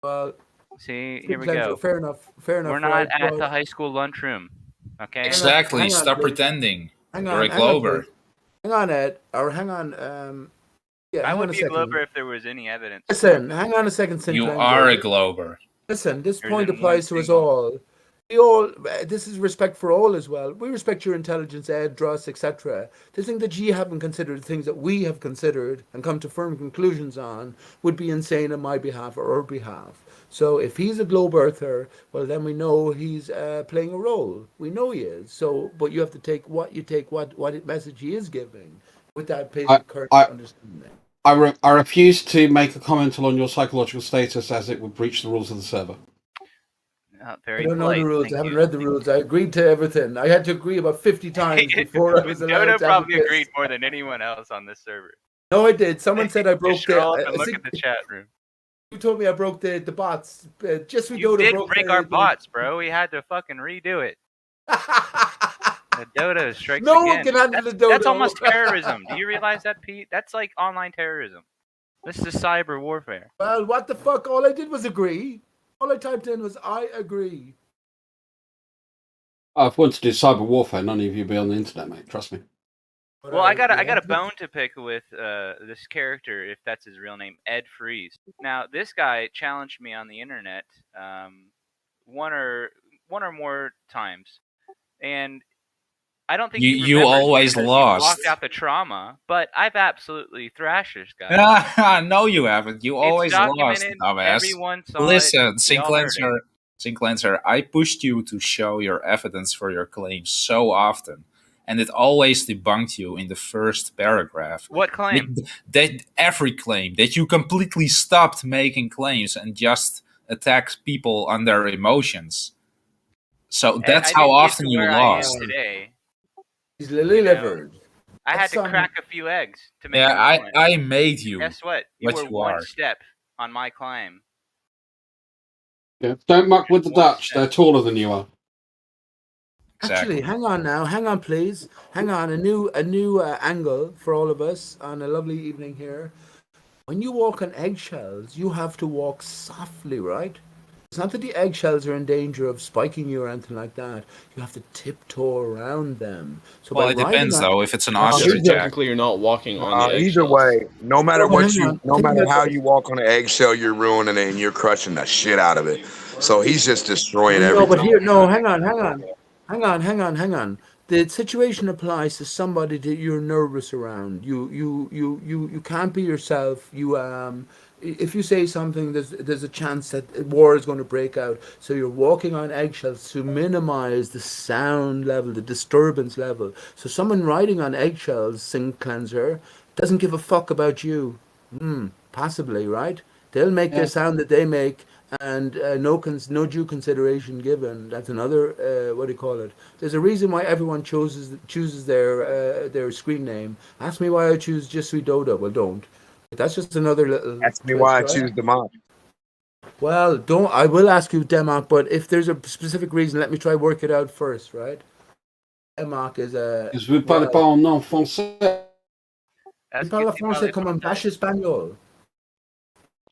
Well,
see,
Sin
here we
Cleanser,
go.
fair enough.
We're not at the high school lunchroom. Okay.
Exactly.
Hang on,
Stop
please.
pretending.
Hang
You're
on,
a
hang on,
Glover.
please. Hang on, Ed, or hang on. Yeah,
I
hang
would
on a
be a
second.
glober if there was any evidence.
Listen, hang on a second, Sin
You
Cleanser.
are a Glover.
Listen, this
There's
point
in
applies to
one
us
single-
all. We all. This is respect for all as well. We respect your intelligence, Ed, Dross, etc. The thing that ye haven't considered, the things that we have considered and come to firm conclusions on, would be insane on my behalf or our behalf. So if he's a globe earther, well, then we know he's playing a role. We know he is. So, but you have to take what message he is giving with that basic current understanding.
I refuse to make a comment on your psychological status as it would breach the rules of the server.
Very
I don't know
polite.
the rules.
Thank
I haven't
you.
read the rules. I agreed to everything. I had to agree about 50 times before I was allowed
Dodo
to have
probably
this.
agreed more than anyone else on this server.
No, I did. Someone said I broke
Just scroll up and
I
look
think
at the chat room.
you told me I broke the bots. Just we
You
Dodo
did
broke
break our bots, bro. We had to fucking redo it. The Dodo strikes
No one
again.
can handle the
That's
Dodo.
almost terrorism. Do you realize that, Pete? That's like online terrorism. This is cyber warfare.
Well, what the fuck? All I did was agree. All I typed in was I agree.
If I wanted to do cyber warfare, none of you would be on the internet, mate. Trust me.
Well, I got a bone to pick with this character, if that's his real name, Ed Freeze. Now, this guy challenged me on the internet one or more times, and I don't think he
You
remembers
always
because he
lost.
blocked out the trauma. But I've absolutely thrashed this guy.
No, you haven't. You always lost,
documented.
dumbass.
Everyone saw
Listen,
it. We all heard it.
Sinclair, I pushed you to show your evidence for your claims so often, and it always debunked you in the first paragraph.
What claim?
That every claim that you completely stopped making claims and just attacked people on their emotions. So that's how often you lost.
I am today.
He's lily livered.
I had to crack a few eggs to make
Yeah,
it.
I made you.
Guess what? You were one step on my climb.
Yeah, don't muck with the Dutch. They're taller than you are.
Actually, hang on now. Hang on, please. Hang on. A new angle for all of us on a lovely evening here. When you walk on eggshells, you have to walk softly, right? It's not that the eggshells are in danger of spiking you or anything like that. You have to tiptoe around them. So
Well,
by
it depends
riding on-
though. If it's an ostrich,
Technically, you're not walking on the
Either
eggshells.
way, no matter
Well,
what
hang on.
no
Think
matter
about
how
this.
you walk on an eggshell, you're ruining it and you're crushing the shit out of it. So he's just destroying
No,
everything.
but here, no, hang on. The situation applies to somebody that you're nervous around. You can't be yourself. If you say something, there's a chance that war is going to break out. So you're walking on eggshells to minimize the sound level, the disturbance level. So someone riding on eggshells, sink cleanser, doesn't give a fuck about you. Possibly, right? They'll make their sound that they make, and no due consideration given. That's another what do you call it? There's a reason why everyone chooses their screen name. Ask me why I choose Je suis Dodo. Well, don't. That's just another little.
Ask me
twist,
why I
right?
choose Demont.
Well, don't. I will ask you, Democ, but if there's a specific reason, let me try work it out first, right? Democ is a.
Je ne parle pas en nom français.
Tu parles français comme un vache espagnol.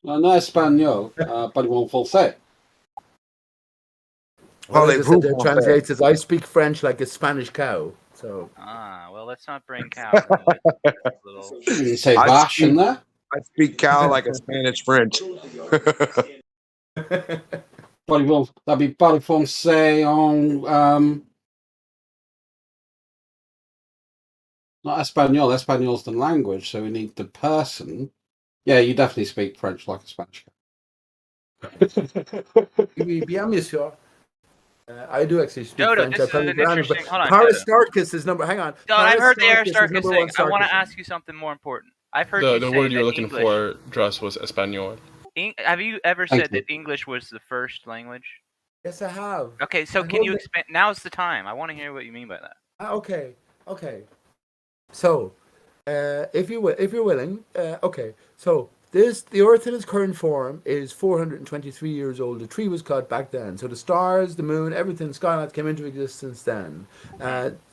Non espagnol, parle en français.
Well, I just said that translates as I speak French like a Spanish cow. So.
Well, let's not bring cows into this little.
You say vache in there?
I speak cow like a Spanish French.
That'd be parle français en not Espanol. Espanol's the language, so we need the person. Yeah, you definitely speak French like a Spanish cow.
Bien, monsieur. I do actually speak
Dodo,
French.
this is an interesting. Hold on,
Paristarchus is number. Hang on.
Dodo, I've heard the
Paristarchus is
Aristarchus
number
thing.
one
I want to
sarcasm.
ask you something more important. I've heard you
The
say
word you're
that
looking
English,
for, Druss, was Espanol.
Have you ever
Thank
said
you.
that English was the first language?
Yes, I have.
Okay, so can you expand? Now's the time. I want to hear what you mean by that.
Okay. So, if you're willing, okay. So the Earth in its current form is 423 years old. The tree was cut back then. So the stars, the moon, everything, skylight came into existence then.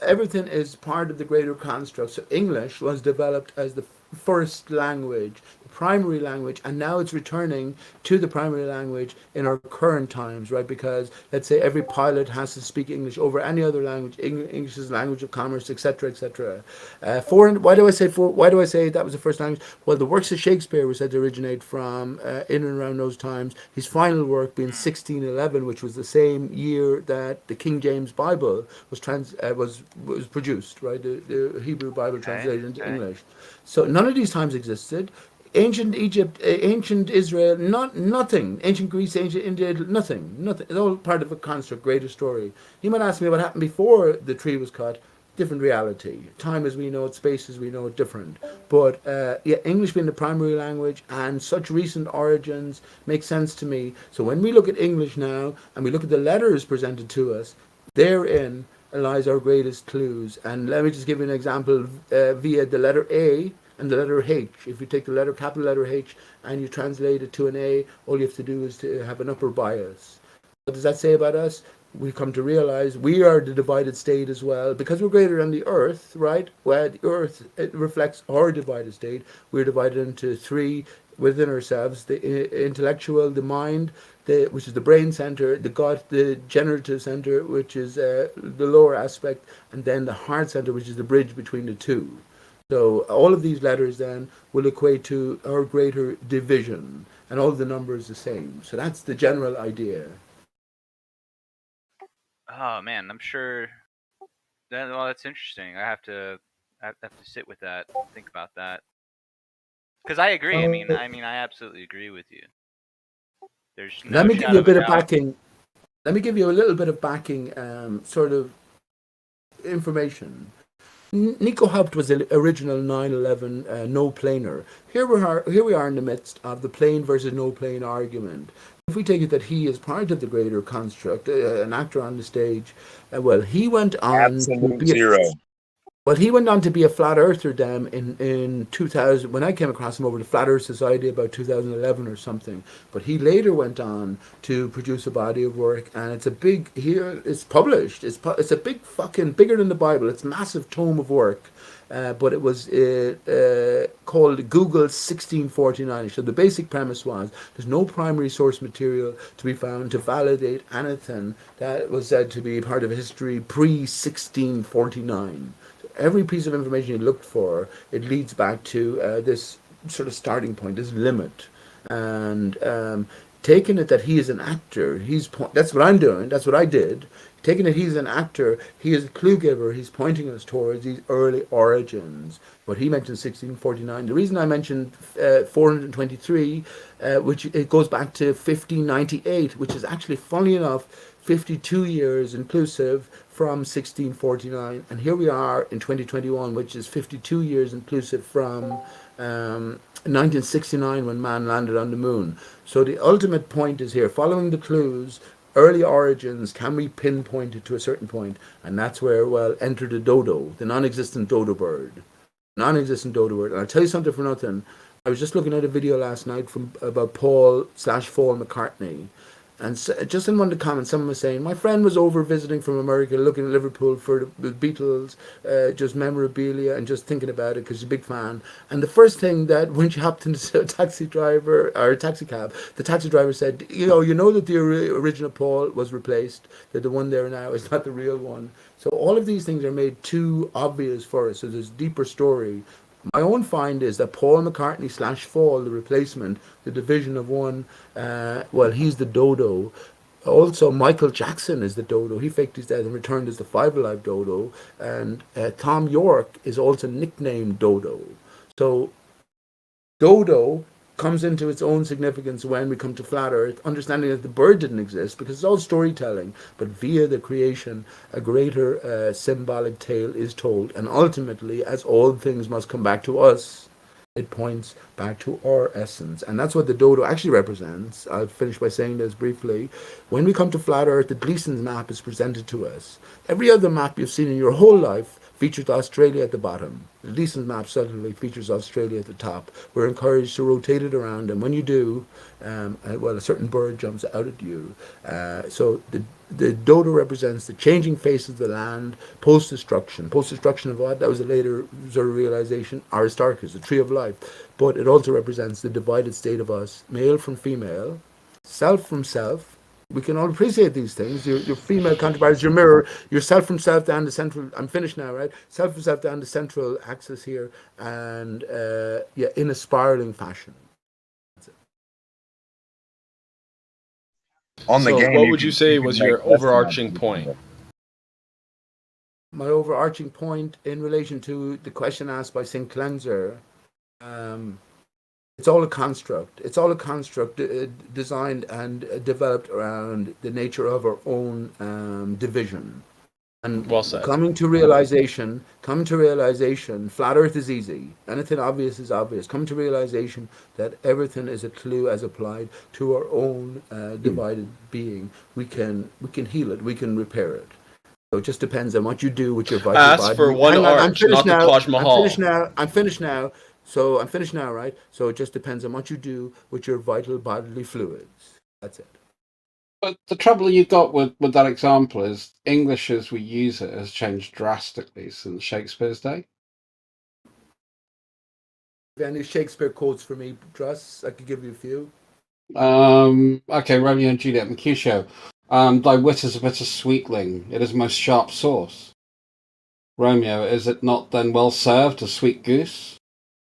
Everything is part of the greater construct. So English was developed as the first language, the primary language, and now it's returning to the primary language in our current times, right? Because let's say every pilot has to speak English over any other language. English is the language of commerce, etc., etc. Why do I say that was the first language? Well, the works of Shakespeare were said to originate from in and around those times. His final work being 1611, which was the same year that the King James Bible was produced, right? The Hebrew Bible translated into English. So none of these times existed. Ancient Egypt, ancient Israel, nothing. Ancient Greece, ancient India, nothing. It's all part of a construct, greater story. You might ask me what happened before the tree was cut. Different reality. Time as we know it, space as we know it, different. But English being the primary language and such recent origins makes sense to me. So when we look at English now and we look at the letters presented to us, therein lies our greatest clues. And let me just give you an example via the letter A and the letter H. If you take the letter, capital letter H, and you translate it to an A, all you have to do is to have an upper bias. What does that say about us? We come to realize we are the divided state as well. Because we're greater than the earth, right? Well, the earth, it reflects our divided state. We're divided into three within ourselves: the intellectual, the mind, which is the brain center, the gut, the generative center, which is the lower aspect, and then the heart center, which is the bridge between the two. So all of these letters then will equate to our greater division, and all the numbers the same. So that's the general idea.
Oh man, I'm sure. Well, that's interesting. I have to sit with that, think about that. Because I agree. I mean, I absolutely agree with you. There's no
Let me give
shadow
you a
of a
bit of
doubt.
backing. Let me give you a little bit of backing, sort of information. Nico Haupt was the original 9/11 no-planer. Here we are in the midst of the plane versus no-plane argument. If we take it that he is part of the greater construct, an actor on the stage, well, he went on to
Absolute
be
zero.
Well, he went on to be a flat earther then in 2000, when I came across him over the Flat Earth Society about 2011 or something. But he later went on to produce a body of work, and it's a big, here it's published. It's a big fucking, bigger than the Bible. It's a massive tome of work. But it was called Google 1649. So the basic premise was there's no primary source material to be found to validate anything that was said to be part of history pre-1649. Every piece of information you looked for, it leads back to this sort of starting point, this limit. And taking it that he is an actor, that's what I'm doing, that's what I did. Taking it he's an actor, he is a clue giver, he's pointing us towards these early origins. But he mentioned 1649. The reason I mentioned 423, which it goes back to 1598, which is actually, funny enough, 52 years inclusive from 1649, and here we are in 2021, which is 52 years inclusive from 1969 when man landed on the moon. So the ultimate point is here, following the clues, early origins, can we pinpoint it to a certain point? And that's where, well, enter the dodo, the non-existent dodo bird. Non-existent dodo bird. And I'll tell you something for nothing. I was just looking at a video last night about Paul McCartney. And so, just in one of the comments, someone was saying, my friend was over visiting from America, looking at Liverpool for the Beatles, just memorabilia, and just thinking about it because he's a big fan. And the first thing that when she hopped into a taxi driver or a taxi cab, the taxi driver said, you know that the original Paul was replaced, that the one there now is not the real one. So all of these things are made too obvious for us. So there's a deeper story. My own find is that Paul McCartney / Fall, the replacement, the division of one, well, he's the dodo. Also, Michael Jackson is the dodo. He faked his death and returned as the Five Alive dodo. And Tom York is also nicknamed Dodo. So dodo comes into its own significance when we come to Flat Earth, understanding that the bird didn't exist, because it's all storytelling, but via the creation, a greater symbolic tale is told, and ultimately, as all things must come back to us, it points back to our essence. And that's what the dodo actually represents. I'll finish by saying this briefly. When we come to Flat Earth, the Gleason's map is presented to us. Every other map you've seen in your whole life features Australia at the bottom. The Gleason's map suddenly features Australia at the top. We're encouraged to rotate it around, and when you do, well, a certain bird jumps out at you. So the dodo represents the changing face of the land post-destruction. Post-destruction of what? That was a later sort of realization. Aristarchus, the tree of life. But it also represents the divided state of us, male from female, self from self. We can all appreciate these things. Your female counterpart is your mirror. Your self from self down the central. I'm finished now, right? Self from self down the central axis here, and yeah, in a spiraling fashion. That's it.
On the
So,
game,
what would you say
can
was
make
your
less than
overarching
that.
point?
My overarching point in relation to the question asked by St. Cleanser, it's all a construct. It's all a construct designed and developed around the nature of our own division. And
Well said.
coming to realization, flat earth is easy. Anything obvious is obvious. Coming to realization that everything is a clue as applied to our own divided being. We can heal it. We can repair it. So it just depends on what you do with your vital body.
Ask for one
Hang on, I'm
arch,
finished
not the
now.
Taj Mahal.
I'm finished now. So I'm finished now, right? So it just depends on what you do with your vital bodily fluids. That's it.
But the trouble you've got with that example is English as we use it has changed drastically since Shakespeare's day.
If any Shakespeare quotes for me, Truss, I could give you a few.
Okay, Romeo and Juliet, Mercutio. Thy wit is a bitter sweetling. It is most sharp sauce. Romeo, is it not then well served, a sweet goose?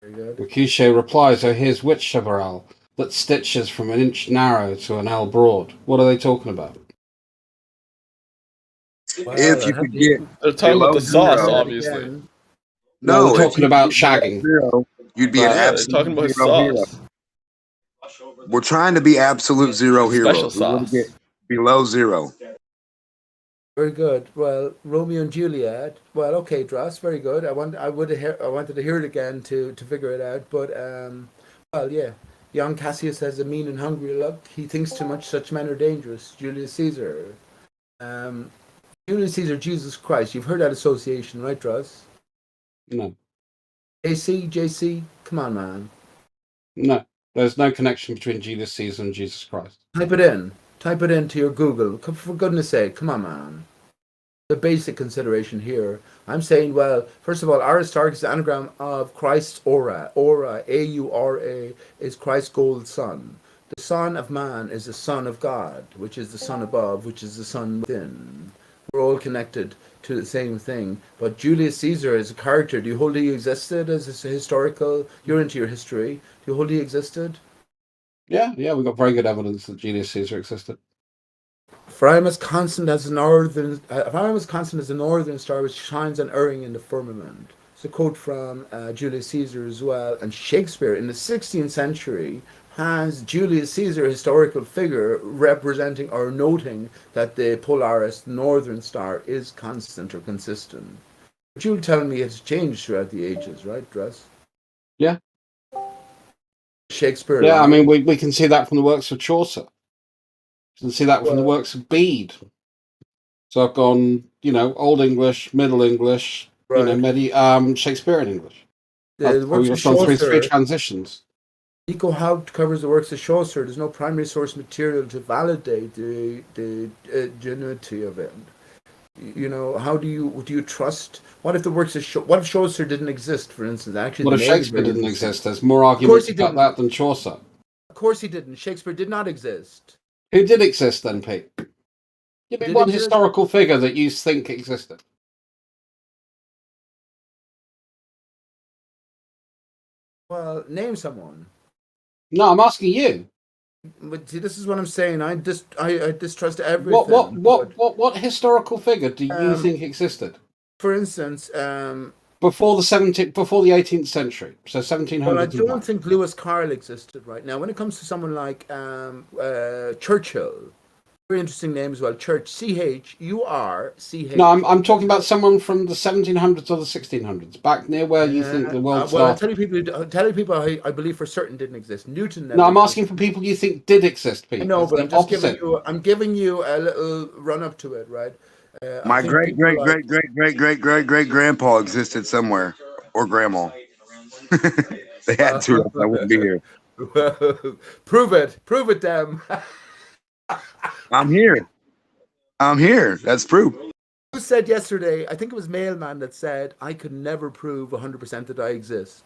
Very good.
Mercutio replies, oh, here's wit, Cheverel, that stitches from an inch narrow to an ell broad. What are they talking about?
Well,
If you could get
They're talking about
below
the sauce,
zero,
obviously.
No,
no,
they're
if
talking
you could
about
get below
shagging.
zero, you'd be an
Yeah, they're
absolute
talking about
zero hero.
sauce.
We're trying to be absolute zero
Special
heroes. We want to
sauce.
get below zero.
Very good. Well, Romeo and Juliet. Well, okay, Dross. Very good. I wanted to hear it again to figure it out. But well, yeah. Young Cassius has a mean and hungry look. He thinks too much. Such men are dangerous. Julius Caesar. Julius Caesar, Jesus Christ. You've heard that association, right, Dross?
No.
JC, come on, man.
No. There's no connection between Julius Caesar and Jesus Christ.
Type it in. Type it into your Google. For goodness sake, come on, man. The basic consideration here. I'm saying, well, first of all, Aristarchus is the anagram of Christ's aura. Aura, A-U-R-A, is Christ's gold sun. The Son of Man is the Son of God, which is the Son above, which is the Son within. We're all connected to the same thing. But Julius Caesar is a character. Do you hold he existed as a historical? You're into your history. Do you hold he existed?
Yeah, we've got very good evidence that Julius Caesar existed.
For I am as constant as a northern star which shines unerring in the firmament. It's a quote from Julius Caesar as well. And Shakespeare in the 16th century has Julius Caesar, a historical figure, representing or noting that the Polaris northern star is constant or consistent. But you'll tell me it's changed throughout the ages, right, Dress?
Yeah.
Shakespeare.
Yeah, I mean, we can see that from the works of Chaucer. You can see that from the works of Bede. So I've gone, Old English, Middle English, Shakespearean English.
The works of
I've gone through three
Chaucer.
transitions.
Nico Haupt covers the works of Chaucer. There's no primary source material to validate the genuinity of it. How do you trust? What if the works of what if Chaucer didn't exist, for instance? Actually,
What if Shakespeare didn't exist? There's more arguments about that than Chaucer.
Of course he didn't. Shakespeare did not exist.
Who did exist then, Pete? Give me one historical figure that you think existed.
Well, name someone.
No, I'm asking you.
But see, this is what I'm saying. I distrust everything.
What historical figure do you think existed?
For instance,
before the 18th century, so 1700s.
Well, I don't think Lewis Carroll existed right now. When it comes to someone like Churchill, very interesting name as well. Church,
No, I'm talking about someone from the 1700s or the 1600s, back near where you think the world started.
Well, I'll tell you people I believe for certain didn't exist. Newton never.
No, I'm asking for people you think did exist, Pete.
No, but I'm giving you a little run up to it, right?
My great grandpa existed somewhere, or grandma. They had to, else I wouldn't be here.
Prove it, them.
I'm here. That's proof.
Who said yesterday? I think it was Mailman that said I could never prove 100% that I exist.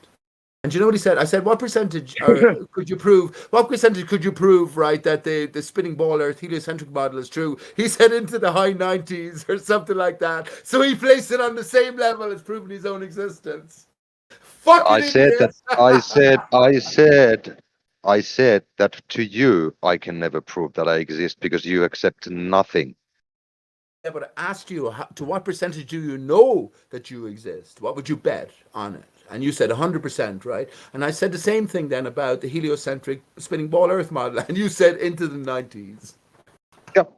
And you know what he said? I said, what percentage could you prove? What percentage could you prove, right, that the spinning ball Earth heliocentric model is true? He said into the high 90s or something like that. So he placed it on the same level as proving his own existence.
I said that to you, I can never prove that I exist because you accept nothing.
Yeah, but I asked you, to what percentage do you know that you exist? What would you bet on it? And you said 100%, right? And I said the same thing then about the heliocentric spinning ball Earth model, and you said into the 90s.
Yep,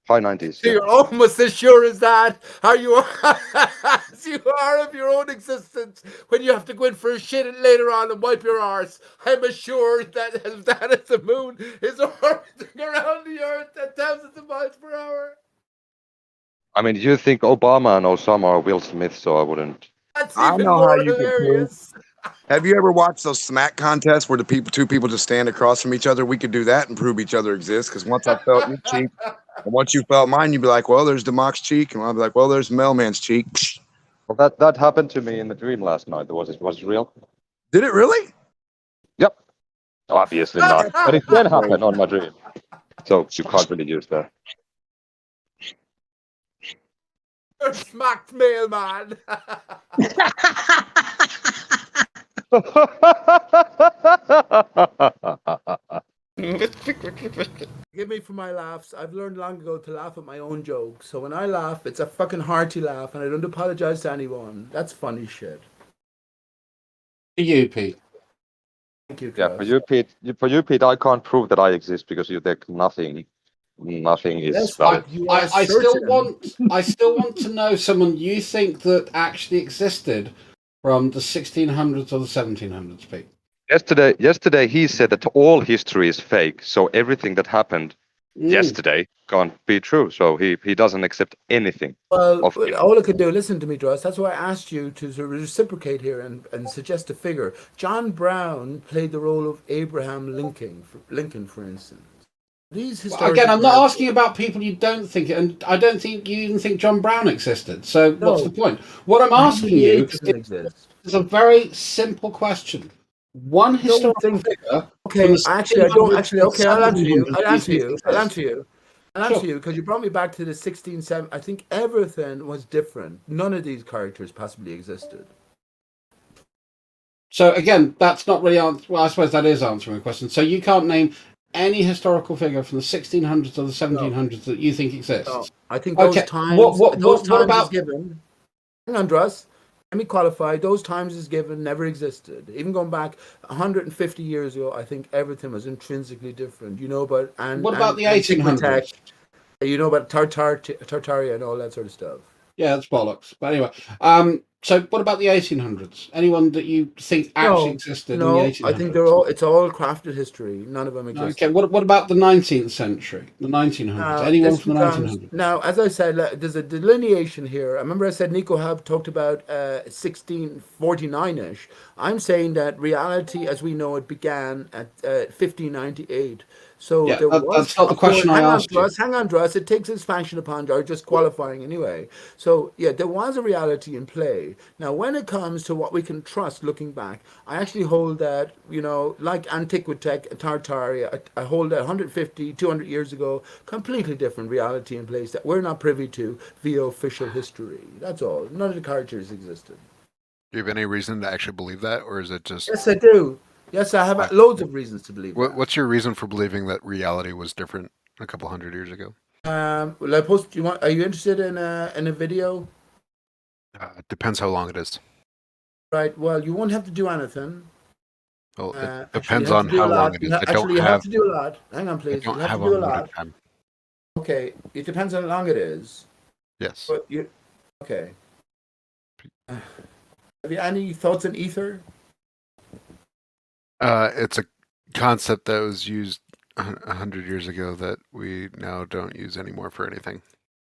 high 90s.
So you're almost as sure as that, as you are of your own existence when you have to go in for a shit later on and wipe your arse. I'm assured that as the moon is orbiting around the Earth at thousands of miles per hour.
I mean, you think Obama and Osama are Will Smith, so I wouldn't.
That's
I
even
know
more
how you can
hilarious.
prove. Have you ever watched those smack contests where two people just stand across from each other? We could do that and prove each other exist. Because once I felt your cheek, and once you felt mine, you'd be like, "Well, there's Democ's cheek," and I'll be like, "Well, there's Mailman's cheek."
Well, that happened to me in the dream last night. Was it real?
Did it really?
Yep. Obviously not, but it can happen on my dream. So you can't really use that.
Smacked mailman. Give me for my laughs. I've learned long ago to laugh at my own jokes. So when I laugh, it's a fucking hearty laugh, and I don't apologize to anyone. That's funny shit.
To you, Pete.
Thank you,
Yeah, for you, Pete, I can't prove that I exist because you think nothing is
Yes,
valid.
I still want to know someone you think that actually existed from the 1600s or the 1700s, Pete.
Yesterday he said that all history is fake, so everything that happened yesterday can't be true. So he doesn't accept anything.
Well, all I could do, listen to me, Dross. That's why I asked you to sort of reciprocate here and suggest a figure. John Brown played the role of Abraham Lincoln, for instance.
Again, I'm not asking about people you don't think, and I don't think you even think John Brown existed. So what's the point? What I'm asking you is a very simple question. One historical figure.
Okay, actually, I don't. Actually, okay, I'll answer you. I'll answer you because you brought me back to the 1670s. I think everything was different. None of these characters possibly existed.
So again, that's not really well, I suppose that is answering a question. So you can't name any historical figure from the 1600s or the 1700s that you think exists.
No, I think those times. What about is given? Hang on, Dross. Let me qualify. Those times is given never existed. Even going back 150 years ago, I think everything was intrinsically different. You know about
what about the 1800s?
You know about Tartaria and all that sort of stuff.
Yeah, that's bollocks. But anyway, so what about the 1800s? Anyone that you think actually existed in the 1800s?
I think it's all crafted history. None of them exist.
Okay, what about the 19th century? The 1900s? Anyone from the 1900s?
Now, as I said, there's a delineation here. I remember I said Nico Hub talked about 1649-ish. I'm saying that reality as we know it began at 1598. So
yeah,
there was.
That's not the question I asked you.
Hang on, Dross. It takes expansion upon or just qualifying anyway. So yeah, there was a reality in play. Now, when it comes to what we can trust, looking back, I actually hold that like Antiquitech, Tartaria, I hold that 150, 200 years ago, completely different reality in place that we're not privy to via official history. That's all. None of the characters existed.
Do you have any reason to actually believe that, or is it just?
Yes, I do. Yes, I have loads of reasons to believe that.
What's your reason for believing that reality was different a couple hundred years ago?
Will I post? Are you interested in a video?
Depends how long it is.
Right. Well, you won't have to do anything.
Well, it depends on how long it is.
You have to do a lot. Hang on, please.
I don't
you have
have
to do a
unlimited
lot.
time.
Okay. It depends on how long it is.
Yes.
But okay. Have you any thoughts on ether?
It's a concept that was used 100 years ago that we now don't use anymore for anything.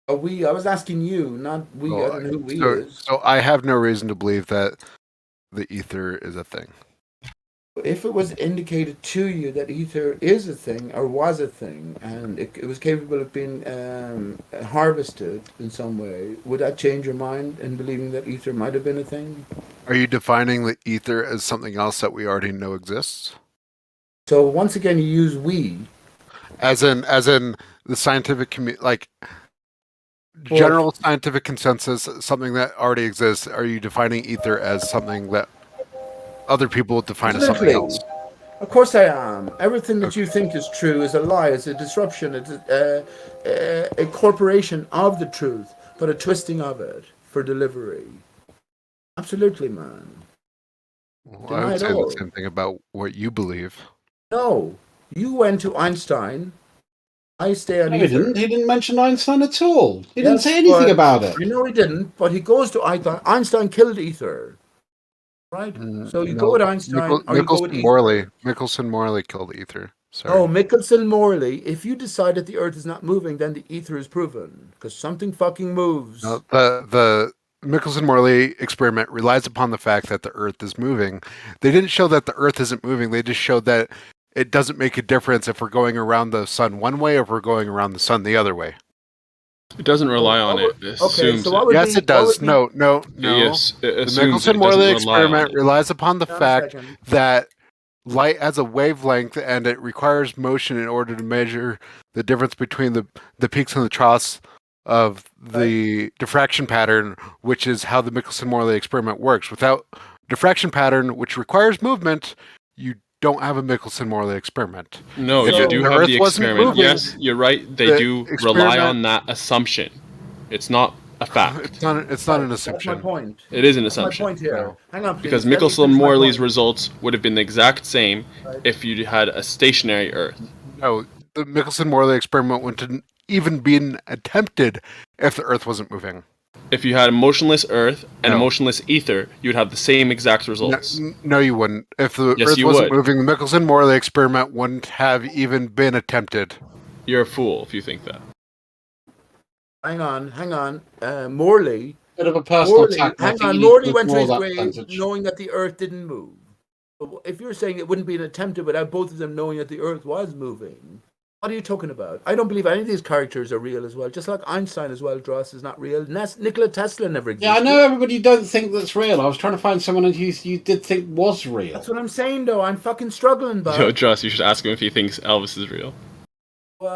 I was asking you, not we. I don't know who we is.
So I have no reason to believe that the ether is a thing.
If it was indicated to you that ether is a thing or was a thing, and it was capable of being harvested in some way, would that change your mind in believing that ether might have been a thing?
Are you defining the ether as something else that we already know exists?
So once again, you use "we,"
as in the scientific community, like general scientific consensus, something that already exists. Are you defining ether as something that other people define as something else?
Of course I am. Everything that you think is true is a lie. It's a disruption. It's a corporation of the truth, but a twisting of it for delivery. Absolutely, man.
Well, I would say the same thing about what you believe.
No, you went to Einstein. I stay on.
No, he didn't. He didn't mention Einstein at all. He didn't say anything about it.
I know he didn't, but he goes to Einstein. Einstein killed ether. Right? So you go with Einstein or you go with ether.
Michelson Morley killed ether. Sorry.
Oh, Michelson Morley. If you decide that the Earth is not moving, then the ether is proven because something fucking moves.
No, the Michelson Morley experiment relies upon the fact that the Earth is moving. They didn't show that the Earth isn't moving. They just showed that it doesn't make a difference if we're going around the sun one way or if we're going around the sun the other way.
It doesn't rely on it. It assumes it.
Yes, it does. No.
Yes,
The Michelson Morley experiment relies upon the fact that light has a wavelength and it requires motion in order to measure the difference between the peaks and the troughs of the diffraction pattern, which is how the Michelson-Morley experiment works. Without diffraction pattern, which requires movement, you don't have a Michelson-Morley experiment.
No,
If
you
it-
do
the
have
Earth
the
wasn't
experiment.
moving,
Yes, you're right. They
the
do rely
experiment-
on that assumption. It's not a fact.
It's not an
That's my
assumption.
point.
It is an
That's
assumption.
my point here.
No.
Hang on, please.
Because
Let me finish my
Michelson-Morley's
point.
results would have been the exact same
Right.
if you had a stationary Earth.
No, the Michelson-Morley experiment wouldn't even been attempted if the Earth wasn't moving.
If you had a motionless Earth and a
No.
motionless ether, you'd have the same exact results.
No, you wouldn't. If the
Yes,
Earth
you
wasn't
would.
moving, the Michelson-Morley experiment wouldn't have even been attempted.
You're a fool if you think that.
Hang on. Morley.
Bit of a personal
Morley,
attack. I
hang
think you
on.
need to
Morley went to
withdraw
his
that
grave
percentage.
knowing that the Earth didn't move. So if you're saying it wouldn't be attempted without both of them knowing that the Earth was moving, what are you talking about? I don't believe any of these characters are real as well. Just like Einstein as well, Dross is not real. Nikola Tesla never existed.
Yeah, I know everybody don't think that's real. I was trying to find someone who you did think was real.
That's what I'm saying, though. I'm fucking struggling, bud.
Yo, Joss, you should ask him if he thinks Elvis is real.
Well,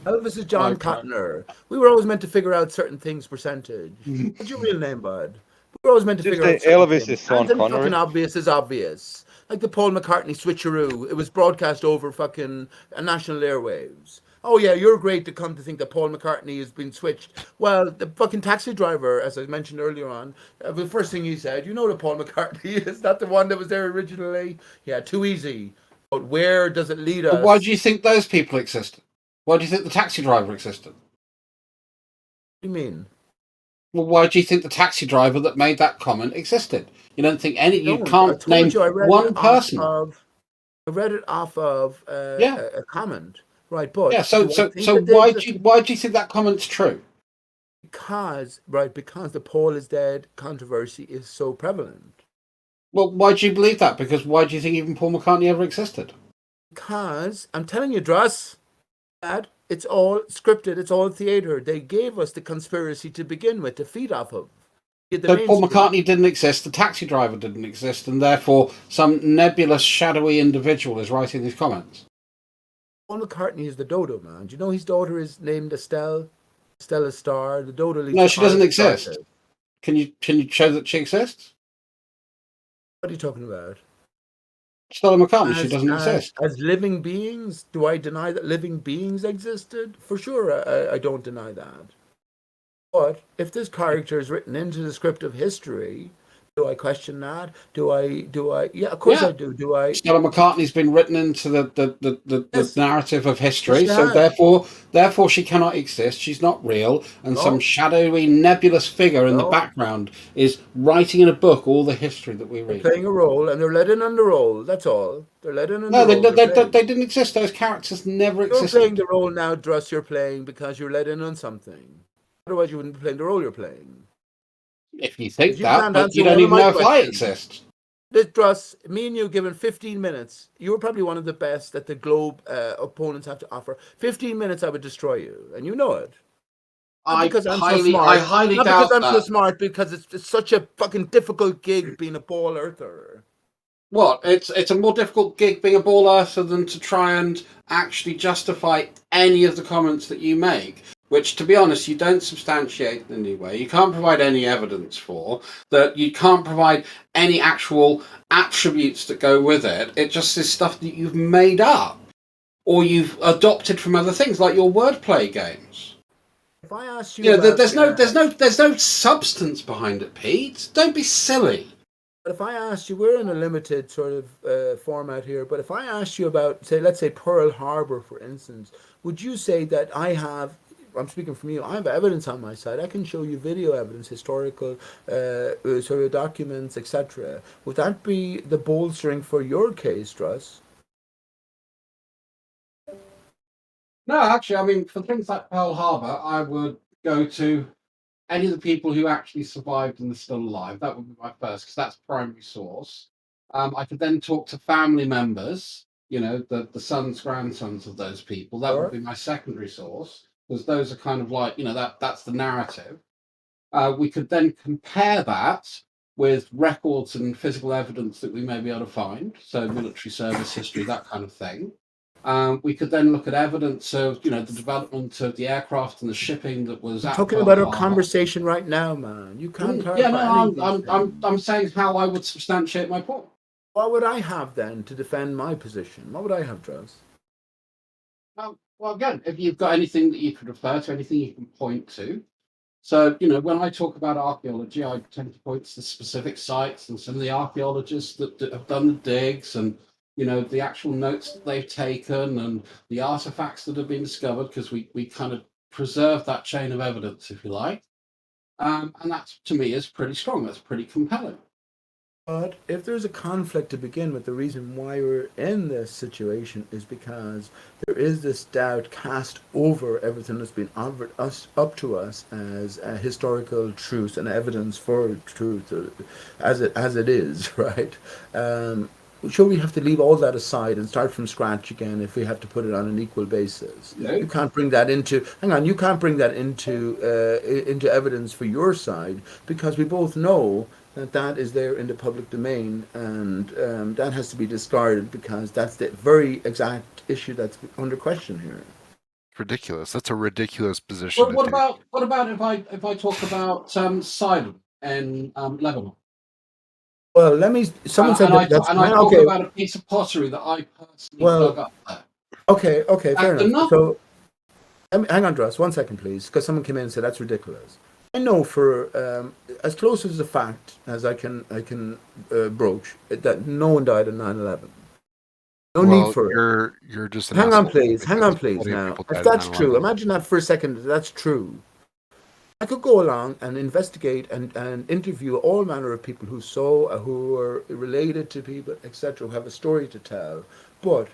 Elvis is John Cotner. We were always meant to figure out certain things percentage. What's your real name, bud? We were always meant to
Did you
figure out
say
certain
Elvis
things.
is Sean
Anything
Connery?
fucking obvious is obvious. Like the Paul McCartney switcheroo. It was broadcast over fucking national airwaves. Oh yeah, you're great to come to think that Paul McCartney has been switched. Well, the fucking taxi driver, as I mentioned earlier on, the first thing he said, you know that Paul McCartney is not the one that was there originally. Yeah, too easy. But where does it lead us?
But why do you think those people existed? Why do you think the taxi driver existed?
What do you mean?
Well, why do you think the taxi driver that made that comment existed? You don't think any? You
I
can't
told
name
you I read
one
it
person.
I read it off of a comment, right? But
Yeah. So
do I think that they
why
existed?
do you think that comment's true?
Because the Paul is dead controversy is so prevalent.
Well, why do you believe that? Because why do you think even Paul McCartney ever existed?
Because I'm telling you, Dross, Dad, it's all scripted. It's all theater. They gave us the conspiracy to begin with to feed off of. Get the
So Paul
mainstream.
McCartney didn't exist, the taxi driver didn't exist, and therefore some nebulous, shadowy individual is writing these comments.
Paul McCartney is the dodo man. Do you know his daughter is named Estelle? Stella Star. The dodo.
No, she doesn't exist. Can you show that she exists?
What are you talking about?
Stella McCartney, she doesn't exist.
As living beings, do I deny that living beings existed? For sure, I don't deny that. But if this character is written into the script of history, do I question that? Do I? Yeah, of course I do. Do I?
Stella McCartney's been written into the narrative of history,
Yes, she
so
has.
therefore she cannot exist. She's not real, and
No.
some shadowy, nebulous figure in the background is writing in a book all the history that we read.
Playing a role, and they're let in on the role. That's all. They're let in on
No,
the role. They're playing.
they didn't exist. Those characters never
You're
existed.
playing the role now, Druss. You're playing because you're let in on something. Otherwise, you wouldn't be playing the role you're playing.
If you think
You
that,
can't
but
answer
you don't
one of
even
my
know if I
questions.
exist.
This Druss, me and you given 15 minutes. You were probably one of the best that the Globe opponents have to offer. 15 minutes, I would destroy you, and you know it. Not because I'm so smart.
I highly
Not
doubt
because I'm so
that.
smart. Because it's such a fucking difficult gig being a ball earther.
What? It's a more difficult gig being a ball earther than to try and actually justify any of the comments that you make, which, to be honest, you don't substantiate in any way. You can't provide any evidence for that. You can't provide any actual attributes that go with it. It just is stuff that you've made up or you've adopted from other things, like your wordplay games.
If I asked you,
You know,
about,
there's no substance behind it, Pete. Don't be silly.
But if I asked you, we're in a limited sort of format here, but if I asked you about, say, let's say Pearl Harbor, for instance, would you say that I'm speaking from you, I have evidence on my side. I can show you video evidence, historical sort of documents, etc. Would that be the bolstering for your case, Druss?
No, actually, I mean, for things like Pearl Harbor, I would go to any of the people who actually survived and are still alive. That would be my first, because that's primary source. I could then talk to family members, you know, the sons, grandsons of those people. That would be my secondary source, because those are kind of like, you know, that's the narrative. We could then compare that with records and physical evidence that we may be able to find, so military service history, that kind of thing. We could then look at evidence of, the development of the aircraft and the shipping that was
I'm
at
talking
Pearl
about our
Harbor.
conversation right now, man. You can't clarify
Yeah, no,
anything.
I'm saying how I would substantiate my point.
What would I have then to defend my position? What would I have, Dross?
Well, again, if you've got anything that you could refer to, anything you can point to. So, when I talk about archaeology, I tend to point to the specific sites and some of the archaeologists that have done the digs and, the actual notes that they've taken and the artifacts that have been discovered, because we kind of preserve that chain of evidence, if you like. And that, to me, is pretty strong. That's pretty compelling.
But if there's a conflict to begin with, the reason why we're in this situation is because there is this doubt cast over everything that's been offered up to us as historical truth and evidence for truth, as it is, right? Sure, we have to leave all that aside and start from scratch again if we have to put it on an equal basis.
No.
You can't bring that into. Hang on, you can't bring that into evidence for your side, because we both know that is there in the public domain, and that has to be discarded because that's the very exact issue that's under question here.
Ridiculous. That's a ridiculous position.
What about if I talk about Sidon and Lebanon?
Well, someone said
I
that's
talk about a piece of pottery that I personally dug up there.
Okay, fair enough.
enough.
So, hang on, Dross, 1 second, please, because someone came in and said that's ridiculous. I know for as close as a fact as I can broach that no one died on 9/11. No need for it.
You're just.
Hang on, please. Now, if that's true, imagine that for a second. That's true. I could go along and investigate and interview all manner of people who saw, who are related to people, etc., who have a story to tell. But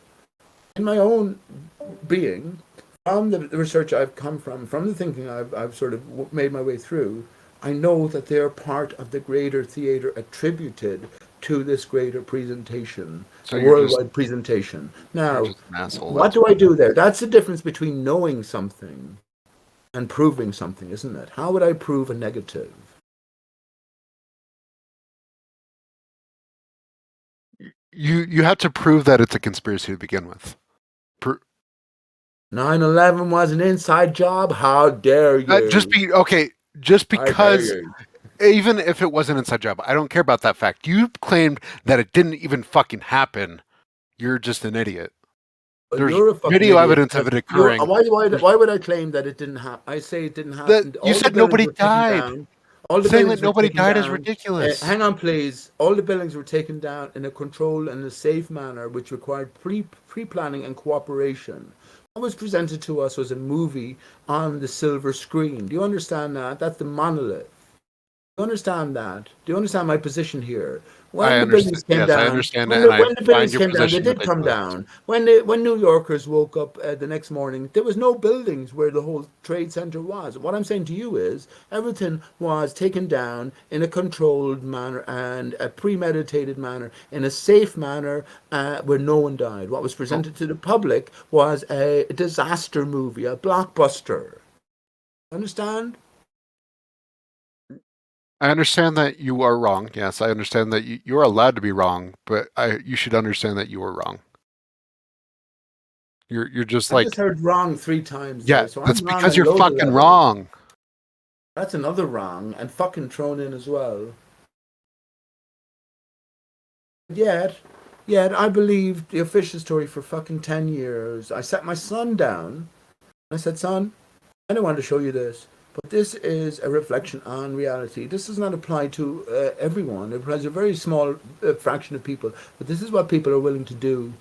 in my own being, from the research I've come from the thinking I've sort of made my way through, I know that they're part of the greater theater attributed to this greater presentation,
So
worldwide presentation. Now,
asshole,
what do I do there? That's the difference between knowing something and proving something, isn't it? How would I prove a negative?
You have to prove that it's a conspiracy to begin with.
9/11 was an inside job. How dare you?
Just because, even if it was an inside job, I don't care about that fact. You claimed that it didn't even fucking happen. You're just an idiot. There's video evidence of it occurring.
Why would I claim that it didn't happen? I say it didn't happen.
You said nobody died. Saying that nobody died is ridiculous.
Hang on, please. All the buildings were taken down in a controlled and a safe manner, which required pre-planning and cooperation. What was presented to us was a movie on the silver screen. Do you understand that? That's the monolith. Do you understand that? Do you understand my position here? When the buildings came down,
I understand
when
that.
the buildings came down, they did come down. When New Yorkers woke up the next morning, there was no buildings where the whole trade center was. What I'm saying to you is everything was taken down in a controlled manner and a premeditated manner, in a safe manner, where no one died. What was presented to the public was a disaster movie, a blockbuster. Understand?
I understand that you are wrong. Yes, I understand that you are allowed to be wrong, but you should understand that you are wrong. You're just
I just heard wrong 3 times.
Yeah,
there, so
that's
I'm wrong
because
on
you're
loads of
fucking
levels.
wrong.
That's another wrong, and fucking thrown in as well. Yet I believed the official story for fucking 10 years. I sat my son down. I said, son, I don't want to show you this, but this is a reflection on reality. This does not apply to everyone. It applies to a very small fraction of people. But this is what people are willing to do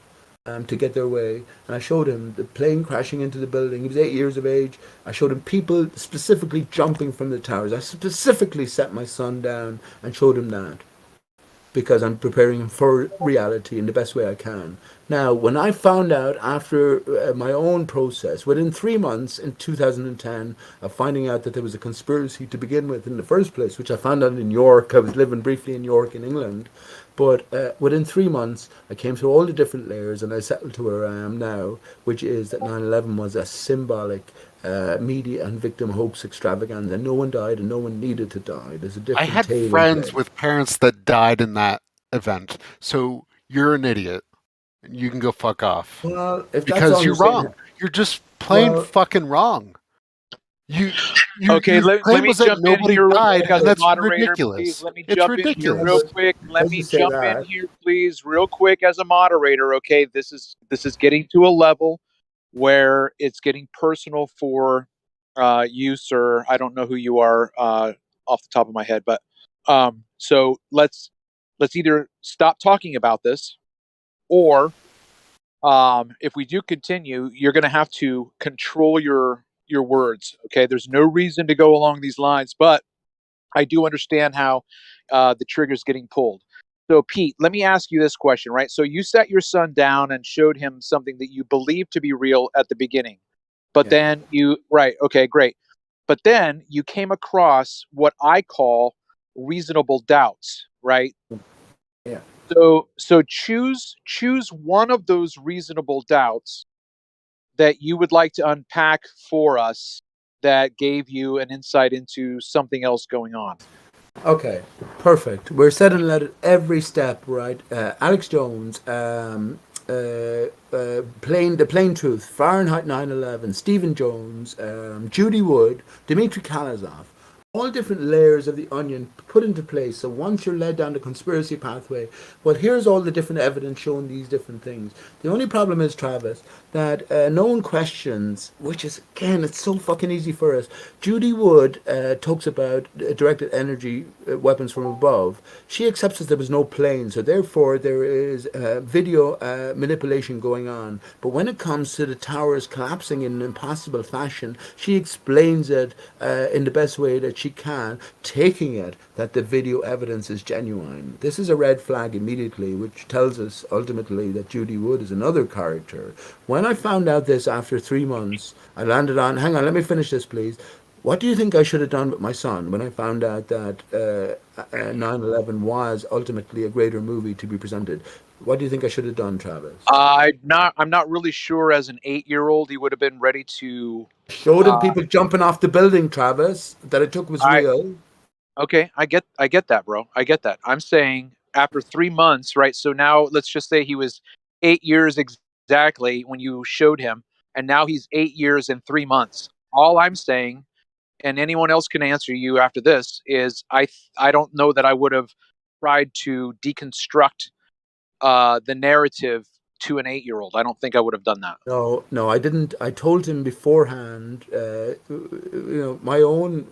to get their way. And I showed him the plane crashing into the building. He was 8 years of age. I showed him people specifically jumping from the towers. I specifically sat my son down and showed him that, because I'm preparing him for reality in the best way I can. Now, when I found out after my own process, within 3 months in 2010, of finding out that there was a conspiracy to begin with in the first place, which I found out in York. I was living briefly in York in England. But within 3 months, I came through all the different layers and I settled to where I am now, which is that 9/11 was a symbolic media and victim hoax extravaganza. No one died and no one needed to die. There's a
I
different
had
tale in
friends
play.
with parents that died in that event. So you're an idiot. You can go fuck off.
Well, if that's
Because
all
you're
you're saying,
wrong. You're just plain
well,
fucking wrong.
Okay,
Your
let
claim
me
was that
jump in
nobody
here real
died,
quick as
and
a
that's
moderator, please.
ridiculous.
Let me
It's
jump in here
ridiculous.
real quick. Let
as
me
you say
jump in
that,
here, please, real quick as a moderator. Okay, this is getting to a level where it's getting personal for you, sir. I don't know who you are off the top of my head, but so let's either stop talking about this, or if we do continue, you're going to have to control your words. Okay, there's no reason to go along these lines, but I do understand how the trigger's getting pulled. So, Pete, let me ask you this question, right? So, you sat your son down and showed him something that you believed to be real at the beginning, but
yeah.
then right, okay, great. But then you came across what I call reasonable doubts, right?
Yeah.
So choose one of those reasonable doubts that you would like to unpack for us that gave you an insight into something else going on.
Okay, perfect. We're set and let it every step, right? Alex Jones, the plain truth, Fahrenheit 9/11, Stephen Jones, Judy Wood, Dmitry Kalazov, all different layers of the onion put into place. So once you're led down the conspiracy pathway, well, here's all the different evidence showing these different things. The only problem is, Travis, that no one questions, which is, again, it's so fucking easy for us. Judy Wood talks about directed energy weapons from above. She accepts that there was no plane, so therefore there is video manipulation going on. But when it comes to the towers collapsing in an impossible fashion, she explains it in the best way that she can, taking it that the video evidence is genuine. This is a red flag immediately, which tells us ultimately that Judy Wood is another character. When I found out this after 3 months, I landed on, hang on, let me finish this, please. What do you think I should have done with my son when I found out that 9/11 was ultimately a greater movie to be presented? What do you think I should have done, Travis?
I'm not really sure. As an 8-year-old, he would have been ready to.
Showed him people jumping off the building, Travis, that it took was real.
Okay, I get that, bro. I get that. I'm saying after 3 months, right? So now let's just say he was 8 years exactly when you showed him, and now he's 8 years and 3 months. All I'm saying, and anyone else can answer you after this, is I don't know that I would have tried to deconstruct the narrative to an 8-year-old. I don't think I would have done that.
No, I didn't. I told him beforehand, my own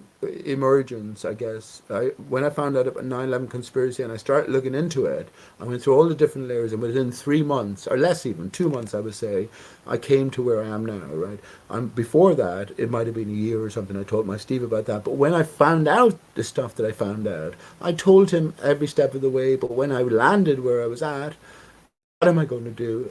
emergence, I guess. When I found out about 9/11 conspiracy and I started looking into it, I went through all the different layers, and within 3 months, or less even, 2 months, I would say, I came to where I am now, right? Before that, it might have been a year or something, I told my Steve about that. But when I found out the stuff that I found out, I told him every step of the way. But when I landed where I was at, what am I going to do?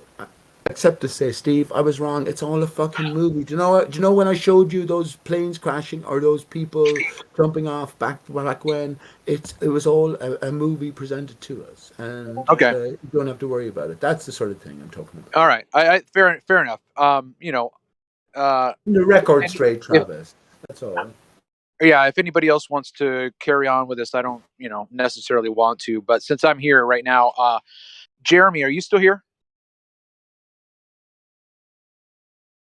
Except to say, Steve, I was wrong. It's all a fucking movie. Do you know what? Do you know when I showed you those planes crashing or those people jumping off back when? It was all a movie presented to us, and
Okay.
you don't have to worry about it. That's the sort of thing I'm talking about.
All right. I fair enough.
The record straight, Travis. That's all.
Yeah, if anybody else wants to carry on with this, I don't, necessarily want to. But since I'm here right now, Jeremy, are you still here?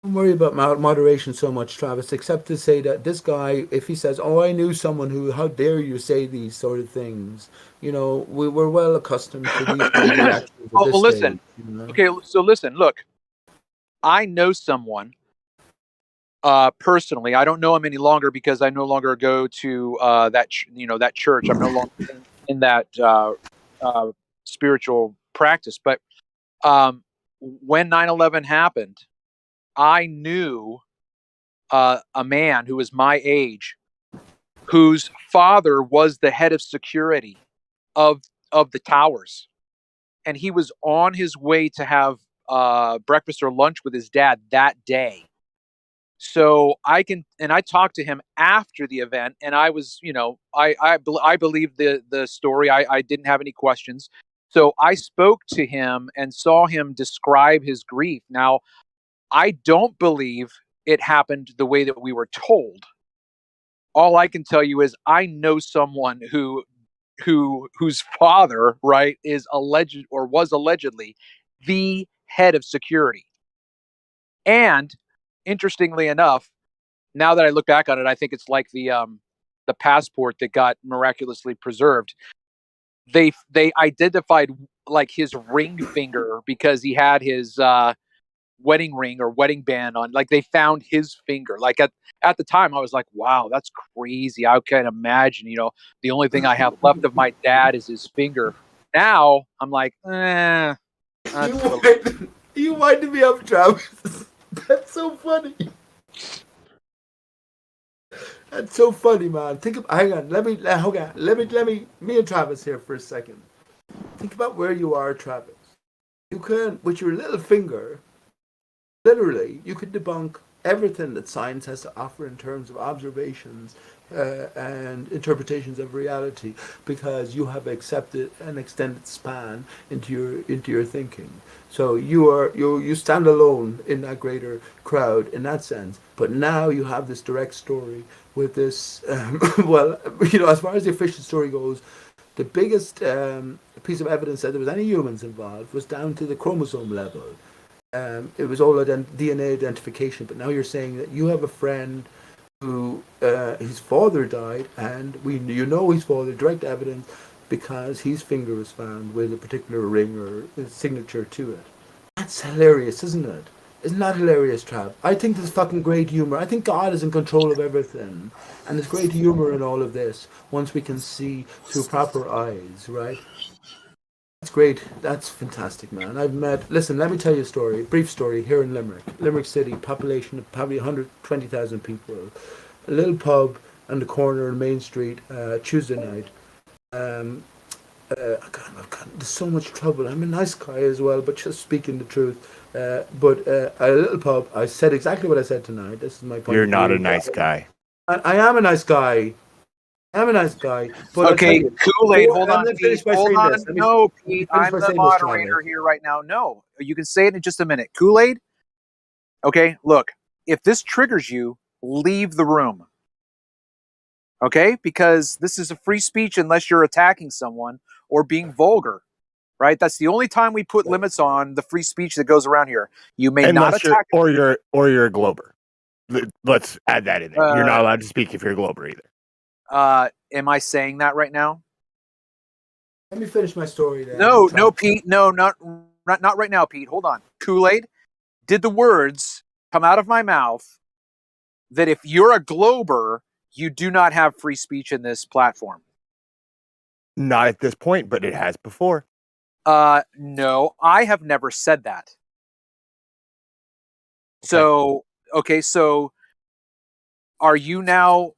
Don't worry about moderation so much, Travis, except to say that this guy, if he says, "Oh, I knew someone who," how dare you say these sort of things? We're well accustomed to these kinds of reactions at this
Well, listen.
stage.
Okay, so listen. Look, I know someone personally. I don't know him any longer because I no longer go to that church. I'm no longer in that spiritual practice. But when 9/11 happened, I knew a man who was my age, whose father was the head of security of the towers, and he was on his way to have breakfast or lunch with his dad that day. So I talked to him after the event, and I was, I believed the story. I didn't have any questions. So I spoke to him and saw him describe his grief. Now, I don't believe it happened the way that we were told. All I can tell you is I know someone whose father, right, is alleged or was allegedly the head of security. And interestingly enough, now that I look back on it, I think it's like the passport that got miraculously preserved. They identified like his ring finger because he had his wedding ring or wedding band on. Like they found his finger. Like at the time, I was like, "Wow, that's crazy." I can't imagine. The only thing I have left of my dad is his finger. Now I'm like,
You winded me up, Travis. That's so funny. That's so funny, man. Hang on. Let me. Me and Travis here for a second. Think about where you are, Travis. You can, with your little finger, literally, you could debunk everything that science has to offer in terms of observations and interpretations of reality, because you have accepted an extended span into your thinking. So you stand alone in that greater crowd in that sense. But now you have this direct story with this. Well, as far as the official story goes, the biggest piece of evidence that there was any humans involved was down to the chromosome level. It was all DNA identification. But now you're saying that you have a friend who his father died, and his father, direct evidence, because his finger was found with a particular ring or a signature to it. That's hilarious, isn't it? Isn't that hilarious, Trav? I think there's fucking great humor. I think God is in control of everything, and there's great humor in all of this once we can see through proper eyes, right? That's great. That's fantastic, man. Listen, let me tell you a story, a brief story here in Limerick City, population of probably 120,000 people. A little pub on the corner of Main Street, Tuesday night. I've gotten so much trouble. I'm a nice guy as well, but just speaking the truth. But a little pub, I said exactly what I said tonight. This is my point.
You're not a nice guy.
I am a nice guy. I'm a nice guy. But
okay, Kool-Aid, hold on, Pete. Hold on.
This.
No, Pete, I'm the moderator here right now. No, you can say it in just a minute. Kool-Aid, okay, look, if this triggers you, leave the room. Okay? Because this is a free speech unless you're attacking someone or being vulgar, right? That's the only time we put limits on the free speech that goes around here. You may not attack...
Or you're a glober. Let's add that in there. You're not allowed to speak if you're a glober either.
Am I saying that right now?
Let me finish my story then.
No, Pete. No, not right now, Pete. Hold on. Kool-Aid, did the words come out of my mouth that if you're a glober, you do not have free speech in this platform?
Not at this point, but it has before.
No, I have never said that. So, okay, so are you now...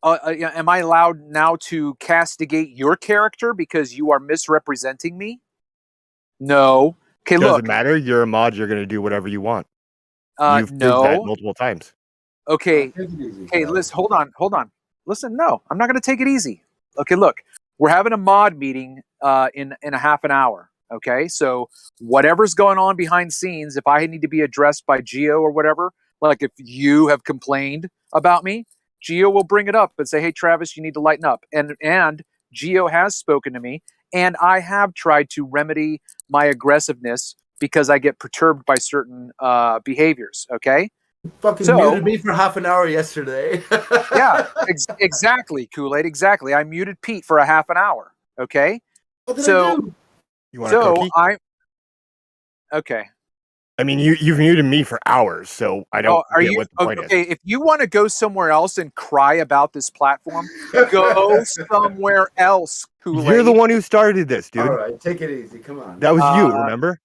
am I allowed now to castigate your character because you are misrepresenting me? No. Okay, look.
Doesn't matter. You're a mod. You're going to do whatever you want. You've proved that multiple times.
Okay. Hey, listen. Hold on. Listen. No, I'm not going to take it easy. Okay, look. We're having a mod meeting in a half an hour. Okay, so whatever's going on behind the scenes, if I need to be addressed by Geo or whatever, like if you have complained about me, Geo will bring it up and say, "Hey, Travis, you need to lighten up." And Geo has spoken to me, and I have tried to remedy my aggressiveness because I get perturbed by certain behaviors. Okay,
muted me for half an hour yesterday.
Yeah, exactly, Kool-Aid. Exactly, I muted Pete for a half an hour. Okay,
what did I do?
You want a cookie?
Okay.
I mean, you've muted me for hours, so I don't get what the point is.
Okay, if you want to go somewhere else and cry about this platform, go somewhere else, Kool-Aid.
You're the one who started this, dude.
All right, take it easy. Come on.
That was you, remember?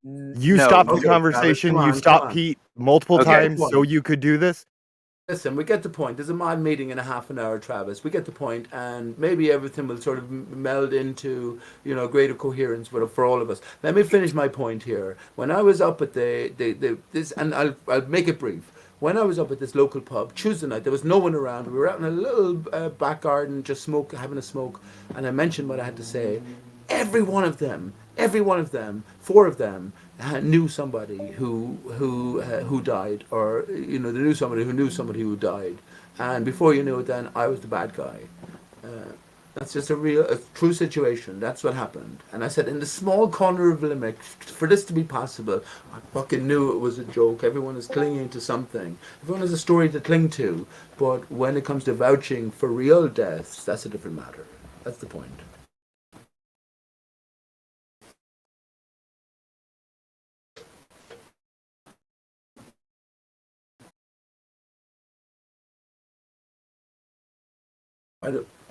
You stopped the conversation. You stopped Pete multiple times so you could do this.
Listen, we get the point. There's a mod meeting in a half an hour, Travis. We get the point, and maybe everything will sort of meld into, greater coherence for all of us. Let me finish my point here. When I was up at this, and I'll make it brief. When I was up at this local pub Tuesday night, there was no one around. We were out in a little back garden, just having a smoke, and I mentioned what I had to say. Every one of them, 4 of them, knew somebody who died, or they knew somebody who died, and before you knew it, then I was the bad guy. That's just a true situation. That's what happened. And I said, in the small corner of Limerick, for this to be possible, I fucking knew it was a joke. Everyone is clinging to something. Everyone has a story to cling to. But when it comes to vouching for real deaths, that's a different matter. That's the point.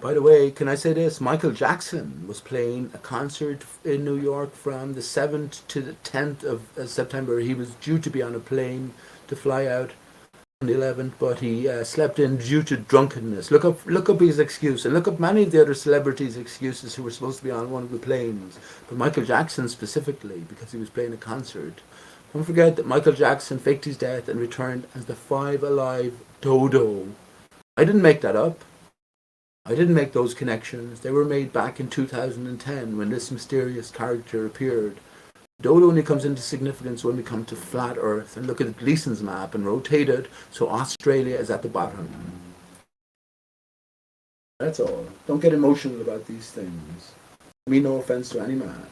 By the way, can I say this? Michael Jackson was playing a concert in New York from the 7th to the 10th of September. He was due to be on a plane to fly out on the 11th, but he slept in due to drunkenness. Look up his excuse, and look up many of the other celebrities' excuses who were supposed to be on one of the planes. But Michael Jackson specifically, because he was playing a concert. Don't forget that Michael Jackson faked his death and returned as the Five Alive Dodo. I didn't make that up. I didn't make those connections. They were made back in 2010 when this mysterious character appeared. Dodo only comes into significance when we come to flat Earth and look at Gleason's map and rotate it so Australia is at the bottom. That's all. Don't get emotional about these things. I mean no offense to any man.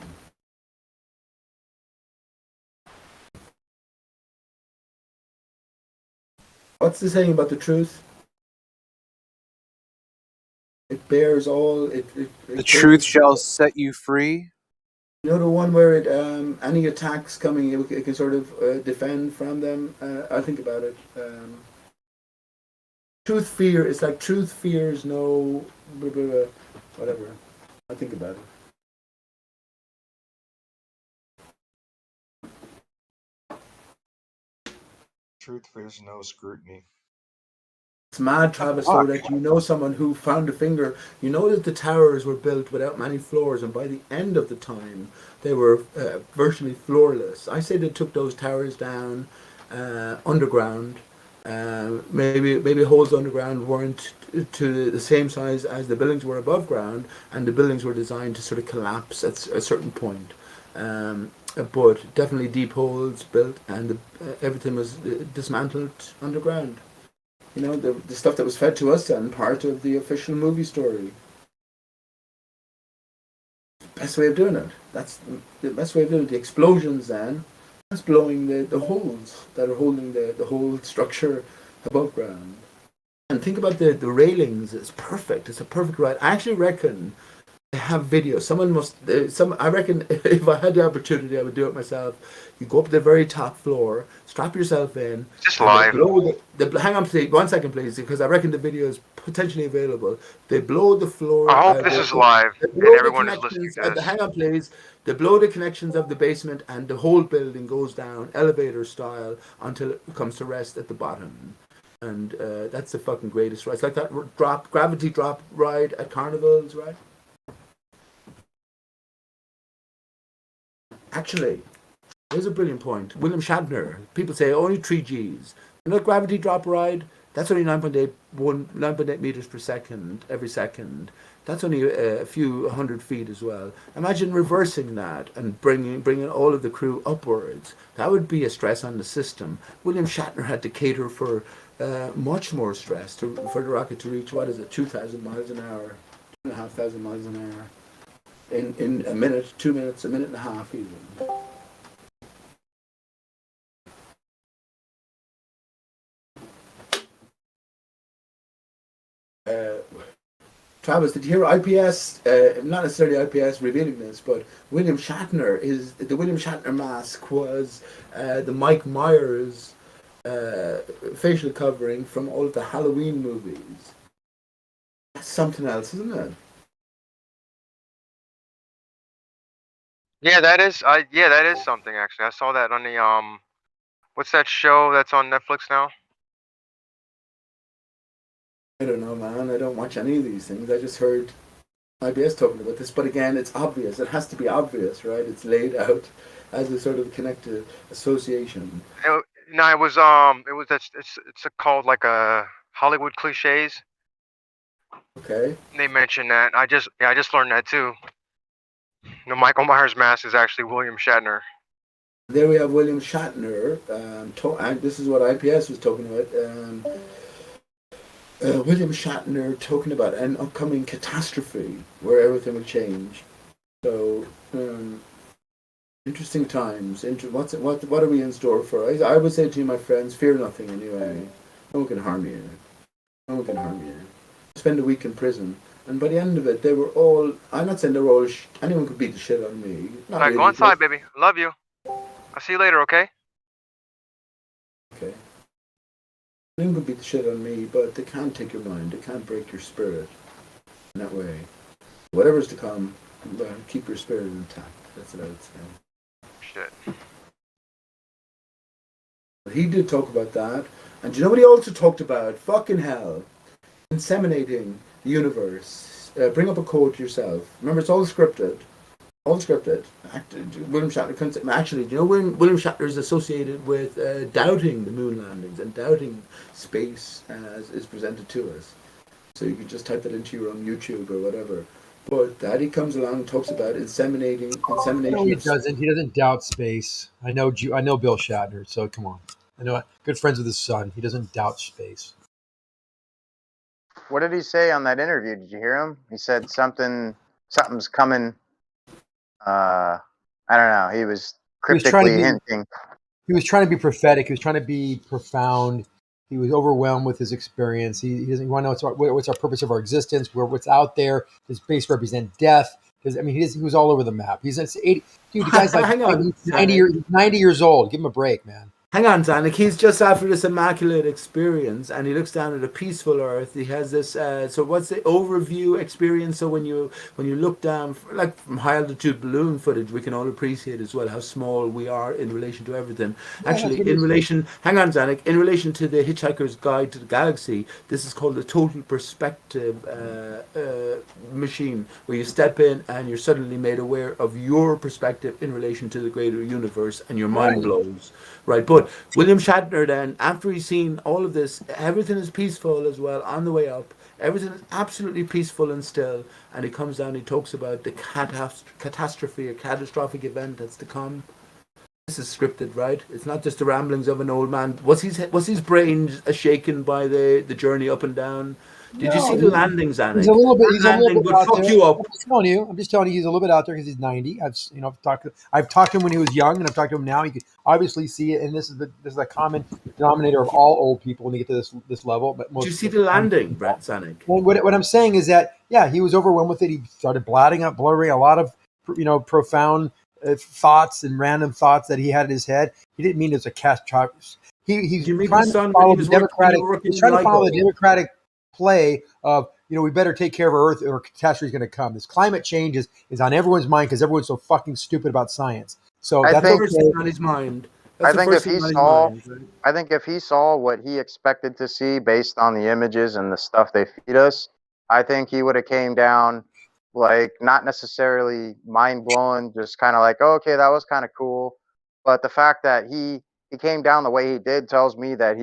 What's the saying about the truth? It bears all.
The truth shall set you free.
You know the one where it any attacks coming, it can sort of defend from them. I'll think about it. Truth fear. It's like truth fears no whatever. I'll think about it.
Truth fears no scrutiny.
It's mad, Travis, though, that you know someone who found a finger. You know that the towers were built without many floors, and by the end of the time, they were virtually floorless. I say they took those towers down underground. Maybe holes underground weren't to the same size as the buildings were above ground, and the buildings were designed to sort of collapse at a certain point. But definitely deep holes built, and everything was dismantled underground. You know, the stuff that was fed to us and part of the official movie story. Best way of doing it. That's the best way of doing it. The explosions then, that's blowing the holes that are holding the whole structure above ground. And think about the railings. It's perfect. It's a perfect ride. I actually reckon I have videos. I reckon if I had the opportunity, I would do it myself. You go up to the very top floor, strap yourself in.
Just live.
Hang on, please, 1 second, please, because I reckon the video is potentially available. They blow the floor.
I hope this is live and everyone is listening to this.
Hang on, please. They blow the connections of the basement, and the whole building goes down elevator style until it comes to rest at the bottom. And that's the fucking greatest ride. It's like that gravity drop ride at carnivals, right? Actually, here's a brilliant point. William Shatner. People say only 3 Gs. And that gravity drop ride, that's only 9.8 meters per second every second. That's only a few 100 feet as well. Imagine reversing that and bringing all of the crew upwards. That would be a stress on the system. William Shatner had to cater for much more stress for the rocket to reach, 2,000 miles an hour, 2,500 miles an hour. In a minute, 2 minutes, a minute and a half even. Travis, did you hear IPS, not necessarily IPS revealing this, but William Shatner, the William Shatner mask was the Mike Myers facial covering from all of the Halloween movies. That's something else, isn't it?
Yeah, that is something actually. I saw that on the what's that show that's on Netflix now?
I don't know, man. I don't watch any of these things. I just heard IBS talking about this, but again, it's obvious. It has to be obvious, right? It's laid out as a sort of connected association.
No, it's called like a Hollywood cliches.
Okay.
They mentioned that. I just learned that too. Michael Myers mask is actually William Shatner.
There we have William Shatner. And this is what IPS was talking about. William Shatner talking about an upcoming catastrophe where everything will change. So, interesting times. What are we in store for? I would say to you, my friends, fear nothing anyway. No one can harm you. No one can harm you. Spend a week in prison. And by the end of it, they were all... I'm not saying they were all... anyone could beat the shit out of me. Not
Alright,
really,
go inside, baby. Love you. I'll see you later, okay?
Okay. Anyone could beat the shit out of me, but they can't take your mind. They can't break your spirit in that way. Whatever's to come, keep your spirit intact. That's what I would say.
Shit.
But he did talk about that. And do you know what he also talked about? Fucking hell. Inseminating the universe. Bring up a quote yourself. Remember, it's all scripted. All scripted. William Shatner. Actually, do you know William Shatner is associated with doubting the moon landings and doubting space as is presented to us. So you can just type that into your own YouTube or whatever. But Daddy comes along and talks about insemination.
No, he doesn't. He doesn't doubt space. I know Bill Shatner, so come on. I know good friends with his son. He doesn't doubt space.
What did he say on that interview? Did you hear him? He said something's coming. I don't know. He was cryptically hinting.
He was trying to be prophetic. He was trying to be profound. He was overwhelmed with his experience. He doesn't want to know what's our purpose of our existence. What's out there? Does space represent death? Because he was all over the map. He's 80. Dude, the guy's like 90 years old. Give him a break, man.
Hang on, Zanuck. He's just after this immaculate experience, and he looks down at a peaceful Earth. He has this. So, what's the overview experience? So, when you look down, like from high altitude balloon footage, we can all appreciate as well how small we are in relation to everything. Actually, in relation, hang on, Zanuck. In relation to the Hitchhiker's Guide to the Galaxy, this is called the total perspective machine, where you step in and you're suddenly made aware of your perspective in relation to the greater universe, and your mind blows. Right, but William Shatner then, after he's seen all of this, everything is peaceful as well on the way up. Everything is absolutely peaceful and still. And he comes down, he talks about the catastrophe, a catastrophic event that's to come. This is scripted, right? It's not just the ramblings of an old man. Was his brain shaken by the journey up and down? Did you see the landings, Zanuck?
He's a little bit out
fuck
there.
you up.
I'm just telling you, he's a little bit out there because he's 90. I've talked to him when he was young, and I've talked to him now. You can obviously see it, and this is the common denominator of all old people when they get to this level. But
Did you see the landing, Brett Zanuck?
What I'm saying is that he was overwhelmed with it. He started blurring a lot of profound thoughts and random thoughts that he had in his head. He didn't mean it as a catastrophe. He's trying to follow the Democratic. He's trying to follow the Democratic play of we better take care of our Earth or catastrophe is going to come. This climate change is on everyone's mind because everyone's so fucking stupid about science. So that's
on his mind. I think if he saw what he expected to see based on the images and the stuff they feed us, I think he would have came down like not necessarily mind blowing, just kind of like, oh, okay, that was kind of cool. But the fact that he came down the way he did tells me that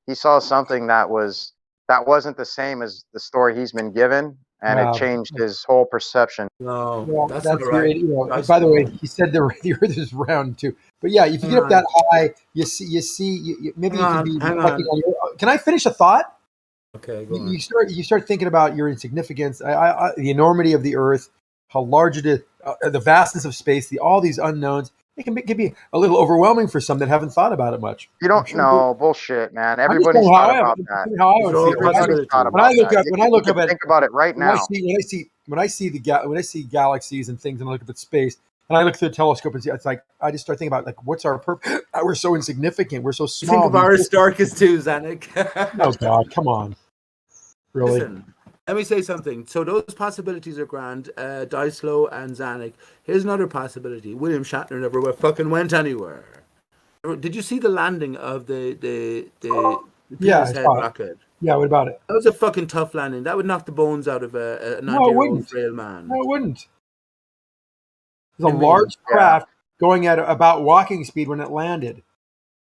he saw something that wasn't the same as the story he's been given, and it changed his whole perception.
No, that's
not right. By the way, he said the Earth is round too. But yeah, if you get up that high, you see. Maybe you can be. Can I finish a thought?
Okay, go on.
You start thinking about your insignificance, the enormity of the Earth, how large it is, the vastness of space, all these unknowns. It can be a little overwhelming for some that haven't thought about it much.
You don't know, bullshit, man. Everybody's thought about that.
When I look up at
think about it right now.
When I see galaxies and things, and I look up at space, and I look through the telescope and see, it's like I just start thinking about what's our purpose? We're so insignificant. We're so small.
Think of Aristarchus too, Zanuck.
Oh God, come on. Really?
Listen, let me say something. So those possibilities are grand. Dyslow and Zanuck. Here's another possibility. William Shatner never fucking went anywhere. Did you see the landing of the Penis Head rocket?
Yeah, what about it?
That was a fucking tough landing. That would knock the bones out of a 90-year-old frail man.
No, it wouldn't. It was a large craft going at about walking speed when it landed.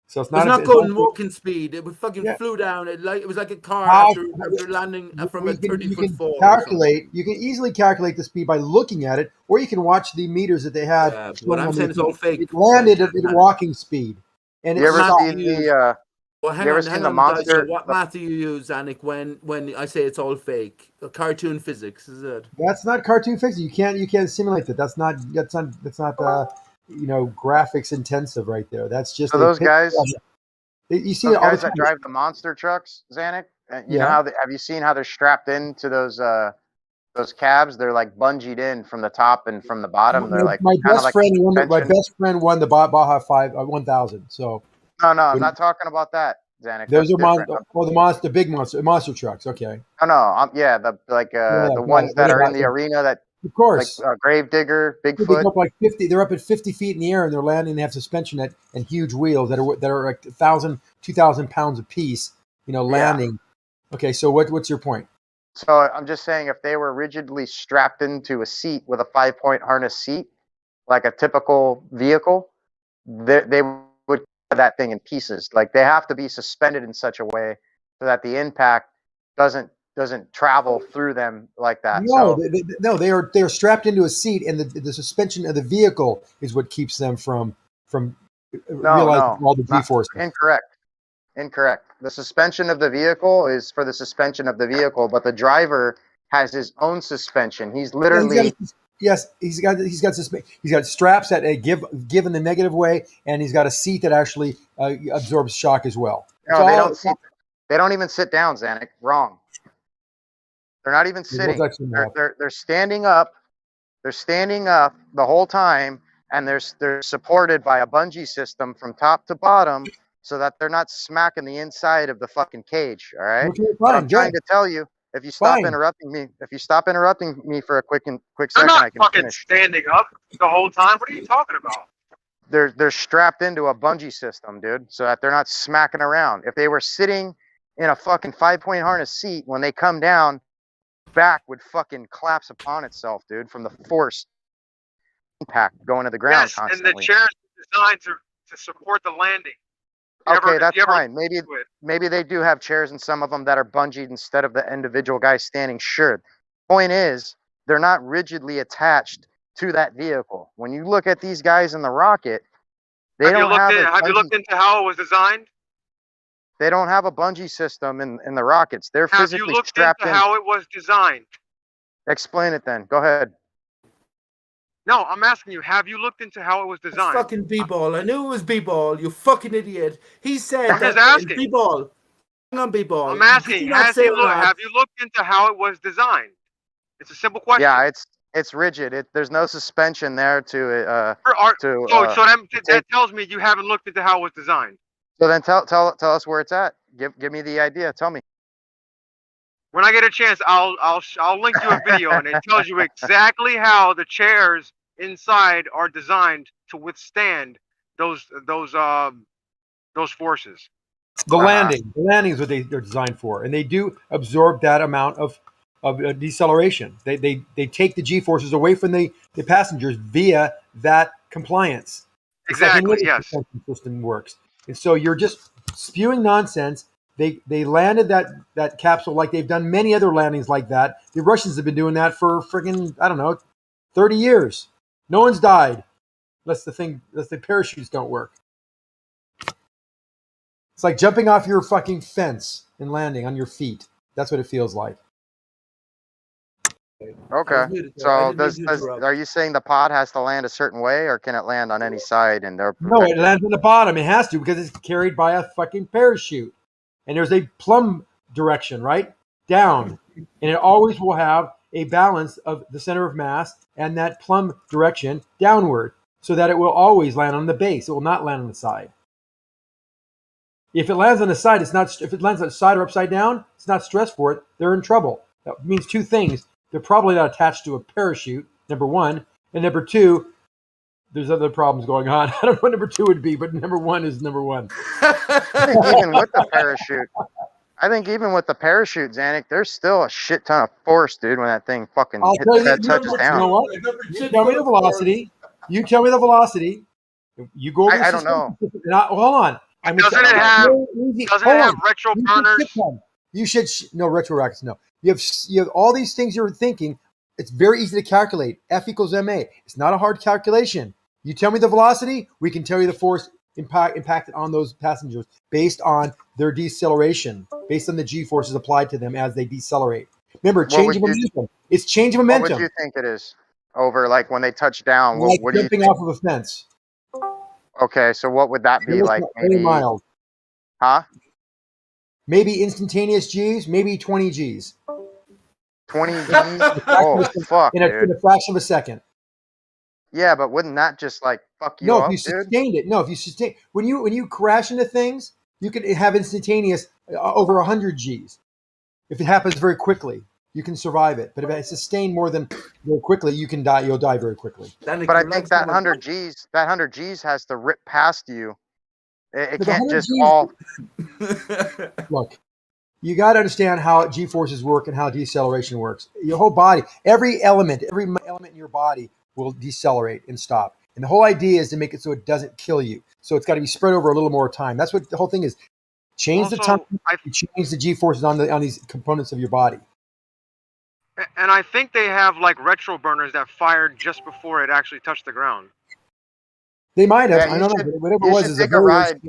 So it's
It was
not.
not going walking speed. It was fucking flew down. It was like a car after landing from a 30-foot fall.
Calculate. You can easily calculate the speed by looking at it, or you can watch the meters that they had.
Yeah, but I'm saying it's all fake.
It landed at walking speed, and
You
it
ever
stopped.
see the?
Well,
You ever seen the monster?
What math do you use, Anik, when I say it's all fake? Cartoon physics, is it?
That's not cartoon physics. You can't simulate that. That's not graphics intensive right there. That's just
So those guys.
You see
those
it all the
guys that
time.
drive the monster trucks, Zanuck. You know
Yeah.
how have you seen how they're strapped into those cabs? They're like bungeed in from the top and from the bottom. They're like
My
kind of
best
like
friend won. My
suspension.
best friend won the Baja 1000. So
No, I'm not talking about that, Zanuck.
those
That's
are
different.
the big monster trucks. Okay.
No, yeah, the ones that are in the arena that,
of course,
like Gravedigger,
They
Bigfoot.
go up like 50. They're up at 50 feet in the air, and they're landing. They have suspension and huge wheels that are like 1,000, 2,000 pounds a piece. Landing. Okay, so what's your point?
So I'm just saying, if they were rigidly strapped into a seat with a 5-point harness seat, like a typical vehicle, they would cut that thing in pieces. Like they have to be suspended in such a way so that the impact doesn't travel through them like that.
No,
So
they are strapped into a seat, and the suspension of the vehicle is what keeps them from realizing all the G-forces.
Incorrect. The suspension of the vehicle is for the suspension of the vehicle, but the driver has his own suspension. He's literally
he's got straps that give in the negative way, and he's got a seat that actually absorbs shock as well.
no. They don't even sit down, Zanuck. Wrong. They're not even sitting. They're standing up. They're standing up the whole time, and they're supported by a bungee system from top to bottom, so that they're not smacking the inside of the fucking cage. All right.
Okay,
What I'm trying to tell you, if you stop interrupting me for a quick second, I can
fucking
finish.
standing up the whole time. What are you talking about?
They're strapped into a bungee system, dude, so that they're not smacking around. If they were sitting in a fucking 5-point harness seat, when they come down, back would fucking collapse upon itself, dude, from the force impact going to the ground constantly.
And the chairs are designed to support the landing.
Okay, that's fine. Maybe they do have chairs in some of them that are bungeed instead of the individual guy standing. Sure. Point is, they're not rigidly attached to that vehicle. When you look at these guys in the rocket, they don't have.
Have you looked into how it was designed?
They don't have a bungee system in the rockets. They're physically
Have you looked
strapped
into
in.
how it was designed?
Explain it then. Go ahead.
No, I'm asking you. Have you looked into how it was
It's
designed?
fucking B-ball. I knew it was B-ball. You fucking idiot. He said
I'm just
that
asking.
B-ball. Hang on, B-ball.
I'm asking. Have you looked into how it was designed? It's a simple question.
Yeah, it's rigid. There's no suspension there to.
So that tells me you haven't looked into how it was designed.
So then tell us where it's at. Give me the idea. Tell me.
When I get a chance, I'll link you a video, and it tells you exactly how the chairs inside are designed to withstand those forces.
The landing is what they're designed for, and they do absorb that amount of deceleration. They take the G-forces away from the passengers via that compliance.
Exactly. Yes.
The system works, and so you're just spewing nonsense. They landed that capsule like they've done many other landings like that. The Russians have been doing that for friggin' 30 years. No one's died unless the parachutes don't work. It's like jumping off your fucking fence and landing on your feet. That's what it feels like.
Okay. So are you saying the pod has to land a certain way, or can it land on any side and they're
No, it lands on the bottom. It has to because it's carried by a fucking parachute. And there's a plumb direction, right? Down. And it always will have a balance of the center of mass and that plumb direction downward so that it will always land on the base. It will not land on the side. If it lands on the side, if it lands on the side or upside down, it's not stress for it. They're in trouble. That means two things. They're probably not attached to a parachute, number one. And number two, there's other problems going on. I don't know what number two would be, but number one is number one.
I think even with the parachute, Zanuck, there's still a shit ton of force, dude, when that thing fucking touches down.
You know what? You tell me the velocity. You tell me the velocity. You go over
I don't know.
Hold on. I'm
Doesn't it have
Hold on.
retro
You should
burners?
skip one. You should no retro rockets. No, you have all these things you're thinking. It's very easy to calculate. F equals ma. It's not a hard calculation. You tell me the velocity, we can tell you the force impacted on those passengers based on their deceleration, based on the g forces applied to them as they decelerate. Remember, change of momentum. It's change of
What
momentum.
would you think it is over like when they touch down?
Like
What do you
jumping
think?
off of a fence.
Okay, so what would that be like?
20
Maybe
miles.
Huh?
Maybe instantaneous G's, maybe 20 G's.
20 G's? Oh, fuck,
in a
dude.
fraction of a second.
Yeah, but wouldn't that just like fuck you
No,
up,
if you
dude?
sustained it. No, if you sustain when you crash into things, you could have instantaneous over 100 G's. If it happens very quickly, you can survive it. But if it's sustained more than very quickly, you can die. You'll die very quickly.
But I think that 100 G's has to rip past you. It
But the
can't
100
just
Gs
all.
Look, you got to understand how G forces work and how deceleration works. Your whole body, every element in your body will decelerate and stop. And the whole idea is to make it so it doesn't kill you. So it's got to be spread over a little more time. That's what the whole thing is. Change the time. You change the G forces on these components of your body.
And I think they have like retro burners that fired just before it actually touched the ground.
They might have.
Yeah,
I
you
don't know.
should-
But whatever
you
it was
should
is a
take a
very
ride.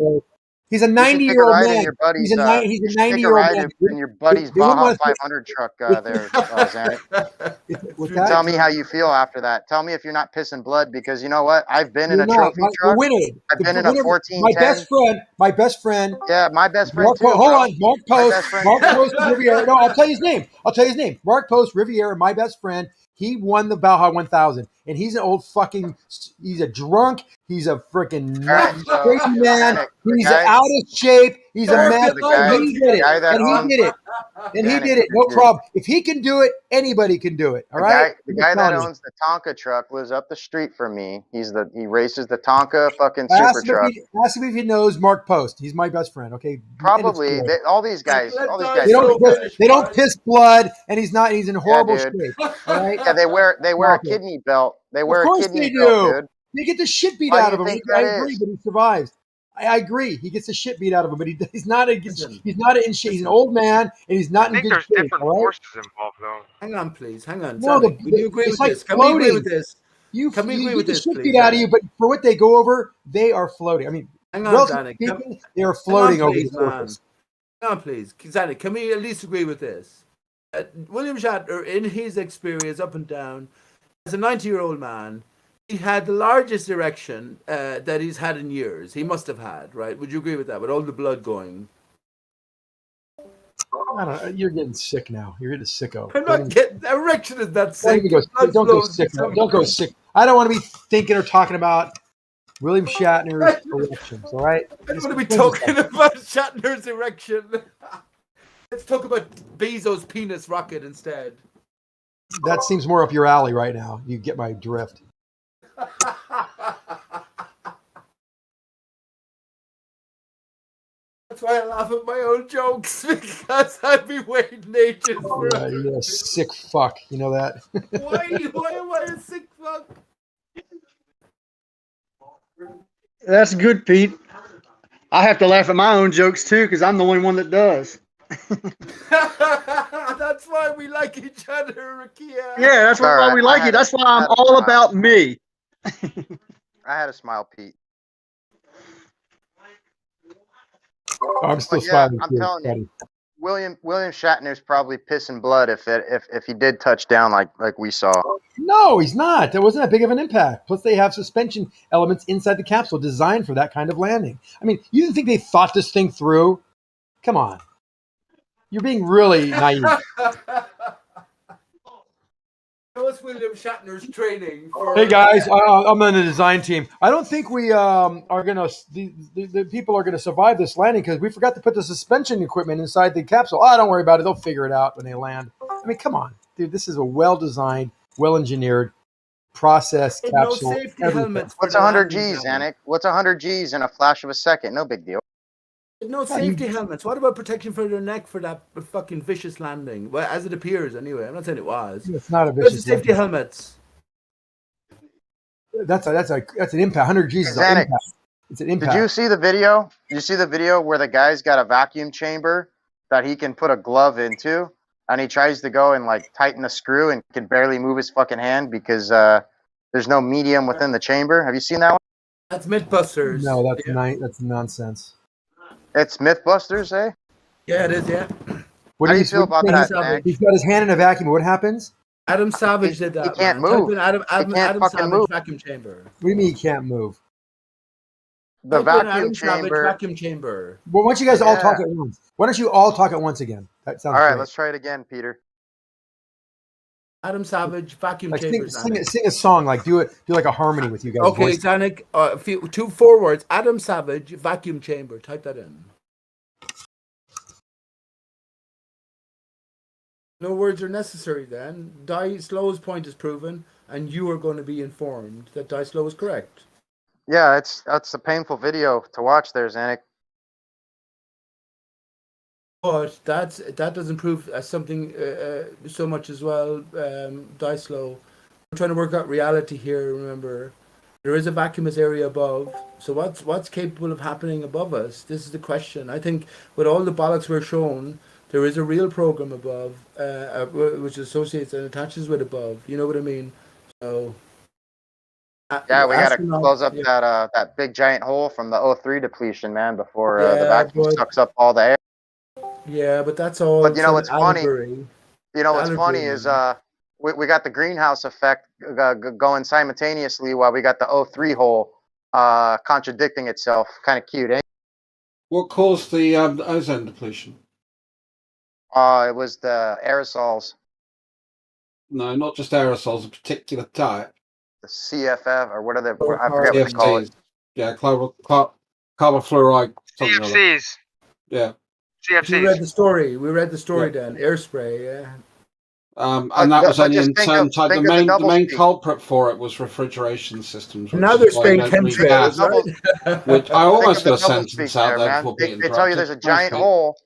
He's a
You should take a
90-year-old
ride in
man.
your buddy's.
He's a
You should take a
90-year-old
ride
man.
in your buddy's
They wouldn't
Baja
want to-
500 truck there, Zanuck.
What's that?
Tell me how you feel after that. Tell me if you're not pissing blood, because you know what? I've been in
You're
a
not.
trophy
The
truck.
winner.
I've been in a
winner-
1410.
My best friend.
Yeah, my best friend
Mark,
too,
hold
bro.
on, Mark
My
Post.
best friend
Mark
too.
Post Riviera. No, I'll tell you his name. Mark Post Riviera, my best friend. He won the Baja 1000, and he's an old fucking. He's a drunk. He's a freaking crazy man. He's out of shape. He's a mess. And he did it. And he did it. And he did it. No problem. If he can do it, anybody can do it. All right.
The guy that owns the Tonka truck lives up the street from me. He races the Tonka fucking super truck.
Ask him if he knows Mark Post. He's my best friend. Okay.
Probably all these guys.
They don't piss blood, and he's in horrible shape. All right.
Yeah, they wear a kidney belt. They wear
Of
a
course
kidney
they
belt,
do.
dude.
They get the shit beat
Why
out
do
of
you
him.
think
I
that
agree,
is?
but he survives. I agree. He gets the shit beat out of him, but he's not in shape. He's an old man, and he's not in good shape.
Different
all right?
forces involved, though.
Hang on, please. Hang on.
No,
Zanuck, would you agree
it's
with
like
this? Can we agree
floating.
with this? Can we agree with
get
this,
the shit
please?
beat out of
Zanuck?
you, but for what they go over, they are floating. I mean,
Hang on,
relatively
Zanuck.
speaking, they are floating over the
please, man.
surface.
Hang on, please. Zanuck, can we at least agree with this? William Shatner, in his experience up and down, as a 90-year-old man, he had the largest erection that he's had in years. He must have had, right? Would you agree with that? With all the blood going.
I don't know. You're getting sick now. You're getting sicko.
I'm not getting erection is that
Don't
sick.
even don't go sick. Don't go sick. I don't want to be thinking or talking about William Shatner's erections. All right.
I don't want to be talking about Shatner's erection. Let's talk about Bezos' penis rocket instead.
That seems more up your alley right now. You get my drift.
That's why I laugh at my own jokes, because I've been waiting ages for it.
You're a sick fuck. You know that?
Why am I a sick fuck?
That's good, Pete. I have to laugh at my own jokes too, because I'm the only one that does.
That's why we like each other, Rakia.
Yeah, that's why we like it. That's why I'm all about me.
I had a smile, Pete.
I'm still
But yeah,
smiling.
I'm
too,
telling
buddy.
you, William Shatner's probably pissing blood if he did touch down like we saw.
No, he's not. That wasn't that big of an impact. Plus, they have suspension elements inside the capsule designed for that kind of landing. I mean, you didn't think they thought this thing through? Come on. You're being really naive.
What's William Shatner's training for?
Hey guys, I'm on the design team. I don't think we are gonna. The people are gonna survive this landing because we forgot to put the suspension equipment inside the capsule. Oh, don't worry about it. They'll figure it out when they land. I mean, come on, dude. This is a well-designed, well-engineered process capsule.
No safety
everything.
helmets.
What's 100 G's, Anik? What's 100 G's in a flash of a second? No big deal.
No safety helmets. What about protection for their neck for that fucking vicious landing? Well, as it appears, anyway. I'm not saying it was.
It's not a
Where's the
vicious
safety helmets.
That's an impact. 100 G's is an
Zanuck,
impact. It's an impact.
Did you see the video? Did you see the video where the guy's got a vacuum chamber that he can put a glove into, and he tries to go and like tighten the screw and can barely move his fucking hand because there's no medium within the chamber. Have you seen that one?
That's Mythbusters.
No, that's nonsense.
It's Mythbusters, eh?
Yeah, it is. Yeah.
How do you feel about that, Nick?
He's got his hand in a vacuum. What happens?
Adam Savage did that.
He can't
man. Type
move.
in Adam
He can't
Adam
fucking
Savage
move.
vacuum chamber.
What do you mean he can't move?
The
Type in
vacuum
Adam Savage
chamber.
vacuum chamber.
Well, why don't you guys all talk
Yeah.
at once? Why don't you all talk at once again? That sounds
All right,
great.
let's try it again, Peter.
Adam Savage vacuum
Like
chamber.
sing a song. Like do like a harmony with you guys.
Okay,
voice.
Danik, 4 words. Adam Savage vacuum chamber. Type that in. No words are necessary then. Die Slow's point is proven, and you are going to be informed that Die Slow is correct.
Yeah, that's a painful video to watch there, Zanuck.
But that doesn't prove something so much as well. Die Slow. We're trying to work out reality here. Remember, there is a vacuumous area above. So what's capable of happening above us? This is the question. I think with all the bollocks we're shown, there is a real program above, which associates and attaches with above. You know what I mean? So.
Yeah, we gotta
Astronaut-
close up
yeah.
that big giant hole from the O3 depletion, man, before the
Yeah,
vacuum
but-
sucks up all the air.
Yeah, but that's all.
But you know
sort
what's
of
funny?
allegory.
You know what's
Allegory,
funny is
man.
we got the greenhouse effect going simultaneously while we got the O3 hole contradicting itself. Kind of cute, eh?
What caused the ozone depletion?
It was the aerosols,
No, not just aerosols, a particular type.
the CFF or what are they? I forget what they call it.
CFCs. Yeah, carbofluoride. Something or other.
CFCs.
Yeah.
We read
CFCs.
the story. We read the story then. Airspray, yeah.
And that was only
just
in
think
term
of-
type. The
think of the
main
double
main
speak.
culprit for it was refrigeration systems. which
Now they're
is why
spraying
they don't read
chemtrails,
that.
right?
Which I almost
Think
got
of
a
the double
sentence
speak
out
there,
there
man.
before being
They tell you there's a giant hole.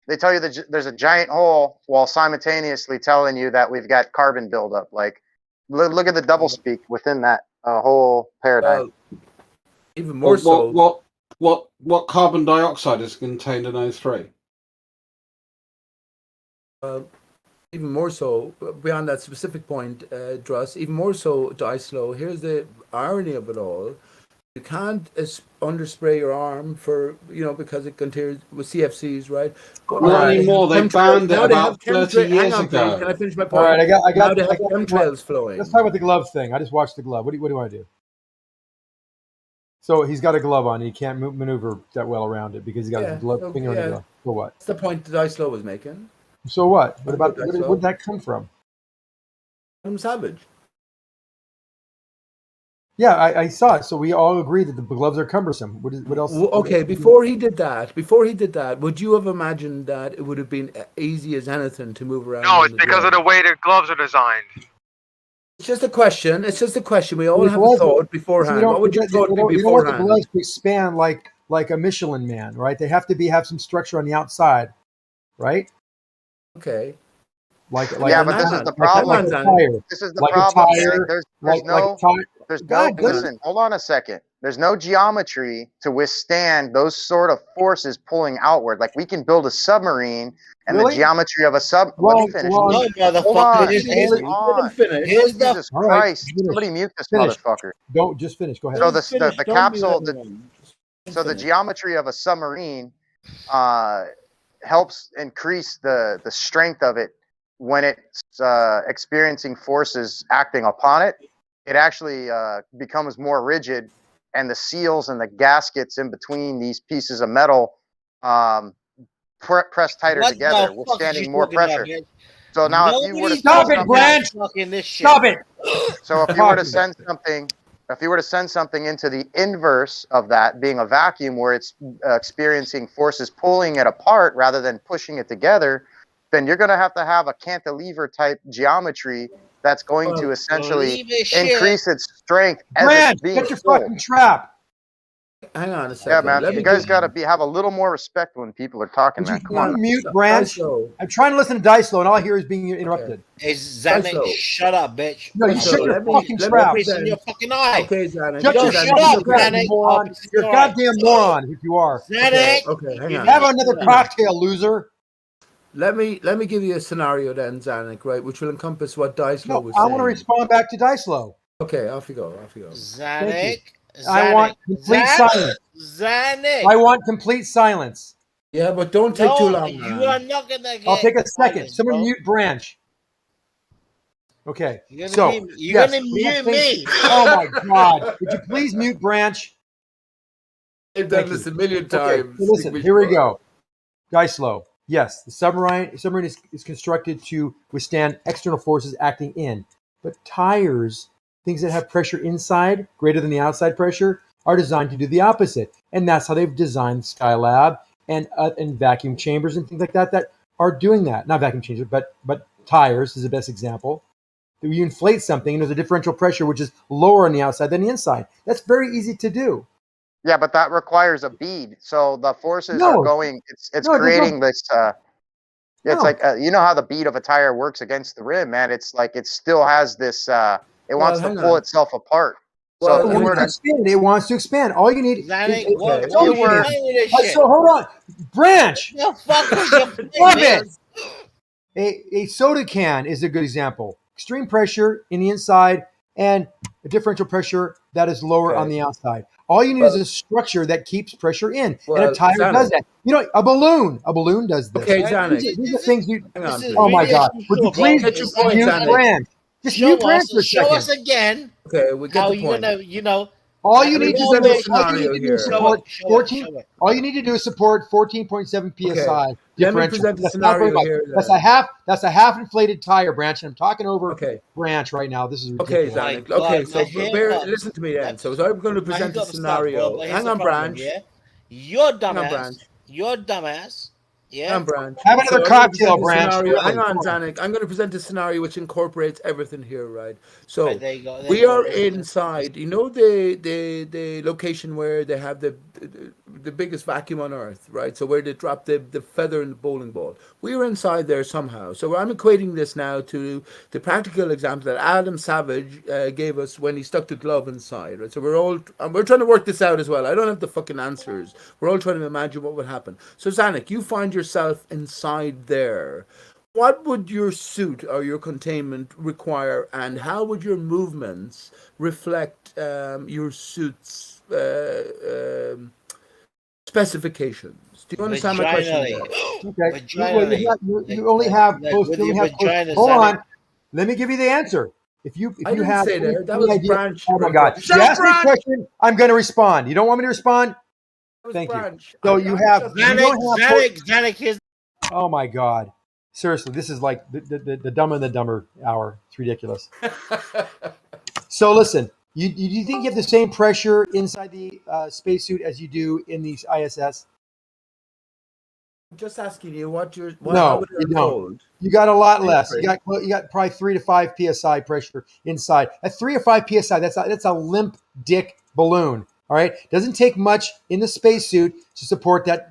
They tell you that there's a giant hole while simultaneously telling you that we've got carbon buildup. Like, look at the double speak within that whole paradigm.
Even more so.
What carbon dioxide is contained in O3?
Even more so, beyond that specific point, Druss, even more so, Slow. Here's the irony of it all. You can't underspray your arm because it contains with CFCs, right? But
Not anymore. They banned it
now they
about
have
30
Hang
years
on,
ago.
please. Can I finish my point?
All right, I got.
Now they have
I got
chemtrails flowing.
Let's talk about the glove thing. I just watched the glove. What do I do? So he's got a glove on. He can't maneuver that well around it because he's got his glove finger in the glove. So what?
That's the point that Slow was making.
So what? What about
That's
where'd that come from?
Adam Savage.
Yeah, I saw it. So we all agree that the gloves are cumbersome. What else?
Okay, before he did that, would you have imagined that it would have been easy as anything to move around?
No, it's because of the way the gloves are designed.
It's just a question. We all have a thought beforehand. What would you thought
You don't want the
beforehand?
gloves to expand like a Michelin Man, right? They have to have some structure on the outside, right?
Okay.
But this is the problem. This is the problem. Listen, hold on a second. There's no geometry to withstand those sort of forces pulling outward. Like we can build a submarine, and the geometry of a sub. Let me finish. Hold on. Jesus Christ! Somebody mute this motherfucker.
Don't just finish. Go ahead.
So the capsule. So the geometry of a submarine helps increase the strength of it when it's experiencing forces acting upon it. It actually becomes more rigid, and the seals and the gaskets in between these pieces of metal press tighter together, withstanding more pressure. So now, if you were to
Stop it, Branch! Stop it!
So if you were to send something into the inverse of that, being a vacuum where it's experiencing forces pulling it apart rather than pushing it together, then you're going to have a cantilever type geometry that's going to essentially increase its strength as
Brand,
it's being
get your
pulled.
fucking trap.
Hang on a
Yeah,
second.
man.
Let
You
me
guys
give-
gotta have a little more respect when people are talking,
Would you
man. Come on.
mute Branch?
Dyslow.
I'm trying to listen to Dyslow, and all I hear is being interrupted.
Hey, Zanuck,
Dyslow.
shut up, bitch.
No, you
Dyslow,
shut your
let me
fucking
let me
trap.
Piss in your
present.
fucking eye.
Okay, Zanuck.
Shut
Yo,
your
shut
fucking
up,
trap, you
Zanuck.
moron. You're a goddamn moron if you are.
Zanuck.
Okay, hang on.
Have another cocktail, loser.
Let me give you a scenario then, Zanuck, right, which will encompass what Dyslow
No,
was
I
saying.
want to respond back to Dyslow.
Okay, off you go.
Zanuck.
I want complete silence.
Zanuck.
I want complete silence.
Yeah, but don't take too long,
You
man.
are not gonna get.
I'll take a second.
silence,
Someone
bro.
mute Branch. Okay.
You're
So
gonna
yes,
mute
we have
me.
things- Oh my God! Would you please mute Branch?
I've
Thank
done this
you.
a million
Okay,
times.
so listen, here we go. Dyslow. Yes, the submarine is constructed to withstand external forces acting in, but tires, things that have pressure inside greater than the outside pressure, are designed to do the opposite, and that's how they've designed Skylab and vacuum chambers and things like that that are doing that. Not vacuum chambers, but tires is the best example. You inflate something, and there's a differential pressure which is lower on the outside than the inside. That's very easy to do.
Yeah, but that requires a bead. So the forces are
No.
going. It's
No, there's
creating
no-
this. It's
No.
like you know how the bead of a tire works against the rim, man. It's like it still has this. It wants to
hang
pull
on.
itself apart.
Well,
So
it
if you were
wants to
to
expand. It wants to expand. All you need
Zanuck,
is
what
if you were
So hold on, Branch.
The fuck was your
Stop it. A soda can is a good example. Extreme pressure in the inside and a differential pressure that is lower on the outside. All you need is a structure that keeps pressure in, and a
Well,
tire
Zanuck.
does that. You know, a balloon does this.
Okay, Zanuck.
These are things you.
Hang on,
Oh my
please.
God! Would you please
Get your point,
mute
Zanuck.
Branch? Just mute Branch for a
Show
second.
us again.
Okay, we get
how
the
you
point.
gonna,
All
let
you
me
need to
roll
do
with-
is support
Show it,
14.
show it.
All you need to do is support 14.7 psi
Let me
differential.
present the
That's not very
scenario
much.
here,
That's
then.
a half inflated tire, Branch, and I'm talking over
Okay.
Branch right now. This is
Okay,
ridiculous.
Zanuck. Okay, so listen to me then. So I'm going to
My
present a
hiccups stop, bro,
scenario.
but here's
Hang
the
on,
problem,
Branch.
yeah? Your
Hang on, Branch.
dumbass, yeah?
Hang on, Branch.
Have another
I'm gonna
cocktail,
present a
Branch.
scenario- Hang
Come
on,
on.
Zanuck. I'm going to present a scenario which incorporates everything here, right? So
Right, there you go, there
we
you go,
are
there you go.
inside. You know the location where they have the biggest vacuum on Earth, right? So where they drop the feather in the bowling ball. We are inside there somehow. So I'm equating this now to the practical example that Adam Savage gave us when he stuck the glove inside, right? So we're trying to work this out as well. I don't have the fucking answers. We're all trying to imagine what would happen. So Zanuck, you find yourself inside there. What would your suit or your containment require, and how would your movements reflect your suit's specifications? Do you understand my question?
Okay. You only have close. You only have close. Hold on. Let me give you the answer. If you
I didn't
have
say
any
there. That was
idea,
Branch.
oh my
right
God!
there.
You asked me a question. I'm going to respond. You don't want me to respond? Thank you.
Branch.
So you have. You don't have
Zanuck,
oh my God! Seriously, this is like the Dumb and the Dumber hour. It's ridiculous. So listen, you think you have the same pressure inside the spacesuit as you do in the ISS?
I'm just asking you how
No,
would it
you
unfold?
don't. You got a lot
Same
less.
pressure.
You got probably 3 to 5 psi pressure inside. At 3 or 5 psi, that's a limp dick balloon. All right, doesn't take much in the spacesuit to support that.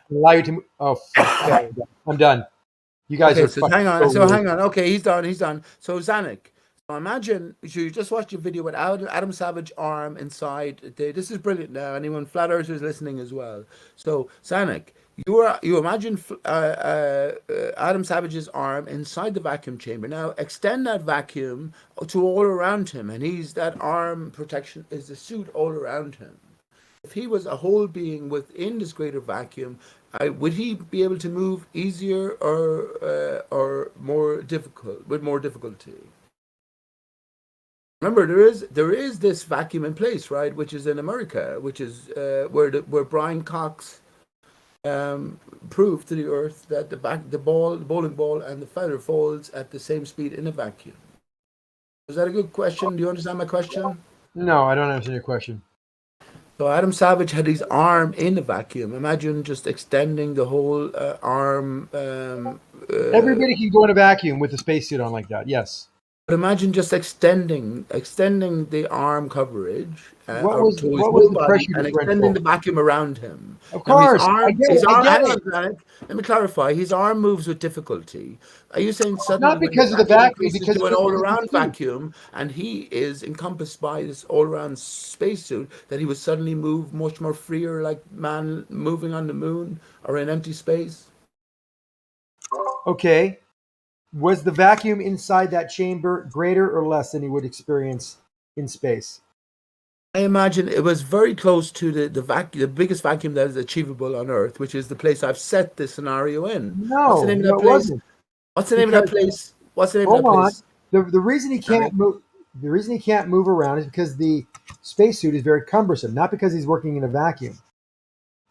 Allow you to. Oh, fuck. I'm done. You guys
Okay,
are.
so
fucking
hang on. So
weird.
hang on. Okay, he's done. So Zanuck. So imagine you just watched a video with Adam Savage arm inside. This is brilliant. Now, anyone flat earthers listening as well. So Zanuck, you imagine Adam Savage's arm inside the vacuum chamber. Now extend that vacuum to all around him, and that arm protection is the suit all around him. If he was a whole being within this greater vacuum, would he be able to move easier or more difficult with more difficulty? Remember, there is this vacuum in place, right? Which is in America, which is where Brian Cox proved to the Earth that the bowling ball and the feather falls at the same speed in a vacuum. Is that a good question? Do you understand my question?
No, I don't understand your question.
So Adam Savage had his arm in a vacuum. Imagine just extending the whole arm.
Everybody can go in a vacuum with a spacesuit on like that. Yes.
But imagine just extending the arm coverage
What
or
was
to his
what was
whole
the
body
pressure
and extending
differential?
the vacuum around him.
Of
Now
course, I get it. I get
hang on,
it.
Janet, let me clarify. His arm moves with difficulty. Are you saying suddenly
Not
when the
because of the
vacuum
vacuum,
increases
because
to
of
an
the
all-around
suit.
vacuum and he is encompassed by this all-around spacesuit that he would suddenly move much more freer, like man moving on the moon or in empty space?
Okay. Was the vacuum inside that chamber greater or less than he would experience in space?
I imagine it was very close to the biggest vacuum that is achievable on Earth, which is the place I've set this scenario in. What's the
No,
name of
no,
that
it
place?
wasn't.
What's the name of that
Because
place? What's the name of
hold
that
on,
place?
the reason he can't move, the reason he can't move around is because the spacesuit is very cumbersome, not because he's working in a vacuum.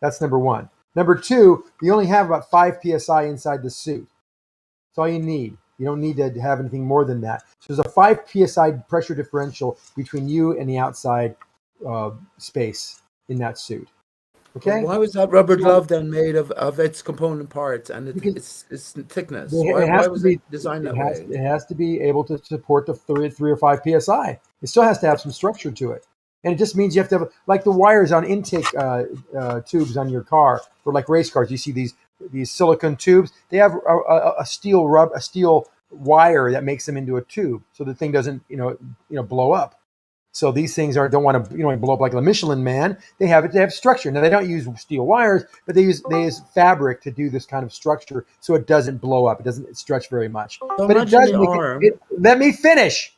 That's number one. Number two, you only have about 5 psi inside the suit. That's all you need. You don't need to have anything more than that. So there's a 5 psi pressure differential between you and the outside space in that suit.
Well,
Okay?
why was that rubber
So
glove then made of its component parts and
because
its thickness?
it
Why
has to
was
be
it designed that way?
it has to be able to support the 3 or 5 psi. It still has to have some structure to it, and it just means you have to have like the wires on intake tubes on your car, or like race cars. You see these silicone tubes. They have a steel wire that makes them into a tube, so the thing doesn't blow up. So these things don't want to blow up like a Michelin Man. They have structure. Now they don't use steel wires, but they use fabric to do this kind of structure so it doesn't blow up. It doesn't stretch very much.
So
But it
imagine
does
the
make
arm.
let me finish.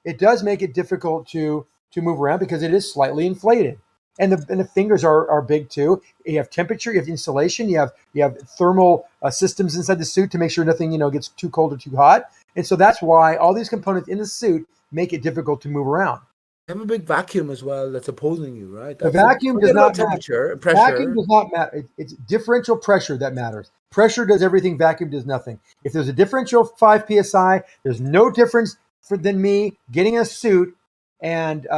It does make it difficult to move around because it is slightly inflated. And the fingers are big too. You have temperature, you have insulation, you have thermal systems inside the suit to make sure nothing gets too cold or too hot. And so that's why all these components in the suit make it difficult to move around.
You have a big vacuum as well that's opposing you, right?
The
That's
vacuum does
forget about
not matter.
temperature and
Vacuum
pressure.
does not matter. It's differential pressure that matters. Pressure does everything. Vacuum does nothing. If there's a differential of 5 psi, there's no difference than me getting a suit and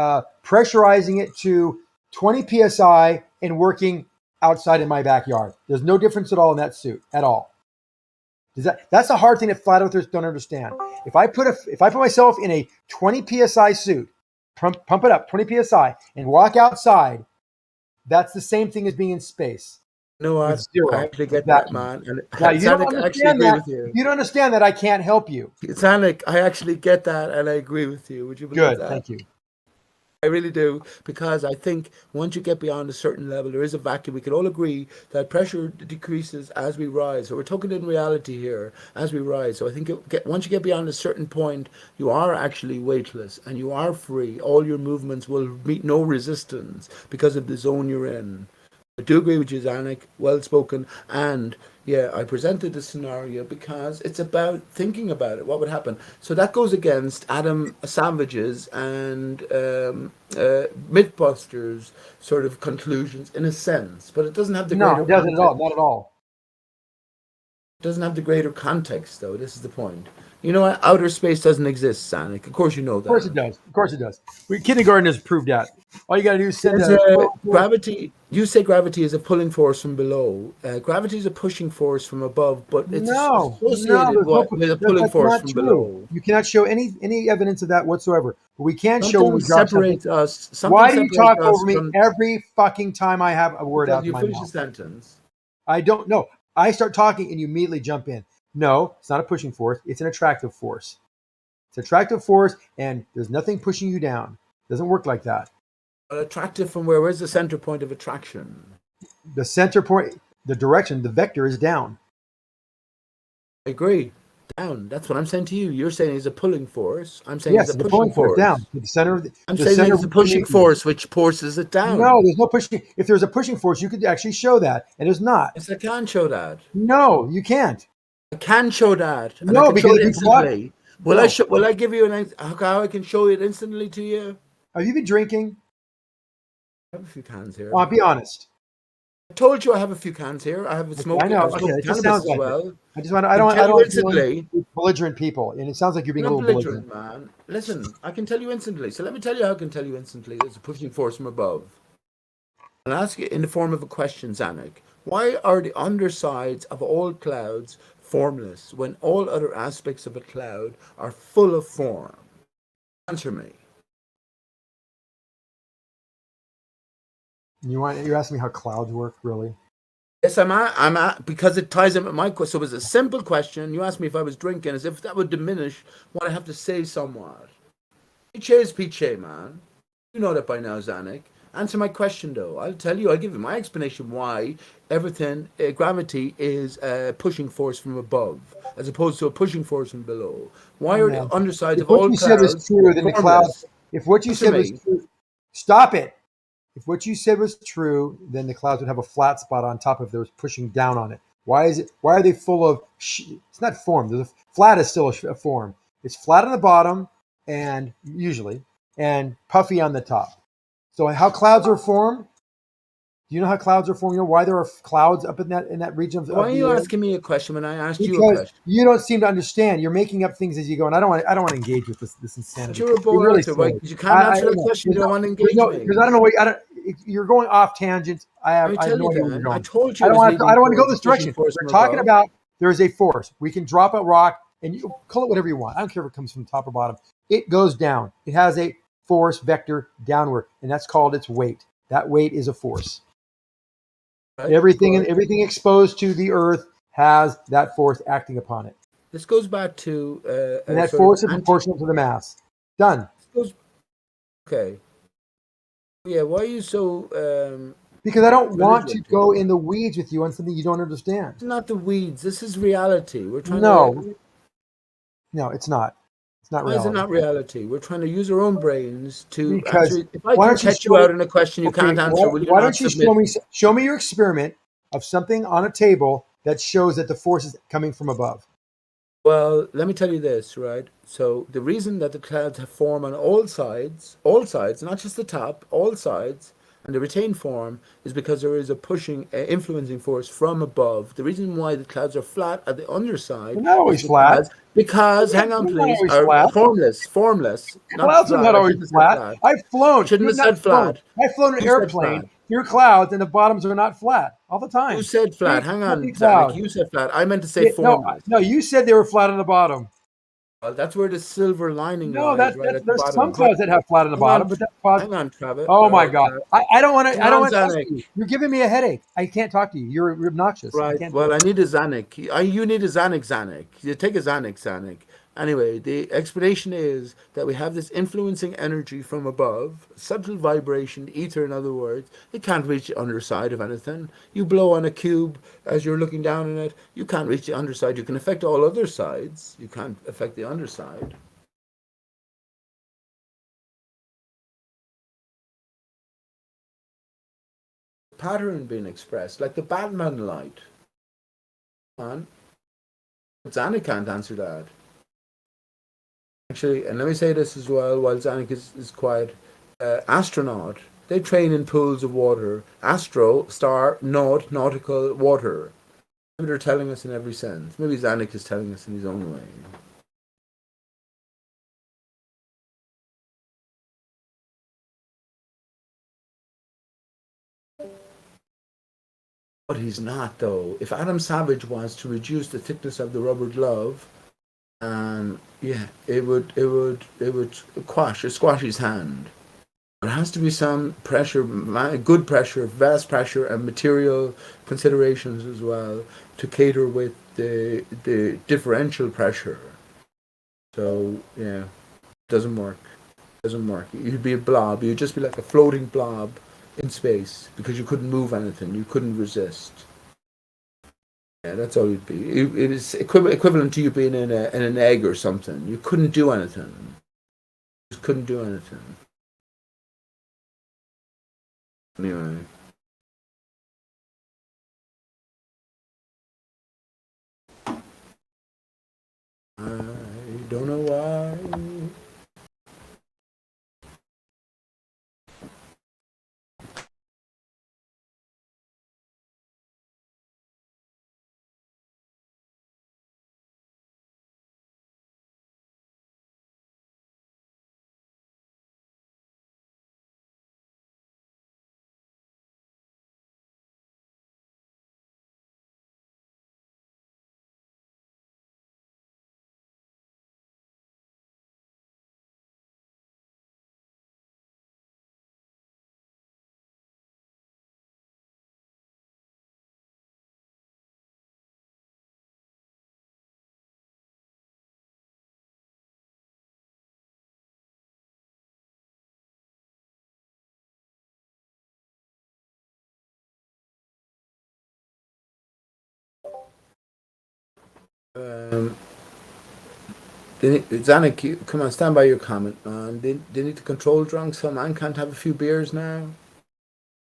pressurizing it to 20 psi and working outside in my backyard. There's no difference at all in that suit at all. That's a hard thing that flat earthers don't understand. If I put myself in a 20 psi suit, pump it up 20 psi, and walk outside, that's the same thing as being in space.
You know what?
With zero.
I actually get that,
vacuum.
man. And
Now you don't
Sonic, I actually
understand
agree
that.
with you.
If you don't understand that, I can't help you.
Sonic, I actually get that, and I agree with you. Would you believe
Good,
that?
thank you.
I really do, because I think once you get beyond a certain level, there is a vacuum. We can all agree that pressure decreases as we rise. So we're talking in reality here, as we rise. So I think once you get beyond a certain point, you are actually weightless and you are free. All your movements will meet no resistance because of the zone you're in. I do agree with you, Zanuck. Well spoken. And yeah, I presented the scenario because it's about thinking about it. What would happen? So that goes against Adam Savage's and Mythbusters sort of conclusions in a sense, but it doesn't have the
No,
greater
it doesn't at all.
context.
Not at all.
It doesn't have the greater context, though. This is the point. You know what? Outer space doesn't exist, Zanuck. Of course you know that.
Of course it does. Of course it does. Kindergarten has proved that. All you got to do is send
gravity. You say gravity is a pulling force from below. Gravity is a pushing force from above, but it's associated with a pulling force from below.
You cannot show any evidence of that whatsoever. But we can show when we
Something
drop
separates
something.
us. Something
Why do you
separates
talk
us
over me
from,
every fucking time I have a word out of
you
my
finish
mouth?
a sentence.
I don't know. I start talking and you immediately jump in. No, it's not a pushing force. It's an attractive force. It's an attractive force, and there's nothing pushing you down. It doesn't work like that.
Attractive from where? Where's the center point of attraction?
The center point, the direction, the vector is down.
I agree. Down. That's what I'm saying to you. You're saying it's a pulling force. I'm saying
Yes,
it's a
the
pushing
pulling force
force.
down to the center of the.
I'm
the
saying
center
it's a
of
pushing
the
force which forces it down.
No, there's no pushing. If there's a pushing force, you could actually show that, and there's not.
Yes, I can show that.
No, you can't.
I can show that. And
No,
I can
because
show it
if you block-
instantly. Will
No.
Will I give you how I can show it instantly to you?
Have you been drinking?
I have a few cans here.
Be honest.
I told you I have a few cans here. I have a smoke.
I know.
I've smoked
Okay, it just
cannabis
sounds
as
like
well.
it. I just want. I don't
instantly.
belligerent people, and it sounds like you're being a
I'm
little belligerent.
man. Listen, I can tell you instantly. So let me tell you how I can tell you instantly. There's a pushing force from above. I'll ask you in the form of a question, Zanuck. Why are the undersides of all clouds formless when all other aspects of a cloud are full of form? Answer me.
You're asking me how clouds work, really?
Yes, because it ties in with my question. So it was a simple question. You asked me if I was drinking, as if that would diminish what I have to say somewhat. Peach is Peach, man. You know that by now, Zanuck. Answer my question, though. I'll tell you. I'll give you my explanation why everything, gravity is a pushing force from above, as opposed to a pushing force from below. Why are the undersides
If
of
what
all
you said was
clouds
true, then the clouds.
formless?
If what you
Answer
said was
me.
true, stop it. If what you said was true, then the clouds would have a flat spot on top if there was pushing down on it. Why is it? Why are they full of? It's not form. Flat is still a form. It's flat on the bottom, and usually, and puffy on the top. So how clouds are formed? Do you know how clouds are formed? You know why there are clouds up in that region of
Why are
the
you
air?
asking me a question when I asked you a
Because
question?
you don't seem to understand. You're making up things as you go, and I don't want to engage with this
But
insanity.
you're a
You're
bold
really
answer. Why?
silly.
Because you can't answer the question. You don't want to engage me.
Because I don't know. You're going off tangents.
Let me
I have
tell
no
you
idea where you're
then. I
going.
told you
I
it
don't
was
want to. I
leading
don't want to go
towards a
this
pushing
direction.
force
We're
from
talking
above.
about there is a force. We can drop a rock and you call it whatever you want. I don't care if it comes from top or bottom. It goes down. It has a force vector downward, and that's called its weight. That weight is a force.
Right,
Everything exposed to the Earth has that force acting upon it.
This goes back to
And that
sort of
force is proportional to the mass. Done.
Okay. Yeah. Why are you so?
Because I don't want to
belligerent
go
here?
in the weeds with you on something you don't understand.
It's not the weeds. This is reality. We're trying to.
No, it's not. It's not
Why is it
reality.
not reality? We're trying to use our own brains to
Because
answer. If I
why
can
don't you
catch you
show me?
out in a question you
Okay,
can't answer, will you
why
not
don't you
submit?
show me your experiment of something on a table that shows that the force is coming from above?
Well, let me tell you this, right? So the reason that the clouds have form on all sides, not just the top, all sides, and the retained form is because there is a pushing, influencing force from above. The reason why the clouds are flat at the underside
They're not
is
always flat.
because
They're
hang on,
not
please,
always
are
flat.
formless, not
Clouds are
flat.
not
I
always
shouldn't have said
flat.
flat.
I've flown.
Shouldn't have
Not
said
flown.
flat.
I've flown an
Who said flat?
airplane through clouds, and the bottoms are not flat all the
Who
time.
said flat?
Big
Hang
fluffy
on, Zanuck.
clouds.
You said flat. I meant to say
No,
formless.
no, you said they were flat on the bottom.
Well, that's where the silver lining
No,
lies, right at the
there's some
bottom.
clouds that have flat on the bottom, but that's
Hang on, Travis.
oh my God. I don't want to.
Hang
I don't
on,
want to talk
Zanuck.
to you. You're giving me a headache. I can't talk to you. You're obnoxious. I
Right.
can't.
Well, I need a Zanuck. You need a Zanuck. You take a Zanuck. Anyway, the explanation is that we have this influencing energy from above, subtle vibration, ether, in other words. It can't reach the underside of anything. You blow on a cube as you're looking down on it, you can't reach the underside. You can affect all other sides. You can't affect the underside. Pattern being expressed, like the Batman light. Man, Zanuck can't answer that. Actually, and let me say this as well while Zanuck is quiet. Astronaut, they train in pools of water. Astro, star, nautical, water. Maybe they're telling us in every sense. Maybe Zanuck is telling us in his own way. But he's not, though. If Adam Savage was to reduce the thickness of the rubber glove, yeah, it would squash his hand. There has to be some pressure, good pressure, vast pressure, and material considerations as well to cater with the differential pressure. So yeah, doesn't work. Doesn't work. You'd be a blob. You'd just be like a floating blob in space because you couldn't move anything. You couldn't resist. Yeah, that's all you'd be. It is equivalent to you being in an egg or something. You couldn't do anything. You just couldn't do anything. Anyway. I don't know why. Zanik, come on, stand by your comment, man. They need to control drunk. Some man can't have a few beers now,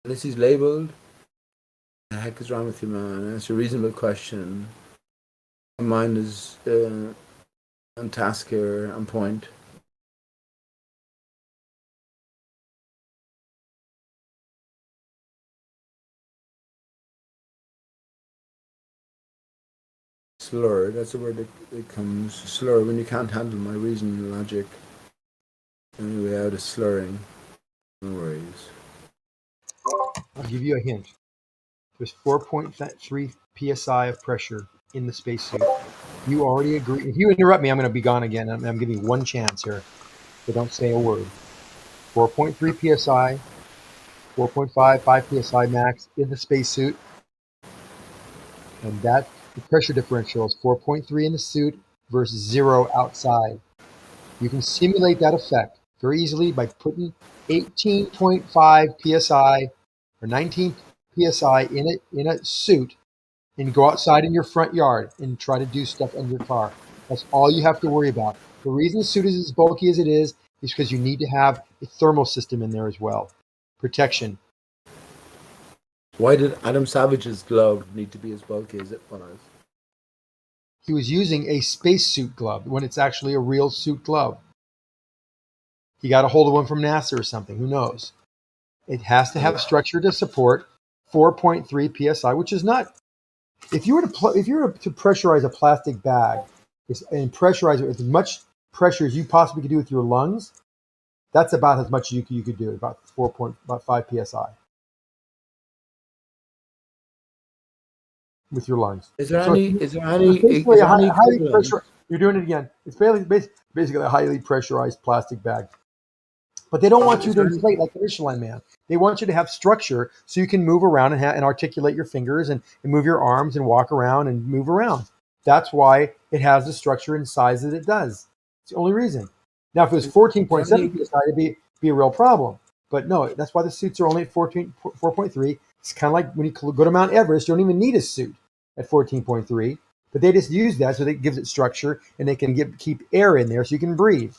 unless he's labelled. What the heck is wrong with you, man? That's a reasonable question. My mind is on task here, on point. Slur, that's the word that comes. Slur, when you can't handle my reason and logic. Anyway, out of slurring. No worries.
I'll give you a hint. There's 4.3 psi of pressure in the spacesuit. You already agree. If you interrupt me, I'm going to be gone again. I'm giving you one chance here. So don't say a word. 4.3 psi, 4.5, 5 psi max in the spacesuit. And that the pressure differential is 4.3 in the suit versus 0 outside. You can simulate that effect very easily by putting 18.5 psi or 19 psi in a suit and go outside in your front yard and try to do stuff in your car. That's all you have to worry about. The reason the suit is as bulky as it is because you need to have a thermal system in there as well. Protection.
Why did Adam Savage's glove need to be as bulky as it was?
He was using a spacesuit glove when it's actually a real suit glove. He got a hold of one from NASA or something. Who knows? It has to have structure to support 4.3 psi, which is not. If you were to pressurize a plastic bag and pressurize it with as much pressure as you possibly could do with your lungs, that's about as much you could do. About 5 psi with your lungs.
Is there
So
any
highly pressure? You're doing it again. It's basically a highly pressurized plastic bag. But they don't want you to inflate like the Michelin Man. They want you to have structure so you can move around and articulate your fingers and move your arms and walk around and move around. That's why it has the structure and size that it does. It's the only reason. Now, if it was 14.7 psi, it'd be a real problem. But no, that's why the suits are only at 4.3. It's kind of like when you go to Mount Everest, you don't even need a suit at 14.3. But they just use that so that it gives it structure and they can keep air in there so you can breathe.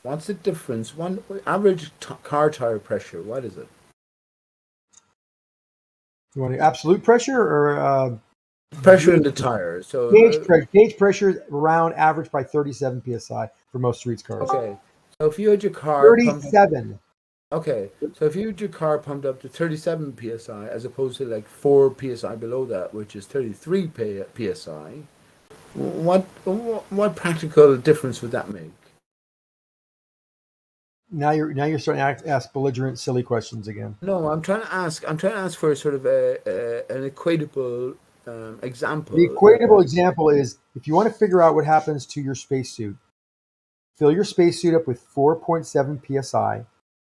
What's the difference? One average car tire pressure. What is it?
You want absolute pressure or
pressure in the tire? So
gauge pressure around average by 37 psi for most street cars.
Okay, so if you had your car
37.
Okay, so if you had your car pumped up to 37 psi as opposed to like 4 psi below that, which is 33 psi, what practical difference would that make?
Now you're starting to ask belligerent, silly questions again.
No, I'm trying to ask for sort of an equatable example.
The equatable example is if you want to figure out what happens to your spacesuit, fill your spacesuit up with 4.7 psi.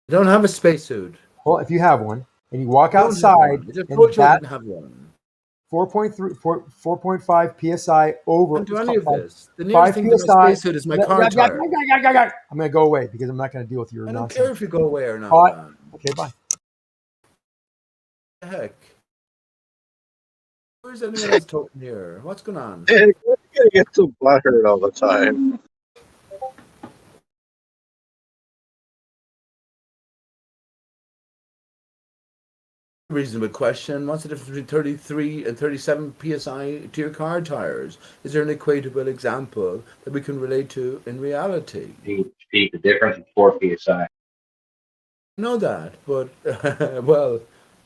You don't have a spacesuit.
Well, if you have one, and you walk outside, and that
didn't have one.
4.5 psi over.
Don't do any of this. The
5
nearest thing to my spacesuit is my car tire.
I'm going to go away because I'm not going to deal with your nonsense.
I don't care if you go away or not.
Okay, bye.
What the heck? Where's anyone else talking here? What's going on?
You're gonna get so butthurt all the time.
Reasonable question. What's the difference between 33 and 37 psi to your car tires? Is there an equatable example that we can relate to in reality?
The difference is 4 psi.
I know that, but well,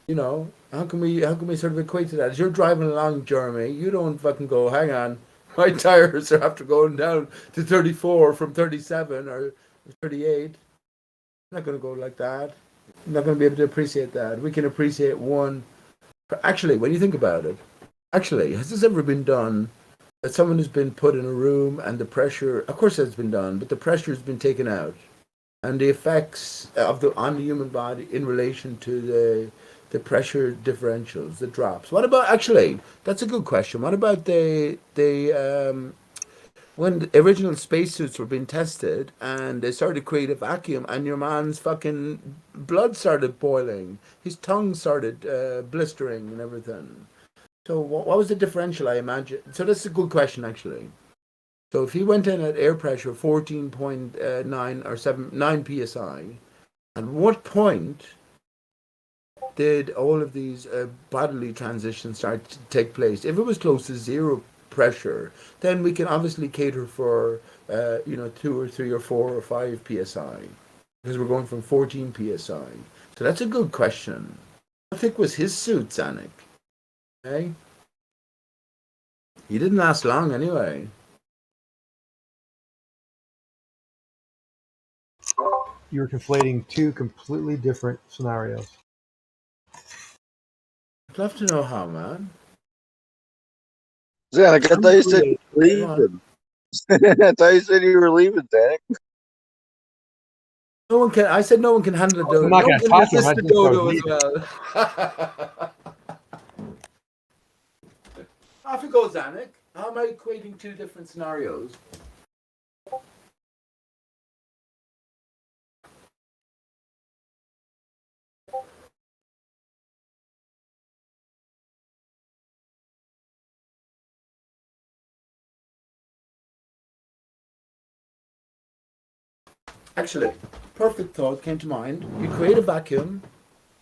you know, how can we sort of equate to that? As you're driving along, Jeremy, you don't fucking go, hang on, my tires are after going down to 34 from 37 or 38. I'm not going to go like that. I'm not going to be able to appreciate that. We can appreciate one. Actually, when you think about it, has this ever been done that someone has been put in a room and the pressure, of course it's been done, but the pressure has been taken out and the effects on the human body in relation to the pressure differentials, the drops. What about, actually, that's a good question. What about when the original spacesuits were being tested and they started to create a vacuum and your man's fucking blood started boiling, his tongue started blistering and everything. So what was the differential? I imagine. So that's a good question, actually. So if he went in at air pressure 14.9 or 9 psi, at what point did all of these bodily transitions start to take place? If it was close to zero pressure, then we can obviously cater for 2 or 3 or 4 or 5 psi, because we're going from 14 psi. So that's a good question. How thick was his suit, Zanuck? Okay. He didn't last long anyway.
You're conflating two completely different scenarios.
I'd love to know how, man.
Zanuck, I thought you said you were
Come on.
leaving. I thought you said you were leaving, Zanuck.
No one can. I said no one can handle a dodo.
I'm not
No one
going to
can
talk to him.
resist
I
the
just go
dodo as
leave.
well. Off you go, Zanuck. How am I equating two different scenarios? Actually, perfect thought came to mind. You create a vacuum,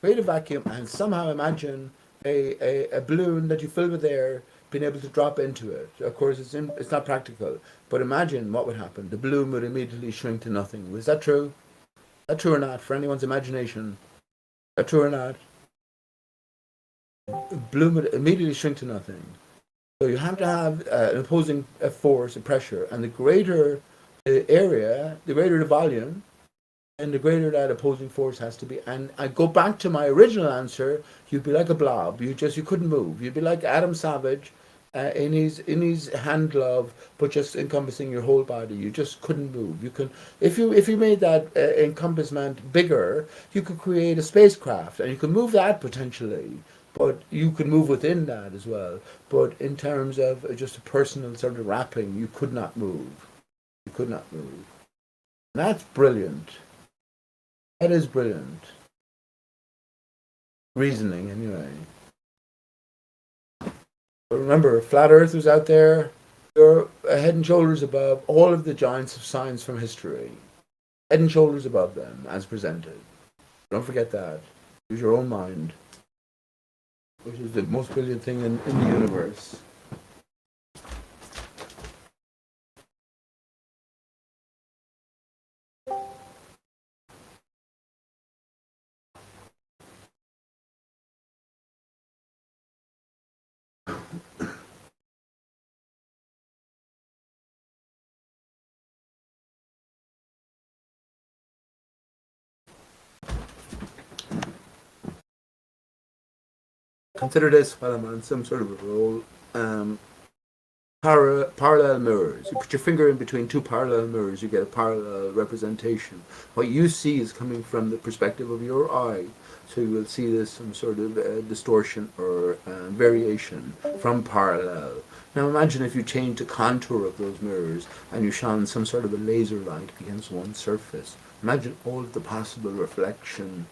and somehow imagine a balloon that you fill with air being able to drop into it. Of course, it's not practical, but imagine what would happen. The balloon would immediately shrink to nothing. Was that true? Is that true or not? For anyone's imagination, is that true or not? The balloon would immediately shrink to nothing. So you have to have an opposing force, a pressure, and the greater the area, the greater the volume, and the greater that opposing force has to be. And I go back to my original answer. You'd be like a blob. You couldn't move. You'd be like Adam Savage in his hand glove, but just encompassing your whole body. You just couldn't move. You can if you made that encompassment bigger, you could create a spacecraft, and you could move that potentially. But you could move within that as well. But in terms of just a personal sort of wrapping, you could not move. You could not move. And that's brilliant. That is brilliant. Reasoning, anyway. But remember, flat earthers out there, you're head and shoulders above all of the giants of science from history. Head and shoulders above them, as presented. Don't forget that. Use your own mind, which is the most brilliant thing in the universe. Consider this while I'm on some sort of a roll. Parallel mirrors. You put your finger in between two parallel mirrors, you get a parallel representation. What you see is coming from the perspective of your eye. So you will see this some sort of distortion or variation from parallel. Now imagine if you change the contour of those mirrors and you shone some sort of a laser light against one surface. Imagine all of the possible reflection,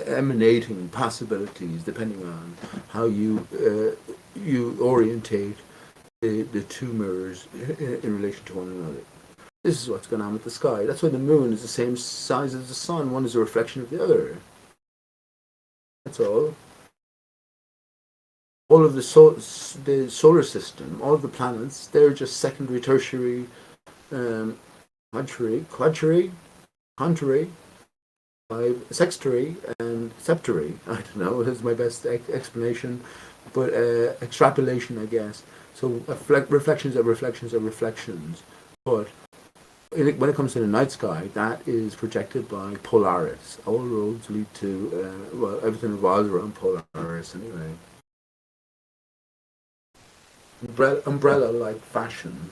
emanating possibilities, depending on how you orientate the two mirrors in relation to one another. This is what's going on with the sky. That's why the moon is the same size as the sun. One is a reflection of the other. That's all. All of the solar system, all of the planets, they're just secondary, tertiary, quaternary, sextary, and septary. I don't know. This is my best explanation, but extrapolation, I guess. So reflections of reflections of reflections. But when it comes to the night sky, that is projected by Polaris. All roads lead to, everything revolves around Polaris anyway. Umbrella-like fashion.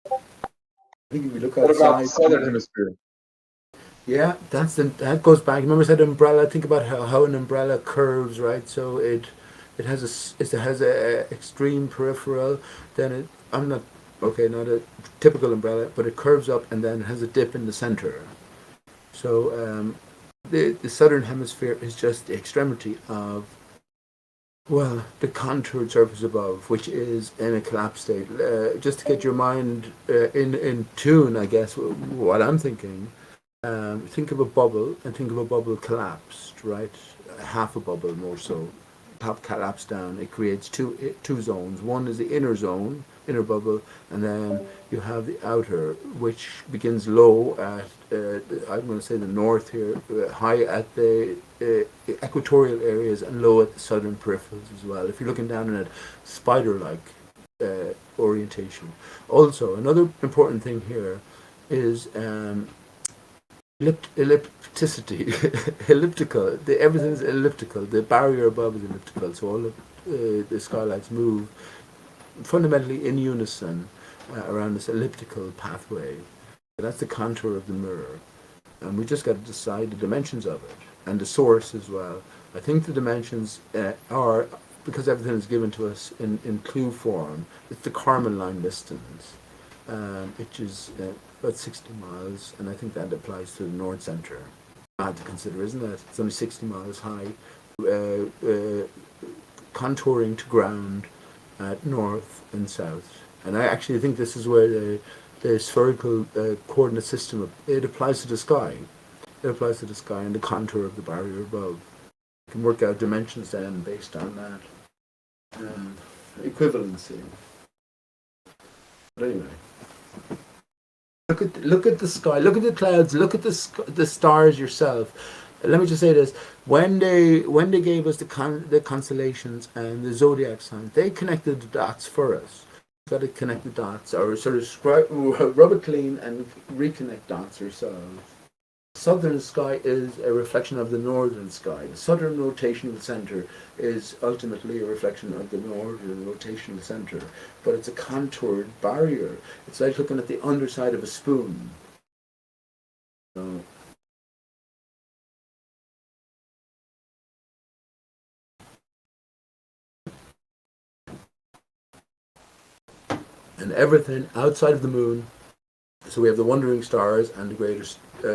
I think if you look outside,
what about the southern hemisphere?
Yeah, that goes back. Remember, I said umbrella. Think about how an umbrella curves, right? So it has a extreme peripheral. Then not a typical umbrella, but it curves up and then has a dip in the center. So the southern hemisphere is just the extremity of Well, the contoured surface above, which is in a collapse state, just to get your mind in tune, I guess, what I'm thinking. Think of a bubble, and think of a bubble collapsed, right? Half a bubble more so. Pop collapsed down. It creates two zones. One is the inner zone, inner bubble, and then you have the outer, which begins low at I'm going to say the north here, high at the equatorial areas, and low at the southern peripherals as well. If you're looking down in a spider-like orientation. Also, another important thing here is ellipticity, elliptical. Everything's elliptical. The barrier above is elliptical, so all of the skylights move fundamentally in unison around this elliptical pathway. That's the contour of the mirror, and we just got to decide the dimensions of it and the source as well. I think the dimensions are, because everything is given to us in clue form, it's the Kármán line distance, which is about 60 miles, and I think that applies to the North Centre. Hard to consider, isn't it? It's only 60 miles high, contouring to ground at north and south. And I actually think this is where the spherical coordinate system, it applies to the sky. It applies to the sky and the contour of the barrier above. You can work out dimensions then based on that. Equivalency. But anyway. Look at the sky. Look at the clouds. Look at the stars yourself. Let me just say this: when they gave us the constellations and the zodiac signs, they connected the dots for us. We've got to connect the dots, or sort of rub it clean and reconnect dots ourselves. The southern sky is a reflection of the northern sky. The southern rotational center is ultimately a reflection of the northern rotational center, but it's a contoured barrier. It's like looking at the underside of a spoon. So, and everything outside of the moon. So we have the wandering stars and the greater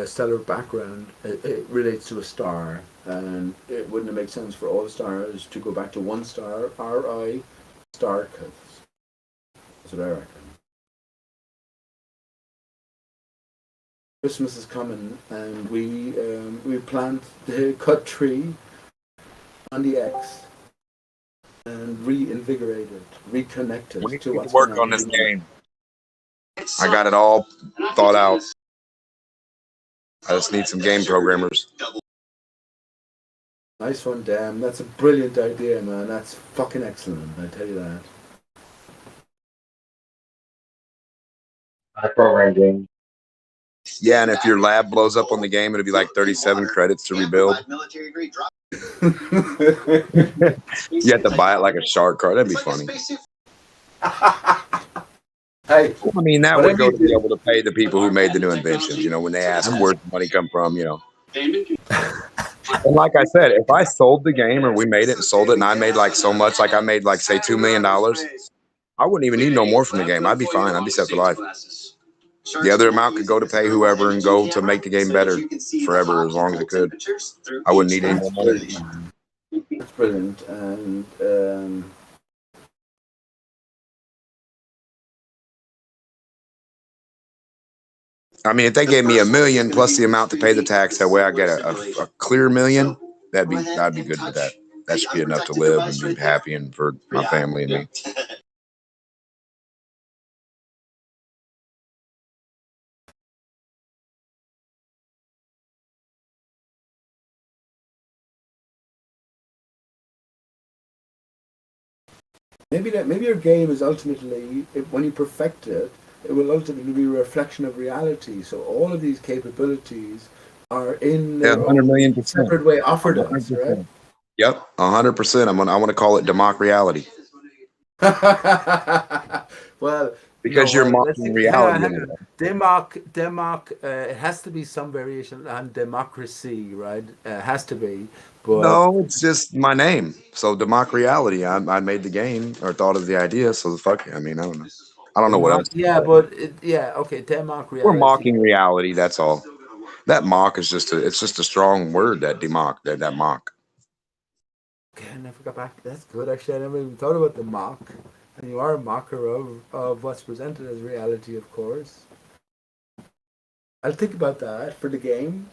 stellar background. It relates to a star, and it wouldn't make sense for all the stars to go back to one star, Ri, star cuts. That's what I reckon. Christmas is coming, and we plant the cut tree on the X and reinvigorate it, reconnect it.
We need to work on this game. I got it all thought out. I just need some game programmers.
Nice one, Dan. That's a brilliant idea, man. That's fucking excellent, I tell you that.
I program game.
Yeah, and if your lab blows up on the game, it'll be like 37 credits to rebuild. You have to buy it like a shark card. That'd be funny.
Hey,
I mean, that would go to be able to pay the people who made the new inventions. You know, when they ask where's the money come from, you know. And like I said, if I sold the game or we made it and sold it and I made like so much, like I made like say $2 million, I wouldn't even need no more from the game. I'd be fine. I'd be set for life. The other amount could go to pay whoever and go to make the game better forever as long as it could. I wouldn't need any more money.
That's brilliant. And
I mean, if they gave me $1 million plus the amount to pay the tax, that way I get a clear $1 million. I'd be good with that. That should be enough to live and be happy and for my family and me.
maybe your game is ultimately, when you perfect it, it will ultimately be a reflection of reality. So all of these capabilities are in their
100 million%.
separate way offered us, right?
Yep, 100%. I want to call it Democ reality.
Well,
because you're mocking reality.
Democ, it has to be some variation on democracy, right? It has to be. But
no, it's just my name. So Democ reality. I made the game or thought of the idea. So fuck it. I mean, I don't know. I don't know what else.
Yeah, but okay, Democ reality.
We're mocking reality. That's all. That mock is just it's just a strong word. That democ. That mock.
Okay, I never got back. That's good. Actually, I never even thought about the mock. And you are a mocker of what's presented as reality, of course. I'll think about that for the game.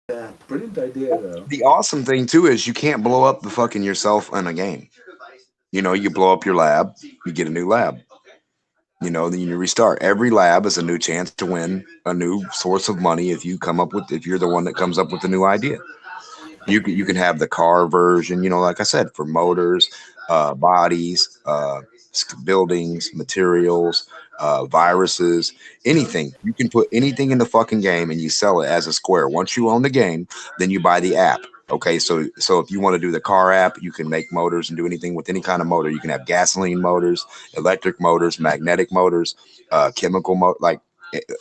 Yeah, brilliant idea, though.
The awesome thing too is you can't blow up the fucking yourself in a game. You know, you blow up your lab, you get a new lab. You know, then you restart. Every lab is a new chance to win a new source of money if you're the one that comes up with a new idea. You can have the car version, you know, like I said, for motors, bodies, buildings, materials, viruses, anything. You can put anything in the fucking game and you sell it as a square. Once you own the game, then you buy the app. Okay, so if you want to do the car app, you can make motors and do anything with any kind of motor. You can have gasoline motors, electric motors, magnetic motors, chemical like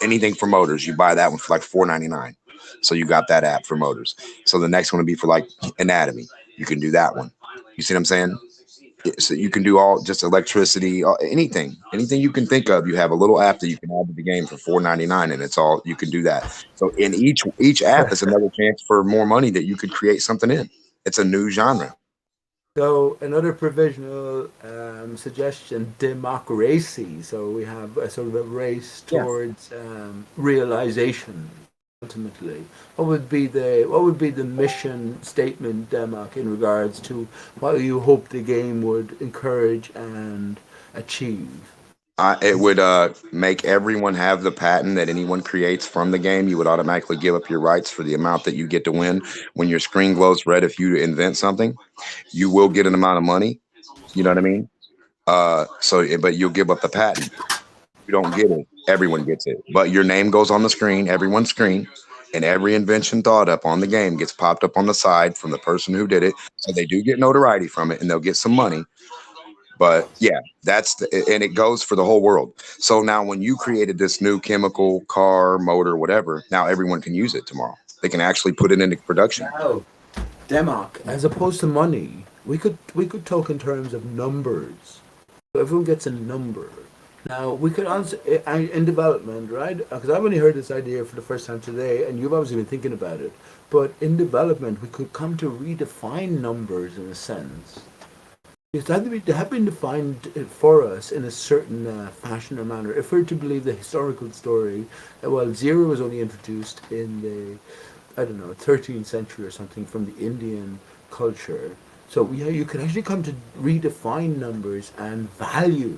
anything for motors. You buy that one for like $4.99. So you got that app for motors. So the next one would be for like anatomy. You can do that one. You see what I'm saying? So you can do all just electricity, anything you can think of. You have a little app that you can add to the game for $4.99, and it's all you can do that. So in each app is another chance for more money that you could create something in. It's a new genre.
So another provisional suggestion: democracy. So we have a sort of a race towards realization. Ultimately, what would be the mission statement, Democ, in regards to what you hope the game would encourage and achieve?
It would make everyone have the patent that anyone creates from the game. You would automatically give up your rights for the amount that you get to win. When your screen glows red, if you invent something, you will get an amount of money. You know what I mean? But you'll give up the patent. You don't get it. Everyone gets it. But your name goes on the screen, everyone's screen, and every invention thought up on the game gets popped up on the side from the person who did it. So they do get notoriety from it and they'll get some money. But yeah, and it goes for the whole world. So now when you created this new chemical, car, motor, whatever, now everyone can use it tomorrow. They can actually put it into production.
Now, Democ, as opposed to money, we could talk in terms of numbers. So everyone gets a number. Now we could answer in development, right? Because I've only heard this idea for the first time today, and you've obviously been thinking about it. But in development, we could come to redefine numbers in a sense. They have been defined for us in a certain fashion or manner. If we're to believe the historical story, well, zero was only introduced in the, 13th century or something from the Indian culture. So yeah, you could actually come to redefine numbers and value,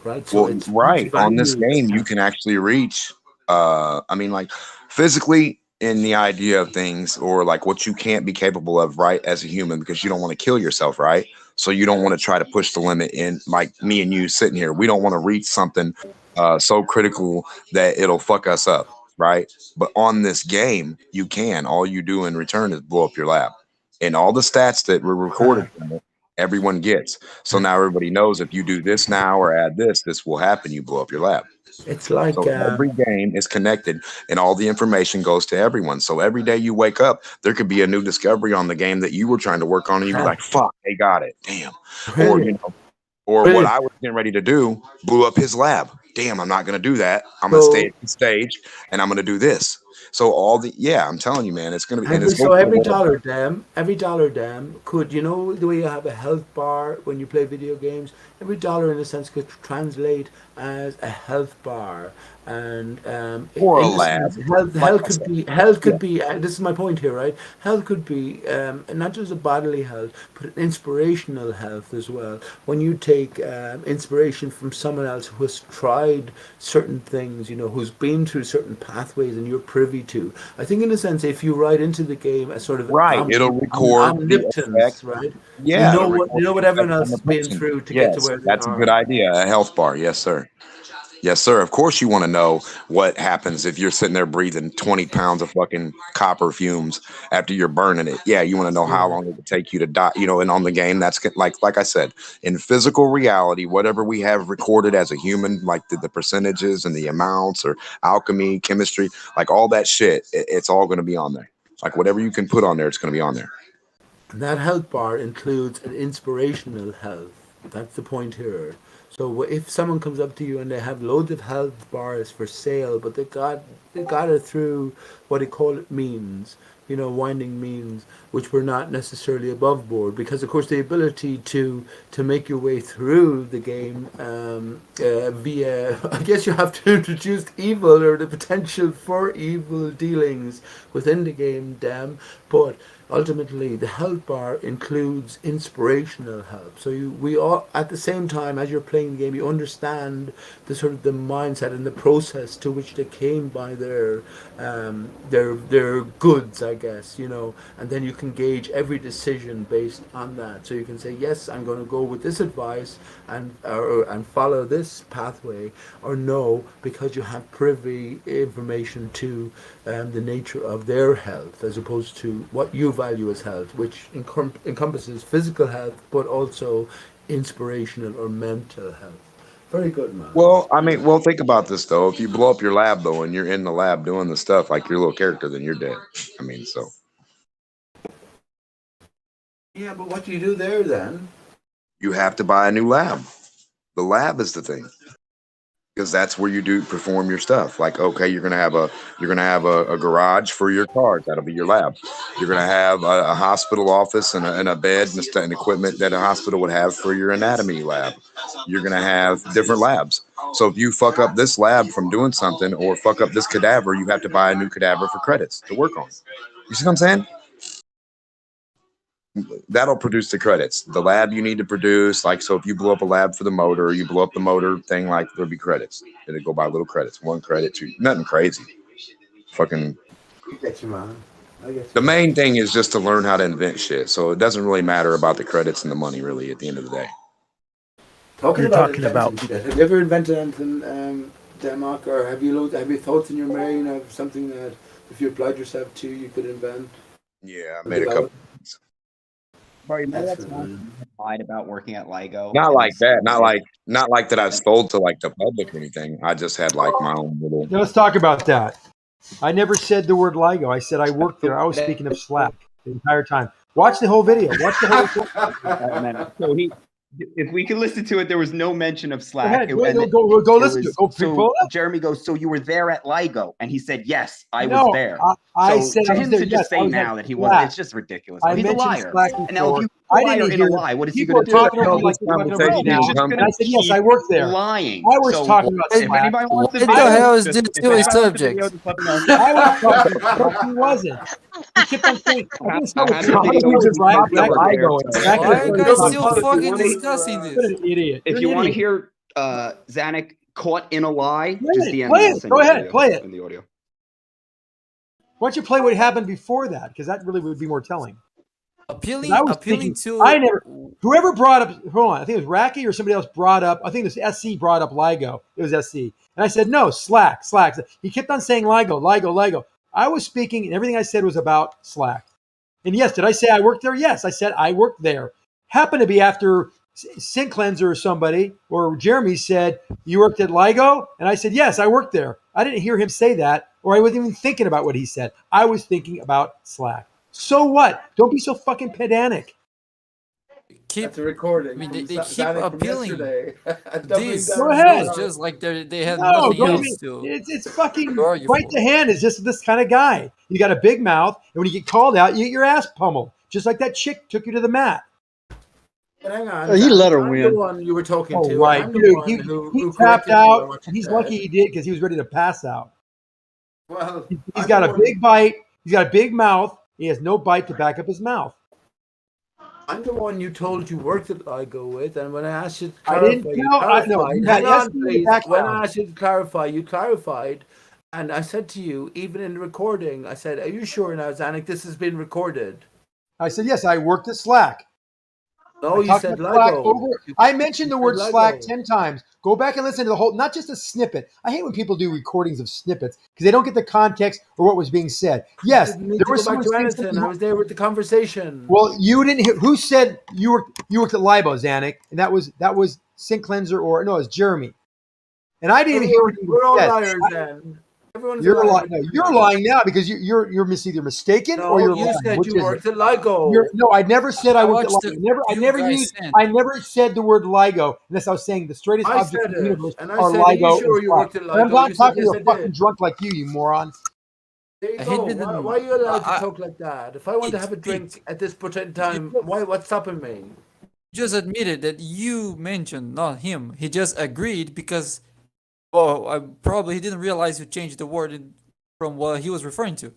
right? So
Well, right. On this game, you can actually reach, like physically in the idea of things, or like what you can't be capable of, right, as a human, because you don't want to kill yourself, right? So you don't want to try to push the limit in, like me and you sitting here. We don't want to reach something so critical that it'll fuck us up, right? But on this game, you can. All you do in return is blow up your lab. And all the stats that were recorded from it, everyone gets. So now everybody knows if you do this now or add this, this will happen. You blow up your lab.
It's like
so every game is connected and all the information goes to everyone. So every day you wake up, there could be a new discovery on the game that you were trying to work on and you'd be like, fuck, they got it. Damn. Or what I was getting ready to do blew up his lab. Damn, I'm not going to do that. I'm going to stay at the stage and I'm going to do this. So I'm telling you, man, it's going to be.
Every dollar dam could, the way you have a health bar when you play video games, every dollar in a sense could translate as a health bar, and
or a lab.
Health could be. This is my point here, right? Health could be not just a bodily health, but an inspirational health as well. When you take inspiration from someone else who has tried certain things, who's been through certain pathways, and you're privy to. I think, in a sense, if you write into the game a sort of
it'll record
omnipotence, right?
Yeah,
you know what everyone else has been through to get to where they are.
That's a good idea. A health bar, yes, sir. Yes, sir. Of course, you want to know what happens if you're sitting there breathing 20 pounds of fucking copper fumes after you're burning it. Yeah, you want to know how long it would take you to die. And on the game, that's like I said, in physical reality, whatever we have recorded as a human, like the percentages and the amounts, or alchemy, chemistry, like all that shit, it's all going to be on there. Like whatever you can put on there, it's going to be on there.
And that health bar includes an inspirational health. That's the point here. So if someone comes up to you and they have loads of health bars for sale, but they got They got it through what they call it means, winding means, which were not necessarily above board. Because of course the ability to make your way through the game via, I guess you have to introduce evil or the potential for evil dealings within the game, but ultimately the health bar includes inspirational help. So we all, at the same time as you're playing the game, you understand the sort of the mindset and the process to which they came by their goods, I guess, and then you can gauge every decision based on that. So you can say, yes, I'm going to go with this advice and follow this pathway, or no, because you have privy information to the nature of their health as opposed to what you value as health, which encompasses physical health but also inspirational or mental health. Very good, man.
Well, I mean, think about this though. If you blow up your lab though, and you're in the lab doing the stuff like your little character, then you're dead. I mean, so.
Yeah, but what do you do there then?
You have to buy a new lab. The lab is the thing, because that's where you perform your stuff. Like, okay, you're gonna have a garage for your cars. That'll be your lab. You're gonna have a hospital office and a bed and equipment that a hospital would have for your anatomy lab. You're gonna have different labs. So if you fuck up this lab from doing something, or fuck up this cadaver, you have to buy a new cadaver for credits to work on. You see what I'm saying? That'll produce the credits. The lab you need to produce, like, so if you blow up a lab for the motor, you blow up the motor thing, like, there'll be credits. It'll go by little credits. 1 credit, 2, nothing crazy. Fucking.
I get you, man.
The main thing is just to learn how to invent shit. So it doesn't really matter about the credits and the money, really, at the end of the day.
Talking about shit, have you ever invented anything, Denmark, or have you thoughts in your brain of something that if you applied yourself to, you could invent?
Yeah, I made a couple.
Bro, that's lied about working at LIGO.
Not like that. Not like that. I've sold to like the public or anything. I just had like my own little.
Now, let's talk about that. I never said the word LIGO. I said I worked there. I was speaking of Slack the entire time. Watch the whole video. Watch the whole.
So if we can listen to it, there was no mention of Slack.
Go ahead. Go listen to it.
So Jeremy goes, so you were there at LIGO? And he said, yes, I was there.
I
so
said
for
I was
him
there,
to
yes,
just say now that he wasn't, it's just ridiculous. He's a liar. And now if you liar in a lie, what is he going to do?
You're just going to I said, yes, I worked there.
Lying.
I was talking about
Slack. If anybody wants
What the hell is this silly subject?
I was talking about he wasn't. He kept on saying,
Why are you guys still fucking discussing this?
What an idiot.
If you want to hear Zanuck caught in a lie, just DM
play
me.
it. Go ahead, play it.
In the audio.
Why don't you play what happened before that? Because that really would be more telling.
Appealing to.
I never. Whoever brought up. Hold on. I think it was Racky or somebody else brought up. I think it was SC brought up LIGO. It was SC, and I said no. Slack. He kept on saying LIGO. I was speaking, and everything I said was about Slack. And yes, did I say I worked there? Yes, I said I worked there. Happened to be after Sink Cleanser or somebody or Jeremy said you worked at LIGO, and I said yes, I worked there. I didn't hear him say that, or I wasn't even thinking about what he said. I was thinking about Slack. So what? Don't be so fucking pedantic.
That's a recording.
I mean, they keep appealing.
This
Go ahead.
It's just like they had
No,
nothing else to.
It's fucking right to hand. Is just this kind of guy. You got a big mouth, and when you get called out, you get your ass pummeled, just like that chick took you to the mat.
But hang on,
he let her
I'm
win.
The one you were talking
Oh,
to.
right,
I'm the
dude.
one
He
who
tapped
corrected you on
out.
what you
He's
said.
lucky he did because he was ready to pass out.
Well,
He's got a big bite. He's got a big mouth. He has no bite to back up his mouth.
I'm the one you told you worked at LIGO with, and when I asked you to
I
clarify,
didn't
you
know. I know.
clarified.
You had
Hang on,
SC in the
please. When
background.
I asked you to clarify, you clarified, and I said to you, even in the recording, I said, "Are you sure now, Zanuck, this has been recorded?"
I said yes. I worked at Slack.
No,
I
you
talked
said
about Slack
LIGO.
I mentioned the word
LIGO.
Slack 10 times. Go back and listen to the whole, not just a snippet. I hate when people do recordings of snippets because they don't get the context or what was being said. Yes,
You need
there
to
was
go back
someone
to
saying
Anderson.
something.
I was there with the conversation.
Well, you didn't hear. Who said you worked at Libo, Zanuck? And that was Sink Cleanser or no, it was Jeremy. And I didn't even hear what he
We're all
said.
liars then. Everyone's
You're
a liar.
lying. No, you're lying now because you're either mistaken or you're
you
lying.
said
Which
you
is
worked
it?
at LIGO.
No, I never said I worked at
watched
LIGO. I
you
never
guys
used.
sent.
I never said the word LIGO unless I was saying the straightest
I
objects
said
in the
it,
universe
and I
are
said, "Are you
LIGO
sure
and
you
Slack."
worked at
And I'm
LIGO?"
not
You said,
talking
"Yes,
to
I
a fucking
did."
drunk like you moron.
There you
He
go.
didn't.
Why are you allowed to
I-
talk like that? If I want to have a drink at this point time, what's stopping me?
just admitted that you mentioned, not him. He just agreed because, well, probably he didn't realize you changed the word from what he was referring to.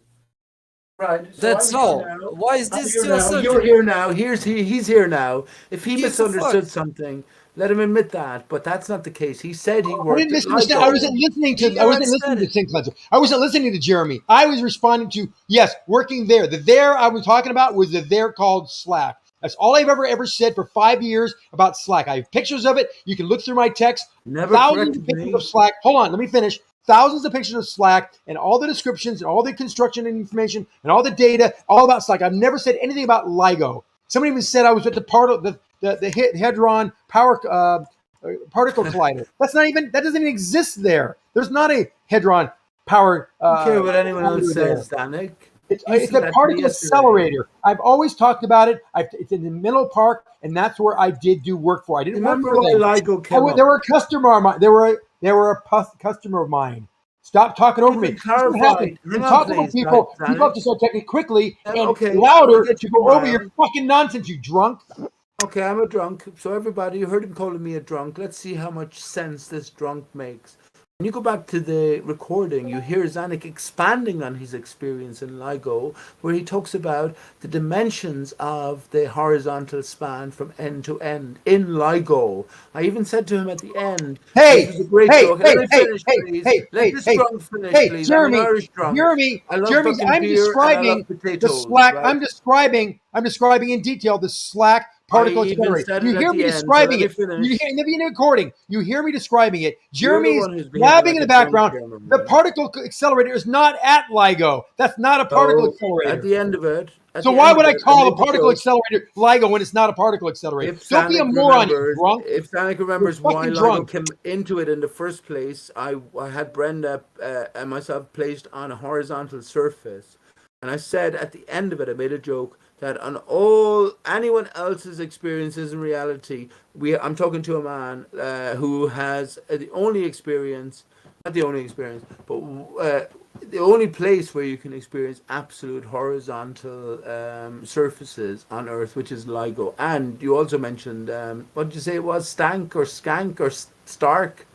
Right. So
That's
I'm here
all.
now.
Why is
I'm
this
here
still a
now. You're
subject?
here now. He's here now. If he
Gives a
misunderstood
fuck.
something, let him admit that. But that's not the case. He said he
I
worked
didn't
at
misunderstand. I
LIGO.
wasn't listening to.
He
I wasn't
already
listening
said
to
it.
St. Cleanser. I wasn't listening to Jeremy. I was responding to yes, working there. The there I was talking about was the there called Slack. That's all I've ever said for 5 years about Slack. I have pictures of it. You can look through my text.
Never
Thousands of
corrected
pictures
me.
of Slack. Hold on, let me finish. Thousands of pictures of Slack and all the descriptions and all the construction and information and all the data, all about Slack. I've never said anything about LIGO. Somebody even said I was at the Hadron particle collider. That doesn't even exist there. There's not a Hadron power.
I don't care what anyone else
collider there.
says, Danik.
It's
You
a
said that to me
particle
yesterday.
accelerator. I've always talked about it. It's in the Menlo Park, and that's where I did do work for. I didn't work
Remember
for
when
them.
LIGO came up?
They were a customer of mine. They were a customer of mine. Stop talking over me.
can
This is what
clarify.
happens.
Hang
You
on,
talk over
please,
people.
Danik.
People have to start talking quickly and
Okay, I'll
louder
get
to
you
go over your
tomorrow.
fucking nonsense, you drunk.
Okay, I'm a drunk. So everybody, you heard him calling me a drunk. Let's see how much sense this drunk makes. When you go back to the recording, you hear Zanuck expanding on his experience in LIGO, where he talks about the dimensions of the horizontal span from end to end in LIGO. I even said to him at the end,
Hey,
"This was a great
hey,
joke."
hey,
Let me
hey,
finish,
hey,
please.
hey,
Let
hey,
this
hey,
drunk finish,
hey,
please. I'm an
Jeremy,
Irish drunk.
Jeremy,
I love
Jeremy,
fucking
I'm
beer and I love
describing the
potatoes.
Slack.
Right?
I'm describing in detail the Slack
I
particle
even
accelerator.
said
You
it at
hear me
the end, so let
describing
me
it.
finish.
You hear in the recording. You hear me describing it.
You're the
Jeremy is
one who's behaving
blabbing
like
in
a
the
drunk,
background.
Jeremy.
The particle accelerator is not at LIGO. That's not a particle
So at
accelerator.
the end of it,
So why would I call a particle accelerator LIGO when it's not a particle accelerator?
If
Don't be a
Zanuck
moron, you
remembers,
drunk.
if Zanuck
You're
remembers why
fucking
LIGO
drunk.
came into it in the first place, I had Brenda and myself placed on a horizontal surface, and I said at the end of it, I made a joke that on all anyone else's experiences in reality, I'm talking to a man who has the only experience, not the only experience, but the only place where you can experience absolute horizontal surfaces on Earth, which is LIGO. And you also mentioned, what did you say it was? Stank or Skank or Stark?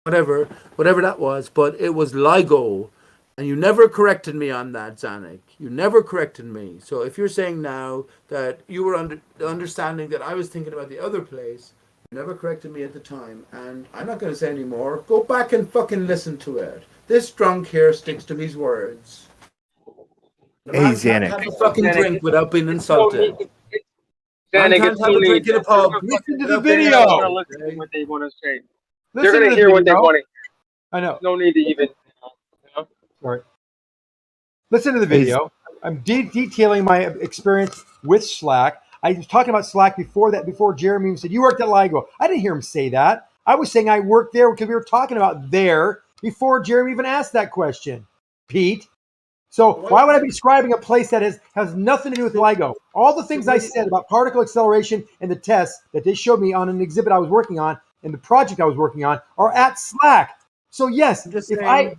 Whatever that was. But it was LIGO. And you never corrected me on that, Zanuck. You never corrected me. So if you're saying now that you were understanding that I was thinking about the other place, you never corrected me at the time. And I'm not going to say any more. Go back and fucking listen to it. This drunk here sticks to his words. The
Hey,
man can't
Zanuck.
have a fucking
Zanuck,
drink without being
it's no
insulted.
need.
Man
Zanuck,
can't
it's
have
no
a drink
need.
in a pub.
Listen to the
without being
They're not
video.
gonna listen to what they want to say. They're
Listen to
gonna
the
hear what they
video.
want to.
I know.
There's no need to even. You know?
Sorry. Listen to the video. I'm detailing my experience with Slack. I was talking about Slack before Jeremy said, you worked at LIGO. I didn't hear him say that. I was saying I worked there because we were talking about there before Jeremy even asked that question, Pete. So why would I be describing a place that has nothing to do with LIGO? All the things I said about particle acceleration and the tests that they showed me on an exhibit I was working on and the project I was working on are at Slack. So yes, if I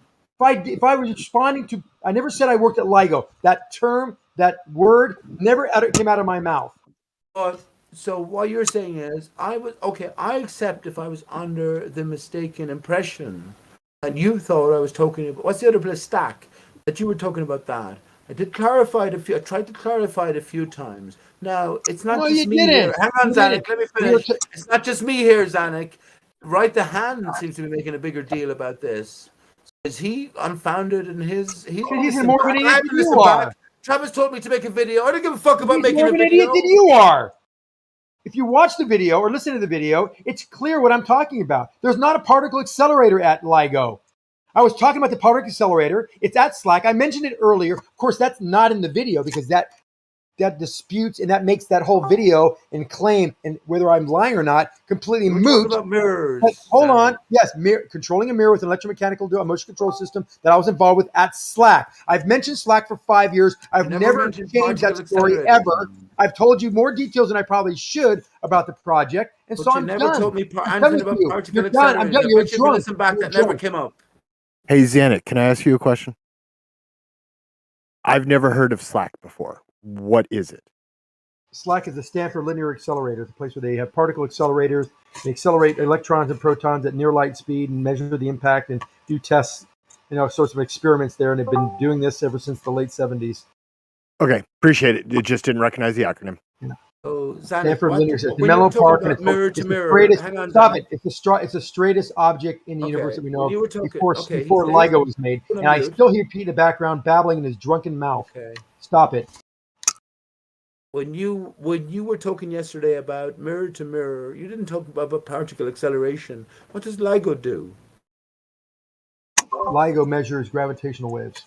was responding to, I never said I worked at LIGO. That term, that word, never came out of my mouth.
So what you're saying is, I accept if I was under the mistaken impression and you thought I was talking about, what's the other place, Stack, that you were talking about that. I tried to clarify it a few times. Now, it's not
No,
just
you
me
didn't.
here. Hang on,
You
Zanuck,
didn't.
let me
You were
finish. It's not just me here, Zanuck. Right, the hand seems to be making a bigger deal about this. Is he unfounded in his...
He's more of an idiot than you
back.
are.
Travis told me to make a video. I don't give a fuck about
He's
making
more
a
of an
video.
idiot than you are. If you watch the video or listen to the video, it's clear what I'm talking about. There's not a particle accelerator at LIGO. I was talking about the particle accelerator. It's at Slack. I mentioned it earlier. Of course, that's not in the video because that disputes, and that makes that whole video and claim, and whether I'm lying or not, completely moot.
About mirrors.
But hold on. Yes, controlling a mirror with an electromechanical motion control system that I was involved with at Slack. I've mentioned Slack for 5 years. I've never changed that story ever. I've told you more details than I probably should about the project, and so I'm done.
You never told me
I'm
anything
done
about
with you.
particle
You're done. I'm
accelerators.
done.
I
You're
bet you
drunk.
listen back,
You're
that never
drunk.
came up.
Hey, Zanuck, can I ask you a question? I've never heard of Slack before. What is it?
Slack is the Stanford Linear Accelerator. It's a place where they have particle accelerators. They accelerate electrons and protons at near light speed and measure the impact and do tests, sorts of experiments there. And they've been doing this ever since the late 70s.
Okay, appreciate it. It just didn't recognize the acronym.
Oh,
Stanford Linear System.
when you were
Menlo
talking
Park,
about
and
mirror
it's
to
the
mirror,
straightest.
hang on,
Stop
Zanuck.
it! It's the straightest object in the universe that we know
when you were
of
talking,
before
okay,
before
he's
LIGO was made.
put on
And I
mute.
still hear Pete in the background babbling in his drunken mouth.
Okay.
Stop it!
When you were talking yesterday about mirror to mirror, you didn't talk about particle acceleration. What does LIGO do?
LIGO measures gravitational waves.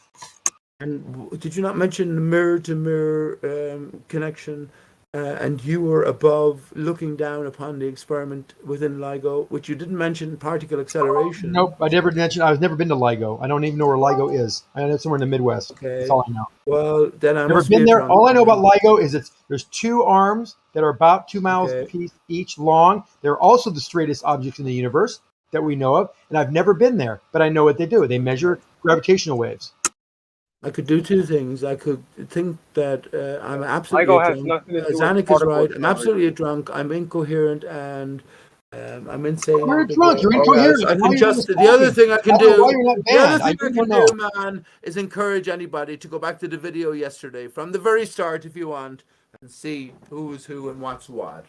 And did you not mention the mirror to mirror connection? And you were above looking down upon the experiment within LIGO, which you didn't mention particle acceleration.
Nope, I never mentioned. I've never been to LIGO. I don't even know where LIGO is. I know it's somewhere in the Midwest.
Okay.
That's all I know.
Well, then I
Never
must
been
be
there.
drunk.
All I know about LIGO is there's 2 arms that are about 2 miles each long. They're also the straightest objects in the universe that we know of, and I've never been there, but I know what they do. They measure gravitational waves.
I could do 2 things. I could think that I'm absolutely
LIGO has
drunk.
nothing to do with
Zanuck is
particle
right. I'm
acceleration.
absolutely drunk. I'm incoherent and I'm insane.
You're drunk. You're
Or
incoherent.
else I
Why are
can
you
just
just
the other
talking?
thing I can
I don't know why
do.
you're not
The other
banned. I
thing I
really
can
don't know.
do, man, is encourage anybody to go back to the video yesterday from the very start if you want and see who's who and what's what.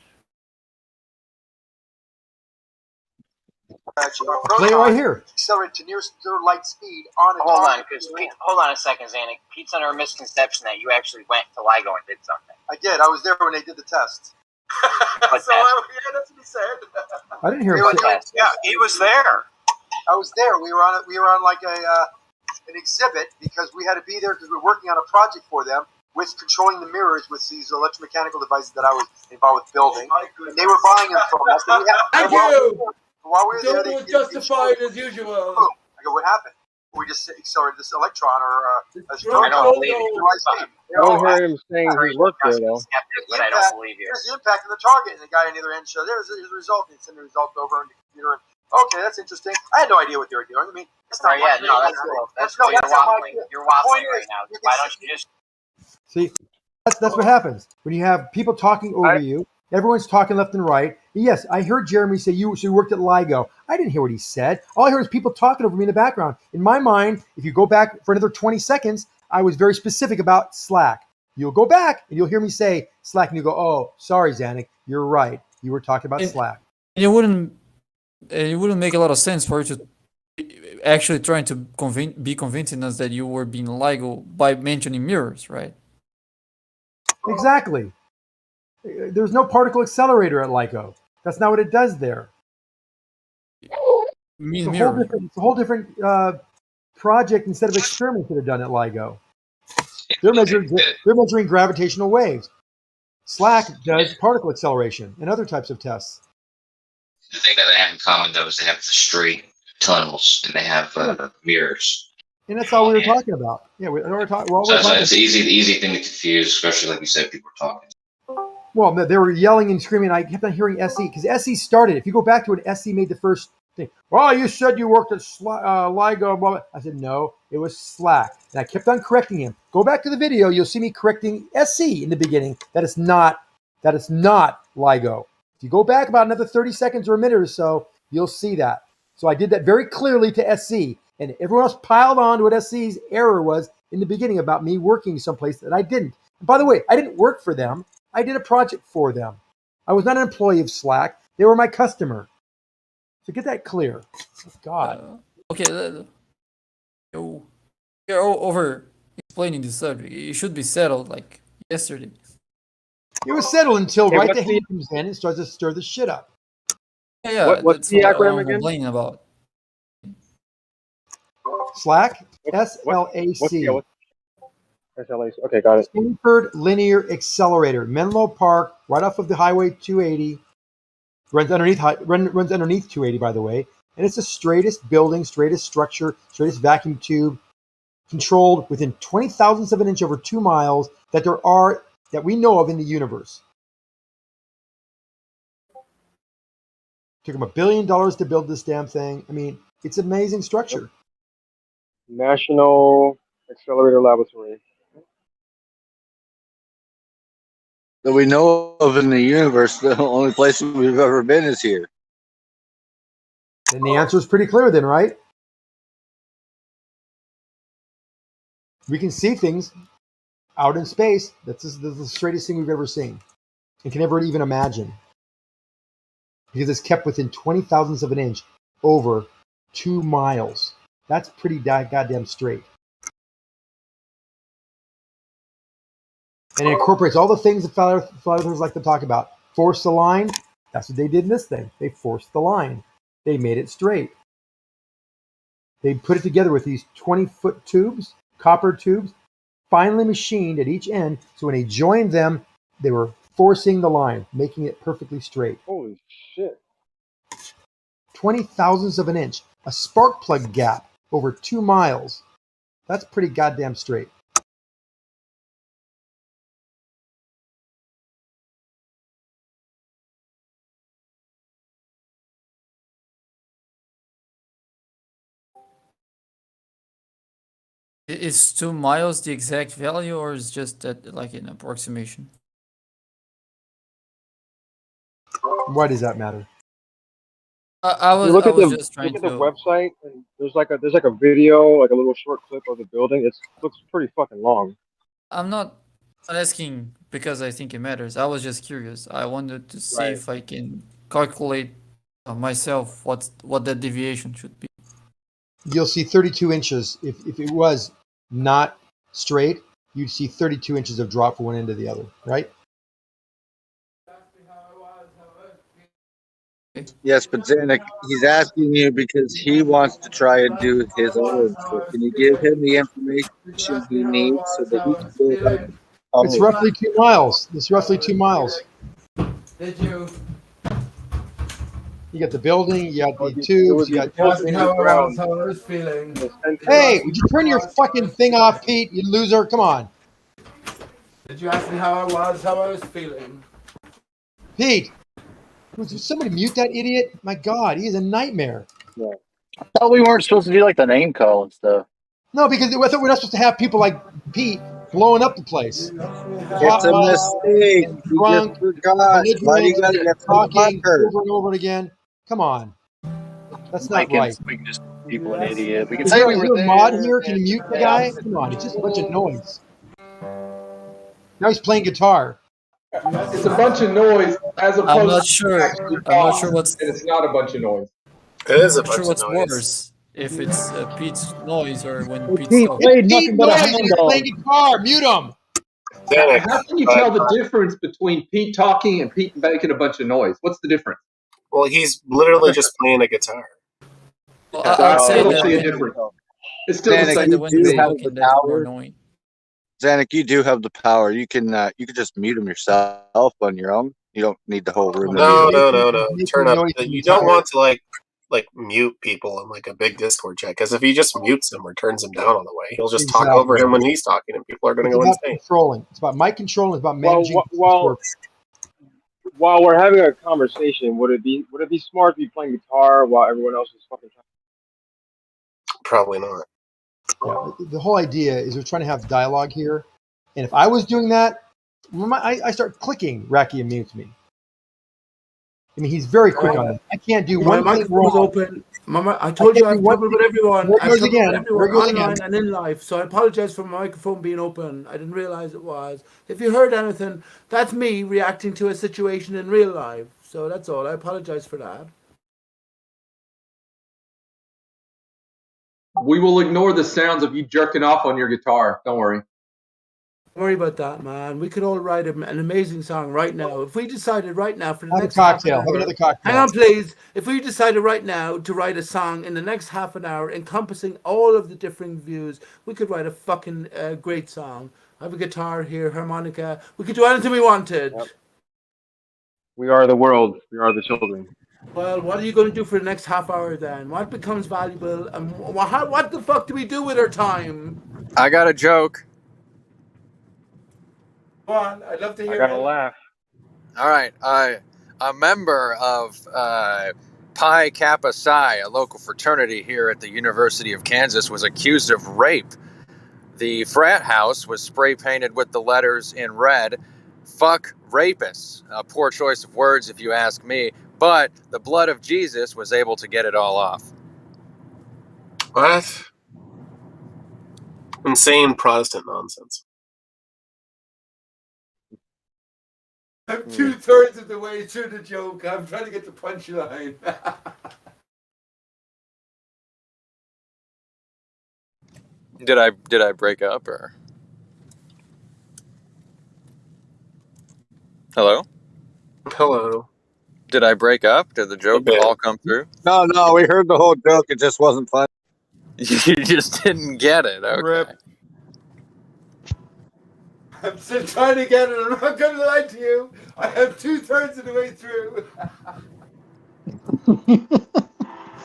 Play it right here.
Accelerate to near light speed on a
Hold on,
target.
because hold on a second, Zanuck. Pete's under a misconception that you actually went to LIGO and did something.
I did. I was there when they did the test.
What test?
Yeah, that's what he said.
I didn't hear him say that.
Yeah, he was there.
I was there. We were on like an exhibit because we had to be there because we were working on a project for them with controlling the mirrors with these electromechanical devices that I was involved with building. And they were buying them from us.
Thank you.
While we were there,
Don't justified as usual.
Boom. I go, what happened? We just accelerated this electron or
I don't believe you.
I don't hear him saying he worked there though.
But I don't believe you.
Here's the impact of the target, and the guy on the other end showed there's his result, and he sent the result over on the computer. And, okay, that's interesting. I had no idea what they were doing. I mean, that's not
Right, yeah, no, that's cool. That's cool. You're waffling. You're waffling right now. Why don't you just?
See, that's what happens when you have people talking over you. Everyone's talking left and right. Yes, I heard Jeremy say you worked at LIGO. I didn't hear what he said. All I heard was people talking over me in the background. In my mind, if you go back for another 20 seconds, I was very specific about Slack. You'll go back and you'll hear me say Slack, and you go, "Oh, sorry, Zanuck, you're right. You were talking about Slack."
It wouldn't make a lot of sense for you to actually trying to be convincing us that you were being LIGO by mentioning mirrors, right?
Exactly. There's no particle accelerator at LIGO. That's not what it does there. It's a whole different project instead of experiments that are done at LIGO. They're measuring gravitational waves. Slack does particle acceleration and other types of tests.
The thing that they have in common, though, is they have the straight tunnels and they have mirrors.
And that's all we were talking about. Yeah, we're talking.
It's the easy thing to confuse, especially like you said, people are talking.
Well, they were yelling and screaming. I kept on hearing SE because SE started. If you go back to when SE made the first thing, well, you said you worked at LIGO. Blah, blah. I said no, it was Slack. And I kept on correcting him. Go back to the video. You'll see me correcting SE in the beginning. That is not LIGO. If you go back about another 30 seconds or a minute or so, you'll see that. So I did that very clearly to SE, and everyone else piled on to what SE's error was in the beginning about me working someplace that I didn't. And by the way, I didn't work for them. I did a project for them. I was not an employee of Slack. They were my customer. So get that clear. God.
Okay. You're over explaining the subject. It should be settled like yesterday.
It was settled until right the hand comes in and starts to stir the shit up.
Yeah,
what's the acronym again?
Complaining about
Slack, SLAC.
SLAC. Okay, got it.
Stanford Linear Accelerator, Menlo Park, right off of the Highway 280. Runs underneath 280, by the way. And it's the straightest building, straightest structure, straightest vacuum tube, controlled within 20 thousandths of an inch over 2 miles that we know of in the universe. Took them $1 billion to build this damn thing. I mean, it's amazing structure.
National Accelerator Laboratory.
That we know of in the universe, the only place we've ever been is here.
And the answer is pretty clear then, right? We can see things out in space. That's the straightest thing we've ever seen and can never even imagine. Because it's kept within 20 thousandths of an inch over 2 miles. That's pretty goddamn straight. And it incorporates all the things that flat earthers like to talk about. Force the line. That's what they did in this thing. They forced the line. They made it straight. They put it together with these 20-foot tubes, copper tubes, finely machined at each end. So when they joined them, they were forcing the line, making it perfectly straight.
Holy shit.
20 thousandths of an inch. A spark plug gap over 2 miles. That's pretty goddamn straight.
Is 2 miles the exact value, or is just that like an approximation?
Why does that matter?
I was just trying
look
to.
at the website, and there's like a video, like a little short clip of the building. It looks pretty fucking long.
I'm not asking because I think it matters. I was just curious. I wanted to see if I can calculate myself what the deviation should be.
You'll see 32 inches. If it was not straight, you'd see 32 inches of drop from one end to the other, right?
Yes, but Zanuck, he's asking you because he wants to try and do his own. So can you give him the information he needs so that he can go ahead and
It's roughly 2 miles. It's roughly 2 miles.
Did you?
You got the building, you got the tubes, you got
How I was feeling.
Hey, would you turn your fucking thing off, Pete, you loser? Come on.
Did you ask me how I was feeling?
Pete, would somebody mute that idiot? My God, he is a nightmare.
Yeah. I thought we weren't supposed to do like the name call and stuff.
No, because I thought we're not supposed to have people like Pete blowing up the place.
It's a mistake. You
Drunk,
just forgot. Why do you gotta get
talking over and over again? Come on. That's not right.
We can just call people an idiot. We can
Is
say
there,
we
is
were
there a
there.
mod here? Can you mute the guy? Come on, it's just a bunch of noise. Now he's playing guitar.
It's a bunch of noise as opposed
I'm not sure. I'm not sure what's.
and it's not a bunch of noise. It is a
I'm not sure what's worse, if it's Pete's noise or when Pete's
Pete
talking.
noise, he's playing guitar. Mute him.
Danik, how can you tell the difference between Pete talking and Pete making a bunch of noise? What's the difference?
Well, he's literally just playing a guitar.
Well, I'd say
don't
that
see a
when-
difference. It's still
Zanuck,
the same.
you
when
do
he's
have
talking,
the
that's more
power.
annoying.
Zanuck, you do have the power. You can just mute him yourself on your own. You don't need the whole room.
No.
Making
Turn up.
noise
You don't want to like mute people in like a big Discord chat, because if he just mutes him or turns him down on the way, he'll just talk over him when he's talking, and people are going to
It's
go
about
insane.
controlling. It's about mic controlling. It's about managing.
While we're having a conversation, would it be smart to be playing guitar while everyone else is fucking trying?
Probably not.
Yeah, the whole idea is we're trying to have dialogue here, and if I was doing that, I start clicking. Racky mutes me. I mean, he's very quick on that. I can't do
My
one thing
microphone was
wrong.
open. I told you I have trouble with everyone.
There it
I have
goes
trouble
again.
with everyone
There it goes
online
again.
and in live. So I apologize for my microphone being open. I didn't realize it was. If you heard anything, that's me reacting to a situation in real life. So that's all. I apologize for that.
We will ignore the sounds of you jerking off on your guitar. Don't worry.
Don't worry about that, man. We could all write an amazing song right now. If we decided right now for the
Have a
next half
cocktail.
an
Have
hour,
another cocktail.
hang on, please. If we decided right now to write a song in the next half an hour encompassing all of the different views, we could write a fucking great song. I have a guitar here, harmonica. We could do anything we wanted.
Yep. We are the world. We are the children.
Well, what are you going to do for the next half hour then? What becomes valuable? And what the fuck do we do with our time?
I got a joke.
Go on, I'd love to hear
I gotta
it.
laugh.
All right. A member of Pi Kappa Psi, a local fraternity here at the University of Kansas, was accused of rape. The frat house was spray painted with the letters in red, "Fuck rapists." A poor choice of words, if you ask me, but the blood of Jesus was able to get it all off.
What? Insane Protestant nonsense.
I'm 2/3 of the way through the joke. I'm trying to get the punchline.
Did I break up or? Hello?
Hello.
Did I break up? Did the joke all come through?
No, we heard the whole joke. It just wasn't funny.
You just didn't get it. Okay.
Rip. I'm still trying to get it. I'm not going to lie to you. I am 2/3 of the way through.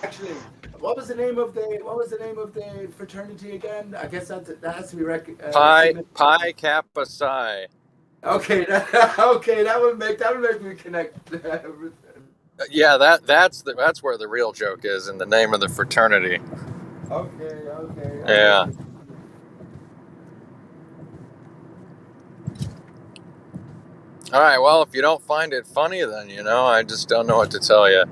Actually, what was the name of the fraternity again? I guess that has to be
Pi Kappa Psi.
Okay, that would make me connect.
Yeah, that's where the real joke is, in the name of the fraternity.
Okay.
Yeah. All right. Well, if you don't find it funny, then I just don't know what to tell you.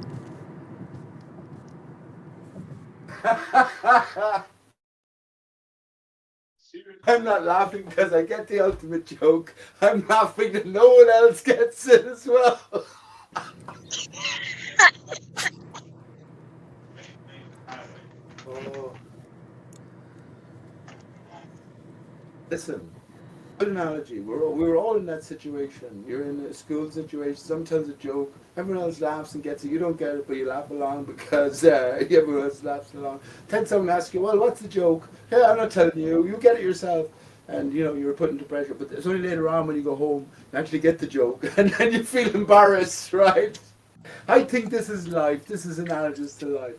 I'm not laughing because I get the ultimate joke. I'm laughing that no one else gets it as well. Oh. Listen, good analogy. We're all in that situation. You're in a school situation. Sometimes a joke. Everyone else laughs and gets it. You don't get it, but you laugh along because everyone else laughs along. Then someone asks you, "Well, what's the joke?" "Yeah, I'm not telling you. You get it yourself." And you're put into pressure. But it's only later on when you go home you actually get the joke, and then you feel embarrassed, right? I think this is life. This is analogous to life.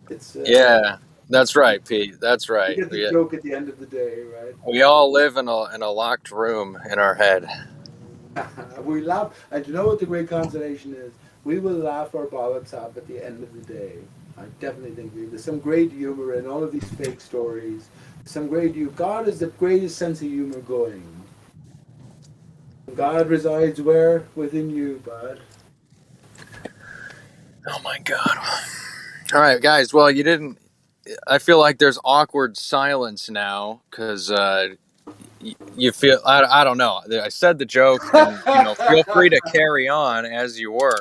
It's
Yeah, that's right, Pete. That's right.
You get the joke at the end of the day, right?
We all live in a locked room in our head.
We laugh, and you know what the great consolation is? We will laugh our bollocks off at the end of the day. I definitely think there's some great humor in all of these fake stories. Some great humor. God is the greatest sense of humor going. God resides where? Within you, bud.
Oh my God. All right, guys. Well, you didn't. I feel like there's awkward silence now because you feel. I don't know. I said the joke, and feel free to carry on as you were,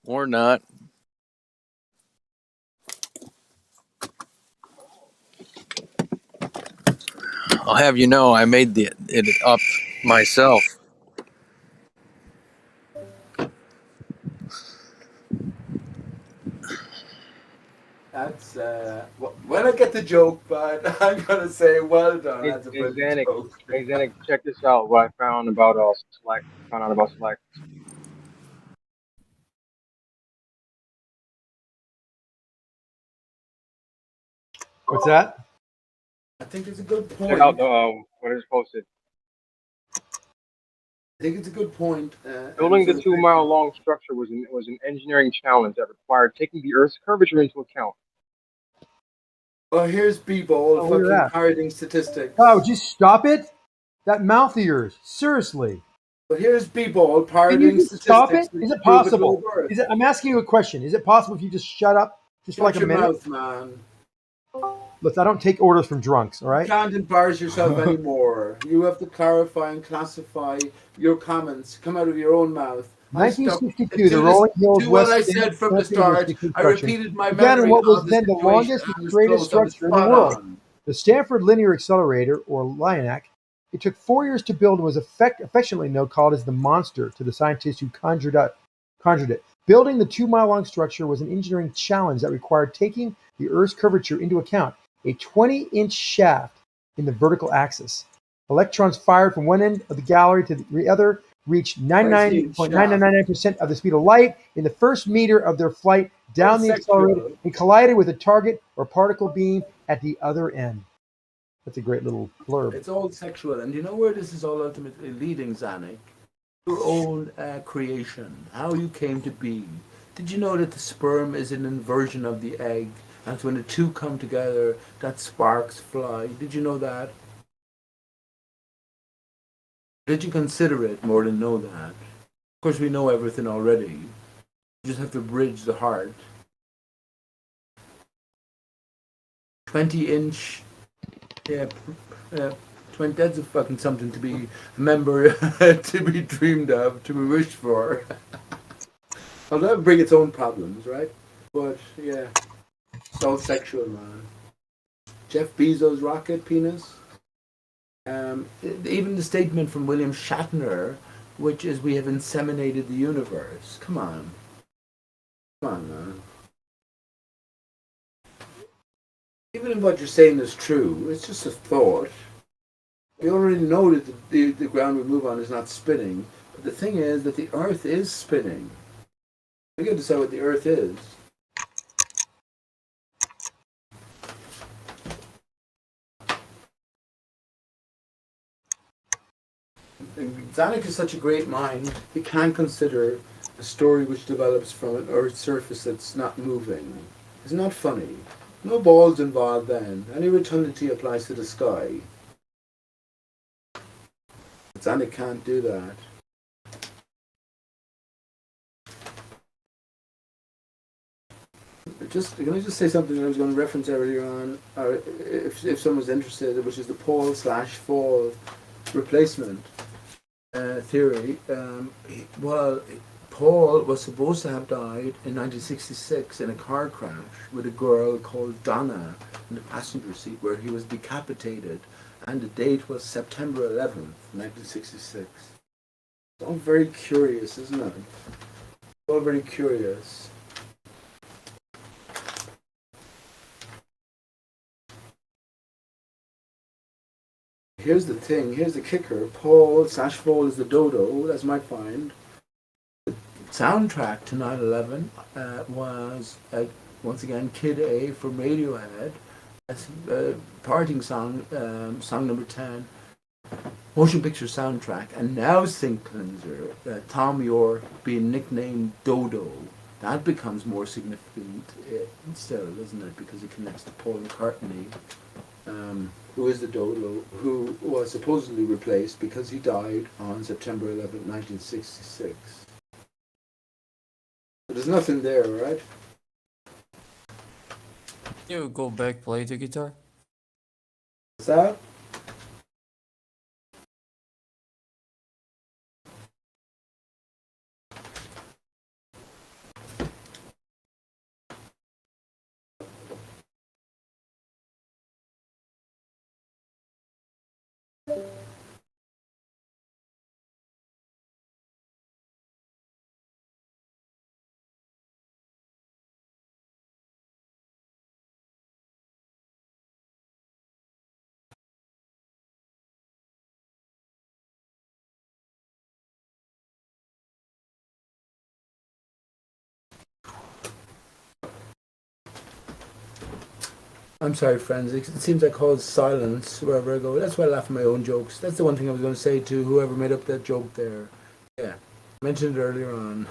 or not. I'll have you know, I made it up myself.
That's when I get the joke, but I'm gonna say well done. That's a brilliant joke.
Hey, Zanuck, check this out. What I found about Slack. Found out about Slack.
What's that?
I think it's a good point.
Check out what is posted.
I think it's a good point.
Building the 2-mile-long structure was an engineering challenge that required taking the Earth's curvature into account.
Well, here's B-Ball fucking parroting statistics.
Oh, just stop it! That mouth of yours, seriously.
But here's B-Ball parroting statistics.
Stop it! Is it possible? I'm asking you a question. Is it possible if you just shut up just for like a minute?
Shut your mouth, man.
Listen, I don't take orders from drunks, all right?
You can't embarrass yourself anymore. You have to clarify and classify your comments. Come out of your own mouth.
1962, the Rolling Hills
do
West
what I
End
said from the
Campus
start. I repeated my
began
memory
in what was
of the
then the longest
situation
and greatest structure in the world, the Stanford Linear Accelerator, or LINAC. It took 4 years to build and was affectionately called as the Monster to the scientists who conjured it. Building the 2-mile-long structure was an engineering challenge that required taking the Earth's curvature into account. a 20-inch shaft in the vertical axis. Electrons fired from one end of the gallery to the other reached 99.9999% of the speed of light in the first meter of their flight down the accelerator and collided with a target or particle beam at the other end. That's a great little blurb.
It's all sexual, and you know where this is all ultimately leading, Zanik? Your own creation, how you came to be. Did you know that the sperm is an inversion of the egg, and when the two come together, that sparks fly? Did you know that? Did you consider it more than know that? Of course, we know everything already. You just have to bridge the heart. 20-inch, yeah, 20. That's a fucking something to be remembered, to be dreamed of, to be wished for. Well, that would bring its own problems, right? But yeah, it's all sexual, man. Jeff Bezos' rocket penis. Even the statement from William Shatner, which is we have inseminated the universe. Come on. Come on, man. Even if what you're saying is true, it's just a thought. We already know that the ground we move on is not spinning. But the thing is that the Earth is spinning. We got to decide what the Earth is. Zanuck is such a great mind, he can't consider a story which develops from an Earth's surface that's not moving. It's not funny. No balls involved then. Any rotundity applies to the sky. Zanuck can't do that. Can I just say something that I was going to reference earlier on, if someone's interested, which is the Paul/Fall replacement theory. Paul was supposed to have died in 1966 in a car crash with a girl called Donna in the passenger seat, where he was decapitated, and the date was September 11th, 1966. It's all very curious, isn't it? It's all very curious. Here's the thing, here's the kicker. Paul/Fall is the dodo, that's my find. The soundtrack to 9/11 was, once again, Kid A from Radiohead. That's parting song, song number 10. Motion picture soundtrack. And now Sync Cleanser, Tom York being nicknamed Dodo. That becomes more significant still, doesn't it? Because it connects to Paul McCartney. Who is the dodo, who was supposedly replaced because he died on September 11, 1966. But there's nothing there, right?
You go back, play the guitar.
What's that? I'm sorry, friends. It seems I cause silence wherever I go. That's why I laugh at my own jokes. That's the one thing I was going to say to whoever made up that joke there. Yeah, I mentioned it earlier on.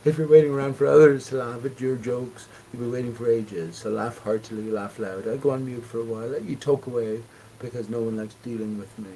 If you're waiting around for others to laugh at your jokes, you'll be waiting for ages. So laugh heartily, laugh loud. I'll go on mute for a while. Let you talk away because no one likes dealing with me.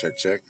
Check, check.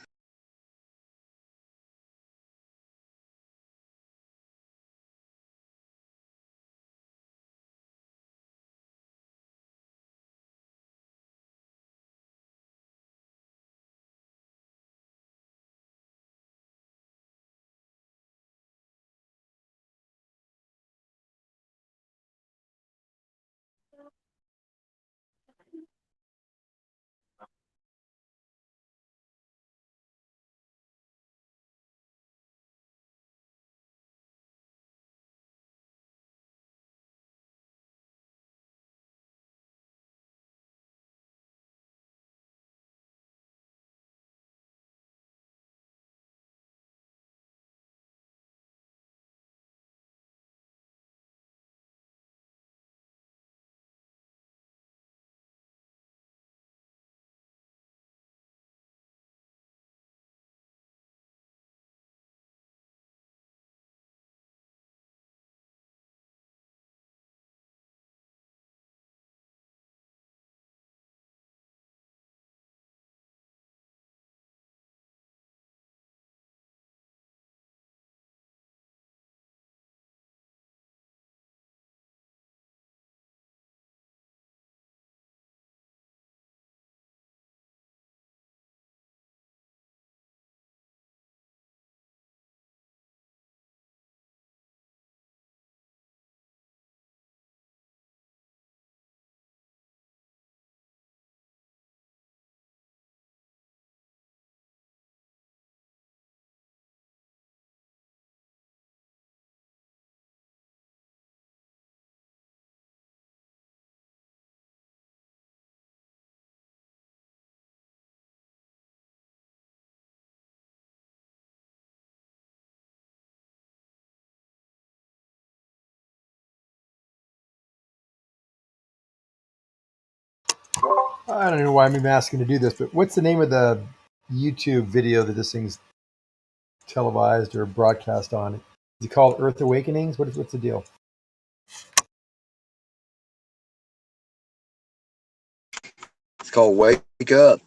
I don't know why I'm even asking to do this, but what's the name of the YouTube video that this thing's televised or broadcast on? Is it called Earth Awakenings? What's the deal?
It's called Wake Up.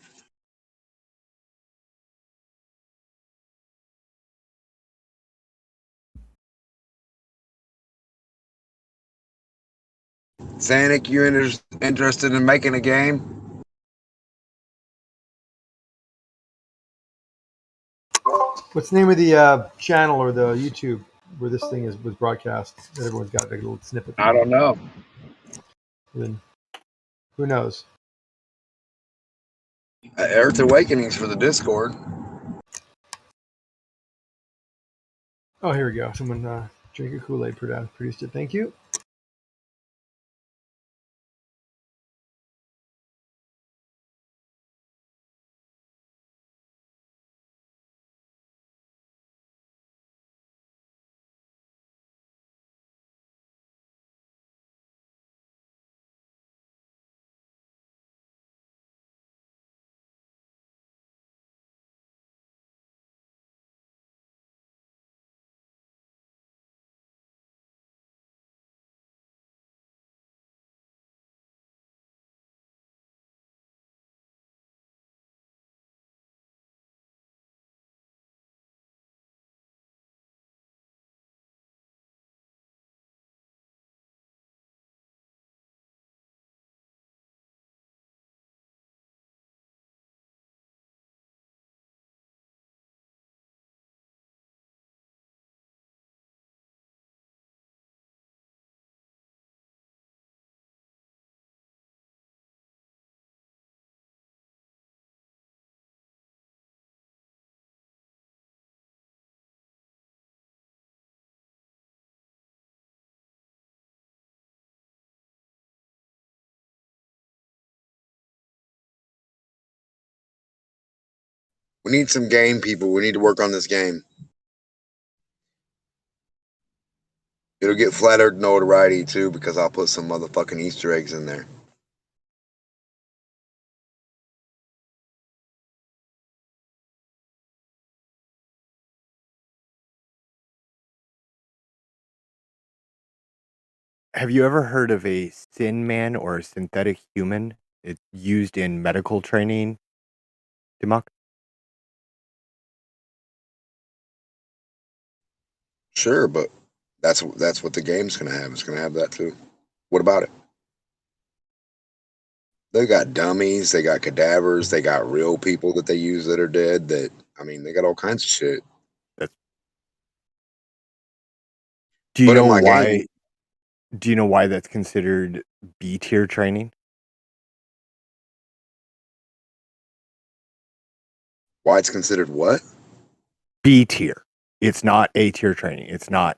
Zanuck, you interested in making a game?
What's the name of the channel or the YouTube where this thing was broadcast? That everyone's got like a little snippet.
I don't know.
Then who knows?
Earth Awakenings for the Discord.
Oh, here we go. Someone drink a Kool-Aid produced it. Thank you.
We need some game people. We need to work on this game. It'll get Flat Earth notoriety too because I'll put some motherfucking Easter eggs in there.
Have you ever heard of a Sin Man or a synthetic human? It's used in medical training. Dimok?
Sure, but that's what the game's gonna have. It's gonna have that too. What about it? They got dummies, they got cadavers, they got real people that they use that are dead. That I mean, they got all kinds of shit.
Do you
But in
know
my
why?
game,
Do you know why that's considered B tier training?
why it's considered what?
B tier. It's not A tier training. It's not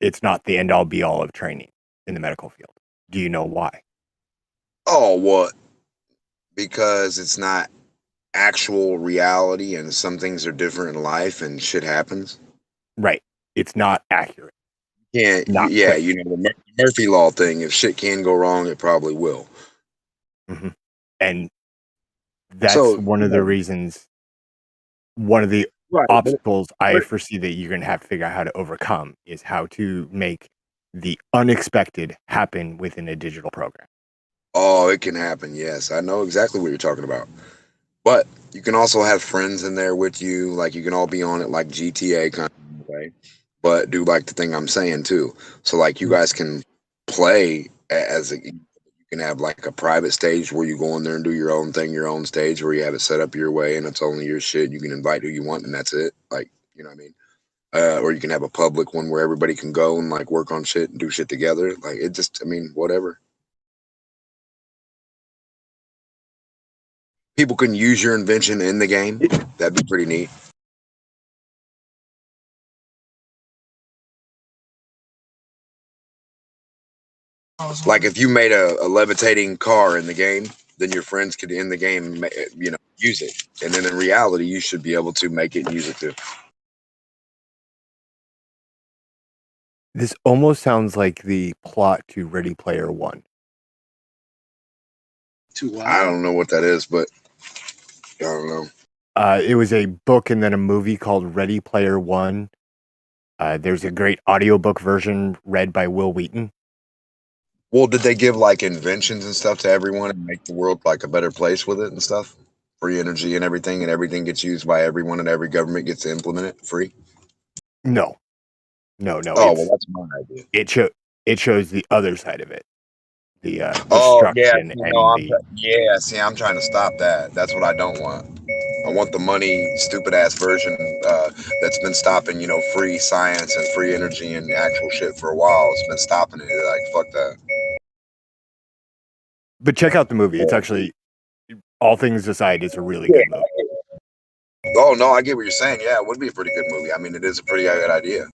the end all be all of training in the medical field. Do you know why?
Oh, what? Because it's not actual reality, and some things are different in life, and shit happens.
Right. It's not accurate.
Yeah,
Not
yeah.
quick.
You know the Murphy Law thing. If shit can go wrong, it probably will.
Mm-hmm. And that's
So
one of the reasons. One of the
right,
obstacles I
but
foresee that you're going to have to figure out how to overcome is how to make the unexpected happen within a digital program.
oh, it can happen. Yes, I know exactly what you're talking about. But you can also have friends in there with you. Like you can all be on it like GTA kind of way, but do like the thing I'm saying too. So like you guys can play as a. You can have like a private stage where you go in there and do your own thing, your own stage where you have it set up your way and it's only your shit. You can invite who you want and that's it. Like, you know what I mean? Or you can have a public one where everybody can go and like work on shit and do shit together. Like it just, I mean, whatever. People can use your invention in the game. That'd be pretty neat. Like if you made a levitating car in the game, then your friends could in the game, you know, use it. And then in reality, you should be able to make it and use it too.
This almost sounds like the plot to Ready Player One.
I don't know what that is, but I don't know.
It was a book and then a movie called Ready Player One. There's a great audiobook version read by Will Wheaton.
Well, did they give like inventions and stuff to everyone and make the world like a better place with it and stuff? Free energy and everything gets used by everyone and every government gets to implement it free?
No.
Oh, well, that's my idea.
It shows the other side of it. The
Oh, yeah.
destruction
See,
and
no,
the
see, I'm trying to stop that. That's what I don't want. I want the money, stupid ass version that's been stopping, you know, free science and free energy and actual shit for a while. It's been stopping it. Like, fuck that.
But check out the movie. It's actually, all things aside, it's a really good movie.
Oh, no, I get what you're saying. Yeah, it would be a pretty good movie. I mean, it is a pretty good idea.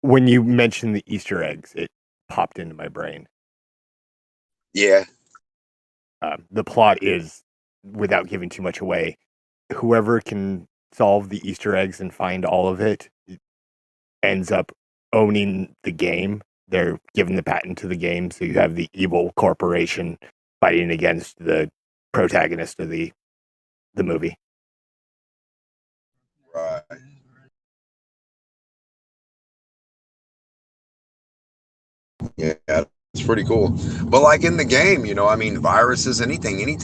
When you mentioned the Easter eggs, it popped into my brain.
Yeah.
The plot is, without giving too much away, whoever can solve the Easter eggs and find all of it ends up owning the game. They're given the patent to the game, so you have the evil corporation fighting against the protagonist of the movie.
Right. Yeah, it's pretty cool. But like in the game, you know, I mean, viruses, anything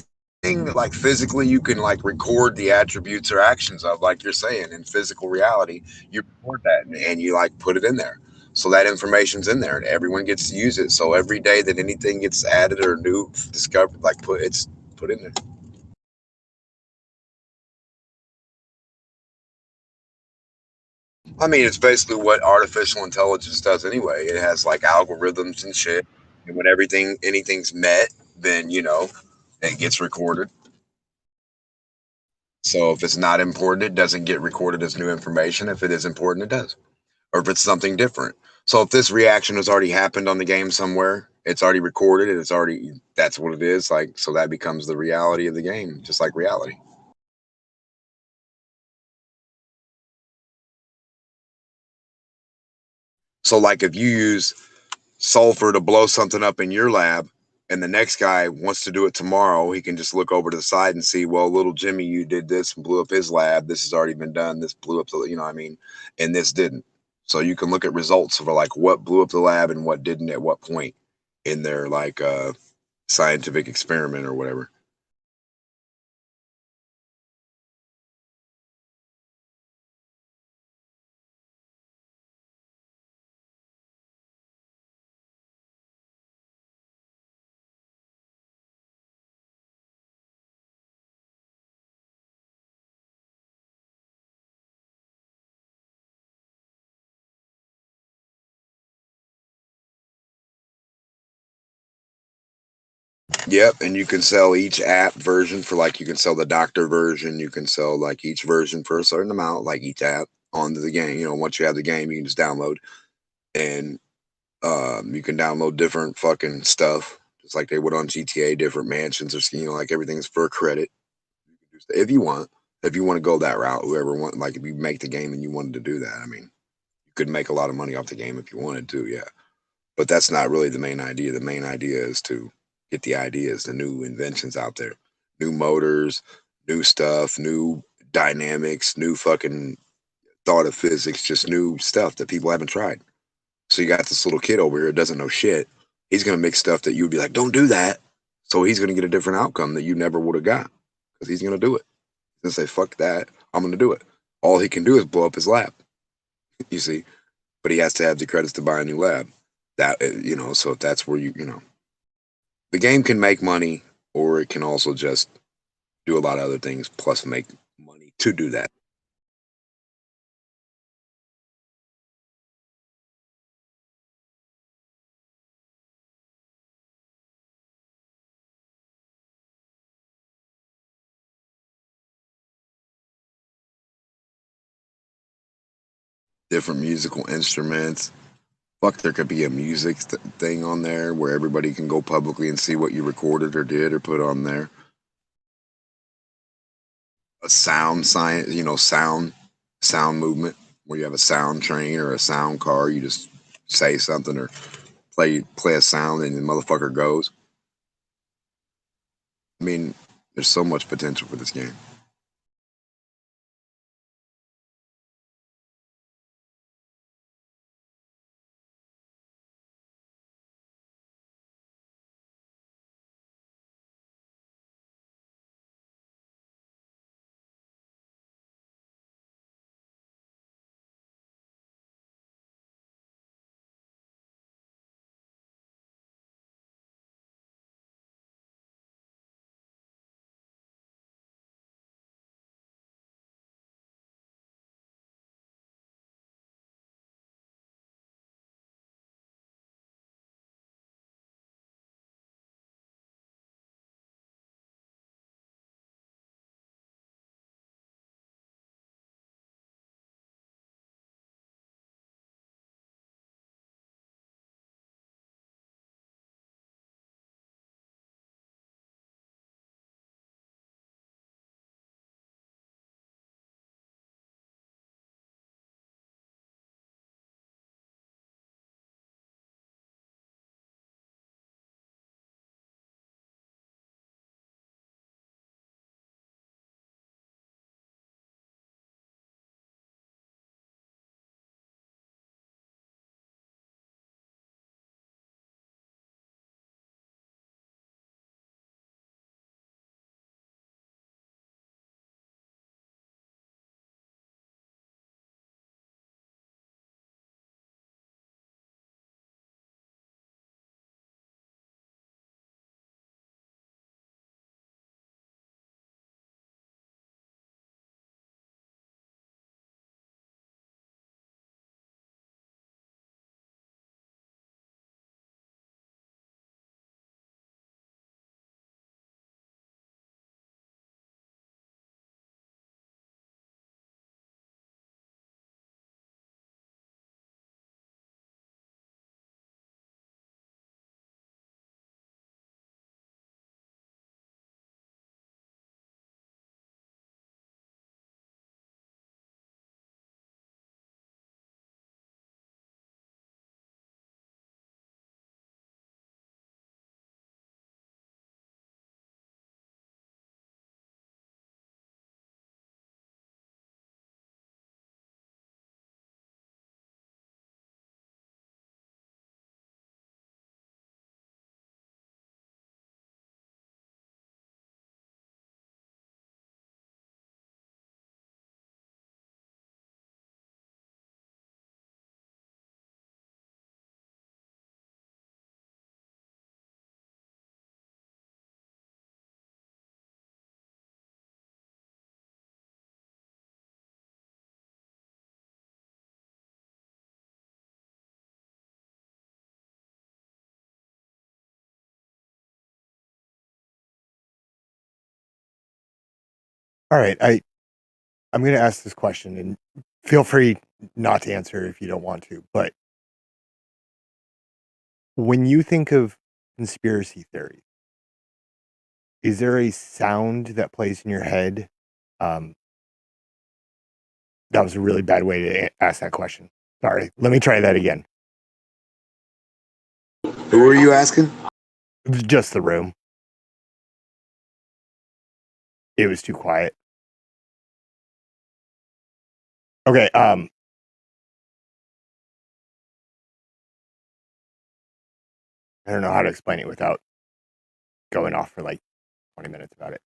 like physically you can like record the attributes or actions of, like you're saying, in physical reality, you record that and you like put it in there. So that information's in there and everyone gets to use it. So every day that anything gets added or new discovered, like put in there. I mean, it's basically what artificial intelligence does anyway. It has like algorithms and shit. And when anything's met, then, you know, it gets recorded. So if it's not important, it doesn't get recorded as new information. If it is important, it does. Or if it's something different. So if this reaction has already happened on the game somewhere, it's already recorded, that's what it is. Like, so that becomes the reality of the game, just like reality. So like if you use sulfur to blow something up in your lab and the next guy wants to do it tomorrow, he can just look over to the side and see, well, little Jimmy, you did this and blew up his lab. This has already been done. This blew up the, you know what I mean? And this didn't. So you can look at results for like what blew up the lab and what didn't at what point in their like scientific experiment or whatever. Yep, and you can sell each app version for like you can sell the doctor version. You can sell like each version for a certain amount, like each app onto the game. You know, once you have the game, you can just download, and you can download different fucking stuff, just like they would on GTA, different mansions or you know, like everything's for credit. If you want, to go that route, whoever want, like if you make the game and you wanted to do that, I mean, you could make a lot of money off the game if you wanted to, yeah. But that's not really the main idea. The main idea is to get the ideas, the new inventions out there, new motors, new stuff, new dynamics, new fucking thought of physics, just new stuff that people haven't tried. So you got this little kid over here that doesn't know shit. He's gonna make stuff that you'd be like, don't do that. So he's gonna get a different outcome that you never would have got because he's gonna do it. He's gonna say, fuck that, I'm gonna do it. All he can do is blow up his lab. You see, but he has to have the credits to buy a new lab. That you know, so that's where you know, the game can make money, or it can also just do a lot of other things plus make money to do that. Different musical instruments. Fuck, there could be a music thing on there where everybody can go publicly and see what you recorded or did or put on there. A sound science, you know, sound movement where you have a sound train or a sound car. You just say something or play a sound and the motherfucker goes. I mean, there's so much potential for this game.
All right, I'm going to ask this question, and feel free not to answer if you don't want to. But when you think of conspiracy theories, is there a sound that plays in your head? That was a really bad way to ask that question. Sorry. Let me try that again.
Who are you asking?
Just the room. It was too quiet. Okay. I don't know how to explain it without going off for like 20 minutes about it.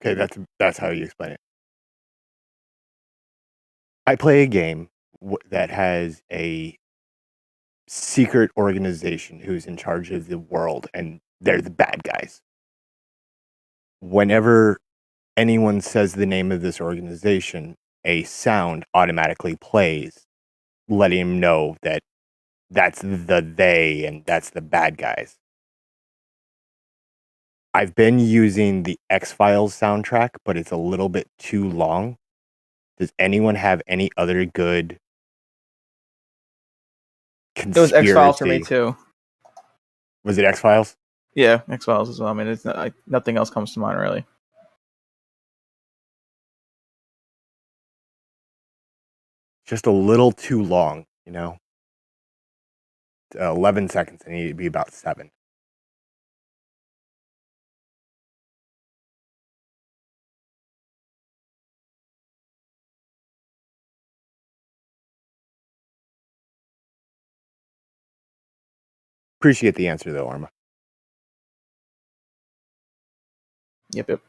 Okay, that's how you explain it. I play a game that has a secret organization who's in charge of the world, and they're the bad guys. Whenever anyone says the name of this organization, a sound automatically plays, letting them know that that's the they and that's the bad guys. I've been using the X-Files soundtrack, but it's a little bit too long. Does anyone have any other good
It was X-Files for me
conspiracy?
too.
Was it X-Files?
Yeah, X-Files as well. I mean, it's not, nothing else comes to mind really.
Just a little too long, 11 seconds. I need it to be about 7. Appreciate the answer though, Arma.
Yep.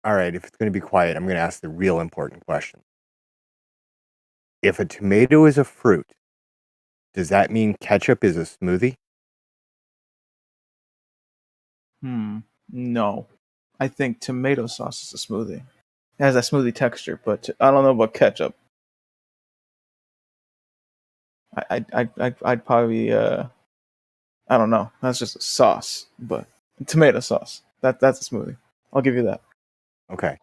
All right, if it's going to be quiet, I'm going to ask the real important question. If a tomato is a fruit, does that mean ketchup is a smoothie?
No. I think tomato sauce is a smoothie. It has that smoothie texture, but I don't know about ketchup. I'd probably I don't know. That's just a sauce, but tomato sauce. That's a smoothie. I'll give you that.
Okay.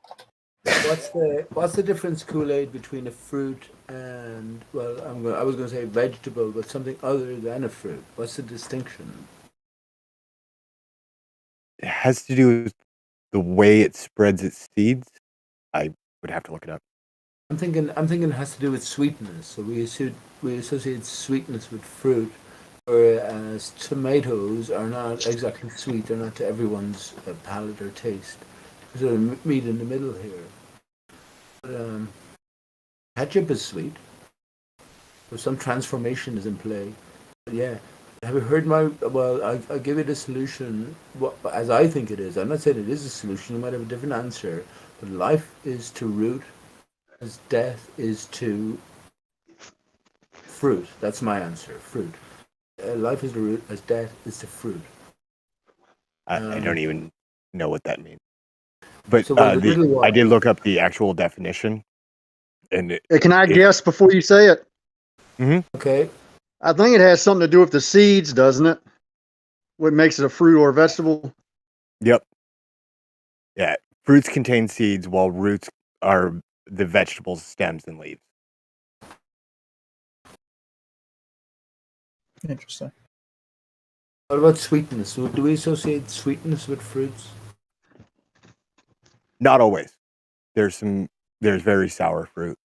What's the difference, Kool-Aid, between a fruit and, well, I was going to say vegetable, but something other than a fruit? What's the distinction?
It has to do with the way it spreads its seeds. I would have to look it up.
I'm thinking it has to do with sweetness. So we associate sweetness with fruit, whereas tomatoes are not exactly sweet. They're not to everyone's palate or taste. Sort of meet in the middle here. But, ketchup is sweet. So some transformation is in play. But yeah. Have you heard my? Well, I'll give you the solution as I think it is. I'm not saying it is a solution. You might have a different answer. But life is to root, as death is to fruit. That's my answer. Fruit. Life is to root, as death is to fruit.
I don't even know what that means. But
So
I did look up the actual definition, and
Can I guess before you say it?
Okay.
I think it has something to do with the seeds, doesn't it? What makes it a fruit or a vegetable?
Yep. Yeah, fruits contain seeds, while roots are the vegetables' stems and leaves.
Interesting.
What about sweetness? Do we associate sweetness with fruits?
Not always. There's very sour fruit.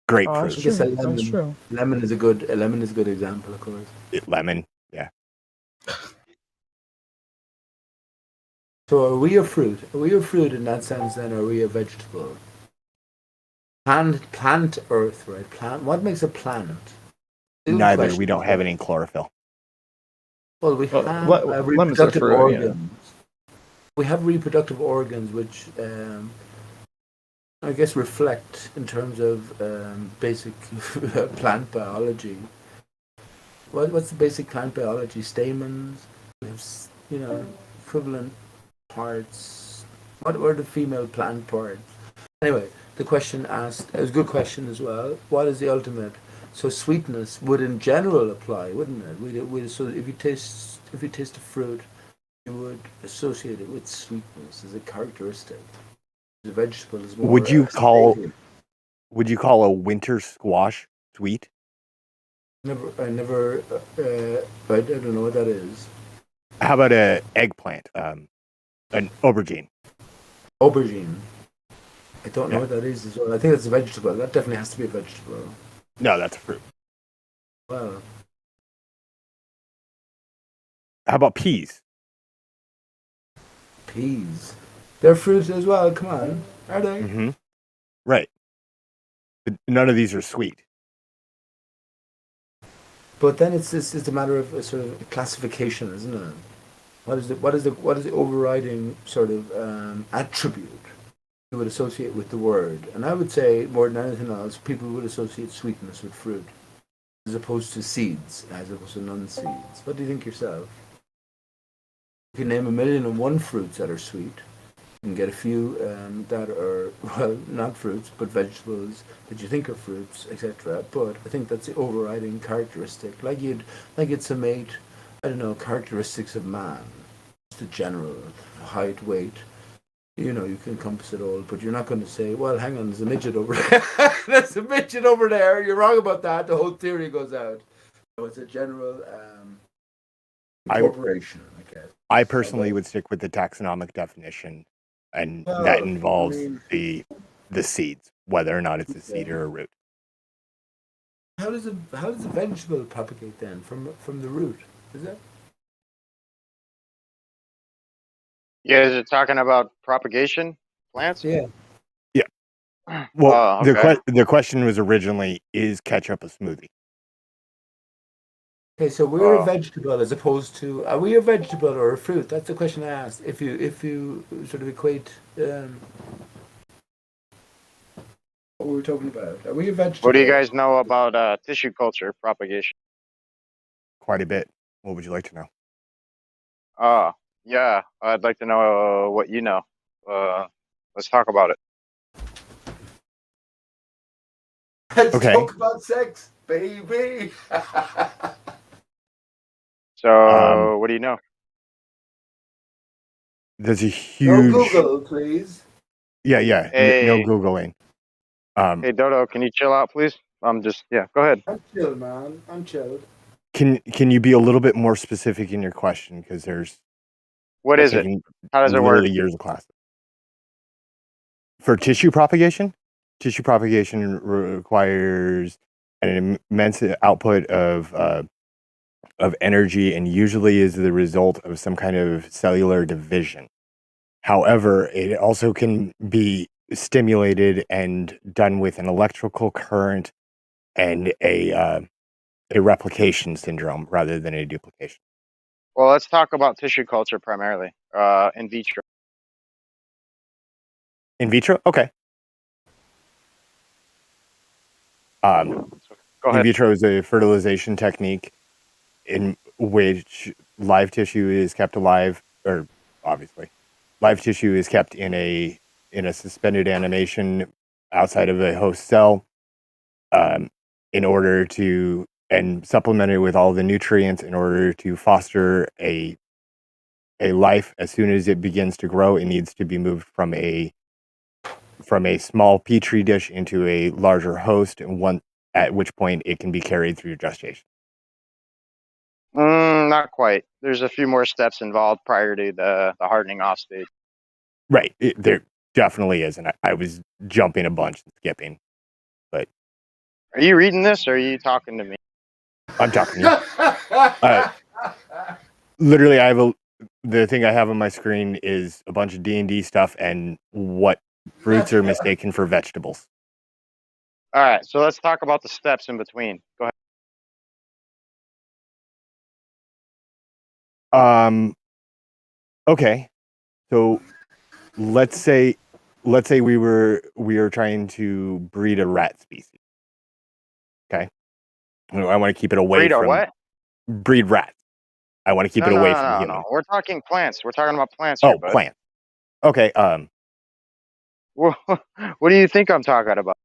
Grapefruit.
I guess a lemon. Lemon is a good example, of course.
Lemon, yeah.
So are we a fruit? Are we a fruit in that sense? Then are we a vegetable? Plant earth, right? Plant. What makes a plant?
Neither. We don't have any chlorophyll.
Well, we have reproductive organs. We have reproductive organs which, I guess, reflect in terms of basic plant biology. What's the basic plant biology? Stamens. We have, equivalent parts. What were the female plant parts? Anyway, the question asked, it was a good question as well. What is the ultimate? So sweetness would in general apply, wouldn't it? So if you taste a fruit, you would associate it with sweetness as a characteristic. The vegetable is more.
Would you call a winter squash sweet?
I don't know what that is.
How about an eggplant? An aubergine.
Aubergine. I don't know what that is as well. I think it's a vegetable. That definitely has to be a vegetable.
No, that's a fruit.
Well.
How about peas?
Peas. They're fruits as well. Come on. Are they?
Mm-hmm. Right. But none of these are sweet.
But then it's a matter of a sort of classification, isn't it? What is the overriding sort of attribute you would associate with the word? And I would say more than anything else, people would associate sweetness with fruit, as opposed to seeds, as opposed to non-seeds. What do you think yourself? You can name 1,000,001 fruits that are sweet. You can get a few that are, well, not fruits, but vegetables that you think are fruits, etc. But I think that's the overriding characteristic. Like you'd summate, I don't know, characteristics of man. Just the general height, weight. You can encompass it all, but you're not going to say, well, hang on, there's a midget over there. There's a midget over there. You're wrong about that. The whole theory goes out. So it's a general incorporation, I guess.
I personally would stick with the taxonomic definition, and that involves the seeds, whether or not it's a seed or a root.
How does a vegetable propagate then from the root? Is it?
Yeah, is it talking about propagation plants?
Yeah.
Yeah. Well,
okay.
the question was originally, is ketchup a smoothie?
Okay, so we're a vegetable as opposed to, are we a vegetable or a fruit? That's the question I asked. If you sort of equate what we were talking about, are we a vegetable?
What do you guys know about tissue culture propagation?
Quite a bit. What would you like to know?
Yeah, I'd like to know what you know. Let's talk about it.
Let's
Okay.
talk about sex, baby.
So, what do you know?
There's a
No
huge.
Google, please.
Yeah. No
Hey,
Googling.
hey, Dodo, can you chill out, please? Go ahead.
I'm chill, man. I'm chilled.
Can you be a little bit more specific in your question? Because
What
I've
is it?
taken
How does it work?
literally years of class. For tissue propagation requires an immense output of energy, and usually is the result of some kind of cellular division. However, it also can be stimulated and done with an electrical current and a replication syndrome rather than a duplication.
Well, let's talk about tissue culture primarily, in vitro.
In vitro? Okay.
Go
In
ahead.
vitro is a fertilization technique in which live tissue is kept alive, or obviously, live tissue is kept in a suspended animation outside of a host cell, in order to, and supplemented with all the nutrients in order to foster a life. As soon as it begins to grow, it needs to be moved from a small petri dish into a larger host, and at which point it can be carried through gestation.
Not quite. There's a few more steps involved prior to the hardening off stage.
Right. There definitely is, and I was jumping a bunch and skipping, but
Are you reading this, or are you talking to me?
I'm talking to you. Literally, the thing I have on my screen is a bunch of D&D stuff and what fruits are mistaken for vegetables.
All right, so let's talk about the steps in between. Go ahead.
Okay. So let's say we were trying to breed a rat species. Okay. I want to keep it away
Breed
from
a what?
breed rats. I want to keep it away from humans.
No. We're talking plants. We're talking about plants
Oh,
here, bud.
plants. Okay.
What do you think I'm talking about?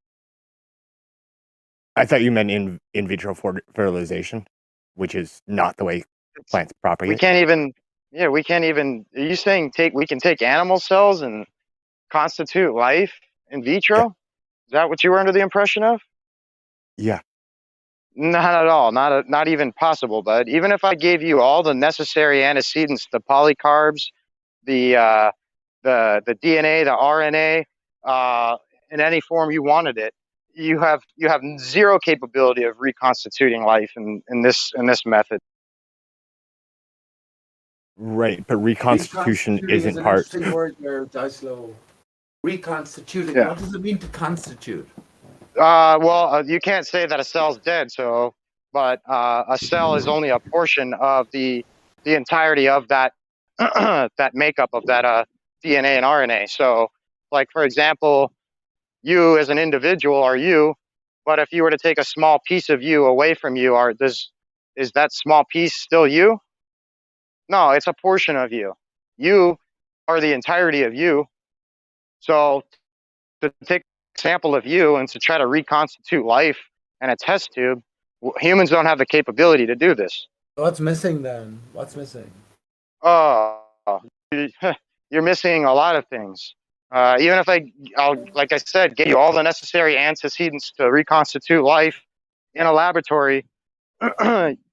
I thought you meant in vitro fertilization, which is not the way plants propagate.
We can't even. Are you saying we can take animal cells and constitute life in vitro?
Yeah.
Is that what you were under the impression of?
Yeah.
Not at all. Not even possible, bud. Even if I gave you all the necessary antecedents, the polycarbs, the DNA, the RNA, in any form you wanted it, you have zero capability of reconstituting life in this method.
Right, but reconstitution isn't
an
part.
interesting word there, Dyslow. Reconstituting.
Yeah.
What does it mean to constitute?
You can't say that a cell's dead, but a cell is only a portion of the entirety of that that makeup of that DNA and RNA. So, like for example, you as an individual are you, but if you were to take a small piece of you away from you, is that small piece still you? No, it's a portion of you. You are the entirety of you. So to take an example of you and to try to reconstitute life in a test tube, humans don't have the capability to do this.
What's missing then? What's missing?
Oh, you're missing a lot of things. Even if I'll, like I said, get you all the necessary antecedents to reconstitute life in a laboratory,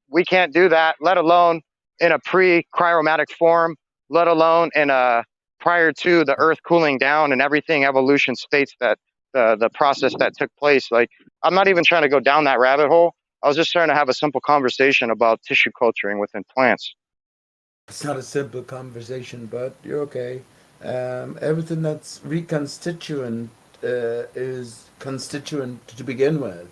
we can't do that, let alone in a pre-cryomatic form, let alone in a prior to the Earth cooling down and everything. Evolution states that the process that took place. Like, I'm not even trying to go down that rabbit hole. I was just trying to have a simple conversation about tissue culturing within plants.
It's not a simple conversation, but you're okay. Everything that's reconstituent is constituent to begin with.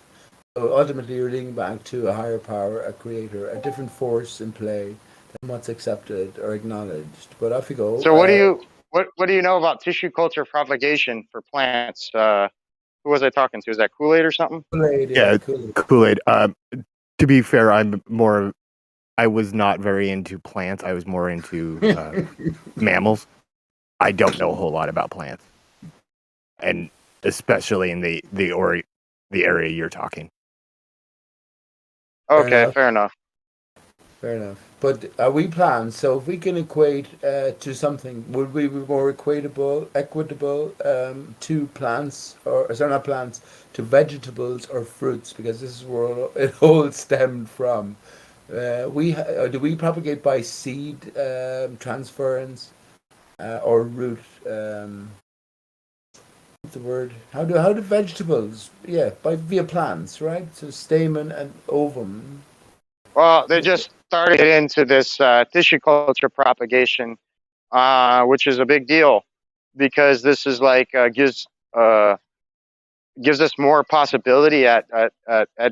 So ultimately, you're linking back to a higher power, a creator, a different force in play than what's accepted or acknowledged. But off you go.
So what do you know about tissue culture propagation for plants? Who was I talking to? Is that Kool-Aid or something?
Kool-Aid,
Yeah, Kool-Aid. To be fair, I was not very into plants. I was more into mammals. I don't know a whole lot about plants, and especially in the area you're talking.
Okay, fair enough.
Fair enough. But are we plants? So if we can equate to something, would we be more equitable to plants, or sorry, not plants, to vegetables or fruits? Because this is where it all stemmed from. Do we propagate by seed transference or root? What's the word? How do vegetables? Yeah, via plants, right? So stamen and ovum.
Well, they just started into this tissue culture propagation, which is a big deal because this is like gives us more possibility at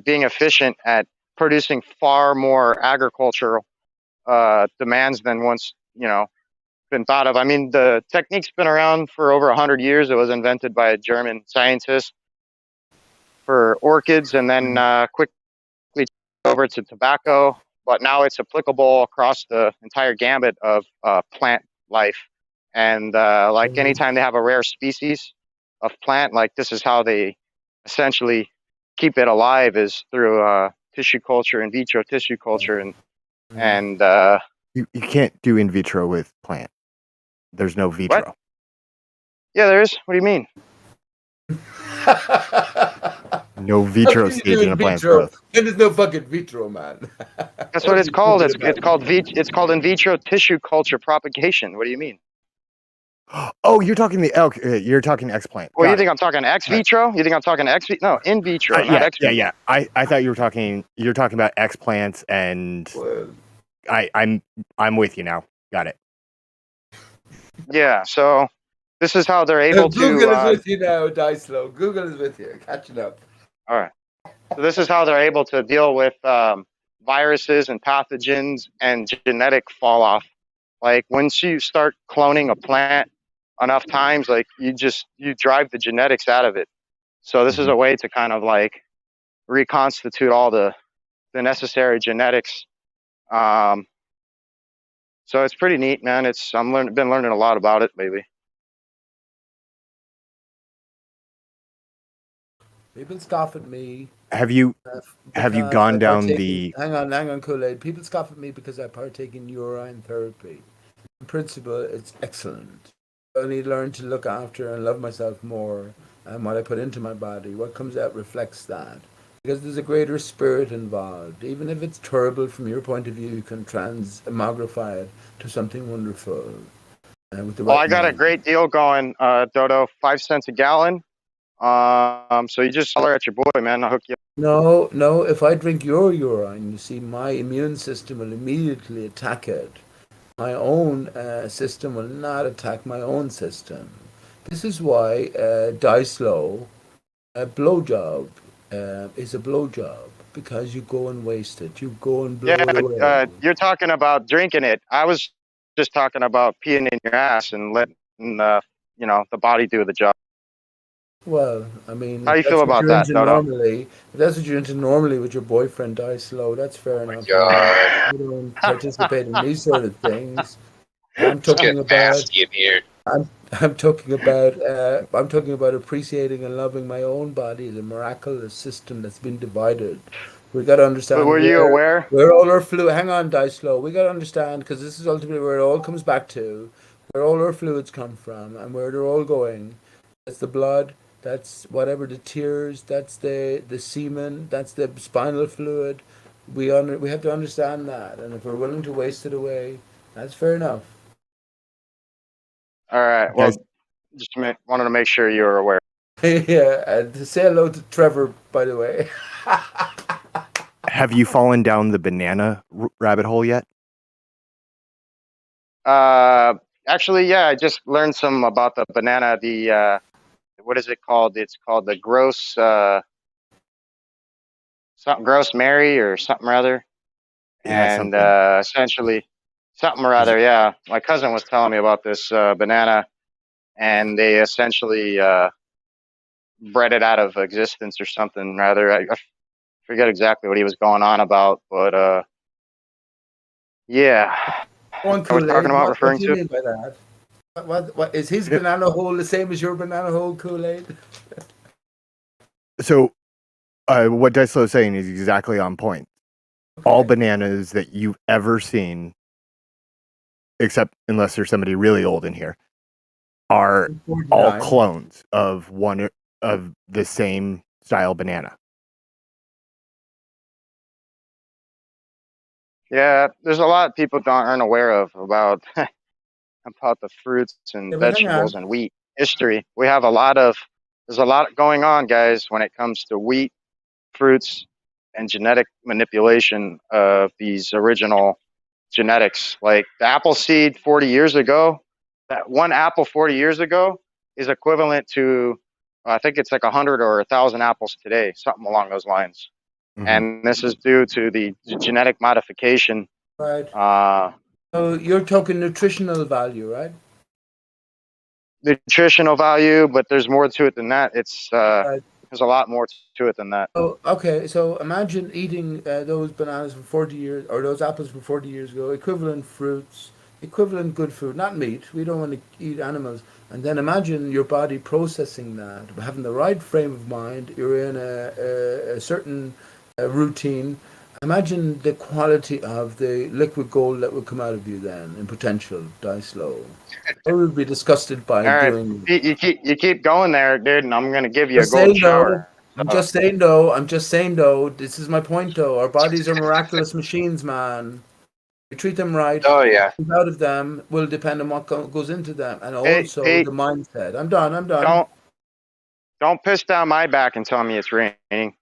being efficient at producing far more agricultural demands than once been thought of. I mean, the technique's been around for over 100 years. It was invented by a German scientist for orchids, and then quickly over to tobacco. But now it's applicable across the entire gambit of plant life. And like anytime they have a rare species of plant, like this is how they essentially keep it alive, is through tissue culture, in vitro tissue culture, and
You can't do in vitro with plant. There's no vitro.
What? Yeah, there is. What do you mean?
No vitro stage in a plant's
vitro?
growth.
There's no fucking vitro, man.
That's what it's called. It's called in vitro tissue culture propagation. What do you mean?
Oh, you're talking you're talking explant.
Well,
Got
you
it.
think I'm talking ex vitro? You think I'm talking ex vitro? No, in vitro, not
yeah,
ex vitro.
yeah. I thought you're talking about explants, and I'm with you now. Got it.
Yeah. So this is how they're able to.
Google is with you now, Dicelo. Google is with you. Catching up.
All right. So this is how they're able to deal with viruses and pathogens and genetic fall off. Like once you start cloning a plant enough times, like you drive the genetics out of it. So this is a way to kind of like reconstitute all the necessary genetics. So it's pretty neat, man. Been learning a lot about it lately.
People scoff at me.
Have you gone down the?
Hang on, Kool-Aid. People scoff at me because I partake in urine therapy. In principle, it's excellent. I only learn to look after and love myself more, and what I put into my body, what comes out reflects that. Because there's a greater spirit involved. Even if it's terrible from your point of view, you can transmogrify it to something wonderful.
Well, I got a great deal going, Dodo. 5 cents a gallon. So you just holler at your boy, man. I'll hook you up.
No. If I drink your urine, you see, my immune system will immediately attack it. My own system will not attack my own system. This is why Dicelo, a blowjob, is a blowjob, because you go and waste it. You go and blow it away.
Yeah, but you're talking about drinking it. I was just talking about peeing in your ass and letting the body do the job.
Well, I mean,
how do you feel about that, Dodo?
Normally, if that's what you're into normally with your boyfriend, Dicelo, that's fair enough. I don't participate in these sort of things. I'm talking about. I'm talking about appreciating and loving my own body as a miraculous system that's been divided. We got to understand.
But were you aware?
Where all our fluid. Hang on, Dicelo. We got to understand, because this is ultimately where it all comes back to, where all our fluids come from and where they're all going. That's the blood. That's whatever the tears. That's the semen. That's the spinal fluid. We have to understand that, and if we're willing to waste it away, that's fair enough.
All right. Well, just wanted to make sure you were aware.
Yeah, and to say hello to Trevor, by the way.
Have you fallen down the banana rabbit hole yet?
Actually, yeah. I just learned some about the banana. The what is it called? It's called the gross something gross Mary or something or other.
Yeah,
And
something.
essentially something or other. Yeah, my cousin was telling me about this banana, and they essentially bred it out of existence or something. Rather, I forget exactly what he was going on about, but yeah.
One
I was talking
Kool-Aid.
about
What
referring
do you
to.
mean by that? What is his banana hole the same as your banana hole, Kool-Aid?
So, what Dyslo is saying is exactly on point. All bananas that you've ever seen, except unless there's somebody really old in here, are all
49.
clones of one of the same style banana.
Yeah, there's a lot people aren't aware of about about the fruits and
Yeah, but hang
vegetables
on.
and wheat history. There's a lot going on, guys, when it comes to wheat, fruits, and genetic manipulation of these original genetics. Like the apple seed 40 years ago, that one apple 40 years ago is equivalent to, I think it's like 100 or 1,000 apples today, something along those lines. And this is due to the genetic modification.
Right. So you're talking nutritional value, right?
Nutritional value, but there's more to it than that. It's there's a lot more to it than that.
Oh, okay. So imagine eating those bananas for 40 years, or those apples for 40 years ago, equivalent fruits, equivalent good food, not meat. We don't want to eat animals. And then imagine your body processing that, having the right frame of mind. You're in a certain routine. Imagine the quality of the liquid gold that would come out of you then, in potential, die slow. I would be disgusted by
All right,
doing.
you keep going there, dude, and I'm gonna give you a
Just
gold
saying though.
shower.
I'm just saying though. I'm just saying though. This is my point though. Our bodies are miraculous machines, man. You treat them right.
Oh, yeah.
Out of them will depend on what goes into them, and
Hey,
also
Pete,
the mindset. I'm done. I'm done.
Don't piss down my back and tell me it's raining.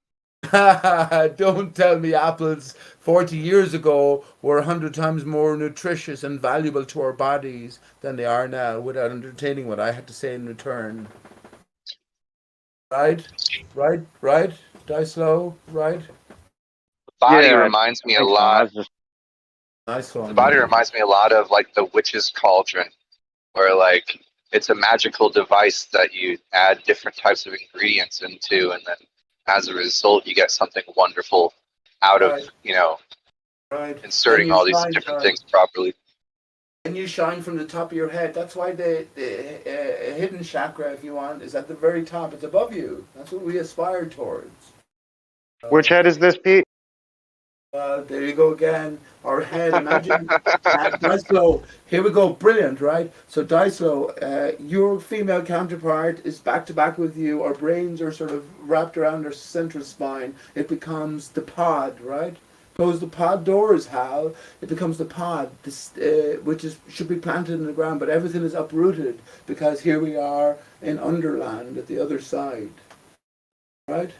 Don't tell me apples 40 years ago were 100 times more nutritious and valuable to our bodies than they are now, without entertaining what I had to say in return. Right? Die slow, right?
The body
Yeah,
reminds me
I
a
think so.
lot.
Nice one.
The body reminds me a lot of like the witch's cauldron, where like it's a magical device that you add different types of ingredients into, and then as a result, you get something wonderful out of inserting
And you
all these
shine,
different
right?
things properly.
And you shine from the top of your head. That's why the hidden chakra, if you want, is at the very top. It's above you. That's what we aspire towards.
Which head is this, Pete?
There you go again. Our head, imagine. Dyslo, here we go. Brilliant, right? So Dyslo, your female counterpart is back to back with you. Our brains are sort of wrapped around our central spine. It becomes the pod, right? Close the pod doors, Hal. It becomes the pod, which should be planted in the ground, but everything is uprooted because here we are in Underland at the other side, right?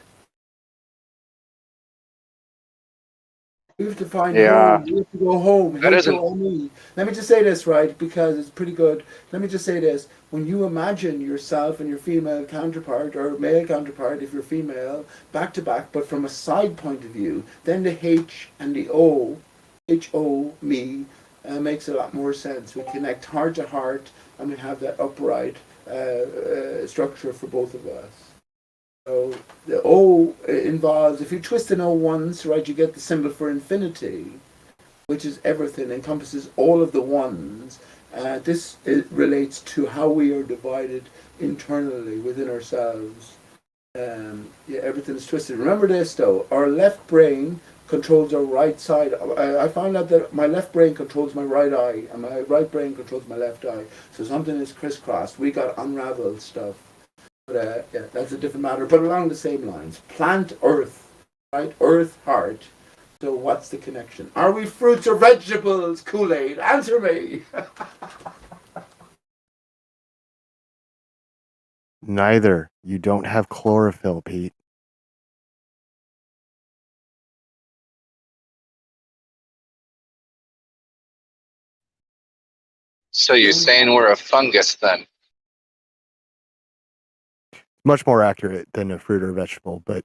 We have to find home. We have to go home.
That isn't-
H-O-M-E. Let me just say this, right, because it's pretty good. Let me just say this. When you imagine yourself and your female counterpart, or male counterpart if you're female, back to back, but from a side point of view, then the H and the O, H-O-Me, makes a lot more sense. We connect heart to heart, and we have that upright structure for both of us. So the O involves, if you twist an O once, right, you get the symbol for infinity, which is everything, encompasses all of the ones. This relates to how we are divided internally within ourselves. Everything is twisted. Remember this though, our left brain controls our right side. I found out that my left brain controls my right eye, and my right brain controls my left eye. So something is crisscrossed. We got unraveled stuff. But yeah, that's a different matter, but along the same lines. Plant, earth, right? Earth, heart. So what's the connection? Are we fruits or vegetables, Kool-Aid? Answer me!
Neither. You don't have chlorophyll, Pete.
So you're saying we're a fungus then?
Much more accurate than a fruit or vegetable, but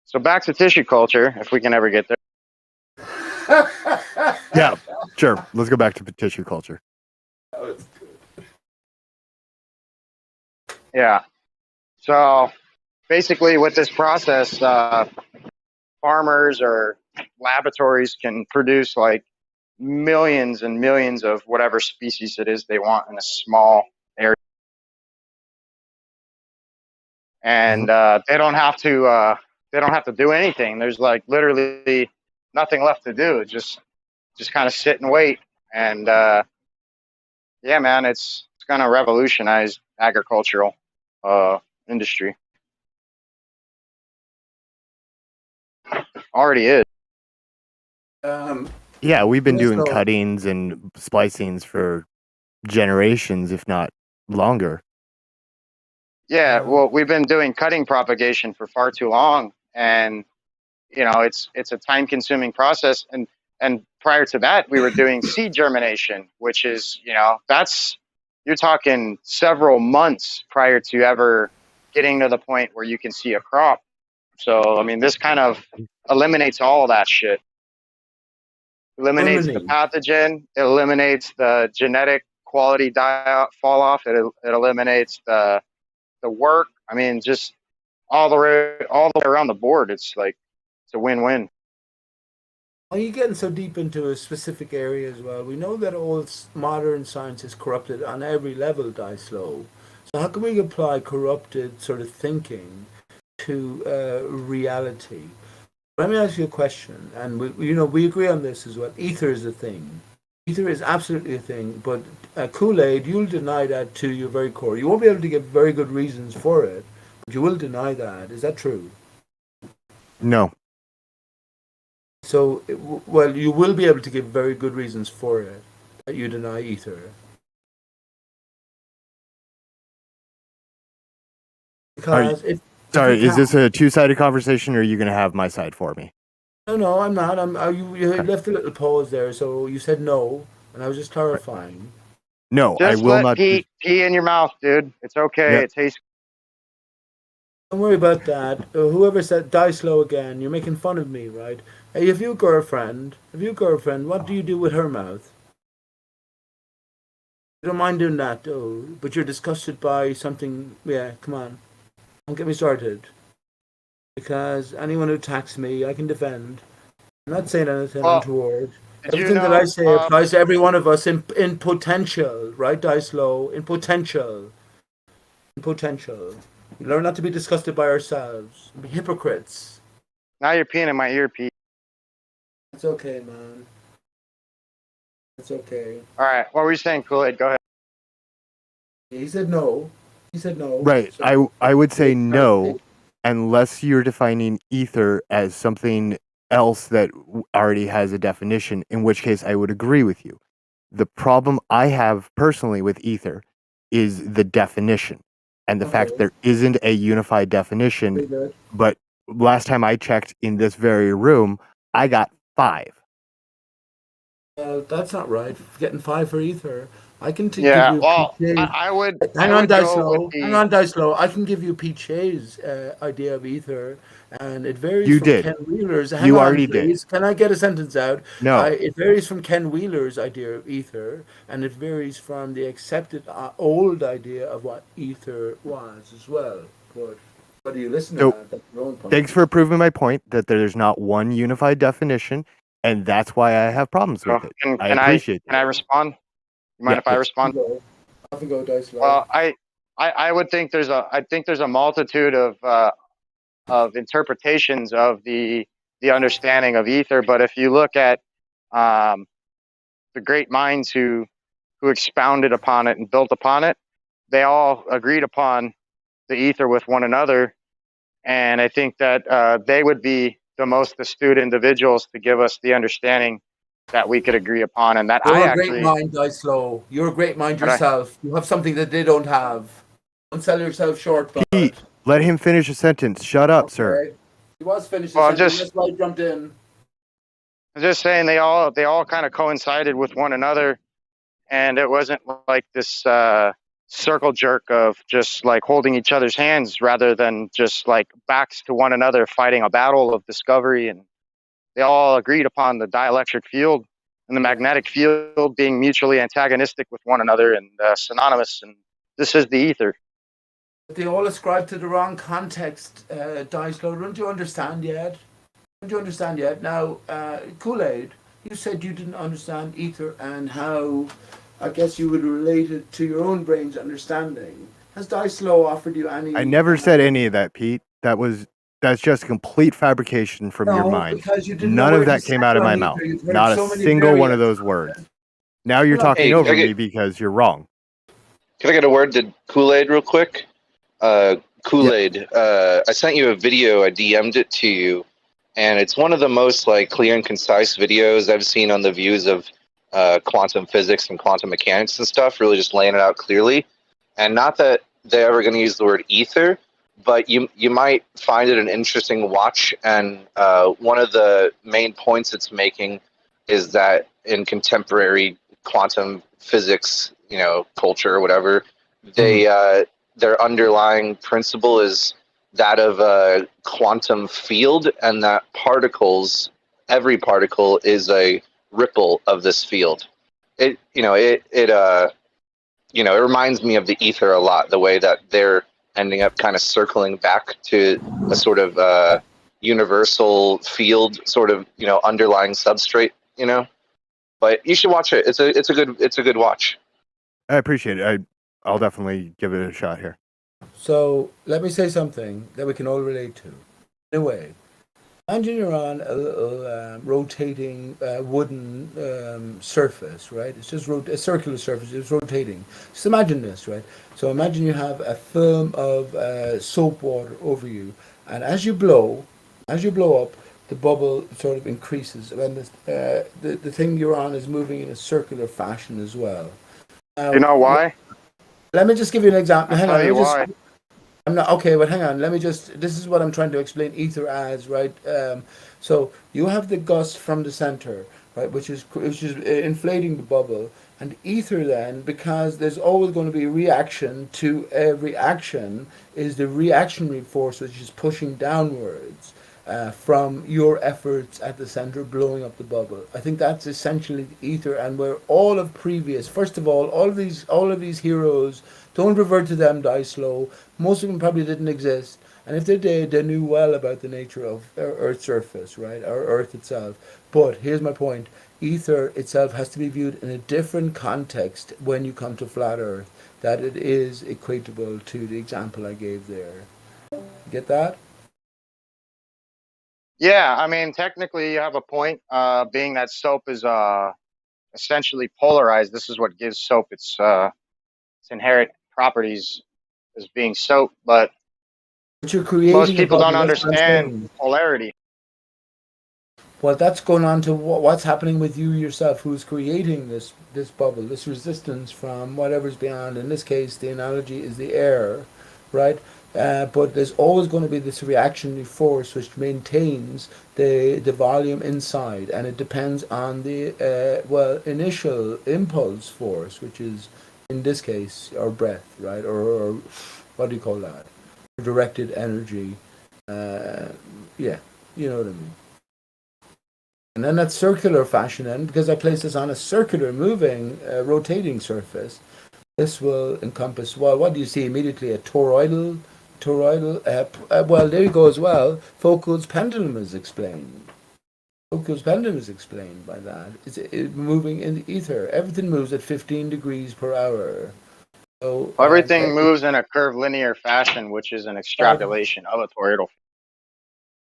So back to tissue culture, if we can ever get there.
Yeah, sure. Let's go back to tissue culture.
Yeah. So basically, with this process, farmers or laboratories can produce like millions and millions of whatever species it is they want in a small area, and they don't have to do anything. There's like literally nothing left to do. Just kind of sit and wait. And yeah, man, it's gonna revolutionize agricultural industry. Already is.
Yeah, we've been doing
so-
cuttings and splicings for generations, if not longer.
Yeah, well, we've been doing cutting propagation for far too long, and you know, it's a time-consuming process. And prior to that, we were doing seed germination, which is, you know, you're talking several months prior to ever getting to the point where you can see a crop. So, I mean, this kind of eliminates all of that shit. Eliminates the pathogen. It eliminates the genetic quality fall off. It eliminates the work. I mean, just all the way around the board. It's like it's a win-win.
Why are you getting so deep into a specific area as well? We know that all modern science is corrupted on every level, Slow. So how can we apply corrupted sort of thinking to reality? Let me ask you a question, and we agree on this as well. Ether is a thing. Ether is absolutely a thing, but Kool-Aid, you'll deny that to your very core. You won't be able to give very good reasons for it, but you will deny that. Is that true?
No.
So, well, you will be able to give very good reasons for it, that you deny ether. Because
Sorry, is this a two-sided conversation, or are you going to have my side for me?
No, I'm not. You left a little pause there, so you said no, and I was just clarifying.
No,
Just
I will
let
not.
pee in your mouth, dude. It's okay.
Yep.
It tastes.
Don't worry about that. Whoever said die slow again, you're making fun of me, right? Hey, if you girlfriend, what do you do with her mouth? You don't mind doing that, though, but you're disgusted by something. Yeah, come on. Don't get me started. Because anyone who attacks me, I can defend. I'm not saying anything untoward. Everything that I say applies to every one of us in potential, right, Slow? In potential. In potential. We learn not to be disgusted by ourselves. Be hypocrites.
Now you're peeing in my ear, Pete.
It's okay, man. It's okay.
All right. What were you saying, Kool-Aid? Go ahead.
He said no.
Right.
So,
I would say no, unless you're defining ether as something else that already has a definition, in which case I would agree with you. The problem I have personally with ether is the definition and the fact there isn't a unified definition. But last time I checked in this very room, I got 5.
That's not right. Getting 5 for ether. I can give
Yeah,
you
well,
Pete Shay's.
I would.
Hang
I
on,
would go with
Hang on, Slow. I can give you Pete Shay's idea of ether, and it varies
You
from
did.
Ken Wheeler's. Hang
You
on,
already
please. Can I get a sentence out?
No.
It varies from Ken Wheeler's idea of ether, and it varies from the accepted old idea of what ether was as well. But whether you listen to that, that's your own point.
Thanks for proving my point that there's not one unified definition, and that's why I have problems with it. I appreciate
Can I respond? You mind if I respond?
Off you go, Slow.
Well, I would think there's a multitude of interpretations of the understanding of ether, but if you look at the great minds who expounded upon it and built upon it, they all agreed upon the ether with one another, and I think that they would be the most astute individuals to give us the understanding that we could agree upon, and that
You're
I
a
actually.
great mind, Slow. You're a great mind
But I-
yourself. You have something that they don't have. Don't sell yourself short, but
Pete, let him finish a sentence. Shut up, sir.
he was finished.
Well,
That's why I jumped in.
I'm just saying they all kind of coincided with one another, and it wasn't like this circle jerk of just like holding each other's hands rather than just like backs to one another fighting a battle of discovery. And they all agreed upon the dielectric field and the magnetic field being mutually antagonistic with one another and synonymous. And this is the ether.
They all ascribe to the wrong context, Dyslow. Don't you understand yet? Don't you understand yet? Now, Kool-Aid, you said you didn't understand ether and how, I guess you would relate it to your own brain's understanding. Has Dyslow offered you any...
I never said any of that, Pete. That's just complete fabrication from your mind. None of that came out of my mouth. Not a single one of those words. Now you're talking over me because you're wrong.
Can I get a word to Kool-Aid real quick? Kool-Aid, I sent you a video, I DM'd it to you, and it's one of the most like clear and concise videos I've seen on the views of quantum physics and quantum mechanics and stuff, really just laying it out clearly. And not that they're ever going to use the word ether, but you might find it an interesting watch. And one of the main points it's making is that in contemporary quantum physics, culture or whatever, their underlying principle is that of a quantum field, and that every particle is a ripple of this field. It reminds me of the ether a lot, the way that they're ending up kind of circling back to a sort of universal field, sort of underlying substrate. But you should watch it. It's a good watch.
I appreciate it. I'll definitely give it a shot here.
So let me say something that we can all relate to. In a way, imagine you're on a little rotating wooden surface, right? It's just a circular surface. It's rotating. Just imagine this, right? So imagine you have a film of soap water over you, and as you blow up, the bubble sort of increases, and the thing you're on is moving in a circular fashion as well.
You know why?
Let me just give you an example. Hang on.
Why.
I'm not okay, but hang on. This is what I'm trying to explain ether as, right? So you have the gust from the center, right, which is inflating the bubble, and ether then, because there's always going to be a reaction to every action, is the reactionary force which is pushing downwards. From your efforts at the center blowing up the bubble. I think that's essentially the ether, and where all of these heroes, don't revert to them, Dyslow. Most of them probably didn't exist, and if they did, they knew well about the nature of Earth's surface, right, or Earth itself. But here's my point: ether itself has to be viewed in a different context when you come to flat Earth. That it is equatable to the example I gave there. Get that?
Yeah, I mean, technically you have a point, being that soap is essentially polarized. This is what gives soap its inherent properties as being soap, but
you're creating
most people don't understand polarity.
Well, that's going on to what's happening with you yourself, who's creating this bubble, this resistance from whatever's beyond. In this case, the analogy is the air, right? But there's always going to be this reactionary force which maintains the volume inside, and it depends on the initial impulse force, which is in this case our breath, right? Or what do you call that? Directed energy. Yeah, you know what I mean. And then that circular fashion, then, because I place this on a circular, moving, rotating surface, this will encompass, well, what do you see immediately? A toroidal, well, there you go as well. Foucault's pendulum is explained. Foucault's pendulum is explained by that. It's moving in the ether. Everything moves at 15 degrees per hour. So
everything moves in a curvilinear fashion, which is an extrapolation of a toroidal.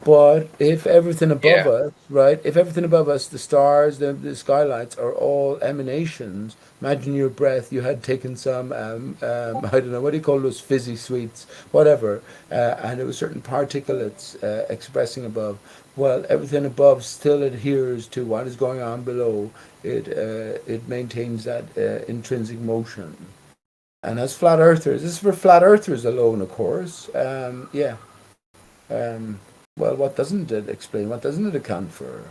But if everything above us, right? If everything above us, the stars, the skylights are all emanations. Imagine your breath. You had taken some, I don't know, what do you call those fizzy sweets, whatever, and there were certain particulates expressing above. Well, everything above still adheres to what is going on below. It maintains that intrinsic motion. And as flat earthers, this is for flat earthers alone, of course. Well, what doesn't it explain? What doesn't it account for?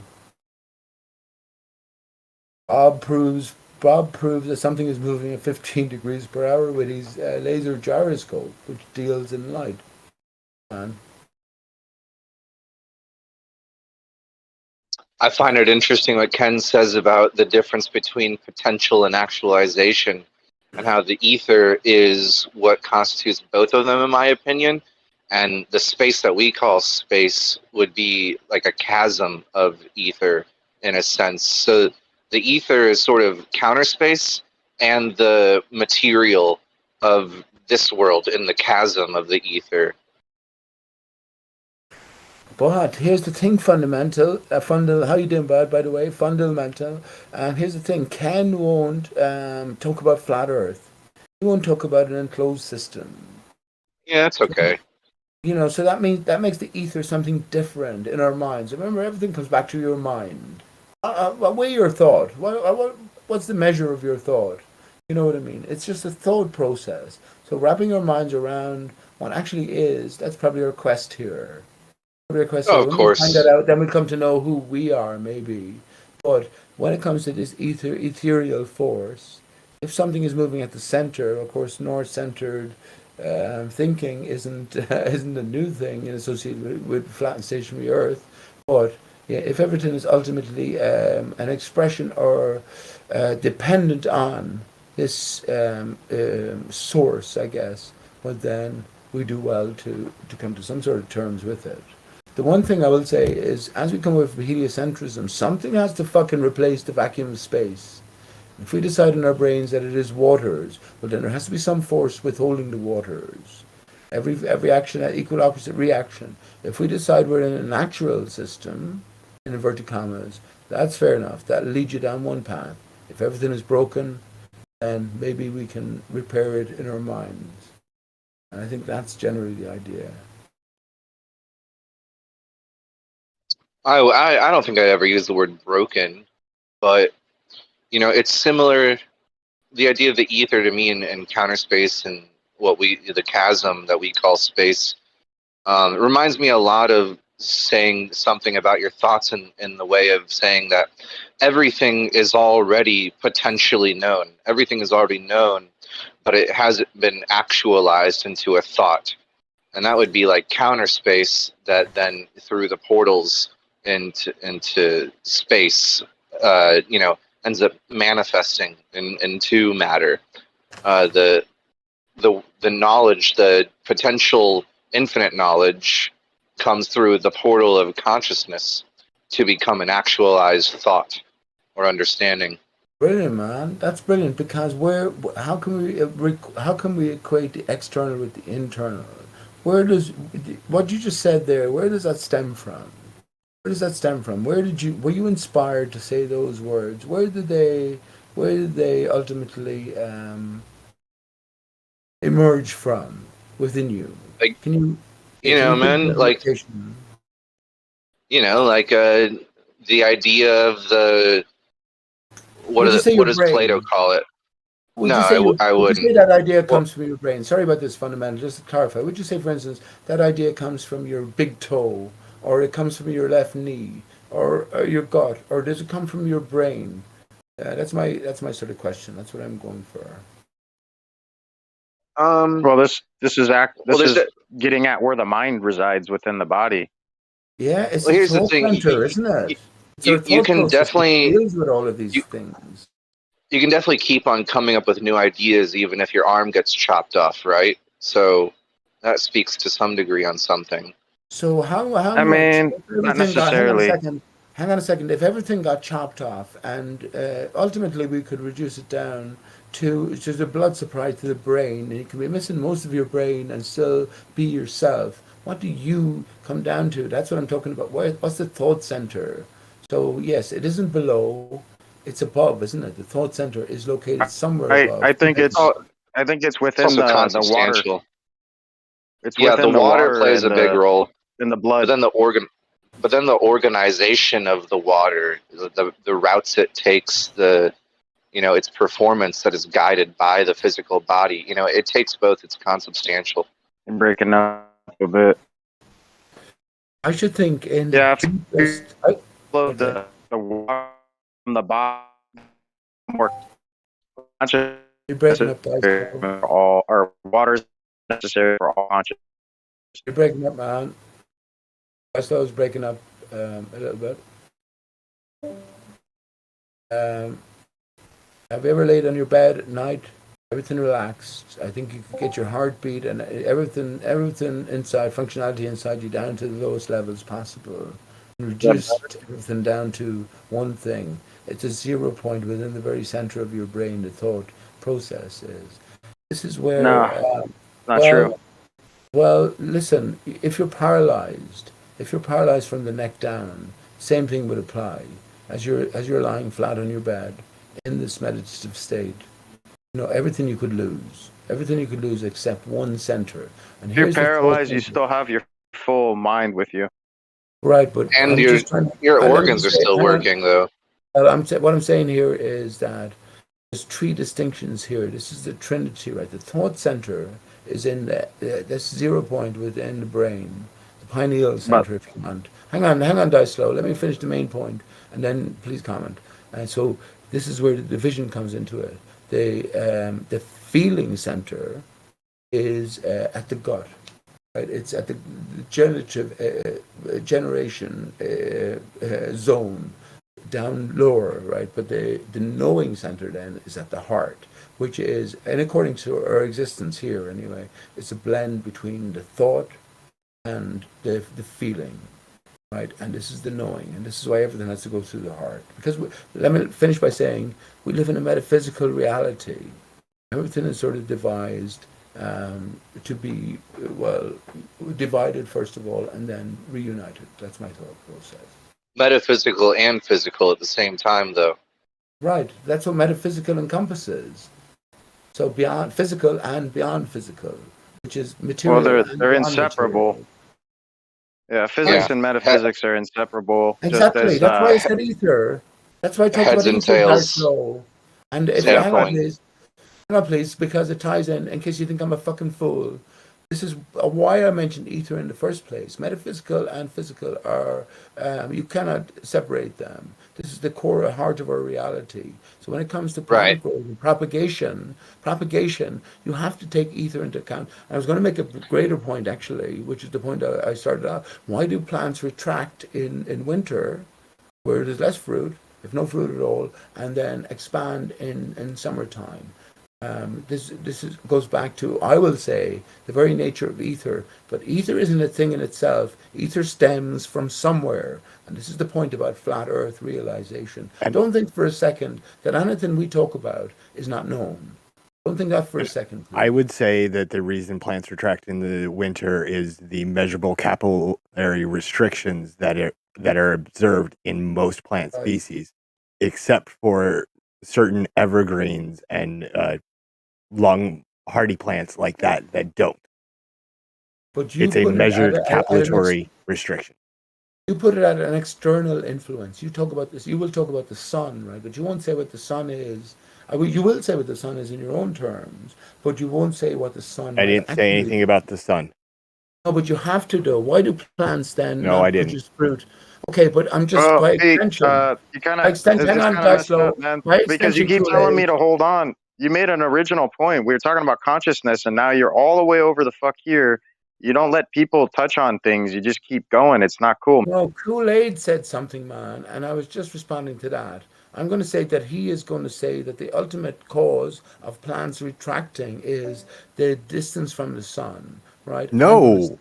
Bob proves Bob proves that something is moving at 15 degrees per hour with his laser gyroscope, which deals in light. Man.
I find it interesting what Ken says about the difference between potential and actualization, and how the ether is what constitutes both of them, in my opinion. And the space that we call space would be like a chasm of ether, in a sense. So the ether is sort of counter space, and the material of this world in the chasm of the ether.
But here's the thing, fundamental. How you doing, bud? By the way, fundamental. And here's the thing: Ken won't talk about flat Earth. He won't talk about an enclosed system.
Yeah, that's okay.
You know, so that makes the ether something different in our minds. Remember, everything comes back to your mind. What way your thought? What's the measure of your thought? You know what I mean? It's just a thought process. So wrapping our minds around what actually is, that's probably our quest here.
Oh, of course.
When we find that out, then we come to know who we are, maybe. But when it comes to this ethereal force, if something is moving at the center, of course, north-centered thinking isn't a new thing associated with flat and stationary Earth. But yeah, if everything is ultimately an expression or dependent on this source, I guess, well, then we do well to come to some sort of terms with it. The one thing I will say is, as we come away from heliocentrism, something has to fucking replace the vacuum of space. If we decide in our brains that it is waters, well, then there has to be some force withholding the waters. Every action had equal opposite reaction. If we decide we're in a natural system, in inverted commas, that's fair enough. That'll lead you down one path. If everything is broken, then maybe we can repair it in our minds. And I think that's generally the idea.
I don't think I ever used the word broken, but it's similar. The idea of the ether to me in counter space and the chasm that we call space, it reminds me a lot of saying something about your thoughts in the way of saying that everything is already potentially known. Everything is already known, but it hasn't been actualized into a thought. And that would be like counter space that then through the portals into space, ends up manifesting into matter. The knowledge, the potential infinite knowledge, comes through the portal of consciousness to become an actualized thought or understanding.
Brilliant, man. That's brilliant, because how can we equate the external with the internal? What you just said there? Where does that stem from? Where does that stem from? Were you inspired to say those words? Where did they ultimately emerge from within you?
Like,
can
you man, like, the idea of the what does Plato call it?
Would
no,
you say,
I
would
wouldn't.
you say that idea comes from your brain? Sorry about this, fundamental. Just to clarify, would you say, for instance, that idea comes from your big toe, or it comes from your left knee, or your gut, or does it come from your brain? That's my sort of question. That's what I'm going for.
Well, this is getting at where the mind resides within the body.
Yeah, it's a thought center, isn't it?
You can definitely
deals with all of these things.
You can definitely keep on coming up with new ideas, even if your arm gets chopped off, right? So that speaks to some degree on something.
So how?
I mean, not necessarily.
Hang on a second. If everything got chopped off, and ultimately we could reduce it down to just a blood supply to the brain, and you can be missing most of your brain and still be yourself. What do you come down to? That's what I'm talking about. What's the thought center? So yes, it isn't below. It's above, isn't it? The thought center is located somewhere above.
I think it's within the water. It's within
the water plays
a
big role
in the blood.
But then the organization of the water, the routes it takes, its performance that is guided by the physical body. It takes both. It's consubstantial.
I'm breaking up a bit.
I should think in
the water from the bottom more consciousness
You're breaking up, guys.
for all, or water is necessary for all consciousness.
You're breaking up, man. I thought I was breaking up a little bit. Have you ever laid on your bed at night? Everything relaxed. I think you could get your heartbeat and everything inside, functionality inside you down to the lowest levels possible. And reduce everything down to one thing. It's a 0 point within the very center of your brain, the thought process is. This is where...
No, not true.
Well, listen, if you're paralyzed from the neck down, same thing would apply. As you're lying flat on your bed in this meditative state, you know, everything you could lose except one center. And
if you're paralyzed, you still have your full mind with you.
Right, but
and your organs are still working, though.
What I'm saying here is that there's three distinctions here. This is the Trinity, right? The thought center is in this 0 point within the brain, the pineal center, if you want. Hang on, Dice Slow. Let me finish the main point, and then please comment. And so this is where the division comes into it. The feeling center is at the gut, right? It's at the generative generation zone down lower, right? But the knowing center then is at the heart, which is, and according to our existence here anyway, it's a blend between the thought and the feeling, right? And this is the knowing, and this is why everything has to go through the heart. Because let me finish by saying we live in a metaphysical reality. Everything is sort of devised to be, well, divided first of all, and then reunited. That's my thought process.
Metaphysical and physical at the same time, though.
Right. That's what metaphysical encompasses. So beyond physical and beyond physical, which is material.
Well, they're inseparable. Material. Yeah, physics and metaphysics are inseparable.
Exactly.
Just as,
that's why I said ether. That's why I talked about ether very slow. And if you hang on, please, because it ties in case you think I'm a fucking fool. This is why I mentioned ether in the first place. Metaphysical and physical are, you cannot separate them. This is the core heart of our reality. So when it comes to plant growth and propagation, you have to take ether into account. And I was going to make a greater point, actually, which is the point I started out. Why do plants retract in winter, where there's less fruit, if no fruit at all, and then expand in summertime? This goes back to, I will say, the very nature of ether. But ether isn't a thing in itself. Ether stems from somewhere. And this is the point about flat earth realization. Don't think for a second that anything we talk about is not known. Don't think that for a second. Please.
I would say that the reason plants retract in the winter is the measurable capillary restrictions that are observed in most plant species, except for certain evergreens and long hardy plants like that don't.
But
it's a measured capillary restriction.
You put it at an external influence. You talk about this. You will talk about the sun, right? But you won't say what the sun is. You will say what the sun is in your own terms, but you won't say what the sun.
I didn't say anything about the sun.
No, but you have to do. Why do plants then
not I didn't.
produce fruit? Okay, but I'm just by extension.
You kind of because you keep telling me to hold on. You made an original point. We were talking about consciousness, and now you're all the way over the fuck here. You don't let people touch on things. You just keep going. It's not cool.
No, Kool-Aid said something, man, and I was just responding to that. I'm going to say that he is going to say that the ultimate cause of plants retracting is the distance from the sun, right?
No,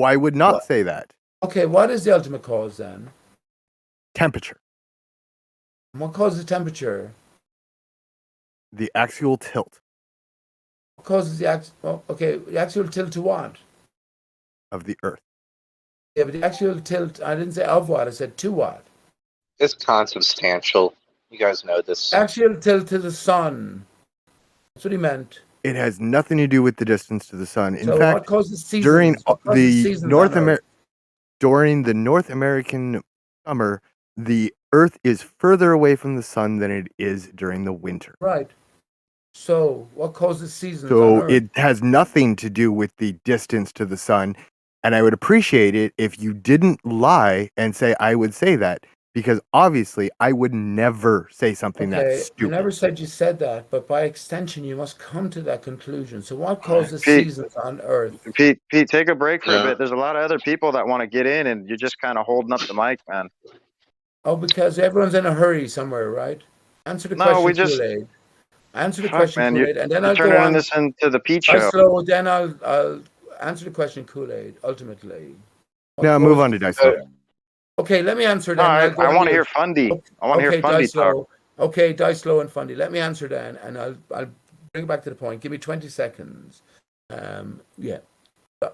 I would not say that.
Okay, what is the ultimate cause then?
Temperature.
What causes temperature?
The axial tilt.
What causes the axial tilt to what?
Of the Earth.
Yeah, but the axial tilt, I didn't say of what, I said to what?
It's consubstantial. You guys know this.
Axial tilt to the sun. That's what he meant.
It has nothing to do with the distance to the sun. In fact,
what causes seasons?
during the North American summer, the Earth is further away from the sun than it is during the winter.
Right. So, what causes seasons?
So it has nothing to do with the distance to the sun. And I would appreciate it if you didn't lie and say I would say that. because obviously I would never say something
Okay,
that's
I
stupid.
never said you said that, but by extension, you must come to that conclusion. So, what causes
Pete,
seasons on Earth?
Pete, take a break for a
Yeah.
bit. There's a lot of other people that want to get in, and you're just kind of holding up the mic, man.
Oh, because everyone's in a hurry somewhere, right? Answer the
No,
question,
we just
Kool-Aid. Answer the
fuck,
question,
man.
Kool-Aid, and then
You're
I'll go
turning
on.
this into the Pete
I'll
show.
slow, then I'll answer the question, Kool-Aid. Ultimately,
No, move on to Dice Slow.
Okay, let me answer
No,
then.
I,
I'll go
I
on
want to
the-
hear Fundy. I want to
Okay,
hear Fundy
Dice
talk.
Low. Okay, Dice Low and Fundy. Let me answer then, and I'll bring it back to the point. Give me 20 seconds. Yeah.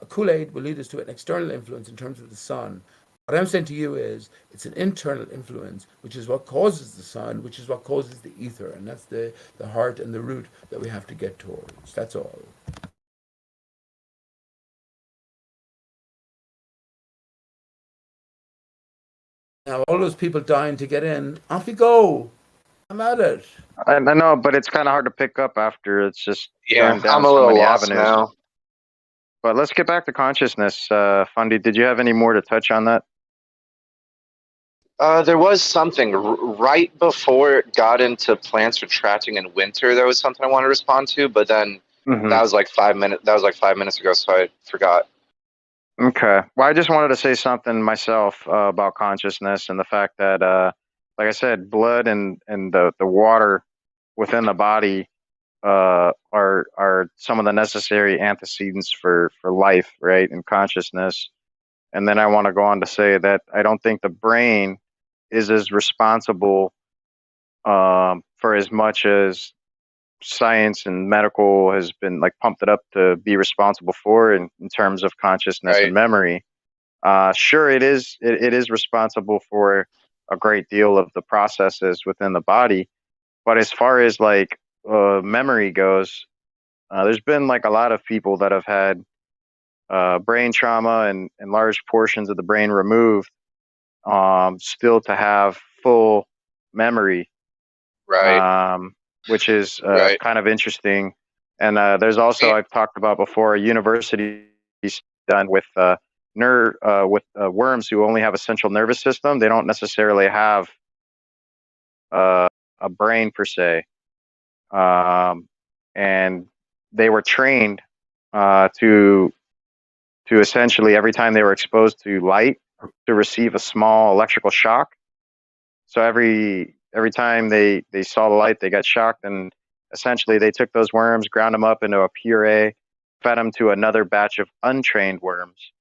Kool-Aid will lead us to an external influence in terms of the sun. What I'm saying to you is it's an internal influence, which is what causes the sun, which is what causes the ether, and that's the heart and the root that we have to get towards. That's all. Now, all those people dying to get in, off you go. I'm at it.
I know, but it's kind of hard to pick up after it's just going down
I'm a
so
little
many
lost
avenues.
now.
But let's get back to consciousness. Fundy, did you have any more to touch on that?
There was something right before it got into plants retracting in winter. There was something I wanted to respond to, but then that was like 5 minutes. That was like 5 minutes ago, so I forgot.
Okay. Well, I just wanted to say something myself about consciousness and the fact that, like I said, blood and the water within the body are some of the necessary antecedents for life, right, and consciousness. And then I want to go on to say that I don't think the brain is as responsible for as much as science and medical has been like pumped it up to be responsible for in terms of consciousness and memory. Sure, it is responsible for a great deal of the processes within the body, but as far as like memory goes, there's been like a lot of people that have had brain trauma and large portions of the brain removed, still to have full memory,
right?
Which is kind of interesting. And there's also, I've talked about before, a university done with worms who only have a central nervous system. They don't necessarily have a brain per se, and they were trained to essentially every time they were exposed to light to receive a small electrical shock. So every time they saw the light, they got shocked, and essentially they took those worms, ground them up into a puree, fed them to another batch of untrained worms.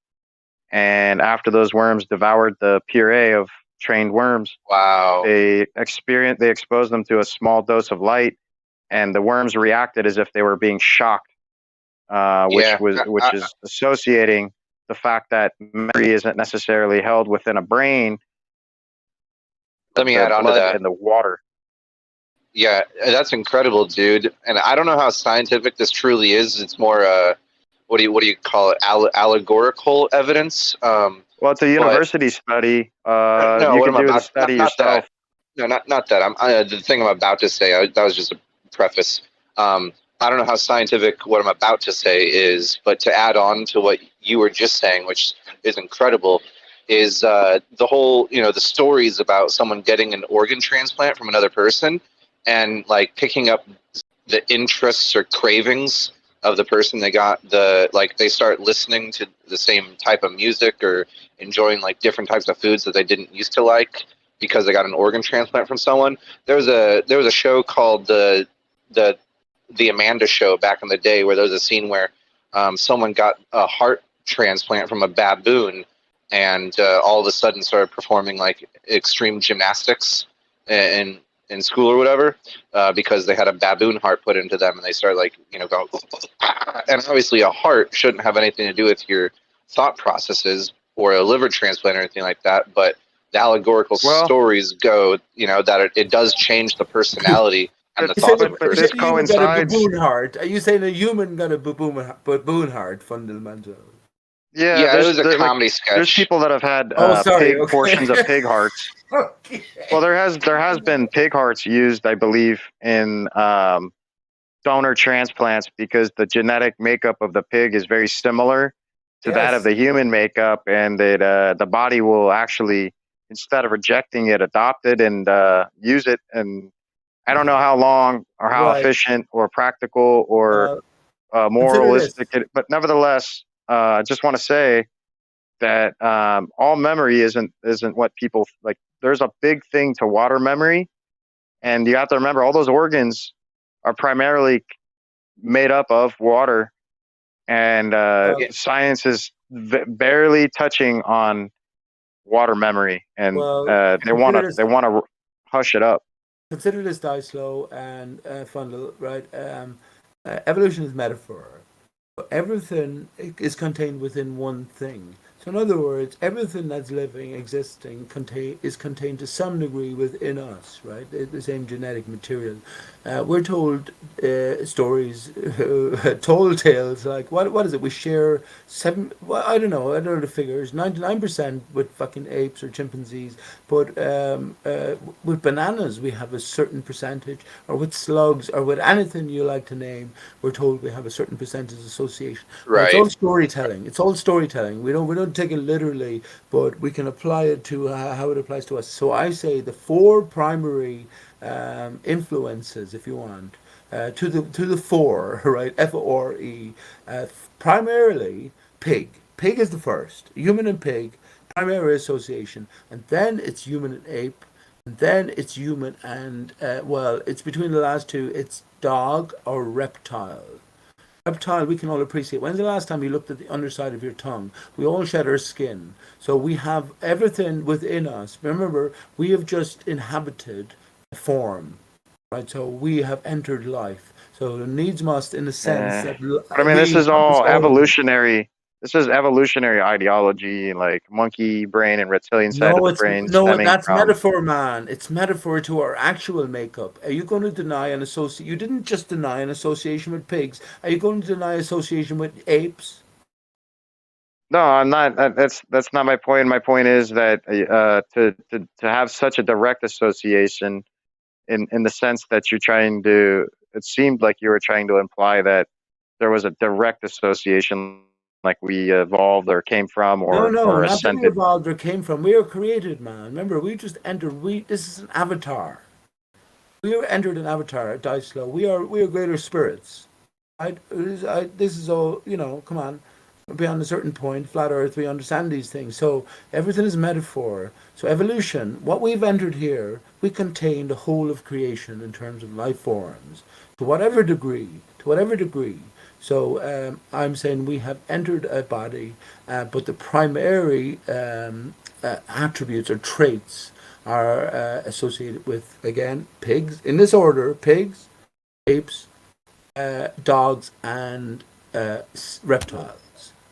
And after those worms devoured the puree of trained worms,
wow,
they exposed them to a small dose of light, and the worms reacted as if they were being shocked, which is associating the fact that memory isn't necessarily held within a brain.
Let me add on to that.
In the water.
Yeah, that's incredible, dude. And I don't know how scientific this truly is. It's more, what do you call it? Allegorical evidence.
Well, it's a university study.
No,
you
what
can
I'm
do
about,
the study
not
yourself.
that. No, not that. The thing I'm about to say. That was just a preface. I don't know how scientific what I'm about to say is, but to add on to what you were just saying, which is incredible, is the whole, the stories about someone getting an organ transplant from another person and like picking up the interests or cravings of the person they got they start listening to the same type of music or enjoying like different types of foods that they didn't used to like because they got an organ transplant from someone. There was a show called the Amanda Show back in the day where there was a scene where someone got a heart transplant from a baboon and all of a sudden started performing like extreme gymnastics in school or whatever because they had a baboon heart put into them and they started like going and obviously a heart shouldn't have anything to do with your thought processes or a liver transplant or anything like that, but the allegorical stories go that it does change the personality and the thoughts of a person.
This coincides.
Are you saying a human got a baboon heart fundamental?
Yeah, it was a comedy sketch.
There's people that have had portions of pig hearts.
Okay.
Well, there has been pig hearts used, I believe, in donor transplants because the genetic makeup of the pig is very similar to that of the human makeup, and the body will actually instead of rejecting it, adopt it and use it. And I don't know how long or how efficient or practical or moralistic, but nevertheless, I just want to say that all memory isn't what people like. There's a big thing to water memory, and you have to remember all those organs are primarily made up of water, and science is barely touching on water memory, and they want to hush it up.
Consider this, Dicelo and Fundle, right? Evolution is metaphor. Everything is contained within one thing. So in other words, everything that's living, existing, is contained to some degree within us, right? The same genetic material. We're told stories, told tales, like, what is it? We share I don't know the figures, 99% with fucking apes or chimpanzees, but with bananas we have a certain percentage, or with slugs, or with anything you like to name, we're told we have a certain percentage association.
Right.
It's all storytelling. It's all storytelling. We don't take it literally, but we can apply it to how it applies to us. So I say the 4 primary influences, if you want, to the 4, right? F-O-R-E. Primarily pig. Pig is the first. Human and pig, primary association, and then it's human and ape, and then it's human and it's between the last two. It's dog or reptile. Reptile, we can all appreciate. When's the last time you looked at the underside of your tongue? We all shed our skin. So we have everything within us. Remember, we have just inhabited a form, right? So we have entered life. So the needs must, in a sense.
But I mean, this is all evolutionary. This is evolutionary ideology, like monkey brain and reptilian side of the brain.
No, that's metaphor, man. It's metaphor to our actual makeup. Are you going to deny an association? You didn't just deny an association with pigs. Are you going to deny association with apes?
No, I'm not. That's not my point. My point is that to have such a direct association, in the sense that you're trying to, it seemed like you were trying to imply that there was a direct association, like we evolved or came from, or
not
ascended.
that we evolved or came from. We are created, man. Remember, we just entered. This is an avatar. We are entered an avatar at Dicelo. We are greater spirits. This is all, come on. Beyond a certain point, flat Earth, we understand these things. So everything is metaphor. So evolution, what we've entered here, we contain the whole of creation in terms of life forms, to whatever degree. So I'm saying we have entered a body, but the primary attributes or traits are associated with, again, pigs, in this order: pigs, apes, dogs, and reptiles.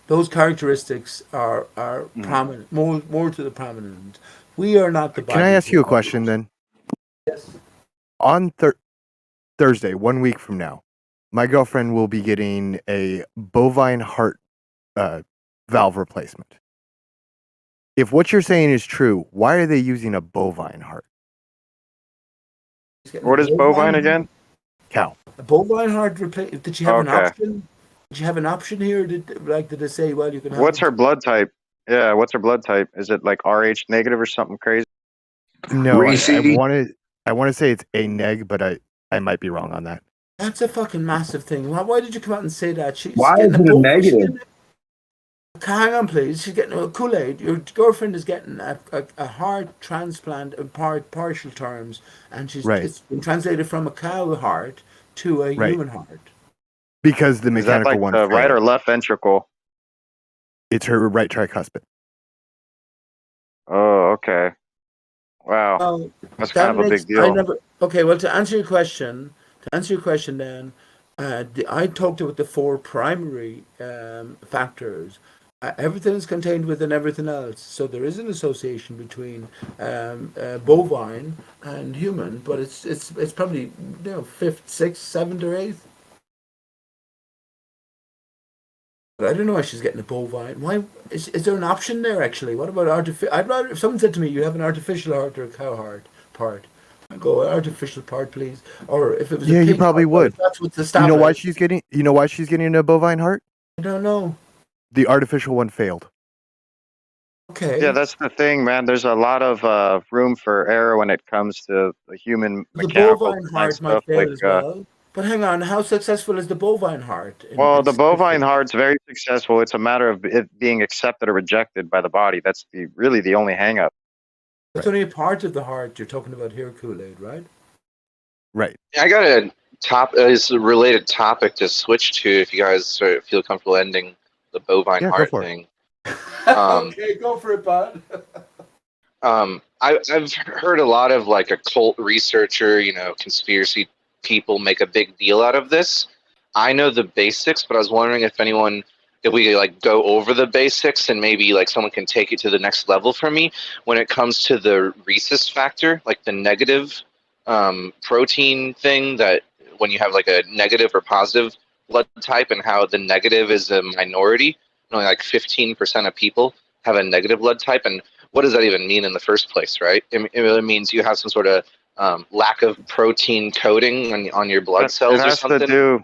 Those characteristics are prominent, more to the prominent. We are not the body.
Can I ask you a question then?
Yes.
On Thursday, 1 week from now, my girlfriend will be getting a bovine heart valve replacement. If what you're saying is true, why are they using a bovine heart?
What is bovine again?
Cow.
A bovine heart replacement. Did she have an option? Did you have an option here? Did they say, well, you can have...
What's her blood type? Yeah, what's her blood type? Is it like Rh negative or something crazy?
No, I want to say it's A neg, but I might be wrong on that.
That's a fucking massive thing. Why did you come out and say that?
Why is it a negative?
Hang on, please. She's getting a Kool-Aid. Your girlfriend is getting a heart transplant in partial terms, and it's been translated from a cow heart to a human heart.
Because the mechanical
is that like
one
the right or left ventricle?
It's her right tricuspid.
Oh, okay. Wow, that's kind of a big deal.
Okay, well, to answer your question, then, I talked about the 4 primary factors. Everything is contained within everything else, so there is an association between bovine and human, but it's probably 5th, 6th, 7th, or 8th. But I don't know why she's getting a bovine. Why is there an option there actually? What about artificial? I'd rather, if someone said to me, "You have an artificial heart or a cow heart part," I'd go artificial part, please. Or if it was
you probably would.
That's what's established.
You know why she's getting a bovine heart?
I don't know.
The artificial one failed.
Okay.
Yeah, that's the thing, man. There's a lot of room for error when it comes to the human
The
mechanical
bovine
design
heart might
stuff.
fail
Like,
as well. But hang on, how successful is the bovine heart?
well, the bovine heart's very successful. It's a matter of it being accepted or rejected by the body. That's really the only hang-up.
It's only a part of the heart you're talking about here, Kool-Aid, right?
Right.
I got a it's a related topic to switch to if you guys sort of feel comfortable ending the bovine
Yeah, go
heart
for it.
thing.
Okay, go for it, bud.
I've heard a lot of like occult researcher, conspiracy people make a big deal out of this. I know the basics, but I was wondering if we like go over the basics and maybe like someone can take it to the next level for me when it comes to the rhesus factor, like the negative protein thing that when you have like a negative or positive blood type and how the negative is a minority, only like 15% of people have a negative blood type. And what does that even mean in the first place, right? It means you have some sort of lack of protein coating on your blood cells or something.
No,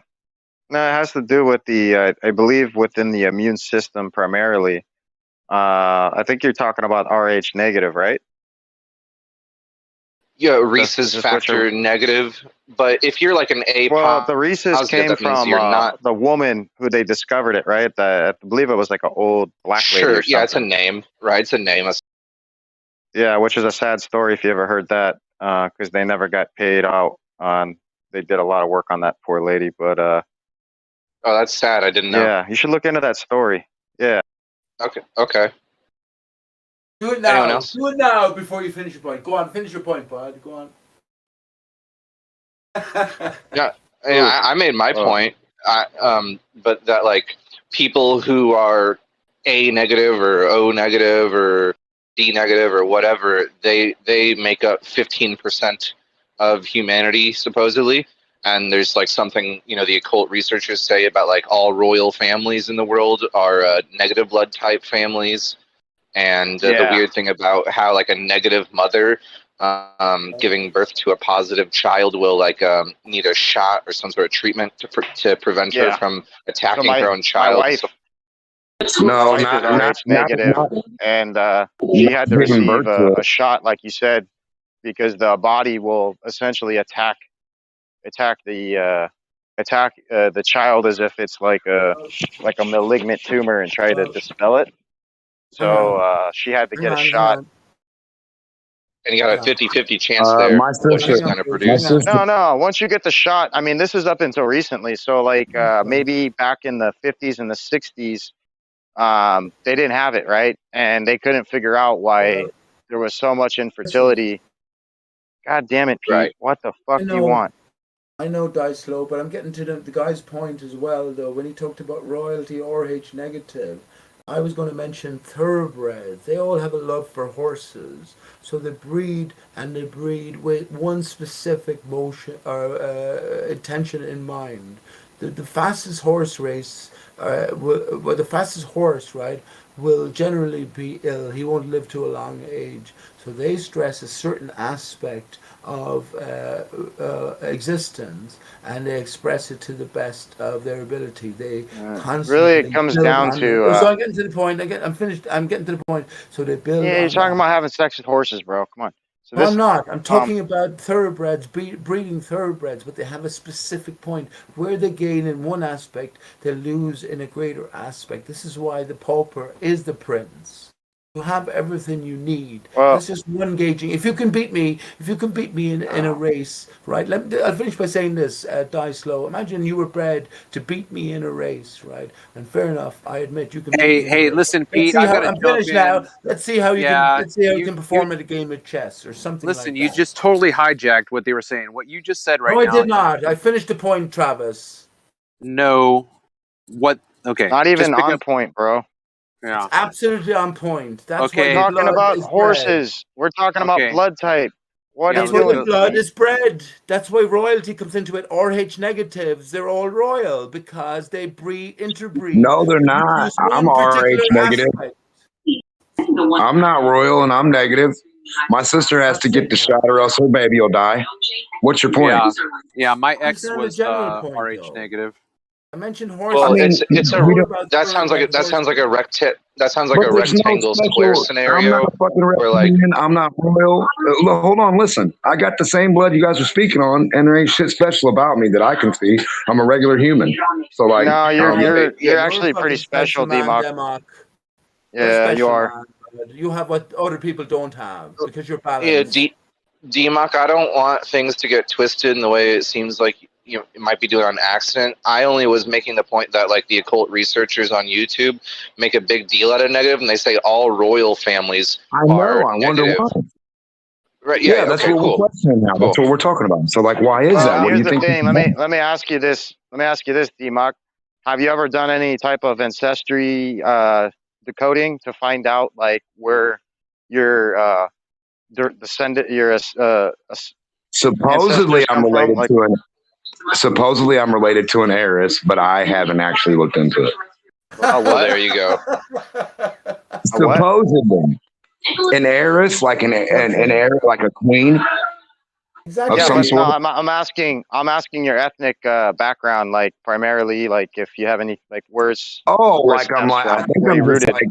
it has to do with the, I believe within the immune system primarily. I think you're talking about Rh negative, right?
Yeah, rhesus factor negative. But if you're like an A,
well, the rhesus came from
you're not.
the woman who they discovered it, right? I believe it was like an old black lady or something.
Yeah, it's a name, right? It's a name.
Yeah, which is a sad story if you ever heard that, because they never got paid out on. They did a lot of work on that poor lady, but
oh, that's sad. I didn't know.
Yeah, you should look into that story. Yeah.
Okay.
Do it now.
Anyone else?
Do it now before you finish your point. Go on, finish your point, bud. Go on.
Yeah, I made my point. But that like people who are A negative or O negative or D negative or whatever, they make up 15% of humanity supposedly. And there's like something the occult researchers say about like all royal families in the world are negative blood type families. And the weird thing about how like a negative mother giving birth to a positive child will like need a shot or some sort of treatment to prevent her from attacking her own child.
My wife,
No,
my wife is Rh negative, and she had to receive a shot, like you said, because the body will essentially attack the child as if it's like a malignant tumor and try to dispel it. So she had to get a shot.
And you got a 50-50 chance there.
My sister,
kind of produced.
No. Once you get the shot, I mean, this is up until recently. So like maybe back in the 50s and the 60s, they didn't have it, right? And they couldn't figure out why there was so much infertility. God damn it, Pete.
Right.
What the fuck do you want?
I know Dice Low, but I'm getting to the guy's point as well, though. When he talked about royalty, Rh negative, I was going to mention thoroughbreds. They all have a love for horses. So they breed with one specific motion or intention in mind. The fastest horse race, the fastest horse, right, will generally be ill. He won't live to a long age. So they stress a certain aspect of existence, and they express it to the best of their ability. They constantly
really, it comes down to.
So I'm getting to the point. I'm finished. I'm getting to the point. So they build.
Yeah, you're talking about having sex with horses, bro. Come on. So
No, I'm not. I'm talking about thoroughbreds, breeding thoroughbreds, but they have a specific point. Where they gain in one aspect, they lose in a greater aspect. This is why the pauper is the prince. You have everything you need. That's just one gauging. If you can beat me in a race, right? I'll finish by saying this, Die Slow. Imagine you were bred to beat me in a race, right? And fair enough, I admit you can.
Hey, listen, Pete.
I'm finished now. Let's see how you can perform at a game of chess or something.
Listen,
like
you
that.
just totally hijacked what they were saying. What you just said right now.
No, I did not. I finished the point, Travis.
No. What? Okay.
Not even on point, bro.
Yeah.
It's absolutely on point. That's
okay. We're talking about horses. We're talking about blood type. What are you doing?
The blood is bred. That's why royalty comes into it. Rh negatives, they're all royal because they interbreed.
No, they're not. I'm Rh negative. I'm not royal and I'm negative. My sister has to get the shot or else her baby will die. What's your point?
Yeah, my ex was Rh negative.
I mentioned horses.
Well,
I mean,
that sounds like a rectangle
special.
square
I'm
scenario
not a fucking
where like
reptilian. I'm not royal. Look, hold on, listen. I got the same blood you guys are speaking on, and there ain't shit special about me that I can see. I'm a regular human. So like,
No, you're actually pretty
special,
special,
man,
D-Mock.
You're
Yeah,
special,
you are.
man. You have what other people don't have because you're balanced.
yeah, D-Mock, I don't want things to get twisted in the way it seems like it might be doing on accident. I only was making the point that like the occult researchers on YouTube make a big deal out of negative, and they say all royal families
I know.
are
I wonder
negative.
why.
Right? Yeah.
That's
Okay.
what
Cool.
we're questioning now. That's what we're talking about. So like, why is that? What do
Here's
you
the
think?
thing. Let me ask you this. D-Mock. Have you ever done any type of ancestry decoding to find out like where your descendant, your
Supposedly, I'm related
like,
to an. Supposedly, I'm related to an heiress, but I haven't actually looked into it.
Oh, there you go.
Supposedly, an heiress, like an heir, like a queen.
Exactly.
Of some sort.
No, I'm asking your ethnic background, like primarily, like if you have any, like where's.
Oh,
where it
like I'm
stems
like
from,
I think
where
I'm
you
just
rooted.
like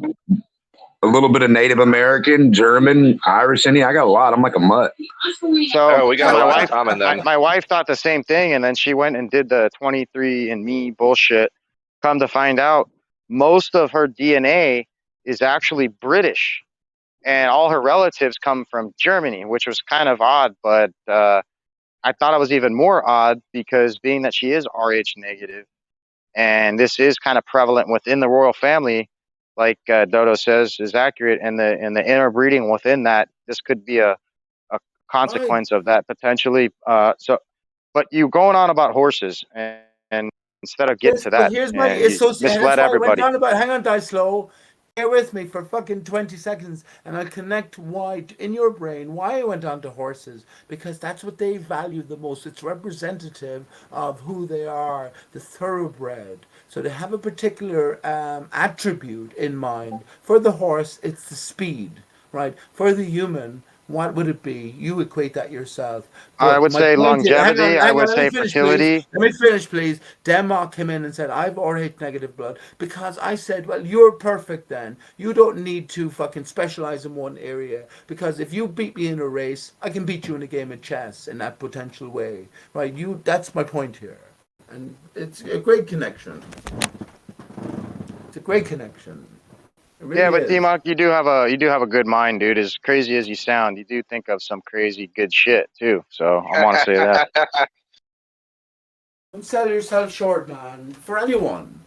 a little bit of Native American, German, Irish. I got a lot. I'm like a mutt.
So
we got a lot in common then.
My wife thought the same thing, and then she went and did the 23andMe bullshit. Come to find out, most of her DNA is actually British, and all her relatives come from Germany, which was kind of odd. But I thought it was even more odd because being that she is Rh negative, and this is kind of prevalent within the royal family, like Dodo says, is accurate, and the interbreeding within that, this could be a consequence of that potentially. But you going on about horses, and instead of getting to that,
Here's my
you
association.
misled everybody.
Hang on, Dice Slow. Bear with me for fucking 20 seconds, and I'll connect why in your brain why I went on to horses, because that's what they value the most. It's representative of who they are, the thoroughbred. So they have a particular attribute in mind. For the horse, it's the speed, right? For the human, what would it be? You equate that yourself.
I would say longevity. I would
let
say
me finish,
fertility.
please. Let me finish, please. Denmark came in and said, I've Rh negative blood, because I said, well, you're perfect then. You don't need to fucking specialize in one area, because if you beat me in a race, I can beat you in a game of chess in that potential way. Right? That's my point here. And it's a great connection. It's a great connection. Really
yeah, but
is.
D-Monk, you do have a good mind, dude. As crazy as you sound, you do think of some crazy good shit too. So I want to say that.
Don't sell yourself short, man. For anyone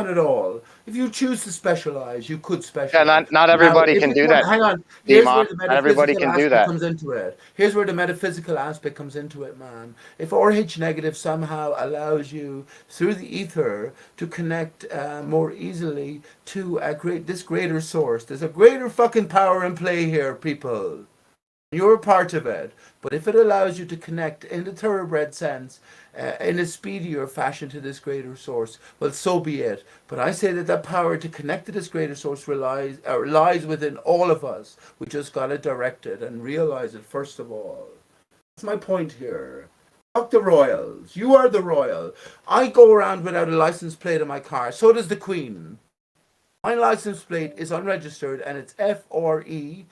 at all. If you choose to specialize, you could specialize.
Yeah, not everybody can do that.
Hang on. Here's where
D-Monk.
the
Not everybody
metaphysical
can do
aspect
that.
comes into it. Here's where the metaphysical aspect comes into it, man. If Rh negative somehow allows you through the ether to connect more easily to create this greater source, there's a greater fucking power in play here, people. You're a part of it. But if it allows you to connect in the thoroughbred sense, in a speedier fashion to this greater source, well, so be it. But I say that power to connect to this greater source lies within all of us. We just got to direct it and realize it first of all. That's my point here. Fuck the royals. You are the royal. I go around without a license plate on my car. So does the Queen. My license plate is unregistered and it's FRE.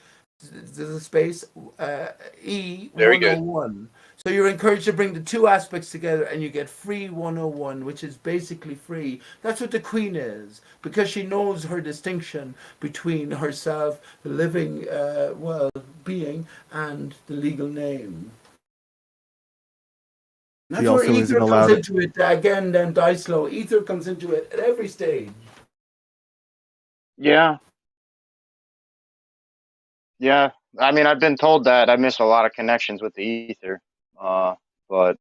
There's a space E101. So you're encouraged to bring the two aspects together and you get free 101, which is basically free. That's what the Queen is, because she knows her distinction between herself, the living being, and the legal name. That's where ether comes into it again. Then Dyslow, ether comes into it at every stage.
Yeah. Yeah, I mean, I've been told that I miss a lot of connections with the ether, but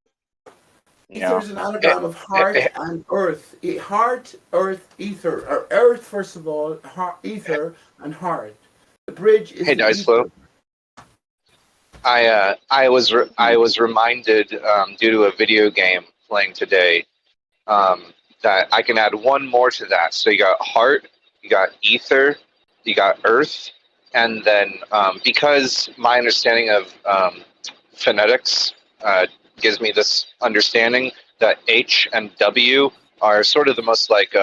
Ether is an anagram of heart and earth. Heart, earth, ether. Or earth, first of all, ether, and heart. The bridge is.
Hey, Dyslow. I was reminded due to a video game playing today that I can add one more to that. So you got heart, you got ether, you got earth. And then because my understanding of phonetics gives me this understanding that H and W
are sort of the most like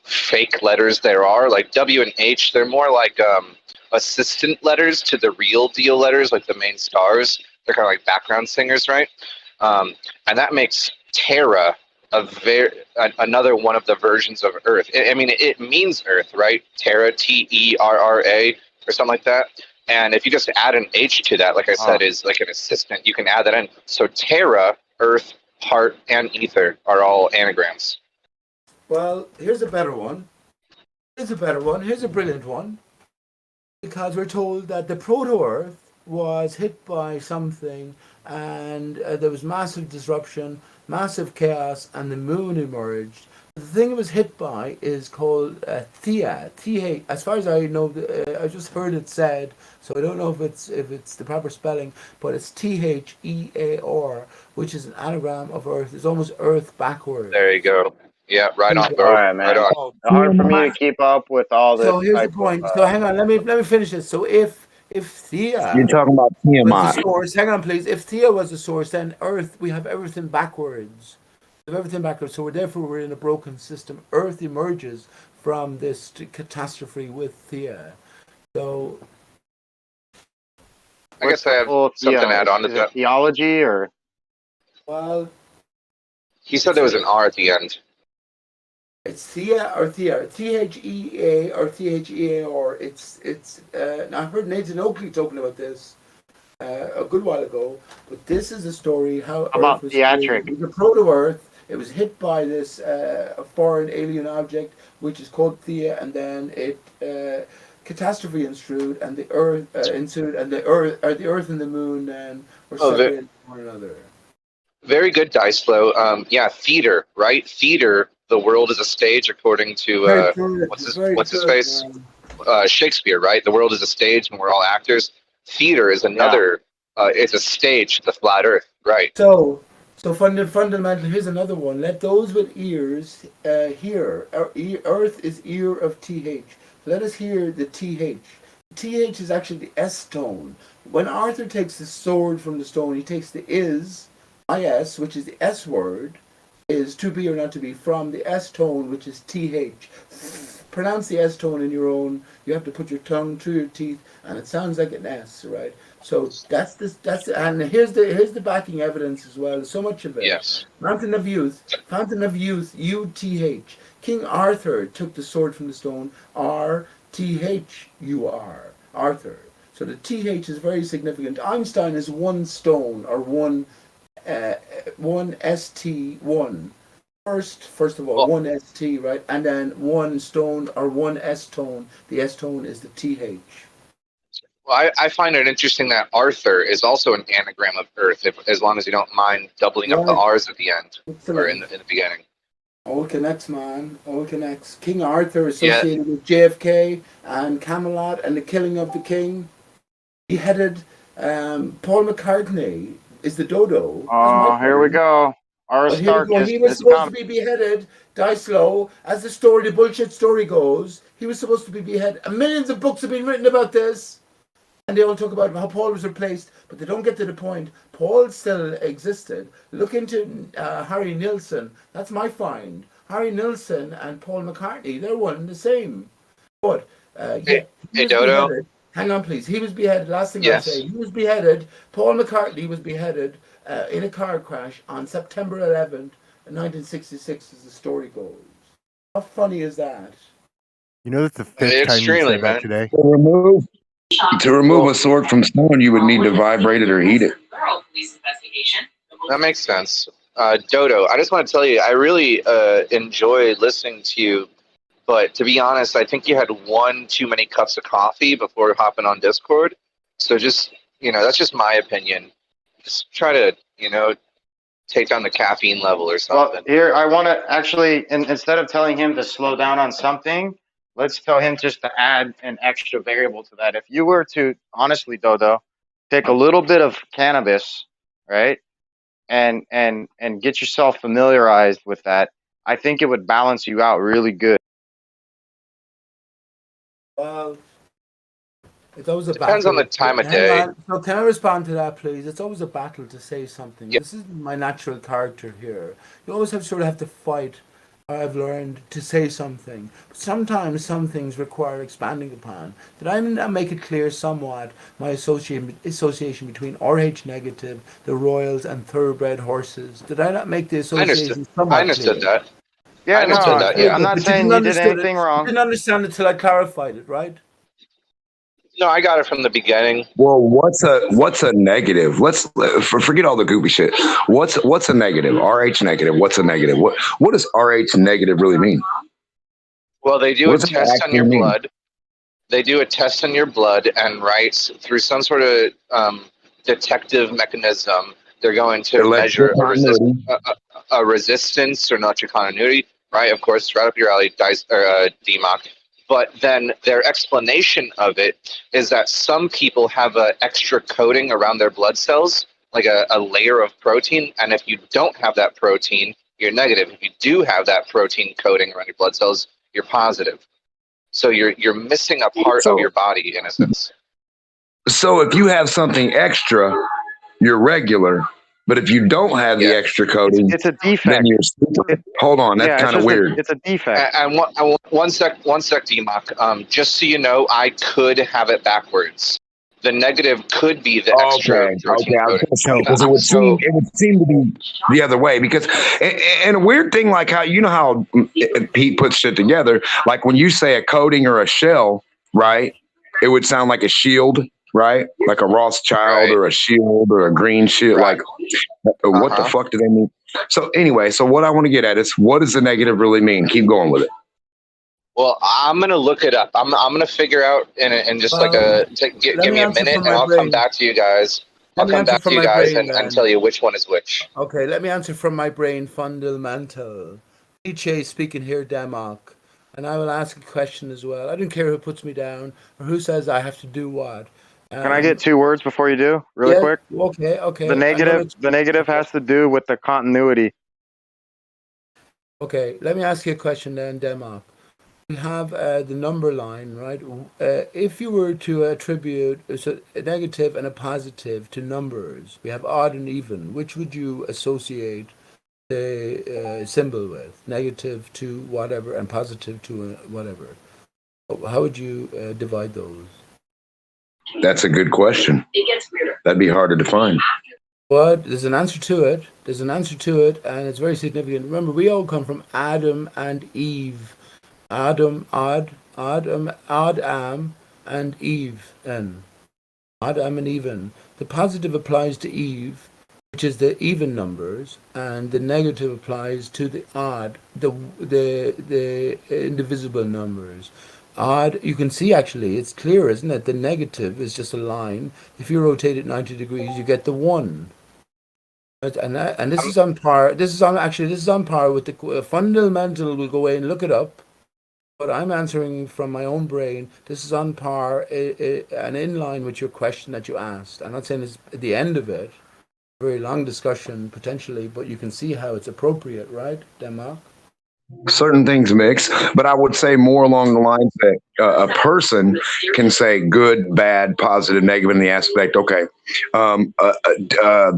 fake letters there are. Like W and H, they're more like assistant letters to the real deal letters, like the main stars. They're kind of like background singers, right? And that makes Terra another one of the versions of Earth. I mean, it means Earth, right? Terra, Terra, or something like that. And if you just add an H to that, like I said, is like an assistant. You can add that in. So Terra, Earth, Heart, and Ether are all anagrams.
Well, here's a better one. Here's a better one. Here's a brilliant one. Because we're told that the proto-Earth was hit by something, and there was massive disruption, massive chaos, and the moon emerged. The thing it was hit by is called Thea. T-H. As far as I know, I just heard it said, so I don't know if it's the proper spelling, but it's Thear, which is an anagram of Earth. It's almost Earth backwards.
There you go. Yeah, right on, bro.
All right, man.
Right on.
Hard for me to keep up with all this.
So here's the point. So hang on, let me finish this. So if Thea
You're talking about
was the
TMI.
source, hang on please. If Thea was the source, then Earth, we have everything backwards. We have everything backwards. So we're in a broken system. Earth emerges from this catastrophe with Thea. So
I guess I have something to add on to that.
Theology or?
Well,
he said there was an R at the end.
it's Thea or Thea, Thea or Thear. It's. Now I heard Nathan Oakley talking about this a good while ago, but this is a story how
about
Earth was
theatric.
It was a proto-Earth. It was hit by this foreign alien object, which is called Thea, and then catastrophe ensued, and the Earth the Earth and the Moon then were separated from one another.
Very good, Dice Flow. Yeah, theater, right? Theater. The world is a stage, according to what's his face? Shakespeare, right? The world is a stage, and we're all actors. Theater is another. It's a stage to the flat Earth, right?
So fundamentally, here's another one. Let those with ears hear. Earth is ear of TH. Let us hear the TH. TH is actually the S tone. When Arthur takes the sword from the stone, he takes the is, which is the S word, is to be or not to be, from the S tone, which is TH. Pronounce the S tone in your own. You have to put your tongue through your teeth, and it sounds like an S, right? So and here's the backing evidence as well. So much of it.
Yes.
Fountain of Youth, UTH. King Arthur took the sword from the stone. RTHUR, Arthur. So the TH is very significant. Einstein is one stone or one ST1. First of all, one ST, right? And then one stone or one S tone. The S tone is the TH.
Well, I find it interesting that Arthur is also an anagram of Earth, as long as you don't mind doubling up the R's at the end or in the beginning.
All connects, man. All connects. King Arthur associated with JFK and Camelot and the killing of the king. Beheaded. Paul McCartney is the dodo.
Oh, here we go.
He was supposed to be beheaded. Die slow. As the bullshit story goes, he was supposed to be beheaded. Millions of books have been written about this. And they all talk about how Paul was replaced, but they don't get to the point. Paul still existed. Look into Harry Nilsson. That's my find. Harry Nilsson and Paul McCartney, they're one and the same. But,
hey Dodo.
Beheaded. Hang on, please. He was beheaded. Last thing I'll say. He was beheaded. Paul McCartney was beheaded in a car crash on September 11th, 1966, as the story goes. How funny is that?
You know that's the fifth time you said that today.
To remove a sword from stone, you would need to vibrate it or heat it.
That makes sense. Dodo, I just want to tell you, I really enjoy listening to you, but to be honest, I think you had one too many cups of coffee before hopping on Discord. So just, that's just my opinion. Just try to, take down the caffeine level or something.
Well, here, I want to actually, instead of telling him to slow down on something, let's tell him just to add an extra variable to that. If you were to, honestly, Dodo, take a little bit of cannabis, right, and get yourself familiarized with that, I think it would balance you out really good.
Well, It's always a
Depends on
battle.
the time of
Hang
day.
on. So can I respond to that, please? It's always a battle to say something. This is my natural character here. You always have to fight. I've learned to say something. Sometimes some things require expanding upon. Did I not make it clear somewhat my association between RH negative, the Royals, and thoroughbred horses? Did I not make the association somewhat
I understood
clear?
that.
Yeah,
I understood that. Yeah.
I'm not
But
saying you did
understand
anything
it.
wrong.
You didn't understand it till I clarified it, right?
No, I got it from the beginning.
Well, what's a negative? Let's forget all the goofy shit. What's a negative? RH negative. What's a negative? What does RH negative really mean?
Well, they do
What
a
does it
test on
actually
your
mean?
blood. They do a test on your blood, and right through some sort of detective mechanism, they're going to
Electrical
measure
continuity.
a resistance or electric continuity. Right, of course, right up your alley, DMOC. But then their explanation of it is that some people have an extra coating around their blood cells, like a layer of protein, and if you don't have that protein, you're negative. If you do have that protein coating around your blood cells, you're positive. So you're missing a part of your body in a sense.
So if you have something extra, you're regular. But if you don't have the extra coating,
it's a defect.
Then you're super. Hold on, that's kind of weird.
It's a defect.
And one sec, DMOC. Just so you know, I could have it backwards. The negative could be the extra protein coating.
Because it would seem to be the other way. Because and a weird thing, like how Pete puts shit together. Like when you say a coating or a shell, right? It would sound like a shield, right? Like a Rothschild or a shield or a green shield. Like what the fuck do they mean? So anyway, so what I want to get at is, what does the negative really mean? Keep going with it.
Well, I'm gonna look it up. I'm gonna figure out in just like give me a minute, and I'll come back to you guys. I'll come back to you guys and tell you which one is which.
Okay, let me answer from my brain, fundamental. Chase speaking here, Demok, and I will ask a question as well. I don't care who puts me down or who says I have to do what.
Can I get 2 words before you do, really quick?
Okay.
The negative has to do with the continuity.
Okay, let me ask you a question then, Demok. We have the number line, right? If you were to attribute a negative and a positive to numbers, we have odd and even. Which would you associate the symbol with? Negative to whatever and positive to whatever. How would you divide those?
That's a good question.
It gets weirder.
That'd be hard to define.
But there's an answer to it. And it's very significant. Remember, we all come from Adam and Eve. Adam, and Eve, N. Adam and even. The positive applies to Eve, which is the even numbers, and the negative applies to the odd, the indivisible numbers. Odd, you can see actually, it's clear, isn't it? The negative is just a line. If you rotate it 90 degrees, you get the 1. And this is on par. This is on par with the fundamental. We'll go away and look it up. But I'm answering from my own brain. This is on par and in line with your question that you asked. I'm not saying it's at the end of it. Very long discussion potentially, but you can see how it's appropriate, right, Denmark?
Certain things mix, but I would say more along the lines that a person can say good, bad, positive, negative in the aspect, okay,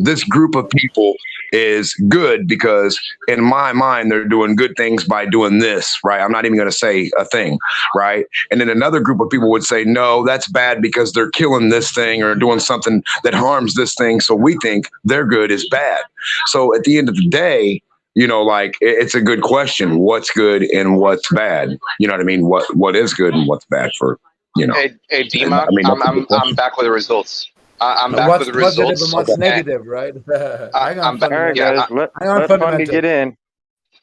this group of people is good because in my mind, they're doing good things by doing this, right? I'm not even going to say a thing, right? And then another group of people would say, no, that's bad because they're killing this thing or doing something that harms this thing. So we think their good is bad. So at the end of the day, you know, like it's a good question. What's good and what's bad? You know what I mean? What is good and what's bad for, you know?
Hey, DMOC, I'm back with the results. I'm back with the results.
What's positive and what's negative, right? Hang on,
let Fundy get in.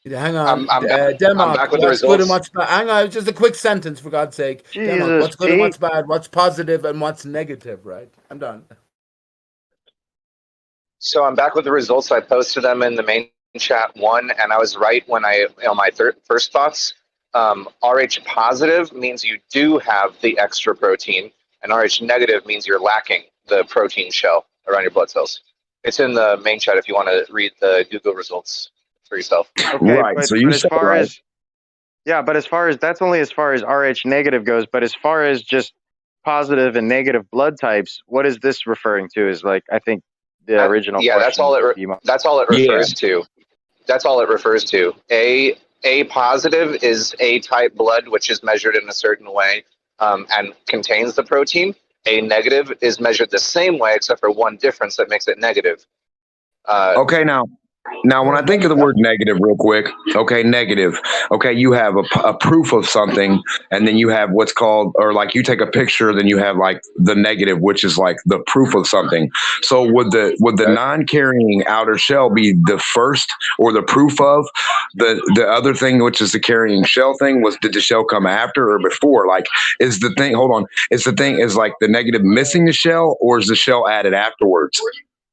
Hang on,
I'm
Denmark,
back with the
what's
results.
good and what's bad? Hang on, just a quick sentence for God's sake. Denmark, what's good and what's bad? What's positive and what's negative, right? I'm done.
So I'm back with the results. I posted them in the main chat one, and I was right when my first thoughts. RH positive means you do have the extra protein, and RH negative means you're lacking the protein shell around your blood cells. It's in the main chat if you want to read the Google results for yourself.
Okay, right. But as far as that's only as far as RH negative goes. But as far as just positive and negative blood types, what is this referring to? Is like, I think the original
Yeah,
question.
that's all it refers to. That's all it refers to. A positive is A type blood, which is measured in a certain way and contains the protein. A negative is measured the same way, except for one difference that makes it negative.
Okay, now when I think of the word negative real quick, okay, negative, okay, you have a proof of something, and then you have what's called, or like you take a picture, then you have like the negative, which is like the proof of something. So would the non-carrying outer shell be the first or the proof of the other thing, which is the carrying shell thing? Did the shell come after or before? Like, is the thing, hold on, is like the negative missing the shell, or is the shell added afterwards?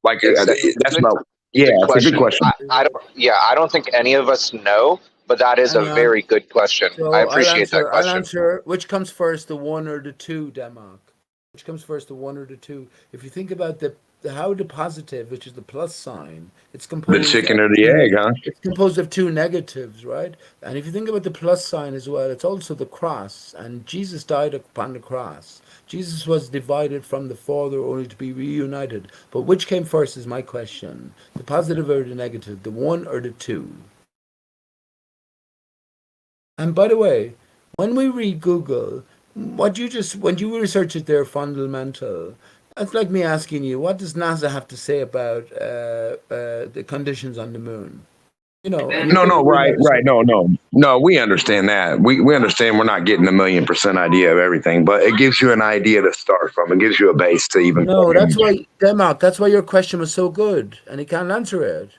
Like, that's about. Yeah, it's a good question.
I don't think any of us know, but that is a very good question.
So
I appreciate that question.
I'll answer. Which comes first, the 1 or the 2, Demark? Which comes first, the 1 or the 2? If you think about how the positive, which is the plus sign, it's composed.
The chicken or the egg, huh?
It's composed of 2 negatives, right? And if you think about the plus sign as well, it's also the cross. And Jesus died upon the cross. Jesus was divided from the Father only to be reunited. But which came first is my question. The positive or the negative, the 1 or the 2? And by the way, when we read Google, when you research it there, fundamental, it's like me asking you, what does NASA have to say about the conditions on the moon? You know,
No, we understand that. We understand we're not getting 1,000,000% idea of everything, but it gives you an idea to start from. It gives you a base to even.
No, that's why, Demark, that's why your question was so good, and he can't answer it.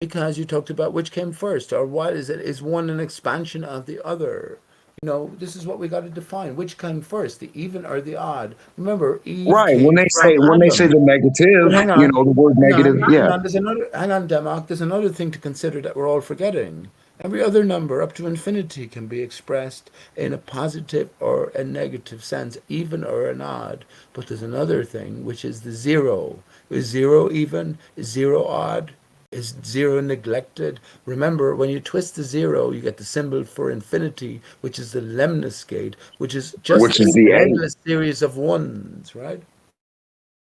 Because you talked about which came first, or what is it? Is one an expansion of the other? You know, this is what we got to define. Which came first, the even or the odd? Remember, Eve
Right. When they say the negative,
hang on,
you know, the word negative.
hang on, hang on, Demark. There's another thing to consider that we're all forgetting. Every other number up to infinity can be expressed in a positive or a negative sense, even or an odd. But there's another thing, which is the 0. Is 0 even? Is 0 odd? Is 0 neglected? Remember, when you twist the 0, you get the symbol for infinity, which is the lemniscate, which is just
the
endless series of ones, right?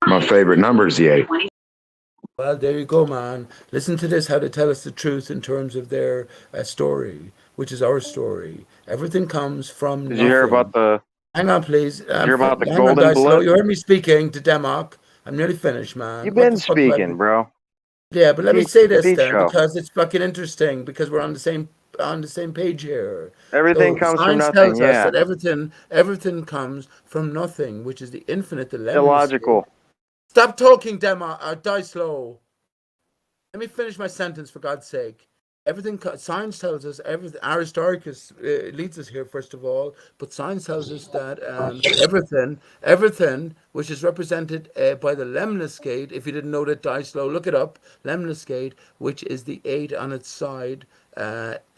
My favorite number is the 8.
Well, there you go, man. Listen to this, how they tell us the truth in terms of their story, which is our story. Everything comes from
Did
nothing.
you hear about the?
Hang on, please.
Did you hear about the
hang
golden
on,
blood?
You heard me speaking to Demark. I'm nearly finished, man.
You've
What
been
the fuck do I
speaking,
do?
bro.
Yeah, but let me say this
Pete
then,
show.
because it's fucking interesting, because we're on the same page here.
Everything
So
comes from
science
nothing.
tells us
Yeah.
that everything comes from nothing, which is the infinite, the lemniscate.
Illogical.
Stop talking, die slow. Let me finish my sentence, for God's sake. Science tells us everything. Aristarchus leads us here, first of all, but science tells us that everything which is represented by the lemniscate, if you didn't know that, die slow, look it up, lemniscate, which is the 8 on its side,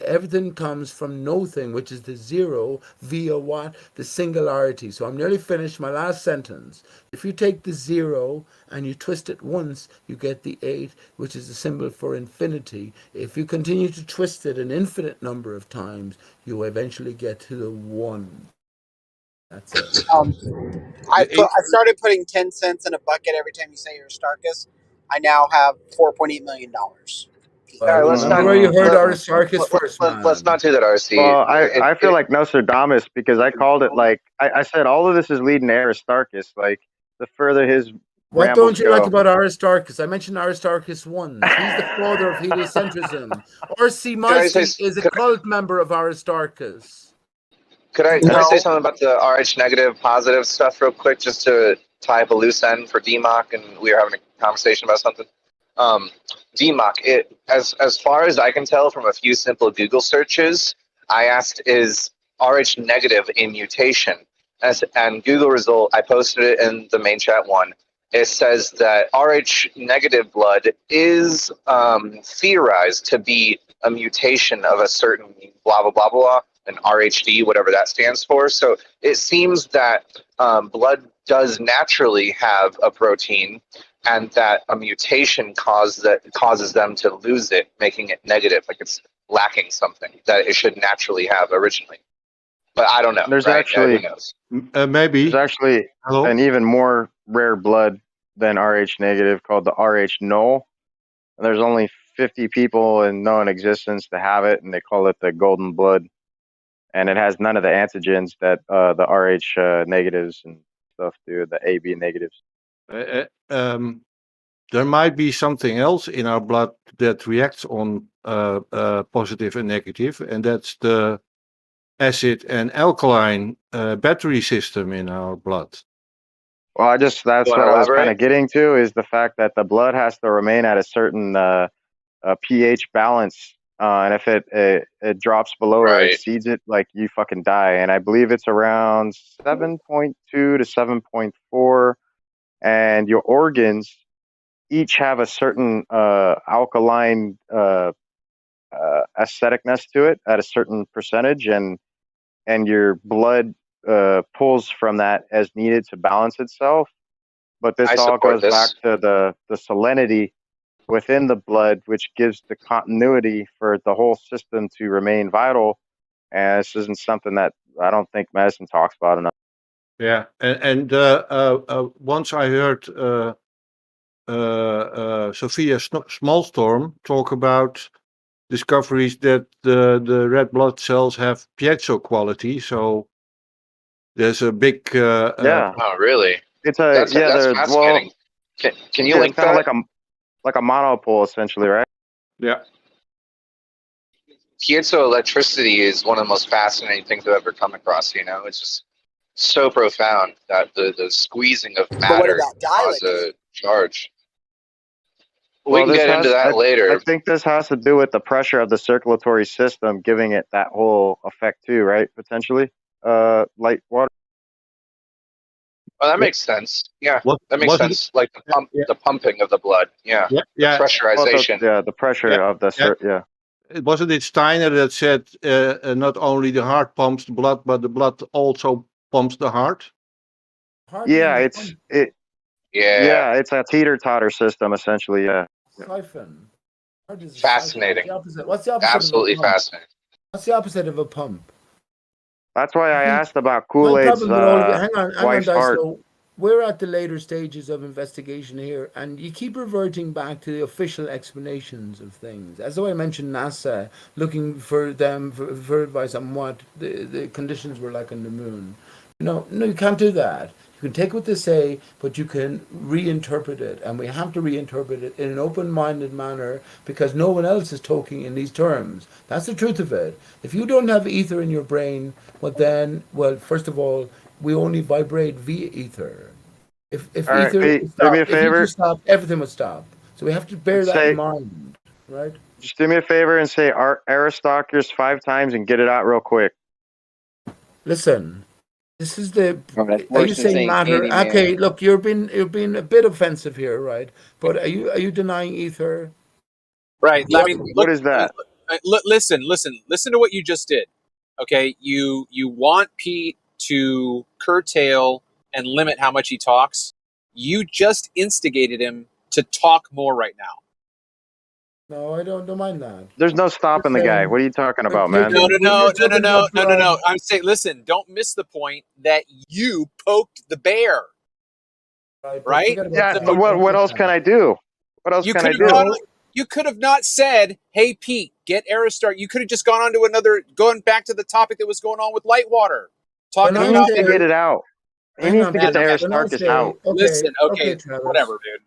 everything comes from nothing, which is the 0 via what? The singularity. So I'm nearly finished. My last sentence. If you take the 0 and you twist it once, you get the 8, which is the symbol for infinity. If you continue to twist it an infinite number of times, you eventually get to the 1. That's it.
I started putting 10 cents in a bucket every time you say Aristarchus. I now have $4.8 million.
Let's not.
Where you heard Aristarchus first, man.
Let's not do that, RC.
Well, I feel like Nostradamus because I called it like I said all of this is leading to Aristarchus. Like the further his
What
rambles
don't you
go.
like about Aristarchus? I mentioned Aristarchus once. He's the father of heliocentrism. R.C. Meissen is a cult member of Aristarchus.
Could I say something about the RH negative positive stuff real quick, just to tie up a loose end for DMOC, and we were having a conversation about something. DMOC, as far as I can tell from a few simple Google searches, I asked, is RH negative a mutation? And Google result, I posted it in the main chat one. It says that RH negative blood is theorized to be a mutation of a certain blah, blah, blah, blah, an RHD, whatever that stands for. So it seems that blood does naturally have a protein, and that a mutation causes them to lose it, making it negative, like it's lacking something that it should naturally have originally. But I don't know.
There's
right?
actually
Who knows?
there's actually an even more rare blood than Rh negative called the Rh null. And there's only 50 people in known existence to have it, and they call it the golden blood. And it has none of the antigens that the Rh negatives and stuff do, the AB negatives.
There might be something else in our blood that reacts on positive and negative, and that's the acid and alkaline battery system in our blood.
Well, that's what I was kind of getting to, is the fact that the blood has to remain at a certain pH balance. And if it drops below or exceeds it, like, you fucking die. And I believe it's around 7.2 to 7.4. And your organs each have a certain alkaline aestheticness to it at a certain percentage, and your blood pulls from that as needed to balance itself. But this all goes back to the salinity within the blood, which gives the continuity for the whole system to remain vital. And this isn't something that I don't think medicine talks about enough.
Yeah, and once I heard Sophia Smallstorm talk about discoveries that the red blood cells have piezo quality, so there's a big
Oh, really?
It's
that's fascinating. Can you link
kind
that?
of like a monopole, essentially, right?
Yeah.
Piezoelectricity is one of the most fascinating things I've ever come across. It's just so profound that the squeezing of matter causes a charge. We can get into that later.
I think this has to do with the pressure of the circulatory system giving it that whole effect too, right? Potentially, light water.
Well, that makes sense. Yeah, that makes sense. Like the pumping of the blood. Yeah. The pressurization.
The pressure of the
Wasn't it Steiner that said not only the heart pumps the blood, but the blood also pumps the heart?
Yeah, it's a teeter-totter system, essentially. Yeah.
Siphon.
Fascinating.
What's the opposite?
Absolutely fascinating.
What's the opposite of a pump?
That's why I asked about Kool-Aid's
hang on,
wife's heart.
Dyslo. We're at the later stages of investigation here, and you keep reverting back to the official explanations of things. As though I mentioned NASA, looking for them for advice on what the conditions were like on the moon. No, you can't do that. You can take what they say, but you can reinterpret it, and we have to reinterpret it in an open-minded manner because no one else is talking in these terms. That's the truth of it. If you don't have ether in your brain, first of all, we only vibrate via ether. If ether would stop, everything would stop. So we have to bear that in mind, right?
Just do me a favor and say Aristarchus 5 times and get it out real quick.
Listen. This is are you saying matter? Okay, look, you're being a bit offensive here, right? But are you denying ether?
Right. I mean,
what is that?
Listen to what you just did. Okay, you want Pete to curtail and limit how much he talks. You just instigated him to talk more right now.
No, I don't mind that.
There's no stopping the guy. What are you talking about, man?
No. I'm saying, listen, don't miss the point that you poked the bear. Right?
Yeah, what else can I do? What else can I do?
You could have not said, hey, Pete, get Aristarchus. You could have just gone on to going back to the topic that was going on with Lightwater.
He needs to get it out. He needs to get the Aristarchus out.
Listen, okay, whatever, dude.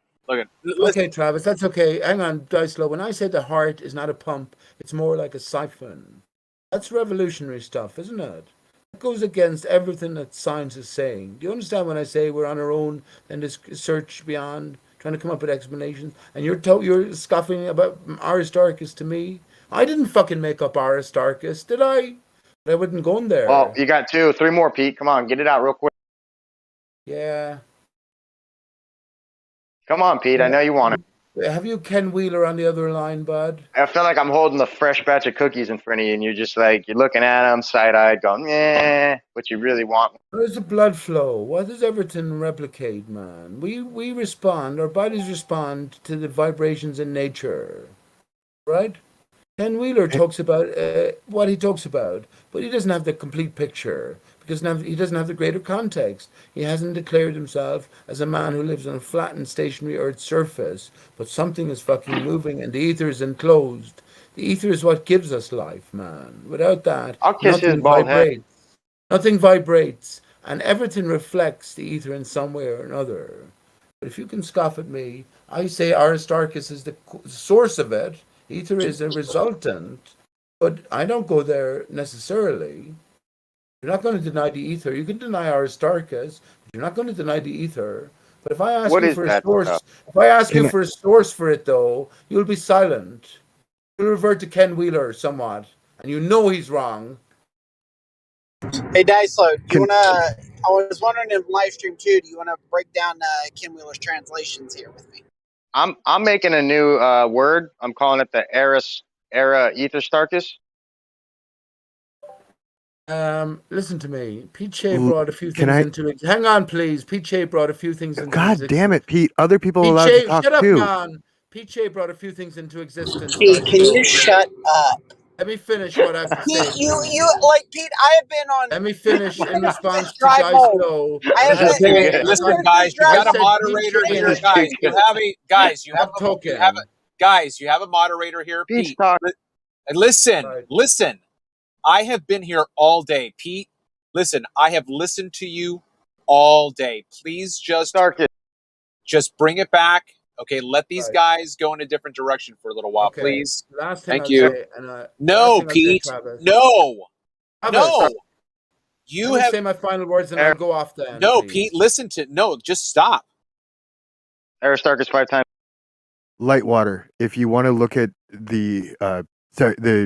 Okay, Travis, that's okay. Hang on, Dyslo. When I say the heart is not a pump, it's more like a siphon. That's revolutionary stuff, isn't it? It goes against everything that science is saying. Do you understand when I say we're on our own and this search beyond, trying to come up with explanations? And you're scoffing about Aristarchus to me? I didn't fucking make up Aristarchus, did I? I wouldn't go in there.
Well, you got 3 more, Pete. Come on, get it out real quick.
Yeah.
Come on, Pete. I know you want it.
Have you Ken Wheeler on the other line, bud?
I feel like I'm holding a fresh batch of cookies in front of you, and you're just like, you're looking at them side-eyed, going, yeah, but you really want me.
Where's the blood flow? Why does everything replicate, man? We respond, our bodies respond to the vibrations in nature, right? Ken Wheeler talks about what he talks about, but he doesn't have the complete picture because he doesn't have the greater context. He hasn't declared himself as a man who lives on a flat and stationary Earth's surface, but something is fucking moving and the ether is enclosed. The ether is what gives us life, man. Without that,
I'll kiss his
nothing
bald head.
vibrates. Nothing vibrates, and everything reflects the ether in some way or another. But if you can scoff at me, I say Aristarchus is the source of it. Ether is a resultant, but I don't go there necessarily. You're not going to deny the ether. You can deny Aristarchus, but you're not going to deny the ether. But if I ask
What
you
is
for a
that
source,
stuff?
if I ask
Can
you
I-
for a source for it, though, you'll be silent. You'll revert to Ken Wheeler somewhat, and you know he's wrong.
Hey, Dicelo, do you want to? I was wondering in live stream too. Do you want to break down Kim Wheeler's translations here with me?
I'm making a new word. I'm calling it the era Aristarchus.
Listen to me. Pete Shea brought a few
Can
things
I-
into. Hang on, please. Pete Shea brought a few things into.
God damn it, Pete! Other people are
Pete
allowed
Shea,
to talk
shut up,
too.
man. Pete Shea brought a few things into existence.
Pete, can you shut up?
Let me finish what I have to say.
Pete, you like Pete. I have been on.
Let me finish in response to
drive
Dice
home.
Low.
I have
have
been.
Okay, listen, guys, you got a moderator here. Guys, you have a moderator here, Pete. And listen. I have been here all day, Pete. Listen, I have listened to you all day. Please just bring it back. Okay, let these guys go in a different direction for a little while,
Okay.
please.
Last thing
Thank
I'll
you.
say, and last
No,
thing I'll say,
Pete.
Travis.
No.
Travis,
No.
Let
You
me
have
say my final words and I'll go off then.
No,
please.
Pete, listen to just stop.
Aristarchus 5 times.
Lightwater. If you want to look at the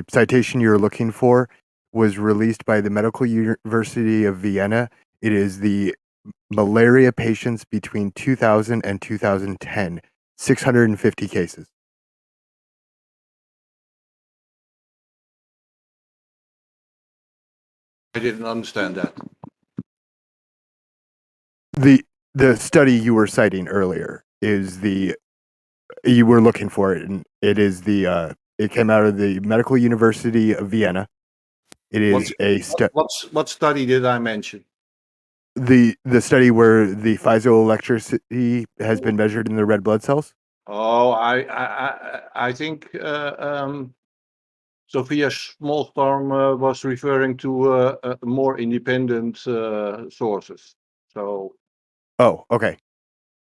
citation you're looking for, was released by the Medical University of Vienna. It is the malaria patients between 2000 and 2010. 650 cases.
I didn't understand that.
The study you were citing earlier is you were looking for it, and it is it came out of the Medical University of Vienna. It is
What study did I mention?
the study where the piezoelectricity has been measured in the red blood cells.
Oh, I think Sophia Smallstorm was referring to more independent sources. So.
Oh, okay.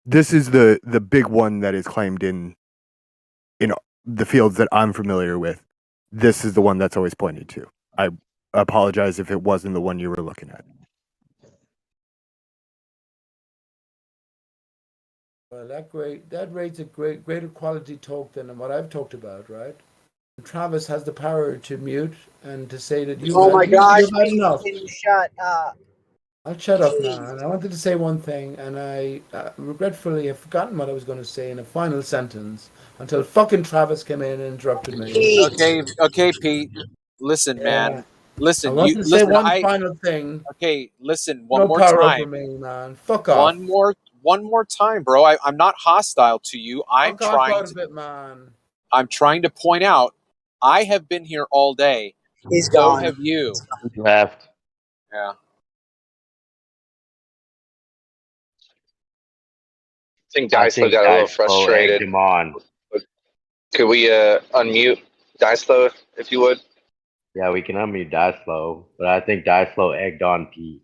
This is the big one that is claimed in the fields that I'm familiar with. This is the one that's always pointed to. I apologize if it wasn't the one you were looking at.
Well, that rates a greater quality talk than what I've talked about, right? And Travis has the power to mute and to say that you.
Oh my gosh!
You've had
Pete,
enough.
can you shut up?
I'll shut up now. And I wanted to say one thing, and I regretfully have forgotten what I was going to say in a final sentence until fucking Travis came in and interrupted me.
Okay, Pete. Listen, man. Listen,
I wanted to say one final thing.
Okay, listen, one
No
more
power
time.
over me, man. Fuck off.
One more time, bro. I'm not hostile to you. I'm
Fuck off out of it, man.
I'm trying to point out I have been here all day.
He's
so
gone.
have you.
Left.
Yeah.
I think Dicelo got a little frustrated.
Egged him on.
Could we unmute Dicelo if you would?
Yeah, we can unmute Dicelo, but I think Dicelo egged on Pete.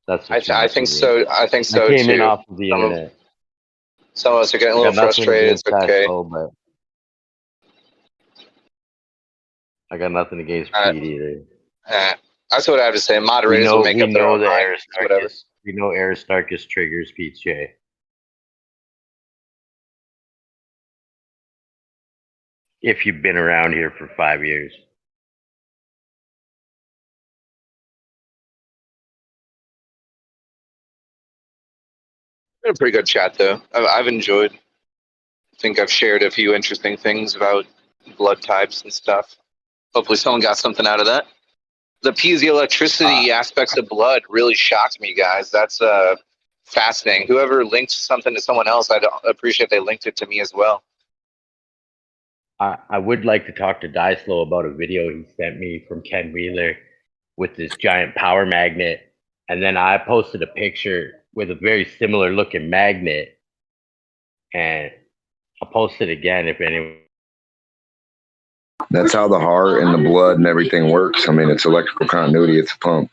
That's what
I think so. I think so
I came
too.
in off of the internet.
Some of us are getting a little frustrated. It's okay.
But I got nothing against Pete either.
That's what I have to say. Moderators will make up their own mind. Whatever.
We know Aristarchus triggers Pete J. If you've been around here for 5 years.
Been a pretty good chat though. I've enjoyed. I think I've shared a few interesting things about blood types and stuff. Hopefully someone got something out of that. The piezoelectricity aspects of blood really shocked me, guys. That's fascinating. Whoever linked something to someone else, I'd appreciate they linked it to me as well.
I would like to talk to Dyslow about a video he sent me from Ken Wheeler with this giant power magnet, and then I posted a picture with a very similar looking magnet, and I'll post it again if anyone.
That's how the heart and the blood and everything works. I mean, it's electrical continuity. It's a pump.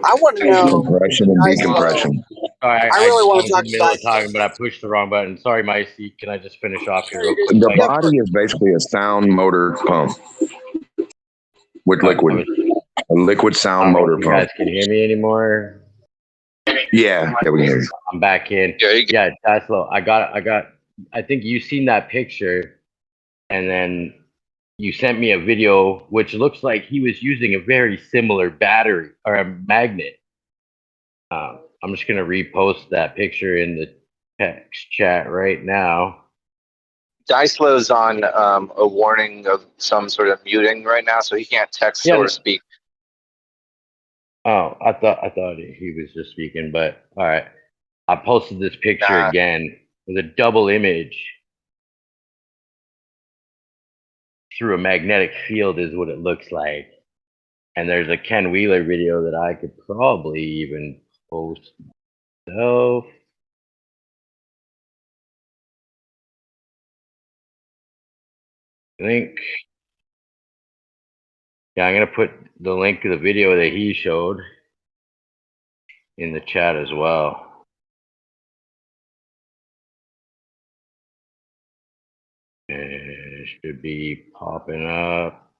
I want to know.
Compression and decompression.
Sorry,
I really want to
was
talk
in
to
the middle of
Dyslow.
talking, but I pushed the wrong button. Sorry, Micey. Can I just finish off here real quick?
The body is basically a sound motor pump with liquid. A liquid sound motor
You
pump.
guys can hear me anymore?
Yeah, we can hear you.
I'm back in. Yeah, Dyslow. I think you seen that picture, and then you sent me a video which looks like he was using a very similar battery or a magnet. I'm just gonna repost that picture in the text chat right now.
Dyslow's on a warning of some sort of muting right now, so he can't text or speak.
Oh, I thought he was just speaking, but all right. I posted this picture again with a double image through a magnetic field is what it looks like. And there's a Ken Wheeler video that I could probably even post myself. I think. Yeah, I'm going to put the link to the video that he showed in the chat as well. It should be popping up.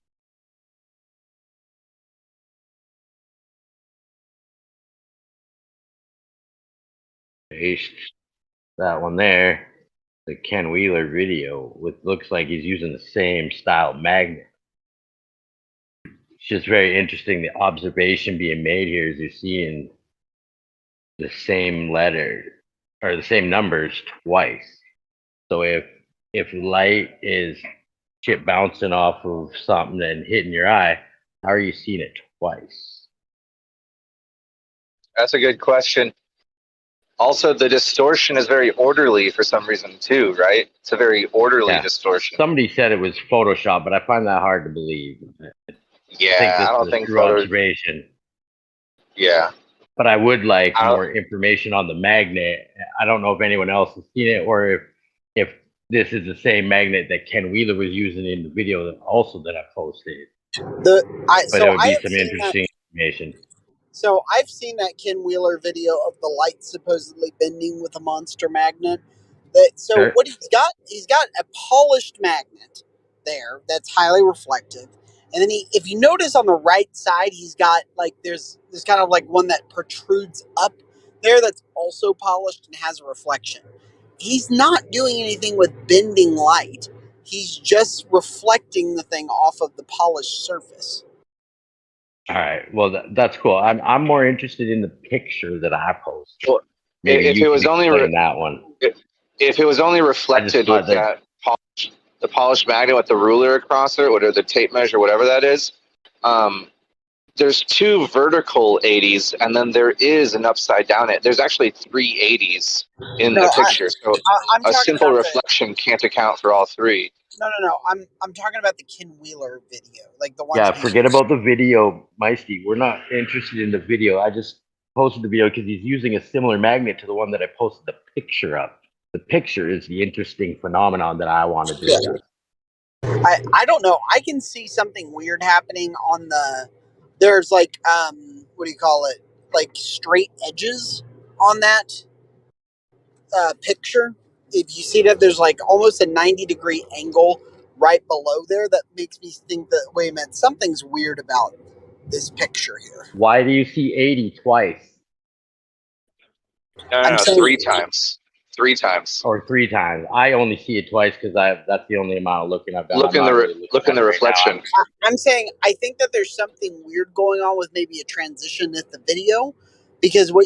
Paste that one there. The Ken Wheeler video, which looks like he's using the same style magnet. It's just very interesting. The observation being made here is you're seeing the same letter or the same numbers twice. So if light is chip bouncing off of something and hitting your eye, how are you seeing it twice?
That's a good question. Also, the distortion is very orderly for some reason too, right? It's a very orderly distortion.
Somebody said it was Photoshop, but I find that hard to believe.
Yeah, I don't think
true observation.
Yeah.
But I would like more information on the magnet. I don't know if anyone else has seen it or if this is the same magnet that Ken Wheeler was using in the video that I posted. But it would be some interesting information.
So I've seen that Ken Wheeler video of the light supposedly bending with a monster magnet. What he's got a polished magnet there that's highly reflective. And then if you notice on the right side, he's got like there's kind of like one that protrudes up there that's also polished and has a reflection. He's not doing anything with bending light. He's just reflecting the thing off of the polished surface.
All right. Well, that's cool. I'm more interested in the picture that I posted.
Well, if it was only
that one.
If it was only reflected with that the polished magnet with the ruler across it, or the tape measure, whatever that is, there's two vertical 80s, and then there is an upside down. There's actually 3 80s in the picture, so a simple reflection can't account for all 3.
No. I'm talking about the Ken Wheeler video, like the one.
Yeah, forget about the video, Meisty. We're not interested in the video. I just posted the video because he's using a similar magnet to the one that I posted the picture of. The picture is the interesting phenomenon that I want to discuss.
I don't know. I can see something weird happening on there's like what do you call it? Like straight edges on that picture. If you see that there's like almost a 90-degree angle right below there, that makes me think that, wait a minute, something's weird about this picture here.
Why do you see 80 twice?
No, 3 times. 3 times.
Or 3 times. I only see it twice because that's the only amount of looking I've done.
Look in the reflection.
I'm saying I think that there's something weird going on with maybe a transition at the video, because what